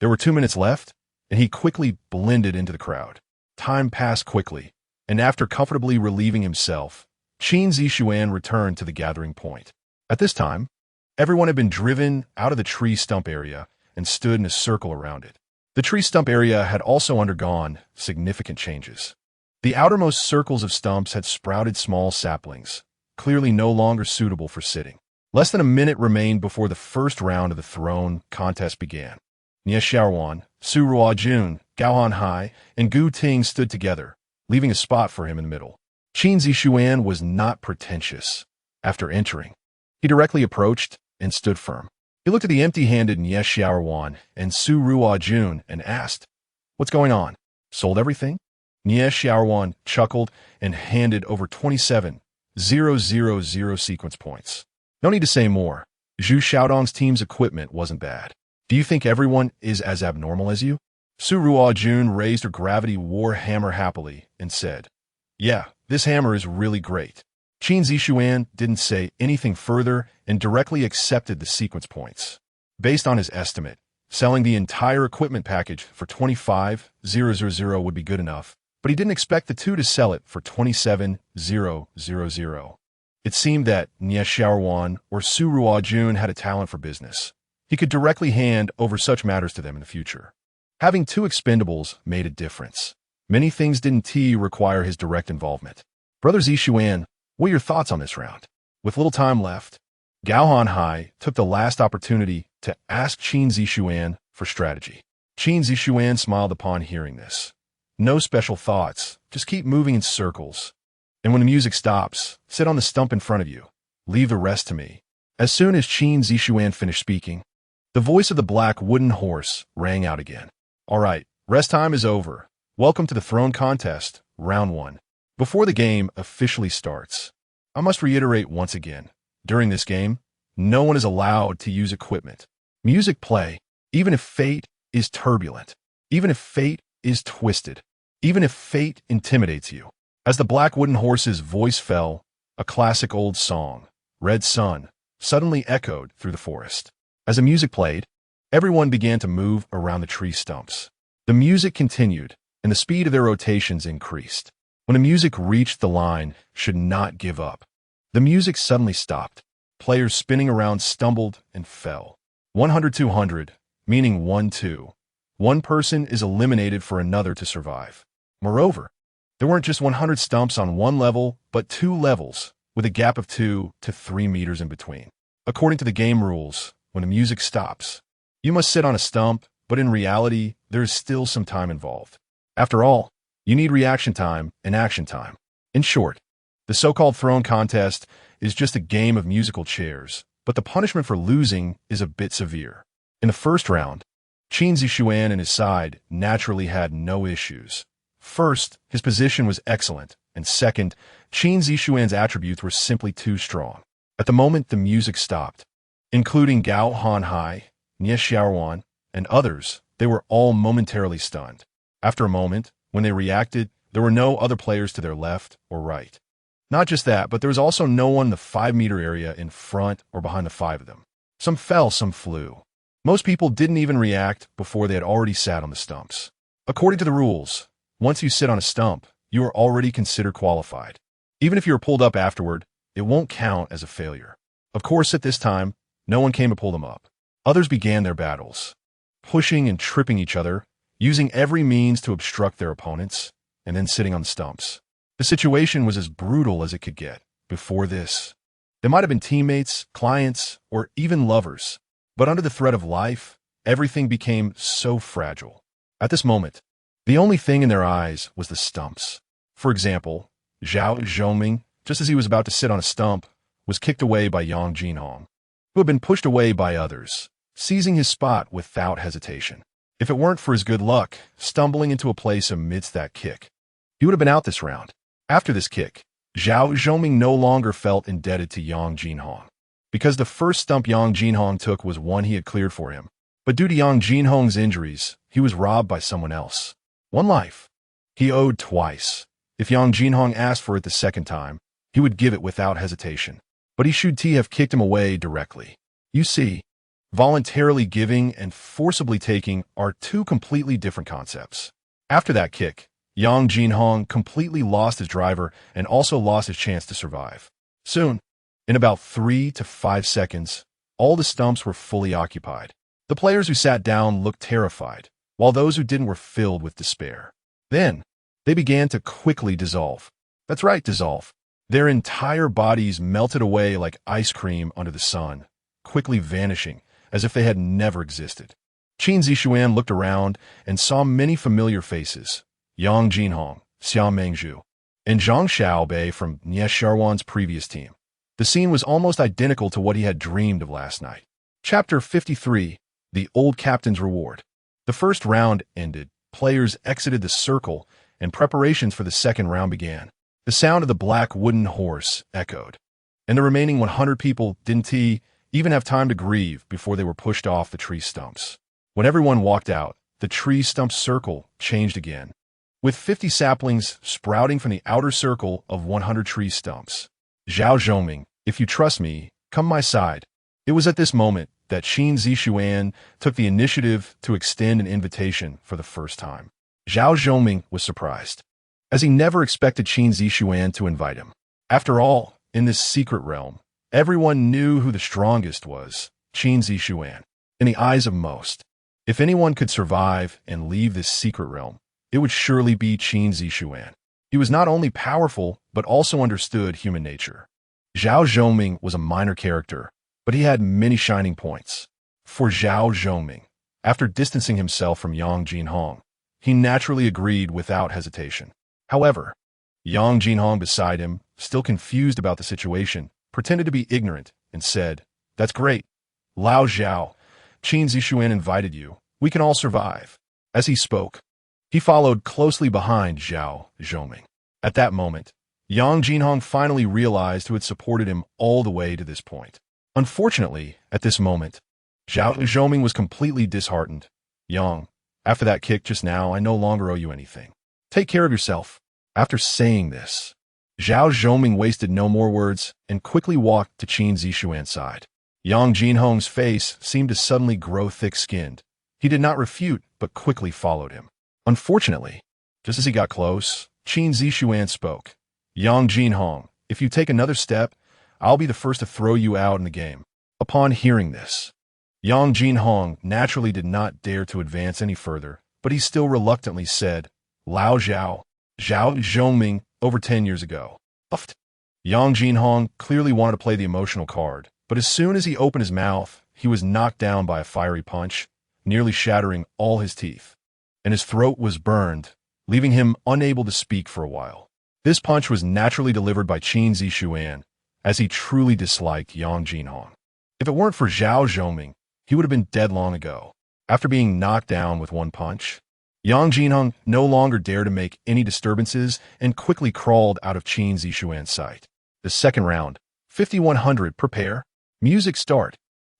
There were 2 minutes left, and he quickly blended into the crowd. Time passed quickly, and after comfortably relieving himself, Qin Zixuan returned to the gathering point. At this time, everyone had been driven out of the tree stump area and stood in a circle around it. The tree stump area had also undergone significant changes. The outermost circles of stumps had sprouted small saplings, clearly no longer suitable for sitting. Less than a minute remained before the first round of the throne contest began. Nye Xiaowan, Su Ruojun, Gao Hanhai, and Gu Ting stood together, leaving a spot for him in the middle. Qin Zixuan was not pretentious. After entering, he directly approached and stood firm. He looked at the empty-handed Nye Xiaowan and Su Ruojun and asked, "What's going on? Sold everything?" Nye Xiaowan chuckled and handed over 27,000 sequence points. No need to say more. Zhu Xiaodong's team's equipment wasn't bad. Do you think everyone is as abnormal as you? Su Ruojun raised her gravity war hammer happily and said, "Yeah, this hammer is really great." Qin Zixuan didn't say anything further and directly accepted the sequence points. Based on his estimate, selling the entire equipment package for 25,000 would be good enough, but he didn't expect the two to sell it for 27,000. It seemed that Nie Xiaowan or Su Ruojun had a talent for business. He could directly hand over such matters to them in the future. Having two expendables made a difference. Many things didn't require his direct involvement. Brother Zixuan, what are your thoughts on this round? With little time left, Gao Hanhai took the last opportunity to ask Qin Zixuan for strategy. Qin Zixuan smiled upon hearing this. No special thoughts, just keep moving in circles. And when the music stops, sit on the stump in front of you. Leave the rest to me. As soon as Qin Zixuan finished speaking, the voice of the black wooden horse rang out again. All right, rest time is over. Welcome to the throne contest, round 1. Before the game officially starts, I must reiterate once again, during this game, no one is allowed to use equipment. Music play, even if fate is turbulent, even if fate is twisted, even if fate intimidates you. As the black wooden horse's voice fell, a classic old song, Red Sun, suddenly echoed through the forest. As the music played, everyone began to move around the tree stumps. The music continued, and the speed of their rotations increased. When the music reached the line, should not give up. The music suddenly stopped. Players spinning around stumbled and fell. 100-200, meaning 1-2. One person is eliminated for another to survive. Moreover, there weren't just 100 stumps on one level, but 2 levels, with a gap of 2 to 3 meters in between. According to the game rules, when the music stops, you must sit on a stump, but in reality, there is still some time involved. After all, you need reaction time and action time. In short, the so-called throne contest is just a game of musical chairs, but the punishment for losing is a bit severe. In the first round, Qin Zixuan and his side naturally had no issues. First, his position was excellent, and second, Qin Zixuan's attributes were simply too strong. At the moment the music stopped, including Gao Hanhai, Nie Xiaowan, and others, they were all momentarily stunned. After a moment, when they reacted, there were no other players to their left or right. Not just that, but there was also no one in the 5-meter area in front or behind the 5 of them. Some fell, some flew. Most people didn't even react before they had already sat on the stumps. According to the rules, once you sit on a stump, you are already considered qualified. Even if you are pulled up afterward, it won't count as a failure. Of course, at this time, no one came to pull them up. Others began their battles, pushing and tripping each other, using every means to obstruct their opponents, and then sitting on the stumps. The situation was as brutal as it could get. Before this, they might have been teammates, clients, or even lovers. But under the threat of life, everything became so fragile. At this moment, the only thing in their eyes was the stumps. For example, Zhao Zhongming, just as he was about to sit on a stump, was kicked away by Yang Jinhong, who had been pushed away by others, seizing his spot without hesitation. If it weren't for his good luck, stumbling into a place amidst that kick, he would have been out this round. After this kick, Zhao Zhongming no longer felt indebted to Yang Jinhong, because the first stump Yang Jinhong took was one he had cleared for him. But due to Yang Jinhong's injuries, he was robbed by someone else. One life. He owed twice. If Yang Jinhong asked for it the second time, he would give it without hesitation. But he should have kicked him away directly. You see, voluntarily giving and forcibly taking are two completely different concepts. After that kick, Yang Jinhong completely lost his driver and also lost his chance to survive. Soon, in about 3 to 5 seconds, all the stumps were fully occupied. The players who sat down looked terrified, while those who didn't were filled with despair. Then, they began to quickly dissolve. That's right, dissolve. Their entire bodies melted away like ice cream under the sun, quickly vanishing as if they had never existed. Qin Zixuan looked around and saw many familiar faces. Yang Jinhong, Xiao Mengzhu, and Zhang Xiaobei from Nie Xiaowan's previous team. The scene was almost identical to what he had dreamed of last night. Chapter 53, The Old Captain's Reward. The first round ended, players exited the circle, and preparations for the second round began. The sound of the black wooden horse echoed, and the remaining 100 people didn't even have time to grieve before they were pushed off the tree stumps. When everyone walked out, the tree stump circle changed again, with 50 saplings sprouting from the outer circle of 100 tree stumps. Zhao Zhoming, if you trust me, come my side. It was at this moment that Qin Zixuan took the initiative to extend an invitation for the first time. Zhao Zhoming was surprised, as he never expected Qin Zixuan to invite him. After all, in this secret realm, everyone knew who the strongest was, Qin Zixuan. In the eyes of most, if anyone could survive and leave this secret realm, it would surely be Qin Zixuan. He was not only powerful, but also understood human nature. Zhao Zhoming was a minor character, but he had many shining points. For Zhao Zhoming, after distancing himself from Yang Jinhong, he naturally agreed without hesitation. However, Yang Jinhong beside him, still confused about the situation, pretended to be ignorant and said, "That's great. Lao Zhao, Qin Zixuan invited you. We can all survive." As he spoke, he followed closely behind Zhao Zhoming. At that moment, Yang Jinhong finally realized who had supported him all the way to this point. Unfortunately, at this moment, Zhao Zhoming was completely disheartened. "Yang, after that kick just now, I no longer owe you anything. Take care of yourself." After saying this, Zhao Zhoming wasted no more words and quickly walked to Qin Zixuan's side. Yang Jinhong's face seemed to suddenly grow thick-skinned. He did not refute, but quickly followed him. Unfortunately, just as he got close, Qin Zixuan spoke. "Yang Jinhong, if you take another step, I'll be the first to throw you out in the game." Upon hearing this, Yang Jinhong naturally did not dare to advance any further, but he still reluctantly said, "Lao Zhao, Zhao Zhoming, over 10 years ago." Uffed. Yang Jinhong clearly wanted to play the emotional card, but as soon as he opened his mouth, he was knocked down by a fiery punch, nearly shattering all his teeth, and his throat was burned, leaving him unable to speak for a while. This punch was naturally delivered by Qin Zixuan, as he truly disliked Yang Jinhong. If it weren't for Zhao Zhoming, he would have been dead long ago. After being knocked down with one punch, Yang Jinhong no longer dared to make any disturbances and quickly crawled out of Qin Zixuan's sight. The second round, 5100, prepare. Music start.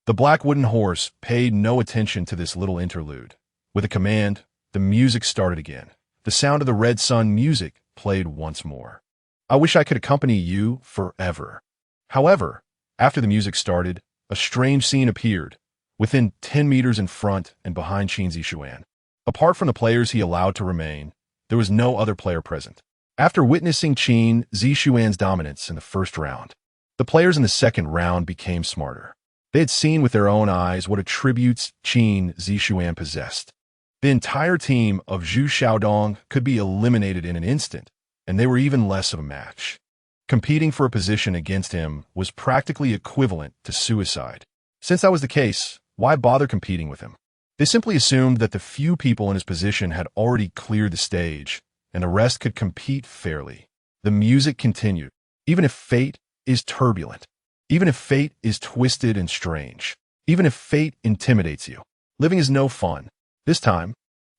The black wooden horse paid no attention to this little interlude. With a command, the music started again. The sound of the red sun music played once more. "I wish I could accompany you forever." However, after the music started, a strange scene appeared, within 10 meters in front and behind Qin Zixuan. Apart from the players he allowed to remain, there was no other player present. After witnessing Qin Zixuan's dominance in the first round, the players in the second round became smarter. They had seen with their own eyes what attributes Qin Zixuan possessed. The entire team of Zhu Xiaodong could be eliminated in an instant, and they were even less of a match. Competing for a position against him was practically equivalent to suicide. Since that was the case, why bother competing with him? They simply assumed that the few people in his position had already cleared the stage, and the rest could compete fairly. The music continued. Even if fate is turbulent, even if fate is twisted and strange, even if fate intimidates you, living is no fun. This time,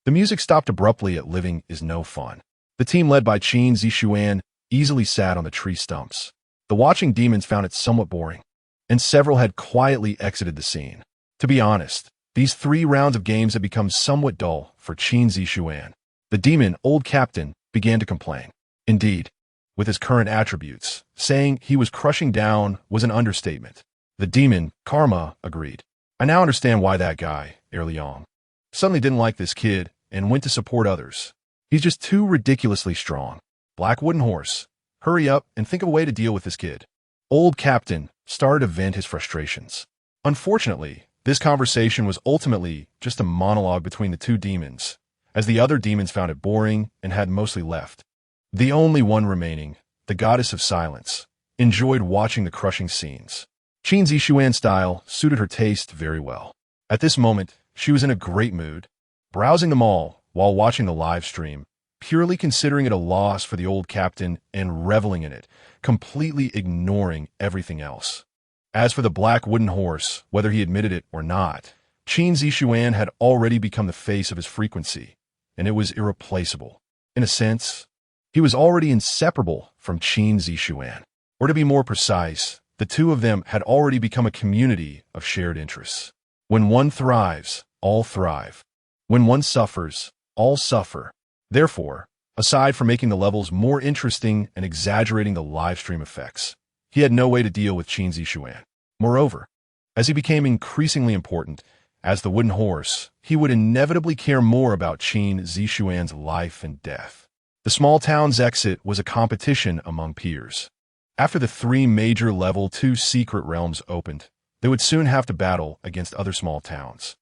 the music stopped abruptly at "Living is no fun." The team led by Qin Zixuan easily sat on the tree stumps. The watching demons found it somewhat boring, and several had quietly exited the scene. To be honest, these 3 rounds of games had become somewhat dull for Qin Zixuan. The demon, Old Captain, began to complain. Indeed, with his current attributes, saying he was crushing down was an understatement. The demon, Karma, agreed. "I now understand why that guy, Erliang, suddenly didn't like this kid and went to support others. He's just too ridiculously strong. Black wooden horse, hurry up and think of a way to deal with this kid." Old Captain started to vent his frustrations. Unfortunately, this conversation was ultimately just a monologue between the 2 demons, as the other demons found it boring and had mostly left. The only one remaining, the goddess of silence, enjoyed watching the crushing scenes. Qin Zixuan's style suited her taste very well. At this moment, she was in a great mood, browsing them all while watching the live stream, purely considering it a loss for the Old Captain and reveling in it, completely ignoring everything else. As for the black wooden horse, whether he admitted it or not, Qin Zixuan had already become the face of his frequency, and it was irreplaceable. In a sense, he was already inseparable from Qin Zixuan. Or to be more precise, the 2 of them had already become a community of shared interests. When one thrives, all thrive. When one suffers, all suffer. Therefore, aside from making the levels more interesting and exaggerating the live stream effects, he had no way to deal with Qin Zixuan. Moreover, as he became increasingly important as the wooden horse, he would inevitably care more about Qin Zixuan's life and death. The small town's exit was a competition among peers. After the 3 major Level 2 secret realms opened, they would soon have to battle against other small towns.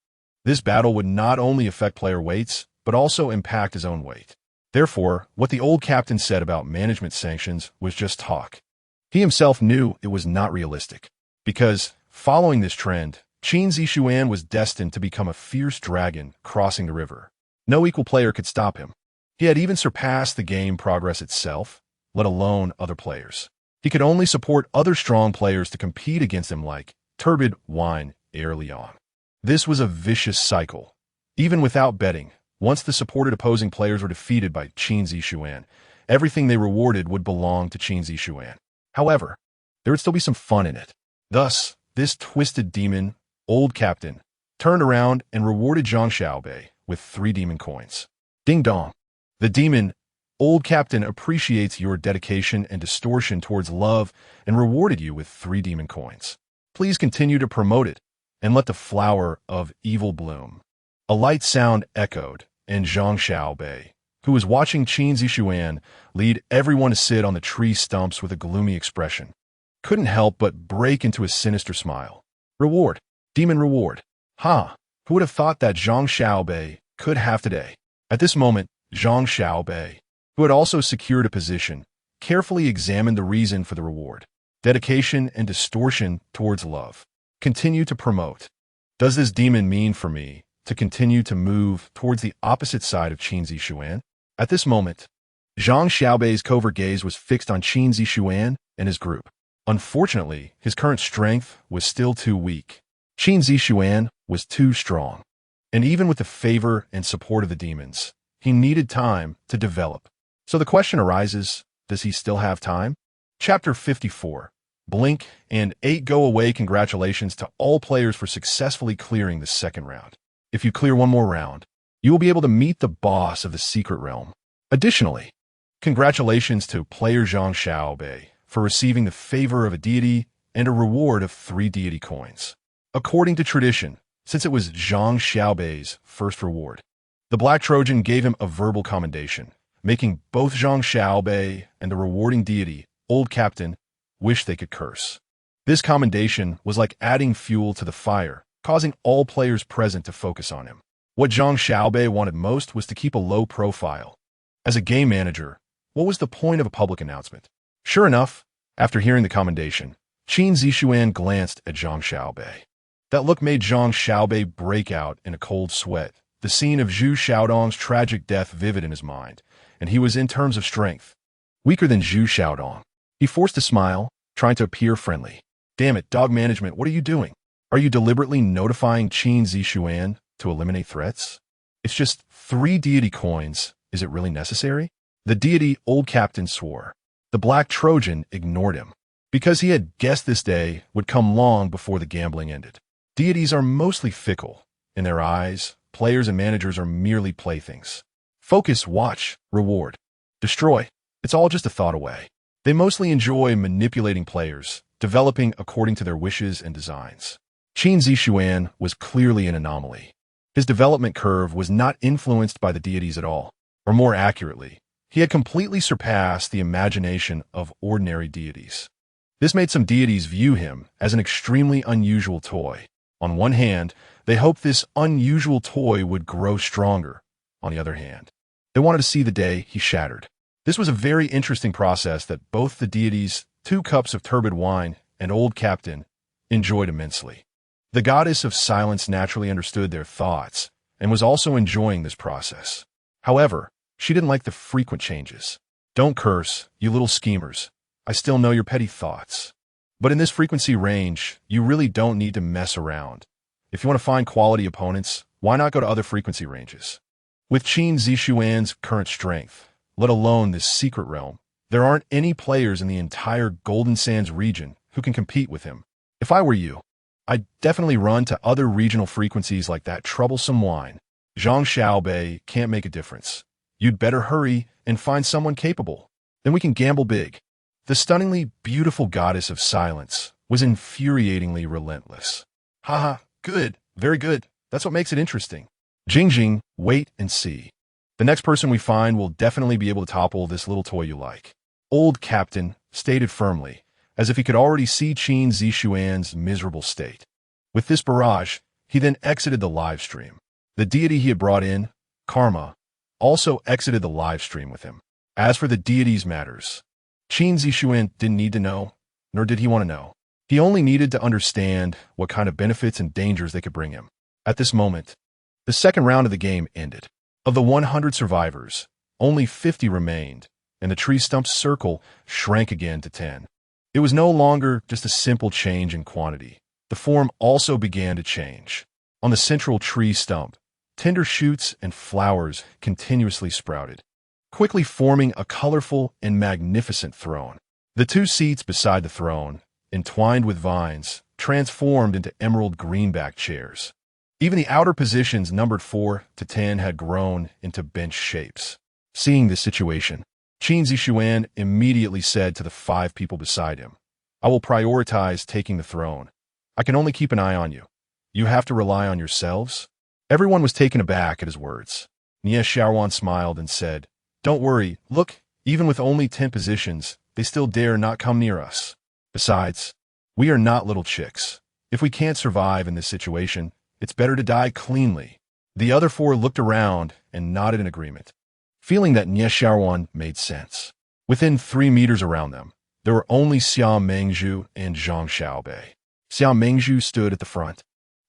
This battle would not only affect player weights, but also impact his own weight. Therefore, what the old captain said about management sanctions was just talk. He himself knew it was not realistic, because, following this trend, Qin Zixuan was destined to become a fierce dragon crossing the river. No equal player could stop him. He had even surpassed the game progress itself, let alone other players. He could only support other strong players to compete against him like turbid wine early on. This was a vicious cycle. Even without betting, once the supported opposing players were defeated by Qin Zixuan, everything they rewarded would belong to Qin Zixuan. However, there would still be some fun in it. Thus, this twisted demon, old captain, turned around and rewarded Zhang Xiaobei with 3 demon coins. Ding dong. The demon, old captain, appreciates your dedication and distortion towards love and rewarded you with 3 demon coins. Please continue to promote it and let the flower of evil bloom. A light sound echoed, and Zhang Xiaobei, who was watching Qin Zixuan lead everyone to sit on the tree stumps with a gloomy expression, couldn't help but break into a sinister smile. Reward. Demon reward. Ha! Who would have thought that Zhang Xiaobei could have today? At this moment, Zhang Xiaobei, who had also secured a position, carefully examined the reason for the reward. Dedication and distortion towards love. Continue to promote. Does this demon mean for me to continue to move towards the opposite side of Qin Zixuan? At this moment, Zhang Xiaobei's covert gaze was fixed on Qin Zixuan and his group. Unfortunately, his current strength was still too weak. Qin Zixuan was too strong. And even with the favor and support of the demons, he needed time to develop. So the question arises, does he still have time? Chapter 54. Blink and 8 go away. Congratulations to all players for successfully clearing the second round. If you clear one more round, you will be able to meet the boss of the secret realm. Additionally, congratulations to player Zhang Xiaobei for receiving the favor of a deity and a reward of 3 deity coins. According to tradition, since it was Zhang Xiaobei's first reward, the Black Trojan gave him a verbal commendation, making both Zhang Xiaobei and the rewarding deity, Old Captain, wish they could curse. This commendation was like adding fuel to the fire, causing all players present to focus on him. What Zhang Xiaobei wanted most was to keep a low profile. As a game manager, what was the point of a public announcement? Sure enough, after hearing the commendation, Qin Zixuan glanced at Zhang Xiaobei. That look made Zhang Xiaobei break out in a cold sweat, the scene of Zhu Xiaodong's tragic death vivid in his mind, and he was in terms of strength weaker than Zhu Xiaodong. He forced a smile, trying to appear friendly. Damn it, dog management, what are you doing? Are you deliberately notifying Qin Zixuan to eliminate threats? It's just 3 deity coins. Is it really necessary? The deity Old Captain swore. The Black Trojan ignored him, because he had guessed this day would come long before the gambling ended. Deities are mostly fickle. In their eyes, players and managers are merely playthings. Focus, watch, reward, destroy. It's all just a thought away. They mostly enjoy manipulating players, developing according to their wishes and designs. Qin Zixuan was clearly an anomaly. His development curve was not influenced by the deities at all, or more accurately, he had completely surpassed the imagination of ordinary deities. This made some deities view him as an extremely unusual toy. On one hand, they hoped this unusual toy would grow stronger. On the other hand, they wanted to see the day he shattered. This was a very interesting process that both the deities, 2 cups of turbid wine, and Old Captain enjoyed immensely. The goddess of silence naturally understood their thoughts and was also enjoying this process. However, she didn't like the frequent changes. Don't curse, you little schemers. I still know your petty thoughts. But in this frequency range, you really don't need to mess around. If you want to find quality opponents, why not go to other frequency ranges? With Qin Zixuan's current strength, let alone this secret realm, there aren't any players in the entire Golden Sands region who can compete with him. If I were you, I'd definitely run to other regional frequencies like that troublesome wine. Zhang Xiaobei can't make a difference. You'd better hurry and find someone capable. Then we can gamble big. The stunningly beautiful goddess of silence was infuriatingly relentless. Haha, good, very good. That's what makes it interesting. Jingjing, wait and see. The next person we find will definitely be able to topple this little toy you like. Old Captain stated firmly, as if he could already see Qin Zixuan's miserable state. With this barrage, he then exited the live stream. The deity he had brought in, Karma, also exited the live stream with him. As for the deity's matters, Qin Zixuan didn't need to know, nor did he want to know. He only needed to understand what kind of benefits and dangers they could bring him. At this moment, the second round of the game ended. Of the 100 survivors, only 50 remained, and the tree stump's circle shrank again to 10. It was no longer just a simple change in quantity. The form also began to change. On the central tree stump, tender shoots and flowers continuously sprouted, quickly forming a colorful and magnificent throne. The two seats beside the throne, entwined with vines, transformed into emerald greenback chairs. Even the outer positions numbered 4 to 10 had grown into bench shapes. Seeing this situation, Qin Zixuan immediately said to the 5 people beside him, I will prioritize taking the throne. I can only keep an eye on you. You have to rely on yourselves. Everyone was taken aback at his words. Xiaowan smiled and said, Don't worry, look, even with only 10 positions, they still dare not come near us. Besides, we are not little chicks. If we can't survive in this situation, it's better to die cleanly. The other 4 looked around and nodded in agreement, feeling that Xiaowan made sense. Within 3 meters around them, there were only Xiao Mengzhu and Zhang Xiaobei. Xiao Mengzhu stood at the front,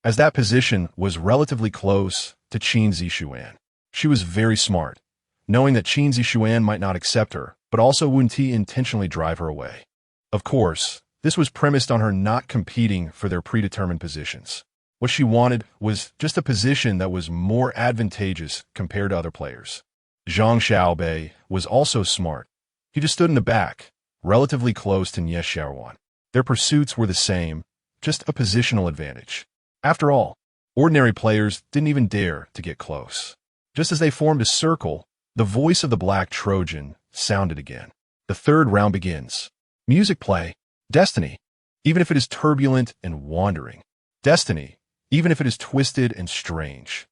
as that position was relatively close to Qin Zixuan. She was very smart, knowing that Qin Zixuan might not accept her, but also wouldn't he intentionally drive her away. Of course, this was premised on her not competing for their predetermined positions. What she wanted was just a position that was more advantageous compared to other players. Zhang Xiaobei was also smart. He just stood in the back, relatively close to Xiaowan. Their pursuits were the same, just a positional advantage. After all, ordinary players didn't even dare to get close. Just as they formed a circle, the voice of the Black Trojan sounded again. The third round begins. Music play. Destiny, even if it is turbulent and wandering. Destiny, even if it is twisted and strange.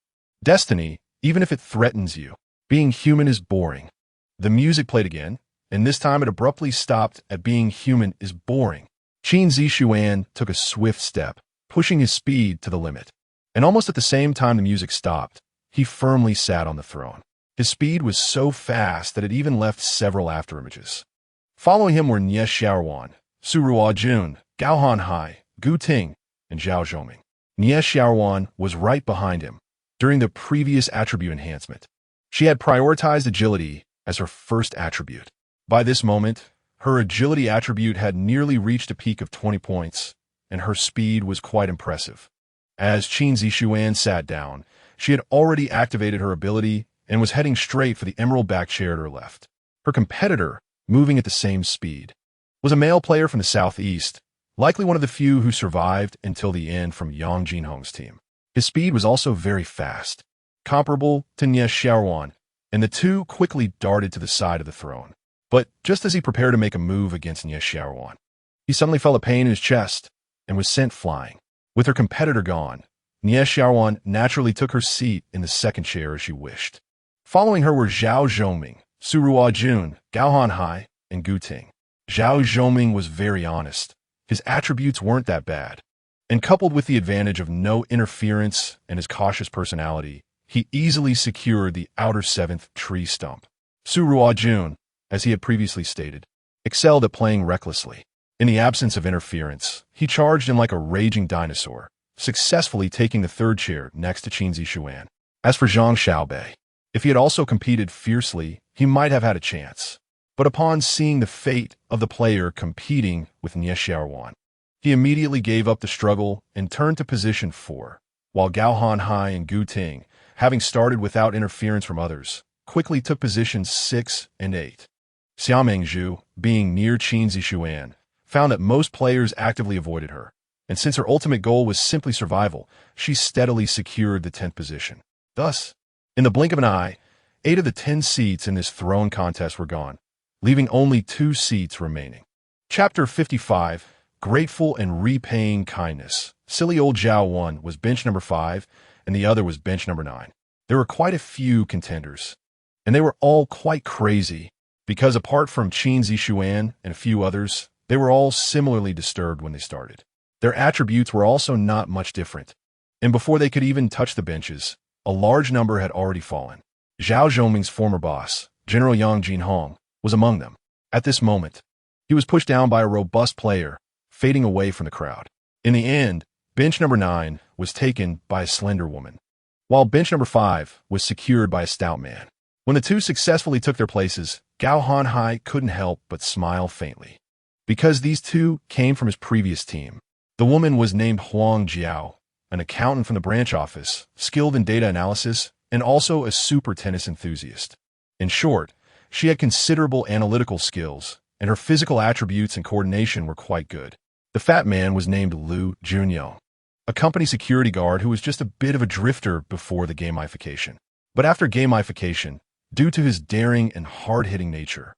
Destiny, even if it threatens you. Being human is boring. The music played again, and this time it abruptly stopped at being human is boring. Qin Zixuan took a swift step, pushing his speed to the limit. And almost at the same time the music stopped, he firmly sat on the throne. His speed was so fast that it even left several afterimages. Following him were Xiaowan, Su Ruojun, Gao Hanhai, Gu Ting, and Zhao Zhoming. Xiaowan was right behind him during the previous attribute enhancement. She had prioritized agility as her first attribute. By this moment, her agility attribute had nearly reached a peak of 20 points, and her speed was quite impressive. As Qin Zixuan sat down, she had already activated her ability and was heading straight for the emerald back chair at her left. Her competitor, moving at the same speed, was a male player from the southeast, likely one of the few who survived until the end from Yang Jinhong's team. His speed was also very fast, comparable to Xiaowan, and the two quickly darted to the side of the throne. But just as he prepared to make a move against Xiaowan, he suddenly felt a pain in his chest and was sent flying. With her competitor gone, Xiaowan naturally took her seat in the second chair as she wished. Following her were Zhao Zhoming, Su Ruojun, Gao Hanhai, and Gu Ting. Zhao Zhoming was very honest. His attributes weren't that bad. And coupled with the advantage of no interference and his cautious personality, he easily secured the outer 7th tree stump. Su Ruojun, as he had previously stated, excelled at playing recklessly. In the absence of interference, he charged in like a raging dinosaur, successfully taking the third chair next to Qin Zixuan. As for Zhang Xiaobei, if he had also competed fiercely, he might have had a chance. But upon seeing the fate of the player competing with Xiaowan, he immediately gave up the struggle and turned to position 4, while Gao Hanhai and Gu Ting, having started without interference from others, quickly took positions 6 and 8. Xiao Mengzhu, being near Qin Zixuan, found that most players actively avoided her, and since her ultimate goal was simply survival, she steadily secured the 10th position. Thus, in the blink of an eye, 8 of the 10 seats in this throne contest were gone, leaving only 2 seats remaining. Chapter 55, Grateful and Repaying Kindness. Silly old Zhao 1 was bench number 5, and the other was bench number 9. There were quite a few contenders, and they were all quite crazy, because apart from Qin Zixuan and a few others, they were all similarly disturbed when they started. Their attributes were also not much different, and before they could even touch the benches, a large number had already fallen. Zhao Zhongming's former boss, General Yang Jinhong, was among them. At this moment, he was pushed down by a robust player, fading away from the crowd. In the end, bench number 9 was taken by a slender woman, while bench number 5 was secured by a stout man. When the two successfully took their places, Gao Hanhai couldn't help but smile faintly. Because these two came from his previous team. The woman was named Huang Jiao, an accountant from the branch office, skilled in data analysis, and also a super tennis enthusiast. In short, she had considerable analytical skills, and her physical attributes and coordination were quite good. The fat man was named Lu Junyong, a company security guard who was just a bit of a drifter before the gamification. But after gamification, due to his daring and hard-hitting nature,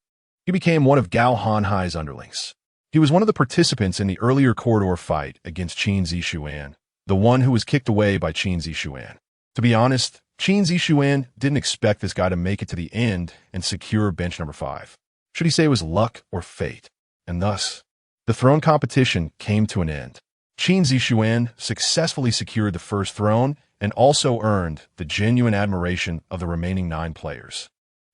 he became one of Gao Hanhai's underlings. He was one of the participants in the earlier corridor fight against Qin Zixuan, the one who was kicked away by Qin Zixuan. To be honest, Qin Zixuan didn't expect this guy to make it to the end and secure bench number 5. Should he say it was luck or fate? And thus, the throne competition came to an end. Qin Zixuan successfully secured the first throne and also earned the genuine admiration of the remaining 9 players.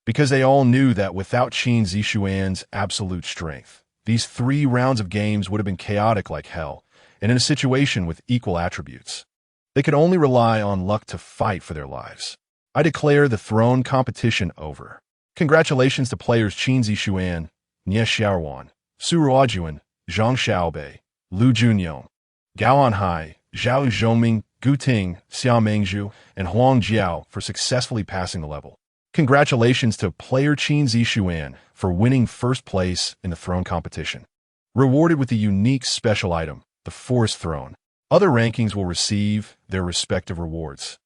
Because they all knew that without Qin Zixuan's absolute strength, these 3 rounds of games would have been chaotic like hell, and in a situation with equal attributes. They could only rely on luck to fight for their lives. I declare the throne competition over. Congratulations to players Qin Zixuan, Nie Xiaowan, Su Ruojuan, Zhang Xiaobei, Lu Junyong, Gao Anhai, Zhao Zhongming, Gu Ting, Xia Mengzhu, and Huang Jiao for successfully passing the level. Congratulations to player Qin Zixuan for winning first place in the throne competition. Rewarded with the unique special item, the Forest Throne, other rankings will receive their respective rewards.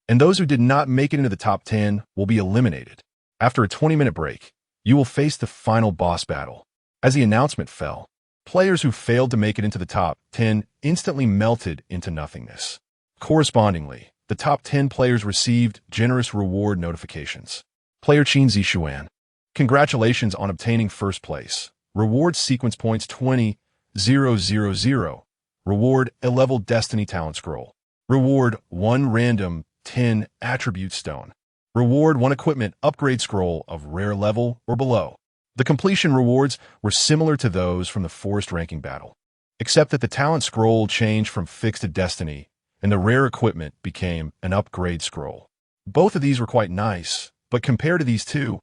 And those who did not make it into the top 10 will be eliminated. After a 20-minute break, you will face the final boss battle. As the announcement fell, players who failed to make it into the top 10 instantly melted into nothingness. Correspondingly, the top 10 players received generous reward notifications. Player Qin Zixuan, congratulations on obtaining first place. Reward sequence points 20,000. Reward a level Destiny Talent Scroll. Reward 1 random 10 Attribute Stone. Reward 1 Equipment Upgrade Scroll of rare level or below. The completion rewards were similar to those from the Forest ranking battle, except that the Talent Scroll changed from fixed to Destiny, and the rare equipment became an upgrade scroll. Both of these were quite nice, but compared to these two,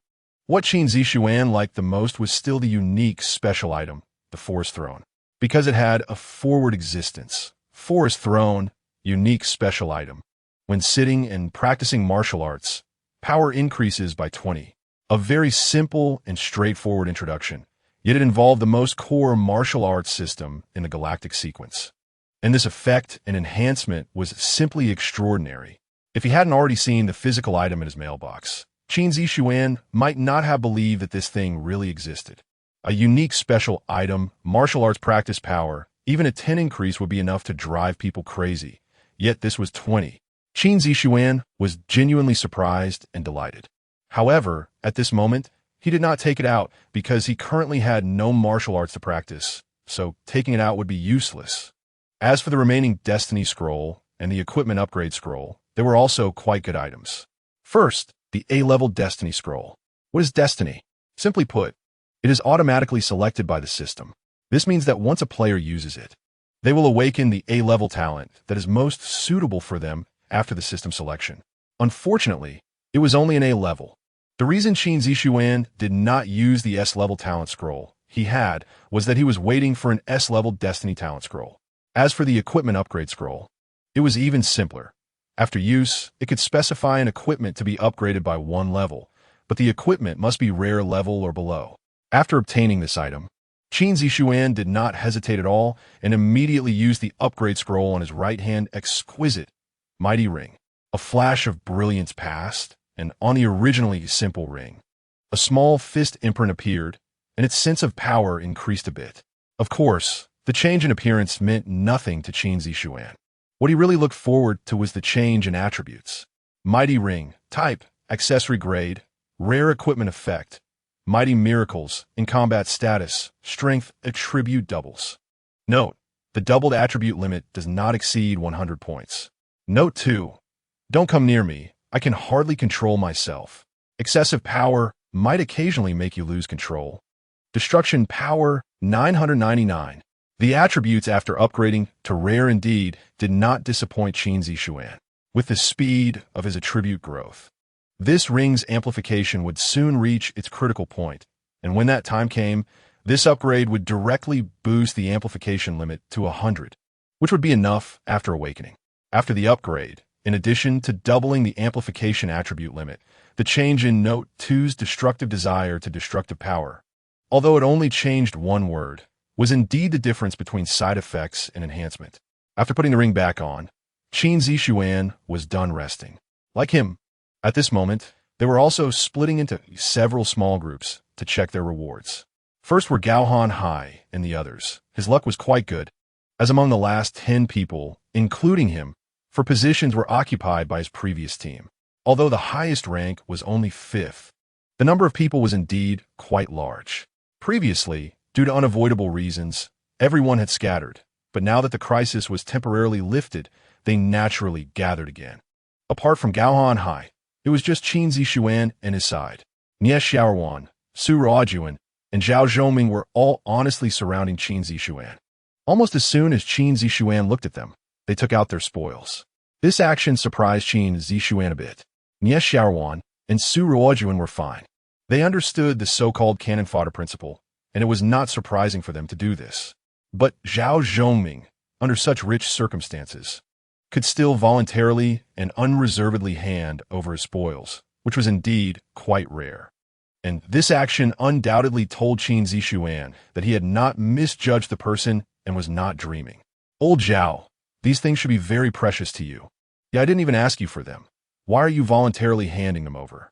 what Qin Zixuan liked the most was still the unique special item, the Forest Throne. Because it had a forward existence. Forest Throne, unique special item. When sitting and practicing martial arts, power increases by 20. A very simple and straightforward introduction, yet it involved the most core martial arts system in the Galactic Sequence. And this effect and enhancement was simply extraordinary. If he hadn't already seen the physical item in his mailbox, Qin Zixuan might not have believed that this thing really existed. A unique special item, martial arts practice power, even a 10 increase would be enough to drive people crazy. Yet this was 20. Qin Zixuan was genuinely surprised and delighted. However, at this moment, he did not take it out because he currently had no martial arts to practice, so taking it out would be useless. As for the remaining Destiny Scroll and the Equipment Upgrade Scroll, they were also quite good items. First, the A-level Destiny Scroll. What is Destiny? Simply put, it is automatically selected by the system. This means that once a player uses it, they will awaken the A-level talent that is most suitable for them after the system selection. Unfortunately, it was only an A-level. The reason Qin Zixuan did not use the S-level talent scroll he had was that he was waiting for an S-level Destiny talent scroll. As for the Equipment Upgrade Scroll, it was even simpler. After use, it could specify an equipment to be upgraded by 1 level, but the equipment must be rare level or below. After obtaining this item, Qin Zixuan did not hesitate at all and immediately used the upgrade scroll on his right hand. Exquisite, mighty ring. A flash of brilliance passed, and on the originally simple ring, a small fist imprint appeared, and its sense of power increased a bit. Of course, the change in appearance meant nothing to Qin Zixuan. What he really looked forward to was the change in attributes. Mighty ring, type, accessory grade, rare equipment effect, mighty miracles, in combat status, strength, attribute doubles. Note, the doubled attribute limit does not exceed 100 points. Note 2. Don't come near me, I can hardly control myself. Excessive power might occasionally make you lose control. Destruction power, 999. The attributes after upgrading to rare indeed did not disappoint Qin Zixuan, with the speed of his attribute growth. This ring's amplification would soon reach its critical point, and when that time came, this upgrade would directly boost the amplification limit to 100, which would be enough after awakening. After the upgrade, in addition to doubling the amplification attribute limit, the change in Note 2's destructive desire to destructive power, although it only changed one word, was indeed the difference between side effects and enhancement. After putting the ring back on, Qin Zixuan was done resting. Like him, at this moment, they were also splitting into several small groups to check their rewards. First were Gaohan Hai and the others. His luck was quite good, as among the last 10 people, including him, for positions were occupied by his previous team. Although the highest rank was only 5th, the number of people was indeed quite large. Previously, due to unavoidable reasons, everyone had scattered, but now that the crisis was temporarily lifted, they naturally gathered again. Apart from Gaohan Hai, it was just Qin Zixuan and his side. Nie Xiaoruan, Su Ruojuan, and Zhao Zhoming were all honestly surrounding Qin Zixuan. Almost as soon as Qin Zixuan looked at them, they took out their spoils. This action surprised Qin Zixuan a bit. Nie Xiaoruan and Su Ruojuan were fine. They understood the so-called cannon fodder principle, and it was not surprising for them to do this. But Zhao Zhoming, under such rich circumstances, could still voluntarily and unreservedly hand over his spoils, which was indeed quite rare. And this action undoubtedly told Qin Zixuan that he had not misjudged the person and was not dreaming. Old Zhao, these things should be very precious to you. Yeah, I didn't even ask you for them. Why are you voluntarily handing them over?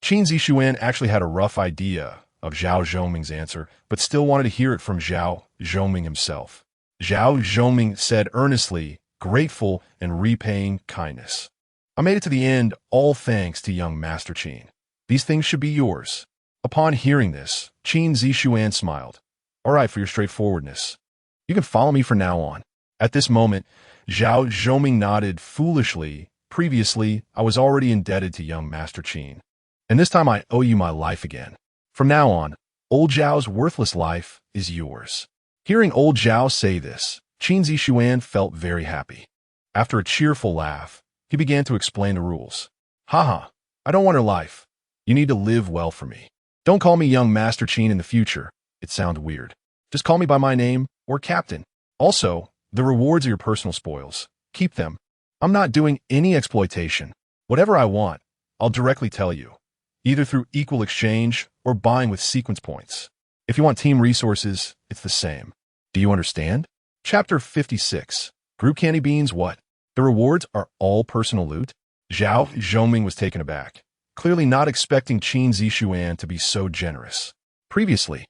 Qin Zixuan actually had a rough idea of Zhao Zhoming's answer, but still wanted to hear it from Zhao Zhoming himself. Zhao Zhoming said earnestly, grateful and repaying kindness. I made it to the end, all thanks to young Master Qin. These things should be yours. Upon hearing this, Qin Zixuan smiled. All right, for your straightforwardness. You can follow me from now on. At this moment, Zhao Zhoming nodded foolishly. Previously, I was already indebted to young Master Qin, and this time I owe you my life again. From now on, old Zhao's worthless life is yours. Hearing old Zhao say this, Qin Zixuan felt very happy. After a cheerful laugh, he began to explain the rules. Haha, I don't want her life. You need to live well for me. Don't call me young Master Qin in the future. It sounds weird. Just call me by my name or Captain. Also, the rewards are your personal spoils. Keep them. I'm not doing any exploitation. Whatever I want, I'll directly tell you, either through equal exchange or buying with sequence points. If you want team resources, it's the same. Do you understand? Chapter 56. Group candy beans what? The rewards are all personal loot? Zhao Zhoming was taken aback, clearly not expecting Qin Zixuan to be so generous. Previously,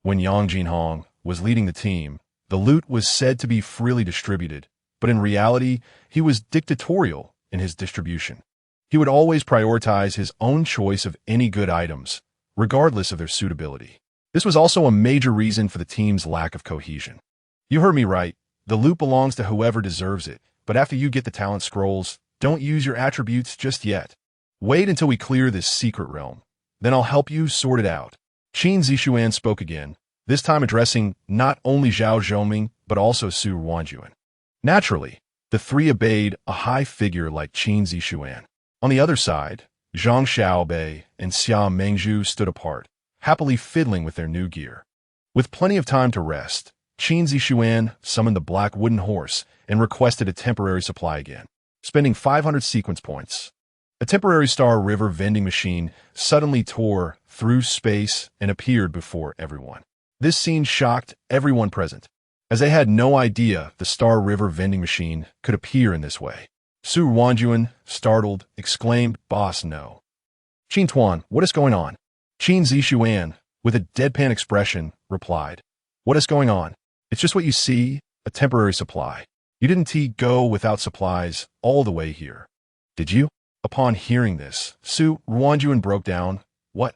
when Yang Jinhong was leading the team, the loot was said to be freely distributed, but in reality, he was dictatorial in his distribution. He would always prioritize his own choice of any good items, regardless of their suitability. This was also a major reason for the team's lack of cohesion. You heard me right. The loot belongs to whoever deserves it, but after you get the talent scrolls, don't use your attributes just yet. Wait until we clear this secret realm. Then I'll help you sort it out. Qin Zixuan spoke again, this time addressing not only Zhao Zhoming, but also Su Ruojuan. Naturally, the three obeyed a high figure like Qin Zixuan. On the other side, Zhang Xiaobei and Xia Mengzhu stood apart, happily fiddling with their new gear. With plenty of time to rest, Qin Zixuan summoned the black wooden horse and requested a temporary supply again, spending 500 sequence points. A temporary Star River vending machine suddenly tore through space and appeared before everyone. This scene shocked everyone present, as they had no idea the Star River vending machine could appear in this way. Su Wanjuan, startled, exclaimed, "Boss, no." Qin Tuan, what is going on? Qin Zixuan, with a deadpan expression, replied, "What is going on? It's just what you see, a temporary supply. You didn't go without supplies all the way here, did you?" Upon hearing this, Su Wanjuan broke down. "What?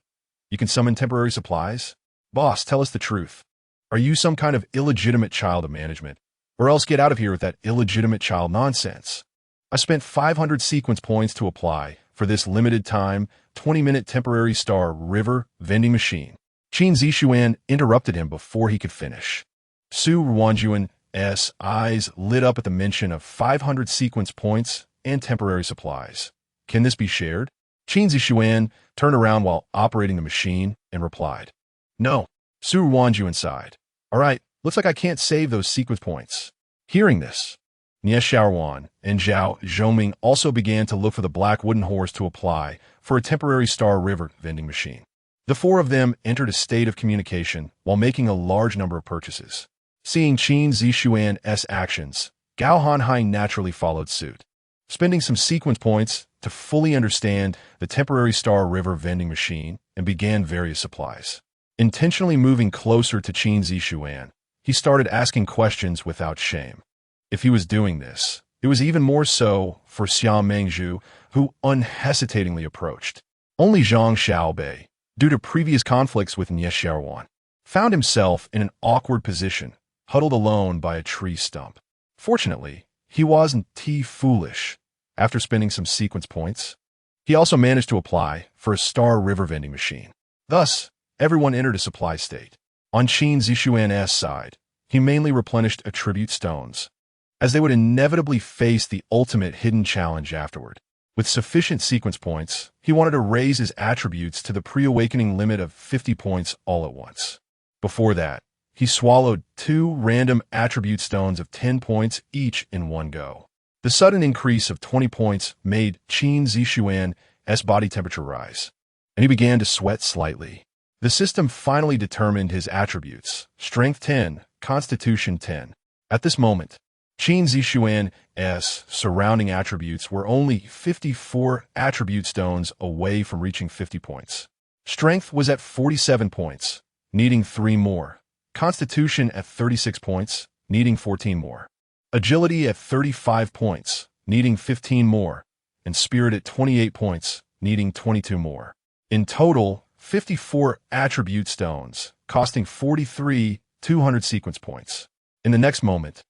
You can summon temporary supplies? Boss, tell us the truth. Are you some kind of illegitimate child of management? Or else get out of here with that illegitimate child nonsense. I spent 500 sequence points to apply for this limited time, 20-minute temporary Star River vending machine." Qin Zixuan interrupted him before he could finish. Su Wanjuan's eyes lit up at the mention of 500 sequence points and temporary supplies. "Can this be shared?" Qin Zixuan turned around while operating the machine and replied, "No." Su Wanjuan sighed. "All right, looks like I can't save those sequence points." Hearing this, Xiaowan and Zhao Zhoming also began to look for the black wooden horse to apply for a temporary Star River vending machine. The four of them entered a state of communication while making a large number of purchases. Seeing Qin Zixuan's actions, Gao Hanhai naturally followed suit, spending some sequence points to fully understand the temporary Star River vending machine and began various supplies. Intentionally moving closer to Qin Zixuan, he started asking questions without shame. If he was doing this, it was even more so for Xiao Mengzhu, who unhesitatingly approached. Only Zhang Xiaobei, due to previous conflicts with Xiaowan, found himself in an awkward position, huddled alone by a tree stump. Fortunately, he wasn't too foolish. After spending some sequence points, he also managed to apply for a Star River vending machine. Thus, everyone entered a supply state. On Qin Zixuan's side, he mainly replenished attribute stones, as they would inevitably face the ultimate hidden challenge afterward. With sufficient sequence points, he wanted to raise his attributes to the pre-awakening limit of 50 points all at once. Before that, he swallowed 2 random attribute stones of 10 points each in one go. The sudden increase of 20 points made Qin Zixuan's body temperature rise, and he began to sweat slightly. The system finally determined his attributes: Strength 10, Constitution 10. At this moment, Qin Zixuan's surrounding attributes were only 54 attribute stones away from reaching 50 points. Strength was at 47 points, needing 3 more. Constitution at 36 points, needing 14 more. Agility at 35 points, needing 15 more. And Spirit at 28 points, needing 22 more. In total, 54 attribute stones, costing 200 sequence points. In the next moment,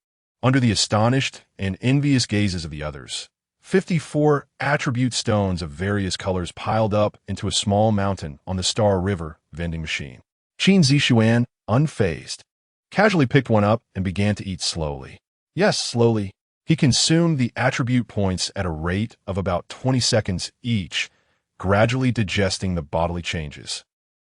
under the astonished and envious gazes of the others, 54 attribute stones of various colors piled up into a small mountain on the Star River vending machine. Qin Zixuan, unfazed, casually picked one up and began to eat slowly. Yes, slowly. He consumed the attribute points at a rate of about 20 seconds each, gradually digesting the bodily changes,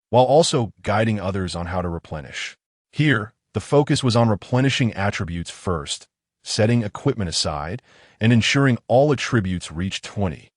while also guiding others on how to replenish. Here, the focus was on replenishing attributes first, setting equipment aside, and ensuring all attributes reached 20.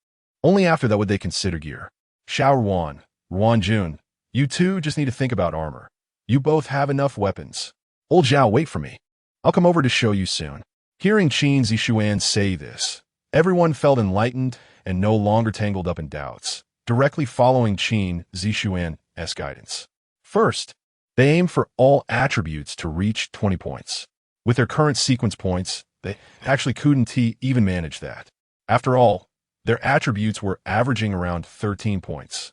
Only after that would they consider gear. Xiaowan, Ruanjun, you two just need to think about armor. You both have enough weapons. Old Zhao, wait for me. I'll come over to show you soon. Hearing Qin Zixuan say this, everyone felt enlightened and no longer tangled up in doubts, directly following Qin Zixuan's guidance. First, they aimed for all attributes to reach 20 points. With their current sequence points, they actually couldn't even manage that. After all, their attributes were averaging around 13 points,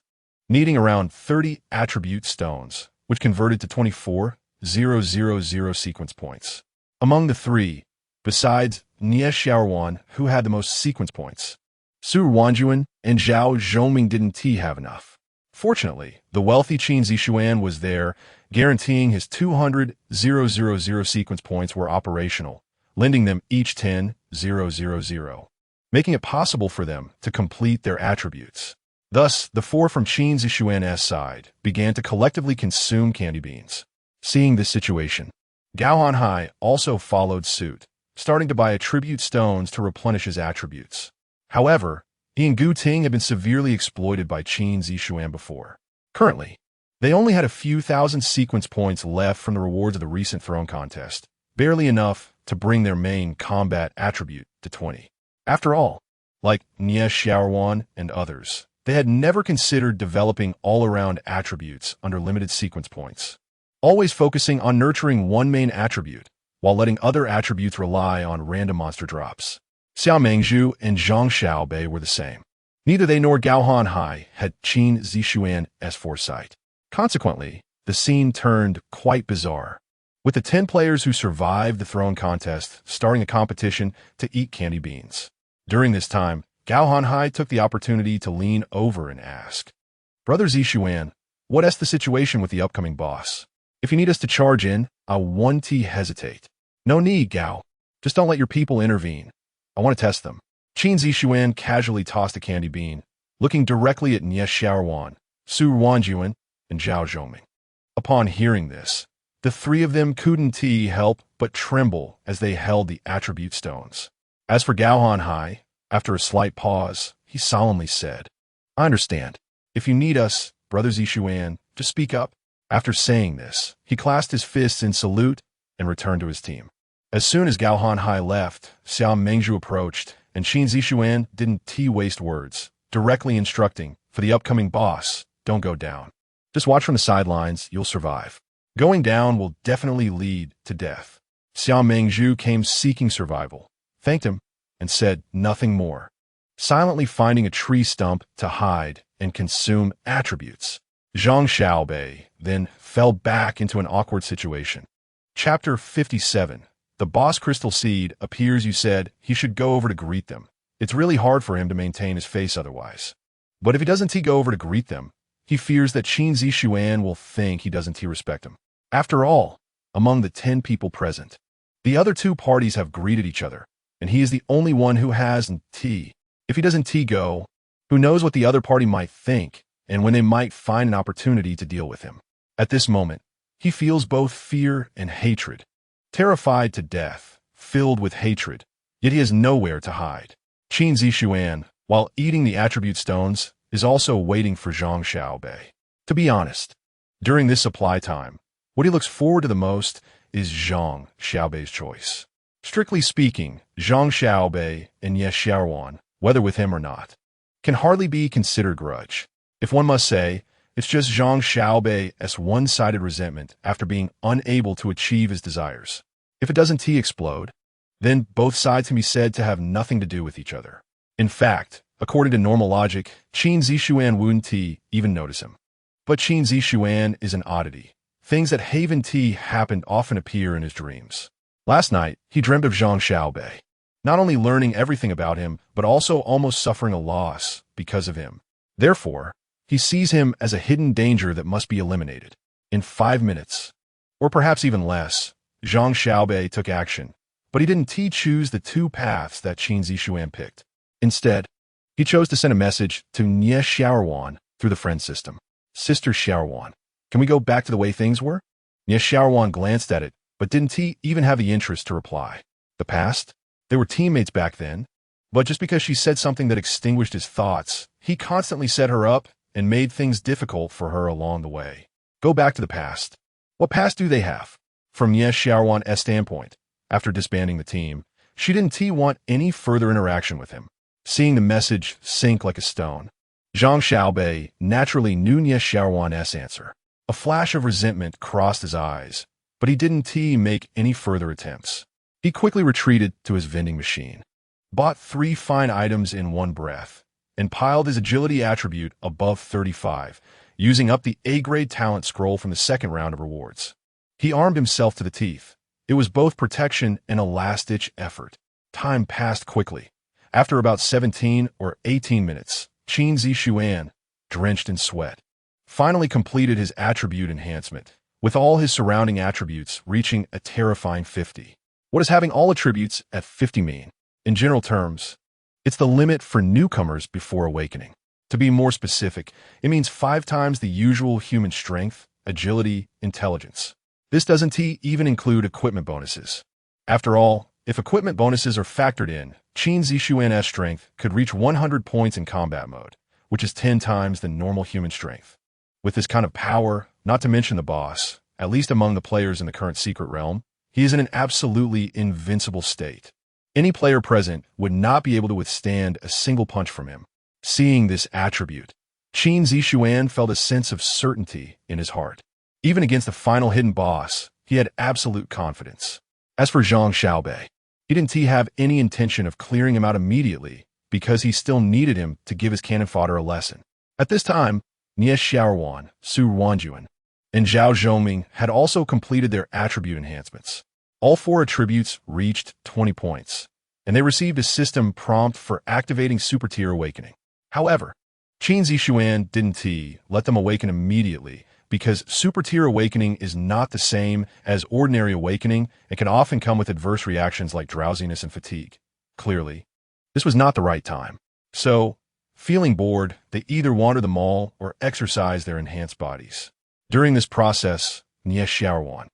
needing around 30 attribute stones, which converted to 24,000 sequence points. Among the three, besides Xiaowan, who had the most sequence points, Su Wanjuan and Zhao Zhoming didn't have enough. Fortunately, the wealthy Qin Zixuan was there, guaranteeing his 200,000 sequence points were operational, lending them each 10,000, making it possible for them to complete their attributes. Thus, the four from Qin Zixuan's side began to collectively consume candy beans. Seeing this situation, Gao Hanhai also followed suit, starting to buy attribute stones to replenish his attributes. However, he and Gu Ting had been severely exploited by Qin Zixuan before. Currently, They only had a few thousand sequence points left from the rewards of the recent throne contest, barely enough to bring their main combat attribute to 20. After all, like Qin Zixuan and others, they had never considered developing all-around attributes under limited sequence points, always focusing on nurturing one main attribute, while letting other attributes rely on random monster drops. Xiao Mengzhu and Zhang Xiaobei were the same. Neither they nor Gao Hanhai had Qin Zixuan's foresight. Consequently, the scene turned quite bizarre, with the 10 players who survived the throne contest starting a competition to eat candy beans. During this time, Gao Hanhai took the opportunity to lean over and ask, "Brother Zixuan, what's the situation with the upcoming boss? If you need us to charge in, I won't hesitate." "No need, Gao. Just don't let your people intervene. I want to test them." Qin Zixuan casually tossed a candy bean, looking directly at Qin Zixuan, Su Wanjuan, and Zhao Zhongming. Upon hearing this, the three of them couldn't help but tremble as they held the attribute stones. As for Gao Hanhai, after a slight pause, he solemnly said, "I understand. If you need us, Brother Zixuan, just speak up." After saying this, he clasped his fists in salute and returned to his team. As soon as Gao Hanhai left, Xiao Mengzhu approached, and Qin Zixuan didn't waste words, directly instructing, "For the upcoming boss, don't go down. Just watch from the sidelines, you'll survive. Going down will definitely lead to death." Xiao Mengzhu came seeking survival, thanked him, and said nothing more, silently finding a tree stump to hide and consume attributes. Zhang Xiaobei then fell back into an awkward situation. Chapter 57. The boss Crystal Seed appears. You said he should go over to greet them. It's really hard for him to maintain his face otherwise. But if he doesn't go over to greet them, he fears that Qin Zixuan will think he doesn't respect him. After all, among the 10 people present, the other two parties have greeted each other, and he is the only one who hasn't. If he doesn't go, who knows what the other party might think, and when they might find an opportunity to deal with him. At this moment, he feels both fear and hatred, terrified to death, filled with hatred, yet he has nowhere to hide. Qin Zixuan, while eating the attribute stones, is also waiting for Zhang Xiaobei. To be honest, during this supply time, what he looks forward to the most is Zhang Xiaobei's choice. Strictly speaking, Zhang Xiaobei and Qin Zixuan, whether with him or not, can hardly be considered grudge. If one must say, it's just Zhang Xiaobei's one-sided resentment after being unable to achieve his desires. If it doesn't explode, then both sides can be said to have nothing to do with each other. In fact, according to normal logic, Qin Zixuan wouldn't even notice him. But Qin Zixuan is an oddity. Things that haven't happened often appear in his dreams. Last night, he dreamt of Zhang Xiaobei, not only learning everything about him, but also almost suffering a loss because of him. Therefore, he sees him as a hidden danger that must be eliminated. In 5 minutes, or perhaps even less, Zhang Xiaobei took action, but he didn't choose the two paths that Qin Zixuan picked. Instead, he chose to send a message to Qin Zixuan through the friend system. "Sister Zixuan, can we go back to the way things were?" Qin Zixuan glanced at it, but didn't even have the interest to reply. The past? They were teammates back then, but just because she said something that extinguished his thoughts, he constantly set her up and made things difficult for her along the way. Go back to the past. What past do they have? From Qin Zixuan's standpoint, after disbanding the team, she didn't want any further interaction with him. Seeing the message sink like a stone, Zhang Xiaobei naturally knew Qin Zixuan's answer. A flash of resentment crossed his eyes, but he didn't make any further attempts. He quickly retreated to his vending machine, bought 3 fine items in one breath, and piled his agility attribute above 35, using up the A-grade talent scroll from the second round of rewards. He armed himself to the teeth. It was both protection and a last-ditch effort. Time passed quickly. After about 17 or 18 minutes, Qin Zixuan, drenched in sweat, finally completed his attribute enhancement, with all his surrounding attributes reaching a terrifying 50. What does having all attributes at 50 mean? In general terms, it's the limit for newcomers before awakening. To be more specific, it means 5 times the usual human strength, agility, intelligence. This doesn't even include equipment bonuses. After all, if equipment bonuses are factored in, Qin Zixuan's strength could reach 100 points in combat mode, which is 10 times the normal human strength. With this kind of power, not to mention the boss, at least among the players in the current secret realm, he is in an absolutely invincible state. Any player present would not be able to withstand a single punch from him. Seeing this attribute, Qin Zixuan felt a sense of certainty in his heart. Even against the final hidden boss, he had absolute confidence. As for Zhang Xiaobei, he didn't have any intention of clearing him out immediately because he still needed him to give his cannon fodder a lesson. At this time, Nie Xiaowan, Su Wanjuan, and Zhao Zhongming had also completed their attribute enhancements. All 4 attributes reached 20 points, and they received a system prompt for activating Super Tier Awakening. However, Qin Zixuan didn't let them awaken immediately because Super Tier Awakening is not the same as ordinary awakening and can often come with adverse reactions like drowsiness and fatigue. Clearly, this was not the right time. So, feeling bored, they either wander the mall or exercise their enhanced bodies. During this process, Nie Xiaowan,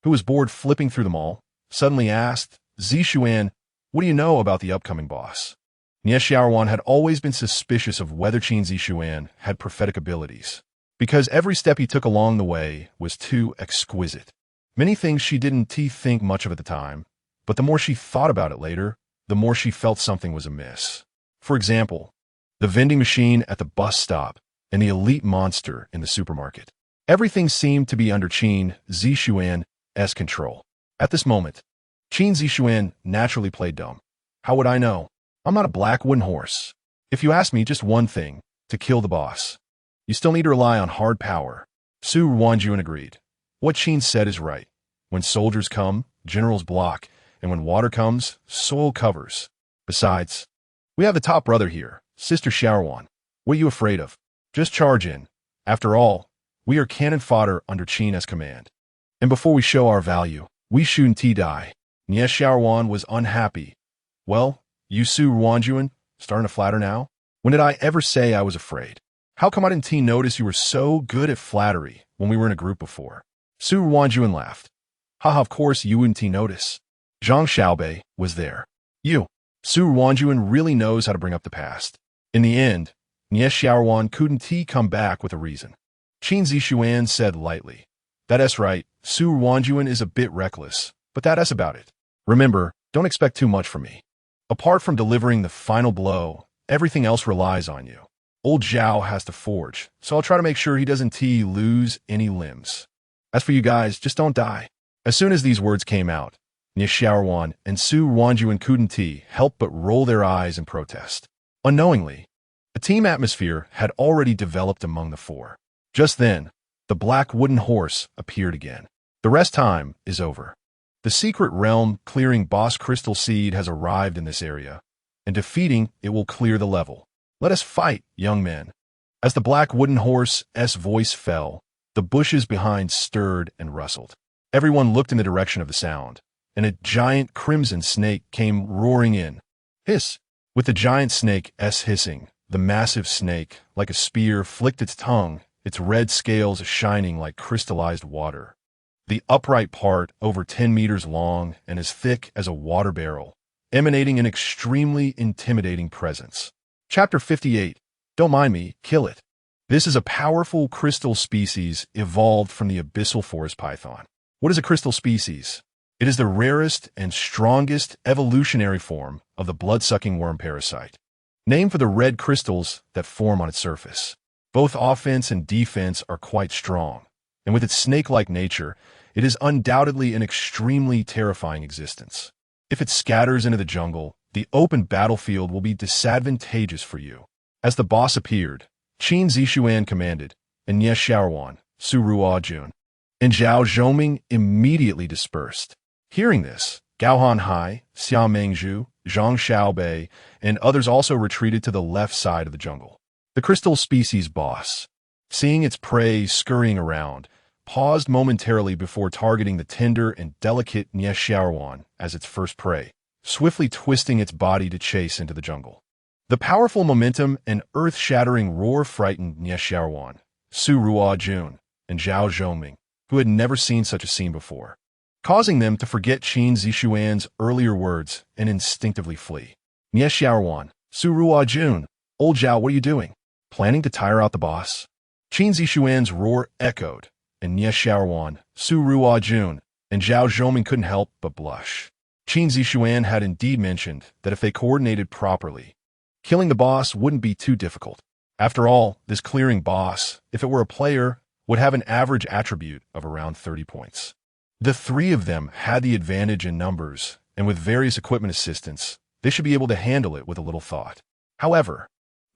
who was bored flipping through the mall, suddenly asked, Zixuan, what do you know about the upcoming boss? Nie Xiaowan had always been suspicious of whether Qin Zixuan had prophetic abilities, because every step he took along the way was too exquisite. Many things she didn't think much of at the time, but the more she thought about it later, the more she felt something was amiss. For example, the vending machine at the bus stop and the elite monster in the supermarket. Everything seemed to be under Qin Zixuan's control. At this moment, Qin Zixuan naturally played dumb. How would I know? I'm not a black wooden horse. If you ask me just one thing, to kill the boss, you still need to rely on hard power. Su Wanjuan agreed. What Qin said is right. When soldiers come, generals block, and when water comes, soil covers. Besides, we have the top brother here, Sister Xiaowan. What are you afraid of? Just charge in. After all, we are cannon fodder under Qin's command. And before we show our value, we shouldn't die. Nie Xiaowan was unhappy. Well, you Su Wanjuan, starting to flatter now? When did I ever say I was afraid? How come I didn't notice you were so good at flattery when we were in a group before? Su Wanjuan laughed. Haha, of course you wouldn't notice. Zhang Xiaobei was there. You. Su Wanjuan really knows how to bring up the past. In the end, Nie Xiaowan couldn't come back with a reason. Qin Zixuan said lightly. That's right, Su Wanjuan is a bit reckless, but that's about it. Remember, don't expect too much from me. Apart from delivering the final blow, everything else relies on you. Old Zhao has to forge, so I'll try to make sure he doesn't lose any limbs. As for you guys, just don't die. As soon as these words came out, Nie Xiaowan and Su Wanjuan couldn't help but roll their eyes in protest. Unknowingly, a team atmosphere had already developed among the 4. Just then, the black wooden horse appeared again. The rest time is over. The secret realm clearing boss Crystal Seed has arrived in this area, and defeating it will clear the level. Let us fight, young men. As the black wooden horse's voice fell, the bushes behind stirred and rustled. Everyone looked in the direction of the sound, and a giant crimson snake came roaring in. Hiss! With the giant snake's hissing, the massive snake, like a spear, flicked its tongue, its red scales shining like crystallized water. The upright part, over 10 meters long and as thick as a water barrel, emanating an extremely intimidating presence. Chapter 58. Don't mind me, kill it. This is a powerful crystal species evolved from the abyssal forest python. What is a crystal species? It is the rarest and strongest evolutionary form of the blood-sucking worm parasite, named for the red crystals that form on its surface. Both offense and defense are quite strong, and with its snake-like nature, it is undoubtedly an extremely terrifying existence. If it scatters into the jungle, the open battlefield will be disadvantageous for you. As the boss appeared, Qin Zixuan commanded, and Nie Xiaowan, Su Ruojun, and Zhao Zhongming immediately dispersed. Hearing this, Gaohan Hai, Xia Mengzhu, Zhang Xiaobei, and others also retreated to the left side of the jungle. The crystal species boss, seeing its prey scurrying around, paused momentarily before targeting the tender and delicate Nie Xiaowan as its first prey, swiftly twisting its body to chase into the jungle. The powerful momentum and earth-shattering roar frightened Nie Xiaowan, Su Ruojun, and Zhao Zhongming, who had never seen such a scene before, causing them to forget Qin Zixuan's earlier words and instinctively flee. Nie Xiaowan, Su Ruojun, old Zhao, what are you doing? Planning to tire out the boss? Qin Zixuan's roar echoed, and Nie Xiaoruan, Su Ruojun, and Zhao Zhoming couldn't help but blush. Qin Zixuan had indeed mentioned that if they coordinated properly, killing the boss wouldn't be too difficult. After all, this clearing boss, if it were a player, would have an average attribute of around 30 points. The three of them had the advantage in numbers, and with various equipment assistance, they should be able to handle it with a little thought. However,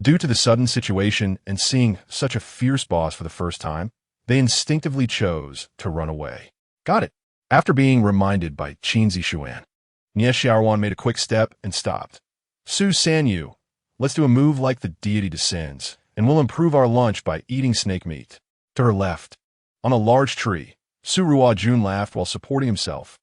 due to the sudden situation and seeing such a fierce boss for the first time, they instinctively chose to run away. Got it. After being reminded by Qin Zixuan, Nie Xiaoruan made a quick step and stopped. Su Sanyu, let's do a move like the deity descends, and we'll improve our lunch by eating snake meat. To her left, on a large tree, Su Ruojun laughed while supporting himself.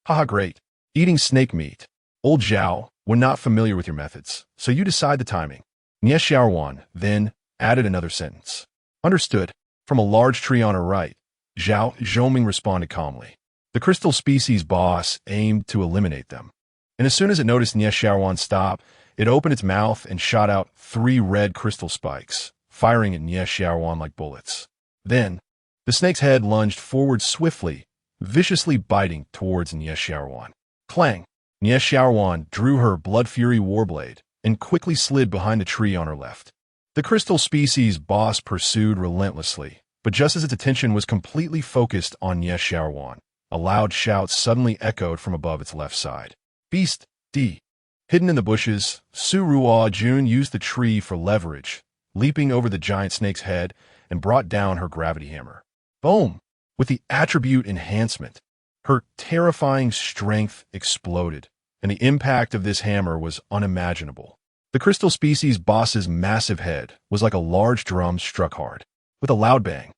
Haha, great. Eating snake meat. Old Zhao, we're not familiar with your methods, so you decide the timing. Nie Xiaoruan then added another sentence. Understood. From a large tree on her right, Zhao Zhoming responded calmly. The crystal species boss aimed to eliminate them, and as soon as it noticed Nie Xiaoruan stop, it opened its mouth and shot out 3 red crystal spikes, firing at Nie Xiaoruan like bullets. Then, the snake's head lunged forward swiftly, viciously biting towards Nie Xiaoruan. Clang! Nie Xiaoruan drew her Blood Fury Warblade and quickly slid behind a tree on her left. The crystal species boss pursued relentlessly, but just as its attention was completely focused on Nie Xiaoruan, a loud shout suddenly echoed from above its left side. Beast! D! Hidden in the bushes, Su Ruojun used the tree for leverage, leaping over the giant snake's head and brought down her gravity hammer. Boom! With the attribute enhancement, her terrifying strength exploded, and the impact of this hammer was unimaginable. The crystal species boss's massive head was like a large drum struck hard. With a loud bang,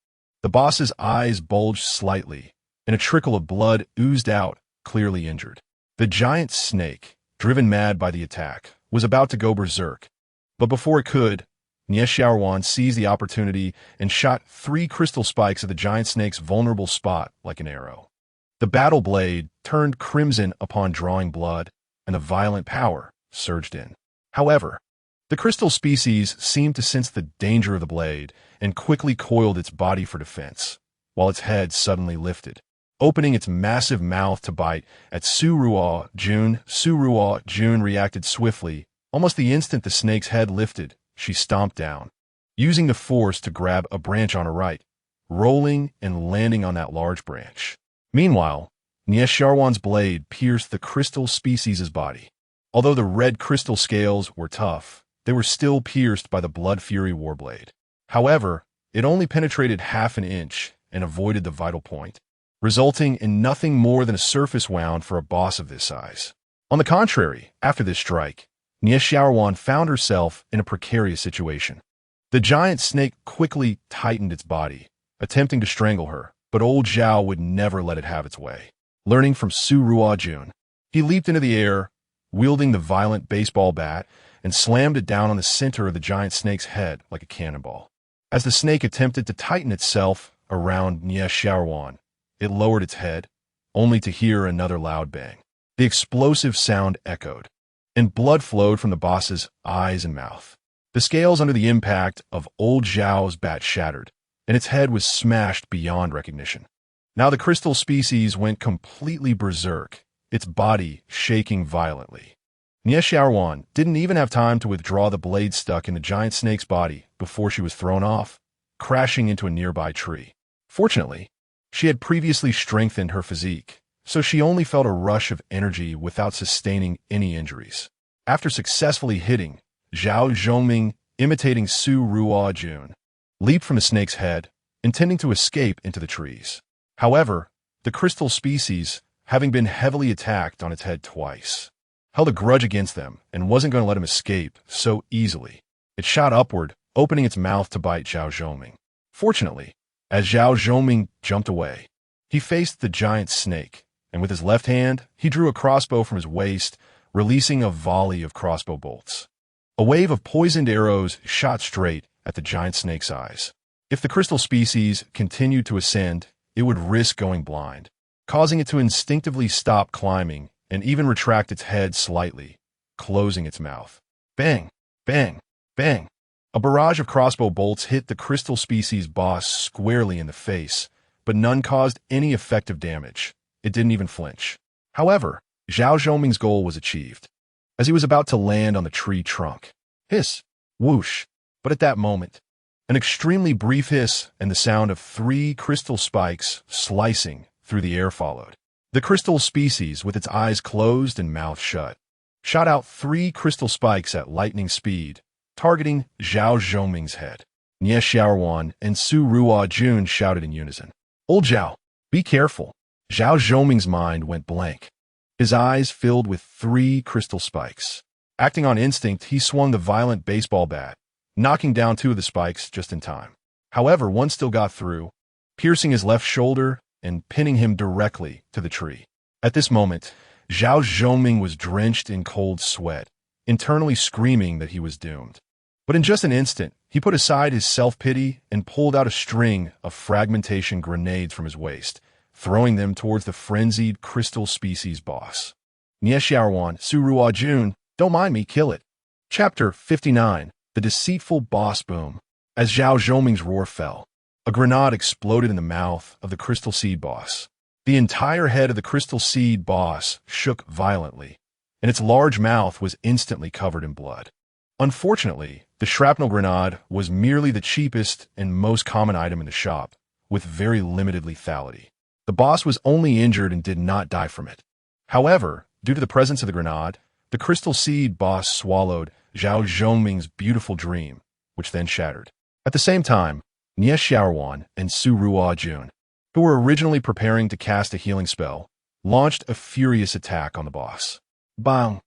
the boss's eyes bulged slightly, and a trickle of blood oozed out, clearly injured. The giant snake, driven mad by the attack, was about to go berserk, but before it could, Nie Xiaoruan seized the opportunity and shot 3 crystal spikes at the giant snake's vulnerable spot like an arrow. The battle blade turned crimson upon drawing blood, and the violent power surged in. However, the crystal species seemed to sense the danger of the blade and quickly coiled its body for defense, while its head suddenly lifted, opening its massive mouth to bite at Su Ruojun. Su Ruojun reacted swiftly. Almost the instant the snake's head lifted, she stomped down, using the force to grab a branch on her right, rolling and landing on that large branch. Meanwhile, Nie Xiaoruan's blade pierced the crystal species' body. Although the red crystal scales were tough, they were still pierced by the Blood Fury Warblade. However, it only penetrated half an inch and avoided the vital point, resulting in nothing more than a surface wound for a boss of this size. On the contrary, after this strike, Nie Xiaoruan found herself in a precarious situation. The giant snake quickly tightened its body, attempting to strangle her, but old Zhao would never let it have its way. Learning from Su Ruojun, he leaped into the air, wielding the violent baseball bat, and slammed it down on the center of the giant snake's head like a cannonball. As the snake attempted to tighten itself around Nie Xiaoruan, it lowered its head, only to hear another loud bang. The explosive sound echoed, and blood flowed from the boss's eyes and mouth. The scales under the impact of old Zhao's bat shattered, and its head was smashed beyond recognition. Now the crystal species went completely berserk, its body shaking violently. Nie Xiaoruan didn't even have time to withdraw the blade stuck in the giant snake's body before she was thrown off, crashing into a nearby tree. Fortunately, she had previously strengthened her physique, so she only felt a rush of energy without sustaining any injuries. After successfully hitting, Zhao Zhoming, imitating Su Ruojun, leaped from the snake's head, intending to escape into the trees. However, the crystal species, having been heavily attacked on its head twice, held a grudge against them and wasn't going to let him escape so easily. It shot upward, opening its mouth to bite Zhao Zhoming. Fortunately, as Zhao Zhoming jumped away, he faced the giant snake, and with his left hand, he drew a crossbow from his waist, releasing a volley of crossbow bolts. A wave of poisoned arrows shot straight at the giant snake's eyes. If the crystal species continued to ascend, it would risk going blind, causing it to instinctively stop climbing and even retract its head slightly, closing its mouth. Bang! Bang! Bang! A barrage of crossbow bolts hit the crystal species boss squarely in the face, but none caused any effective damage. It didn't even flinch. However, Zhao Zhoming's goal was achieved. As he was about to land on the tree trunk, hiss, whoosh, but at that moment, an extremely brief hiss and the sound of 3 crystal spikes slicing through the air followed. The crystal species, with its eyes closed and mouth shut, shot out 3 crystal spikes at lightning speed, targeting Zhao Zhoming's head. Nie Xiaoruan and Su Ruojun shouted in unison. Old Zhao, be careful. Zhao Zhoming's mind went blank. His eyes filled with 3 crystal spikes. Acting on instinct, he swung the violent baseball bat, knocking down 2 of the spikes just in time. However, one still got through, piercing his left shoulder and pinning him directly to the tree. At this moment, Zhao Zhoming was drenched in cold sweat, internally screaming that he was doomed. But in just an instant, he put aside his self-pity and pulled out a string of fragmentation grenades from his waist, throwing them towards the frenzied crystal species boss. Nie Xiaoruan, Su Ruojun, don't mind me, kill it. Chapter 59. The Deceitful Boss Boom. As Zhao Zhoming's roar fell, a grenade exploded in the mouth of the crystal seed boss. The entire head of the crystal seed boss shook violently, and its large mouth was instantly covered in blood. Unfortunately, the shrapnel grenade was merely the cheapest and most common item in the shop, with very limited lethality. The boss was only injured and did not die from it. However, due to the presence of the grenade, the crystal seed boss swallowed Zhao Zhoming's beautiful dream, which then shattered. At the same time, Nie Xiaoruan and Su Ruojun, who were originally preparing to cast a healing spell, launched a furious attack on the boss. Bang!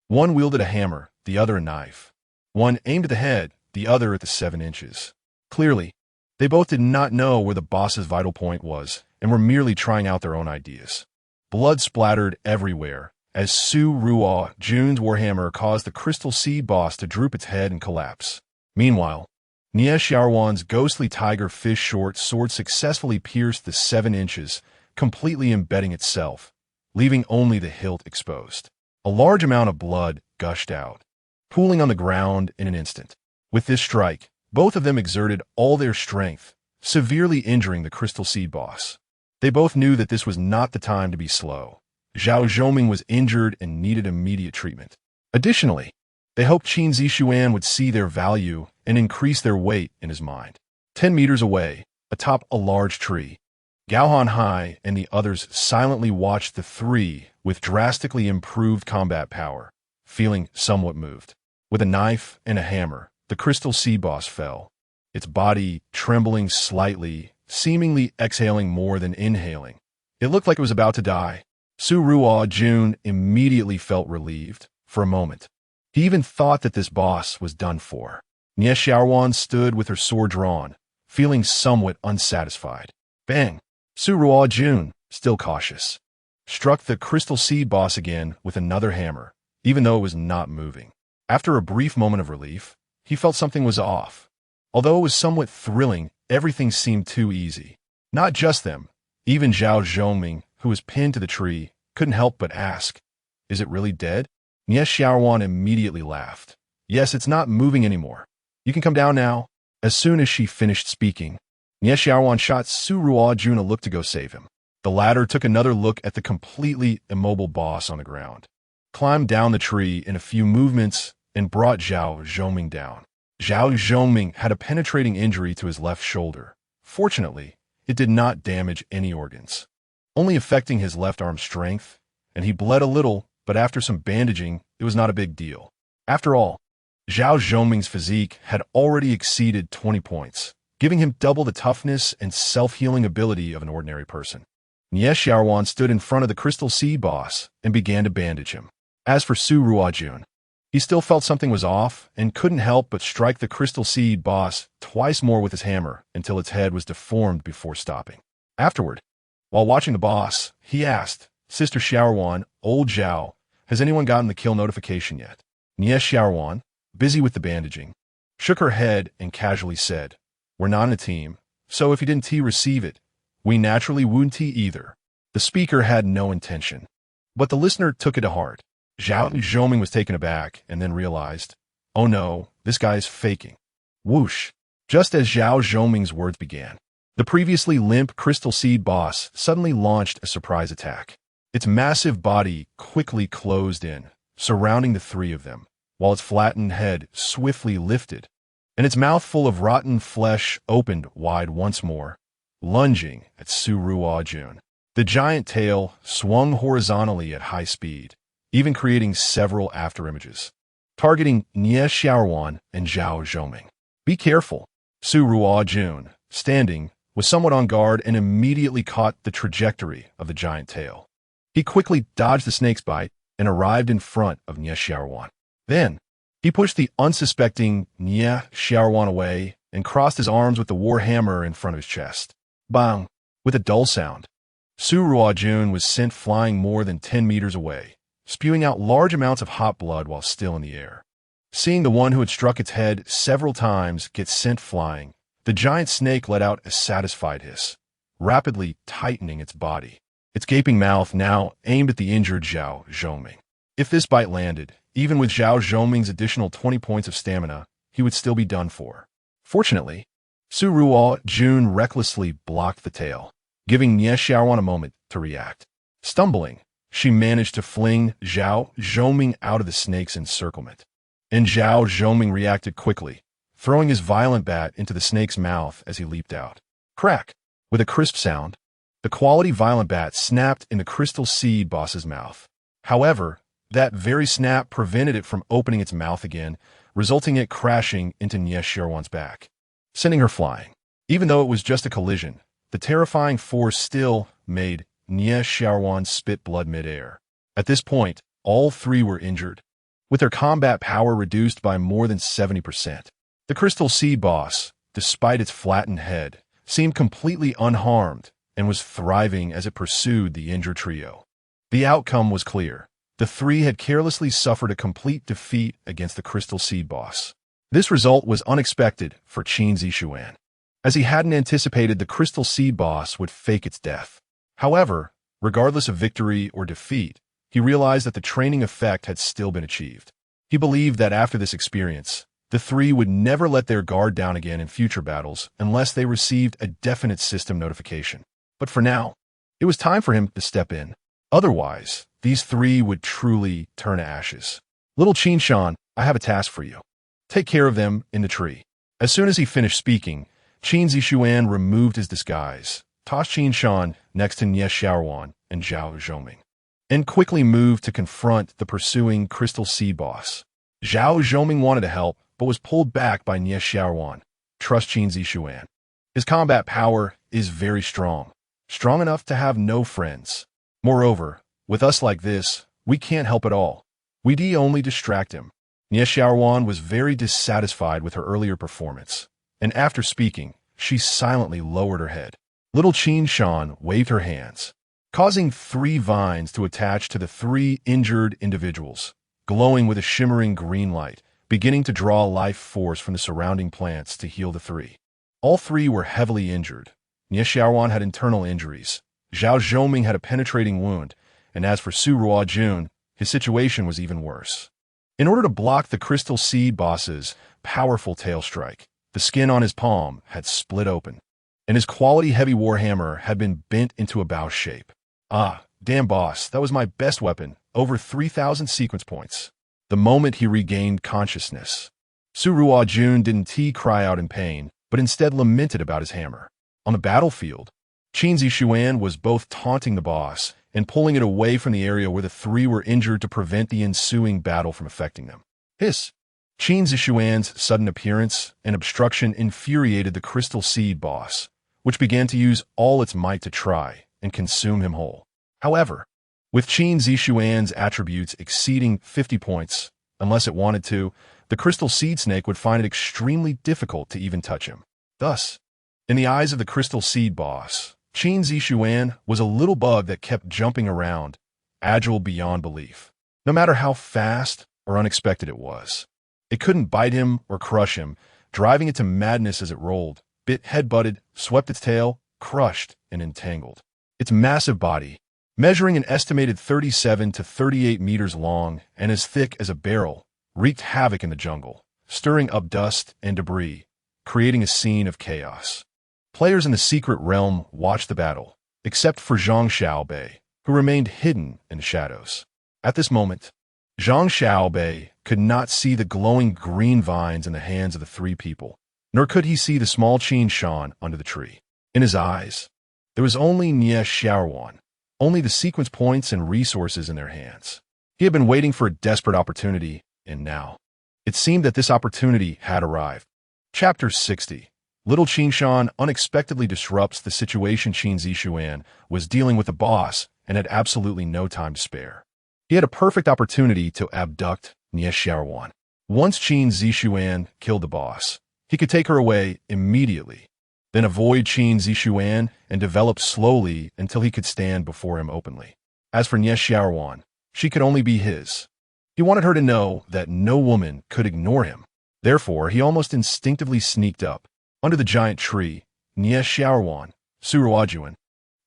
One wielded a hammer, the other a knife. One aimed at the head, the other at the 7 inches. Clearly, they both did not know where the boss's vital point was and were merely trying out their own ideas. Blood splattered everywhere as Su Ruojun's warhammer caused the crystal seed boss to droop its head and collapse. Meanwhile, Nie Xiaoruan's ghostly tiger fish short sword successfully pierced the 7 inches, completely embedding itself, leaving only the hilt exposed. A large amount of blood gushed out, pooling on the ground in an instant. With this strike, both of them exerted all their strength, severely injuring the crystal seed boss. They both knew that this was not the time to be slow. Zhao Zhoming was injured and needed immediate treatment. Additionally, they hoped Qin Zixuan would see their value and increase their weight in his mind. 10 meters away, atop a large tree, Gaohan Hai and the others silently watched the 3 with drastically improved combat power, feeling somewhat moved. With a knife and a hammer, the crystal sea boss fell, its body trembling slightly, seemingly exhaling more than inhaling. It looked like it was about to die. Su Ruojun immediately felt relieved for a moment. He even thought that this boss was done for. Nie Xiaoruan stood with her sword drawn, feeling somewhat unsatisfied. Bang! Su Ruojun, still cautious, struck the crystal seed boss again with another hammer, even though it was not moving. After a brief moment of relief, he felt something was off. Although it was somewhat thrilling, everything seemed too easy. Not just them, even Zhao Zhoming, who was pinned to the tree, couldn't help but ask, "Is it really dead?" Nie Xiaoruan immediately laughed. "Yes, it's not moving anymore. You can come down now." As soon as she finished speaking, Nie Xiaoruan shot Su Ruojun a look to go save him. The latter took another look at the completely immobile boss on the ground, climbed down the tree in a few movements, and brought Zhao Zhoming down. Zhao Zhoming had a penetrating injury to his left shoulder. Fortunately, it did not damage any organs, only affecting his left arm's strength, and he bled a little, but after some bandaging, it was not a big deal. After all, Zhao Zhoming's physique had already exceeded 20 points, giving him double the toughness and self-healing ability of an ordinary person. Nie Xiaoruan stood in front of the crystal sea boss and began to bandage him. As for Su Ruojun, he still felt something was off and couldn't help but strike the crystal seed boss twice more with his hammer until its head was deformed before stopping. Afterward, while watching the boss, he asked, "Sister Xiaoruan, old Zhao, has anyone gotten the kill notification yet?" Nie Xiaoruan, busy with the bandaging, shook her head and casually said, "We're not in a team, so if you didn't receive it, we naturally wouldn't either." The speaker had no intention, but the listener took it to heart. Zhao Zhoming was taken aback and then realized, "Oh no, this guy is faking." Whoosh! Just as Zhao Zhoming's words began, the previously limp Crystal Seed boss suddenly launched a surprise attack. Its massive body quickly closed in, surrounding the three of them, while its flattened head swiftly lifted, and its mouth full of rotten flesh opened wide once more, lunging at Su Ruojun. The giant tail swung horizontally at high speed, even creating several afterimages, targeting Nie Xiaoruan and Zhao Zhoming. Be careful. Su Ruojun, standing, was somewhat on guard and immediately caught the trajectory of the giant tail. He quickly dodged the snake's bite and arrived in front of Nie Xiaoruan. Then, he pushed the unsuspecting Nie Xiaoruan away and crossed his arms with the war hammer in front of his chest. Bang! With a dull sound, Su Ruojun was sent flying more than 10 meters away, spewing out large amounts of hot blood while still in the air. Seeing the one who had struck its head several times get sent flying, the giant snake let out a satisfied hiss, rapidly tightening its body, its gaping mouth now aimed at the injured Zhao Zhoming. If this bite landed, even with Zhao Zhoming's additional 20 points of stamina, he would still be done for. Fortunately, Su Ruojun recklessly blocked the tail, giving Nie Xiaoruan a moment to react. Stumbling, she managed to fling Zhao Zhoming out of the snake's encirclement. And Zhao Zhoming reacted quickly, throwing his violent bat into the snake's mouth as he leaped out. Crack! With a crisp sound, the quality violent bat snapped in the Crystal Seed boss's mouth. However, that very snap prevented it from opening its mouth again, resulting in it crashing into Nie Xiaoruan's back, sending her flying. Even though it was just a collision, the terrifying force still made Nie Xiaoruan spit blood midair. At this point, all three were injured, with their combat power reduced by more than 70%. The Crystal Seed boss, despite its flattened head, seemed completely unharmed and was thriving as it pursued the injured trio. The outcome was clear. The three had carelessly suffered a complete defeat against the Crystal Seed boss. This result was unexpected for Qin Zixuan, as he hadn't anticipated the Crystal Seed boss would fake its death. However, regardless of victory or defeat, he realized that the training effect had still been achieved. He believed that after this experience, the three would never let their guard down again in future battles unless they received a definite system notification. But for now, it was time for him to step in. Otherwise, these three would truly turn to ashes. Little Qin Shan, I have a task for you. Take care of them in the tree. As soon as he finished speaking, Qin Zixuan removed his disguise, tossed Qin Shan next to Nie Xiaoruan and Zhao Zhoming, and quickly moved to confront the pursuing Crystal Seed boss. Zhao Zhoming wanted to help, but was pulled back by Nie Xiaoruan. Trust Qin Zixuan. His combat power is very strong enough to have no friends. Moreover, with us like this, we can't help at all. We only distract him. Nie Xiaoruan was very dissatisfied with her earlier performance, and after speaking, she silently lowered her head. Little Qin Shan waved her hands, causing 3 vines to attach to the 3 injured individuals, glowing with a shimmering green light, beginning to draw life force from the surrounding plants to heal the 3. All 3 were heavily injured. Nie Xiaoruan had internal injuries. Zhao Zhoming had a penetrating wound, and as for Su Ruojun, his situation was even worse. In order to block the Crystal Seed boss's powerful tail strike, the skin on his palm had split open, and his quality heavy warhammer had been bent into a bow shape. Ah, damn boss, that was my best weapon, over 3,000 sequence points. The moment he regained consciousness, Su Ruojun didn't cry out in pain, but instead lamented about his hammer. On the battlefield, Qin Zixuan was both taunting the boss and pulling it away from the area where the 3 were injured to prevent the ensuing battle from affecting them. Hiss! Qin Zixuan's sudden appearance and obstruction infuriated the Crystal Seed boss, which began to use all its might to try and consume him whole. However, with Qin Zixuan's attributes exceeding 50 points, unless it wanted to, the Crystal Seed Snake would find it extremely difficult to even touch him. Thus, in the eyes of the Crystal Seed boss, Qin Zixuan was a little bug that kept jumping around, agile beyond belief. No matter how fast or unexpected it was, it couldn't bite him or crush him, driving it to madness as it rolled, bit head-butted, swept its tail, crushed and entangled. Its massive body, measuring an estimated 37 to 38 meters long and as thick as a barrel, wreaked havoc in the jungle, stirring up dust and debris creating a scene of chaos. Players in the secret realm watched the battle, except for Zhang Xiaobei, who remained hidden in the shadows. At this moment, Zhang Xiaobei could not see the glowing green vines in the hands of the three people, nor could he see the small Qin Zixuan under the tree. In his eyes, there was only Xiaowan, only the sequence points and resources in their hands. He had been waiting for a desperate opportunity, and now, it seemed that this opportunity had arrived. Chapter 60. Little Qin Zixuan unexpectedly disrupts the situation. Qin Zixuan was dealing with a boss and had absolutely no time to spare. He had a perfect opportunity to abduct Xiaowan. Once Qin Zixuan killed the boss, he could take her away immediately, then avoid Qin Zixuan and develop slowly until he could stand before him openly. As for Xiaowan, she could only be his. He wanted her to know that no woman could ignore him. Therefore, he almost instinctively sneaked up. Under the giant tree, Xiaowan, Suruojuan,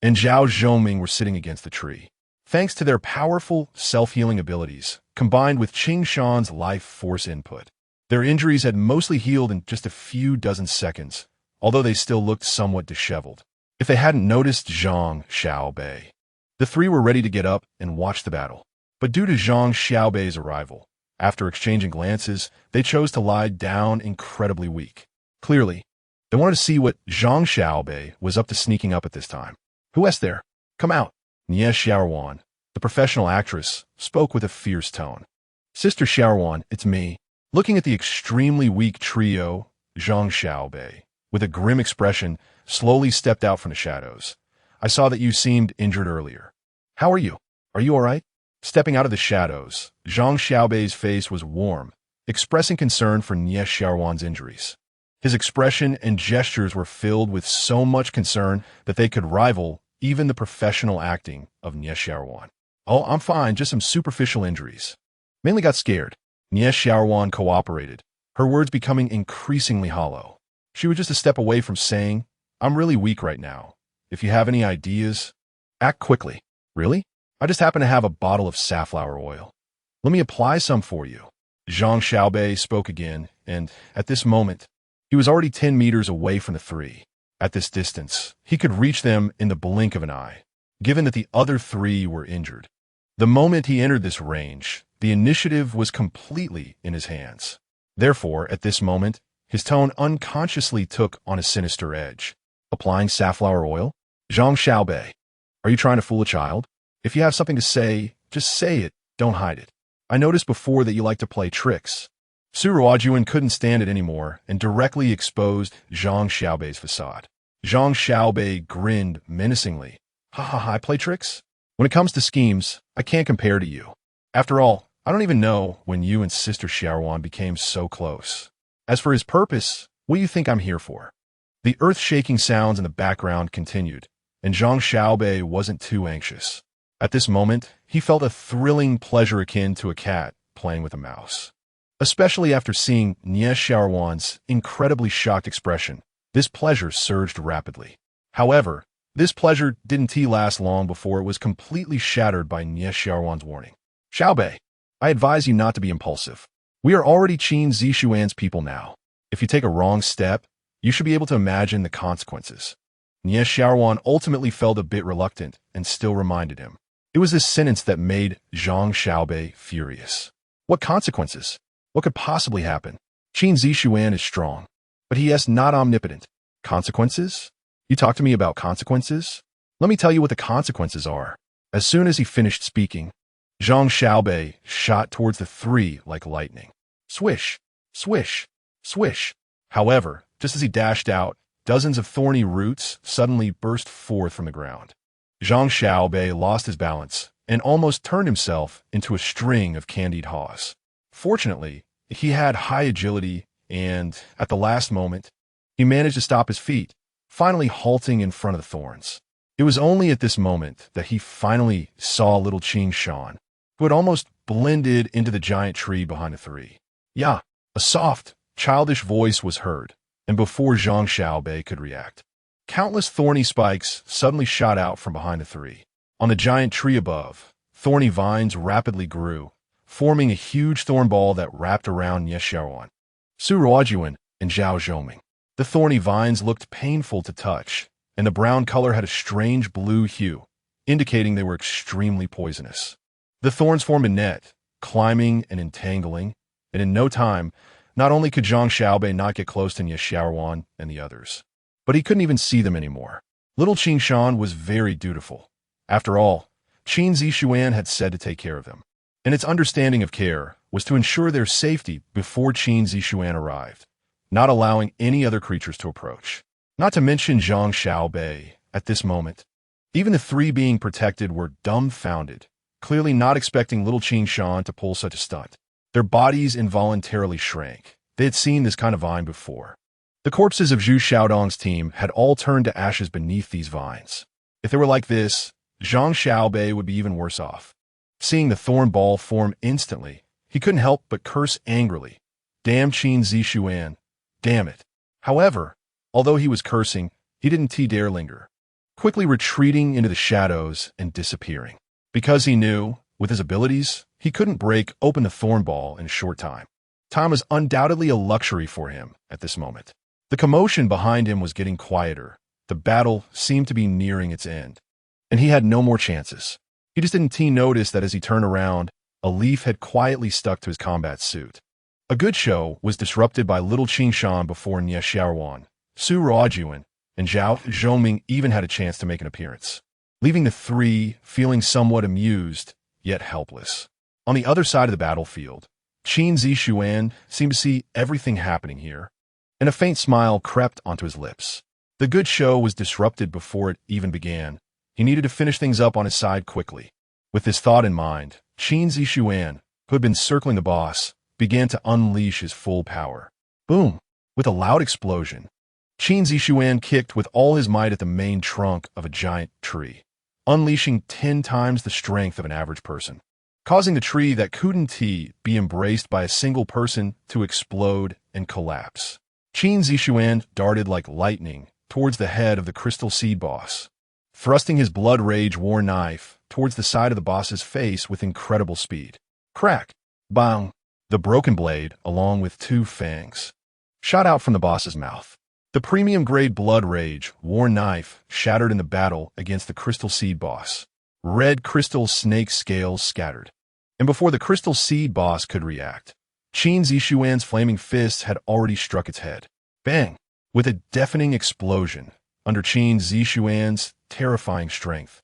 and Zhao Zhoming were sitting against the tree. Thanks to their powerful self-healing abilities, combined with Qin Zixuan's life force input, their injuries had mostly healed in just a few dozen seconds, although they still looked somewhat disheveled. If they hadn't noticed Zhang Xiaobei, the three were ready to get up and watch the battle. But due to Zhang Xiaobei's arrival, after exchanging glances, they chose to lie down incredibly weak. Clearly, they wanted to see what Zhang Xiaobei was up to sneaking up at this time. "Who is there? Come out." Xiaowan, the professional actress, spoke with a fierce tone. "Sister Xiaowan, it's me." Looking at the extremely weak trio, Zhang Xiaobei, with a grim expression, slowly stepped out from the shadows. "I saw that you seemed injured earlier. How are you? Are you all right?" Stepping out of the shadows, Zhang Xiaobei's face was warm, expressing concern for Xiaowan's injuries. His expression and gestures were filled with so much concern that they could rival even the professional acting of Xiaowan. "Oh, I'm fine, just some superficial injuries. Mainly got scared." Xiaowan cooperated, her words becoming increasingly hollow. She was just a step away from saying, "I'm really weak right now. If you have any ideas, act quickly." "Really? I just happen to have a bottle of safflower oil. Let me apply some for you." Zhang Xiaobei spoke again, and at this moment, he was already 10 meters away from the three. At this distance, he could reach them in the blink of an eye, given that the other three were injured. The moment he entered this range, the initiative was completely in his hands. Therefore, at this moment, his tone unconsciously took on a sinister edge. "Applying safflower oil? Zhang Xiaobei, are you trying to fool a child? If you have something to say, just say it, don't hide it. I noticed before that you like to play tricks." Suruojuan couldn't stand it anymore and directly exposed Zhang Xiaobei's facade. Zhang Xiaobei grinned menacingly. "Ha ha ha, I play tricks? When it comes to schemes, I can't compare to you. After all, I don't even know when you and Sister Xiaowan became so close. As for his purpose, what do you think I'm here for?" The earth-shaking sounds in the background continued, and Zhang Xiaobei wasn't too anxious. At this moment, he felt a thrilling pleasure akin to a cat playing with a mouse. Especially after seeing Xiaowan's incredibly shocked expression, this pleasure surged rapidly. However, this pleasure didn't last long before it was completely shattered by Xiaowan's warning. "Xiaobei, I advise you not to be impulsive. We are already Qin Zixuan's people now. If you take a wrong step, you should be able to imagine the consequences." Xiaowan ultimately felt a bit reluctant and still reminded him. It was this sentence that made Zhang Xiaobei furious. What consequences? What could possibly happen? Qin Zixuan is strong, but he is not omnipotent. Consequences? You talk to me about consequences? Let me tell you what the consequences are. As soon as he finished speaking, Zhang Xiaobei shot towards the three like lightning. Swish, swish, swish. However, just as he dashed out, dozens of thorny roots suddenly burst forth from the ground. Zhang Xiaobei lost his balance and almost turned himself into a string of candied haws. Fortunately, he had high agility and, at the last moment, he managed to stop his feet, finally halting in front of the thorns. It was only at this moment that he finally saw little Qin Zixuan, who had almost blended into the giant tree behind the three. "Yeah," a soft, childish voice was heard, and before Zhang Xiaobei could react, countless thorny spikes suddenly shot out from behind the three. On the giant tree above, thorny vines rapidly grew, forming a huge thorn ball that wrapped around Xiaowan, Suruojuan, and Zhao Zhoming. The thorny vines looked painful to touch, and the brown color had a strange blue hue, indicating they were extremely poisonous. The thorns formed a net, climbing and entangling, and in no time, not only could Zhang Xiaobei not get close to Qin Zixuan and the others, but he couldn't even see them anymore. Little Qin Shan was very dutiful. After all, Qin Zixuan had said to take care of them, and its understanding of care was to ensure their safety before Qin Zixuan arrived, not allowing any other creatures to approach. Not to mention Zhang Xiaobei at this moment. Even the three being protected were dumbfounded, clearly not expecting little Qin Shan to pull such a stunt. Their bodies involuntarily shrank. They had seen this kind of vine before. The corpses of Zhu Xiaodong's team had all turned to ashes beneath these vines. If they were like this, Zhang Xiaobei would be even worse off. Seeing the thorn ball form instantly, he couldn't help but curse angrily. Damn Qin Zixuan. Damn it. However, although he was cursing, he didn't dare linger, quickly retreating into the shadows and disappearing. Because he knew, with his abilities, he couldn't break open the thorn ball in a short time. Time was undoubtedly a luxury for him at this moment. The commotion behind him was getting quieter. The battle seemed to be nearing its end, and he had no more chances. He just didn't notice that as he turned around, a leaf had quietly stuck to his combat suit. A good show was disrupted by little Qin Shan before Qin Zixuan, Su Ruojuan, and Zhao Zhongming even had a chance to make an appearance, leaving the three feeling somewhat amused, yet helpless. On the other side of the battlefield, Qin Zixuan seemed to see everything happening here, and a faint smile crept onto his lips. The good show was disrupted before it even began. He needed to finish things up on his side quickly. With this thought in mind, Qin Zixuan, who had been circling the boss, began to unleash his full power. Boom! With a loud explosion, Qin Zixuan kicked with all his might at the main trunk of a giant tree, unleashing 10 times the strength of an average person, causing the tree that couldn't be embraced by a single person to explode and collapse. Qin Zixuan darted like lightning towards the head of the crystal seed boss, thrusting his blood rage war knife towards the side of the boss's face with incredible speed. Crack! Bang! The broken blade, along with 2 fangs, shot out from the boss's mouth. The premium-grade blood rage war knife shattered in the battle against the crystal seed boss. Red crystal snake scales scattered. And before the crystal seed boss could react, Qin Zixuan's flaming fist had already struck its head. Bang! With a deafening explosion, under Qin Zixuan's terrifying strength,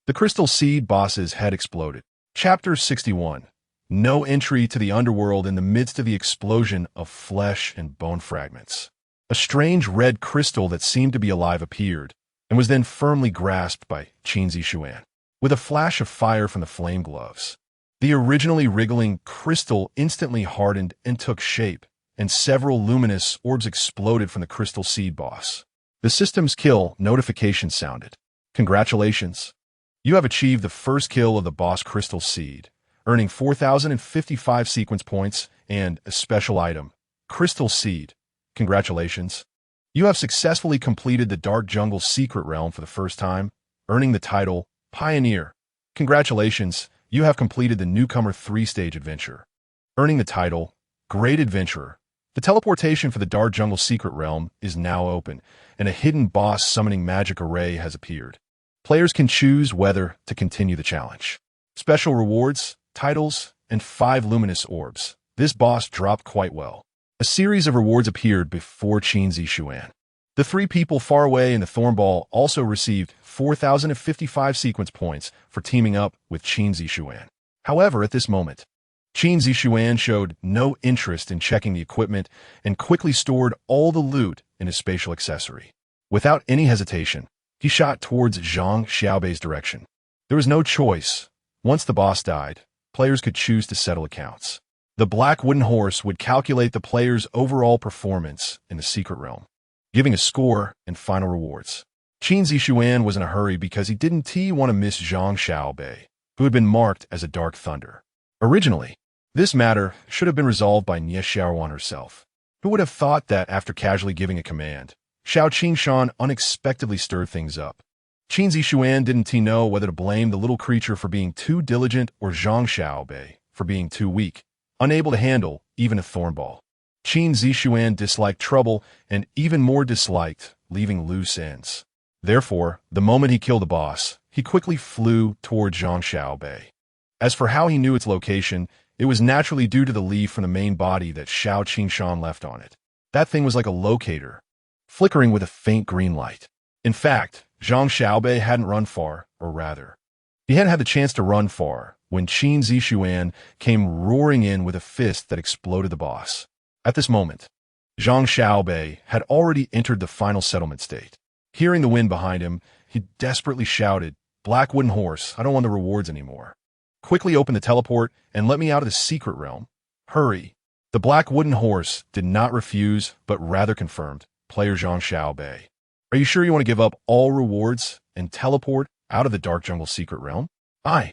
the crystal seed boss's head exploded. Chapter 61. No entry to the underworld in the midst of the explosion of flesh and bone fragments. A strange red crystal that seemed to be alive appeared, and was then firmly grasped by Qin Zixuan. With a flash of fire from the flame gloves, the originally wriggling crystal instantly hardened and took shape, and several luminous orbs exploded from the crystal seed boss. The system's kill notification sounded. Congratulations! You have achieved the first kill of the boss crystal seed, earning 4,055 sequence points and a special item, Crystal Seed. Congratulations! You have successfully completed the Dark Jungle Secret Realm for the first time, earning the title Pioneer. Congratulations! You have completed the Newcomer 3-stage adventure, earning the title Great Adventurer. The teleportation for the Dark Jungle Secret Realm is now open, and a hidden boss summoning magic array has appeared. Players can choose whether to continue the challenge. Special rewards, titles, and 5 luminous orbs. This boss dropped quite well. A series of rewards appeared before Qin Zixuan. The 3 people far away in the Thornball also received 4,055 sequence points for teaming up with Qin Zixuan. However, at this moment, Qin Zixuan showed no interest in checking the equipment and quickly stored all the loot in his spatial accessory. Without any hesitation, he shot towards Zhang Xiaobei's direction. There was no choice. Once the boss died, players could choose to settle accounts. The black wooden horse would calculate the player's overall performance in the secret realm, giving a score and final rewards. Qin Zixuan was in a hurry because he didn't want to miss Zhang Xiaobei, who had been marked as a Dark Thunder. Originally, this matter should have been resolved by Qin Zixuan herself. Who would have thought that after casually giving a command, Xiao Qingshan unexpectedly stirred things up? Qin Zixuan didn't know whether to blame the little creature for being too diligent or Zhang Xiaobei for being too weak, unable to handle even a thornball. Qin Zixuan disliked trouble and even more disliked leaving loose ends. Therefore, the moment he killed the boss, he quickly flew toward Zhangshao Bay. As for how he knew its location, it was naturally due to the leaf from the main body that Shao Qingshan left on it. That thing was like a locator, flickering with a faint green light. In fact, Zhang Xiaobei hadn't run far, or rather, he hadn't had the chance to run far when Qin Zixuan came roaring in with a fist that exploded the boss. At this moment, Zhang Xiaobei had already entered the final settlement state. Hearing the wind behind him, he desperately shouted, "Black wooden horse, I don't want the rewards anymore. Quickly open the teleport and let me out of the secret realm. Hurry." The black wooden horse did not refuse, but rather confirmed, "Player Zhang Xiaobei, are you sure you want to give up all rewards and teleport out of the dark jungle secret realm?" "Aye."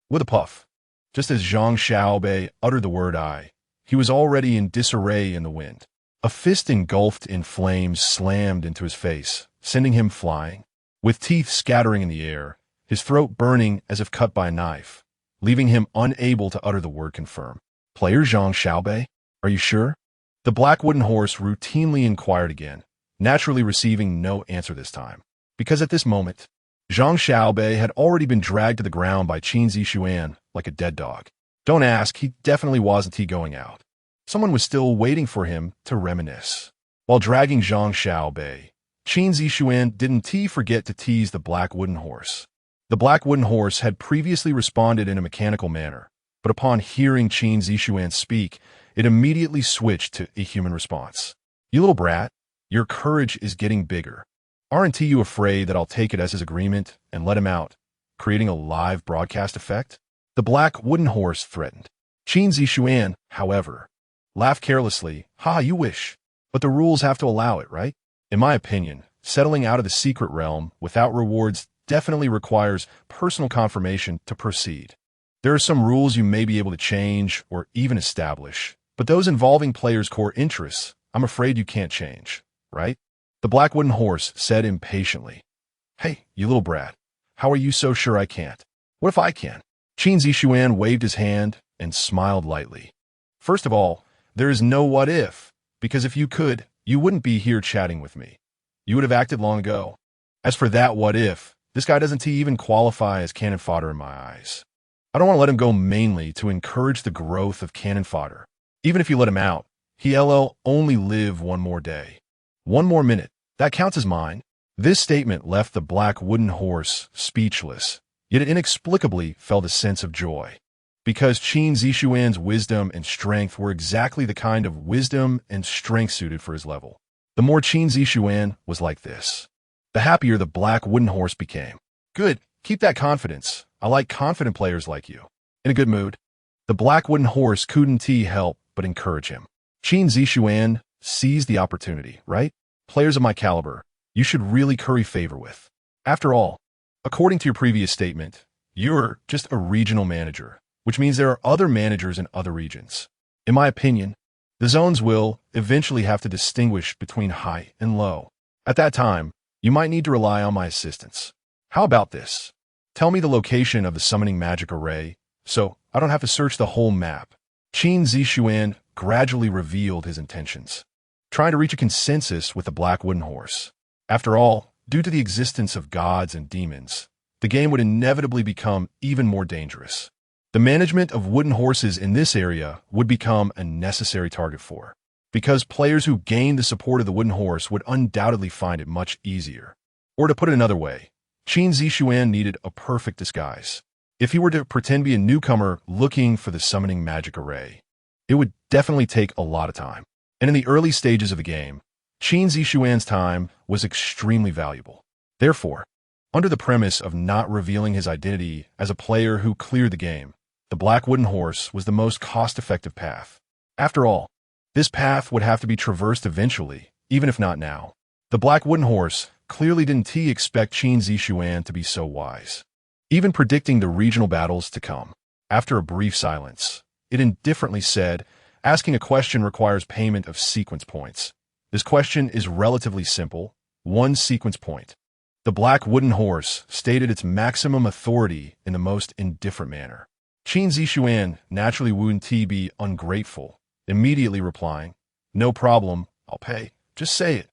With a puff. Just as Zhang Xiaobei uttered the word "aye," he was already in disarray in the wind. A fist engulfed in flames slammed into his face, sending him flying, with teeth scattering in the air, his throat burning as if cut by a knife, leaving him unable to utter the word "confirm." "Player Zhang Xiaobei, are you sure?" The black wooden horse routinely inquired again, naturally receiving no answer this time, because at this moment, Zhang Xiaobei had already been dragged to the ground by Qin Zixuan like a dead dog. Don't ask, he definitely wasn't going out. Someone was still waiting for him to reminisce. While dragging Zhang Xiaobei, Qin Zixuan didn't forget to tease the black wooden horse. The black wooden horse had previously responded in a mechanical manner, but upon hearing Qin Zixuan speak, it immediately switched to a human response. "You little brat, your courage is getting bigger. Aren't you afraid that I'll take it as his agreement and let him out, creating a live broadcast effect?" The black wooden horse threatened. Qin Zixuan, however, laughed carelessly. "Ha, you wish. But the rules have to allow it, right? In my opinion, settling out of the secret realm without rewards definitely requires personal confirmation to proceed. There are some rules you may be able to change or even establish, but those involving players' core interests, I'm afraid you can't change, right?" The black wooden horse said impatiently. "Hey, you little brat, how are you so sure I can't? What if I can?" Qin Zixuan waved his hand and smiled lightly. "First of all, there is no what if, because if you could, you wouldn't be here chatting with me. You would have acted long ago. As for that what if, this guy doesn't even qualify as cannon fodder in my eyes. I don't want to let him go mainly to encourage the growth of cannon fodder. Even if you let him out, he'll only live one more day. One more minute, that counts as mine." This statement left the black wooden horse speechless, yet it inexplicably felt a sense of joy. Because Qin Zixuan's wisdom and strength were exactly the kind of wisdom and strength suited for his level. The more Qin Zixuan was like this, the happier the black wooden horse became. "Good, keep that confidence. I like confident players like you." In a good mood, the black wooden horse couldn't help but encourage him. Qin Zixuan seized the opportunity, right? "Players of my caliber, you should really curry favor with. After all, according to your previous statement, you're just a regional manager, which means there are other managers in other regions. In my opinion, the zones will eventually have to distinguish between high and low. At that time, you might need to rely on my assistance. How about this? Tell me the location of the summoning magic array, so I don't have to search the whole map." Qin Zixuan gradually revealed his intentions, trying to reach a consensus with the black wooden horse. After all, due to the existence of gods and demons, the game would inevitably become even more dangerous. The management of wooden horses in this area would become a necessary target for, because players who gained the support of the wooden horse would undoubtedly find it much easier. Or to put it another way, Qin Zixuan needed a perfect disguise. If he were to pretend to be a newcomer looking for the summoning magic array, it would definitely take a lot of time. And in the early stages of the game, Qin Zixuan's time was extremely valuable. Therefore, under the premise of not revealing his identity as a player who cleared the game, the black wooden horse was the most cost-effective path. After all, this path would have to be traversed eventually, even if not now. The black wooden horse clearly didn't expect Qin Zixuan to be so wise, even predicting the regional battles to come. After a brief silence, it indifferently said, "Asking a question requires payment of sequence points. This question is relatively simple, 1 sequence point." The black wooden horse stated its maximum authority in the most indifferent manner. Qin Zixuan naturally wouldn't be ungrateful, immediately replying, No problem, I'll pay. Just say it.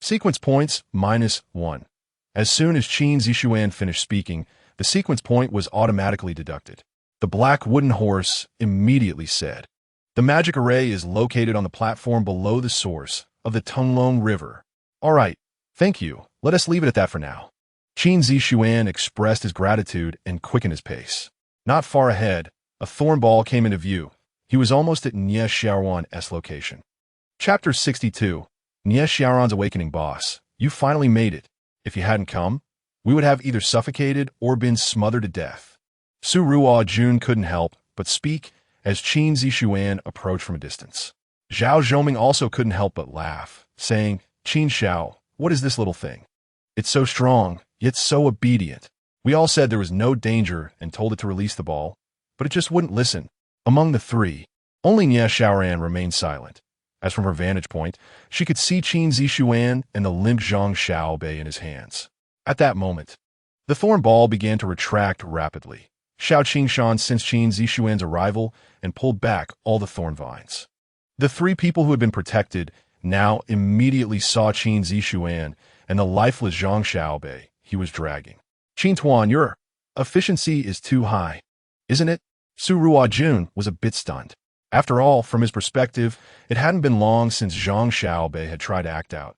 Sequence points, -1. As soon as Qin Zixuan finished speaking, the sequence point was automatically deducted. The black wooden horse immediately said, "The magic array is located on the platform below the source of the Tunglong River." "All right, thank you. Let us leave it at that for now." Qin Zixuan expressed his gratitude and quickened his pace. Not far ahead, a thorn ball came into view. He was almost at Nie Xiaoran's location. Chapter 62. Nie Xiaoran's Awakening Boss. You finally made it. If you hadn't come, we would have either suffocated or been smothered to death. Su Ruo-Jun couldn't help but speak as Qin Zixuan approached from a distance. Zhao Zhoming also couldn't help but laugh, saying, "Qin Xiao, what is this little thing? It's so strong, yet so obedient. We all said there was no danger and told it to release the ball, but it just wouldn't listen." Among the three, only Nie Xiaoran remained silent. As from her vantage point, she could see Qin Zixuan and the limp Zhang Xiaobei in his hands. At that moment, the thorn ball began to retract rapidly. Xiao Qingshan sensed Qin Zixuan's arrival and pulled back all the thorn vines. The three people who had been protected now immediately saw Qin Zixuan and the lifeless Zhang Xiaobei he was dragging. "Qin Tuan, your efficiency is too high, isn't it?" Su Ruo-Jun was a bit stunned. After all, from his perspective, it hadn't been long since Zhang Xiaobei had tried to act out.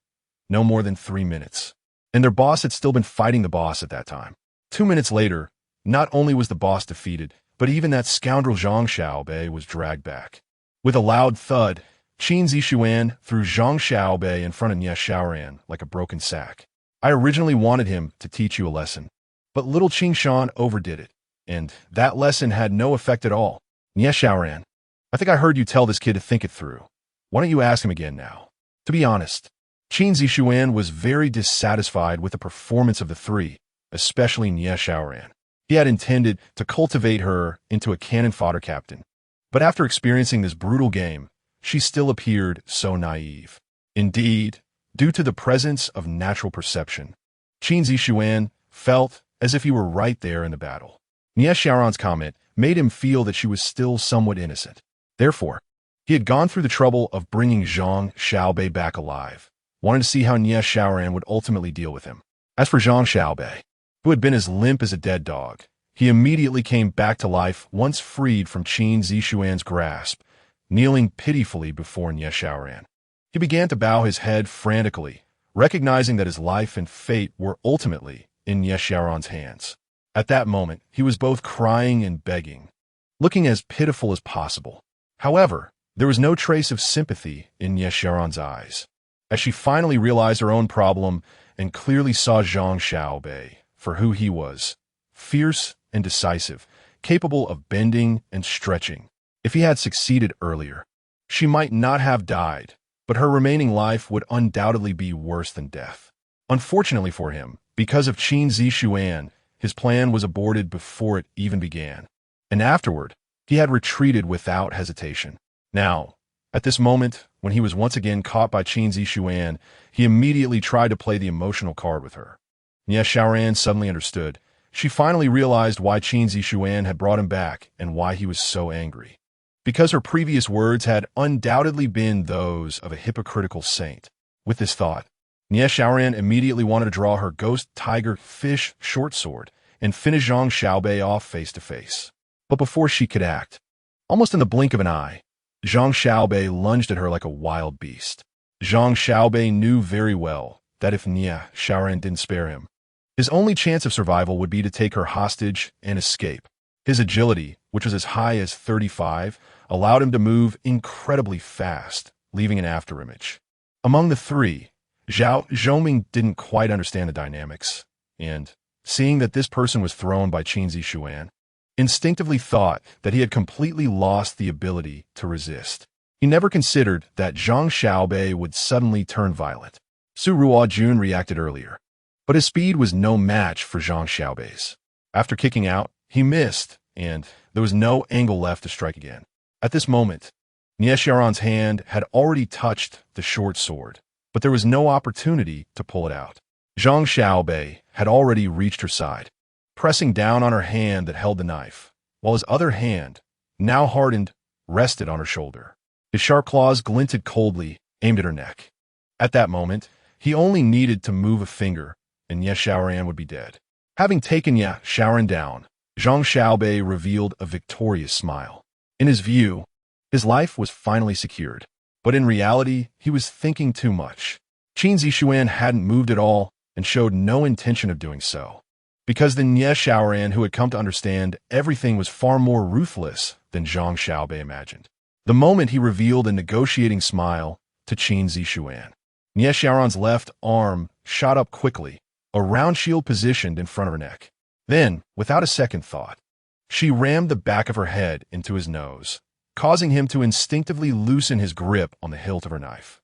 No more than 3 minutes. And their boss had still been fighting the boss at that time. 2 minutes later, not only was the boss defeated, but even that scoundrel Zhang Xiaobei was dragged back. With a loud thud, Qin Zixuan threw Zhang Xiaobei in front of Nie Xiaoran like a broken sack. "I originally wanted him to teach you a lesson, but little Qingshan overdid it, and that lesson had no effect at all. Nie Xiaoran, I think I heard you tell this kid to think it through. Why don't you ask him again now?" To be honest, Qin Zixuan was very dissatisfied with the performance of the three, especially Nie Xiaoran. He had intended to cultivate her into a cannon fodder captain, but after experiencing this brutal game, she still appeared so naive. Indeed, due to the presence of natural perception, Qin Zixuan felt as if he were right there in the battle. Nie Xiaoran's comment made him feel that she was still somewhat innocent. Therefore, he had gone through the trouble of bringing Zhang Xiaobei back alive, wanting to see how Nie Xiaoran would ultimately deal with him. As for Zhang Xiaobei, who had been as limp as a dead dog, he immediately came back to life once freed from Qin Zixuan's grasp, kneeling pitifully before Nie Xiaoran. He began to bow his head frantically, recognizing that his life and fate were ultimately in Nie Xiaoran's hands. At that moment, he was both crying and begging, looking as pitiful as possible. However, there was no trace of sympathy in Nie Xiaoran's eyes. As she finally realized her own problem and clearly saw Zhang Xiaobei for who he was, fierce and decisive, capable of bending and stretching. If he had succeeded earlier, she might not have died, but her remaining life would undoubtedly be worse than death. Unfortunately for him, because of Qin Zixuan, his plan was aborted before it even began. And afterward, he had retreated without hesitation. Now, at this moment, when he was once again caught by Qin Zixuan, he immediately tried to play the emotional card with her. Nie Xiaoran suddenly understood. She finally realized why Qin Zixuan had brought him back and why he was so angry. Because her previous words had undoubtedly been those of a hypocritical saint. With this thought, Nie Xiaoran immediately wanted to draw her ghost tiger fish short sword and finish Zhang Xiaobei off face to face. But before she could act, almost in the blink of an eye, Zhang Xiaobei lunged at her like a wild beast. Zhang Xiaobei knew very well that if Nie Xiaoran didn't spare him, his only chance of survival would be to take her hostage and escape. His agility, which was as high as 35, allowed him to move incredibly fast, leaving an afterimage. Among the three, Zhao Zhoming didn't quite understand the dynamics, and, seeing that this person was thrown by Qin Zixuan, instinctively thought that he had completely lost the ability to resist. He never considered that Zhang Xiaobei would suddenly turn violent. Su Ruo-Jun reacted earlier, but his speed was no match for Zhang Xiaobei's. After kicking out, he missed, and there was no angle left to strike again. At this moment, Nie Xiaoran's hand had already touched the short sword, but there was no opportunity to pull it out. Zhang Xiaobei had already reached her side, pressing down on her hand that held the knife, while his other hand, now hardened, rested on her shoulder. His sharp claws glinted coldly aimed at her neck. At that moment, he only needed to move a finger, and Ye Xiaoran would be dead. Having taken Ye Xiaoran down, Zhang Xiaobei revealed a victorious smile. In his view, his life was finally secured. But in reality, he was thinking too much. Qin Zixuan hadn't moved at all and showed no intention of doing so. Because the Ye Xiaoran who had come to understand everything was far more ruthless than Zhang Xiaobei imagined. The moment he revealed a negotiating smile to Qin Zixuan, Ye Xiaoran's left arm shot up quickly, a round shield positioned in front of her neck. Then, without a second thought, she rammed the back of her head into his nose, causing him to instinctively loosen his grip on the hilt of her knife.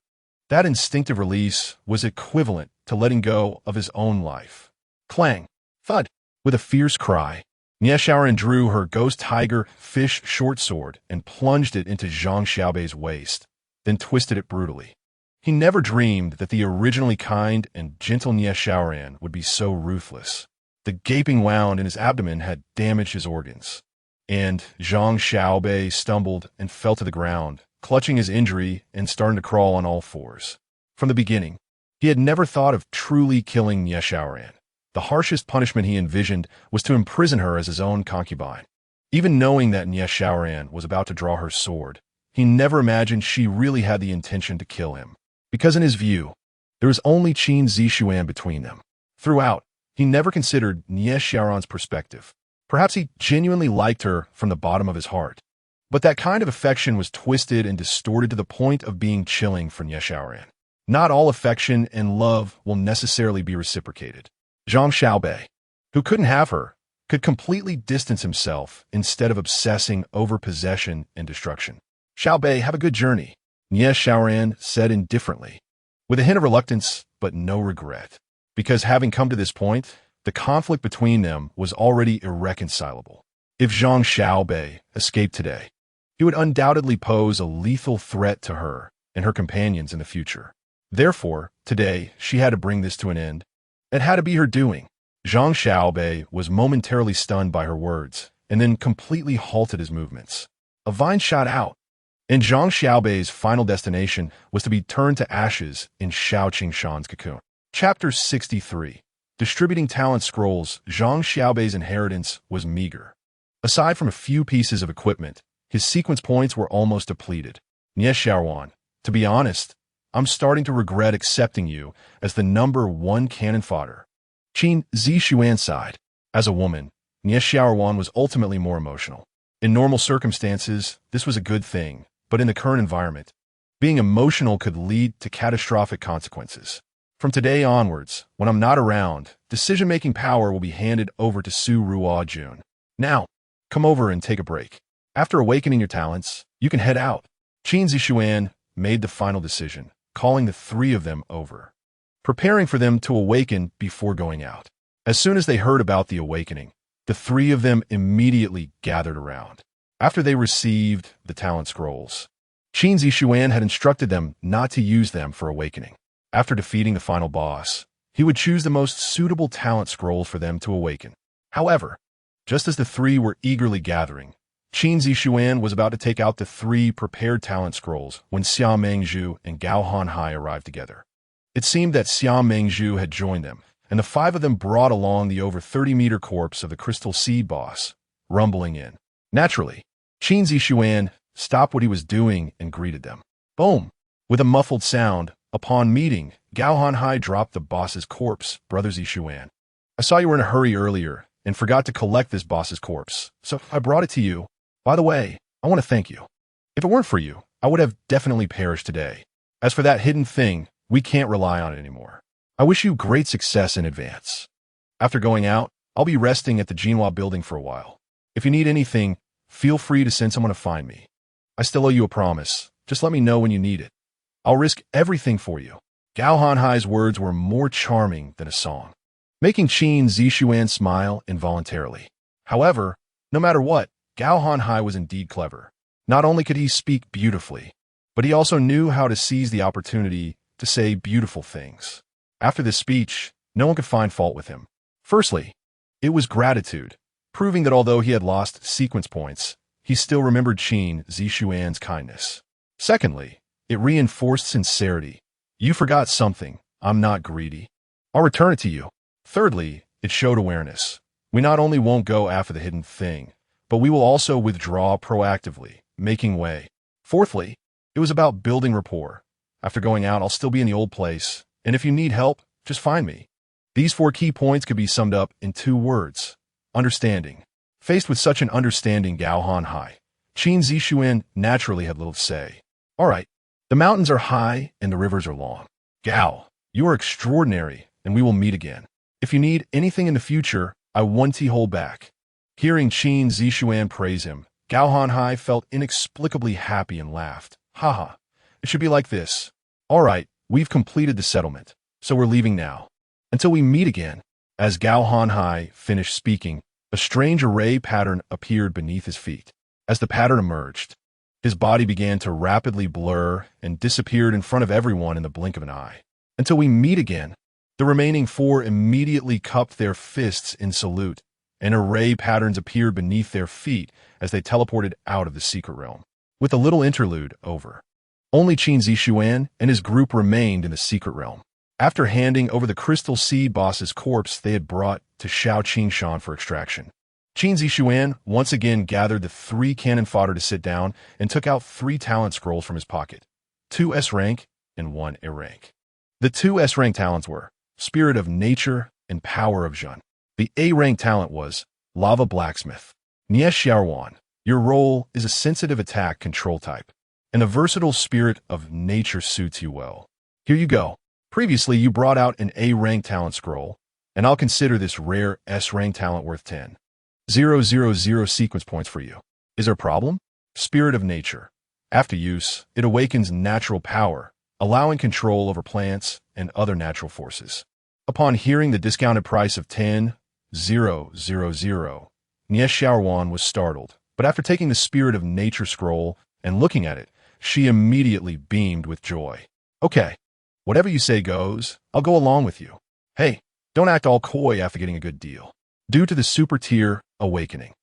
That instinctive release was equivalent to letting go of his own life. Clang! Thud! With a fierce cry, Ye Xiaoran drew her ghost tiger fish short sword and plunged it into Zhang Xiaobei's waist, then twisted it brutally. He never dreamed that the originally kind and gentle Ye Xiaoran would be so ruthless. The gaping wound in his abdomen had damaged his organs, and Zhang Xiaobei stumbled and fell to the ground, clutching his injury and starting to crawl on all fours. From the beginning, he had never thought of truly killing Ye Xiaoran. The harshest punishment he envisioned was to imprison her as his own concubine. Even knowing that Ye Xiaoran was about to draw her sword, he never imagined she really had the intention to kill him. Because in his view, there was only Qin Zixuan between them. Throughout, he never considered Ye Xiaoran's perspective. Perhaps he genuinely liked her from the bottom of his heart. But that kind of affection was twisted and distorted to the point of being chilling for Ye Xiaoran. Not all affection and love will necessarily be reciprocated. Zhang Xiaobei, who couldn't have her, could completely distance himself instead of obsessing over possession and destruction. Xiaobei, have a good journey, Ye Xiaoran said indifferently, with a hint of reluctance but no regret. Because having come to this point, the conflict between them was already irreconcilable. If Zhang Xiaobei escaped today, he would undoubtedly pose a lethal threat to her and her companions in the future. Therefore, today, she had to bring this to an end. It had to be her doing. Zhang Xiaobei was momentarily stunned by her words, and then completely halted his movements. A vine shot out, and Zhang Xiaobei's final destination was to be turned to ashes in Shao Qingshan's cocoon. Chapter 63. Distributing talent scrolls. Zhang Xiaobei's inheritance was meager. Aside from a few pieces of equipment, his sequence points were almost depleted. Ye Xiaoran, to be honest, I'm starting to regret accepting you as the number one cannon fodder. Qin Zixuan sighed. As a woman, Ye Xiaoran was ultimately more emotional. In normal circumstances, this was a good thing, but in the current environment, being emotional could lead to catastrophic consequences. From today onwards, when I'm not around, decision-making power will be handed over to Su Ruo Jun. Now, come over and take a break. After awakening your talents, you can head out. Qin Zixuan made the final decision, calling the three of them over, preparing for them to awaken before going out. As soon as they heard about the awakening, the three of them immediately gathered around. After they received the talent scrolls, Qin Zixuan had instructed them not to use them for awakening. After defeating the final boss, he would choose the most suitable talent scroll for them to awaken. However, just as the three were eagerly gathering, Qin Zixuan was about to take out the three prepared talent scrolls when Xia Mengzhu and Gao Hanhai arrived together. It seemed that Xia Mengzhu had joined them, and the five of them brought along the over 30-meter corpse of the Crystal Seed boss, rumbling in. Naturally, Qin Zixuan stopped what he was doing and greeted them. Boom! With a muffled sound, upon meeting, Gao Hanhai dropped the boss's corpse, Brother Zixuan. I saw you were in a hurry earlier and forgot to collect this boss's corpse, so I brought it to you. By the way, I want to thank you. If it weren't for you, I would have definitely perished today. As for that hidden thing, we can't rely on it anymore. I wish you great success in advance. After going out, I'll be resting at the Jinhua building for a while. If you need anything, feel free to send someone to find me. I still owe you a promise. Just let me know when you need it. I'll risk everything for you. Gao Hanhai's words were more charming than a song, making Qin Zixuan smile involuntarily. However, no matter what, Gao Hanhai was indeed clever. Not only could he speak beautifully, but he also knew how to seize the opportunity to say beautiful things. After this speech, no one could find fault with him. Firstly, it was gratitude, proving that although he had lost sequence points, he still remembered Qin Zixuan's kindness. Secondly, It reinforced sincerity. You forgot something. I'm not greedy. I'll return it to you. Thirdly, it showed awareness. We not only won't go after the hidden thing, but we will also withdraw proactively, making way. Fourthly, it was about building rapport. After going out, I'll still be in the old place, and if you need help, just find me. These 4 key points could be summed up in 2 words: understanding. Faced with such an understanding Gaohan Hai, Qin Zixuan naturally had little to say. All right, the mountains are high and the rivers are long. Gao, you are extraordinary, and we will meet again. If you need anything in the future, I won't hold back. Hearing Qin Zixuan praise him, Gaohan Hai felt inexplicably happy and laughed. Haha, it should be like this. All right, we've completed the settlement, so we're leaving now. Until we meet again. As Gaohan Hai finished speaking, a strange array pattern appeared beneath his feet. As the pattern emerged, his body began to rapidly blur and disappeared in front of everyone in the blink of an eye. Until we meet again. The remaining 4 immediately cupped their fists in salute, and array patterns appeared beneath their feet as they teleported out of the secret realm. With the little interlude over, only Qin Zixuan and his group remained in the secret realm. After handing over the Crystal Sea boss's corpse they had brought to Shao Qingshan for extraction, Qin Zixuan once again gathered the 3 cannon fodder to sit down and took out 3 talent scrolls from his pocket, 2 S-rank and 1 A-rank. The 2 S-rank talents were Spirit of Nature and Power of Zhen. The A-rank talent was Lava Blacksmith. Xiaowan, your role is a sensitive attack control type, and the versatile Spirit of Nature suits you well. Here you go. Previously, you brought out an A-rank talent scroll, and I'll consider this rare S-rank talent worth 10,000 sequence points for you. Is there a problem? Spirit of Nature. After use, it awakens natural power, allowing control over plants and other natural forces. Upon hearing the discounted price of 10,000, Xiaowan was startled, but after taking the Spirit of Nature scroll and looking at it, she immediately beamed with joy. Okay, whatever you say goes, I'll go along with you. Hey, don't act all coy after getting a good deal. Due to the super tier awakening,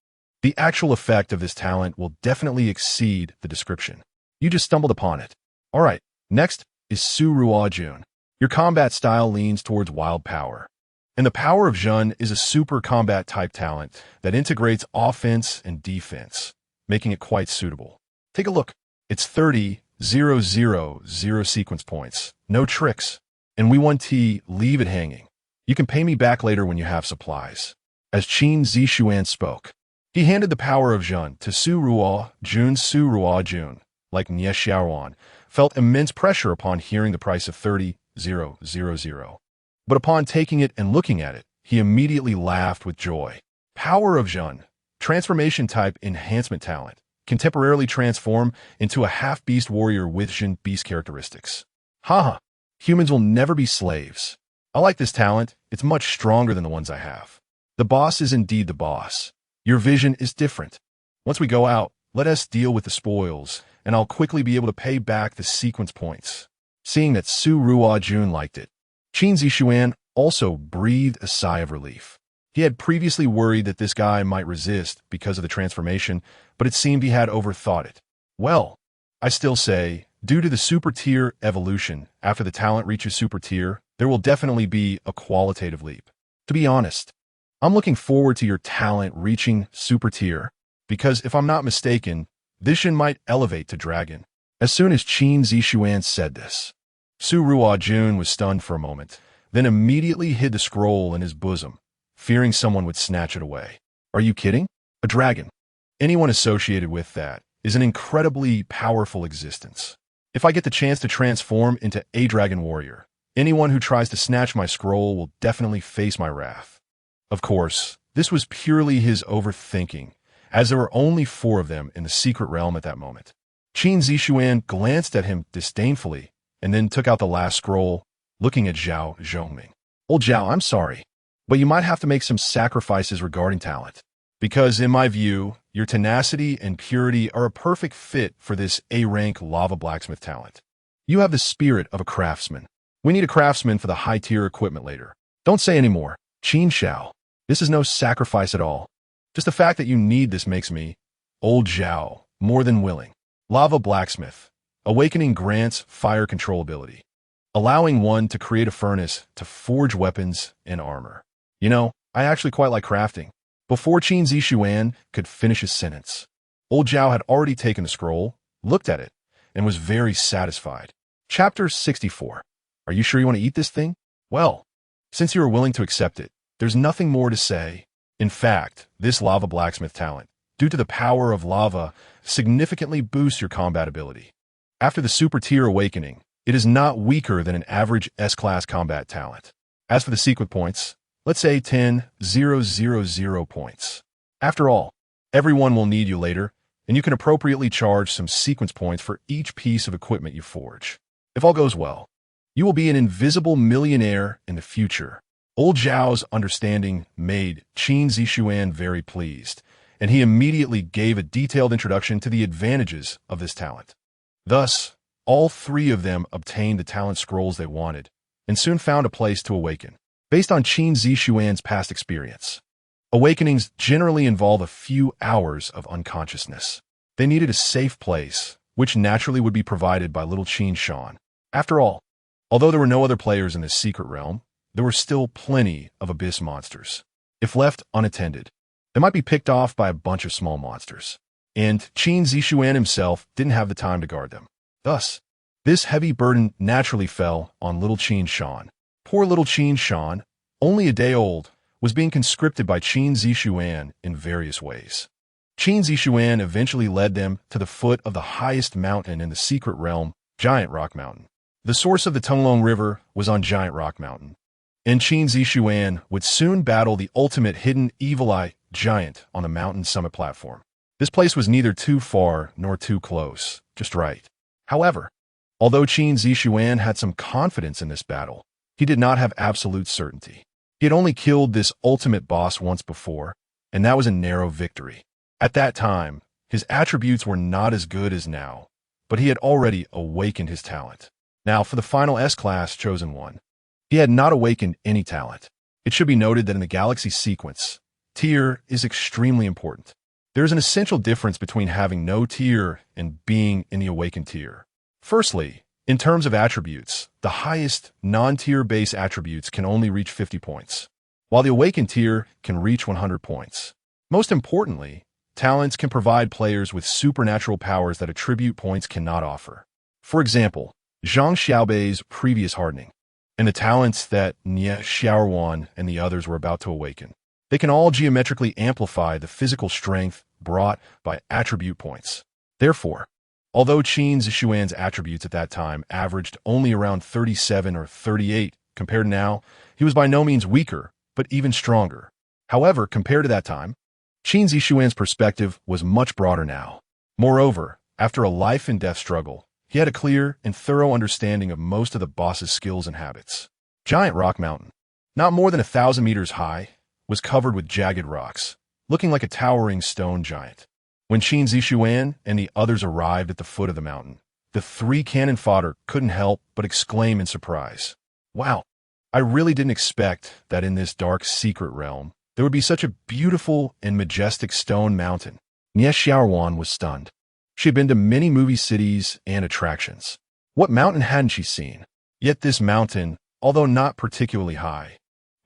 the actual effect of this talent will definitely exceed the description. You just stumbled upon it. All right, next is Su Ruo Jun. Your combat style leans towards wild power, and the Power of Zhen is a super combat type talent that integrates offense and defense, making it quite suitable. Take a look. It's 30,000 sequence points, no tricks, and we want to leave it hanging. You can pay me back later when you have supplies. As Qin Zixuan spoke, he handed the Power of Zhen to Su Ruo Jun. Su Ruo Jun, like Xiaowan, felt immense pressure upon hearing the price of 30,000. But upon taking it and looking at it, he immediately laughed with joy. Power of Zhen, transformation type enhancement talent, can temporarily transform into a half-beast warrior with Zhen beast characteristics. Haha, humans will never be slaves. I like this talent. It's much stronger than the ones I have. The boss is indeed the boss. Your vision is different. Once we go out, let us deal with the spoils, and I'll quickly be able to pay back the sequence points. Seeing that Su Ruo Jun liked it, Qin Zixuan also breathed a sigh of relief. He had previously worried that this guy might resist because of the transformation, but it seemed he had overthought it. Well, I still say, due to the super tier evolution, after the talent reaches super tier, there will definitely be a qualitative leap. To be honest, I'm looking forward to your talent reaching super tier, because if I'm not mistaken, Vision might elevate to dragon. As soon as Qin Zixuan said this, Su Ruo Jun was stunned for a moment, then immediately hid the scroll in his bosom, fearing someone would snatch it away. Are you kidding? A dragon. Anyone associated with that is an incredibly powerful existence. If I get the chance to transform into a dragon warrior, anyone who tries to snatch my scroll will definitely face my wrath. Of course, this was purely his overthinking, as there were only 4 of them in the secret realm at that moment. Qin Zixuan glanced at him disdainfully and then took out the last scroll, looking at Zhao Zhongming. Old Zhao, I'm sorry, but you might have to make some sacrifices regarding talent, because in my view, your tenacity and purity are a perfect fit for this A-rank lava blacksmith talent. You have the spirit of a craftsman. We need a craftsman for the high-tier equipment later. Don't say any more. Qin Xiao, this is no sacrifice at all. Just the fact that you need this makes me, old Zhao, more than willing. Lava blacksmith. Awakening grants fire control ability, allowing one to create a furnace to forge weapons and armor. You know, I actually quite like crafting. Before Qin Zixuan could finish his sentence, old Zhao had already taken the scroll, looked at it, and was very satisfied. Chapter 64. Are you sure you want to eat this thing? Well, since you are willing to accept it, there's nothing more to say. In fact, this lava blacksmith talent, due to the power of lava, significantly boosts your combat ability. After the super tier awakening, it is not weaker than an average S-class combat talent. As for the sequence points, let's say 10,000 points. After all, everyone will need you later, and you can appropriately charge some sequence points for each piece of equipment you forge. If all goes well, you will be an invisible millionaire in the future. Old Zhao's understanding made Qin Zixuan very pleased, and he immediately gave a detailed introduction to the advantages of this talent. Thus, all three of them obtained the talent scrolls they wanted, and soon found a place to awaken. Based on Qin Zixuan's past experience, awakenings generally involve a few hours of unconsciousness. They needed a safe place, which naturally would be provided by little Qin Zixuan. After all, although there were no other players in this secret realm, there were still plenty of abyss monsters. If left unattended, they might be picked off by a bunch of small monsters. And Qin Zixuan himself didn't have the time to guard them. Thus, this heavy burden naturally fell on little Qin Zixuan. Poor little Qin Zixuan, only a day old, was being conscripted by Qin Zixuan in various ways. Qin Zixuan eventually led them to the foot of the highest mountain in the secret realm, Giant Rock Mountain. The source of the Tonglong River was on Giant Rock Mountain, and Qin Zixuan would soon battle the ultimate hidden evil eye giant on the mountain summit platform. This place was neither too far nor too close, just right. However, although Qin Zixuan had some confidence in this battle, he did not have absolute certainty. He had only killed this ultimate boss once before, and that was a narrow victory. At that time, his attributes were not as good as now, but he had already awakened his talent. Now, for the final S-Class Chosen One, he had not awakened any talent. It should be noted that in the Galaxy Sequence, tier is extremely important. There is an essential difference between having no tier and being in the awakened tier. Firstly, in terms of attributes, the highest non-tier base attributes can only reach 50 points, while the awakened tier can reach 100 points. Most importantly, talents can provide players with supernatural powers that attribute points cannot offer. For example, Zhang Xiaobei's previous hardening, and the talents that Nie Xiaoruan and the others were about to awaken. They can all geometrically amplify the physical strength brought by attribute points. Therefore, although Qin Zixuan's attributes at that time averaged only around 37 or 38 compared to now, he was by no means weaker, but even stronger. However, compared to that time, Qin Zixuan's perspective was much broader now. Moreover, after a life-and-death struggle, he had a clear and thorough understanding of most of the boss's skills and habits. Giant Rock Mountain, not more than 1,000 meters high, was covered with jagged rocks, looking like a towering stone giant. When Qin Zixuan and the others arrived at the foot of the mountain, the three cannon fodder couldn't help but exclaim in surprise. Wow, I really didn't expect that in this dark secret realm, there would be such a beautiful and majestic stone mountain. Nie Xiaoruan was stunned. She had been to many movie cities and attractions. What mountain hadn't she seen? Yet this mountain, although not particularly high,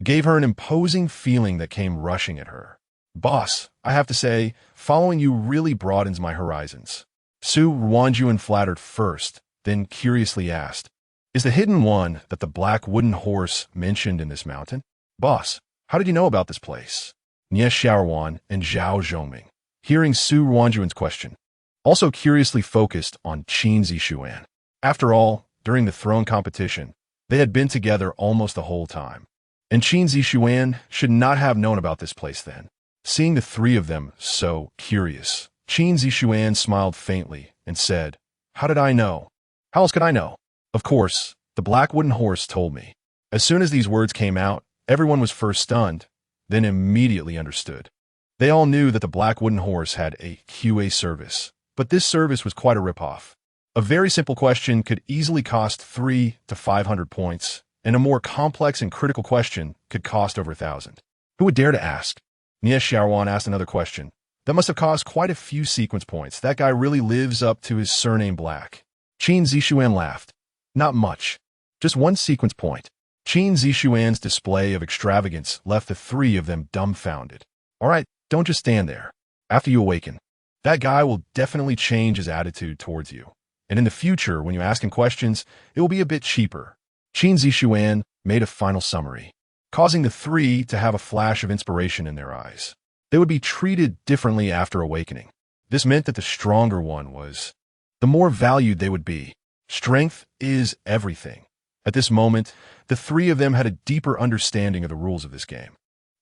gave her an imposing feeling that came rushing at her. Boss, I have to say, following you really broadens my horizons. Su Ruanjuan flattered first, then curiously asked, is the hidden one that the black wooden horse mentioned in this mountain? Boss, how did you know about this place? Nie Xiaoruan and Zhao Zhongming, hearing Su Ruanjuan's question, also curiously focused on Qin Zixuan. After all, during the throne competition, they had been together almost the whole time. And Qin Zixuan should not have known about this place then. Seeing the three of them so curious, Qin Zixuan smiled faintly and said, how did I know? How else could I know? Of course, the black wooden horse told me. As soon as these words came out, everyone was first stunned, then immediately understood. They all knew that the black wooden horse had a QA service, but this service was quite a ripoff. A very simple question could easily cost 300 to 500 points, and a more complex and critical question could cost over 1,000. Who would dare to ask? Nie Xiaoruan asked another question. That must have cost quite a few sequence points. That guy really lives up to his surname Black. Qin Zixuan laughed. Not much. Just one sequence point. Qin Zixuan's display of extravagance left the three of them dumbfounded. All right, don't just stand there. After you awaken, that guy will definitely change his attitude towards you. And in the future, when you ask him questions, it will be a bit cheaper. Qin Zixuan made a final summary, causing the three to have a flash of inspiration in their eyes. They would be treated differently after awakening. This meant that the stronger one was, the more valued they would be. Strength is everything. At this moment, the three of them had a deeper understanding of the rules of this game.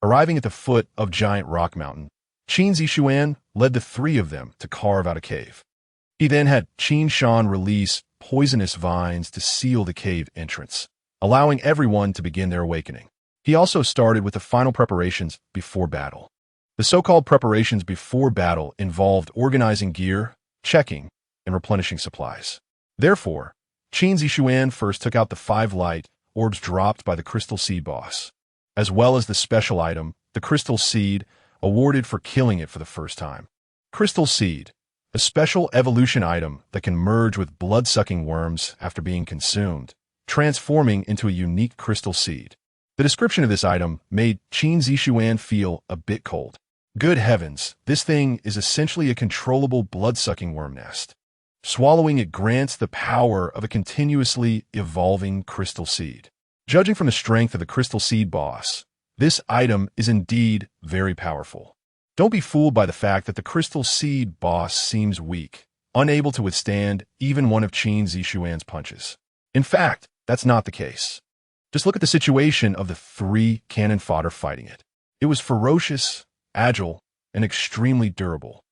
Arriving at the foot of Giant Rock Mountain, Qin Zixuan led the three of them to carve out a cave. He then had Qin Shan release poisonous vines to seal the cave entrance, allowing everyone to begin their awakening. He also started with the final preparations before battle. The so-called preparations before battle involved organizing gear, checking, and replenishing supplies. Therefore, Qin Zixuan first took out the 5 light orbs dropped by the Crystal Seed boss, as well as the special item, the Crystal Seed, awarded for killing it for the first time. Crystal Seed, a special evolution item that can merge with blood-sucking worms after being consumed, transforming into a unique crystal seed. The description of this item made Qin Zixuan feel a bit cold. Good heavens, this thing is essentially a controllable blood-sucking worm nest. Swallowing it grants the power of a continuously evolving crystal seed. Judging from the strength of the Crystal Seed boss, this item is indeed very powerful. Don't be fooled by the fact that the Crystal Seed boss seems weak, unable to withstand even one of Qin Zixuan's punches. In fact, that's not the case. Just look at the situation of the 3 cannon fodder fighting it. It was ferocious, agile, and extremely durable.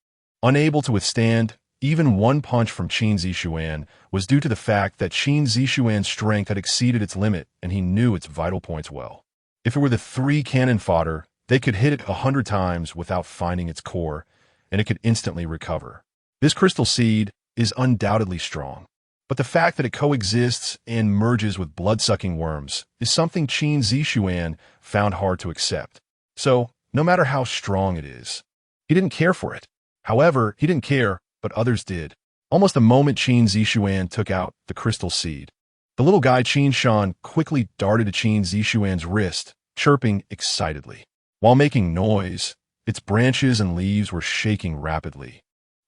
Unable to withstand even one punch from Qin Zixuan was due to the fact that Qin Zixuan's strength had exceeded its limit and he knew its vital points well. If it were the 3 cannon fodder, they could hit it 100 times without finding its core, and it could instantly recover. This crystal seed is undoubtedly strong, but the fact that it coexists and merges with blood-sucking worms is something Qin Zixuan found hard to accept. So, no matter how strong it is, he didn't care for it. However, he didn't care, but others did. Almost the moment Qin Zixuan took out the crystal seed, the little guy Qin Shan quickly darted to Qin Zixuan's wrist, chirping excitedly. While making noise, its branches and leaves were shaking rapidly,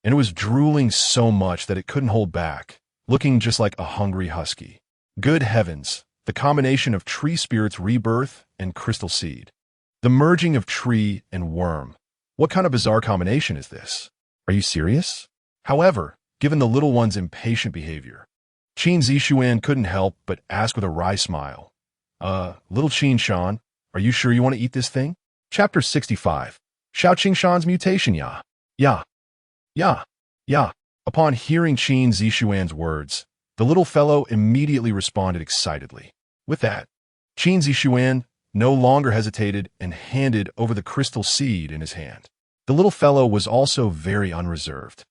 and it was drooling so much that it couldn't hold back, looking just like a hungry husky. Good heavens, the combination of tree spirit's rebirth and crystal seed. The merging of tree and worm. What kind of bizarre combination is this? Are you serious? However, given the little one's impatient behavior, Qin Zixuan couldn't help but ask with a wry smile, little Qin Shan, are you sure you want to eat this thing? Chapter 65. Xiao Qingshan's mutation, ya. Ya. Ya. Ya. Upon hearing Qin Zixuan's words, the little fellow immediately responded excitedly. With that, Qin Zixuan no longer hesitated and handed over the crystal seed in his hand. The little fellow was also very unreserved,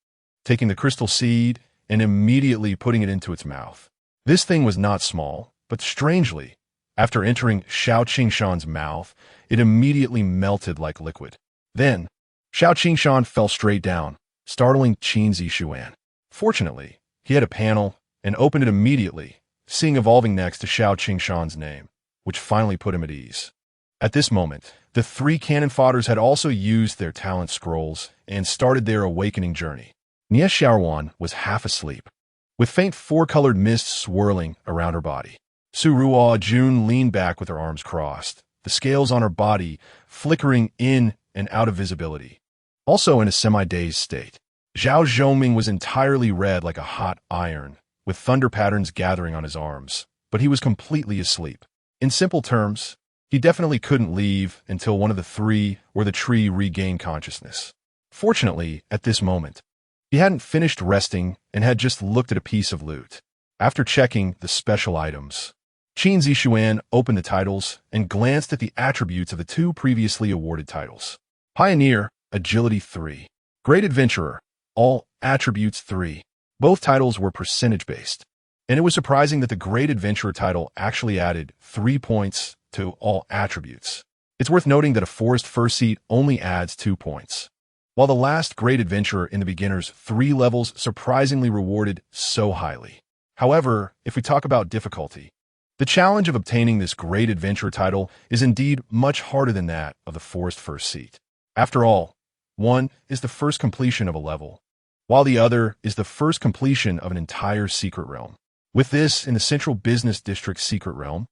taking the crystal seed and immediately putting it into its mouth. This thing was not small, but strangely, after entering Xiao Qingshan's mouth, it immediately melted like liquid. Then, Xiao Qingshan fell straight down, startling Qin Zixuan. Fortunately, he had a panel and opened it immediately, seeing evolving next to Xiao Qingshan's name, which finally put him at ease. At this moment, the 3 cannon fodders had also used their talent scrolls and started their awakening journey. Nie Xiaoruan was half asleep, with faint 4-colored mist swirling around her body. Su Ruo Jun leaned back with her arms crossed, the scales on her body flickering in and out of visibility. Also in a semi-dazed state, Zhao Zhoming was entirely red like a hot iron, with thunder patterns gathering on his arms, but he was completely asleep. In simple terms, he definitely couldn't leave until one of the 3 or the tree regained consciousness. Fortunately, at this moment, he hadn't finished resting and had just looked at a piece of loot. After checking the special items, Qin Zixuan opened the titles and glanced at the attributes of the 2 previously awarded titles. Pioneer, Agility 3. Great Adventurer, all attributes 3. Both titles were percentage-based, and it was surprising that the Great Adventurer title actually added 3 points to all attributes. It's worth noting that a Forest First Seat only adds 2 points, while the last Great Adventurer in the beginner's 3 levels surprisingly rewarded so highly. However, if we talk about difficulty, the challenge of obtaining this great adventurer title is indeed much harder than that of the Forest First Seat. After all, one is the first completion of a level, while the other is the first completion of an entire secret realm. With this in the Central Business District secret realm,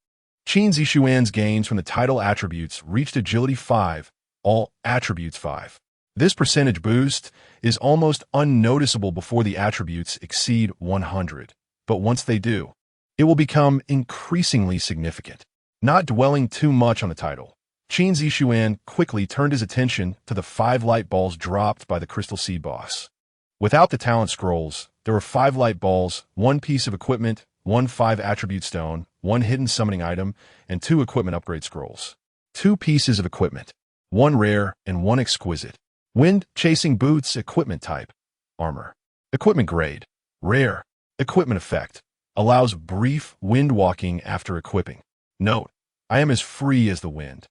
Qin Zixuan's gains from the title attributes reached Agility 5, all attributes 5. This percentage boost is almost unnoticeable before the attributes exceed 100, but once they do, it will become increasingly significant. Not dwelling too much on the title, Qin Zixuan quickly turned his attention to the 5 light balls dropped by the Crystal Seed boss. Without the talent scrolls, there were 5 light balls, 1 piece of equipment, 1 5 attribute stone, 1 hidden summoning item, and 2 equipment upgrade scrolls. 2 pieces of equipment, 1 rare and 1 exquisite. Wind chasing boots, equipment type, armor. Equipment grade, rare. Equipment effect, allows brief wind walking after equipping. Note, I am as free as the wind.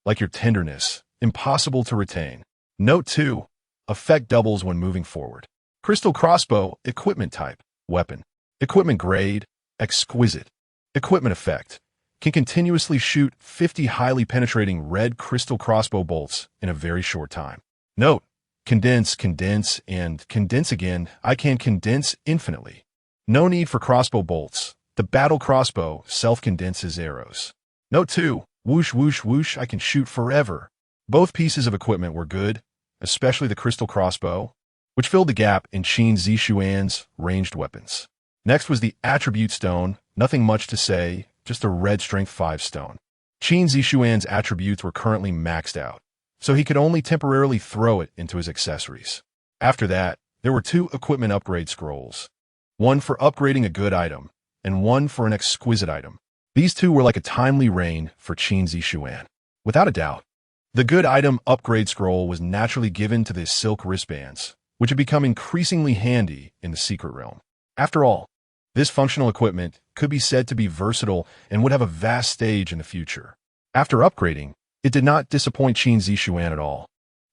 Like your tenderness, impossible to retain. Note 2, effect doubles when moving forward. Crystal crossbow, equipment type, weapon. Equipment grade, exquisite. Equipment effect, can continuously shoot 50 highly penetrating red crystal crossbow bolts in a very short time. Note, condense, and condense again. I can condense infinitely. No need for crossbow bolts. The battle crossbow self-condenses arrows. Note 2, whoosh, whoosh, whoosh, I can shoot forever. Both pieces of equipment were good, especially the crystal crossbow, which filled the gap in Qin Zixuan's ranged weapons. Next was the attribute stone, nothing much to say, just a red strength 5 stone. Qin Zixuan's attributes were currently maxed out, so he could only temporarily throw it into his accessories. After that, there were 2 equipment upgrade scrolls. 1 for upgrading a good item, and 1 for an exquisite item. These 2 were like a timely rain for Qin Zixuan. Without a doubt, the good item upgrade scroll was naturally given to the silk wristbands, which had become increasingly handy in the secret realm. After all, this functional equipment could be said to be versatile and would have a vast stage in the future. After upgrading, it did not disappoint Qin Zixuan at all.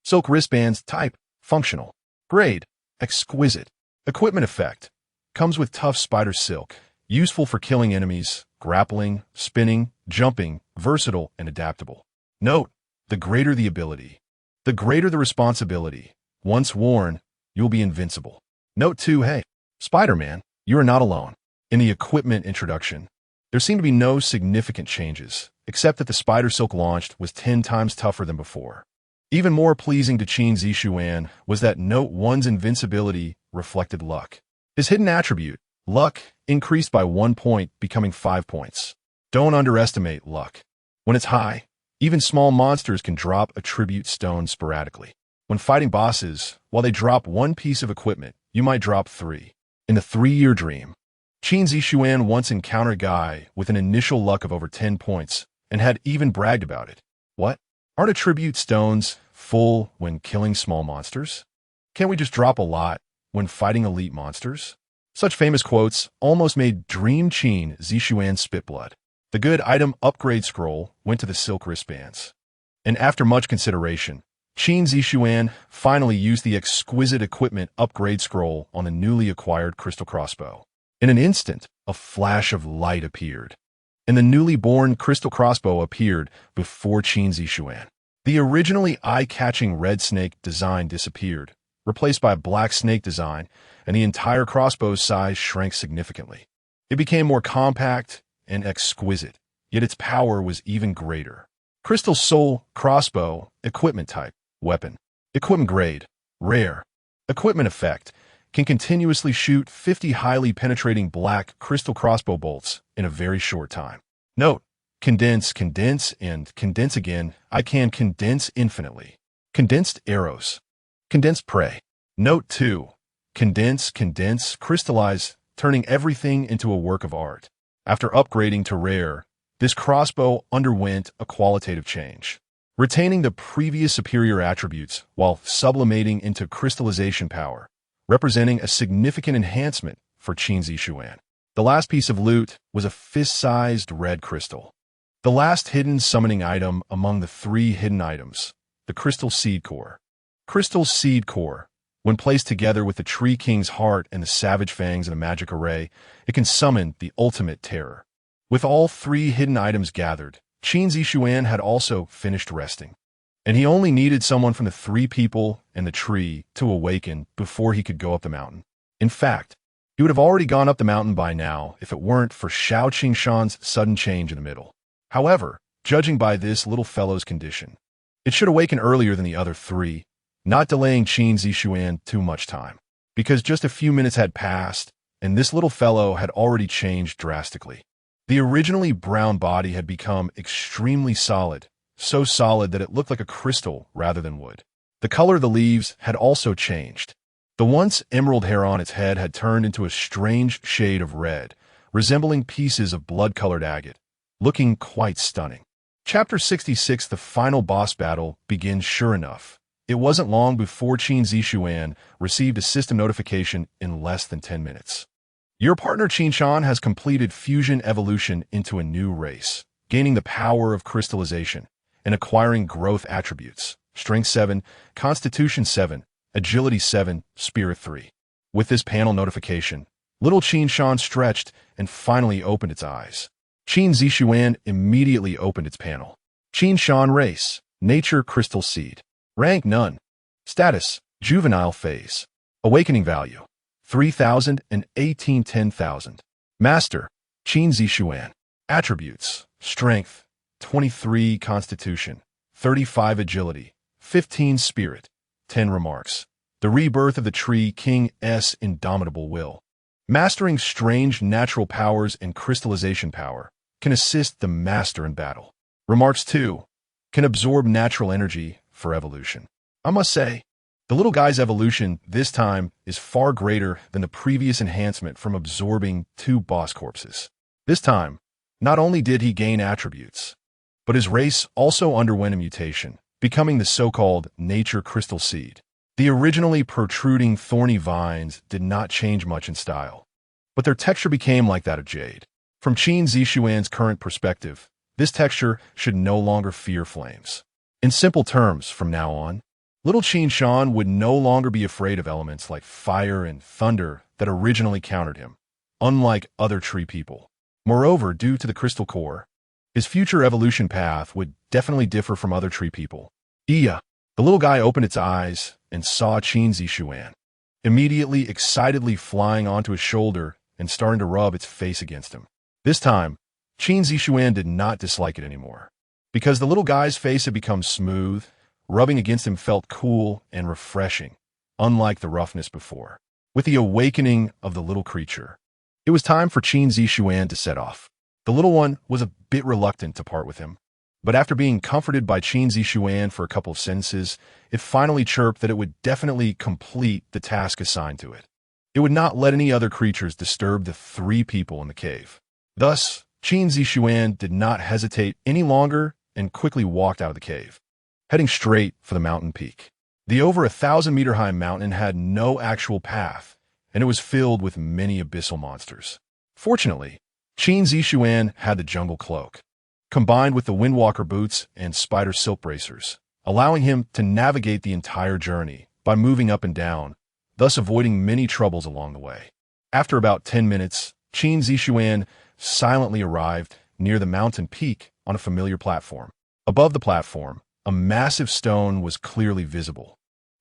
Silk wristbands type, functional. Grade, exquisite. Equipment effect, comes with tough spider silk, useful for killing enemies, grappling, spinning, jumping, versatile and adaptable. Note, the greater the ability, the greater the responsibility. Once worn, you'll be invincible. Note 2, hey, Spider-Man, you are not alone. In the equipment introduction, there seemed to be no significant changes, except that the spider silk launched was 10 times tougher than before. Even more pleasing to Qin Zixuan was that Note 1's invincibility reflected luck. His hidden attribute, luck, increased by 1 point, becoming 5 points. Don't underestimate luck. When it's high, even small monsters can drop attribute stones sporadically. When fighting bosses, while they drop 1 piece of equipment, you might drop 3. In the 3-year dream, Qin Zixuan once encountered a guy with an initial luck of over 10 points and had even bragged about it. What? Aren't attribute stones full when killing small monsters? Can't we just drop a lot when fighting elite monsters? Such famous quotes almost made Dream Qin Zixuan spit blood. The good item upgrade scroll went to the silk wristbands. And after much consideration, Qin Zixuan finally used the exquisite equipment upgrade scroll on the newly acquired crystal crossbow. In an instant, a flash of light appeared, and the newly born crystal crossbow appeared before Qin Zixuan. The originally eye-catching red snake design disappeared, replaced by a black snake design, and the entire crossbow's size shrank significantly. It became more compact and exquisite, yet its power was even greater. Crystal Soul crossbow, equipment type, weapon. Equipment grade, rare. Equipment effect, can continuously shoot 50 highly penetrating black crystal crossbow bolts in a very short time. Note, condense, and condense again. I can condense infinitely. Condensed arrows. Condensed prey. Note 2. Condense, crystallize, turning everything into a work of art. After upgrading to rare, this crossbow underwent a qualitative change, retaining the previous superior attributes while sublimating into crystallization power, representing a significant enhancement for Qin Zixuan. The last piece of loot was a fist-sized red crystal. The last hidden summoning item among the 3 hidden items, the Crystal Seed Core. Crystal Seed Core, When placed together with the Tree King's heart and the savage fangs in a magic array, it can summon the ultimate terror. With all three hidden items gathered, Qin Zixuan had also finished resting, and he only needed someone from the three people and the tree to awaken before he could go up the mountain. In fact, he would have already gone up the mountain by now if it weren't for Xiao Qingshan's sudden change in the middle. However, judging by this little fellow's condition, it should awaken earlier than the other three, not delaying Qin Zixuan too much time, because just a few minutes had passed, and this little fellow had already changed drastically. The originally brown body had become extremely solid, so solid that it looked like a crystal rather than wood. The color of the leaves had also changed. The once emerald hair on its head had turned into a strange shade of red, resembling pieces of blood-colored agate, looking quite stunning. Chapter 66, the final boss battle, begins sure enough. It wasn't long before Qin Zixuan received a system notification in less than 10 minutes. Your partner Qin Shan has completed fusion evolution into a new race, gaining the power of crystallization and acquiring growth attributes, Strength 7, Constitution 7, Agility 7, Spirit 3. With this panel notification, little Qin Shan stretched and finally opened its eyes. Qin Zixuan immediately opened its panel. Qin Shan Race, Nature Crystal Seed. Rank None. Status, Juvenile Phase. Awakening Value, 3,018 10,000. Master, Qin Zixuan. Attributes, Strength, 23 Constitution, 35 Agility, 15 Spirit, 10 Remarks. The rebirth of the Tree King's indomitable will. Mastering strange natural powers and crystallization power can assist the master in battle. Remarks 2. Can absorb natural energy for evolution. I must say, the little guy's evolution this time is far greater than the previous enhancement from absorbing 2 boss corpses. This time, not only did he gain attributes, but his race also underwent a mutation, becoming the so-called Nature Crystal Seed. The originally protruding thorny vines did not change much in style, but their texture became like that of jade. From Qin Zixuan's current perspective, this texture should no longer fear flames. In simple terms, from now on, little Qin Shan would no longer be afraid of elements like fire and thunder that originally countered him, unlike other tree people. Moreover, due to the crystal core, his future evolution path would definitely differ from other tree people. The little guy opened its eyes and saw Qin Zixuan, immediately excitedly flying onto his shoulder and starting to rub its face against him. This time, Qin Zixuan did not dislike it anymore, because the little guy's face had become smooth. Rubbing against him felt cool and refreshing, unlike the roughness before. With the awakening of the little creature, it was time for Qin Zixuan to set off. The little one was a bit reluctant to part with him, but after being comforted by Qin Zixuan for a couple of sentences, it finally chirped that it would definitely complete the task assigned to it. It would not let any other creatures disturb the 3 people in the cave. Thus, Qin Zixuan did not hesitate any longer and quickly walked out of the cave, heading straight for the mountain peak. The over 1,000-meter-high mountain had no actual path, and it was filled with many abyssal monsters. Fortunately, Qin Zixuan had the jungle cloak, combined with the windwalker boots and spider silk bracers, allowing him to navigate the entire journey by moving up and down, thus avoiding many troubles along the way. After about 10 minutes, Qin Zixuan silently arrived near the mountain peak on a familiar platform. Above the platform, a massive stone was clearly visible,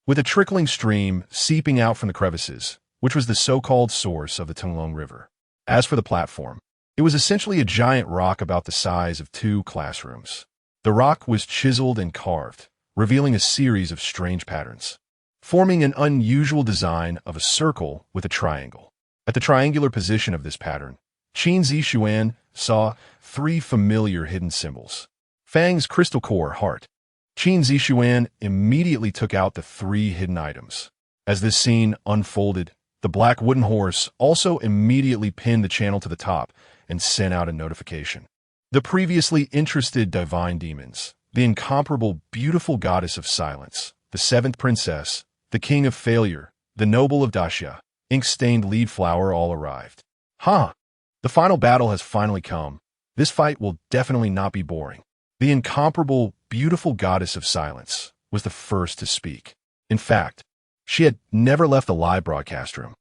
with a trickling stream seeping out from the crevices, which was the so-called source of the Tunglong River. As for the platform, it was essentially a giant rock about the size of 2 classrooms. The rock was chiseled and carved, revealing a series of strange patterns, forming an unusual design of a circle with a triangle. At the triangular position of this pattern, Qin Zixuan saw 3 familiar hidden symbols. Fang's crystal core heart. Qin Zixuan immediately took out the 3 hidden items. As this scene unfolded, the black wooden horse also immediately pinned the channel to the top and sent out a notification. The previously interested divine demons, the incomparable beautiful goddess of silence, the 7th princess, the king of failure, the noble of Daxia, ink-stained lead flower all arrived. The final battle has finally come. This fight will definitely not be boring. The incomparable beautiful goddess of silence was the first to speak. In fact, She had never left the live broadcast room.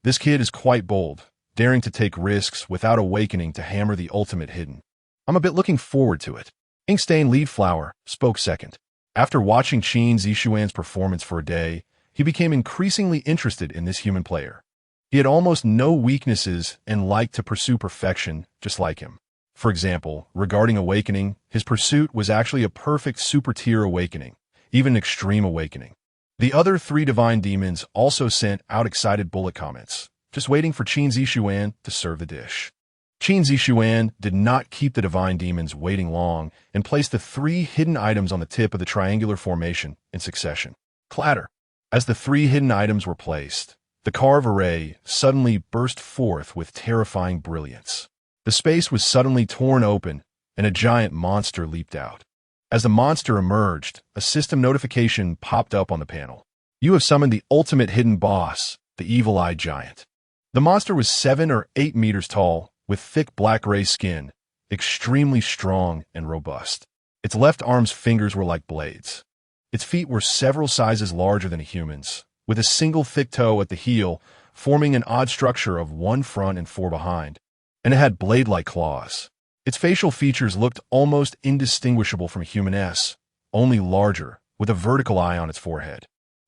This kid is quite bold, daring to take risks without awakening to hammer the ultimate hidden. I'm a bit looking forward to it. Inkstain Lead Flower spoke second. After watching Qin Zixuan's performance for a day, he became increasingly interested in this human player. He had almost no weaknesses and liked to pursue perfection just like him. For example, regarding awakening, his pursuit was actually a perfect super-tier awakening, even extreme awakening. The other 3 divine demons also sent out excited bullet comments, just waiting for Qin Zixuan to serve the dish. Qin Zixuan did not keep the divine demons waiting long and placed the 3 hidden items on the tip of the triangular formation in succession. Clatter! As the 3 hidden items were placed, the carved array suddenly burst forth with terrifying brilliance. The space was suddenly torn open, and a giant monster leaped out. As the monster emerged, a system notification popped up on the panel. You have summoned the ultimate hidden boss, the evil-eyed giant. The monster was 7 or 8 meters tall, with thick black-gray skin, extremely strong and robust. Its left arm's fingers were like blades. Its feet were several sizes larger than a human's, with a single thick toe at the heel, forming an odd structure of 1 front and 4 behind, and it had blade-like claws. Its facial features looked almost indistinguishable from a human-esque, only larger, with a vertical eye on its forehead.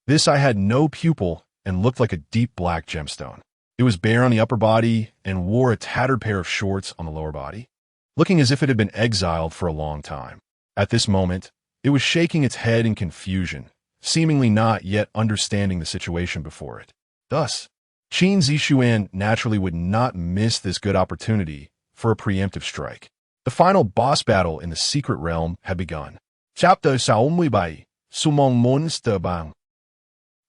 This eye had no pupil and looked like a deep black gemstone. It was bare on the upper body and wore a tattered pair of shorts on the lower body, looking as if it had been exiled for a long time. At this moment, it was shaking its head in confusion, seemingly not yet understanding the situation before it. Thus, Qin Zixuan naturally would not miss this good opportunity for a preemptive strike. The final boss battle in the secret realm had begun.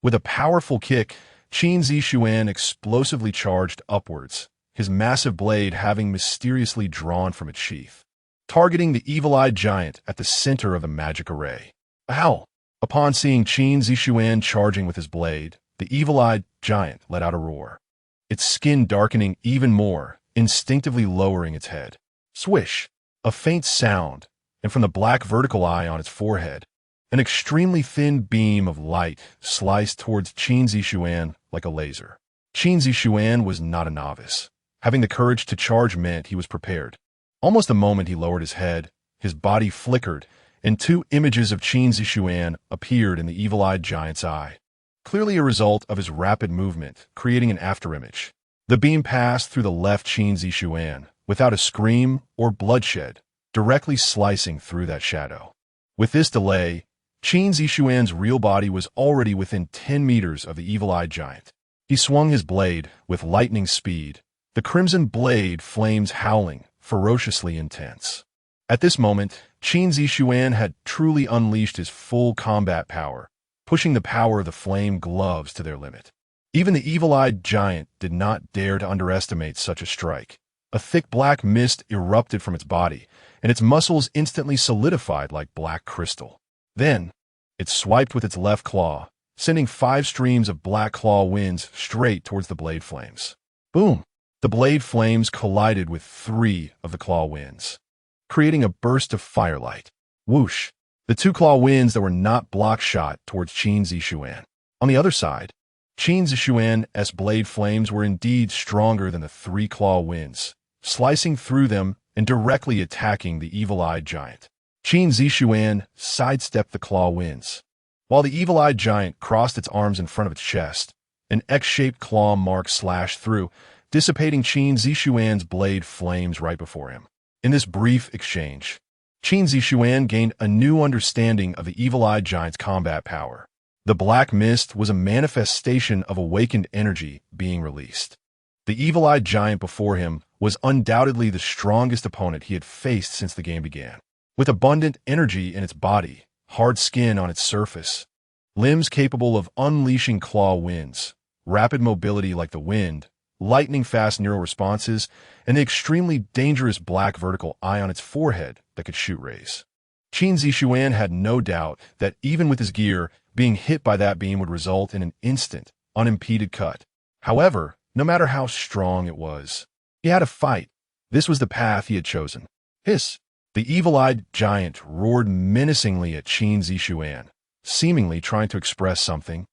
With a powerful kick, Qin Zixuan explosively charged upwards, his massive blade having mysteriously drawn from its sheath, targeting the evil-eyed giant at the center of the magic array. Ow! Upon seeing Qin Zixuan charging with his blade, the evil-eyed giant let out a roar, its skin darkening even more, instinctively lowering its head. Swish! A faint sound, and from the black vertical eye on its forehead, an extremely thin beam of light sliced towards Qin Zixuan like a laser. Qin Zixuan was not a novice. Having the courage to charge meant he was prepared. Almost the moment he lowered his head, his body flickered, and 2 images of Qin Zixuan appeared in the evil-eyed giant's eye, clearly a result of his rapid movement, creating an afterimage. The beam passed through the left Qin Zixuan, without a scream or bloodshed, directly slicing through that shadow. With this delay, Qin Zixuan's real body was already within 10 meters of the evil-eyed giant. He swung his blade with lightning speed, the crimson blade flames howling, ferociously intense. At this moment, Qin Zixuan had truly unleashed his full combat power, pushing the power of the flame gloves to their limit. Even the evil-eyed giant did not dare to underestimate such a strike. A thick black mist erupted from its body, and its muscles instantly solidified like black crystal. Then, it swiped with its left claw, sending 5 streams of black claw winds straight towards the blade flames. Boom! The blade flames collided with 3 of the claw winds, creating a burst of firelight. Whoosh! The 2 claw winds that were not block shot towards Qin Zixuan. On the other side, Qin Zixuan's blade flames were indeed stronger than the 3 claw winds, slicing through them and directly attacking the evil-eyed giant. Qin Zixuan sidestepped the claw winds. While the evil-eyed giant crossed its arms in front of its chest, an X-shaped claw mark slashed through, dissipating Qin Zixuan's blade flames right before him. In this brief exchange, Qin Zixuan gained a new understanding of the evil-eyed giant's combat power. The black mist was a manifestation of awakened energy being released. The evil-eyed giant before him was undoubtedly the strongest opponent he had faced since the game began. With abundant energy in its body, hard skin on its surface, limbs capable of unleashing claw winds, rapid mobility like the wind, lightning-fast neural responses, and the extremely dangerous black vertical eye on its forehead that could shoot rays. Qin Zixuan had no doubt that even with his gear, being hit by that beam would result in an instant, unimpeded cut. However, no matter how strong it was, he had to fight. This was the path he had chosen. Hiss! The evil-eyed giant roared menacingly at Qin Zixuan, seemingly trying to express something.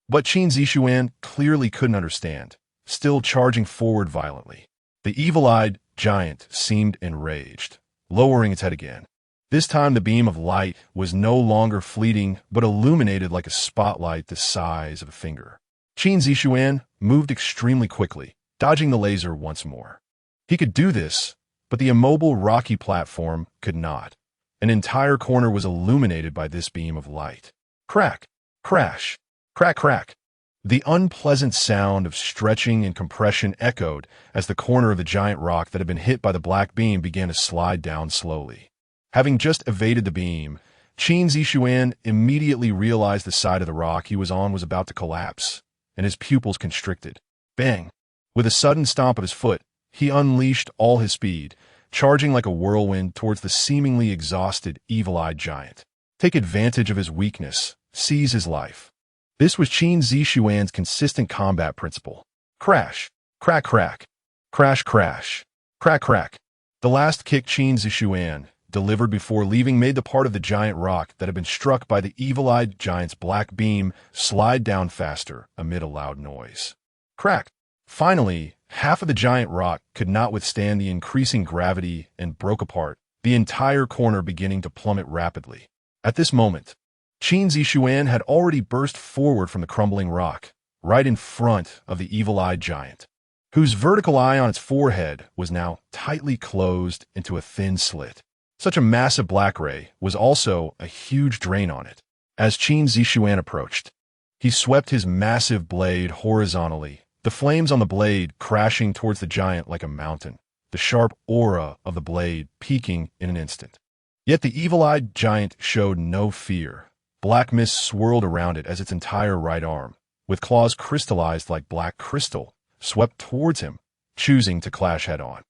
But Qin Zixuan clearly couldn't understand, still charging forward violently. The evil-eyed giant seemed enraged, lowering its head again. This time the beam of light was no longer fleeting, but illuminated like a spotlight the size of a finger. Qin Zixuan moved extremely quickly, dodging the laser once more. He could do this, but the immobile rocky platform could not. An entire corner was illuminated by this beam of light. Crack, crash, crack, crack. The unpleasant sound of stretching and compression echoed as the corner of the giant rock that had been hit by the black beam began to slide down slowly. Having just evaded the beam, Qin Zixuan immediately realized the side of the rock he was on was about to collapse, and his pupils constricted. Bang! With a sudden stomp of his foot, he unleashed all his speed, charging like a whirlwind towards the seemingly exhausted, evil-eyed giant. Take advantage of his weakness, seize his life. This was Qin Zixuan's consistent combat principle. Crash, crack, crack, crash, crash, crack, crack. The last kick Qin Zixuan delivered before leaving made the part of the giant rock that had been struck by the evil-eyed giant's black beam slide down faster amid a loud noise. Crack! Finally, half of the giant rock could not withstand the increasing gravity and broke apart, the entire corner beginning to plummet rapidly. At this moment, Qin Zixuan had already burst forward from the crumbling rock, right in front of the evil-eyed giant, whose vertical eye on its forehead was now tightly closed into a thin slit. Such a massive black ray was also a huge drain on it. As Qin Zixuan approached, he swept his massive blade horizontally, the flames on the blade crashing towards the giant like a mountain, the sharp aura of the blade peaking in an instant. Yet the evil-eyed giant showed no fear. Black mist swirled around it as its entire right arm, with claws crystallized like black crystal, swept towards him, choosing to clash head-on.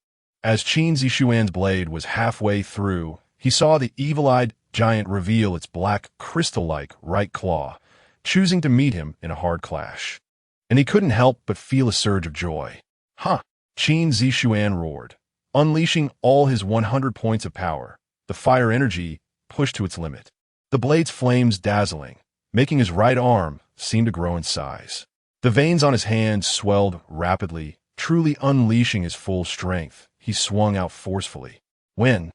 As Qin Zixuan's blade was halfway through, he saw the evil-eyed giant reveal its black crystal-like right claw, choosing to meet him in a hard clash. And he couldn't help but feel a surge of joy. "Huh!" Qin Zixuan roared, unleashing all his 100 points of power, the fire energy pushed to its limit. The blade's flames dazzling, making his right arm seem to grow in size. The veins on his hand swelled rapidly, truly unleashing his full strength. He swung out forcefully. When?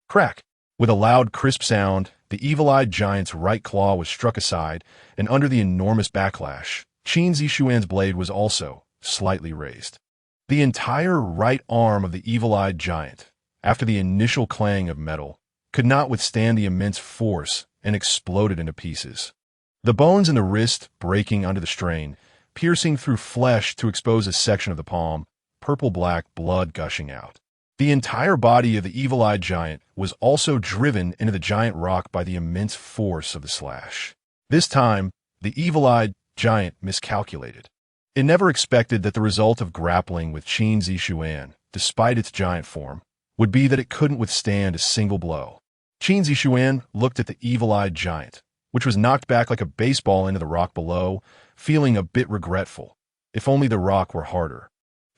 Crack! With a loud, crisp sound, the evil-eyed giant's right claw was struck aside, and under the enormous backlash, Qin Zixuan's blade was also slightly raised. The entire right arm of the evil-eyed giant, after the initial clang of metal, could not withstand the immense force and exploded into pieces. The bones in the wrist breaking under the strain, piercing through flesh to expose a section of the palm, purple-black blood gushing out. The entire body of the evil-eyed giant was also driven into the giant rock by the immense force of the slash. This time, the evil-eyed giant miscalculated. It never expected that the result of grappling with Qin Zixuan, despite its giant form, would be that it couldn't withstand a single blow. Qin Zixuan looked at the evil-eyed giant, which was knocked back like a baseball into the rock below, feeling a bit regretful. If only the rock were harder.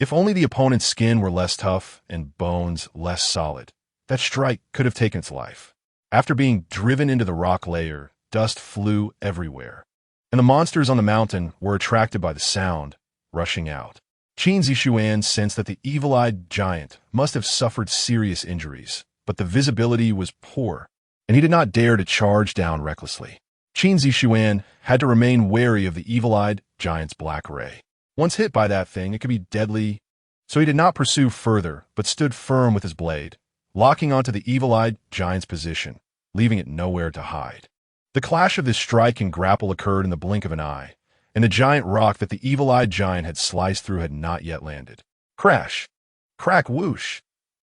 If only the opponent's skin were less tough and bones less solid, that strike could have taken its life. After being driven into the rock layer, dust flew everywhere, and the monsters on the mountain were attracted by the sound, rushing out. Qin Zixuan sensed that the evil-eyed giant must have suffered serious injuries, but the visibility was poor, and he did not dare to charge down recklessly. Qin Zixuan had to remain wary of the evil-eyed giant's black ray. Once hit by that thing, it could be deadly, so he did not pursue further, but stood firm with his blade, locking onto the evil-eyed giant's position, leaving it nowhere to hide. The clash of this strike and grapple occurred in the blink of an eye, and the giant rock that the evil-eyed giant had sliced through had not yet landed. Crash! Crack whoosh!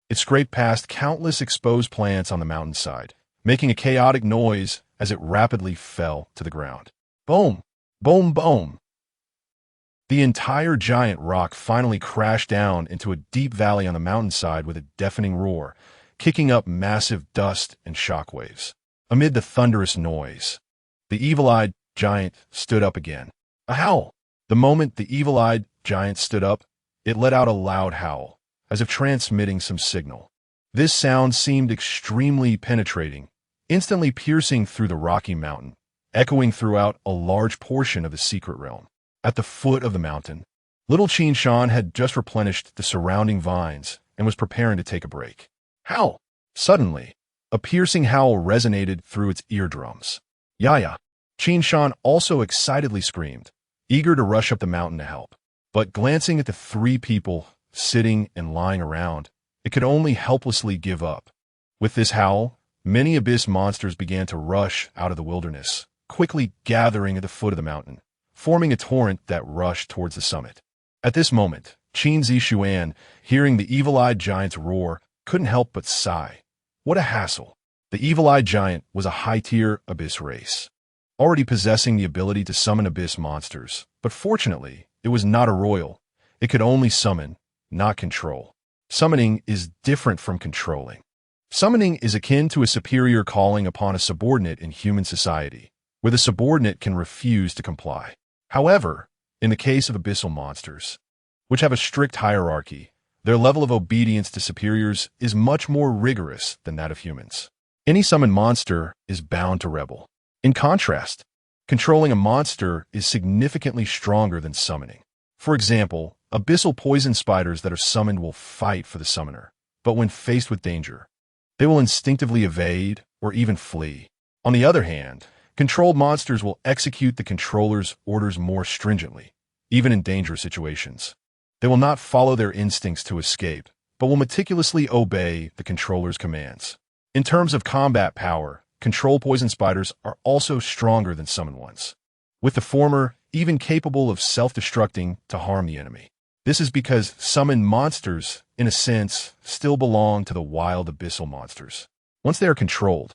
It scraped past countless exposed plants on the mountainside, making a chaotic noise as it rapidly fell to the ground. Boom! Boom! Boom! The entire giant rock finally crashed down into a deep valley on the mountainside with a deafening roar, kicking up massive dust and shockwaves. Amid the thunderous noise, the evil-eyed giant stood up again. A howl! The moment the evil-eyed giant stood up, it let out a loud howl, as if transmitting some signal. This sound seemed extremely penetrating, instantly piercing through the rocky mountain, echoing throughout a large portion of the secret realm. At the foot of the mountain, little Qin Zixuan had just replenished the surrounding vines and was preparing to take a break. Howl! Suddenly, a piercing howl resonated through its eardrums. Yaya! Qin Zixuan also excitedly screamed, eager to rush up the mountain to help. But glancing at the three people sitting and lying around, it could only helplessly give up. With this howl, many abyss monsters began to rush out of the wilderness, quickly gathering at the foot of the mountain, forming a torrent that rushed towards the summit. At this moment, Qin Zixuan, hearing the evil-eyed giant's roar, couldn't help but sigh. What a hassle. The evil-eyed giant was a high-tier abyss race, already possessing the ability to summon abyss monsters, but fortunately, it was not a royal. It could only summon, not control. Summoning is different from controlling. Summoning is akin to a superior calling upon a subordinate in human society, where the subordinate can refuse to comply. However, in the case of abyssal monsters, which have a strict hierarchy, their level of obedience to superiors is much more rigorous than that of humans. Any summoned monster is bound to rebel. In contrast, controlling a monster is significantly stronger than summoning. For example, abyssal poison spiders that are summoned will fight for the summoner, but when faced with danger, they will instinctively evade or even flee. On the other hand, controlled monsters will execute the controller's orders more stringently, even in dangerous situations. They will not follow their instincts to escape, but will meticulously obey the controller's commands. In terms of combat power, control poison spiders are also stronger than summoned ones, with the former even capable of self-destructing to harm the enemy. This is because summoned monsters, in a sense, still belong to the wild abyssal monsters. Once they are controlled,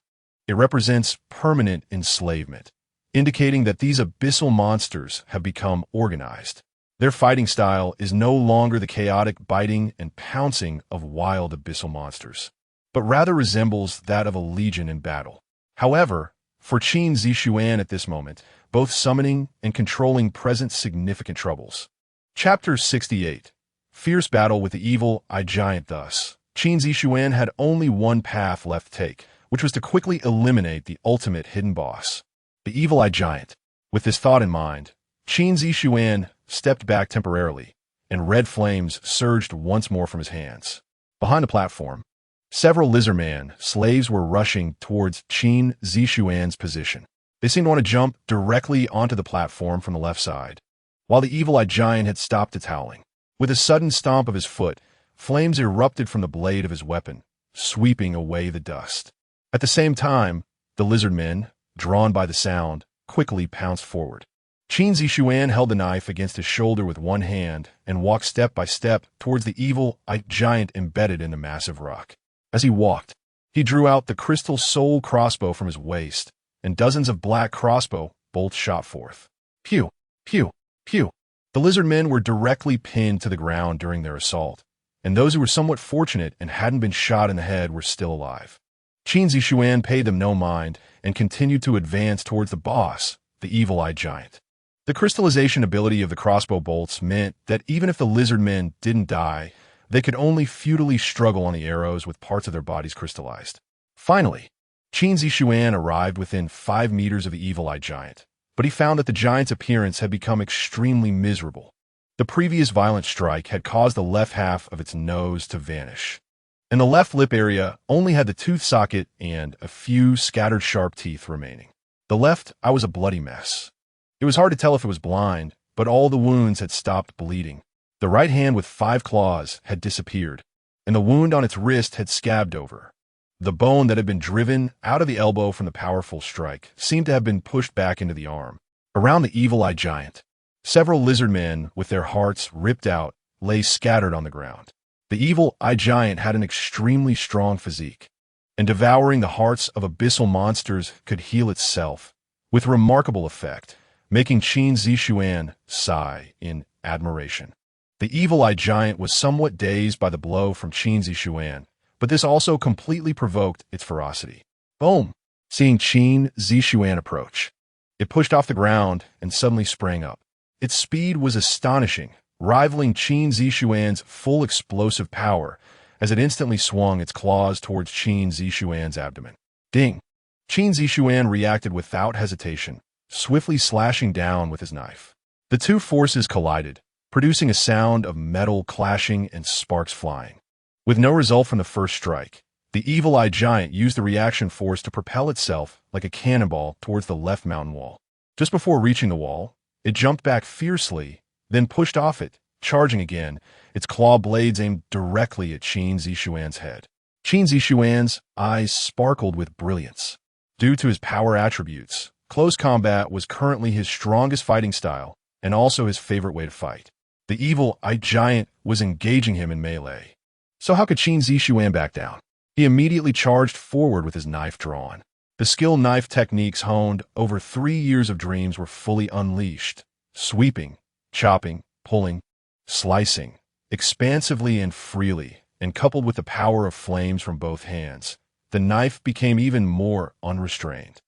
it represents permanent enslavement, indicating that these abyssal monsters have become organized. Their fighting style is no longer the chaotic biting and pouncing of wild abyssal monsters, but rather resembles that of a legion in battle. However, for Qin Zixuan at this moment, both summoning and controlling present significant troubles. Chapter 68. Fierce Battle with the Evil-Eye Giant. Thus, Qin Zixuan had only one path left to take, which was to quickly eliminate the ultimate hidden boss, the Evil-Eye Giant. With this thought in mind, Qin Zixuan stepped back temporarily, and red flames surged once more from his hands. Behind the platform, several lizardman slaves were rushing towards Qin Zixuan's position. They seemed to want to jump directly onto the platform from the left side, while the evil-eyed giant had stopped its howling. With a sudden stomp of his foot, flames erupted from the blade of his weapon, sweeping away the dust. At the same time, the lizardmen, drawn by the sound, quickly pounced forward. Qin Zixuan held the knife against his shoulder with one hand and walked step by step towards the evil-eyed giant embedded in the massive rock. As he walked, he drew out the crystal soul crossbow from his waist, and dozens of black crossbow bolts shot forth. Pew! Pew! Pew! The lizardmen were directly pinned to the ground during their assault, and those who were somewhat fortunate and hadn't been shot in the head were still alive. Qin Zixuan paid them no mind and continued to advance towards the boss, the evil-eyed giant. The crystallization ability of the crossbow bolts meant that even if the lizardmen didn't die, they could only futilely struggle on the arrows with parts of their bodies crystallized. Finally, Qin Zixuan arrived within 5 meters of the evil-eyed giant, but he found that the giant's appearance had become extremely miserable. The previous violent strike had caused the left half of its nose to vanish, and the left lip area only had the tooth socket and a few scattered sharp teeth remaining. The left eye was a bloody mess. It was hard to tell if it was blind, but all the wounds had stopped bleeding. The right hand with 5 claws had disappeared, and the wound on its wrist had scabbed over. The bone that had been driven out of the elbow from the powerful strike seemed to have been pushed back into the arm. Around the evil-eyed giant, several lizardmen with their hearts ripped out lay scattered on the ground. The evil-eyed giant had an extremely strong physique, and devouring the hearts of abyssal monsters could heal itself with remarkable effect, making Qin Zixuan sigh in admiration. The evil-eyed giant was somewhat dazed by the blow from Qin Zixuan, but this also completely provoked its ferocity. Boom! Seeing Qin Zixuan approach, it pushed off the ground and suddenly sprang up. Its speed was astonishing, rivaling Qin Zixuan's full explosive power as it instantly swung its claws towards Qin Zixuan's abdomen. Ding! Qin Zixuan reacted without hesitation, swiftly slashing down with his knife. The two forces collided, producing a sound of metal clashing and sparks flying. With no result from the first strike, the evil-eye giant used the reaction force to propel itself like a cannonball towards the left mountain wall. Just before reaching the wall, it jumped back fiercely, then pushed off it, charging again, its claw blades aimed directly at Qin Zixuan's head. Qin Zixuan's eyes sparkled with brilliance. Due to his power attributes, close combat was currently his strongest fighting style and also his favorite way to fight. The evil-eye giant was engaging him in melee. So how could Qin Zixuan back down? He immediately charged forward with his knife drawn. The skilled knife techniques honed over 3 years of dreams were fully unleashed, sweeping, chopping, pulling, slicing, expansively and freely, and coupled with the power of flames from both hands, the knife became even more unrestrained.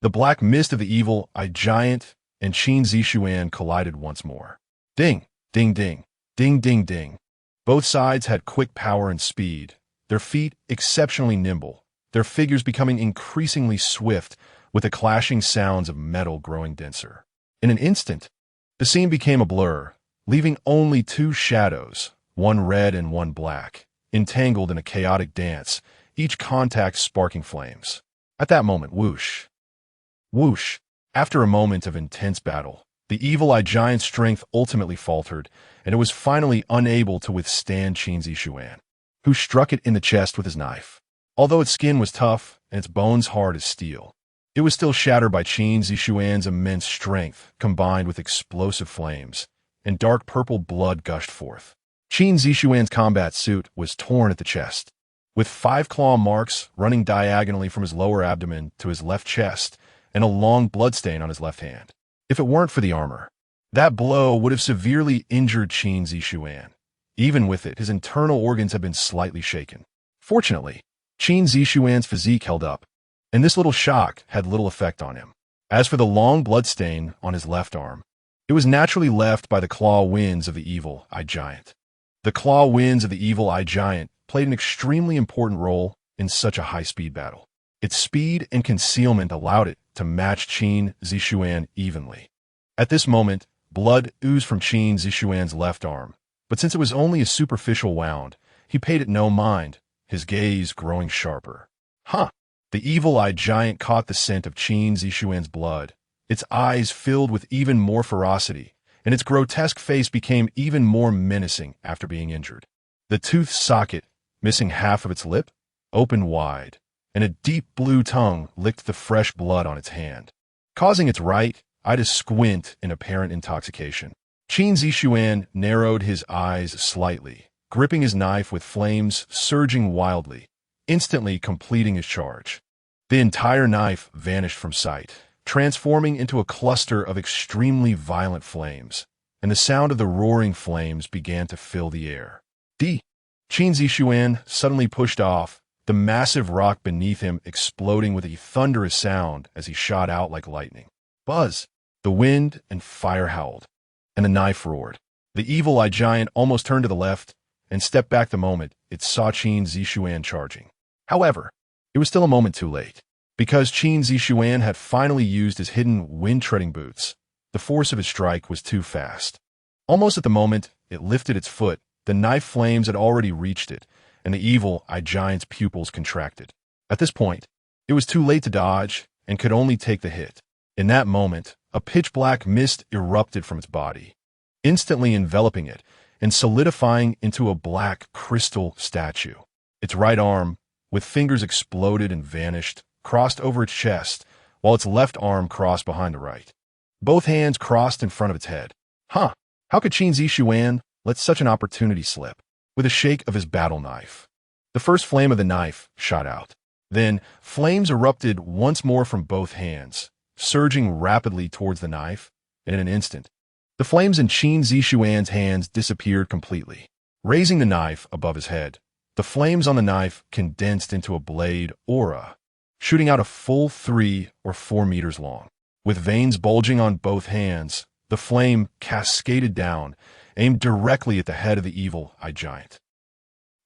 The black mist of the evil-eye giant and Qin Zixuan collided once more. Ding, ding, ding, ding, ding, ding. Both sides had quick power and speed, their feet exceptionally nimble, their figures becoming increasingly swift with the clashing sounds of metal growing denser. In an instant, the scene became a blur, leaving only two shadows, one red and one black, entangled in a chaotic dance, each contact sparking flames. At that moment, whoosh, whoosh. After a moment of intense battle, the evil-eye giant's strength ultimately faltered, and it was finally unable to withstand Qin Zixuan, who struck it in the chest with his knife. Although its skin was tough and its bones hard as steel, it was still shattered by Qin Zixuan's immense strength combined with explosive flames, and dark purple blood gushed forth. Qin Zixuan's combat suit was torn at the chest, with 5 claw marks running diagonally from his lower abdomen to his left chest and a long bloodstain on his left hand. If it weren't for the armor, that blow would have severely injured Qin Zixuan. Even with it, his internal organs had been slightly shaken. Fortunately, Qin Zixuan's physique held up, and this little shock had little effect on him. As for the long bloodstain on his left arm, it was naturally left by the claw winds of the evil-eye giant. The claw winds of the evil-eye giant played an extremely important role in such a high-speed battle. Its speed and concealment allowed it to match Qin Zixuan evenly. At this moment, blood oozed from Qin Zixuan's left arm, but since it was only a superficial wound, he paid it no mind, his gaze growing sharper. Huh! The evil-eye giant caught the scent of Qin Zixuan's blood. Its eyes filled with even more ferocity, and its grotesque face became even more menacing after being injured. The toothed socket, missing half of its lip, opened wide, and a deep blue tongue licked the fresh blood on its hand, causing its right eye to squint in apparent intoxication. Qin Zixuan narrowed his eyes slightly, gripping his knife with flames surging wildly, instantly completing his charge. The entire knife vanished from sight, transforming into a cluster of extremely violent flames, and the sound of the roaring flames began to fill the air. Qin Zixuan suddenly pushed off, the massive rock beneath him exploding with a thunderous sound as he shot out like lightning. Buzz! The wind and fire howled, and the knife roared. The evil-eye giant almost turned to the left and stepped back the moment it saw Qin Zixuan charging. However, it was still a moment too late. Because Qin Zixuan had finally used his hidden wind-treading boots, the force of his strike was too fast. Almost at the moment it lifted its foot, the knife flames had already reached it, and the evil-eye giant's pupils contracted. At this point, it was too late to dodge and could only take the hit. In that moment, a pitch-black mist erupted from its body, instantly enveloping it and solidifying into a black crystal statue. Its right arm, with fingers exploded and vanished, crossed over its chest, while its left arm crossed behind the right. Both hands crossed in front of its head. Huh! How could Qin Zixuan let such an opportunity slip? With a shake of his battle knife, the first flame of the knife shot out. Then, flames erupted once more from both hands, surging rapidly towards the knife, and in an instant, the flames in Qin Zixuan's hands disappeared completely. Raising the knife above his head, the flames on the knife condensed into a blade aura, shooting out a full 3 or 4 meters long. With veins bulging on both hands, the flame cascaded down, aimed directly at the head of the evil-eye giant.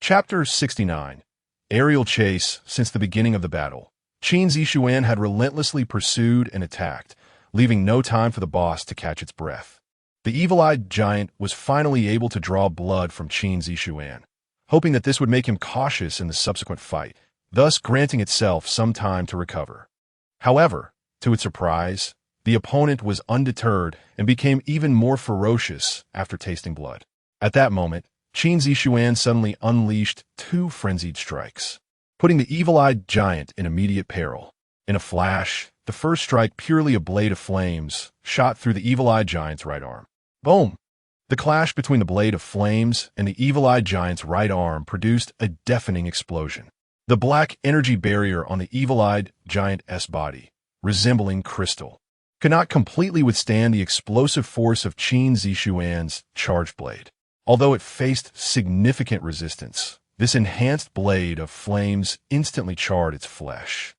Chapter 69. Aerial Chase. Since the beginning of the battle, Qin Zixuan had relentlessly pursued and attacked, leaving no time for the boss to catch its breath. The evil-eyed giant was finally able to draw blood from Qin Zixuan, hoping that this would make him cautious in the subsequent fight, thus granting itself some time to recover. However, to its surprise, the opponent was undeterred and became even more ferocious after tasting blood. At that moment, Qin Zixuan suddenly unleashed two frenzied strikes, putting the evil-eyed giant in immediate peril. In a flash, the first strike, purely a blade of flames, shot through the evil-eyed giant's right arm. Boom! The clash between the blade of flames and the evil-eyed giant's right arm produced a deafening explosion. The black energy barrier on the evil-eyed giant's body, resembling crystal, could not completely withstand the explosive force of Qin Zixuan's charged blade. Although it faced significant resistance, this enhanced blade of flames instantly charred its flesh,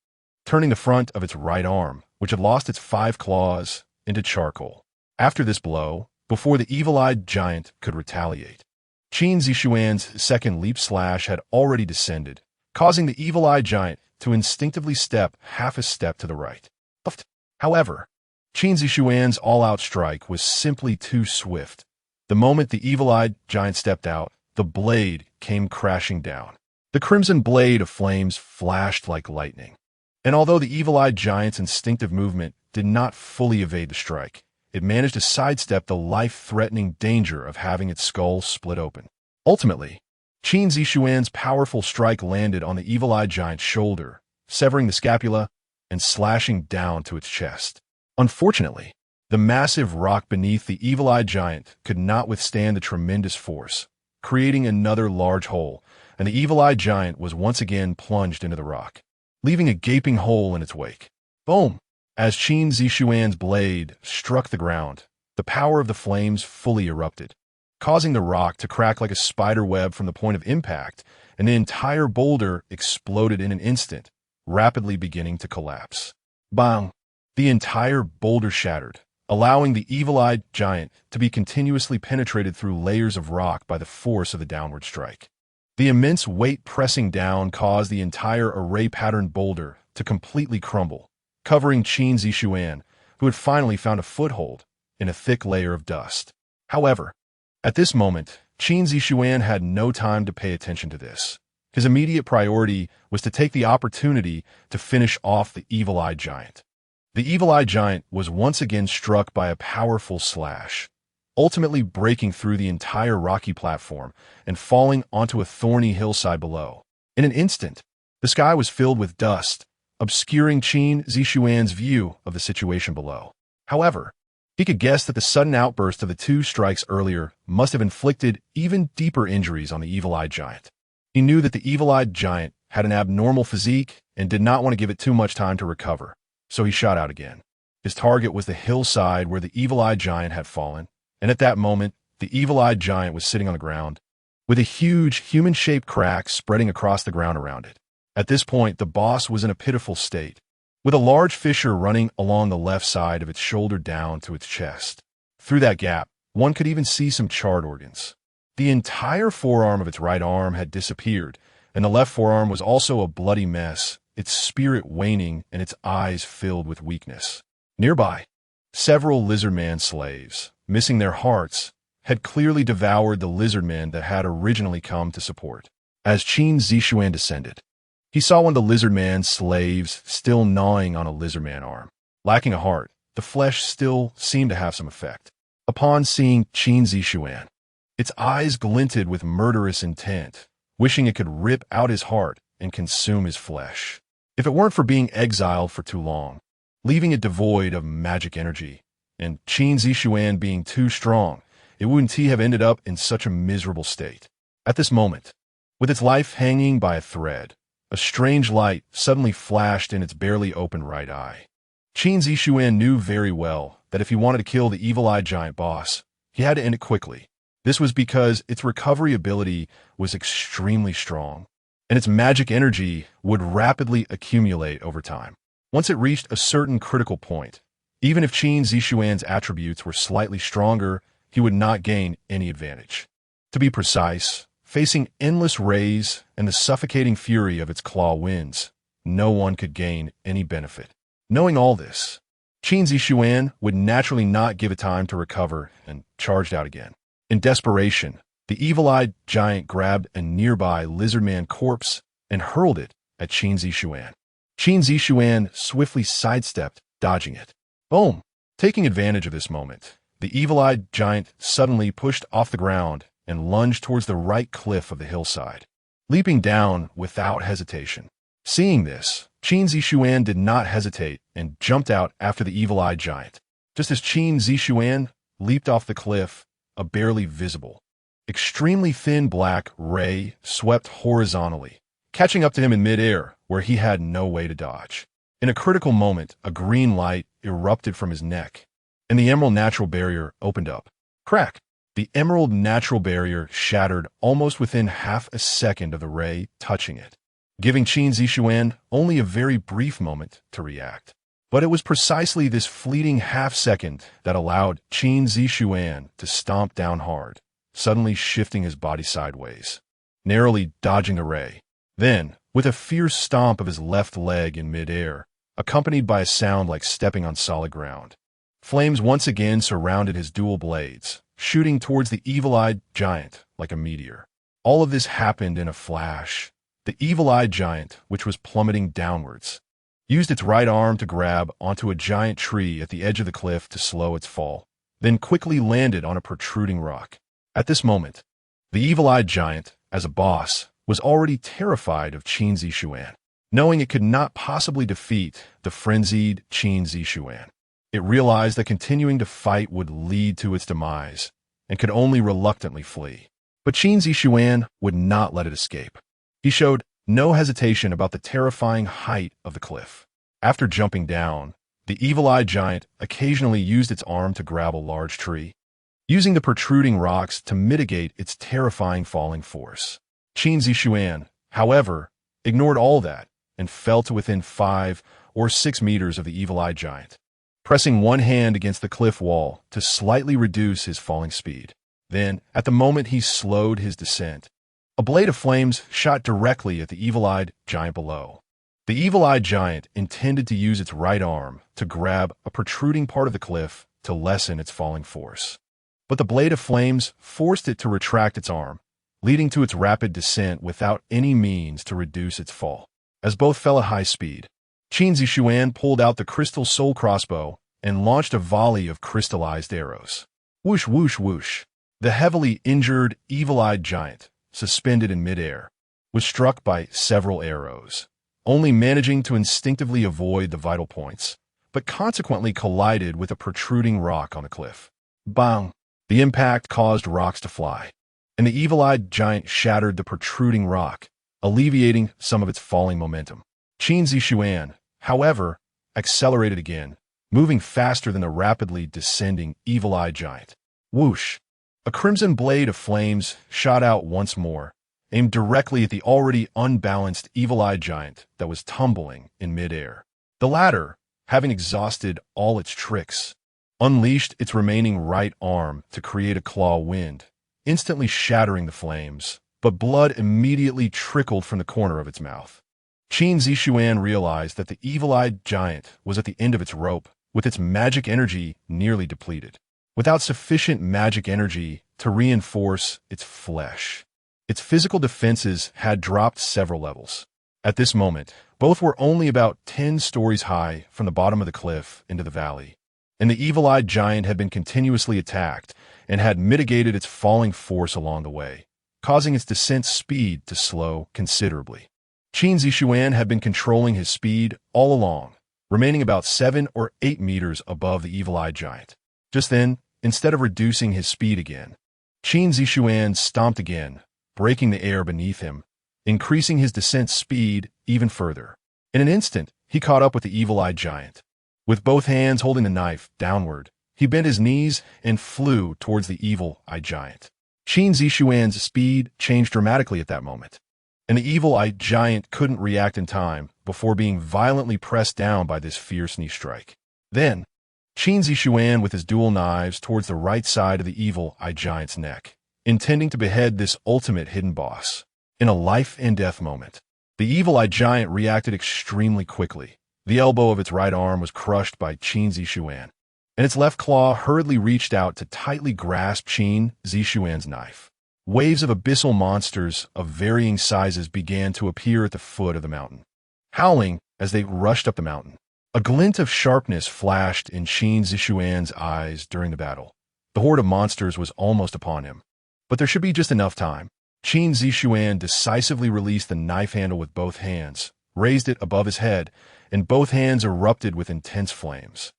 turning the front of its right arm, which had lost its 5 claws, into charcoal. After this blow, before the evil-eyed giant could retaliate, Qin Zixuan's second leap slash had already descended, causing the evil-eyed giant to instinctively step half a step to the right. However, Qin Zixuan's all-out strike was simply too swift. The moment the evil-eyed giant stepped out, the blade came crashing down. The crimson blade of flames flashed like lightning. And although the evil-eyed giant's instinctive movement did not fully evade the strike, it managed to sidestep the life-threatening danger of having its skull split open. Ultimately, Qin Zixuan's powerful strike landed on the evil-eyed giant's shoulder, severing the scapula and slashing down to its chest. Unfortunately, the massive rock beneath the evil-eyed giant could not withstand the tremendous force, creating another large hole, and the evil-eyed giant was once again plunged into the rock, leaving a gaping hole in its wake. Boom! As Qin Zixuan's blade struck the ground, the power of the flames fully erupted, causing the rock to crack like a spider web from the point of impact, and the entire boulder exploded in an instant, rapidly beginning to collapse. Bang! The entire boulder shattered, allowing the evil-eyed giant to be continuously penetrated through layers of rock by the force of the downward strike. The immense weight pressing down caused the entire array-patterned boulder to completely crumble, covering Qin Zixuan, who had finally found a foothold, in a thick layer of dust. However, at this moment, Qin Zixuan had no time to pay attention to this. His immediate priority was to take the opportunity to finish off the evil-eyed giant. The evil-eyed giant was once again struck by a powerful slash, ultimately breaking through the entire rocky platform and falling onto a thorny hillside below. In an instant, the sky was filled with dust, obscuring Qin Zixuan's view of the situation below. However, he could guess that the sudden outburst of the 2 strikes earlier must have inflicted even deeper injuries on the evil-eyed giant. He knew that the evil-eyed giant had an abnormal physique and did not want to give it too much time to recover, so he shot out again. His target was the hillside where the evil-eyed giant had fallen, and at that moment, the evil-eyed giant was sitting on the ground, with a huge human-shaped crack spreading across the ground around it. At this point, the boss was in a pitiful state, with a large fissure running along the left side of its shoulder down to its chest. Through that gap, one could even see some charred organs. The entire forearm of its right arm had disappeared, and the left forearm was also a bloody mess, its spirit waning and its eyes filled with weakness. Nearby, several lizardman slaves, missing their hearts, had clearly devoured the lizardmen that had originally come to support. As Qin Zixuan descended, he saw one of the lizardman slaves still gnawing on a lizardman arm. Lacking a heart, the flesh still seemed to have some effect. Upon seeing Qin Zixuan, its eyes glinted with murderous intent, wishing it could rip out his heart and consume his flesh. If it weren't for being exiled for too long, leaving it devoid of magic energy, and Qin Zixuan being too strong, it wouldn't have ended up in such a miserable state. At this moment, with its life hanging by a thread, a strange light suddenly flashed in its barely open right eye. Qin Zixuan knew very well that if he wanted to kill the evil-eyed giant boss, he had to end it quickly. This was because its recovery ability was extremely strong, and its magic energy would rapidly accumulate over time. Once it reached a certain critical point, even if Qin Zixuan's attributes were slightly stronger, he would not gain any advantage. To be precise, facing endless rays and the suffocating fury of its claw winds, no one could gain any benefit. Knowing all this, Qin Zixuan would naturally not give it time to recover and charged out again. In desperation, the evil-eyed giant grabbed a nearby lizardman corpse and hurled it at Qin Zixuan. Qin Zixuan swiftly sidestepped, dodging it. Boom! Taking advantage of this moment, the evil-eyed giant suddenly pushed off the ground and lunged towards the right cliff of the hillside, leaping down without hesitation. Seeing this, Qin Zixuan did not hesitate and jumped out after the evil-eyed giant. Just as Qin Zixuan leaped off the cliff, a barely visible, extremely thin black ray swept horizontally, catching up to him in midair where he had no way to dodge. In a critical moment, a green light erupted from his neck, and the emerald natural barrier opened up. Crack! The emerald natural barrier shattered almost within half a second of the ray touching it, giving Qin Zixuan only a very brief moment to react. But it was precisely this fleeting half-second that allowed Qin Zixuan to stomp down hard, suddenly shifting his body sideways, narrowly dodging the ray. Then, with a fierce stomp of his left leg in midair, accompanied by a sound like stepping on solid ground, flames once again surrounded his dual blades, shooting towards the evil-eyed giant like a meteor. All of this happened in a flash. The evil-eyed giant, which was plummeting downwards, used its right arm to grab onto a giant tree at the edge of the cliff to slow its fall, then quickly landed on a protruding rock. At this moment, the evil-eyed giant, as a boss, was already terrified of Qin Zixuan, knowing it could not possibly defeat the frenzied Qin Zixuan. It realized that continuing to fight would lead to its demise, and could only reluctantly flee. But Qin Zixuan would not let it escape. He showed no hesitation about the terrifying height of the cliff. After jumping down, the evil-eyed giant occasionally used its arm to grab a large tree, using the protruding rocks to mitigate its terrifying falling force. Qin Zixuan, however, ignored all that and fell to within 5 or 6 meters of the evil-eyed giant, pressing one hand against the cliff wall to slightly reduce his falling speed. Then, at the moment he slowed his descent, a blade of flames shot directly at the evil-eyed giant below. The evil-eyed giant intended to use its right arm to grab a protruding part of the cliff to lessen its falling force. But the blade of flames forced it to retract its arm, leading to its rapid descent without any means to reduce its fall. As both fell at high speed, Qin Zixuan pulled out the crystal soul crossbow and launched a volley of crystallized arrows. Whoosh, whoosh, whoosh. The heavily injured, evil-eyed giant, suspended in midair, was struck by several arrows, only managing to instinctively avoid the vital points, but consequently collided with a protruding rock on the cliff. Bang! The impact caused rocks to fly, and the evil-eyed giant shattered the protruding rock, alleviating some of its falling momentum. Qin Zixuan, however, accelerated again, moving faster than the rapidly descending evil-eyed giant. Whoosh! A crimson blade of flames shot out once more, aimed directly at the already unbalanced evil-eyed giant that was tumbling in midair. The latter, having exhausted all its tricks, unleashed its remaining right arm to create a claw wind, instantly shattering the flames, but blood immediately trickled from the corner of its mouth. Qin Zixuan realized that the evil-eyed giant was at the end of its rope, with its magic energy nearly depleted, without sufficient magic energy to reinforce its flesh. Its physical defenses had dropped several levels. At this moment, both were only about 10 stories high from the bottom of the cliff into the valley, and the evil-eyed giant had been continuously attacked and had mitigated its falling force along the way, causing its descent speed to slow considerably. Qin Zixuan had been controlling his speed all along, remaining about 7 or 8 meters above the evil-eyed giant. Just then, instead of reducing his speed again, Qin Zixuan stomped again, breaking the air beneath him, increasing his descent speed even further. In an instant, he caught up with the evil-eyed giant. With both hands holding the knife downward, he bent his knees and flew towards the evil-eyed giant. Qin Zixuan's speed changed dramatically at that moment, and the evil-eyed giant couldn't react in time before being violently pressed down by this fierce knee strike. Then, Qin Zixuan with his dual knives towards the right side of the evil-eyed giant's neck, intending to behead this ultimate hidden boss. In a life-and-death moment, the evil-eyed giant reacted extremely quickly, The elbow of its right arm was crushed by Qin Zixuan, and its left claw hurriedly reached out to tightly grasp Qin Zixuan's knife. Waves of abyssal monsters of varying sizes began to appear at the foot of the mountain, howling as they rushed up the mountain. A glint of sharpness flashed in Qin Zixuan's eyes during the battle. The horde of monsters was almost upon him, but there should be just enough time. Qin Zixuan decisively released the knife handle with both hands, raised it above his head, and both hands erupted with intense flames,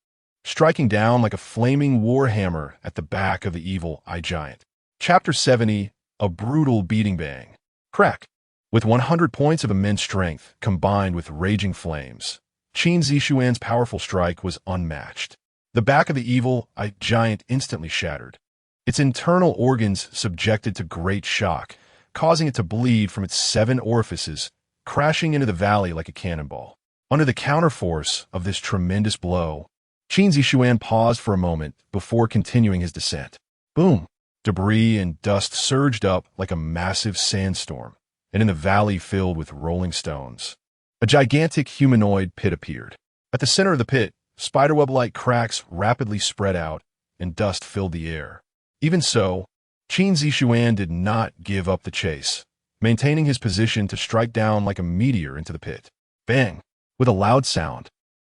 striking down like a flaming warhammer at the back of the evil eye giant. Chapter 70, A Brutal Beating Bang. Crack. With 100 points of immense strength combined with raging flames, Qin Zixuan's powerful strike was unmatched. The back of the evil eye giant instantly shattered, its internal organs subjected to great shock, causing it to bleed from its 7 orifices, crashing into the valley like a cannonball. Under the counterforce of this tremendous blow, Qin Zixuan paused for a moment before continuing his descent. Boom! Debris and dust surged up like a massive sandstorm, and in the valley filled with rolling stones, a gigantic humanoid pit appeared. At the center of the pit, spiderweb-like cracks rapidly spread out, and dust filled the air. Even so, Qin Zixuan did not give up the chase, maintaining his position to strike down like a meteor into the pit. Bang! With a loud sound,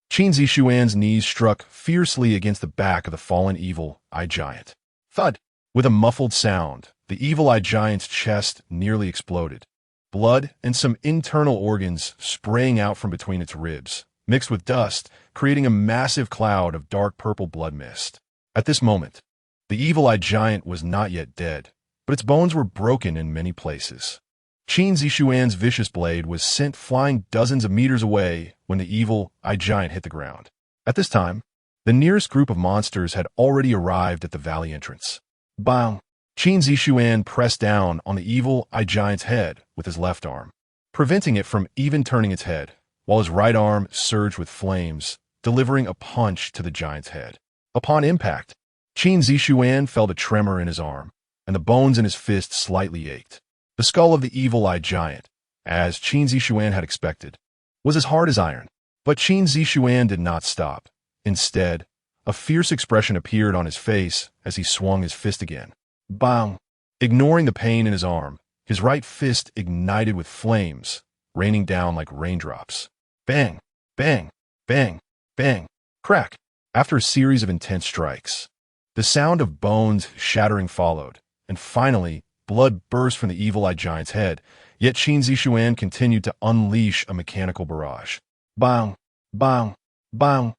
Qin Zixuan's knees struck fiercely against the back of the fallen evil eye giant. Thud! With a muffled sound, the evil eye giant's chest nearly exploded, blood and some internal organs spraying out from between its ribs, mixed with dust, creating a massive cloud of dark purple blood mist. At this moment, the evil eye giant was not yet dead, but its bones were broken in many places. Qin Zixuan's vicious blade was sent flying dozens of meters away when the evil eye giant hit the ground. At this time, the nearest group of monsters had already arrived at the valley entrance. Bang! Qin Zixuan pressed down on the evil eye giant's head with his left arm, preventing it from even turning its head, while his right arm surged with flames, delivering a punch to the giant's head. Upon impact, Qin Zixuan felt a tremor in his arm, and the bones in his fist slightly ached. The skull of the evil eye giant, as Qin Zixuan had expected, was as hard as iron. But Qin Zixuan did not stop. Instead, a fierce expression appeared on his face as he swung his fist again. Bang! Ignoring the pain in his arm, his right fist ignited with flames, raining down like raindrops. Bang! Bang! Bang! Bang! Crack! After a series of intense strikes, the sound of bones shattering followed, and finally, blood burst from the evil eye giant's head, yet Qin Zixuan continued to unleash a mechanical barrage. Bang! Bang! Bang!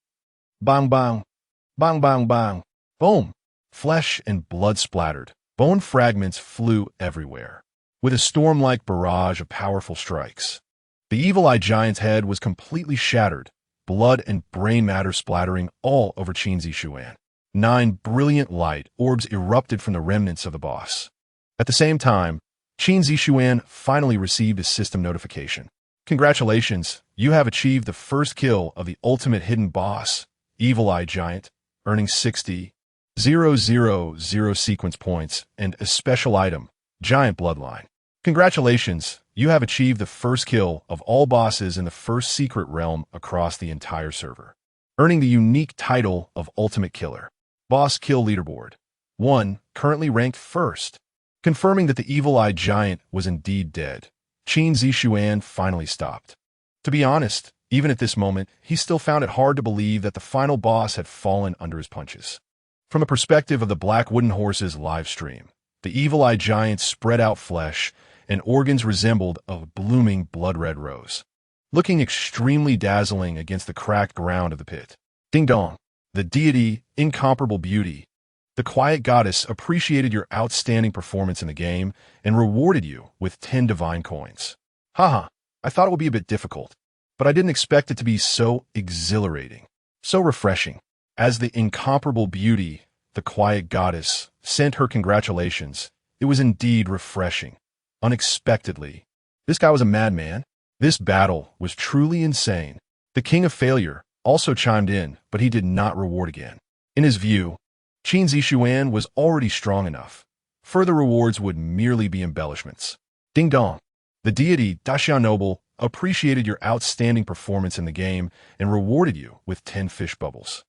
Bang! Bang! Bang! Bang! Bang! Boom! Flesh and blood splattered. Bone fragments flew everywhere. With a storm-like barrage of powerful strikes, the evil eye giant's head was completely shattered, blood and brain matter splattering all over Qin Zixuan. 9 brilliant light orbs erupted from the remnants of the boss. At the same time, Qin Zixuan finally received a system notification. Congratulations, you have achieved the first kill of the ultimate hidden boss, Evil Eye Giant, earning 60,000 sequence points and a special item, Giant Bloodline. Congratulations, you have achieved the first kill of all bosses in the first secret realm across the entire server, earning the unique title of Ultimate Killer. Boss Kill Leaderboard. 1, currently ranked first. Confirming that the Evil Eye Giant was indeed dead, Qin Zixuan finally stopped. To be honest, even at this moment, he still found it hard to believe that the final boss had fallen under his punches. From the perspective of the Black Wooden Horse's live stream, the Evil Eye Giant's spread out flesh and organs resembled a blooming blood-red rose, looking extremely dazzling against the cracked ground of the pit. Ding dong! The deity, incomparable beauty, the quiet goddess appreciated your outstanding performance in the game and rewarded you with 10 divine coins. Haha, I thought it would be a bit difficult, but I didn't expect it to be so exhilarating, so refreshing. As the incomparable beauty, the quiet goddess, sent her congratulations, it was indeed refreshing. Unexpectedly, this guy was a madman. This battle was truly insane. The King of Failure also chimed in, but he did not reward again. In his view, Qin Zixuan was already strong enough. Further rewards would merely be embellishments. Ding dong! The deity Daxian Noble appreciated your outstanding performance in the game and rewarded you with 10 fish bubbles.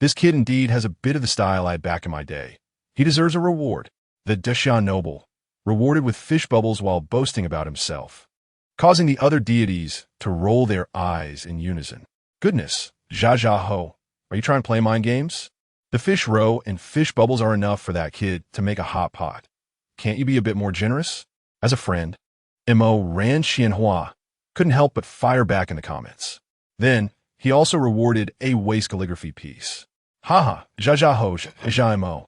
This kid indeed has a bit of the style I had back in my day. He deserves a reward. The Desha noble, rewarded with fish bubbles while boasting about himself, causing the other deities to roll their eyes in unison. Goodness, Zha Ho, are you trying to play mind games? The fish row and fish bubbles are enough for that kid to make a hot pot. Can't you be a bit more generous? As a friend, Mo Ran Xianhua couldn't help but fire back in the comments. Then, he also rewarded a waste calligraphy piece. Haha, Zha Ho, Zha Mo.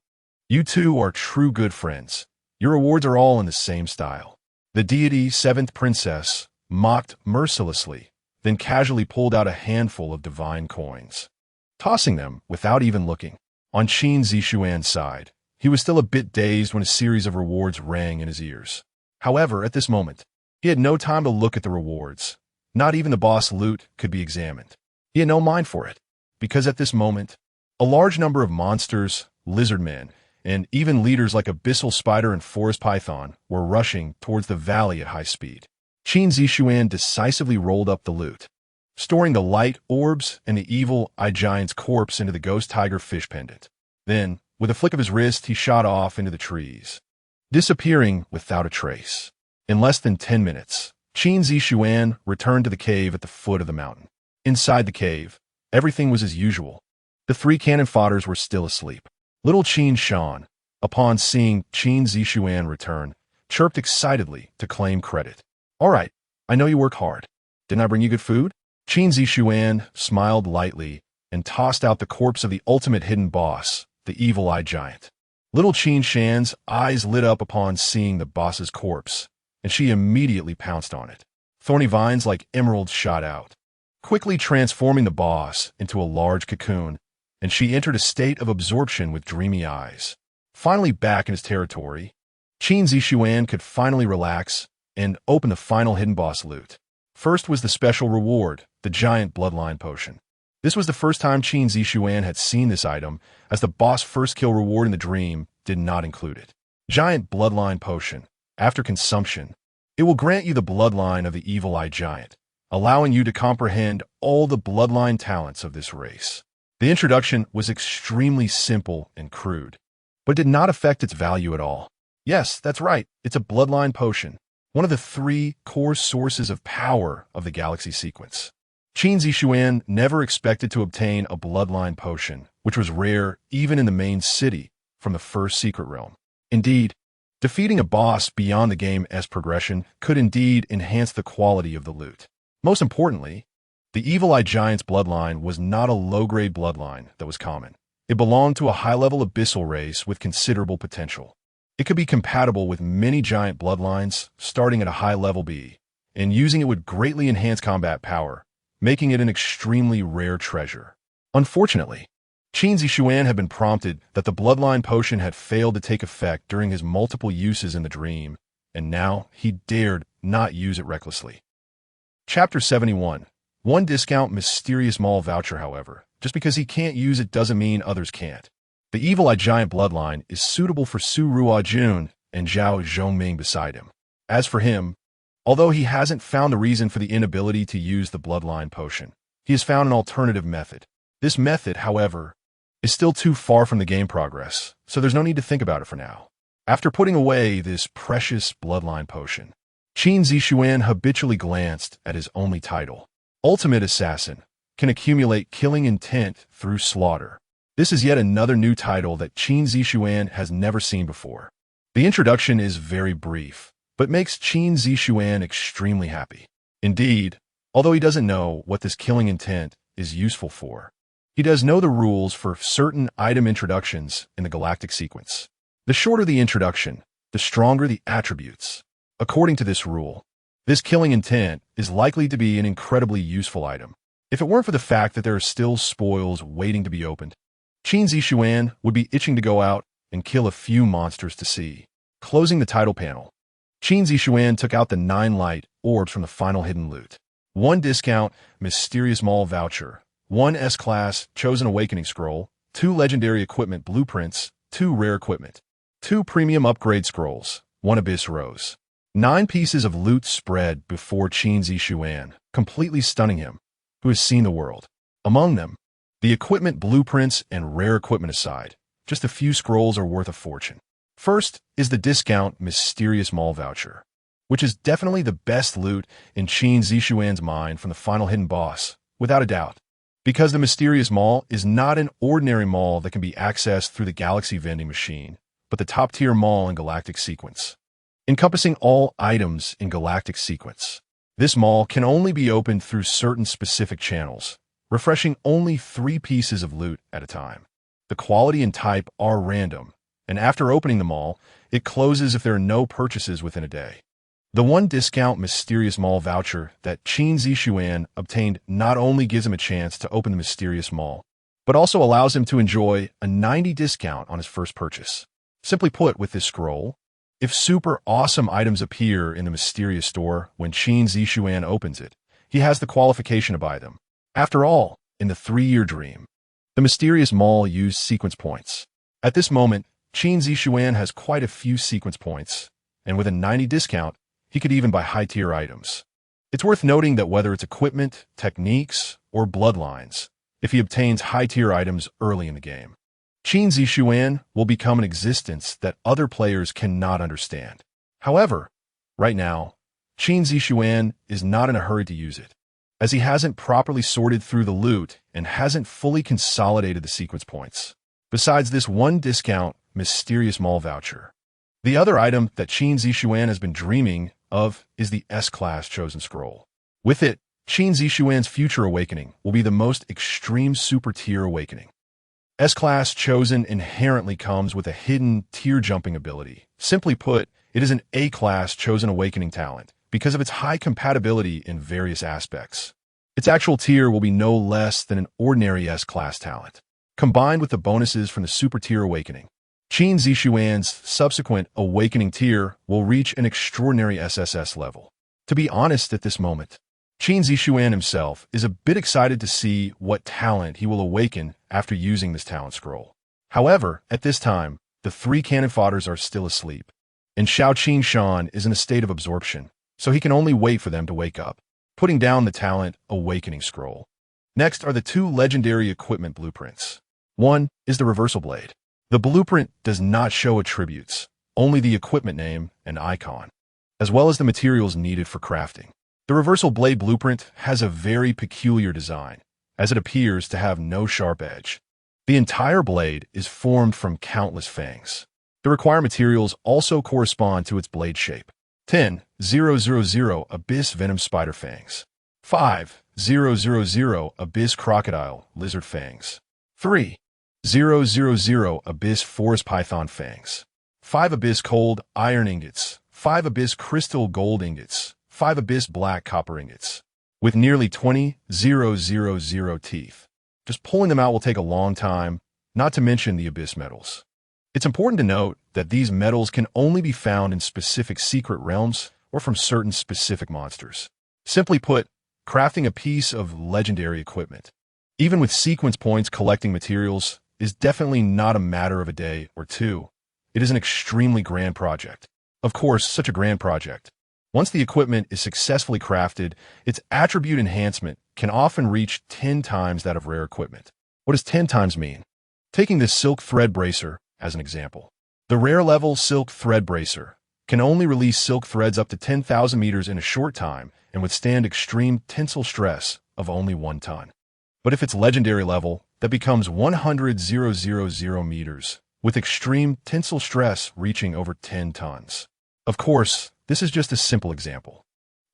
You two are true good friends. Your rewards are all in the same style. The deity seventh princess mocked mercilessly, then casually pulled out a handful of divine coins, tossing them without even looking. On Qin Zixuan's side, he was still a bit dazed when a series of rewards rang in his ears. However, at this moment, he had no time to look at the rewards. Not even the boss loot could be examined. He had no mind for it, because at this moment, a large number of monsters, lizard men, and even leaders like Abyssal Spider and Forest Python were rushing towards the valley at high speed. Qin Zixuan decisively rolled up the loot, storing the light orbs and the evil eye giant's corpse into the ghost tiger fish pendant. Then, with a flick of his wrist, he shot off into the trees, disappearing without a trace. In less than 10 minutes, Qin Zixuan returned to the cave at the foot of the mountain. Inside the cave, everything was as usual. The 3 cannon fodders were still asleep. Little Qin Shan, upon seeing Qin Zixuan return, chirped excitedly to claim credit. All right, I know you work hard. Didn't I bring you good food? Qin Zixuan smiled lightly and tossed out the corpse of the ultimate hidden boss, the evil eye giant. Little Qin Shan's eyes lit up upon seeing the boss's corpse, and she immediately pounced on it. Thorny vines like emeralds shot out, quickly transforming the boss into a large cocoon, and she entered a state of absorption with dreamy eyes. Finally back in his territory, Qin Zixuan could finally relax and open the final hidden boss loot. First was the special reward, the giant bloodline potion. This was the first time Qin Zixuan had seen this item, as the boss first kill reward in the dream did not include it. Giant bloodline potion. After consumption, it will grant you the bloodline of the evil eye giant, allowing you to comprehend all the bloodline talents of this race. The introduction was extremely simple and crude, but did not affect its value at all. Yes, that's right, it's a bloodline potion, one of the 3 core sources of power of the Galaxy Sequence. Qin Zixuan never expected to obtain a bloodline potion, which was rare even in the main city, from the first secret realm. Indeed, defeating a boss beyond the game's progression could indeed enhance the quality of the loot. Most importantly, the evil eye giant's bloodline was not a low-grade bloodline that was common. It belonged to a high-level abyssal race with considerable potential. It could be compatible with many giant bloodlines, starting at a high level B, and using it would greatly enhance combat power, making it an extremely rare treasure. Unfortunately, Qin Zixuan had been prompted that the bloodline potion had failed to take effect during his multiple uses in the dream, and now he dared not use it recklessly. Chapter 71. 1 discount mysterious mall voucher. However, just because he can't use it doesn't mean others can't. The evil eye giant bloodline is suitable for Su Ruo Jun and Zhao Zhongming beside him. As for him, although he hasn't found the reason for the inability to use the bloodline potion, he has found an alternative method. This method, however, is still too far from the game progress, so there's no need to think about it for now. After putting away this precious bloodline potion, Qin Zixuan habitually glanced at his only title. Ultimate Assassin can accumulate killing intent through slaughter. This is yet another new title that Qin Zixuan has never seen before. The introduction is very brief, but makes Qin Zixuan extremely happy. Indeed, although he doesn't know what this killing intent is useful for, he does know the rules for certain item introductions in the Galactic Sequence. The shorter the introduction, the stronger the attributes. According to this rule, this killing intent is likely to be an incredibly useful item. If it weren't for the fact that there are still spoils waiting to be opened, Qin Zixuan would be itching to go out and kill a few monsters to see. Closing the title panel, Qin Zixuan took out the 9 light orbs from the final hidden loot. 1 discount mysterious mall voucher, 1 S-class chosen awakening scroll, 2 legendary equipment blueprints, 2 rare equipment, 2 premium upgrade scrolls, 1 abyss rose. 9 pieces of loot spread before Qin Zixuan, completely stunning him, who has seen the world. Among them, the equipment blueprints and rare equipment aside, just a few scrolls are worth a fortune. First is the discount mysterious mall voucher, which is definitely the best loot in Qin Zixuan's mind from the final hidden boss, without a doubt. Because the mysterious mall is not an ordinary mall that can be accessed through the galaxy vending machine, but the top-tier mall in Galactic Sequence, encompassing all items in Galactic Sequence. This mall can only be opened through certain specific channels, refreshing only 3 pieces of loot at a time. The quality and type are random, and after opening the mall, it closes if there are no purchases within a day. The one discount mysterious mall voucher that Qin Zixuan obtained not only gives him a chance to open the mysterious mall, but also allows him to enjoy a 90 discount on his first purchase. Simply put, with this scroll, if super awesome items appear in the mysterious store when Qin Zixuan opens it, he has the qualification to buy them. After all, in the 3-year dream, the mysterious mall used sequence points. At this moment, Qin Zixuan has quite a few sequence points, and with a 90 discount, he could even buy high-tier items. It's worth noting that whether it's equipment, techniques, or bloodlines, if he obtains high-tier items early in the game, Qin Zixuan will become an existence that other players cannot understand. However, right now, Qin Zixuan is not in a hurry to use it, as he hasn't properly sorted through the loot and hasn't fully consolidated the sequence points. Besides this one discount mysterious mall voucher, the other item that Qin Zixuan has been dreaming of is the S-Class Chosen Scroll. With it, Qin Zixuan's future awakening will be the most extreme super-tier awakening. S-Class Chosen inherently comes with a hidden tier-jumping ability. Simply put, it is an A-Class Chosen Awakening talent because of its high compatibility in various aspects. Its actual tier will be no less than an ordinary S-Class talent, combined with the bonuses from the super-tier awakening. Qin Zixuan's subsequent awakening tier will reach an extraordinary SSS level. To be honest at this moment, Qin Zixuan himself is a bit excited to see what talent he will awaken after using this talent scroll. However, at this time, the 3 cannon fodders are still asleep, and Shaoqin Shan is in a state of absorption, so he can only wait for them to wake up, putting down the talent awakening scroll. Next are the 2 legendary equipment blueprints. One is the reversal blade. The blueprint does not show attributes, only the equipment name and icon, as well as the materials needed for crafting. The reversal blade blueprint has a very peculiar design, as it appears to have no sharp edge. The entire blade is formed from countless fangs. The required materials also correspond to its blade shape. 10,000 Abyss Venom Spider Fangs. 5,000 Abyss Crocodile Lizard Fangs. 3,000 Abyss Forest Python Fangs. 5 Abyss Cold Iron Ingots. 5 Abyss Crystal Gold Ingots. 5 Abyss Black Copper Ingots. With nearly 20,000 teeth. Just pulling them out will take a long time, not to mention the Abyss metals. It's important to note that these metals can only be found in specific secret realms or from certain specific monsters. Simply put, crafting a piece of legendary equipment, even with sequence points collecting materials, is definitely not a matter of a day or two. It is an extremely grand project. Of course, such a grand project. Once the equipment is successfully crafted, its attribute enhancement can often reach 10 times that of rare equipment. What does 10 times mean? Taking this silk thread bracer as an example. The rare level silk thread bracer can only release silk threads up to 10,000 meters in a short time and withstand extreme tensile stress of only 1 ton. But if it's legendary level, that becomes 100,000 meters, with extreme tensile stress reaching over 10 tons. Of course, this is just a simple example.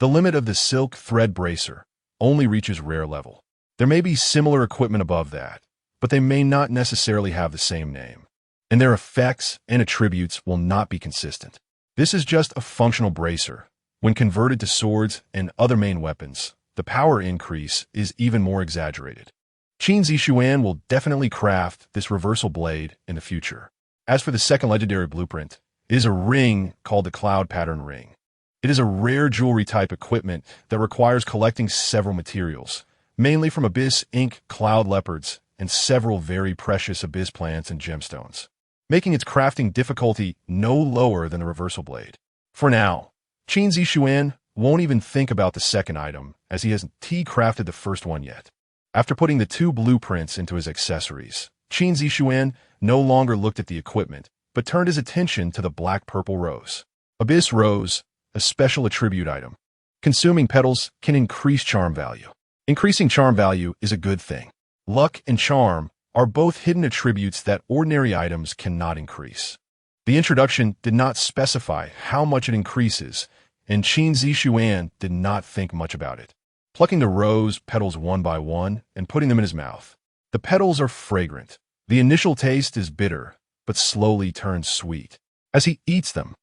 The limit of the silk thread bracer only reaches rare level. There may be similar equipment above that, but they may not necessarily have the same name, and their effects and attributes will not be consistent. This is just a functional bracer. When converted to swords and other main weapons, the power increase is even more exaggerated. Qin Zixuan will definitely craft this reversal blade in the future. As for the second legendary blueprint, it is a ring called the Cloud Pattern Ring. It is a rare jewelry type equipment that requires collecting several materials, mainly from Abyss Ink cloud leopards and several very precious Abyss plants and gemstones, making its crafting difficulty no lower than the reversal blade. For now, Qin Zixuan won't even think about the second item, as he hasn't crafted the first one yet. After putting the 2 blueprints into his accessories, Qin Zixuan no longer looked at the equipment, but turned his attention to the black-purple rose. Abyss Rose, a special attribute item. Consuming petals can increase charm value. Increasing charm value is a good thing. Luck and charm are both hidden attributes that ordinary items cannot increase. The introduction did not specify how much it increases, and Qin Zixuan did not think much about it. Plucking the rose petals one by one and putting them in his mouth. The petals are fragrant. The initial taste is bitter, but slowly turns sweet. As he eats them,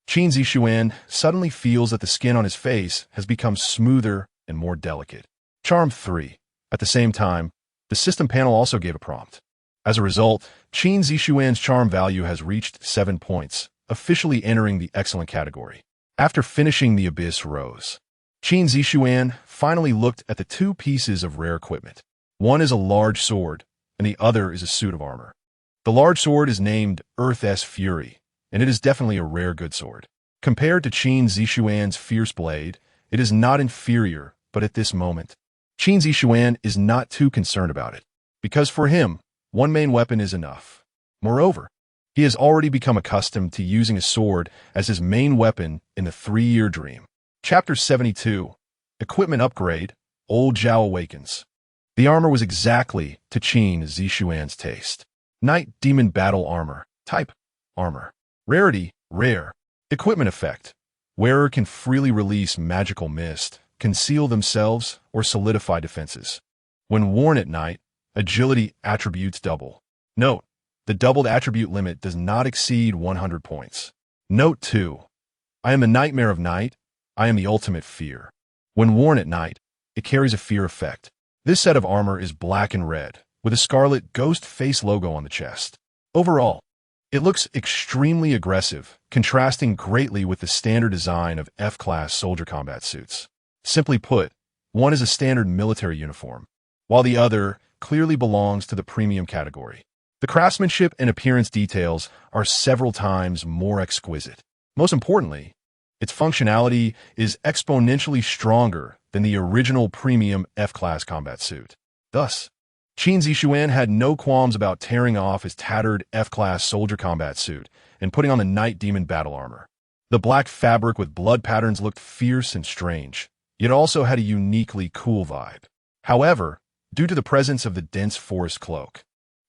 Qin Zixuan suddenly feels that the skin on his face has become smoother and more delicate. Charm 3. At the same time, the system panel also gave a prompt. As a result, Qin Zixuan's charm value has reached 7 points, officially entering the excellent category. After finishing the Abyss Rose, Qin Zixuan finally looked at the 2 pieces of rare equipment. One is a large sword, and the other is a suit of armor. The large sword is named Earth's Fury, and it is definitely a rare good sword. Compared to Qin Zixuan's fierce blade, it is not inferior, but at this moment, Qin Zixuan is not too concerned about it, because for him, one main weapon is enough. Moreover, he has already become accustomed to using a sword as his main weapon in the 3-year dream. Chapter 72. Equipment Upgrade, Old Zhao Awakens. The armor was exactly to Qin Zixuan's taste. Night Demon Battle Armor. Type: Armor. Rarity: Rare. Equipment Effect: Wearer can freely release magical mist, conceal themselves, or solidify defenses. When worn at night, agility attributes double. Note: the doubled attribute limit does not exceed 100 points. Note 2. I am a nightmare of night. I am the ultimate fear. When worn at night, it carries a fear effect. This set of armor is black and red, with a scarlet ghost face logo on the chest. Overall, it looks extremely aggressive, contrasting greatly with the standard design of F-class soldier combat suits. Simply put, one is a standard military uniform, while the other clearly belongs to the premium category. The craftsmanship and appearance details are several times more exquisite. Most importantly, its functionality is exponentially stronger than the original premium F-class combat suit. Thus, Qin Zixuan had no qualms about tearing off his tattered F-class soldier combat suit and putting on the Night Demon battle armor. The black fabric with blood patterns looked fierce and strange, yet also had a uniquely cool vibe. However, due to the presence of the dense forest cloak,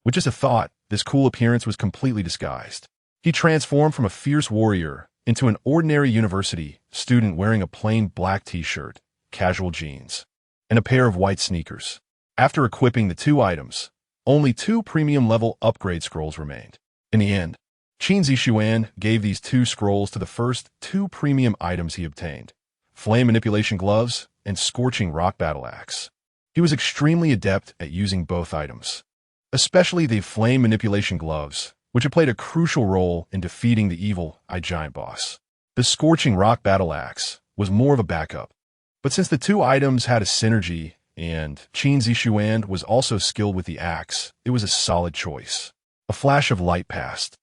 with just a thought, this cool appearance was completely disguised. He transformed from a fierce warrior into an ordinary university student wearing a plain black t-shirt, casual jeans, and a pair of white sneakers. After equipping the 2 items, only 2 premium-level upgrade scrolls remained. In the end, Qin Zixuan gave these 2 scrolls to the first 2 premium items he obtained: Flame Manipulation Gloves and Scorching Rock Battle Axe. He was extremely adept at using both items, especially the Flame Manipulation Gloves, which had played a crucial role in defeating the evil Eye Giant boss. The Scorching Rock Battle Axe was more of a backup, but since the 2 items had a synergy and Qin Zixuan was also skilled with the axe, it was a solid choice. A flash of light passed,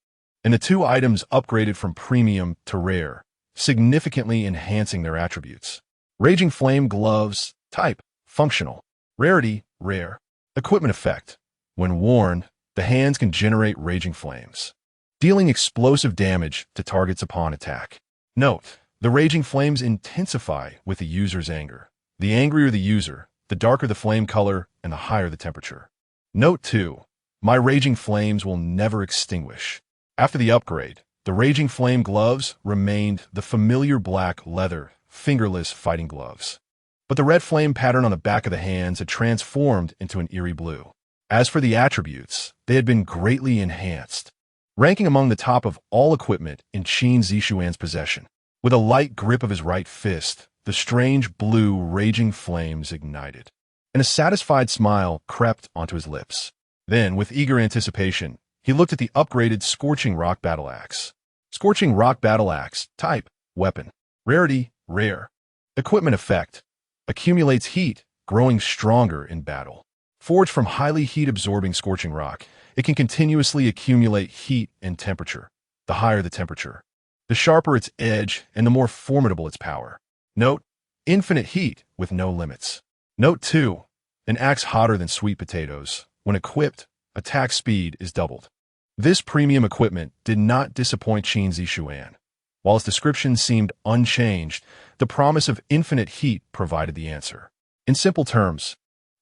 and the 2 items upgraded from premium to rare, significantly enhancing their attributes. Raging Flame Gloves. Type: Functional. Rarity: Rare. Equipment Effect: when worn, the hands can generate raging flames, dealing explosive damage to targets upon attack. Note: the raging flames intensify with the user's anger. The angrier the user, the darker the flame color and the higher the temperature. Note 2. My raging flames will never extinguish. After the upgrade, the raging flame gloves remained the familiar black leather, fingerless fighting gloves. But the red flame pattern on the back of the hands had transformed into an eerie blue. As for the attributes, they had been greatly enhanced, ranking among the top of all equipment in Qin Zixuan's possession. With a light grip of his right fist, the strange blue raging flames ignited, and a satisfied smile crept onto his lips. Then, with eager anticipation, he looked at the upgraded Scorching Rock Battle Axe. Scorching Rock Battle Axe. Type: Weapon. Rarity: Rare. Equipment Effect: accumulates heat, growing stronger in battle. Forged from highly heat-absorbing scorching rock, it can continuously accumulate heat and temperature. The higher the temperature, The sharper its edge and the more formidable its power. Note, infinite heat with no limits. Note 2, an axe hotter than sweet potatoes. When equipped, attack speed is doubled. This premium equipment did not disappoint Qin Zixuan. While its description seemed unchanged, the promise of infinite heat provided the answer. In simple terms,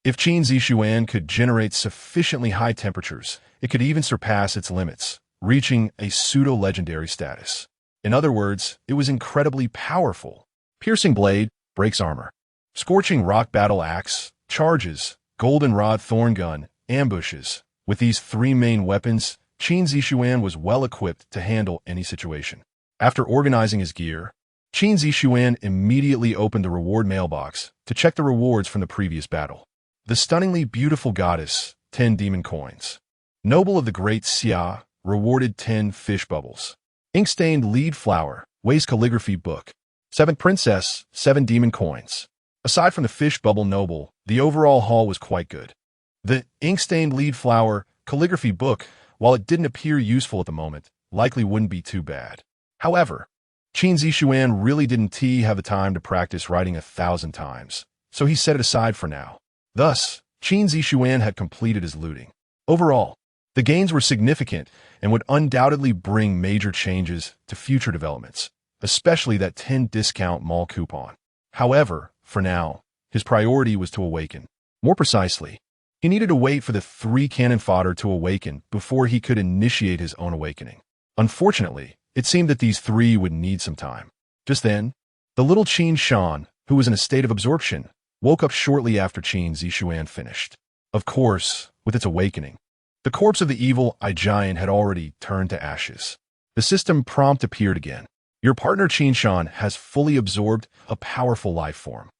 if Qin Zixuan could generate sufficiently high temperatures, it could even surpass its limits, reaching a pseudo-legendary status. In other words, it was incredibly powerful. Piercing blade breaks armor. Scorching rock battle axe, charges, goldenrod thorn gun, ambushes. With these three main weapons, Qin Zixuan was well equipped to handle any situation. After organizing his gear, Qin Zixuan immediately opened the reward mailbox to check the rewards from the previous battle. The stunningly beautiful goddess, 10 demon coins. Noble of the Great Xia, rewarded 10 fish bubbles. Ink-stained lead flower, ways calligraphy book. 7th princess, 7 demon coins. Aside from the fish bubble noble, the overall haul was quite good. The ink-stained lead flower calligraphy book, while it didn't appear useful at the moment, likely wouldn't be too bad. However, Qin Zixuan really didn't have the time to practice writing 1,000 times, so he set it aside for now. Thus, Qin Zixuan had completed his looting. Overall, the gains were significant and would undoubtedly bring major changes to future developments, especially that 10 discount mall coupon. However, for now, his priority was to awaken. More precisely, he needed to wait for the 3 cannon fodder to awaken before he could initiate his own awakening. Unfortunately, it seemed that these 3 would need some time. Just then, the little Qin Shan, who was in a state of absorption, woke up shortly after Qin Zixuan finished. Of course, with its awakening, the corpse of the evil eye giant had already turned to ashes. The system prompt appeared again. Your partner Qin Shan has fully absorbed a powerful life form,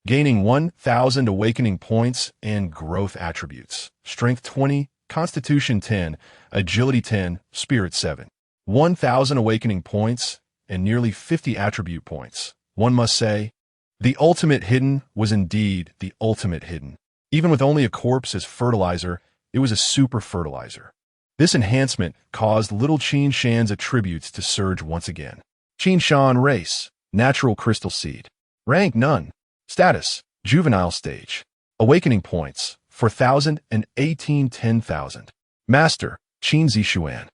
gaining 1,000 awakening points and growth attributes. Strength 20, Constitution 10, Agility 10, Spirit 7. 1,000 awakening points and nearly 50 attribute points. One must say, the ultimate hidden was indeed the ultimate hidden. Even with only a corpse as fertilizer, it was a super fertilizer. This enhancement caused little Qin Shan's attributes to surge once again. Qin Shan race, natural crystal seed. Rank none. Status, juvenile stage. Awakening points, 4,000 and 10,000. Master, Qin Zixuan.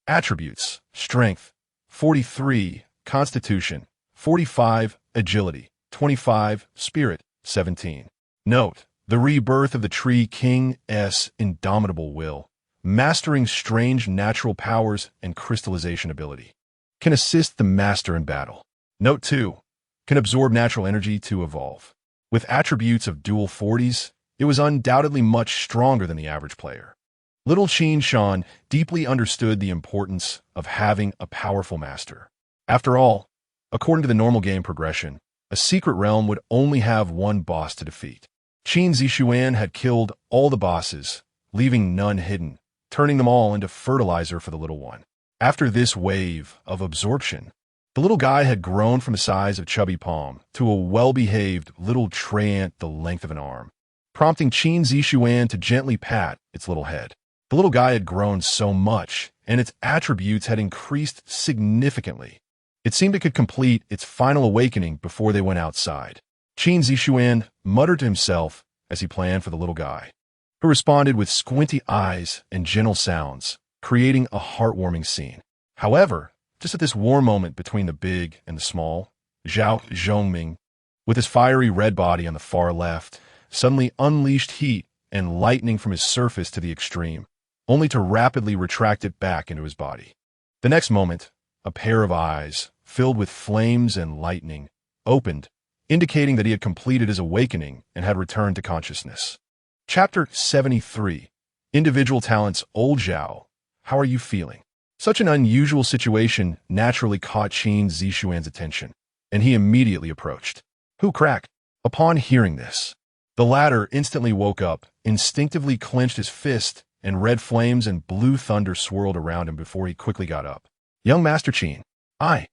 Attributes, strength, 43, constitution, 45, agility, 25, spirit, 17. Note, the rebirth of the Tree King's indomitable will, mastering strange natural powers and crystallization ability. Can assist the master in battle. Note 2, can absorb natural energy to evolve. With attributes of dual 40s, it was undoubtedly much stronger than the average player. Little Qin Shan deeply understood the importance of having a powerful master. After all, according to the normal game progression, a secret realm would only have one boss to defeat. Qin Zixuan had killed all the bosses, leaving none hidden, turning them all into fertilizer for the little one. After this wave of absorption, the little guy had grown from the size of chubby palm to a well-behaved little treant the length of an arm, prompting Qin Zixuan to gently pat its little head. The little guy had grown so much, and its attributes had increased significantly. It seemed it could complete its final awakening before they went outside. Qin Zixuan muttered to himself as he planned for the little guy, who responded with squinty eyes and gentle sounds, creating a heartwarming scene. However, just at this warm moment between the big and the small, Zhao Zhongming, with his fiery red body on the far left, suddenly unleashed heat and lightning from his surface to the extreme, only to rapidly retract it back into his body. The next moment, a pair of eyes, filled with flames and lightning, opened, indicating that he had completed his awakening and had returned to consciousness. Chapter 73. Individual Talents. Old Zhao, how are you feeling? Such an unusual situation naturally caught Qin Zixuan's attention, and he immediately approached. Who cracked? Upon hearing this, the latter instantly woke up, instinctively clenched his fist, and red flames and blue thunder swirled around him before he quickly got up. Young Master Qin, I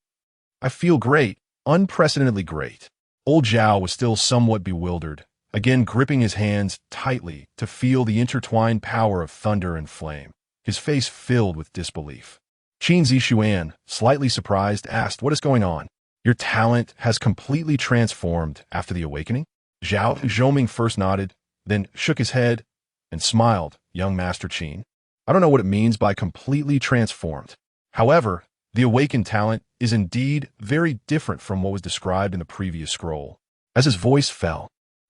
feel great, unprecedentedly great. Old Zhao was still somewhat bewildered, again gripping his hands tightly to feel the intertwined power of thunder and flame, his face filled with disbelief. Qin Zixuan, slightly surprised, asked, "What is going on? Your talent has completely transformed after the awakening?" Zhao Zhoming first nodded, then shook his head and smiled. "Young Master Qin, I don't know what it means by completely transformed. However, the awakened talent is indeed very different from what was described in the previous scroll." As his voice fell,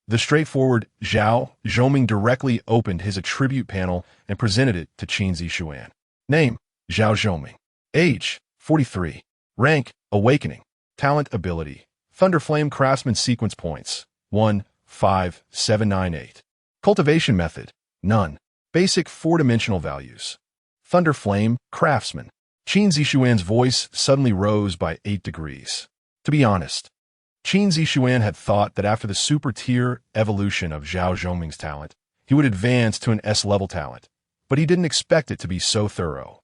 the straightforward Zhao Zhoming directly opened his attribute panel and presented it to Qin Zixuan. Name, Zhao Zhoming. Age, 43. Rank, Awakening. Talent Ability, Thunderflame Craftsman Sequence Points, 15798. Cultivation Method, None. Basic 4-dimensional values. Thunderflame Craftsman. Qin Zixuan's voice suddenly rose by 8 degrees. To be honest, Qin Zixuan had thought that after the super-tier evolution of Zhao Zhoming's talent, he would advance to an S-level talent, but he didn't expect it to be so thorough.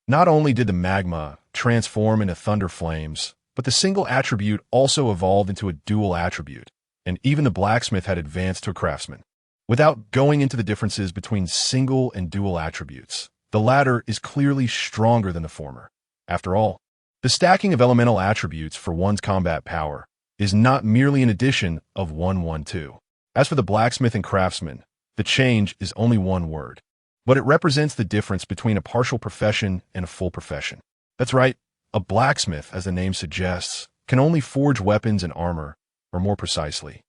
Not only did the magma transform into thunder flames, but the single attribute also evolved into a dual attribute, and even the blacksmith had advanced to a craftsman. Without going into the differences between single and dual attributes, the latter is clearly stronger than the former. After all, the stacking of elemental attributes for one's combat power is not merely an addition of 112. As for the blacksmith and craftsman, the change is only one word, but it represents the difference between a partial profession and a full profession. That's right, a blacksmith, as the name suggests, can only forge weapons and armor, or more precisely,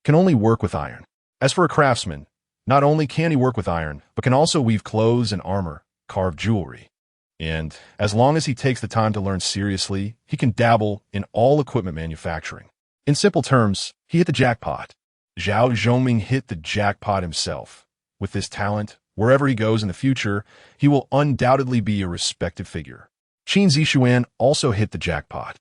can only work with iron. As for a craftsman, not only can he work with iron, but can also weave clothes and armor, carve jewelry. And as long as he takes the time to learn seriously, he can dabble in all equipment manufacturing. In simple terms, he hit the jackpot. Zhao Zhoming hit the jackpot himself. With this talent, wherever he goes in the future, he will undoubtedly be a respected figure. Qin Zixuan also hit the jackpot,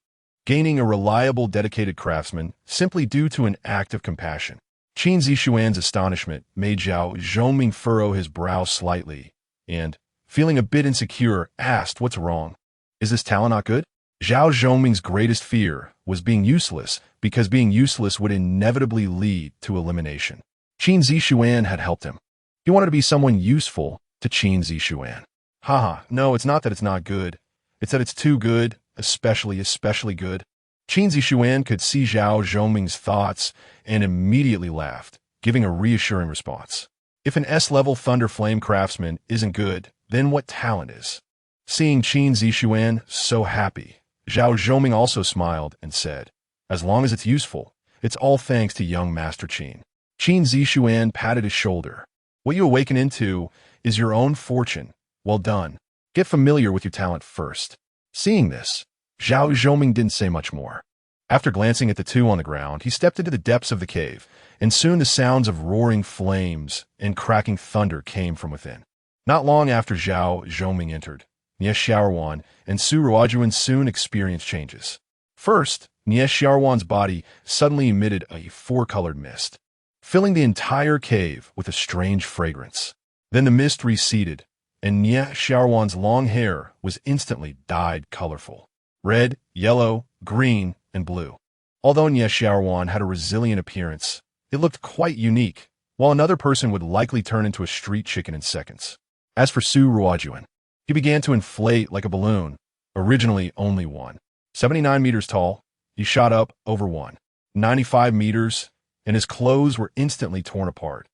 gaining a reliable, dedicated craftsman simply due to an act of compassion. Qin Zixuan's astonishment made Zhao Zhoming furrow his brow slightly, and, feeling a bit insecure, asked, "What's wrong? Is this talent not good?" Zhao Zhoming's greatest fear was being useless, because being useless would inevitably lead to elimination. Qin Zixuan had helped him. He wanted to be someone useful to Qin Zixuan. Haha, no, it's not that it's not good. It's that it's too good, especially good. Qin Zixuan could see Zhao Zhoming's thoughts and immediately laughed, giving a reassuring response. If an S-level Thunder Flame craftsman isn't good, then what talent is? Seeing Qin Zixuan so happy, Zhao Zhoming also smiled and said, "As long as it's useful, it's all thanks to young Master Qin." Qin Zixuan patted his shoulder. "What you awaken into is your own fortune. Well done. Get familiar with your talent first." Seeing this, Zhao Zhoming didn't say much more. After glancing at the two on the ground, he stepped into the depths of the cave, and soon the sounds of roaring flames and cracking thunder came from within. Not long after Zhao Zhoming entered, Nie Xiaoruan and Su Ruojuan soon experienced changes. First, Nie Xiaoruan's body suddenly emitted a 4-colored mist, filling the entire cave with a strange fragrance. Then the mist receded, and Nie Xiaoruan's long hair was instantly dyed colorful: red, yellow, green, and blue. Although Nie Xiaoruan had a resilient appearance, it looked quite unique, while another person would likely turn into a street chicken in seconds. As for Su Ruojuan, he began to inflate like a balloon, originally only 179 meters tall. He shot up over 195 meters, and his clothes were instantly torn apart,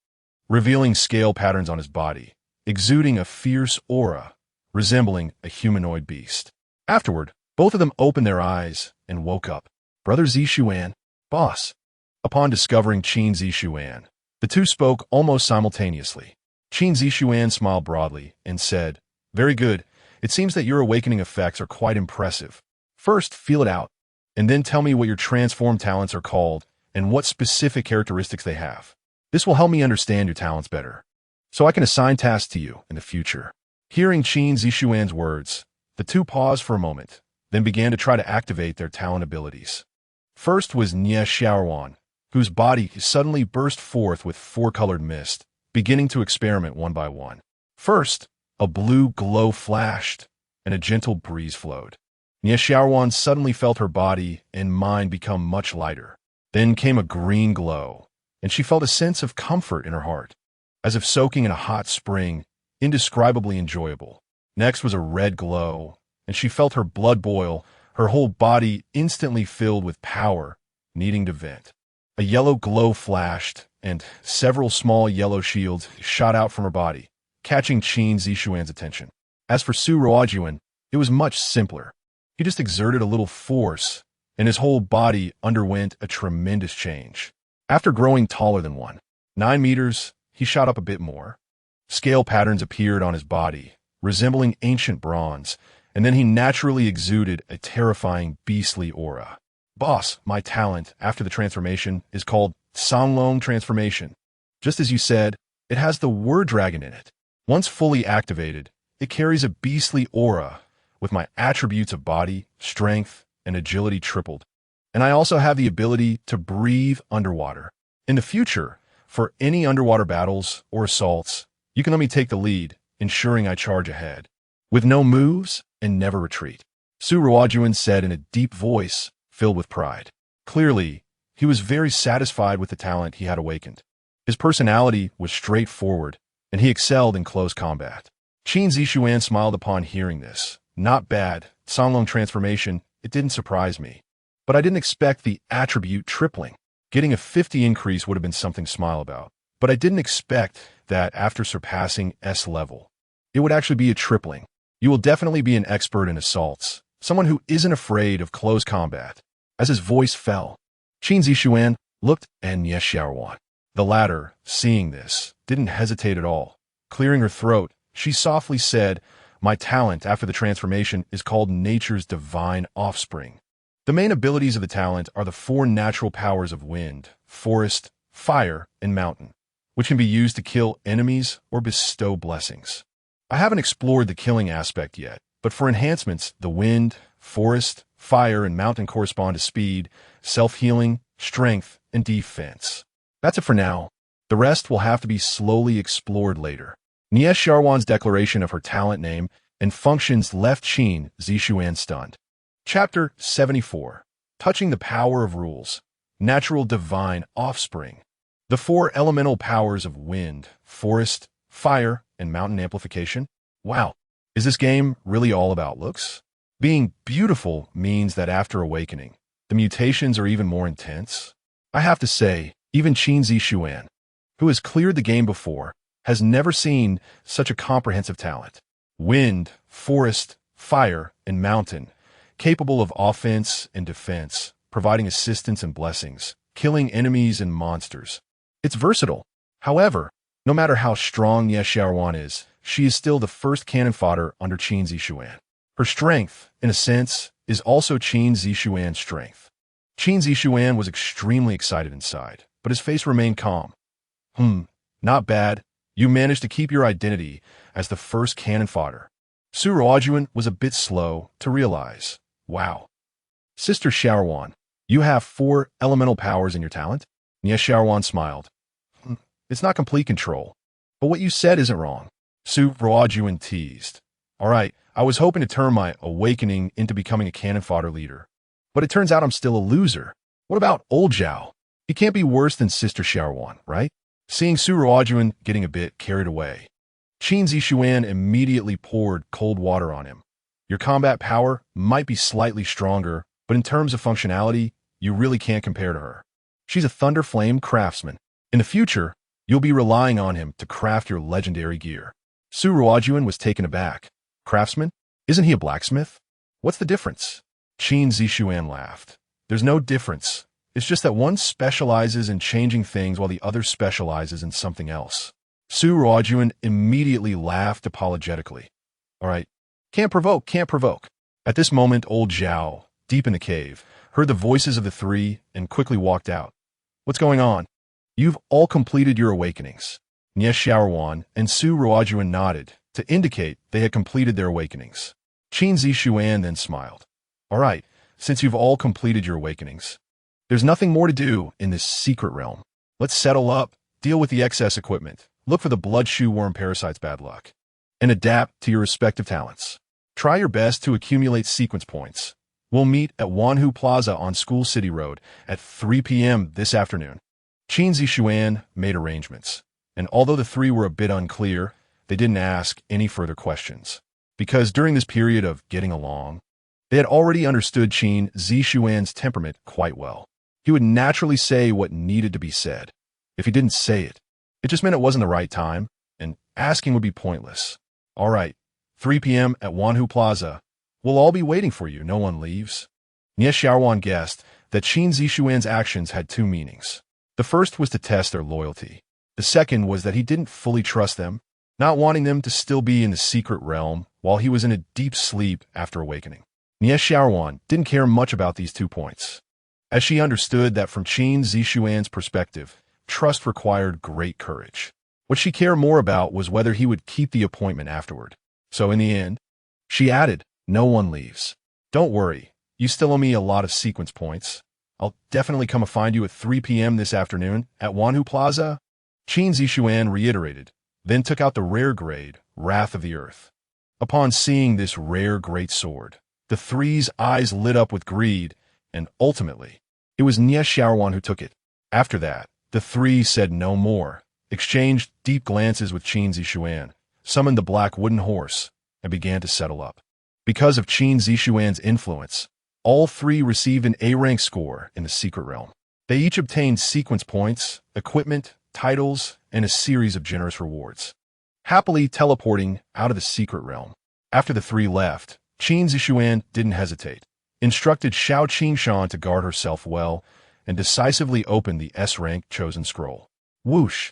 revealing scale patterns on his body, exuding a fierce aura, resembling a humanoid beast. Afterward, both of them opened their eyes and woke up. "Brother Zixuan, boss." Upon discovering Qin Zixuan, the two spoke almost simultaneously. Qin Zixuan smiled broadly and said, "Very good. It seems that your awakening effects are quite impressive. First, feel it out, and then tell me what your transformed talents are called and what specific characteristics they have. This will help me understand your talents better, so I can assign tasks to you in the future." Hearing Qin Zixuan's words, the two paused for a moment, then began to try to activate their talent abilities. First was Nie Xiaoruan, whose body suddenly burst forth with 4-colored mist, beginning to experiment one by one. First, a blue glow flashed, and a gentle breeze flowed. Nie Xiaoruan suddenly felt her body and mind become much lighter. Then came a green glow, and she felt a sense of comfort in her heart, as if soaking in a hot spring, indescribably enjoyable. Next was a red glow, and she felt her blood boil, her whole body instantly filled with power, needing to vent. A yellow glow flashed, and several small yellow shields shot out from her body, catching Qin Zixuan's attention. As for Su Ruojuan, it was much simpler. He just exerted a little force, and his whole body underwent a tremendous change. After growing taller than 9 meters, he shot up a bit more. Scale patterns appeared on his body, resembling ancient bronze, and then he naturally exuded a terrifying beastly aura. Boss, my talent after the transformation is called Sanglong Transformation. Just as you said, it has the word dragon in it. Once fully activated, it carries a beastly aura, with my attributes of body, strength, and agility tripled. And I also have the ability to breathe underwater. In the future, for any underwater battles or assaults, you can let me take the lead, ensuring I charge ahead, with no moves and never retreat. Su Ruojuan said in a deep voice filled with pride. Clearly, he was very satisfied with the talent he had awakened. His personality was straightforward, and he excelled in close combat. Qin Zixuan smiled upon hearing this. Not bad. Sanglong Transformation, it didn't surprise me. But I didn't expect the attribute tripling. Getting a 50 increase would have been something to smile about. But I didn't expect that after surpassing S level, it would actually be a tripling. You will definitely be an expert in assaults, someone who isn't afraid of close combat. As his voice fell, Qin Zixuan looked at Xiaowan. The latter, seeing this, didn't hesitate at all. Clearing her throat, she softly said, "My talent after the transformation is called Nature's Divine Offspring. The main abilities of the talent are the 4 natural powers of wind, forest, fire, and mountain, which can be used to kill enemies or bestow blessings. I haven't explored the killing aspect yet, but for enhancements, the wind, forest, fire, and mountain correspond to speed, self-healing, strength, and defense. That's it for now. The rest will have to be slowly explored later." Xiaowan's declaration of her talent name and functions left Qin Zixuan stunned. Chapter 74. Touching the Power of Rules. Natural Divine Offspring. The 4 elemental powers of wind, forest, fire, and mountain amplification. Wow, is this game really all about looks? Being beautiful means that after awakening, the mutations are even more intense. I have to say, even Qin Zixuan, who has cleared the game before, has never seen such a comprehensive talent. Wind, forest, fire, and mountain, capable of offense and defense, providing assistance and blessings, killing enemies and monsters. It's versatile. However, no matter how strong Xiaowan is, she is still the first cannon fodder under Qin Zixuan. Her strength, in a sense, is also Qin Zixuan's strength. Qin Zixuan was extremely excited inside, but his face remained calm. Not bad. You managed to keep your identity as the first cannon fodder. Su Ruojuan was a bit slow to realize. Wow. Sister Xiaowan, you have 4 elemental powers in your talent? Xiaowan smiled. It's not complete control, but what you said isn't wrong. Su Ruojuan teased. All right, I was hoping to turn my awakening into becoming a cannon fodder leader, but it turns out I'm still a loser. What about old Zhao? He can't be worse than Sister Xiaowan, right? Seeing Su Ruojuan getting a bit carried away, Qin Zixuan immediately poured cold water on him. Your combat power might be slightly stronger, but in terms of functionality, you really can't compare to her. She's a Thunder Flame craftsman. In the future, you'll be relying on him to craft your legendary gear. Su Ruojuan was taken aback. Craftsman? Isn't he a blacksmith? What's the difference? Qin Zixuan laughed. There's no difference. It's just that one specializes in changing things while the other specializes in something else. Su Ruojuan immediately laughed apologetically. All right, can't provoke. At this moment, old Zhao, deep in the cave, heard the voices of the 3 and quickly walked out. What's going on? You've all completed your awakenings. Xiaowan and Su Ruojuan nodded to indicate they had completed their awakenings. Qin Zixuan then smiled. All right, since you've all completed your awakenings, there's nothing more to do in this secret realm. Let's settle up, deal with the excess equipment, look for the blood shoe worm parasite's bad luck, and adapt to your respective talents. Try your best to accumulate sequence points. We'll meet at Wanhu Plaza on School City Road at 3 p.m. this afternoon. Qin Zixuan made arrangements, and although the 3 were a bit unclear, they didn't ask any further questions. because during this period of getting along, they had already understood Qin Zixuan's temperament quite well. He would naturally say what needed to be said. If he didn't say it, it just meant it wasn't the right time, and asking would be pointless. All right, 3 p.m. at Wanhu Plaza. We'll all be waiting for you. No one leaves. Nie Xiaowan guessed that Qin Zixuan's actions had two meanings. The first was to test their loyalty. The second was that he didn't fully trust them, not wanting them to still be in the secret realm while he was in a deep sleep after awakening. Nie Xiaowan didn't care much about these 2 points, as she understood that from Qin Zixuan's perspective, trust required great courage. What she cared more about was whether he would keep the appointment afterward. So in the end, she added, "No one leaves. Don't worry, you still owe me a lot of sequence points. I'll definitely come and find you at 3 p.m. this afternoon at Wanhu Plaza." Qin Zixuan reiterated, then took out the rare grade, Wrath of the Earth. Upon seeing this rare great sword, the three's eyes lit up with greed, and ultimately, it was Nie Xiaowan who took it. After that, the three said no more, exchanged deep glances with Qin Zixuan, summoned the black wooden horse, and began to settle up. Because of Qin Zixuan's influence, all three received an A-rank score in the secret realm. They each obtained sequence points, equipment, titles, and a series of generous rewards. Happily teleporting out of the secret realm. After the three left, Qin Zixuan didn't hesitate, instructed Xiao Qingshan to guard herself well, and decisively opened the S-rank chosen scroll. Whoosh!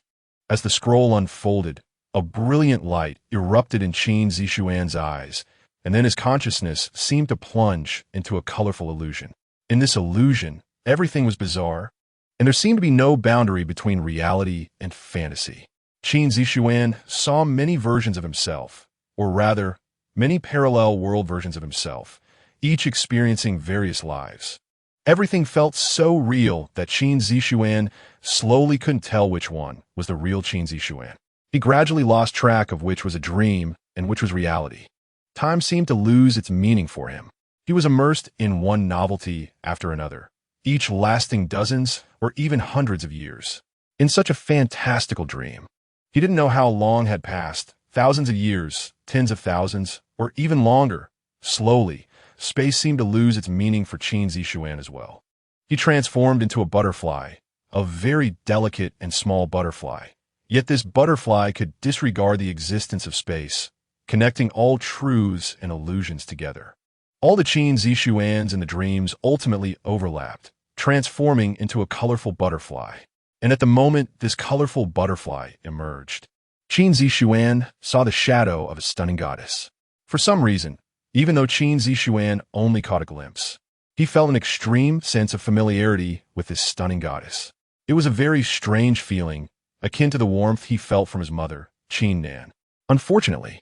As the scroll unfolded, a brilliant light erupted in Qin Zixuan's eyes, and then his consciousness seemed to plunge into a colorful illusion. In this illusion, everything was bizarre, and there seemed to be no boundary between reality and fantasy. Qin Zixuan saw many versions of himself, or rather, many parallel world versions of himself, each experiencing various lives. Everything felt so real that Qin Zixuan slowly couldn't tell which one was the real Qin Zixuan. He gradually lost track of which was a dream and which was reality. Time seemed to lose its meaning for him. He was immersed in one novelty after another, each lasting dozens or even hundreds of years. In such a fantastical dream, he didn't know how long had passed, thousands of years, tens of thousands, or even longer. Slowly, space seemed to lose its meaning for Qin Zixuan as well. He transformed into a butterfly, a very delicate and small butterfly. Yet this butterfly could disregard the existence of space, connecting all truths and illusions together. All the Qin Zixuans in the dreams ultimately overlapped, transforming into a colorful butterfly. And at the moment this colorful butterfly emerged, Qin Zixuan saw the shadow of a stunning goddess. For some reason, even though Qin Zixuan only caught a glimpse, he felt an extreme sense of familiarity with this stunning goddess. It was a very strange feeling, akin to the warmth he felt from his mother, Qin Nan. Unfortunately,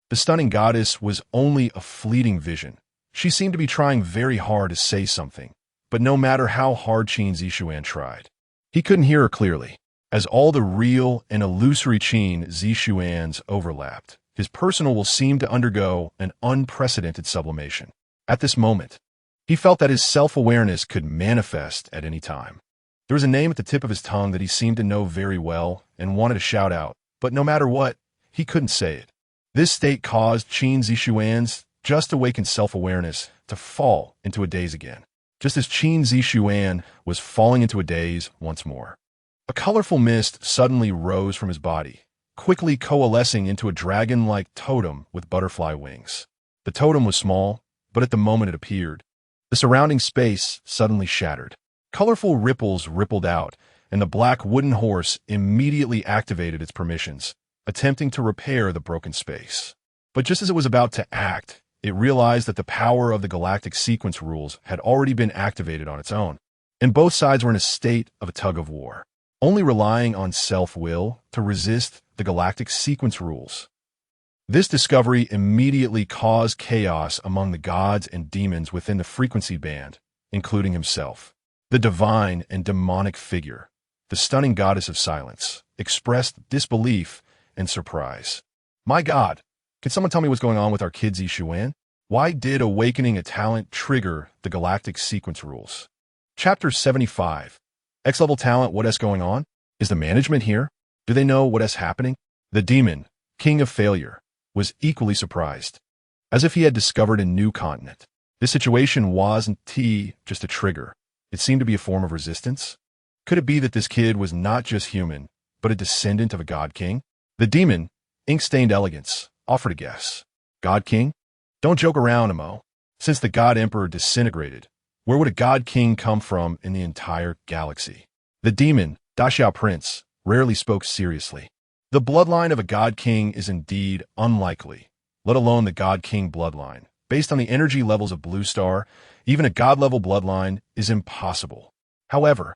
the stunning goddess was only a fleeting vision. She seemed to be trying very hard to say something, but no matter how hard Qin Zixuan tried, he couldn't hear her clearly. As all the real and illusory Qin Zixuans overlapped, his personal will seemed to undergo an unprecedented sublimation. At this moment, he felt that his self-awareness could manifest at any time. There was a name at the tip of his tongue that he seemed to know very well and wanted to shout out, but no matter what, he couldn't say it. This state caused Qin Zixuan's just awakened self-awareness to fall into a daze again, just as Qin Zixuan was falling into a daze once more. A colorful mist suddenly rose from his body, quickly coalescing into a dragon-like totem with butterfly wings. The totem was small, but at the moment it appeared, the surrounding space suddenly shattered. Colorful ripples rippled out, and the black wooden horse immediately activated its permissions, attempting to repair the broken space. But just as it was about to act, it realized that the power of the Galactic Sequence rules had already been activated on its own, and both sides were in a state of a tug-of-war, only relying on self-will to resist the Galactic Sequence rules. This discovery immediately caused chaos among the gods and demons within the frequency band, including himself. The divine and demonic figure, the stunning goddess of silence, expressed disbelief and surprise. My God, can someone tell me what's going on with our kid Zixuan? Why did awakening a talent trigger the Galactic Sequence rules? Chapter 75. X-level talent, what is going on? Is the management here? Do they know what is happening? The demon, king of failure, was equally surprised. as if he had discovered a new continent. This situation wasn't just a trigger. It seemed to be a form of resistance. Could it be that this kid was not just human, but a descendant of a god king? The demon, ink-stained elegance, offered a guess. God king? Don't joke around, Amo. Since the god emperor disintegrated, where would a god king come from in the entire galaxy? The demon, Daxiao prince, rarely spoke seriously. The bloodline of a god king is indeed unlikely, let alone the god king bloodline. Based on the energy levels of Blue Star, even a god-level bloodline is impossible. However,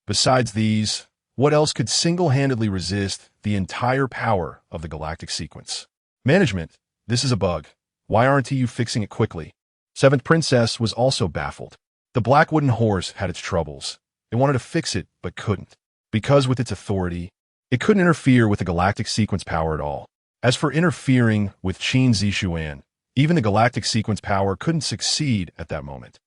besides these, what else could single-handedly resist the entire power of the Galactic Sequence? Management, this is a bug. Why aren't you fixing it quickly? Seventh Princess was also baffled. The black wooden horse had its troubles. It wanted to fix it, but couldn't. Because with its authority, it couldn't interfere with the Galactic Sequence power at all. As for interfering with Qin Zixuan, even the Galactic Sequence power couldn't succeed at that moment.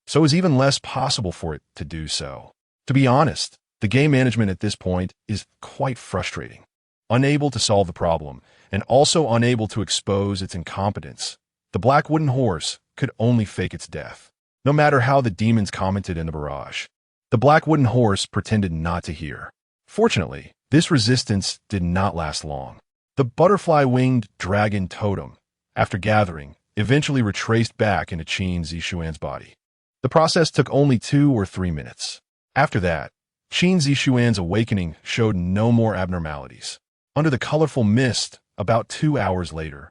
So it was even less possible for it to do so. To be honest, the game management at this point is quite frustrating. Unable to solve the problem, and also unable to expose its incompetence, the black wooden horse could only fake its death. No matter how the demons commented in the barrage, the black wooden horse pretended not to hear. Fortunately, this resistance did not last long. The butterfly-winged dragon totem, after gathering, eventually retraced back into Qin Zixuan's body. The process took only 2 or 3 minutes. After that, Qin Zixuan's awakening showed no more abnormalities. Under the colorful mist, about 2 hours later,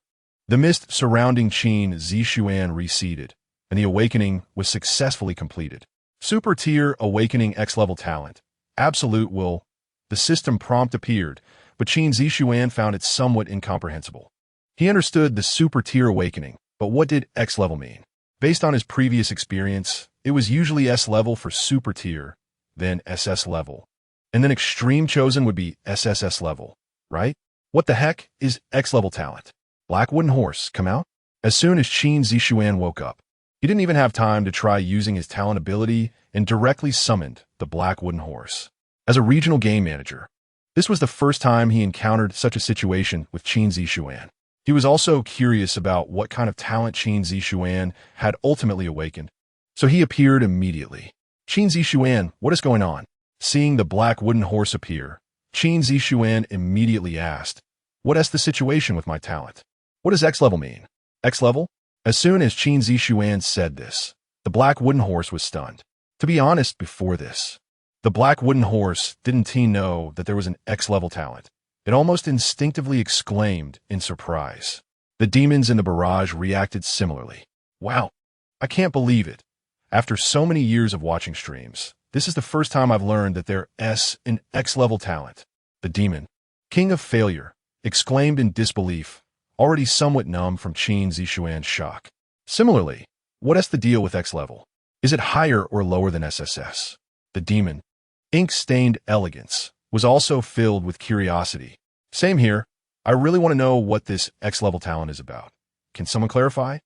the mist surrounding Qin Zixuan receded, and the awakening was successfully completed. Super Tier Awakening X-Level Talent. Absolute Will. The system prompt appeared, but Qin Zixuan found it somewhat incomprehensible. He understood the Super Tier Awakening, but what did X-Level mean? Based on his previous experience, it was usually S-Level for Super Tier, then SS Level, and then Extreme Chosen would be SSS Level, right? What the heck is X-Level Talent? Black Wooden Horse, come out? As soon as Qin Zixuan woke up, he didn't even have time to try using his talent ability and directly summoned the Black Wooden Horse. As a regional game manager, this was the first time he encountered such a situation with Qin Zixuan. He was also curious about what kind of talent Qin Zixuan had ultimately awakened, so he appeared immediately. Qin Zixuan, what is going on? Seeing the Black Wooden Horse appear, Qin Zixuan immediately asked, what is the situation with my talent? What does X-Level mean? X-Level? As soon as Qin Zixuan said this, the Black Wooden Horse was stunned. To be honest, before this, the Black Wooden Horse didn't know that there was an X-Level talent. It almost instinctively exclaimed in surprise. The demons in the barrage reacted similarly. Wow, I can't believe it. After so many years of watching streams, this is the first time I've learned that there is an X-Level talent. The demon, King of Failure, exclaimed in disbelief, already somewhat numb from Qin Zixuan's shock. Similarly, what is the deal with X-Level? Is it higher or lower than SSS? The demon, Ink-Stained Elegance, was also filled with curiosity. Same here. I really want to know what this X-Level talent is about. Can someone clarify?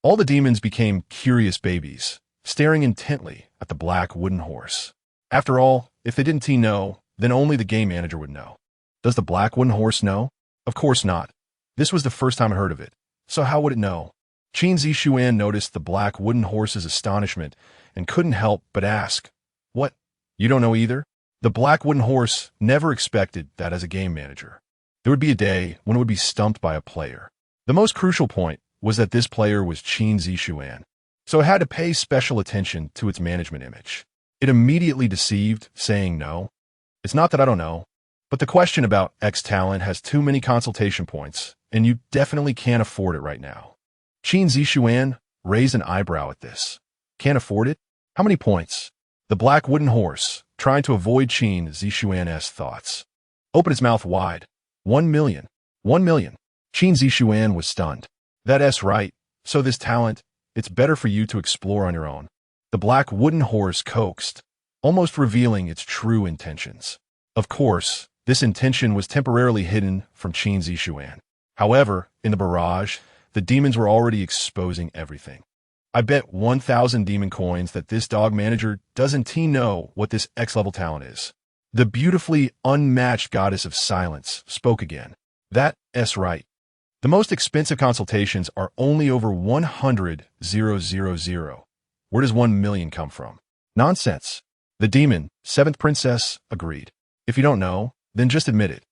All the demons became curious babies, staring intently at the Black Wooden Horse. After all, if they didn't know, then only the game manager would know. Does the Black Wooden Horse know? Of course not. This was the first time I heard of it. So how would it know? Qin Zixuan noticed the Black Wooden Horse's astonishment and couldn't help but ask, what? You don't know either? The Black Wooden Horse never expected that as a game manager. There would be a day when it would be stumped by a player. The most crucial point was that this player was Qin Zixuan, so it had to pay special attention to its management image. It immediately deceived, saying no. It's not that I don't know, but the question about X talent has too many consultation points, and you definitely can't afford it right now. Qin Zixuan raised an eyebrow at this. Can't afford it? How many points? The Black Wooden Horse, trying to avoid Qin Zixuan's thoughts, opened its mouth wide. 1 million. 1 million. Qin Zixuan was stunned. That's right. So this talent, it's better for you to explore on your own. The Black Wooden Horse coaxed, almost revealing its true intentions. Of course, this intention was temporarily hidden from Qin Zixuan. However, in the barrage, the demons were already exposing everything. I bet 1,000 demon coins that this dog manager doesn't know what this X-Level talent is. The beautifully unmatched goddess of silence spoke again. That's right. The most expensive consultations are only over 100,000. Where does 1 million come from? Nonsense. The demon, seventh princess, agreed. If you don't know, then just admit it.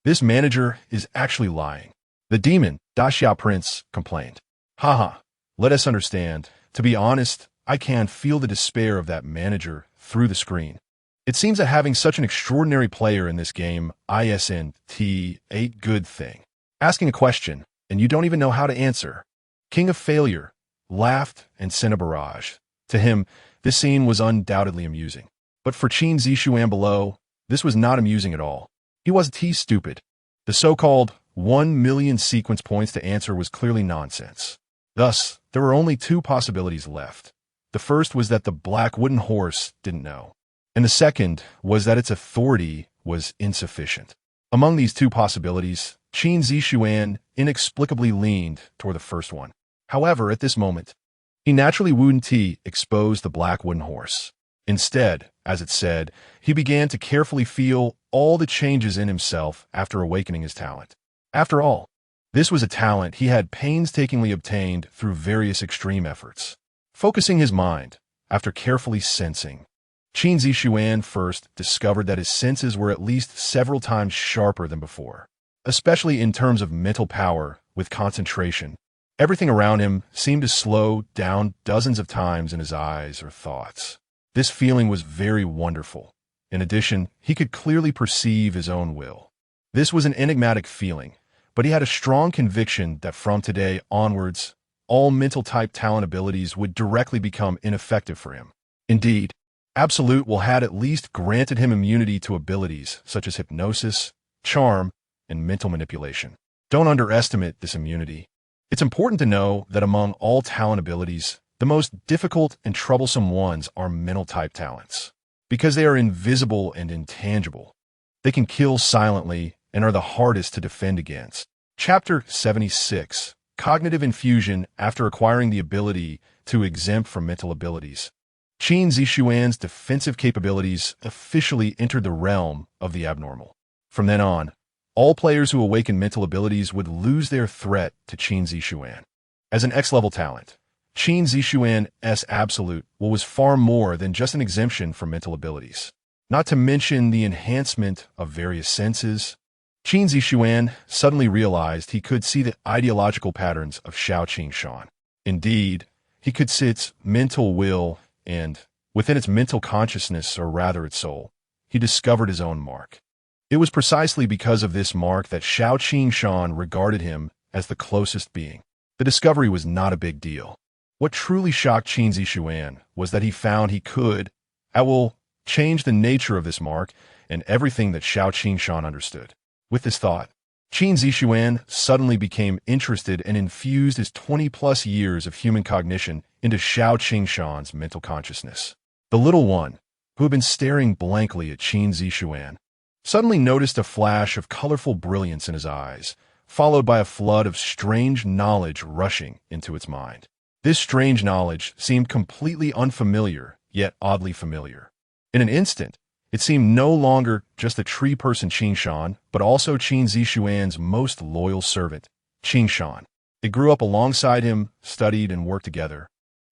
This manager is actually lying. The demon, Daxiao prince, complained. Haha, let us understand. To be honest, I can feel the despair of that manager through the screen. It seems that having such an extraordinary player in this game isn't a good thing. Asking a question, and you don't even know how to answer. King of Failure laughed and sent a barrage. To him, this scene was undoubtedly amusing. But for Qin Zixuan below, this was not amusing at all. He wasn't stupid. The so-called 1 million sequence points to answer was clearly nonsense. Thus, there were only two possibilities left. The first was that the black wooden horse didn't know, and the second was that its authority was insufficient. Among these two possibilities, Qin Zixuan inexplicably leaned toward the first one. However, at this moment, he naturally wouldn't expose the black wooden horse. Instead, as it said, he began to carefully feel all the changes in himself after awakening his talent. After all, this was a talent he had painstakingly obtained through various extreme efforts. Focusing his mind, after carefully sensing, Qin Zixuan first discovered that his senses were at least several times sharper than before, especially in terms of mental power with concentration. Everything around him seemed to slow down dozens of times in his eyes or thoughts. This feeling was very wonderful. In addition, he could clearly perceive his own will. This was an enigmatic feeling, but he had a strong conviction that from today onwards, all mental-type talent abilities would directly become ineffective for him. Indeed, Absolute Will had at least granted him immunity to abilities such as hypnosis, charm, and mental manipulation. Don't underestimate this immunity. It's important to know that among all talent abilities, the most difficult and troublesome ones are mental-type talents, because they are invisible and intangible. They can kill silently and are the hardest to defend against. Chapter 76, Cognitive Infusion after acquiring the ability to exempt from mental abilities. Qin Zixuan's defensive capabilities officially entered the realm of the abnormal. From then on, all players who awaken mental abilities would lose their threat to Qin Zixuan. As an X-level talent, Qin Zixuan's Absolute Will was far more than just an exemption from mental abilities. Not to mention the enhancement of various senses, Qin Zixuan suddenly realized he could see the ideological patterns of Qin Zixuan. Indeed, he could see its mental will and, within its mental consciousness, or rather its soul, he discovered his own mark. It was precisely because of this mark that Qin Zixuan regarded him as the closest being. The discovery was not a big deal. What truly shocked Qin Zixuan was that he found he could, at will, change the nature of this mark and everything that Qin Zixuan understood. With this thought, Qin Zixuan suddenly became interested and infused his 20-plus years of human cognition into Qin Zixuan's mental consciousness. The little one, who had been staring blankly at Qin Zixuan, suddenly noticed a flash of colorful brilliance in his eyes, followed by a flood of strange knowledge rushing into its mind. This strange knowledge seemed completely unfamiliar, yet oddly familiar. In an instant, it seemed no longer just the tree-person Qin Zixuan, but also Qin Zixuan's most loyal servant, Qin Zixuan. It grew up alongside him, studied and worked together,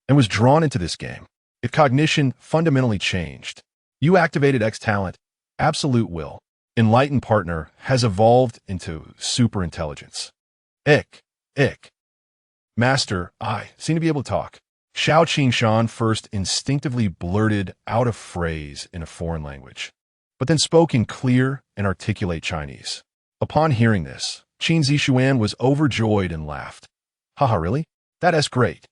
and was drawn into this game. Its cognition fundamentally changed. You activated X talent, Absolute Will. Enlightened partner has evolved into superintelligence. Ick. Master, I seem to be able to talk. Qin Zixuan first instinctively blurted out a phrase in a foreign language, but then spoke in clear and articulate Chinese. Upon hearing this, Qin Zixuan was overjoyed and laughed. Haha, really? That's great.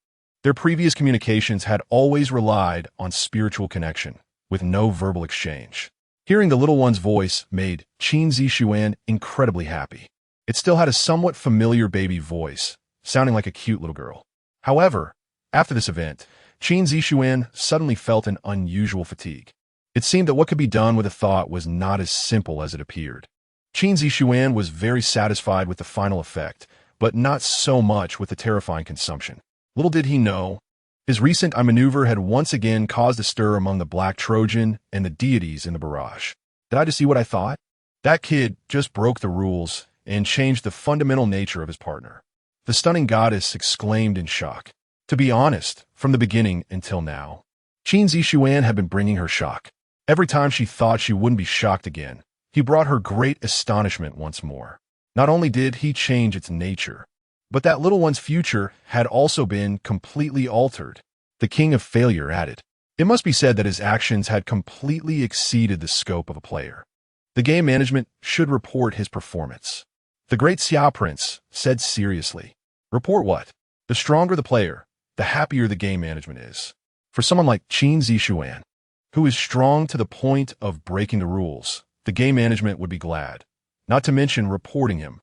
Their previous communications had always relied on spiritual connection, with no verbal exchange. Hearing the little one's voice made Qin Zixuan incredibly happy. It still had a somewhat familiar baby voice, sounding like a cute little girl. However, after this event, Qin Zixuan suddenly felt an unusual fatigue. It seemed that what could be done with a thought was not as simple as it appeared. Qin Zixuan was very satisfied with the final effect, but not so much with the terrifying consumption. Little did he know, his recent maneuver had once again caused a stir among the Black Trojan and the deities in the barrage. Did I just see what I thought? That kid just broke the rules and changed the fundamental nature of his partner. The stunning goddess exclaimed in shock. To be honest, from the beginning until now, Qin Zixuan had been bringing her shock. Every time she thought she wouldn't be shocked again, he brought her great astonishment once more. Not only did he change its nature, but that little one's future had also been completely altered. The king of failure added. It must be said that his actions had completely exceeded the scope of a player. The game management should report his performance. The great Xiao Prince said seriously. Report what? The stronger the player, the happier the game management is. For someone like Qin Zixuan, who is strong to the point of breaking the rules, the game management would be glad, not to mention reporting him.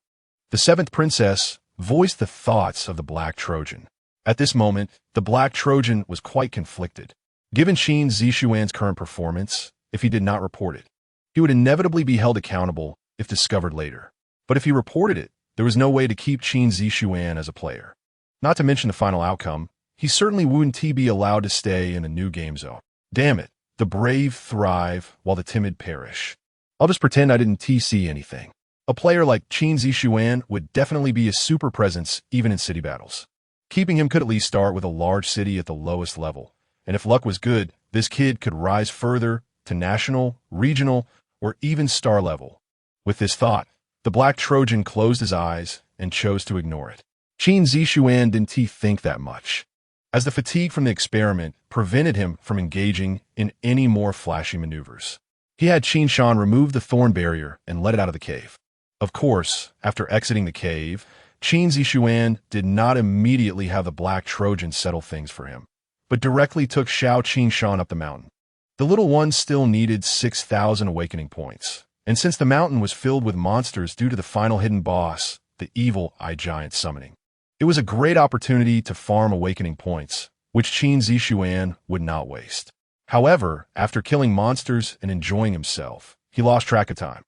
The seventh princess voiced the thoughts of the Black Trojan. At this moment, the Black Trojan was quite conflicted. Given Qin Zixuan's current performance, if he did not report it, he would inevitably be held accountable if discovered later. But if he reported it, there was no way to keep Qin Zixuan as a player. Not to mention the final outcome, he certainly wouldn't be allowed to stay in a new game zone. Damn it, the brave thrive while the timid perish. I'll just pretend I didn't see anything. A player like Qin Zixuan would definitely be a super presence even in city battles. Keeping him could at least start with a large city at the lowest level, and if luck was good, this kid could rise further to national, regional, or even star level. With this thought, the Black Trojan closed his eyes and chose to ignore it. Qin Zixuan didn't think that much, as the fatigue from the experiment prevented him from engaging in any more flashy maneuvers. He had Qin Shan remove the thorn barrier and let it out of the cave. Of course, after exiting the cave, Qin Zixuan did not immediately have the Black Trojan settle things for him, but directly took Xiao Qin Shan up the mountain. The little one still needed 6,000 awakening points, and since the mountain was filled with monsters due to the final hidden boss, the evil eye giant summoning, it was a great opportunity to farm awakening points, which Qin Zixuan would not waste. However, after killing monsters and enjoying himself, he lost track of time.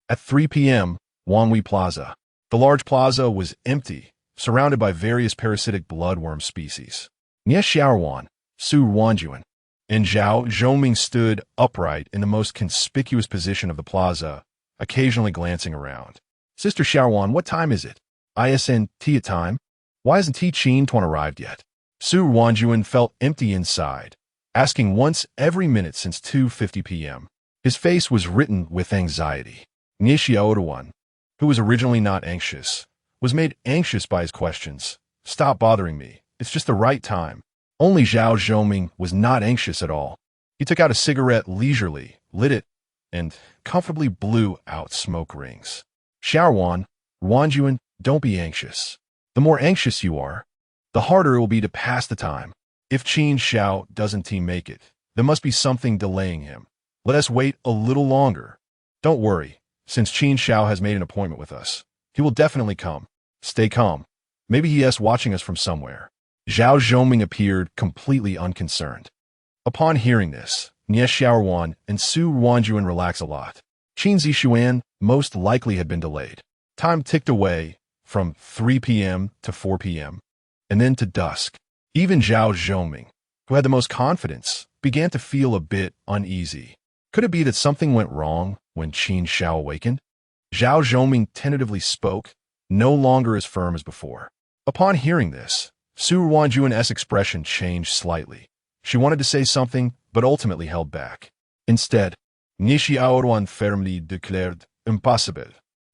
At 3 p.m., Wanhui Plaza. The large plaza was empty, surrounded by various parasitic bloodworm species. Nie Xiaoruan, Su Wanjuan, and Zhao Zhongming stood upright in the most conspicuous position of the plaza, occasionally glancing around. Sister Xiaoruan, what time is it? ISN tea time? Why hasn't Qin Tuan arrived yet? Su Wanjuan felt empty inside, asking once every minute since 2:50 p.m. His face was written with anxiety. Nie Xiaoruan, who was originally not anxious, was made anxious by his questions. Stop bothering me. It's just the right time. Only Zhao Zhongming was not anxious at all. He took out a cigarette leisurely, lit it, and comfortably blew out smoke rings. Xiaoruan, Wanjuan, don't be anxious. The more anxious you are, the harder it will be to pass the time. If Qin Xiao doesn't make it, there must be something delaying him. Let us wait a little longer. Don't worry, since Qin Xiao has made an appointment with us. He will definitely come. Stay calm. Maybe he is watching us from somewhere. Zhao Zhongming appeared completely unconcerned. Upon hearing this, Nie Xiaoruan and Su Wanjuan relaxed a lot. Qin Zixuan most likely had been delayed. Time ticked away from 3 p.m. to 4 p.m. and then to dusk. Even Zhao Zhongming, who had the most confidence, began to feel a bit uneasy. Could it be that something went wrong when Qin Xiao awakened? Zhao Zhongming tentatively spoke, no longer as firm as before. Upon hearing this, Su Wanjuan's expression changed slightly. She wanted to say something, but ultimately held back. Instead, Nie Xiaoruan firmly declared, impossible.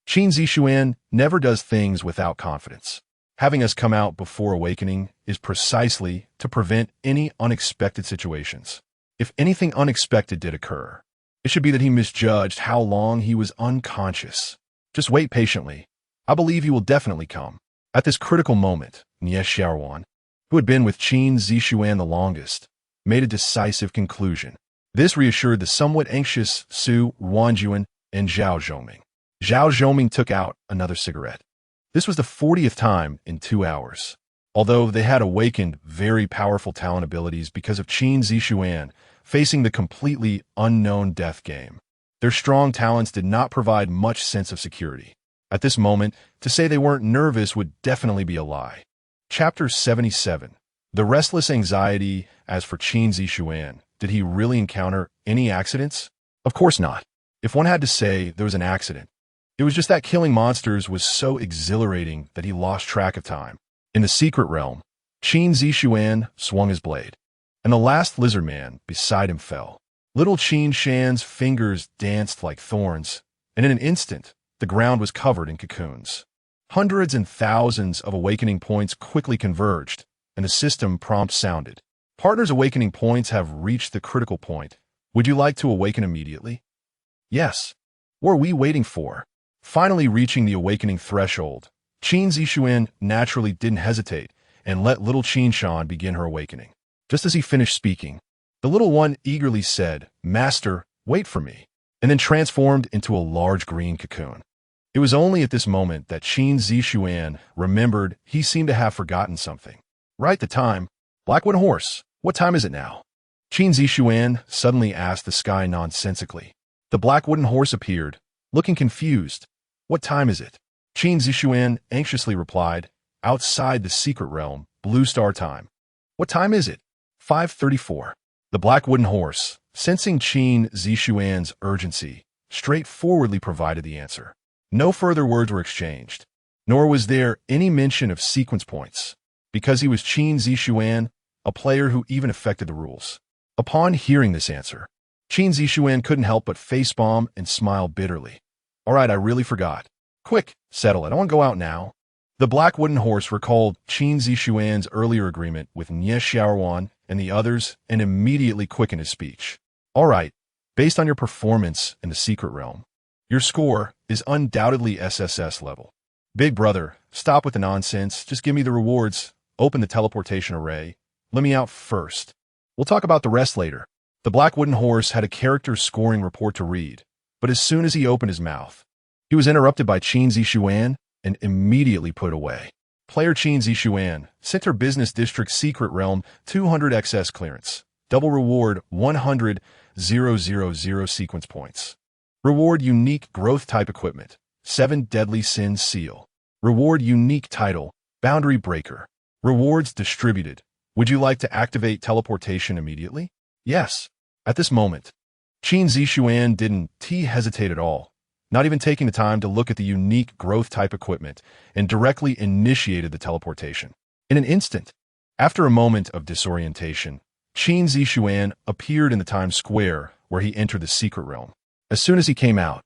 Qin Zixuan never does things without confidence. Having us come out before awakening is precisely to prevent any unexpected situations. If anything unexpected did occur, it should be that he misjudged how long he was unconscious. Just wait patiently. I believe he will definitely come. At this critical moment, Nie Xiaoruan, who had been with Qin Zixuan the longest, made a decisive conclusion. This reassured the somewhat anxious Su Wanjuan and Zhao Zhongming. Zhao Zhongming took out another cigarette. This was the 40th time in 2 hours. Although they had awakened very powerful talent abilities because of Qin Zixuan facing the completely unknown death game, their strong talents did not provide much sense of security. At this moment, to say they weren't nervous would definitely be a lie. Chapter 77. The restless anxiety. As for Qin Zixuan, did he really encounter any accidents? Of course not. If one had to say there was an accident, It was just that killing monsters was so exhilarating that he lost track of time. In the secret realm, Qin Zixuan swung his blade, and the last lizard man beside him fell. Little Qin Shan's fingers danced like thorns, and in an instant, the ground was covered in cocoons. Hundreds and thousands of awakening points quickly converged, and the system prompt sounded. Partners' awakening points have reached the critical point. Would you like to awaken immediately? Yes. What are we waiting for? Finally reaching the awakening threshold, Qin Zixuan naturally didn't hesitate and let little Qin Shan begin her awakening. Just as he finished speaking, the little one eagerly said, "Master, wait for me," and then transformed into a large green cocoon. It was only at this moment that Qin Zixuan remembered he seemed to have forgotten something. Right, the time. Blackwood Horse, what time is it now? Qin Zixuan suddenly asked the sky nonsensically. The black wooden horse appeared, looking confused. What time is it? Qin Zixuan anxiously replied, outside the secret realm, blue star time. What time is it? 5:34. The black wooden horse, sensing Qin Zixuan's urgency, straightforwardly provided the answer. No further words were exchanged, nor was there any mention of sequence points, because he was Qin Zixuan, a player who even affected the rules. Upon hearing this answer, Qin Zixuan couldn't help but facepalm and smile bitterly. All right, I really forgot. Quick, settle it. I want to go out now. The black wooden horse recalled Qin Zixuan's earlier agreement with Xiaowan and the others and immediately quickened his speech. All right, based on your performance in the secret realm, your score is undoubtedly SSS level. Big brother, stop with the nonsense. Just give me the rewards. Open the teleportation array. Let me out first. We'll talk about the rest later. The black wooden horse had a character scoring report to read, but as soon as he opened his mouth, he was interrupted by Qin Zixuan and immediately put away. Player Qin Zixuan, Center Business District Secret Realm, 200 XS clearance. Double reward, 100,000 sequence points. Reward unique growth type equipment, 7 deadly sins seal. Reward unique title, boundary breaker. Rewards distributed. Would you like to activate teleportation immediately? Yes. At this moment, Qin Zixuan didn't hesitate at all, not even taking the time to look at the unique growth type equipment, and directly initiated the teleportation. In an instant, after a moment of disorientation, Qin Zixuan appeared in the Times Square where he entered the secret realm. As soon as he came out,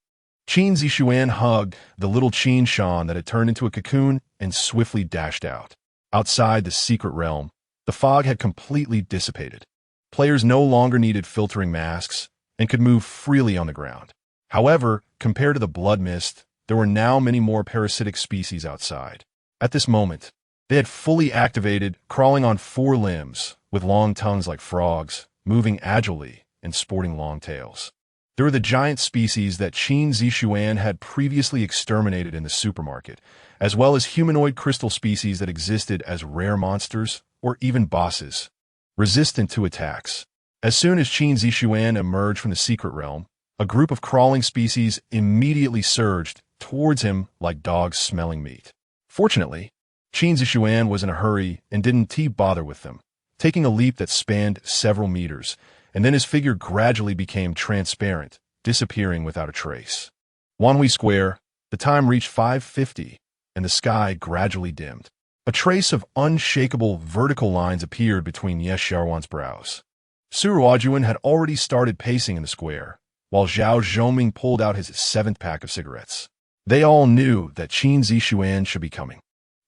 Qin Zixuan hugged the little Qin Shan that had turned into a cocoon and swiftly dashed out. Outside the secret realm, the fog had completely dissipated. Players no longer needed filtering masks and could move freely on the ground. However, compared to the blood mist, there were now many more parasitic species outside. At this moment, they had fully activated, crawling on 4 limbs, with long tongues like frogs, moving agilely and sporting long tails. There were the giant species that Qin Zixuan had previously exterminated in the supermarket, as well as humanoid crystal species that existed as rare monsters or even bosses, resistant to attacks. As soon as Qin Zixuan emerged from the secret realm, a group of crawling species immediately surged towards him like dogs smelling meat. Fortunately, Qin Zixuan was in a hurry and didn't bother with them, taking a leap that spanned several meters, and then his figure gradually became transparent, disappearing without a trace. Wanhui Square, the time reached 5:50, and the sky gradually dimmed. A trace of unshakable vertical lines appeared between Xiaowan's brows. Su Ruojuan had already started pacing in the square, while Zhao Zhoming pulled out his 7th pack of cigarettes. They all knew that Qin Zixuan should be coming.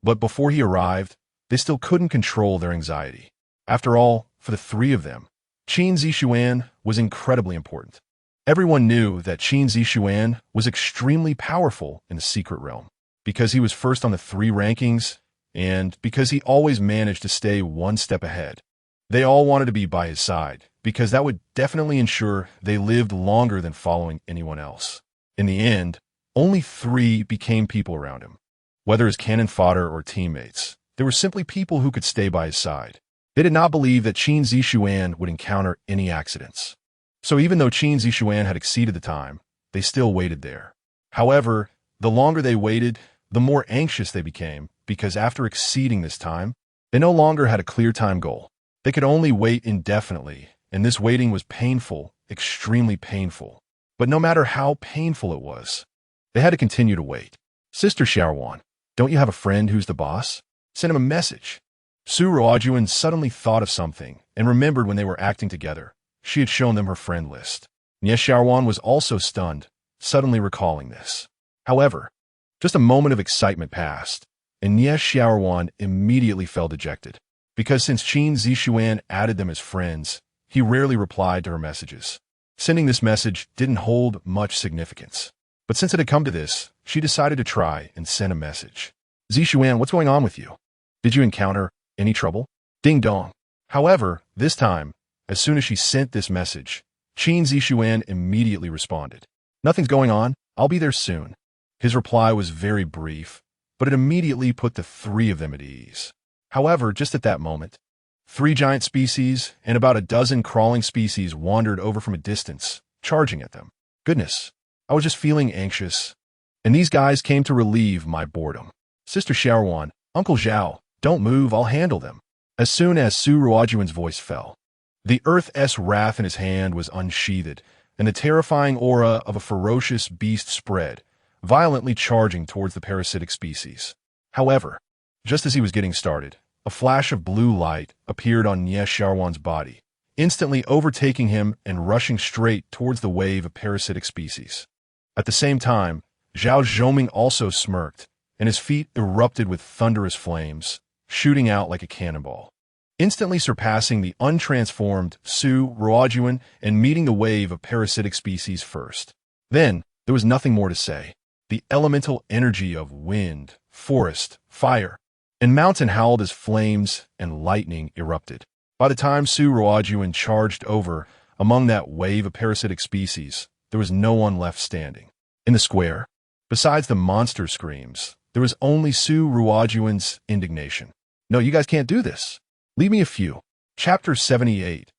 But before he arrived, they still couldn't control their anxiety. After all, for the 3 of them, Qin Zixuan was incredibly important. Everyone knew that Qin Zixuan was extremely powerful in the secret realm, because he was first on the 3 rankings, and because he always managed to stay 1 step ahead. They all wanted to be by his side, because that would definitely ensure they lived longer than following anyone else. In the end, only 3 became people around him. Whether as cannon fodder or teammates, they were simply people who could stay by his side. They did not believe that Qin Zixuan would encounter any accidents. So even though Qin Zixuan had exceeded the time, they still waited there. However, the longer they waited, the more anxious they became, because after exceeding this time, they no longer had a clear time goal. They could only wait indefinitely, and this waiting was painful, extremely painful. But no matter how painful it was, They had to continue to wait. Sister Xiaowan, don't you have a friend who's the boss? Send him a message. Su Ruojuan suddenly thought of something and remembered when they were acting together. She had shown them her friend list. Nie Xiaowan was also stunned, suddenly recalling this. However, just a moment of excitement passed, and Nie Xiaowan immediately felt dejected. Because since Qin Zixuan added them as friends, he rarely replied to her messages. Sending this message didn't hold much significance. But since it had come to this, she decided to try and send a message. Zixuan, what's going on with you? Did you encounter any trouble? Ding dong. However, this time, as soon as she sent this message, Qin Zixuan immediately responded. Nothing's going on. I'll be there soon. His reply was very brief, but it immediately put the three of them at ease. However, just at that moment, 3 giant species and about a dozen crawling species wandered over from a distance, charging at them. Goodness, I was just feeling anxious, and these guys came to relieve my boredom. Sister Xiaowan, Uncle Zhao, don't move, I'll handle them. As soon as Su Ruojuan's voice fell, the Earth's wrath in his hand was unsheathed, and the terrifying aura of a ferocious beast spread, violently charging towards the parasitic species. However, just as he was getting started, a flash of blue light appeared on Nie Xiaowan's body, instantly overtaking him and rushing straight towards the wave of parasitic species. At the same time, Zhao Zhoming also smirked, and his feet erupted with thunderous flames, shooting out like a cannonball, instantly surpassing the untransformed Su Ruojuan and meeting the wave of parasitic species first. Then, there was nothing more to say. The elemental energy of wind, forest, fire, and mountain howled as flames and lightning erupted. By the time Su Ruojuan charged over among that wave of parasitic species, there was no one left standing. In the square, besides the monster screams, there was only Su Ruojuan's indignation. No, you guys can't do this. Leave me a few. Chapter 78.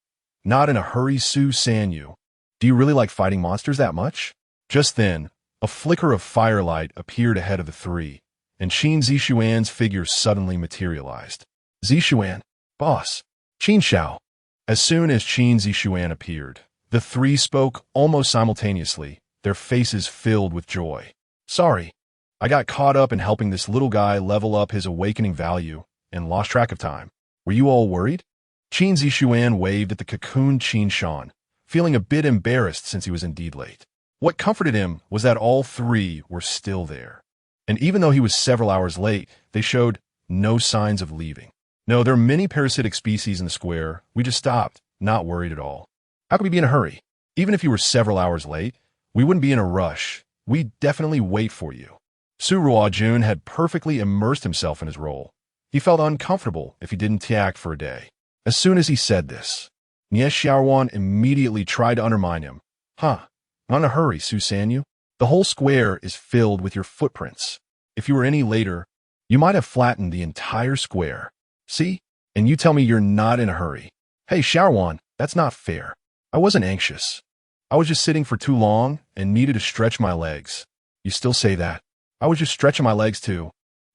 Not in a hurry, Su Sanyu. Do you really like fighting monsters that much? Just then, a flicker of firelight appeared ahead of the three, and Qin Zixuan's figure suddenly materialized. Zixuan, boss. Qin Xiao. As soon as Qin Zixuan appeared, the three spoke almost simultaneously, their faces filled with joy. Sorry, I got caught up in helping this little guy level up his awakening value and lost track of time. Were you all worried? Qin Zixuan waved at the cocoon Qin Shan, feeling a bit embarrassed since he was indeed late. What comforted him was that all three were still there. And even though he was several hours late, they showed no signs of leaving. No, there are many parasitic species in the square. We just stopped, not worried at all. How could we be in a hurry? Even if you were several hours late, we wouldn't be in a rush. We'd definitely wait for you. Su Ruojun had perfectly immersed himself in his role. He felt uncomfortable if he didn't act for a day. As soon as he said this, Nie Xiaowan immediately tried to undermine him. Not in a hurry, Su Sanyu. The whole square is filled with your footprints. If you were any later, you might have flattened the entire square. See? And you tell me you're not in a hurry. Hey, Xiaowan, that's not fair. I wasn't anxious. I was just sitting for too long and needed to stretch my legs. You still say that. I was just stretching my legs too.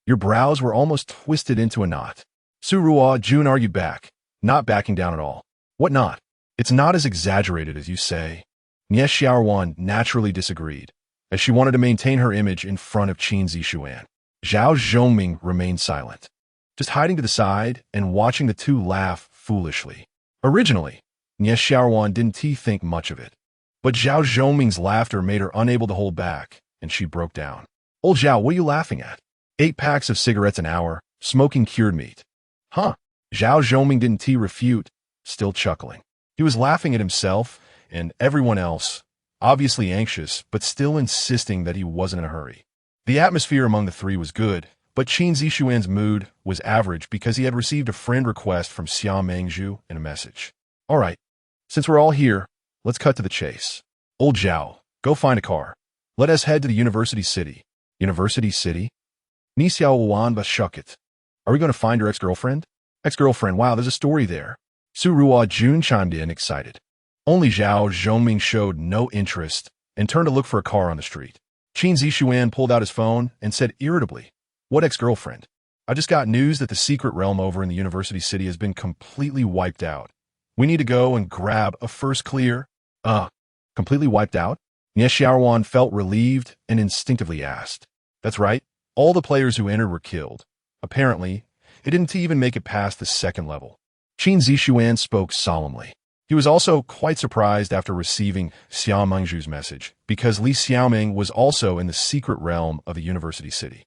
Your brows were almost twisted into a knot. Su Ruojun argued back, not backing down at all. What not? It's not as exaggerated as you say. Nie Xiaowan naturally disagreed, as she wanted to maintain her image in front of Qin Zixuan. Zhao Zhoming remained silent, just hiding to the side and watching the two laugh foolishly. Originally, Nie Xiaowan didn't think much of it, but Zhao Zhoming's laughter made her unable to hold back, and she broke down. Old Zhao, what are you laughing at? 8 packs of cigarettes an hour, smoking cured meat. Zhao Zhoming didn't refute, still chuckling. He was laughing at himself and everyone else, obviously anxious, but still insisting that he wasn't in a hurry. The atmosphere among the three was good, but Qin Zixuan's mood was average because he had received a friend request from Xia Mengzhu and a message. All right, since we're all here, let's cut to the chase. Old Zhao, go find a car. Let us head to the University City. University City? Ni Xiaowan Bashuket. Are we going to find your ex-girlfriend? Ex-girlfriend, wow, there's a story there. Su Ruojun chimed in, excited. Only Zhao Zhoming showed no interest and turned to look for a car on the street. Qin Zixuan pulled out his phone and said irritably, What ex-girlfriend? I just got news that the secret realm over in the University City has been completely wiped out. We need to go and grab a first clear. Completely wiped out? Nie Xiaowan felt relieved and instinctively asked. That's right, all the players who entered were killed. Apparently, it didn't even make it past the second level. Qin Zixuan spoke solemnly. He was also quite surprised after receiving Xiao Mengzhu's message, because Li Xiaoming was also in the secret realm of the university city.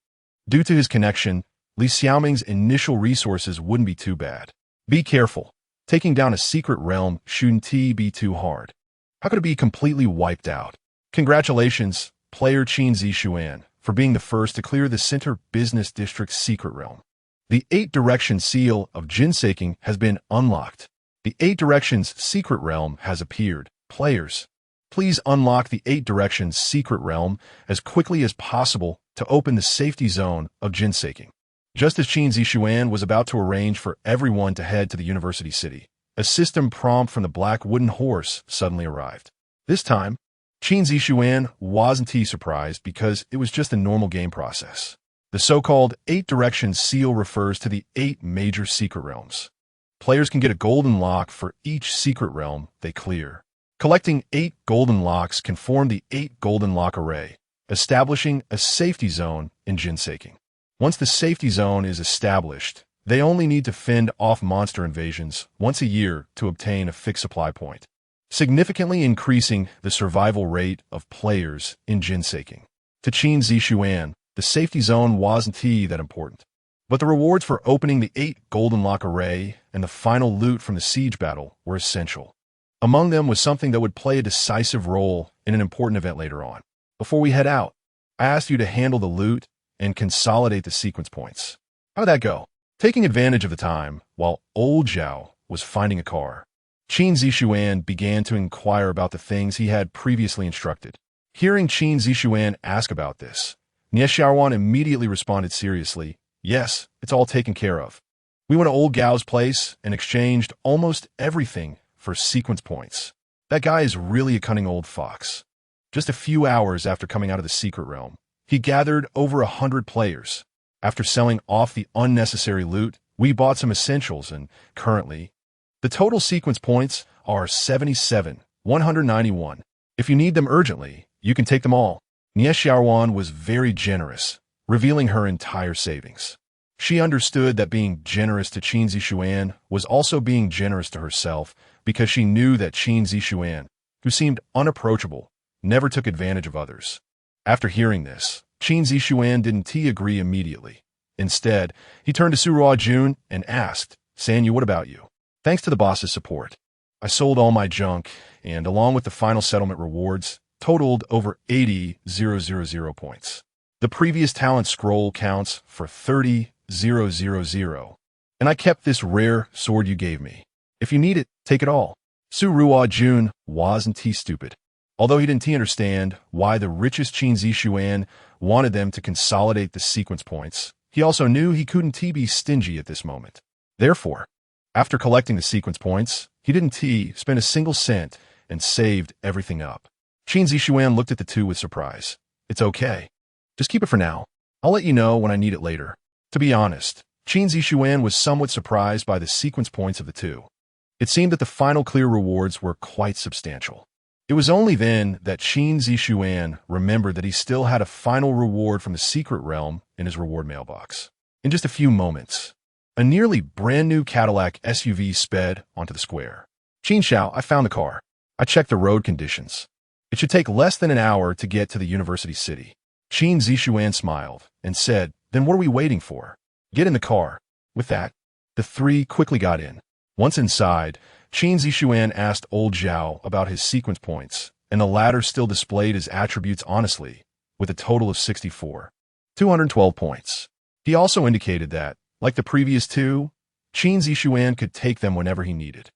Due to his connection, Li Xiaoming's initial resources wouldn't be too bad. Be careful. Taking down a secret realm shouldn't be too hard. How could it be completely wiped out? Congratulations, player Qin Zixuan, for being the first to clear the Center Business District's secret realm. The 8-direction seal of Jinsaking has been unlocked. The 8 directions secret realm has appeared. Players, please unlock the 8 directions secret realm as quickly as possible to open the safety zone of Jinsaking. Just as Qin Zixuan was about to arrange for everyone to head to the university city, a system prompt from the black wooden horse suddenly arrived. This time, Qin Zixuan wasn't surprised because it was just a normal game process. The so-called 8 directions seal refers to the 8 major secret realms. Players can get a golden lock for each secret realm they clear. Collecting 8 golden locks can form the 8 golden lock array, establishing a safety zone in Jinsaking. Once the safety zone is established, they only need to fend off monster invasions once a year to obtain a fixed supply point, significantly increasing the survival rate of players in Jinsaking. To Qin Zixuan, the safety zone wasn't that important, but the rewards for opening the 8 golden lock array and the final loot from the siege battle were essential. Among them was something that would play a decisive role in an important event later on. Before we head out, I asked you to handle the loot and consolidate the sequence points. How'd that go? Taking advantage of the time, while old Zhao was finding a car, Qin Zixuan began to inquire about the things he had previously instructed. Hearing Qin Zixuan ask about this, Nie Xiaowan immediately responded seriously, yes, it's all taken care of. We went to old Gao's place and exchanged almost everything for sequence points. That guy is really a cunning old fox. Just a few hours after coming out of the secret realm, he gathered over 100 players. After selling off the unnecessary loot, we bought some essentials, and currently, the total sequence points are 77,191. If you need them urgently, you can take them all. Nie Xiaowan was very generous, revealing her entire savings. She understood that being generous to Qin Zixuan was also being generous to herself, because she knew that Qin Zixuan, who seemed unapproachable, never took advantage of others. After hearing this, Qin Zixuan didn't agree immediately. Instead, he turned to Su Ruojun and asked, Sanyu, what about you? Thanks to the boss's support, I sold all my junk, and along with the final settlement rewards, totaled over 80,000 points. The previous talent scroll counts for 30,000, and I kept this rare sword you gave me. If you need it, take it all. Su Ruojun wasn't stupid. Although he didn't understand why the richest Qin Zixuan wanted them to consolidate the sequence points, he also knew he couldn't be stingy at this moment. Therefore, after collecting the sequence points, he didn't spend a single cent and saved everything up. Qin Zixuan looked at the two with surprise. It's okay. Just keep it for now. I'll let you know when I need it later. To be honest, Qin Zixuan was somewhat surprised by the sequence points of the two. It seemed that the final clear rewards were quite substantial. It was only then that Qin Zixuan remembered that he still had a final reward from the secret realm in his reward mailbox. In just a few moments, a nearly brand new Cadillac SUV sped onto the square. Qin Xiao, I found the car. I checked the road conditions. It should take less than an hour to get to the university city. Qin Zixuan smiled and said, then what are we waiting for? Get in the car. With that, the three quickly got in. Once inside, Qin Zixuan asked old Zhao about his sequence points, and the latter still displayed his attributes honestly, with a total of 64. 212 points. He also indicated that, like the previous two, Qin Zixuan could take them whenever he needed.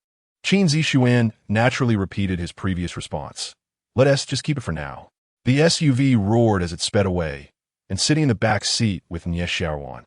Qin Zixuan naturally repeated his previous response. Let us just keep it for now. The SUV roared as it sped away, and sitting in the back seat with Nie Xiaowan.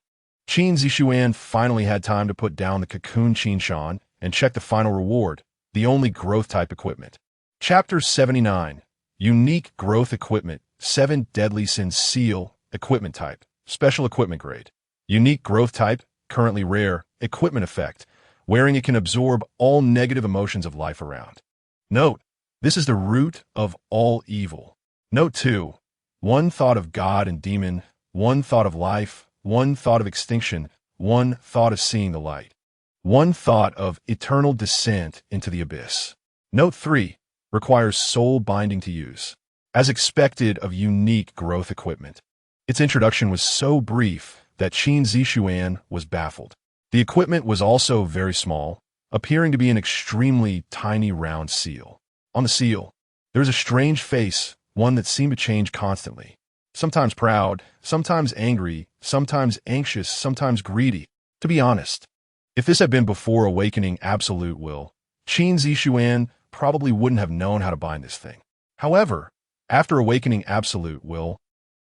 Qin Zixuan finally had time to put down the cocoon Qinshan and check the final reward, the only growth-type equipment. Chapter 79, Unique Growth Equipment, 7 Deadly Sins Seal, Equipment Type, Special Equipment Grade. Unique Growth Type, currently rare, Equipment Effect, wherein it can absorb all negative emotions of life around. Note, this is the root of all evil. Note 2. One thought of God and demon, one thought of life, one thought of extinction, one thought of seeing the light, one thought of eternal descent into the abyss. Note 3. Requires soul binding to use. As expected of unique growth equipment, its introduction was so brief that Qin Zixuan was baffled. The equipment was also very small, appearing to be an extremely tiny round seal. On the seal, there was a strange face, one that seemed to change constantly. Sometimes proud, sometimes angry, sometimes anxious, sometimes greedy. To be honest, if this had been before awakening absolute will, Qin Zixuan probably wouldn't have known how to bind this thing. However, after awakening absolute will,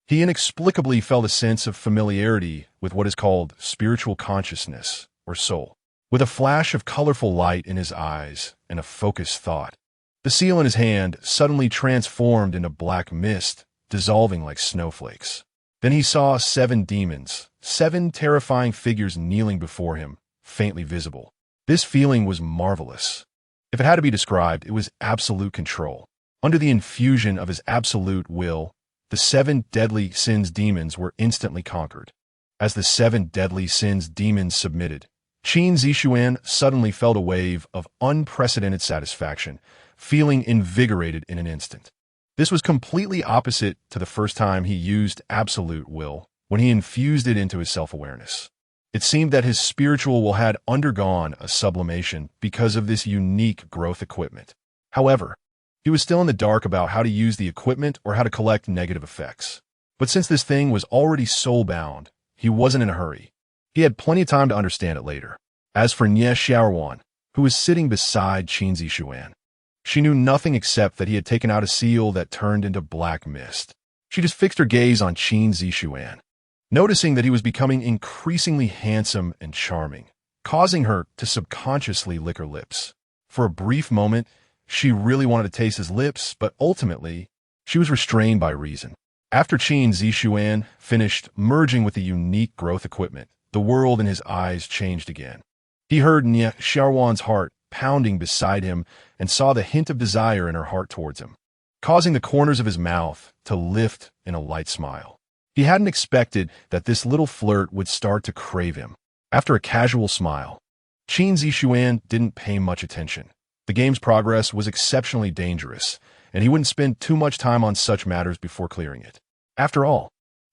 he inexplicably felt a sense of familiarity with what is called spiritual consciousness, or soul. With a flash of colorful light in his eyes and a focused thought, the seal in his hand suddenly transformed into black mist, dissolving like snowflakes. Then he saw 7 demons, 7 terrifying figures kneeling before him, faintly visible. This feeling was marvelous. If it had to be described, it was absolute control. Under the infusion of his absolute will, the 7 deadly sins demons were instantly conquered. As the 7 deadly sins demons submitted, Qin Zixuan suddenly felt a wave of unprecedented satisfaction, feeling invigorated in an instant. This was completely opposite to the first time he used absolute will, when he infused it into his self-awareness. It seemed that his spiritual will had undergone a sublimation because of this unique growth equipment. However, he was still in the dark about how to use the equipment or how to collect negative effects. But since this thing was already soul-bound, he wasn't in a hurry. He had plenty of time to understand it later. As for Nie Xiaoruan, who was sitting beside Qin Zixuan, she knew nothing except that he had taken out a seal that turned into black mist. She just fixed her gaze on Qin Zixuan, noticing that he was becoming increasingly handsome and charming, causing her to subconsciously lick her lips. For a brief moment, she really wanted to taste his lips, but ultimately, she was restrained by reason. After Qin Zixuan finished merging with the unique growth equipment, the world in his eyes changed again. He heard Nie Xiaoruan's heart pounding beside him and saw the hint of desire in her heart towards him, causing the corners of his mouth to lift in a light smile. He hadn't expected that this little flirt would start to crave him. After a casual smile, Qin Zixuan didn't pay much attention. The game's progress was exceptionally dangerous, and he wouldn't spend too much time on such matters before clearing it. After all,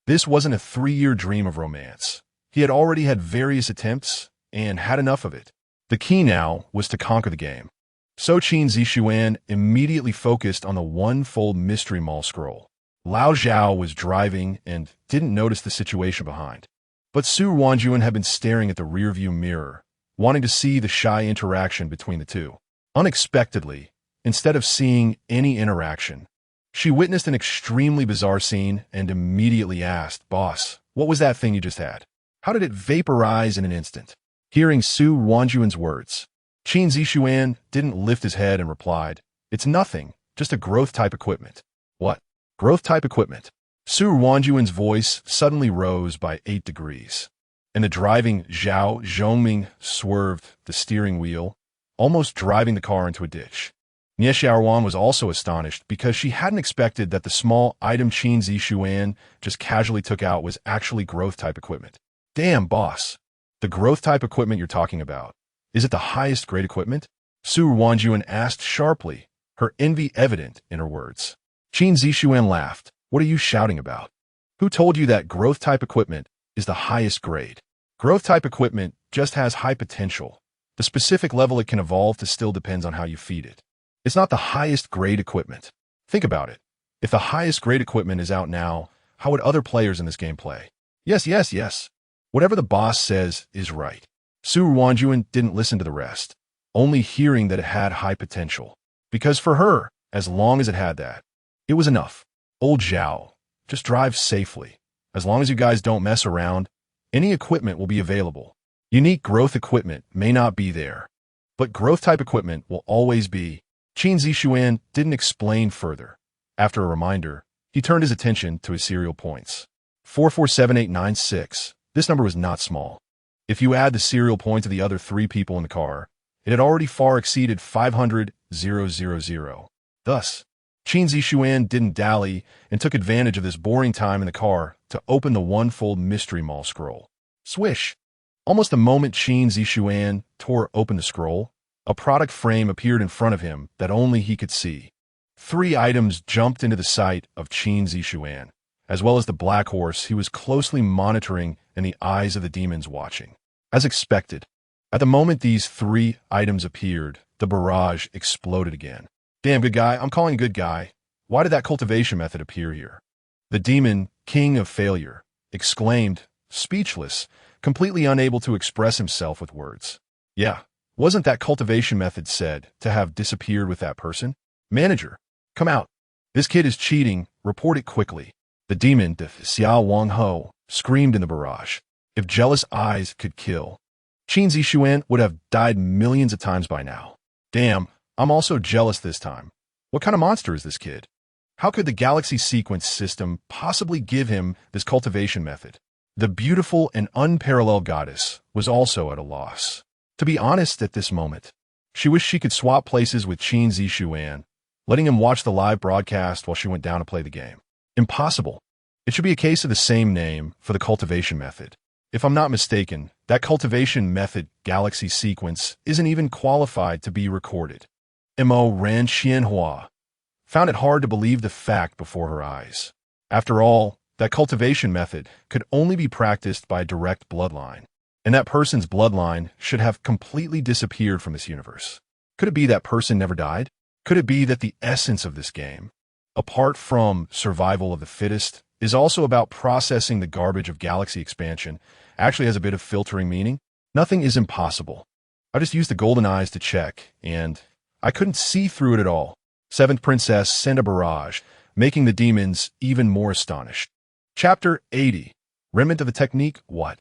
this wasn't a 3-year dream of romance. He had already had various attempts and had enough of it. The key now was to conquer the game. So Qin Zixuan immediately focused on the one-fold mystery mall scroll. Lao Zhao was driving and didn't notice the situation behind. But Su Wanjuan had been staring at the rearview mirror, wanting to see the shy interaction between the two. Unexpectedly, instead of seeing any interaction, she witnessed an extremely bizarre scene and immediately asked, "Boss, what was that thing you just had? How did it vaporize in an instant?" Hearing Su Wanjuan's words, Qin Zixuan didn't lift his head and replied, "It's nothing, just a growth-type equipment." "What? Growth-type equipment?" Su Wanjuan's voice suddenly rose by 8 degrees, and the driving Zhao Zhongming swerved the steering wheel, almost driving the car into a ditch. Nie Xiaoruan was also astonished because she hadn't expected that the small item Qin Zixuan just casually took out was actually growth-type equipment. "Damn, boss. The growth-type equipment you're talking about, is it the highest grade equipment?" Su Wanjuan asked sharply, her envy evident in her words. Qin Zixuan laughed. "What are you shouting about? Who told you that growth-type equipment is the highest grade? Growth-type equipment just has high potential. The specific level it can evolve to still depends on how you feed it. It's not the highest grade equipment. Think about it. If the highest grade equipment is out now, how would other players in this game play?" Yes. Whatever the boss says is right." Su Wanjuan didn't listen to the rest, only hearing that it had high potential. Because for her, as long as it had that, it was enough. "Old Zhao, just drive safely. As long as you guys don't mess around, any equipment will be available. Unique growth equipment may not be there, but growth-type equipment will always be." Qin Zixuan didn't explain further. After a reminder, he turned his attention to his serial points. 447896. This number was not small. If you add the serial points of the other 3 people in the car, it had already far exceeded 500,000. Thus, Qin Zixuan didn't dally and took advantage of this boring time in the car to open the one-fold mystery mall scroll. Swish! Almost the moment Qin Zixuan tore open the scroll, a product frame appeared in front of him that only he could see. 3 items jumped into the sight of Qin Zixuan, as well as the black horse he was closely monitoring and the eyes of the demons watching. As expected, at the moment these 3 items appeared, the barrage exploded again. Damn, good guy, I'm calling good guy. Why did that cultivation method appear here? The demon, king of failure, exclaimed, speechless, completely unable to express himself with words. Yeah, wasn't that cultivation method said to have disappeared with that person? Manager, come out. This kid is cheating, report it quickly. The demon, Xiao Wang Ho, screamed in the barrage. If jealous eyes could kill, Qin Zixuan would have died millions of times by now. Damn, I'm also jealous this time. What kind of monster is this kid? How could the Galaxy Sequence system possibly give him this cultivation method? The beautiful and unparalleled goddess was also at a loss. To be honest at this moment, she wished she could swap places with Qin Zixuan, letting him watch the live broadcast while she went down to play the game. Impossible. It should be a case of the same name for the cultivation method. If I'm not mistaken, that cultivation method, Galaxy Sequence, isn't even qualified to be recorded. Mo Ran Xianhua found it hard to believe the fact before her eyes. After all, that cultivation method could only be practiced by a direct bloodline, and that person's bloodline should have completely disappeared from this universe. Could it be that person never died? Could it be that the essence of this game, apart from survival of the fittest, is also about processing the garbage of galaxy expansion, actually has a bit of filtering meaning? Nothing is impossible. I just used the golden eyes to check, and I couldn't see through it at all. 7th Princess sent a barrage, making the demons even more astonished. Chapter 80. Remnant of the technique, what?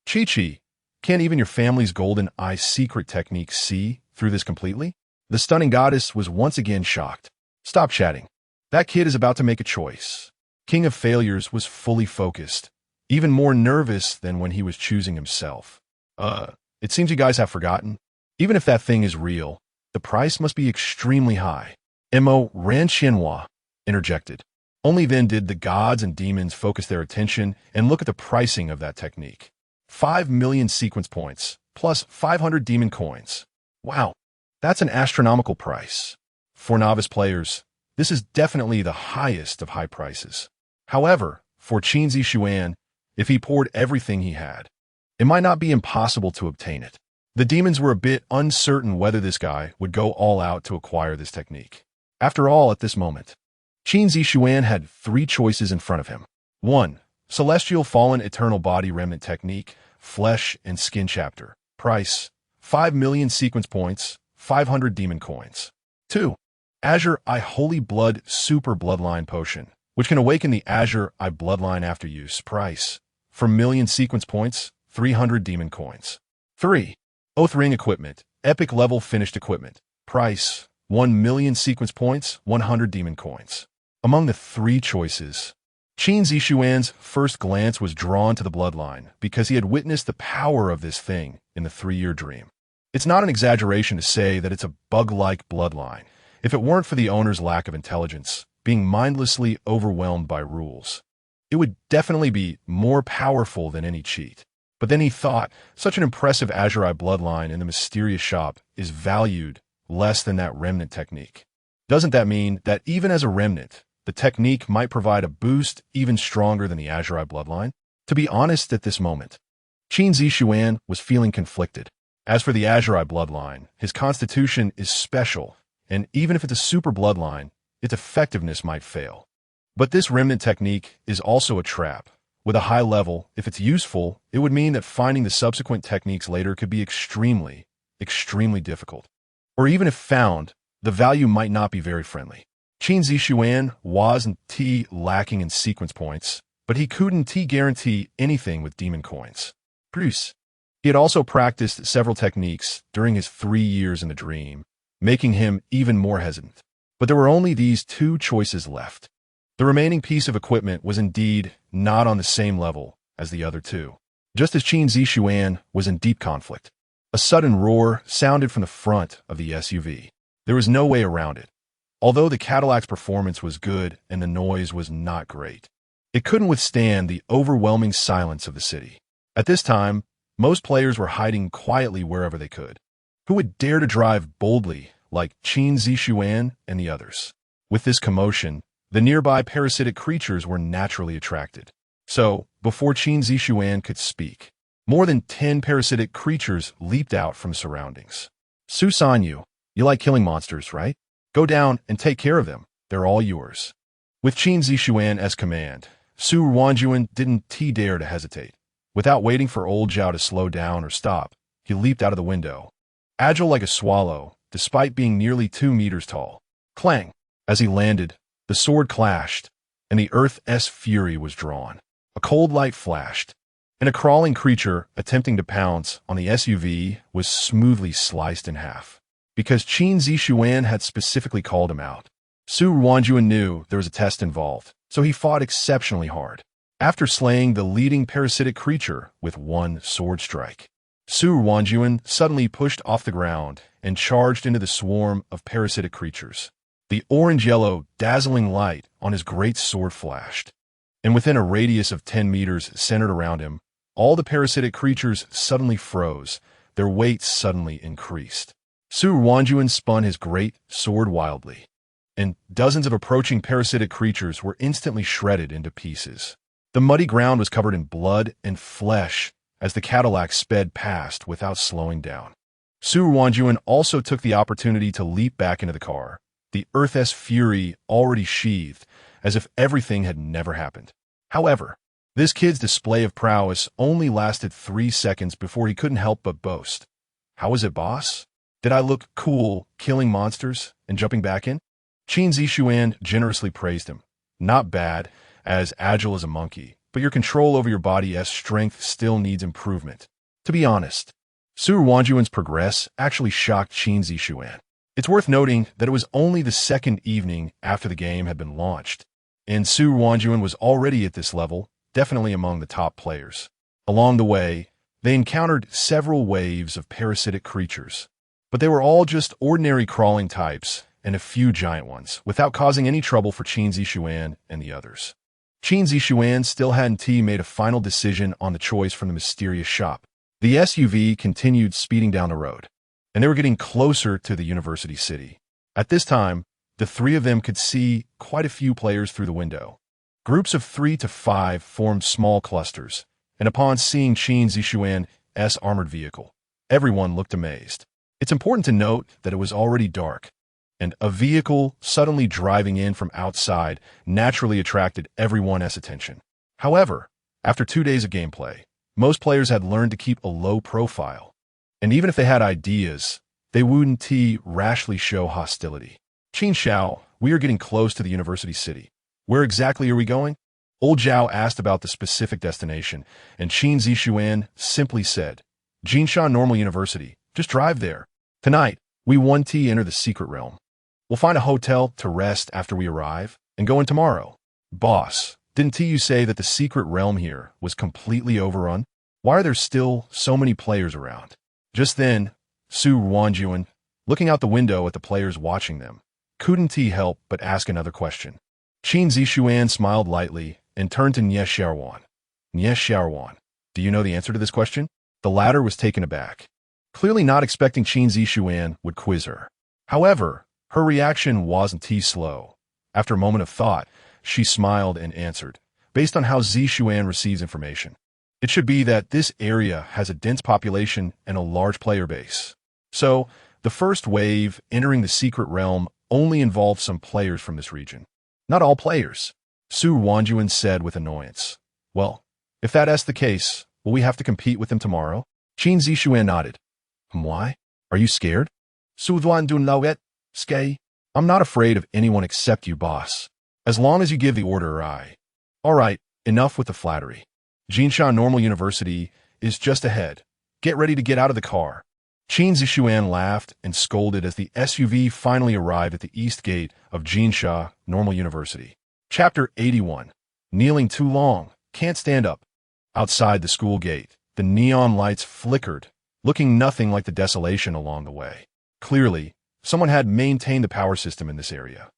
Chi-Chi, can't even your family's golden eye secret technique see through this completely? The stunning goddess was once again shocked. Stop chatting. That kid is about to make a choice. King of Failures was fully focused, even more nervous than when he was choosing himself. It seems you guys have forgotten. Even if that thing is real, the price must be extremely high. Mo Ran Xianhua interjected. Only then did the gods and demons focus their attention and look at the pricing of that technique. 5 million sequence points, plus 500 demon coins. Wow, that's an astronomical price. For novice players, this is definitely the highest of high prices. However, for Qin Zixuan, if he poured everything he had, it might not be impossible to obtain it. The demons were a bit uncertain whether this guy would go all out to acquire this technique. After all, at this moment, Qin Zixuan had 3 choices in front of him. 1. Celestial Fallen Eternal Body Remnant Technique, Flesh and Skin Chapter. Price, 5 million sequence points, 500 demon coins. 2. Azure Eye Holy Blood Super Bloodline Potion, which can awaken the Azure Eye Bloodline after use. Price, for million sequence points, 300 demon coins. 3. Oath Ring Equipment, Epic Level Finished Equipment. Price, 1 million sequence points, 100 demon coins. Among the 3 choices, Qin Zixuan's first glance was drawn to the bloodline because he had witnessed the power of this thing in the 3-year dream. It's not an exaggeration to say that it's a bug-like bloodline, if it weren't for the owner's lack of intelligence, being mindlessly overwhelmed by rules. It would definitely be more powerful than any cheat. But then he thought, such an impressive Azure Eye bloodline in the mysterious shop is valued less than that remnant technique. Doesn't that mean that even as a remnant, the technique might provide a boost even stronger than the Azure Eye bloodline? To be honest at this moment, Qin Zixuan was feeling conflicted. As for the Azure Eye bloodline, his constitution is special, and even if it's a super bloodline, its effectiveness might fail. But this remnant technique is also a trap. With a high level, if it's useful, it would mean that finding the subsequent techniques later could be extremely, extremely difficult. Or even if found, the value might not be very friendly. Qin Zixuan wasn't lacking in sequence points, but he couldn't guarantee anything with demon coins. Plus, he had also practiced several techniques during his 3 years in the dream, making him even more hesitant. But there were only these 2 choices left. The remaining piece of equipment was indeed not on the same level as the other 2. Just as Qin Zixuan was in deep conflict, a sudden roar sounded from the front of the SUV. There was no way around it. Although the Cadillac's performance was good and the noise was not great, it couldn't withstand the overwhelming silence of the city. At this time, most players were hiding quietly wherever they could. Who would dare to drive boldly like Qin Zixuan and the others? With this commotion, the nearby parasitic creatures were naturally attracted. So, before Qin Zixuan could speak, more than 10 parasitic creatures leaped out from surroundings. Su Sanyu, you like killing monsters, right? Go down and take care of them. They're all yours. With Qin Zixuan as command, Su Wanjuan didn't dare to hesitate. Without waiting for old Zhao to slow down or stop, he leaped out of the window. Agile like a swallow, despite being nearly 2 meters tall. Clang! As he landed, the sword clashed, and the Earth's fury was drawn. A cold light flashed, and a crawling creature attempting to pounce on the SUV was smoothly sliced in half. Because Qin Zixuan had specifically called him out, Su Wanjuan knew there was a test involved, so he fought exceptionally hard. After slaying the leading parasitic creature with one sword strike, Su Wanjuan suddenly pushed off the ground and charged into the swarm of parasitic creatures. The orange-yellow, dazzling light on his great sword flashed, and within a radius of 10 meters centered around him, all the parasitic creatures suddenly froze, their weight suddenly increased. Su Wanjuan spun his great sword wildly, and dozens of approaching parasitic creatures were instantly shredded into pieces. The muddy ground was covered in blood and flesh as the Cadillac sped past without slowing down. Su Wanjuan also took the opportunity to leap back into the car, the Earth's fury already sheathed, as if everything had never happened. However, this kid's display of prowess only lasted 3 seconds before he couldn't help but boast. How was it, boss? Did I look cool killing monsters and jumping back in? Qin Zixuan generously praised him. Not bad, as agile as a monkey, but your control over your body's strength still needs improvement. To be honest, Su Wanjuan's progress actually shocked Qin Zixuan. It's worth noting that it was only the second evening after the game had been launched, and Su Wanjuan was already at this level, definitely among the top players. Along the way, they encountered several waves of parasitic creatures, but they were all just ordinary crawling types and a few giant ones, without causing any trouble for Qin Zixuan and the others. Qin Zixuan still hadn't made a final decision on the choice from the mysterious shop. The SUV continued speeding down the road, and they were getting closer to the university city. At this time, the three of them could see quite a few players through the window. Groups of 3 to 5 formed small clusters, and upon seeing Qin Zixuan's armored vehicle, everyone looked amazed. It's important to note that it was already dark, and a vehicle suddenly driving in from outside naturally attracted everyone's attention. However, after 2 days of gameplay, most players had learned to keep a low profile, and even if they had ideas, they wouldn't rashly show hostility. Qin Xiao, we are getting close to the university city. Where exactly are we going? Old Zhao asked about the specific destination, and Qin Zixuan simply said, Jinsha Normal University, just drive there. Tonight, we want to enter the secret realm. We'll find a hotel to rest after we arrive, and go in tomorrow. Boss, didn't you say that the secret realm here was completely overrun? Why are there still so many players around? Just then, Su Wanjuan, looking out the window at the players watching them, couldn't help but ask another question. Qin Zixuan smiled lightly and turned to Nie Xiaowan. Nie Xiaowan, do you know the answer to this question? The latter was taken aback, clearly not expecting Qin Zixuan would quiz her. However, her reaction wasn't slow. After a moment of thought, she smiled and answered, based on how Zixuan receives information. It should be that this area has a dense population and a large player base. So, the first wave entering the secret realm only involved some players from this region. Not all players, Su Wanjuan said with annoyance. Well, if that's the case, will we have to compete with them tomorrow? Qin Zixuan nodded. Why? Are you scared? Su Wanjuan lauet, skay. I'm not afraid of anyone except you, boss. As long as you give the order, All right, enough with the flattery. Jinsha Normal University is just ahead. Get ready to get out of the car. Qin Zixuan laughed and scolded as the SUV finally arrived at the east gate of Jinsha Normal University. Chapter 81. Kneeling too long, can't stand up. Outside the school gate, the neon lights flickered, looking nothing like the desolation along the way. Clearly, Someone had maintained the power system in this area.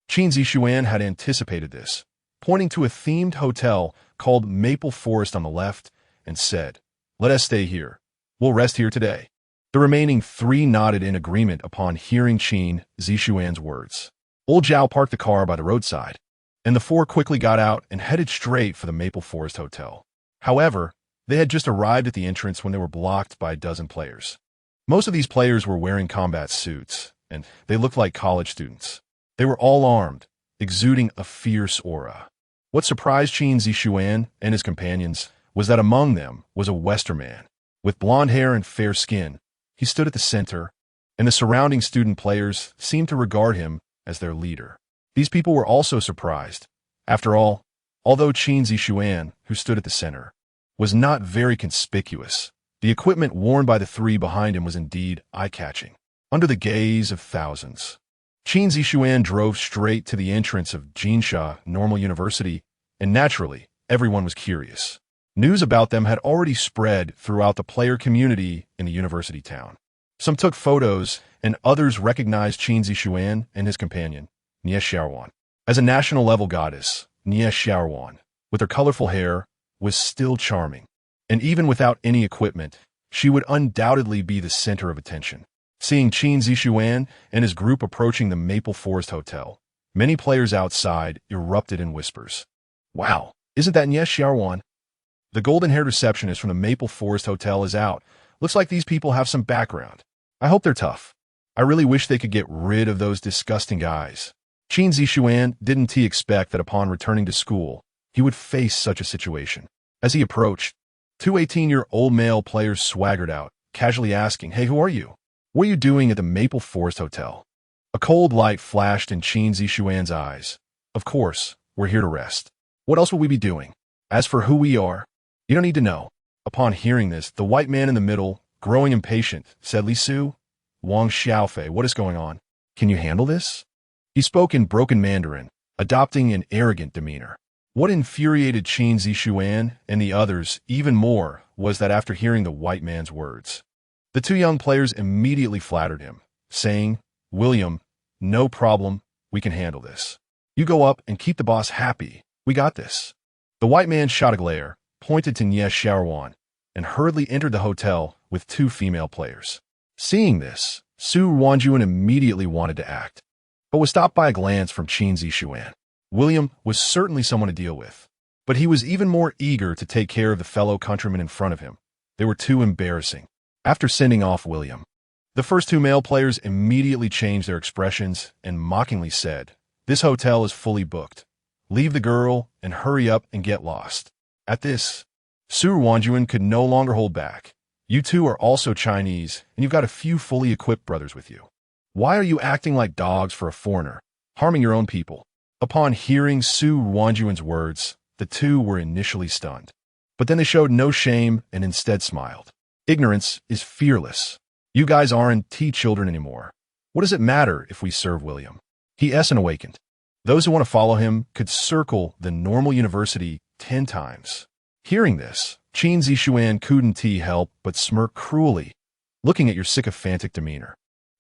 Qin Zixuan had anticipated this, pointing to a themed hotel called Maple Forest on the left, and said, "Let us stay here. We'll rest here today." The remaining three nodded in agreement upon hearing Qin Zixuan's words. Old Zhao parked the car by the roadside, and the four quickly got out and headed straight for the Maple Forest Hotel. However, they had just arrived at the entrance when they were blocked by a dozen players. Most of these players were wearing combat suits, and they looked like college students. They were all armed, exuding a fierce aura. What surprised Qin Zixuan and his companions was that among them was a Western man. With blonde hair and fair skin, he stood at the center, and the surrounding student players seemed to regard him as their leader. These people were also surprised. After all, although Qin Zixuan, who stood at the center, was not very conspicuous, the equipment worn by the three behind him was indeed eye-catching. Under the gaze of thousands, Qin Zixuan drove straight to the entrance of Jinsha Normal University, and naturally, everyone was curious. News about them had already spread throughout the player community in the university town. Some took photos, and others recognized Qin Zixuan and his companion, Xiaowan. As a national-level goddess, Xiaowan, with her colorful hair, was still charming. And even without any equipment, she would undoubtedly be the center of attention. Seeing Qin Zixuan and his group approaching the Maple Forest Hotel, many players outside erupted in whispers. "Wow, isn't that Xiaowan? The golden-haired receptionist from the Maple Forest Hotel is out. Looks like these people have some background. I hope they're tough. I really wish they could get rid of those disgusting guys." Qin Zixuan didn't expect that upon returning to school, he would face such a situation. As he approached, two 18-year-old male players swaggered out, casually asking, "Hey, who are you? What are you doing at the Maple Forest Hotel?" A cold light flashed in Qin Zixuan's eyes. "Of course, we're here to rest. What else would we be doing? As for who we are, you don't need to know." Upon hearing this, the white man in the middle, growing impatient, said, "Li Su, Wang Xiaofei, what is going on? Can you handle this?" He spoke in broken Mandarin, adopting an arrogant demeanor. What infuriated Qin Zixuan and the others even more was that after hearing the white man's words, the two young players immediately flattered him, saying, "William, no problem, we can handle this. You go up and keep the boss happy. We got this." The white man shot a glare, pointed to Xiaowan, and hurriedly entered the hotel with two female players. Seeing this, Su Wanjuan immediately wanted to act, but was stopped by a glance from Qin Zixuan. William was certainly someone to deal with, but he was even more eager to take care of the fellow countrymen in front of him. They were too embarrassing. After sending off William, the first two male players immediately changed their expressions and mockingly said, "This hotel is fully booked. Leave the girl and hurry up and get lost." At this, Su Wanjuan could no longer hold back. "You two are also Chinese, and you've got a few fully equipped brothers with you. Why are you acting like dogs for a foreigner, harming your own people?" Upon hearing Su Wanjuan's words, the two were initially stunned. But then they showed no shame and instead smiled. "Ignorance is fearless. You guys aren't children anymore. What does it matter if we serve William?" He awakened. Those who want to follow him could circle the normal university 10 times. Hearing this, Qin Zixuan couldn't help but smirk cruelly, looking at your sycophantic demeanor.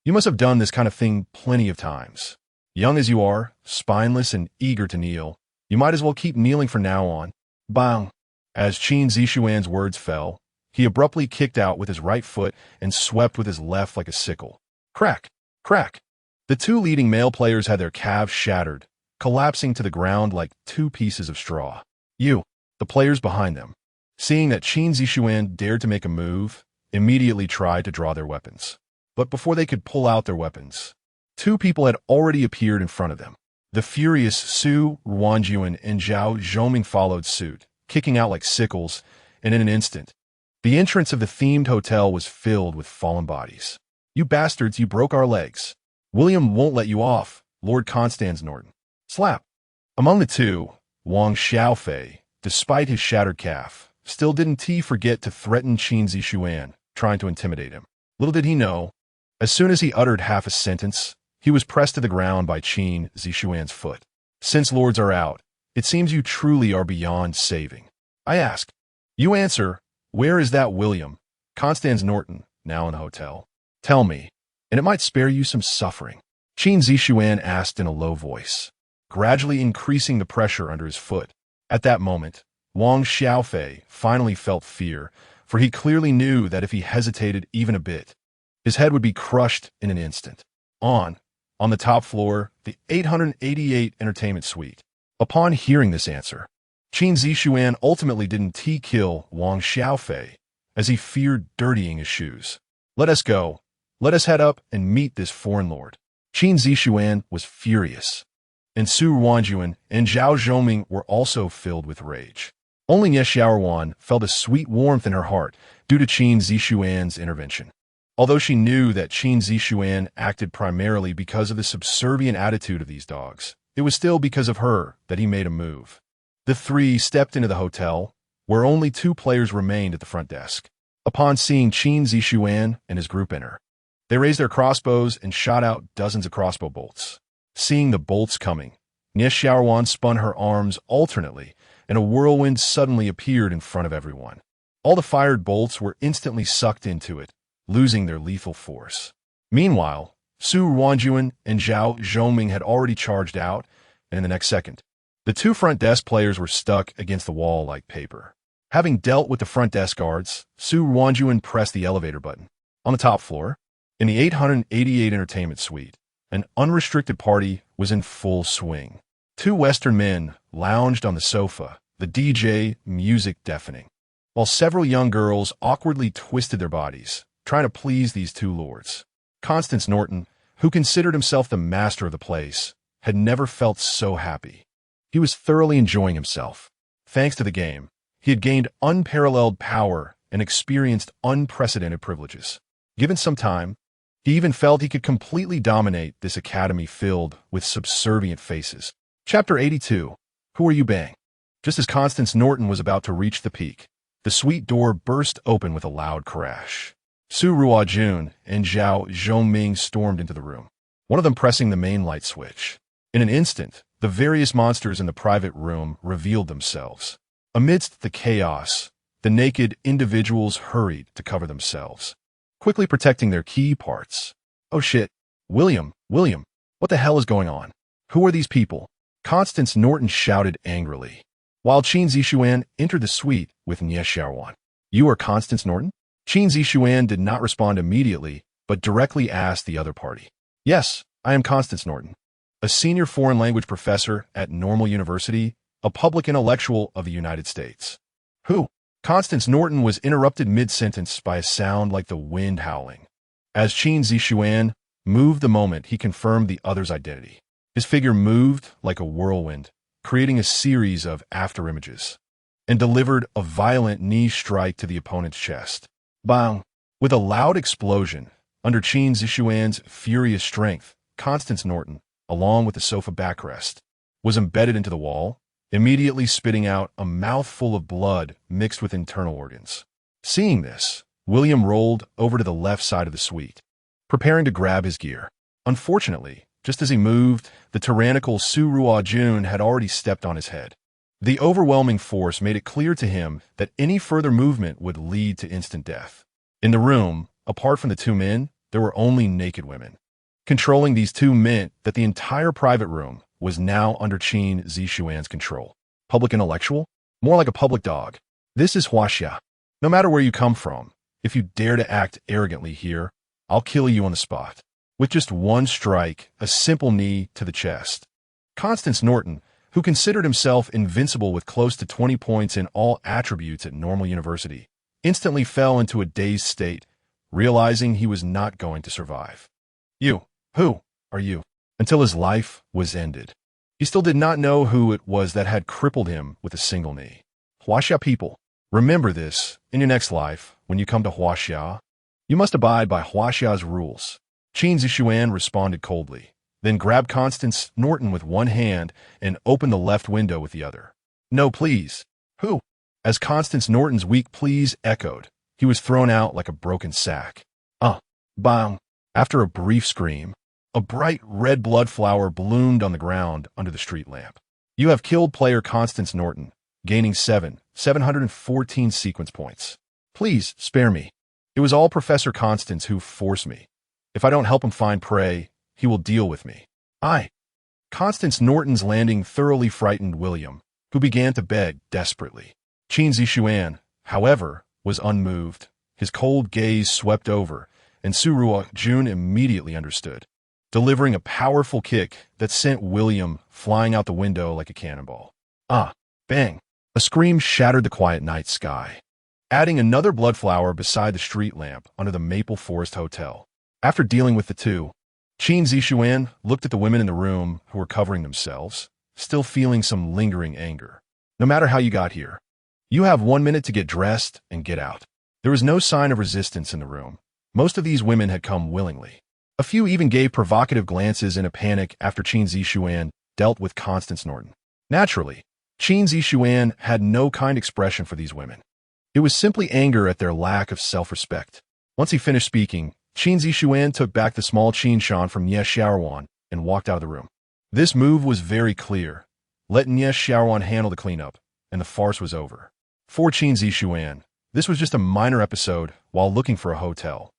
"You must have done this kind of thing plenty of times. Young as you are, spineless and eager to kneel, you might as well keep kneeling from now on." Bang! As Qin Zixuan's words fell, he abruptly kicked out with his right foot and swept with his left like a sickle. Crack! Crack! The two leading male players had their calves shattered, collapsing to the ground like two pieces of straw. The players behind them, seeing that Qin Zixuan dared to make a move, immediately tried to draw their weapons. But before they could pull out their weapons, two people had already appeared in front of them. The furious Su Wanjuan and Zhao Zhoming followed suit, kicking out like sickles, and in an instant, the entrance of the themed hotel was filled with fallen bodies. "You bastards, you broke our legs. William won't let you off, Lord Constans Norton." Slap! Among the two, Wang Xiaofei, despite his shattered calf, still didn't forget to threaten Qin Zixuan, trying to intimidate him. Little did he know, as soon as he uttered half a sentence, he was pressed to the ground by Qin Zixuan's foot. "Since lords are out, it seems you truly are beyond saving. I ask, you answer, where is that William Constans Norton now in the hotel? Tell me, and it might spare you some suffering. Qin Zixuan asked in a low voice, gradually increasing the pressure under his foot. At that moment, Wang Xiaofei finally felt fear, for he clearly knew that if he hesitated even a bit, his head would be crushed in an instant. On the top floor, the 888 entertainment suite. Upon hearing this answer, Qin Zixuan ultimately didn't kill Wang Xiaofei, as he feared dirtying his shoes. Let us go. Let us head up and meet this foreign lord. Qin Zixuan was furious, and Su Ruanjuan and Zhao Zhoming were also filled with rage. Only Nie Xiaoruan felt a sweet warmth in her heart due to Qin Zixuan's intervention. Although she knew that Qin Zixuan acted primarily because of the subservient attitude of these dogs, it was still because of her that he made a move. The three stepped into the hotel, where only 2 players remained at the front desk. Upon seeing Qin Zixuan and his group enter, they raised their crossbows and shot out dozens of crossbow bolts. Seeing the bolts coming, Nie Xiaoruan spun her arms alternately, and a whirlwind suddenly appeared in front of everyone. All the fired bolts were instantly sucked into it, losing their lethal force. Meanwhile, Su Ruanjuan and Zhao Zhoming had already charged out, and in the next second, the 2 front desk players were stuck against the wall like paper. Having dealt with the front desk guards, Su Ruanjuan pressed the elevator button. On the top floor, in the 888 entertainment suite, an unrestricted party was in full swing. 2 Western men lounged on the sofa, the DJ music deafening, while several young girls awkwardly twisted their bodies, trying to please these 2 lords. Constance Norton, who considered himself the master of the place, had never felt so happy. He was thoroughly enjoying himself. Thanks to the game, he had gained unparalleled power and experienced unprecedented privileges. Given some time, he even felt he could completely dominate this academy filled with subservient faces. Chapter 82. Who Are You Bang? Just as Constance Norton was about to reach the peak, the suite door burst open with a loud crash. Su Ruajun and Zhao Zhoming stormed into the room, one of them pressing the main light switch. In an instant, the various monsters in the private room revealed themselves. Amidst the chaos, the naked individuals hurried to cover themselves, quickly protecting their key parts. Oh shit. William, what the hell is going on? Who are these people? Constance Norton shouted angrily, while Qin Zixuan entered the suite with Nie Xiaoruan. You are Constance Norton? Qin Zixuan did not respond immediately, but directly asked the other party. Yes, I am Constance Norton, a senior foreign language professor at Normal University, a public intellectual of the United States. Who? Constance Norton was interrupted mid-sentence by a sound like the wind howling. As Qin Zixuan moved the moment he confirmed the other's identity, his figure moved like a whirlwind, creating a series of afterimages, and delivered a violent knee strike to the opponent's chest. Bang! With a loud explosion, under Qin Zixuan's furious strength, Constance Norton, along with the sofa backrest, was embedded into the wall, immediately spitting out a mouthful of blood mixed with internal organs. Seeing this, William rolled over to the left side of the suite, preparing to grab his gear. Unfortunately, just as he moved, the tyrannical Su Ruajun had already stepped on his head. The overwhelming force made it clear to him that any further movement would lead to instant death. In the room, apart from the 2 men, there were only naked women. Controlling these 2 meant that the entire private room was now under Qin Zixuan's control. Public intellectual? More like a public dog. This is Huaxia. No matter where you come from, if you dare to act arrogantly here, I'll kill you on the spot. With just one strike, a simple knee to the chest. Constance Norton, who considered himself invincible with close to 20 points in all attributes at Normal University, instantly fell into a dazed state, realizing he was not going to survive. You, who are you? Until his life was ended. He still did not know who it was that had crippled him with a single knee. Huaxia people, remember this in your next life. When you come to Huaxia, you must abide by Huaxia's rules. Qin Zixuan responded coldly, then grabbed Constance Norton with one hand and opened the left window with the other. No, please. Who? As Constance Norton's weak pleas echoed, he was thrown out like a broken sack. Bang! After a brief scream, a bright red blood flower bloomed on the ground under the street lamp. You have killed player Constance Norton, gaining 714 sequence points. Please, spare me. It was all Professor Constance who forced me. If I don't help him find prey, he will deal with me. Constance Norton's landing thoroughly frightened William, who began to beg desperately. Qin Zixuan, however, was unmoved. His cold gaze swept over, and Suruo Jun immediately understood, delivering a powerful kick that sent William flying out the window like a cannonball. Bang! A scream shattered the quiet night sky, adding another bloodflower beside the street lamp under the Maple Forest Hotel. After dealing with the two, Qin Zixuan looked at the women in the room who were covering themselves, still feeling some lingering anger. No matter how you got here, you have 1 minute to get dressed and get out. There was no sign of resistance in the room. Most of these women had come willingly. A few even gave provocative glances in a panic after Qin Zixuan dealt with Constance Norton. Naturally, Qin Zixuan had no kind expression for these women. It was simply anger at their lack of self-respect. Once he finished speaking, Qin Zixuan took back the small Qin Shan from Nye Xiaoruan and walked out of the room. This move was very clear. Let Nye Xiaoruan handle the cleanup, and the farce was over. For Qin Zixuan, this was just a minor episode while looking for a hotel.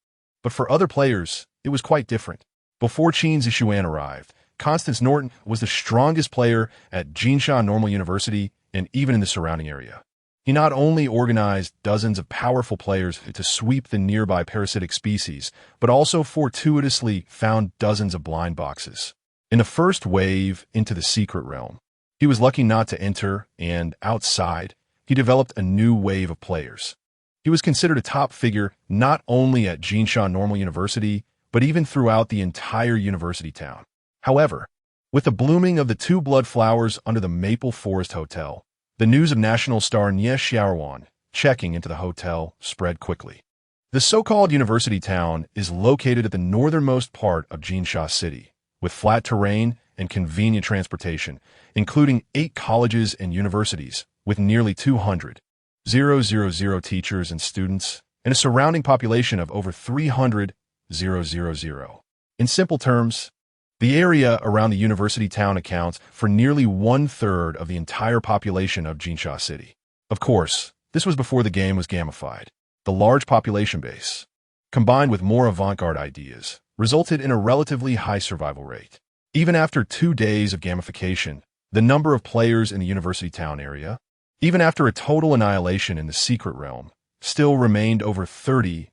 But for other players, it was quite different. Before Qin Zixuan arrived, Constance Norton was the strongest player at Jinsha Normal University and even in the surrounding area. He not only organized dozens of powerful players to sweep the nearby parasitic species, but also fortuitously found dozens of blind boxes. In the first wave into the secret realm, he was lucky not to enter, and outside, he developed a new wave of players. He was considered a top figure not only at Jinsha Normal University, but even throughout the entire university town. However, with the blooming of the two blood flowers under the Maple Forest Hotel, the news of national star Nye Xiaoruan checking into the hotel spread quickly. The so-called university town is located at the northernmost part of Jinsha City, with flat terrain and convenient transportation, including 8 colleges and universities with nearly 200,000 teachers and students, and a surrounding population of over 300,000. In simple terms, the area around the university town accounts for nearly 1/3 of the entire population of Jinsha City. Of course, this was before the game was gamified. The large population base, combined with more avant-garde ideas, resulted in a relatively high survival rate. Even after 2 days of gamification, the number of players in the university town area, even after a total annihilation in the secret realm, still remained over 30,000.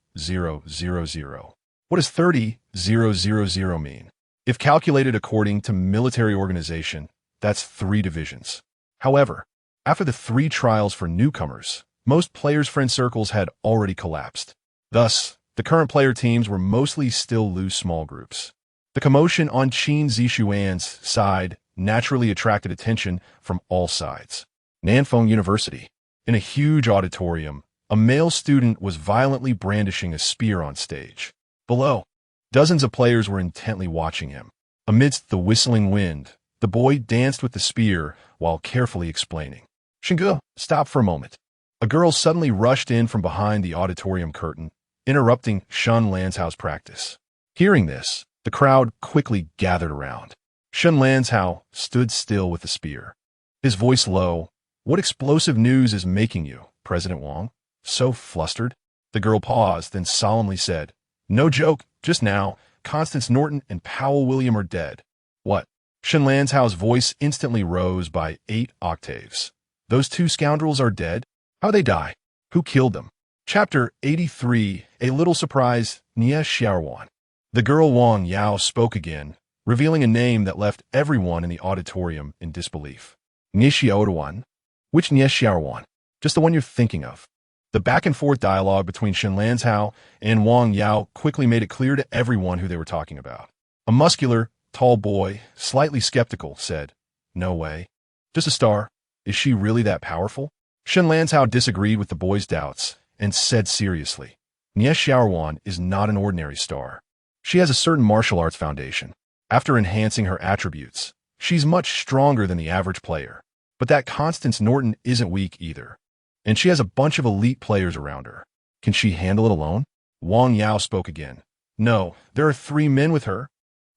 What does 30,000 mean? If calculated according to military organization, that's 3 divisions. However, after the 3 trials for newcomers, most players' friend circles had already collapsed. Thus, the current player teams were mostly still loose small groups. The commotion on Qin Zixuan's side naturally attracted attention from all sides. Nanfeng University. In a huge auditorium, a male student was violently brandishing a spear on stage. Below, dozens of players were intently watching him. Amidst the whistling wind, the boy danced with the spear while carefully explaining. "Shingu, stop for a moment." A girl suddenly rushed in from behind the auditorium curtain, interrupting Shun Lanzhao's practice. Hearing this, the crowd quickly gathered around. Shun Lanzhao stood still with the spear, his voice low. "What explosive news is making you, President Wang, so flustered?" The girl paused, then solemnly said, "No joke, just now, Constance Norton and Powell William are dead." "What?" Shun Lanzhao's voice instantly rose by 8 octaves. "Those 2 scoundrels are dead? How'd they die? Who killed them?" Chapter 83, A Little Surprise, Nye Xiaoruan. The girl Wang Yao spoke again, revealing a name that left everyone in the auditorium in disbelief. "Nye Xiaoruan? Which Nye Xiaoruan? Just the one you're thinking of." The back-and-forth dialogue between Shun Lanzhao and Wang Yao quickly made it clear to everyone who they were talking about. A muscular, tall boy, slightly skeptical, said, "No way. Just a star. Is she really that powerful?" Shun Lanzhao disagreed with the boy's doubts and said seriously, "Nye Xiaoruan is not an ordinary star. She has a certain martial arts foundation. After enhancing her attributes, she's much stronger than the average player. But that Constance Norton isn't weak either. And she has a bunch of elite players around her. Can she handle it alone?" Wang Yao spoke again. "No, there are 3 men with her.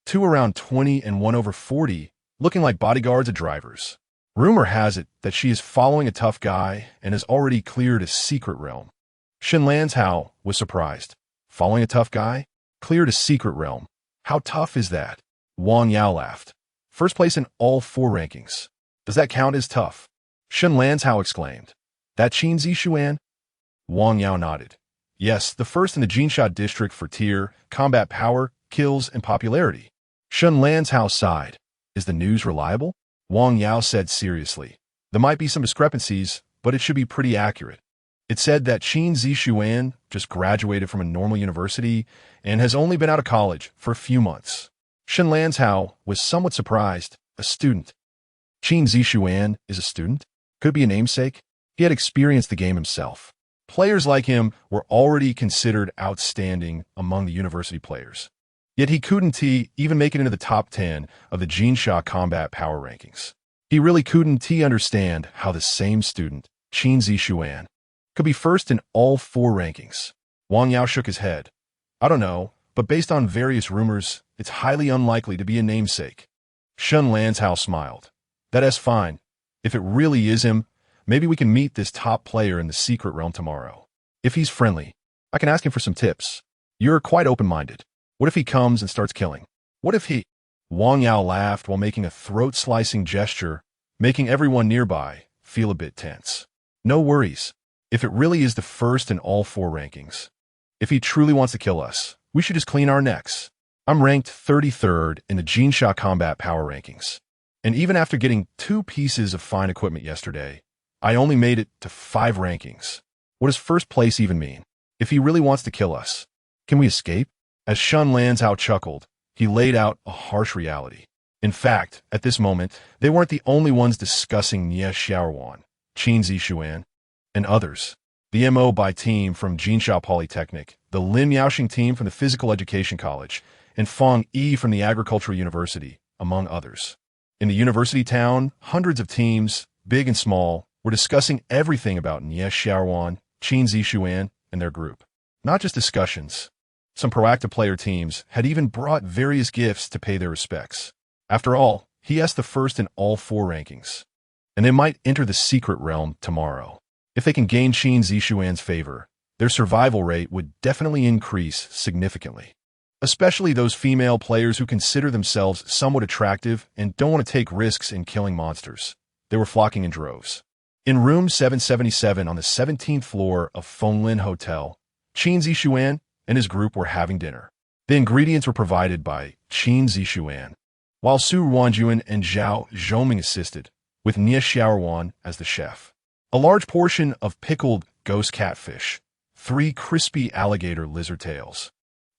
2 around 20 and 1 over 40, looking like bodyguards and drivers. Rumor has it that she is following a tough guy and has already cleared a secret realm." Shun Lanzhao was surprised. "Following a tough guy? Cleared a secret realm. How tough is that? Wang Yao laughed. First place in all 4 rankings. Does that count as tough? Shen Lanzhao exclaimed. That Qin Zixuan? Wang Yao nodded. Yes, the first in the Jinsha district for tier, combat power, kills, and popularity. Shen Lanzhao sighed. Is the news reliable? Wang Yao said seriously. There might be some discrepancies, but it should be pretty accurate. It said that Qin Zixuan just graduated from a normal university and has only been out of college for a few months. Shen Lanzhao was somewhat surprised. A student. Qin Zixuan is a student? Could be a namesake? He had experienced the game himself. Players like him were already considered outstanding among the university players. Yet he couldn't even make it into the top 10 of the Jinsha combat power rankings. He really couldn't understand how the same student, Qin Zixuan, could be first in all 4 rankings. Wang Yao shook his head. I don't know, but based on various rumors, it's highly unlikely to be a namesake. Shen Lanzhao smiled. That's fine. If it really is him, maybe we can meet this top player in the secret realm tomorrow. If he's friendly, I can ask him for some tips. You're quite open-minded. What if he comes and starts killing? What if he... Wang Yao laughed while making a throat-slicing gesture, making everyone nearby feel a bit tense. No worries. If it really is the first in all 4 rankings, if he truly wants to kill us, we should just clean our necks. I'm ranked 33rd in the Jinsha combat power rankings. And even after getting 2 pieces of fine equipment yesterday, I only made it to 5 rankings. What does first place even mean? If he really wants to kill us, can we escape? As Shen Lanzhao chuckled, he laid out a harsh reality. In fact, at this moment, they weren't the only ones discussing Nie Xiaowan, Qin Zixuan, and others. The MO by team from Jinsha Polytechnic, the Lin Yaoxing team from the Physical Education College, and Feng Yi from the Agricultural University, among others. In the university town, hundreds of teams, big and small, were discussing everything about Nie Xiaowan, Qin Zixuan, and their group. Not just discussions. Some proactive player teams had even brought various gifts to pay their respects. After all, he is the first in all 4 rankings. And they might enter the secret realm tomorrow. If they can gain Qin Zixuan's favor, their survival rate would definitely increase significantly. Especially those female players who consider themselves somewhat attractive and don't want to take risks in killing monsters. They were flocking in droves. In room 777 on the 17th floor of Fenglin Hotel, Qin Zixuan and his group were having dinner. The ingredients were provided by Qin Zixuan, while Su Wanjuan and Zhao Zhoming assisted, with Nie Xiaowan as the chef. A large portion of pickled ghost catfish, 3 crispy alligator lizard tails,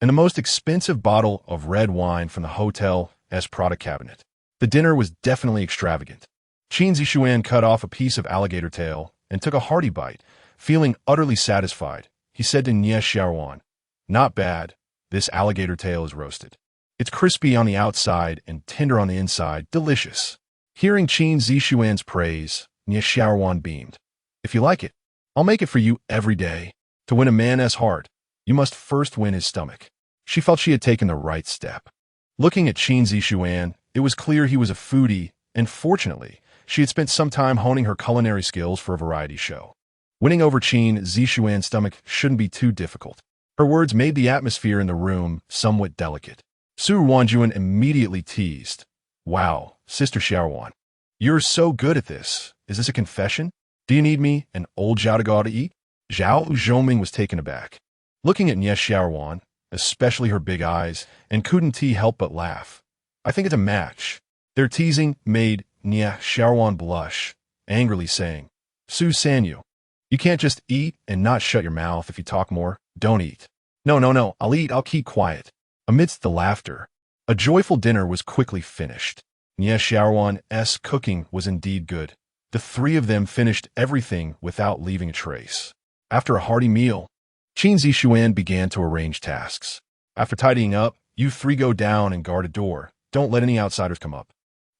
and the most expensive bottle of red wine from the hotel as product cabinet. The dinner was definitely extravagant. Qin Zixuan cut off a piece of alligator tail and took a hearty bite. Feeling utterly satisfied, he said to Nie Xiaowan, "Not bad. This alligator tail is roasted. It's crispy on the outside and tender on the inside. Delicious." Hearing Qin Zixuan's praise, Nie Xiaowan beamed. "If you like it, I'll make it for you every day. To win a man's heart, you must first win his stomach." She felt she had taken the right step. Looking at Qin Zixuan, it was clear he was a foodie, and fortunately, she had spent some time honing her culinary skills for a variety show. Winning over Qin Zixuan's stomach shouldn't be too difficult. Her words made the atmosphere in the room somewhat delicate. Su Wanjuan immediately teased, "Wow, Sister Xiaowan, you're so good at this. Is this a confession? Do you need me, an old Zhao to go out to eat?" Zhao Zhoming was taken aback, looking at Nie Xiaowan, especially her big eyes, and couldn't help but laugh. "I think it's a match." Their teasing made Nie Xiaowan blush, angrily saying, "Su Sanyu, you can't just eat and not shut your mouth if you talk more. Don't eat." No, I'll eat, I'll keep quiet." Amidst the laughter, a joyful dinner was quickly finished. Nie Xiaowan's cooking was indeed good. The 3 of them finished everything without leaving a trace. After a hearty meal, Qin Zixuan began to arrange tasks. "After tidying up, you 3 go down and guard a door. Don't let any outsiders come up.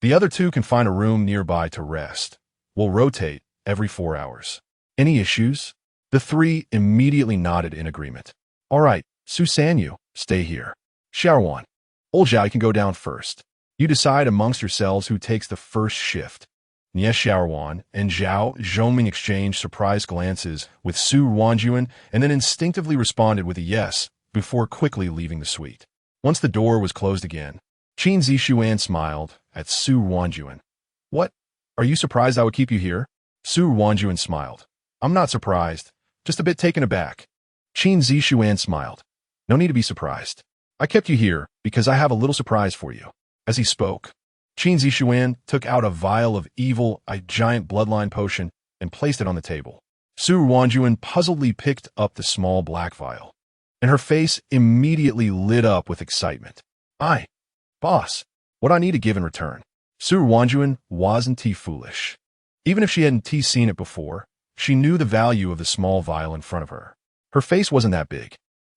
The other 2 can find a room nearby to rest. We'll rotate every 4 hours. Any issues?" The 3 immediately nodded in agreement. "All right, Su Sanyu, stay here. Xiaowan, old Zhao can go down first. You decide amongst yourselves who takes the first shift." Nie Xiaowan and Zhao Zhoming exchanged surprised glances with Su Wanjuan and then instinctively responded with a yes, before quickly leaving the suite. Once the door was closed again, Qin Zixuan smiled at Su Wanjuan. What? Are you surprised I would keep you here? Su Wanjuan smiled. I'm not surprised, just a bit taken aback. Qin Zixuan smiled. No need to be surprised. I kept you here because I have a little surprise for you. As he spoke, Qin Zixuan took out a vial of evil, a giant bloodline potion, and placed it on the table. Su Wanjuan puzzledly picked up the small black vial, and her face immediately lit up with excitement. Boss, what I need to give in return. Su Wanjuan wasn't foolish. Even if she hadn't seen it before, she knew the value of the small vial in front of her. Her face wasn't that big.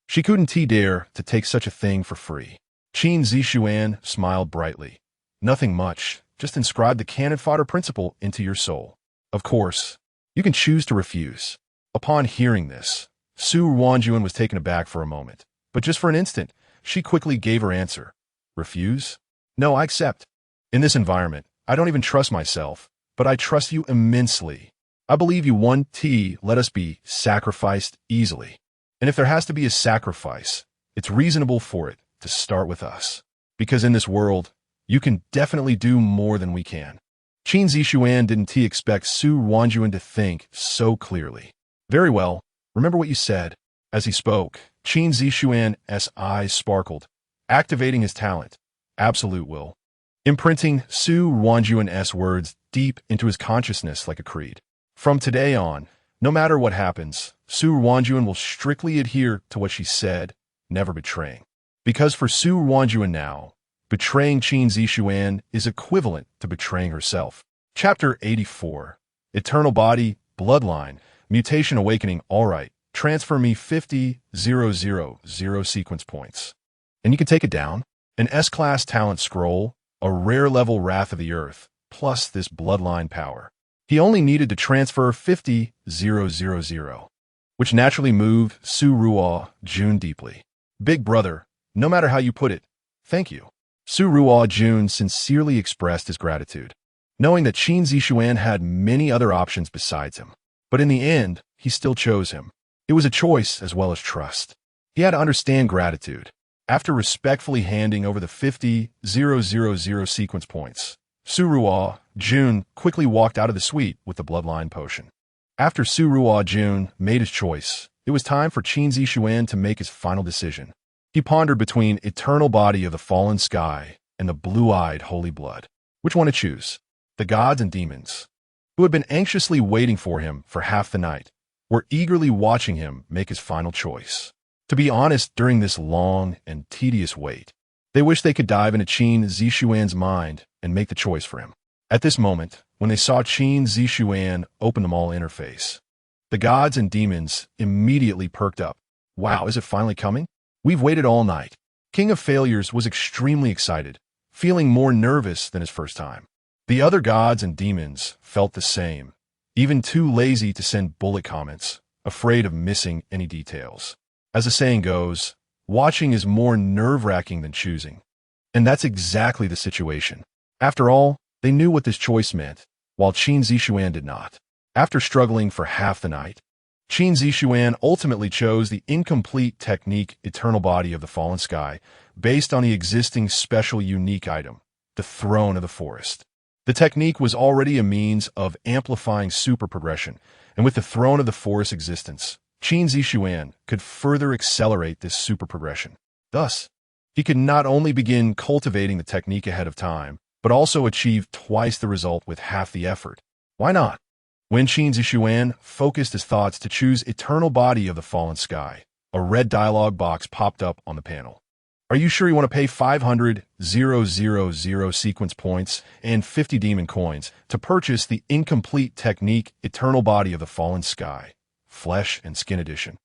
She couldn't dare to take such a thing for free. Qin Zixuan smiled brightly. Nothing much, just inscribe the cannon fodder principle into your soul. Of course, you can choose to refuse. Upon hearing this, Su Wanjuan was taken aback for a moment, but just for an instant, she quickly gave her answer. Refuse? No, I accept. In this environment, I don't even trust myself, but I trust you immensely. I believe you let us be sacrificed easily. And if there has to be a sacrifice, it's reasonable for it to start with us. Because in this world, you can definitely do more than we can. Qin Zixuan didn't expect Su Wanjuan to think so clearly. Very well, remember what you said. As he spoke, Qin Zixuan's eyes sparkled, activating his talent, absolute will, imprinting Su Wanjuan's words deep into his consciousness like a creed. From today on, no matter what happens, Su Wanjuan will strictly adhere to what she said, never betraying. Because for Su Wanjuan now, betraying Qin Zixuan is equivalent to betraying herself. Chapter 84. Eternal Body, Bloodline, Mutation Awakening. Alright, transfer me 50,000 sequence points. And you can take it down. An S-Class talent scroll, a rare level Wrath of the Earth, plus this bloodline power. He only needed to transfer 50,000, which naturally moved Su Ruo-Jun deeply. Big brother, no matter how you put it, thank you. Su Ruo-Jun sincerely expressed his gratitude, knowing that Qin Zixuan had many other options besides him. But in the end, he still chose him. It was a choice as well as trust. He had to understand gratitude. After respectfully handing over the 50,000 sequence points, Su Ruo-Jun quickly walked out of the suite with the bloodline potion. After Su Ruo-Jun made his choice, it was time for Qin Zixuan to make his final decision. He pondered between eternal body of the fallen sky and the blue-eyed holy blood. Which one to choose? The gods and demons, who had been anxiously waiting for him for half the night, were eagerly watching him make his final choice. To be honest, during this long and tedious wait, they wished they could dive into Qin Zixuan's mind and make the choice for him. At this moment, when they saw Qin Zixuan open the mall interface, the gods and demons immediately perked up. Wow, is it finally coming? We've waited all night. King of Failures was extremely excited, feeling more nervous than his first time. The other gods and demons felt the same, even too lazy to send bullet comments, afraid of missing any details. As the saying goes, watching is more nerve-wracking than choosing. And that's exactly the situation. After all, they knew what this choice meant, while Qin Zixuan did not. After struggling for half the night, Qin Zixuan ultimately chose the incomplete technique Eternal Body of the Fallen Sky based on the existing special unique item, the Throne of the Forest. The technique was already a means of amplifying super progression, and with the Throne of the Forest existence, Qin Zixuan could further accelerate this super progression. Thus, he could not only begin cultivating the technique ahead of time, but also achieve twice the result with half the effort. Why not? When Qin Zixuan focused his thoughts to choose Eternal Body of the Fallen Sky, a red dialog box popped up on the panel. Are you sure you want to pay 500,000 sequence points and 50 demon coins to purchase the incomplete technique Eternal Body of the Fallen Sky, Flesh and Skin Edition?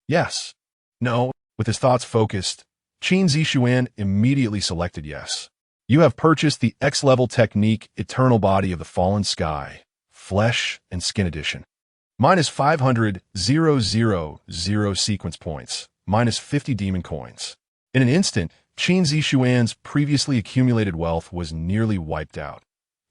Yes. No. With his thoughts focused, Qin Zixuan immediately selected yes. You have purchased the X-level technique Eternal Body of the Fallen Sky, Flesh and Skin Edition. Minus 500,000 sequence points, minus 50 demon coins. In an instant, Qin Zixuan's previously accumulated wealth was nearly wiped out.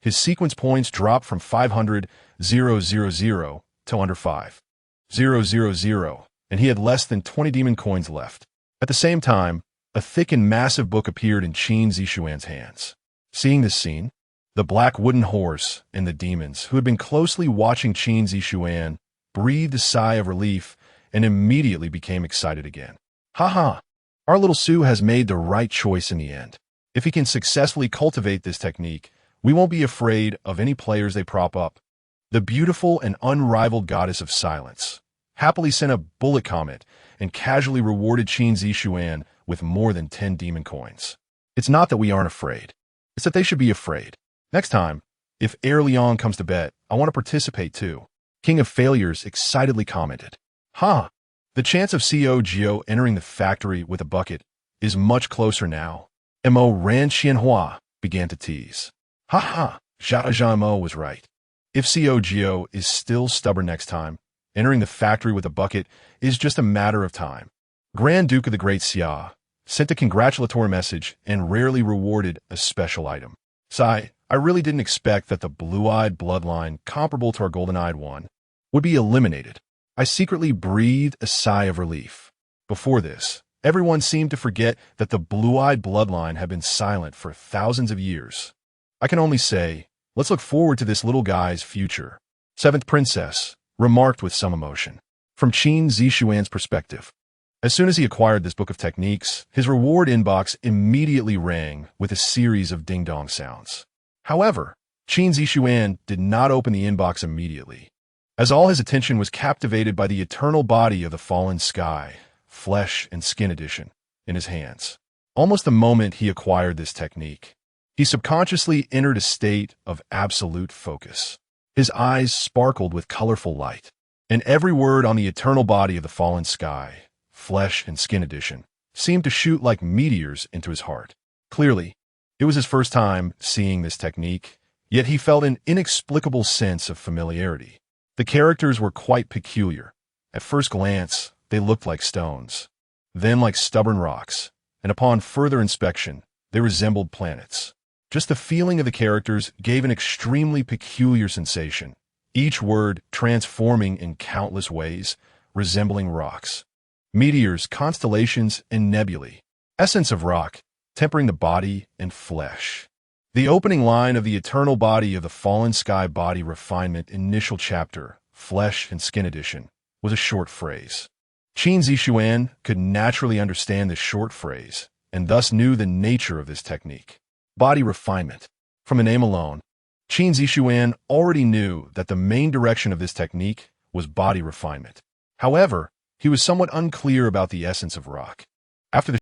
His sequence points dropped from 500,000 to under 5,000, and he had less than 20 demon coins left. At the same time, a thick and massive book appeared in Qin Zixuan's hands. Seeing this scene, the black wooden horse and the demons, who had been closely watching Qin Zixuan, breathed a sigh of relief and immediately became excited again. Haha, our little Su has made the right choice in the end. If he can successfully cultivate this technique, we won't be afraid of any players they prop up. The beautiful and unrivaled goddess of silence happily sent a bullet comment and casually rewarded Qin Zixuan with more than 10 demon coins. It's not that we aren't afraid. It's that they should be afraid. Next time, if Air Leon comes to bet, I want to participate too. King of Failures excitedly commented. Ha! The chance of Co Gio entering the factory with a bucket is much closer now. Mo Ran Xianhua began to tease. Ha ha! Zhao Mo was right. If Co Gio is still stubborn next time, entering the factory with a bucket is just a matter of time. Grand Duke of the Great Xia sent a congratulatory message and rarely rewarded a special item. Sai, I really didn't expect that the blue-eyed bloodline comparable to our golden-eyed one would be eliminated. I secretly breathed a sigh of relief. Before this, everyone seemed to forget that the blue-eyed bloodline had been silent for thousands of years. I can only say, let's look forward to this little guy's future. Seventh Princess remarked with some emotion. From Qin Zixuan's perspective, as soon as he acquired this book of techniques, his reward inbox immediately rang with a series of ding-dong sounds. However, Qin Zixuan did not open the inbox immediately, as all his attention was captivated by the eternal body of the fallen sky, flesh and skin edition, in his hands. Almost the moment he acquired this technique, he subconsciously entered a state of absolute focus. His eyes sparkled with colorful light, and every word on the eternal body of the fallen sky, flesh and skin edition, seemed to shoot like meteors into his heart. Clearly, it was his first time seeing this technique, yet he felt an inexplicable sense of familiarity. The characters were quite peculiar. At first glance, they looked like stones, then like stubborn rocks, and upon further inspection, they resembled planets. Just the feeling of the characters gave an extremely peculiar sensation, each word transforming in countless ways, resembling rocks. Meteors, constellations, and nebulae. Essence of rock, tempering the body and flesh. The opening line of the eternal body of the fallen sky body refinement initial chapter, flesh and skin edition, was a short phrase. Qin Zixuan could naturally understand this short phrase, and thus knew the nature of this technique. Body refinement. From the name alone, Qin Zixuan already knew that the main direction of this technique was body refinement. However, he was somewhat unclear about the essence of rock. After the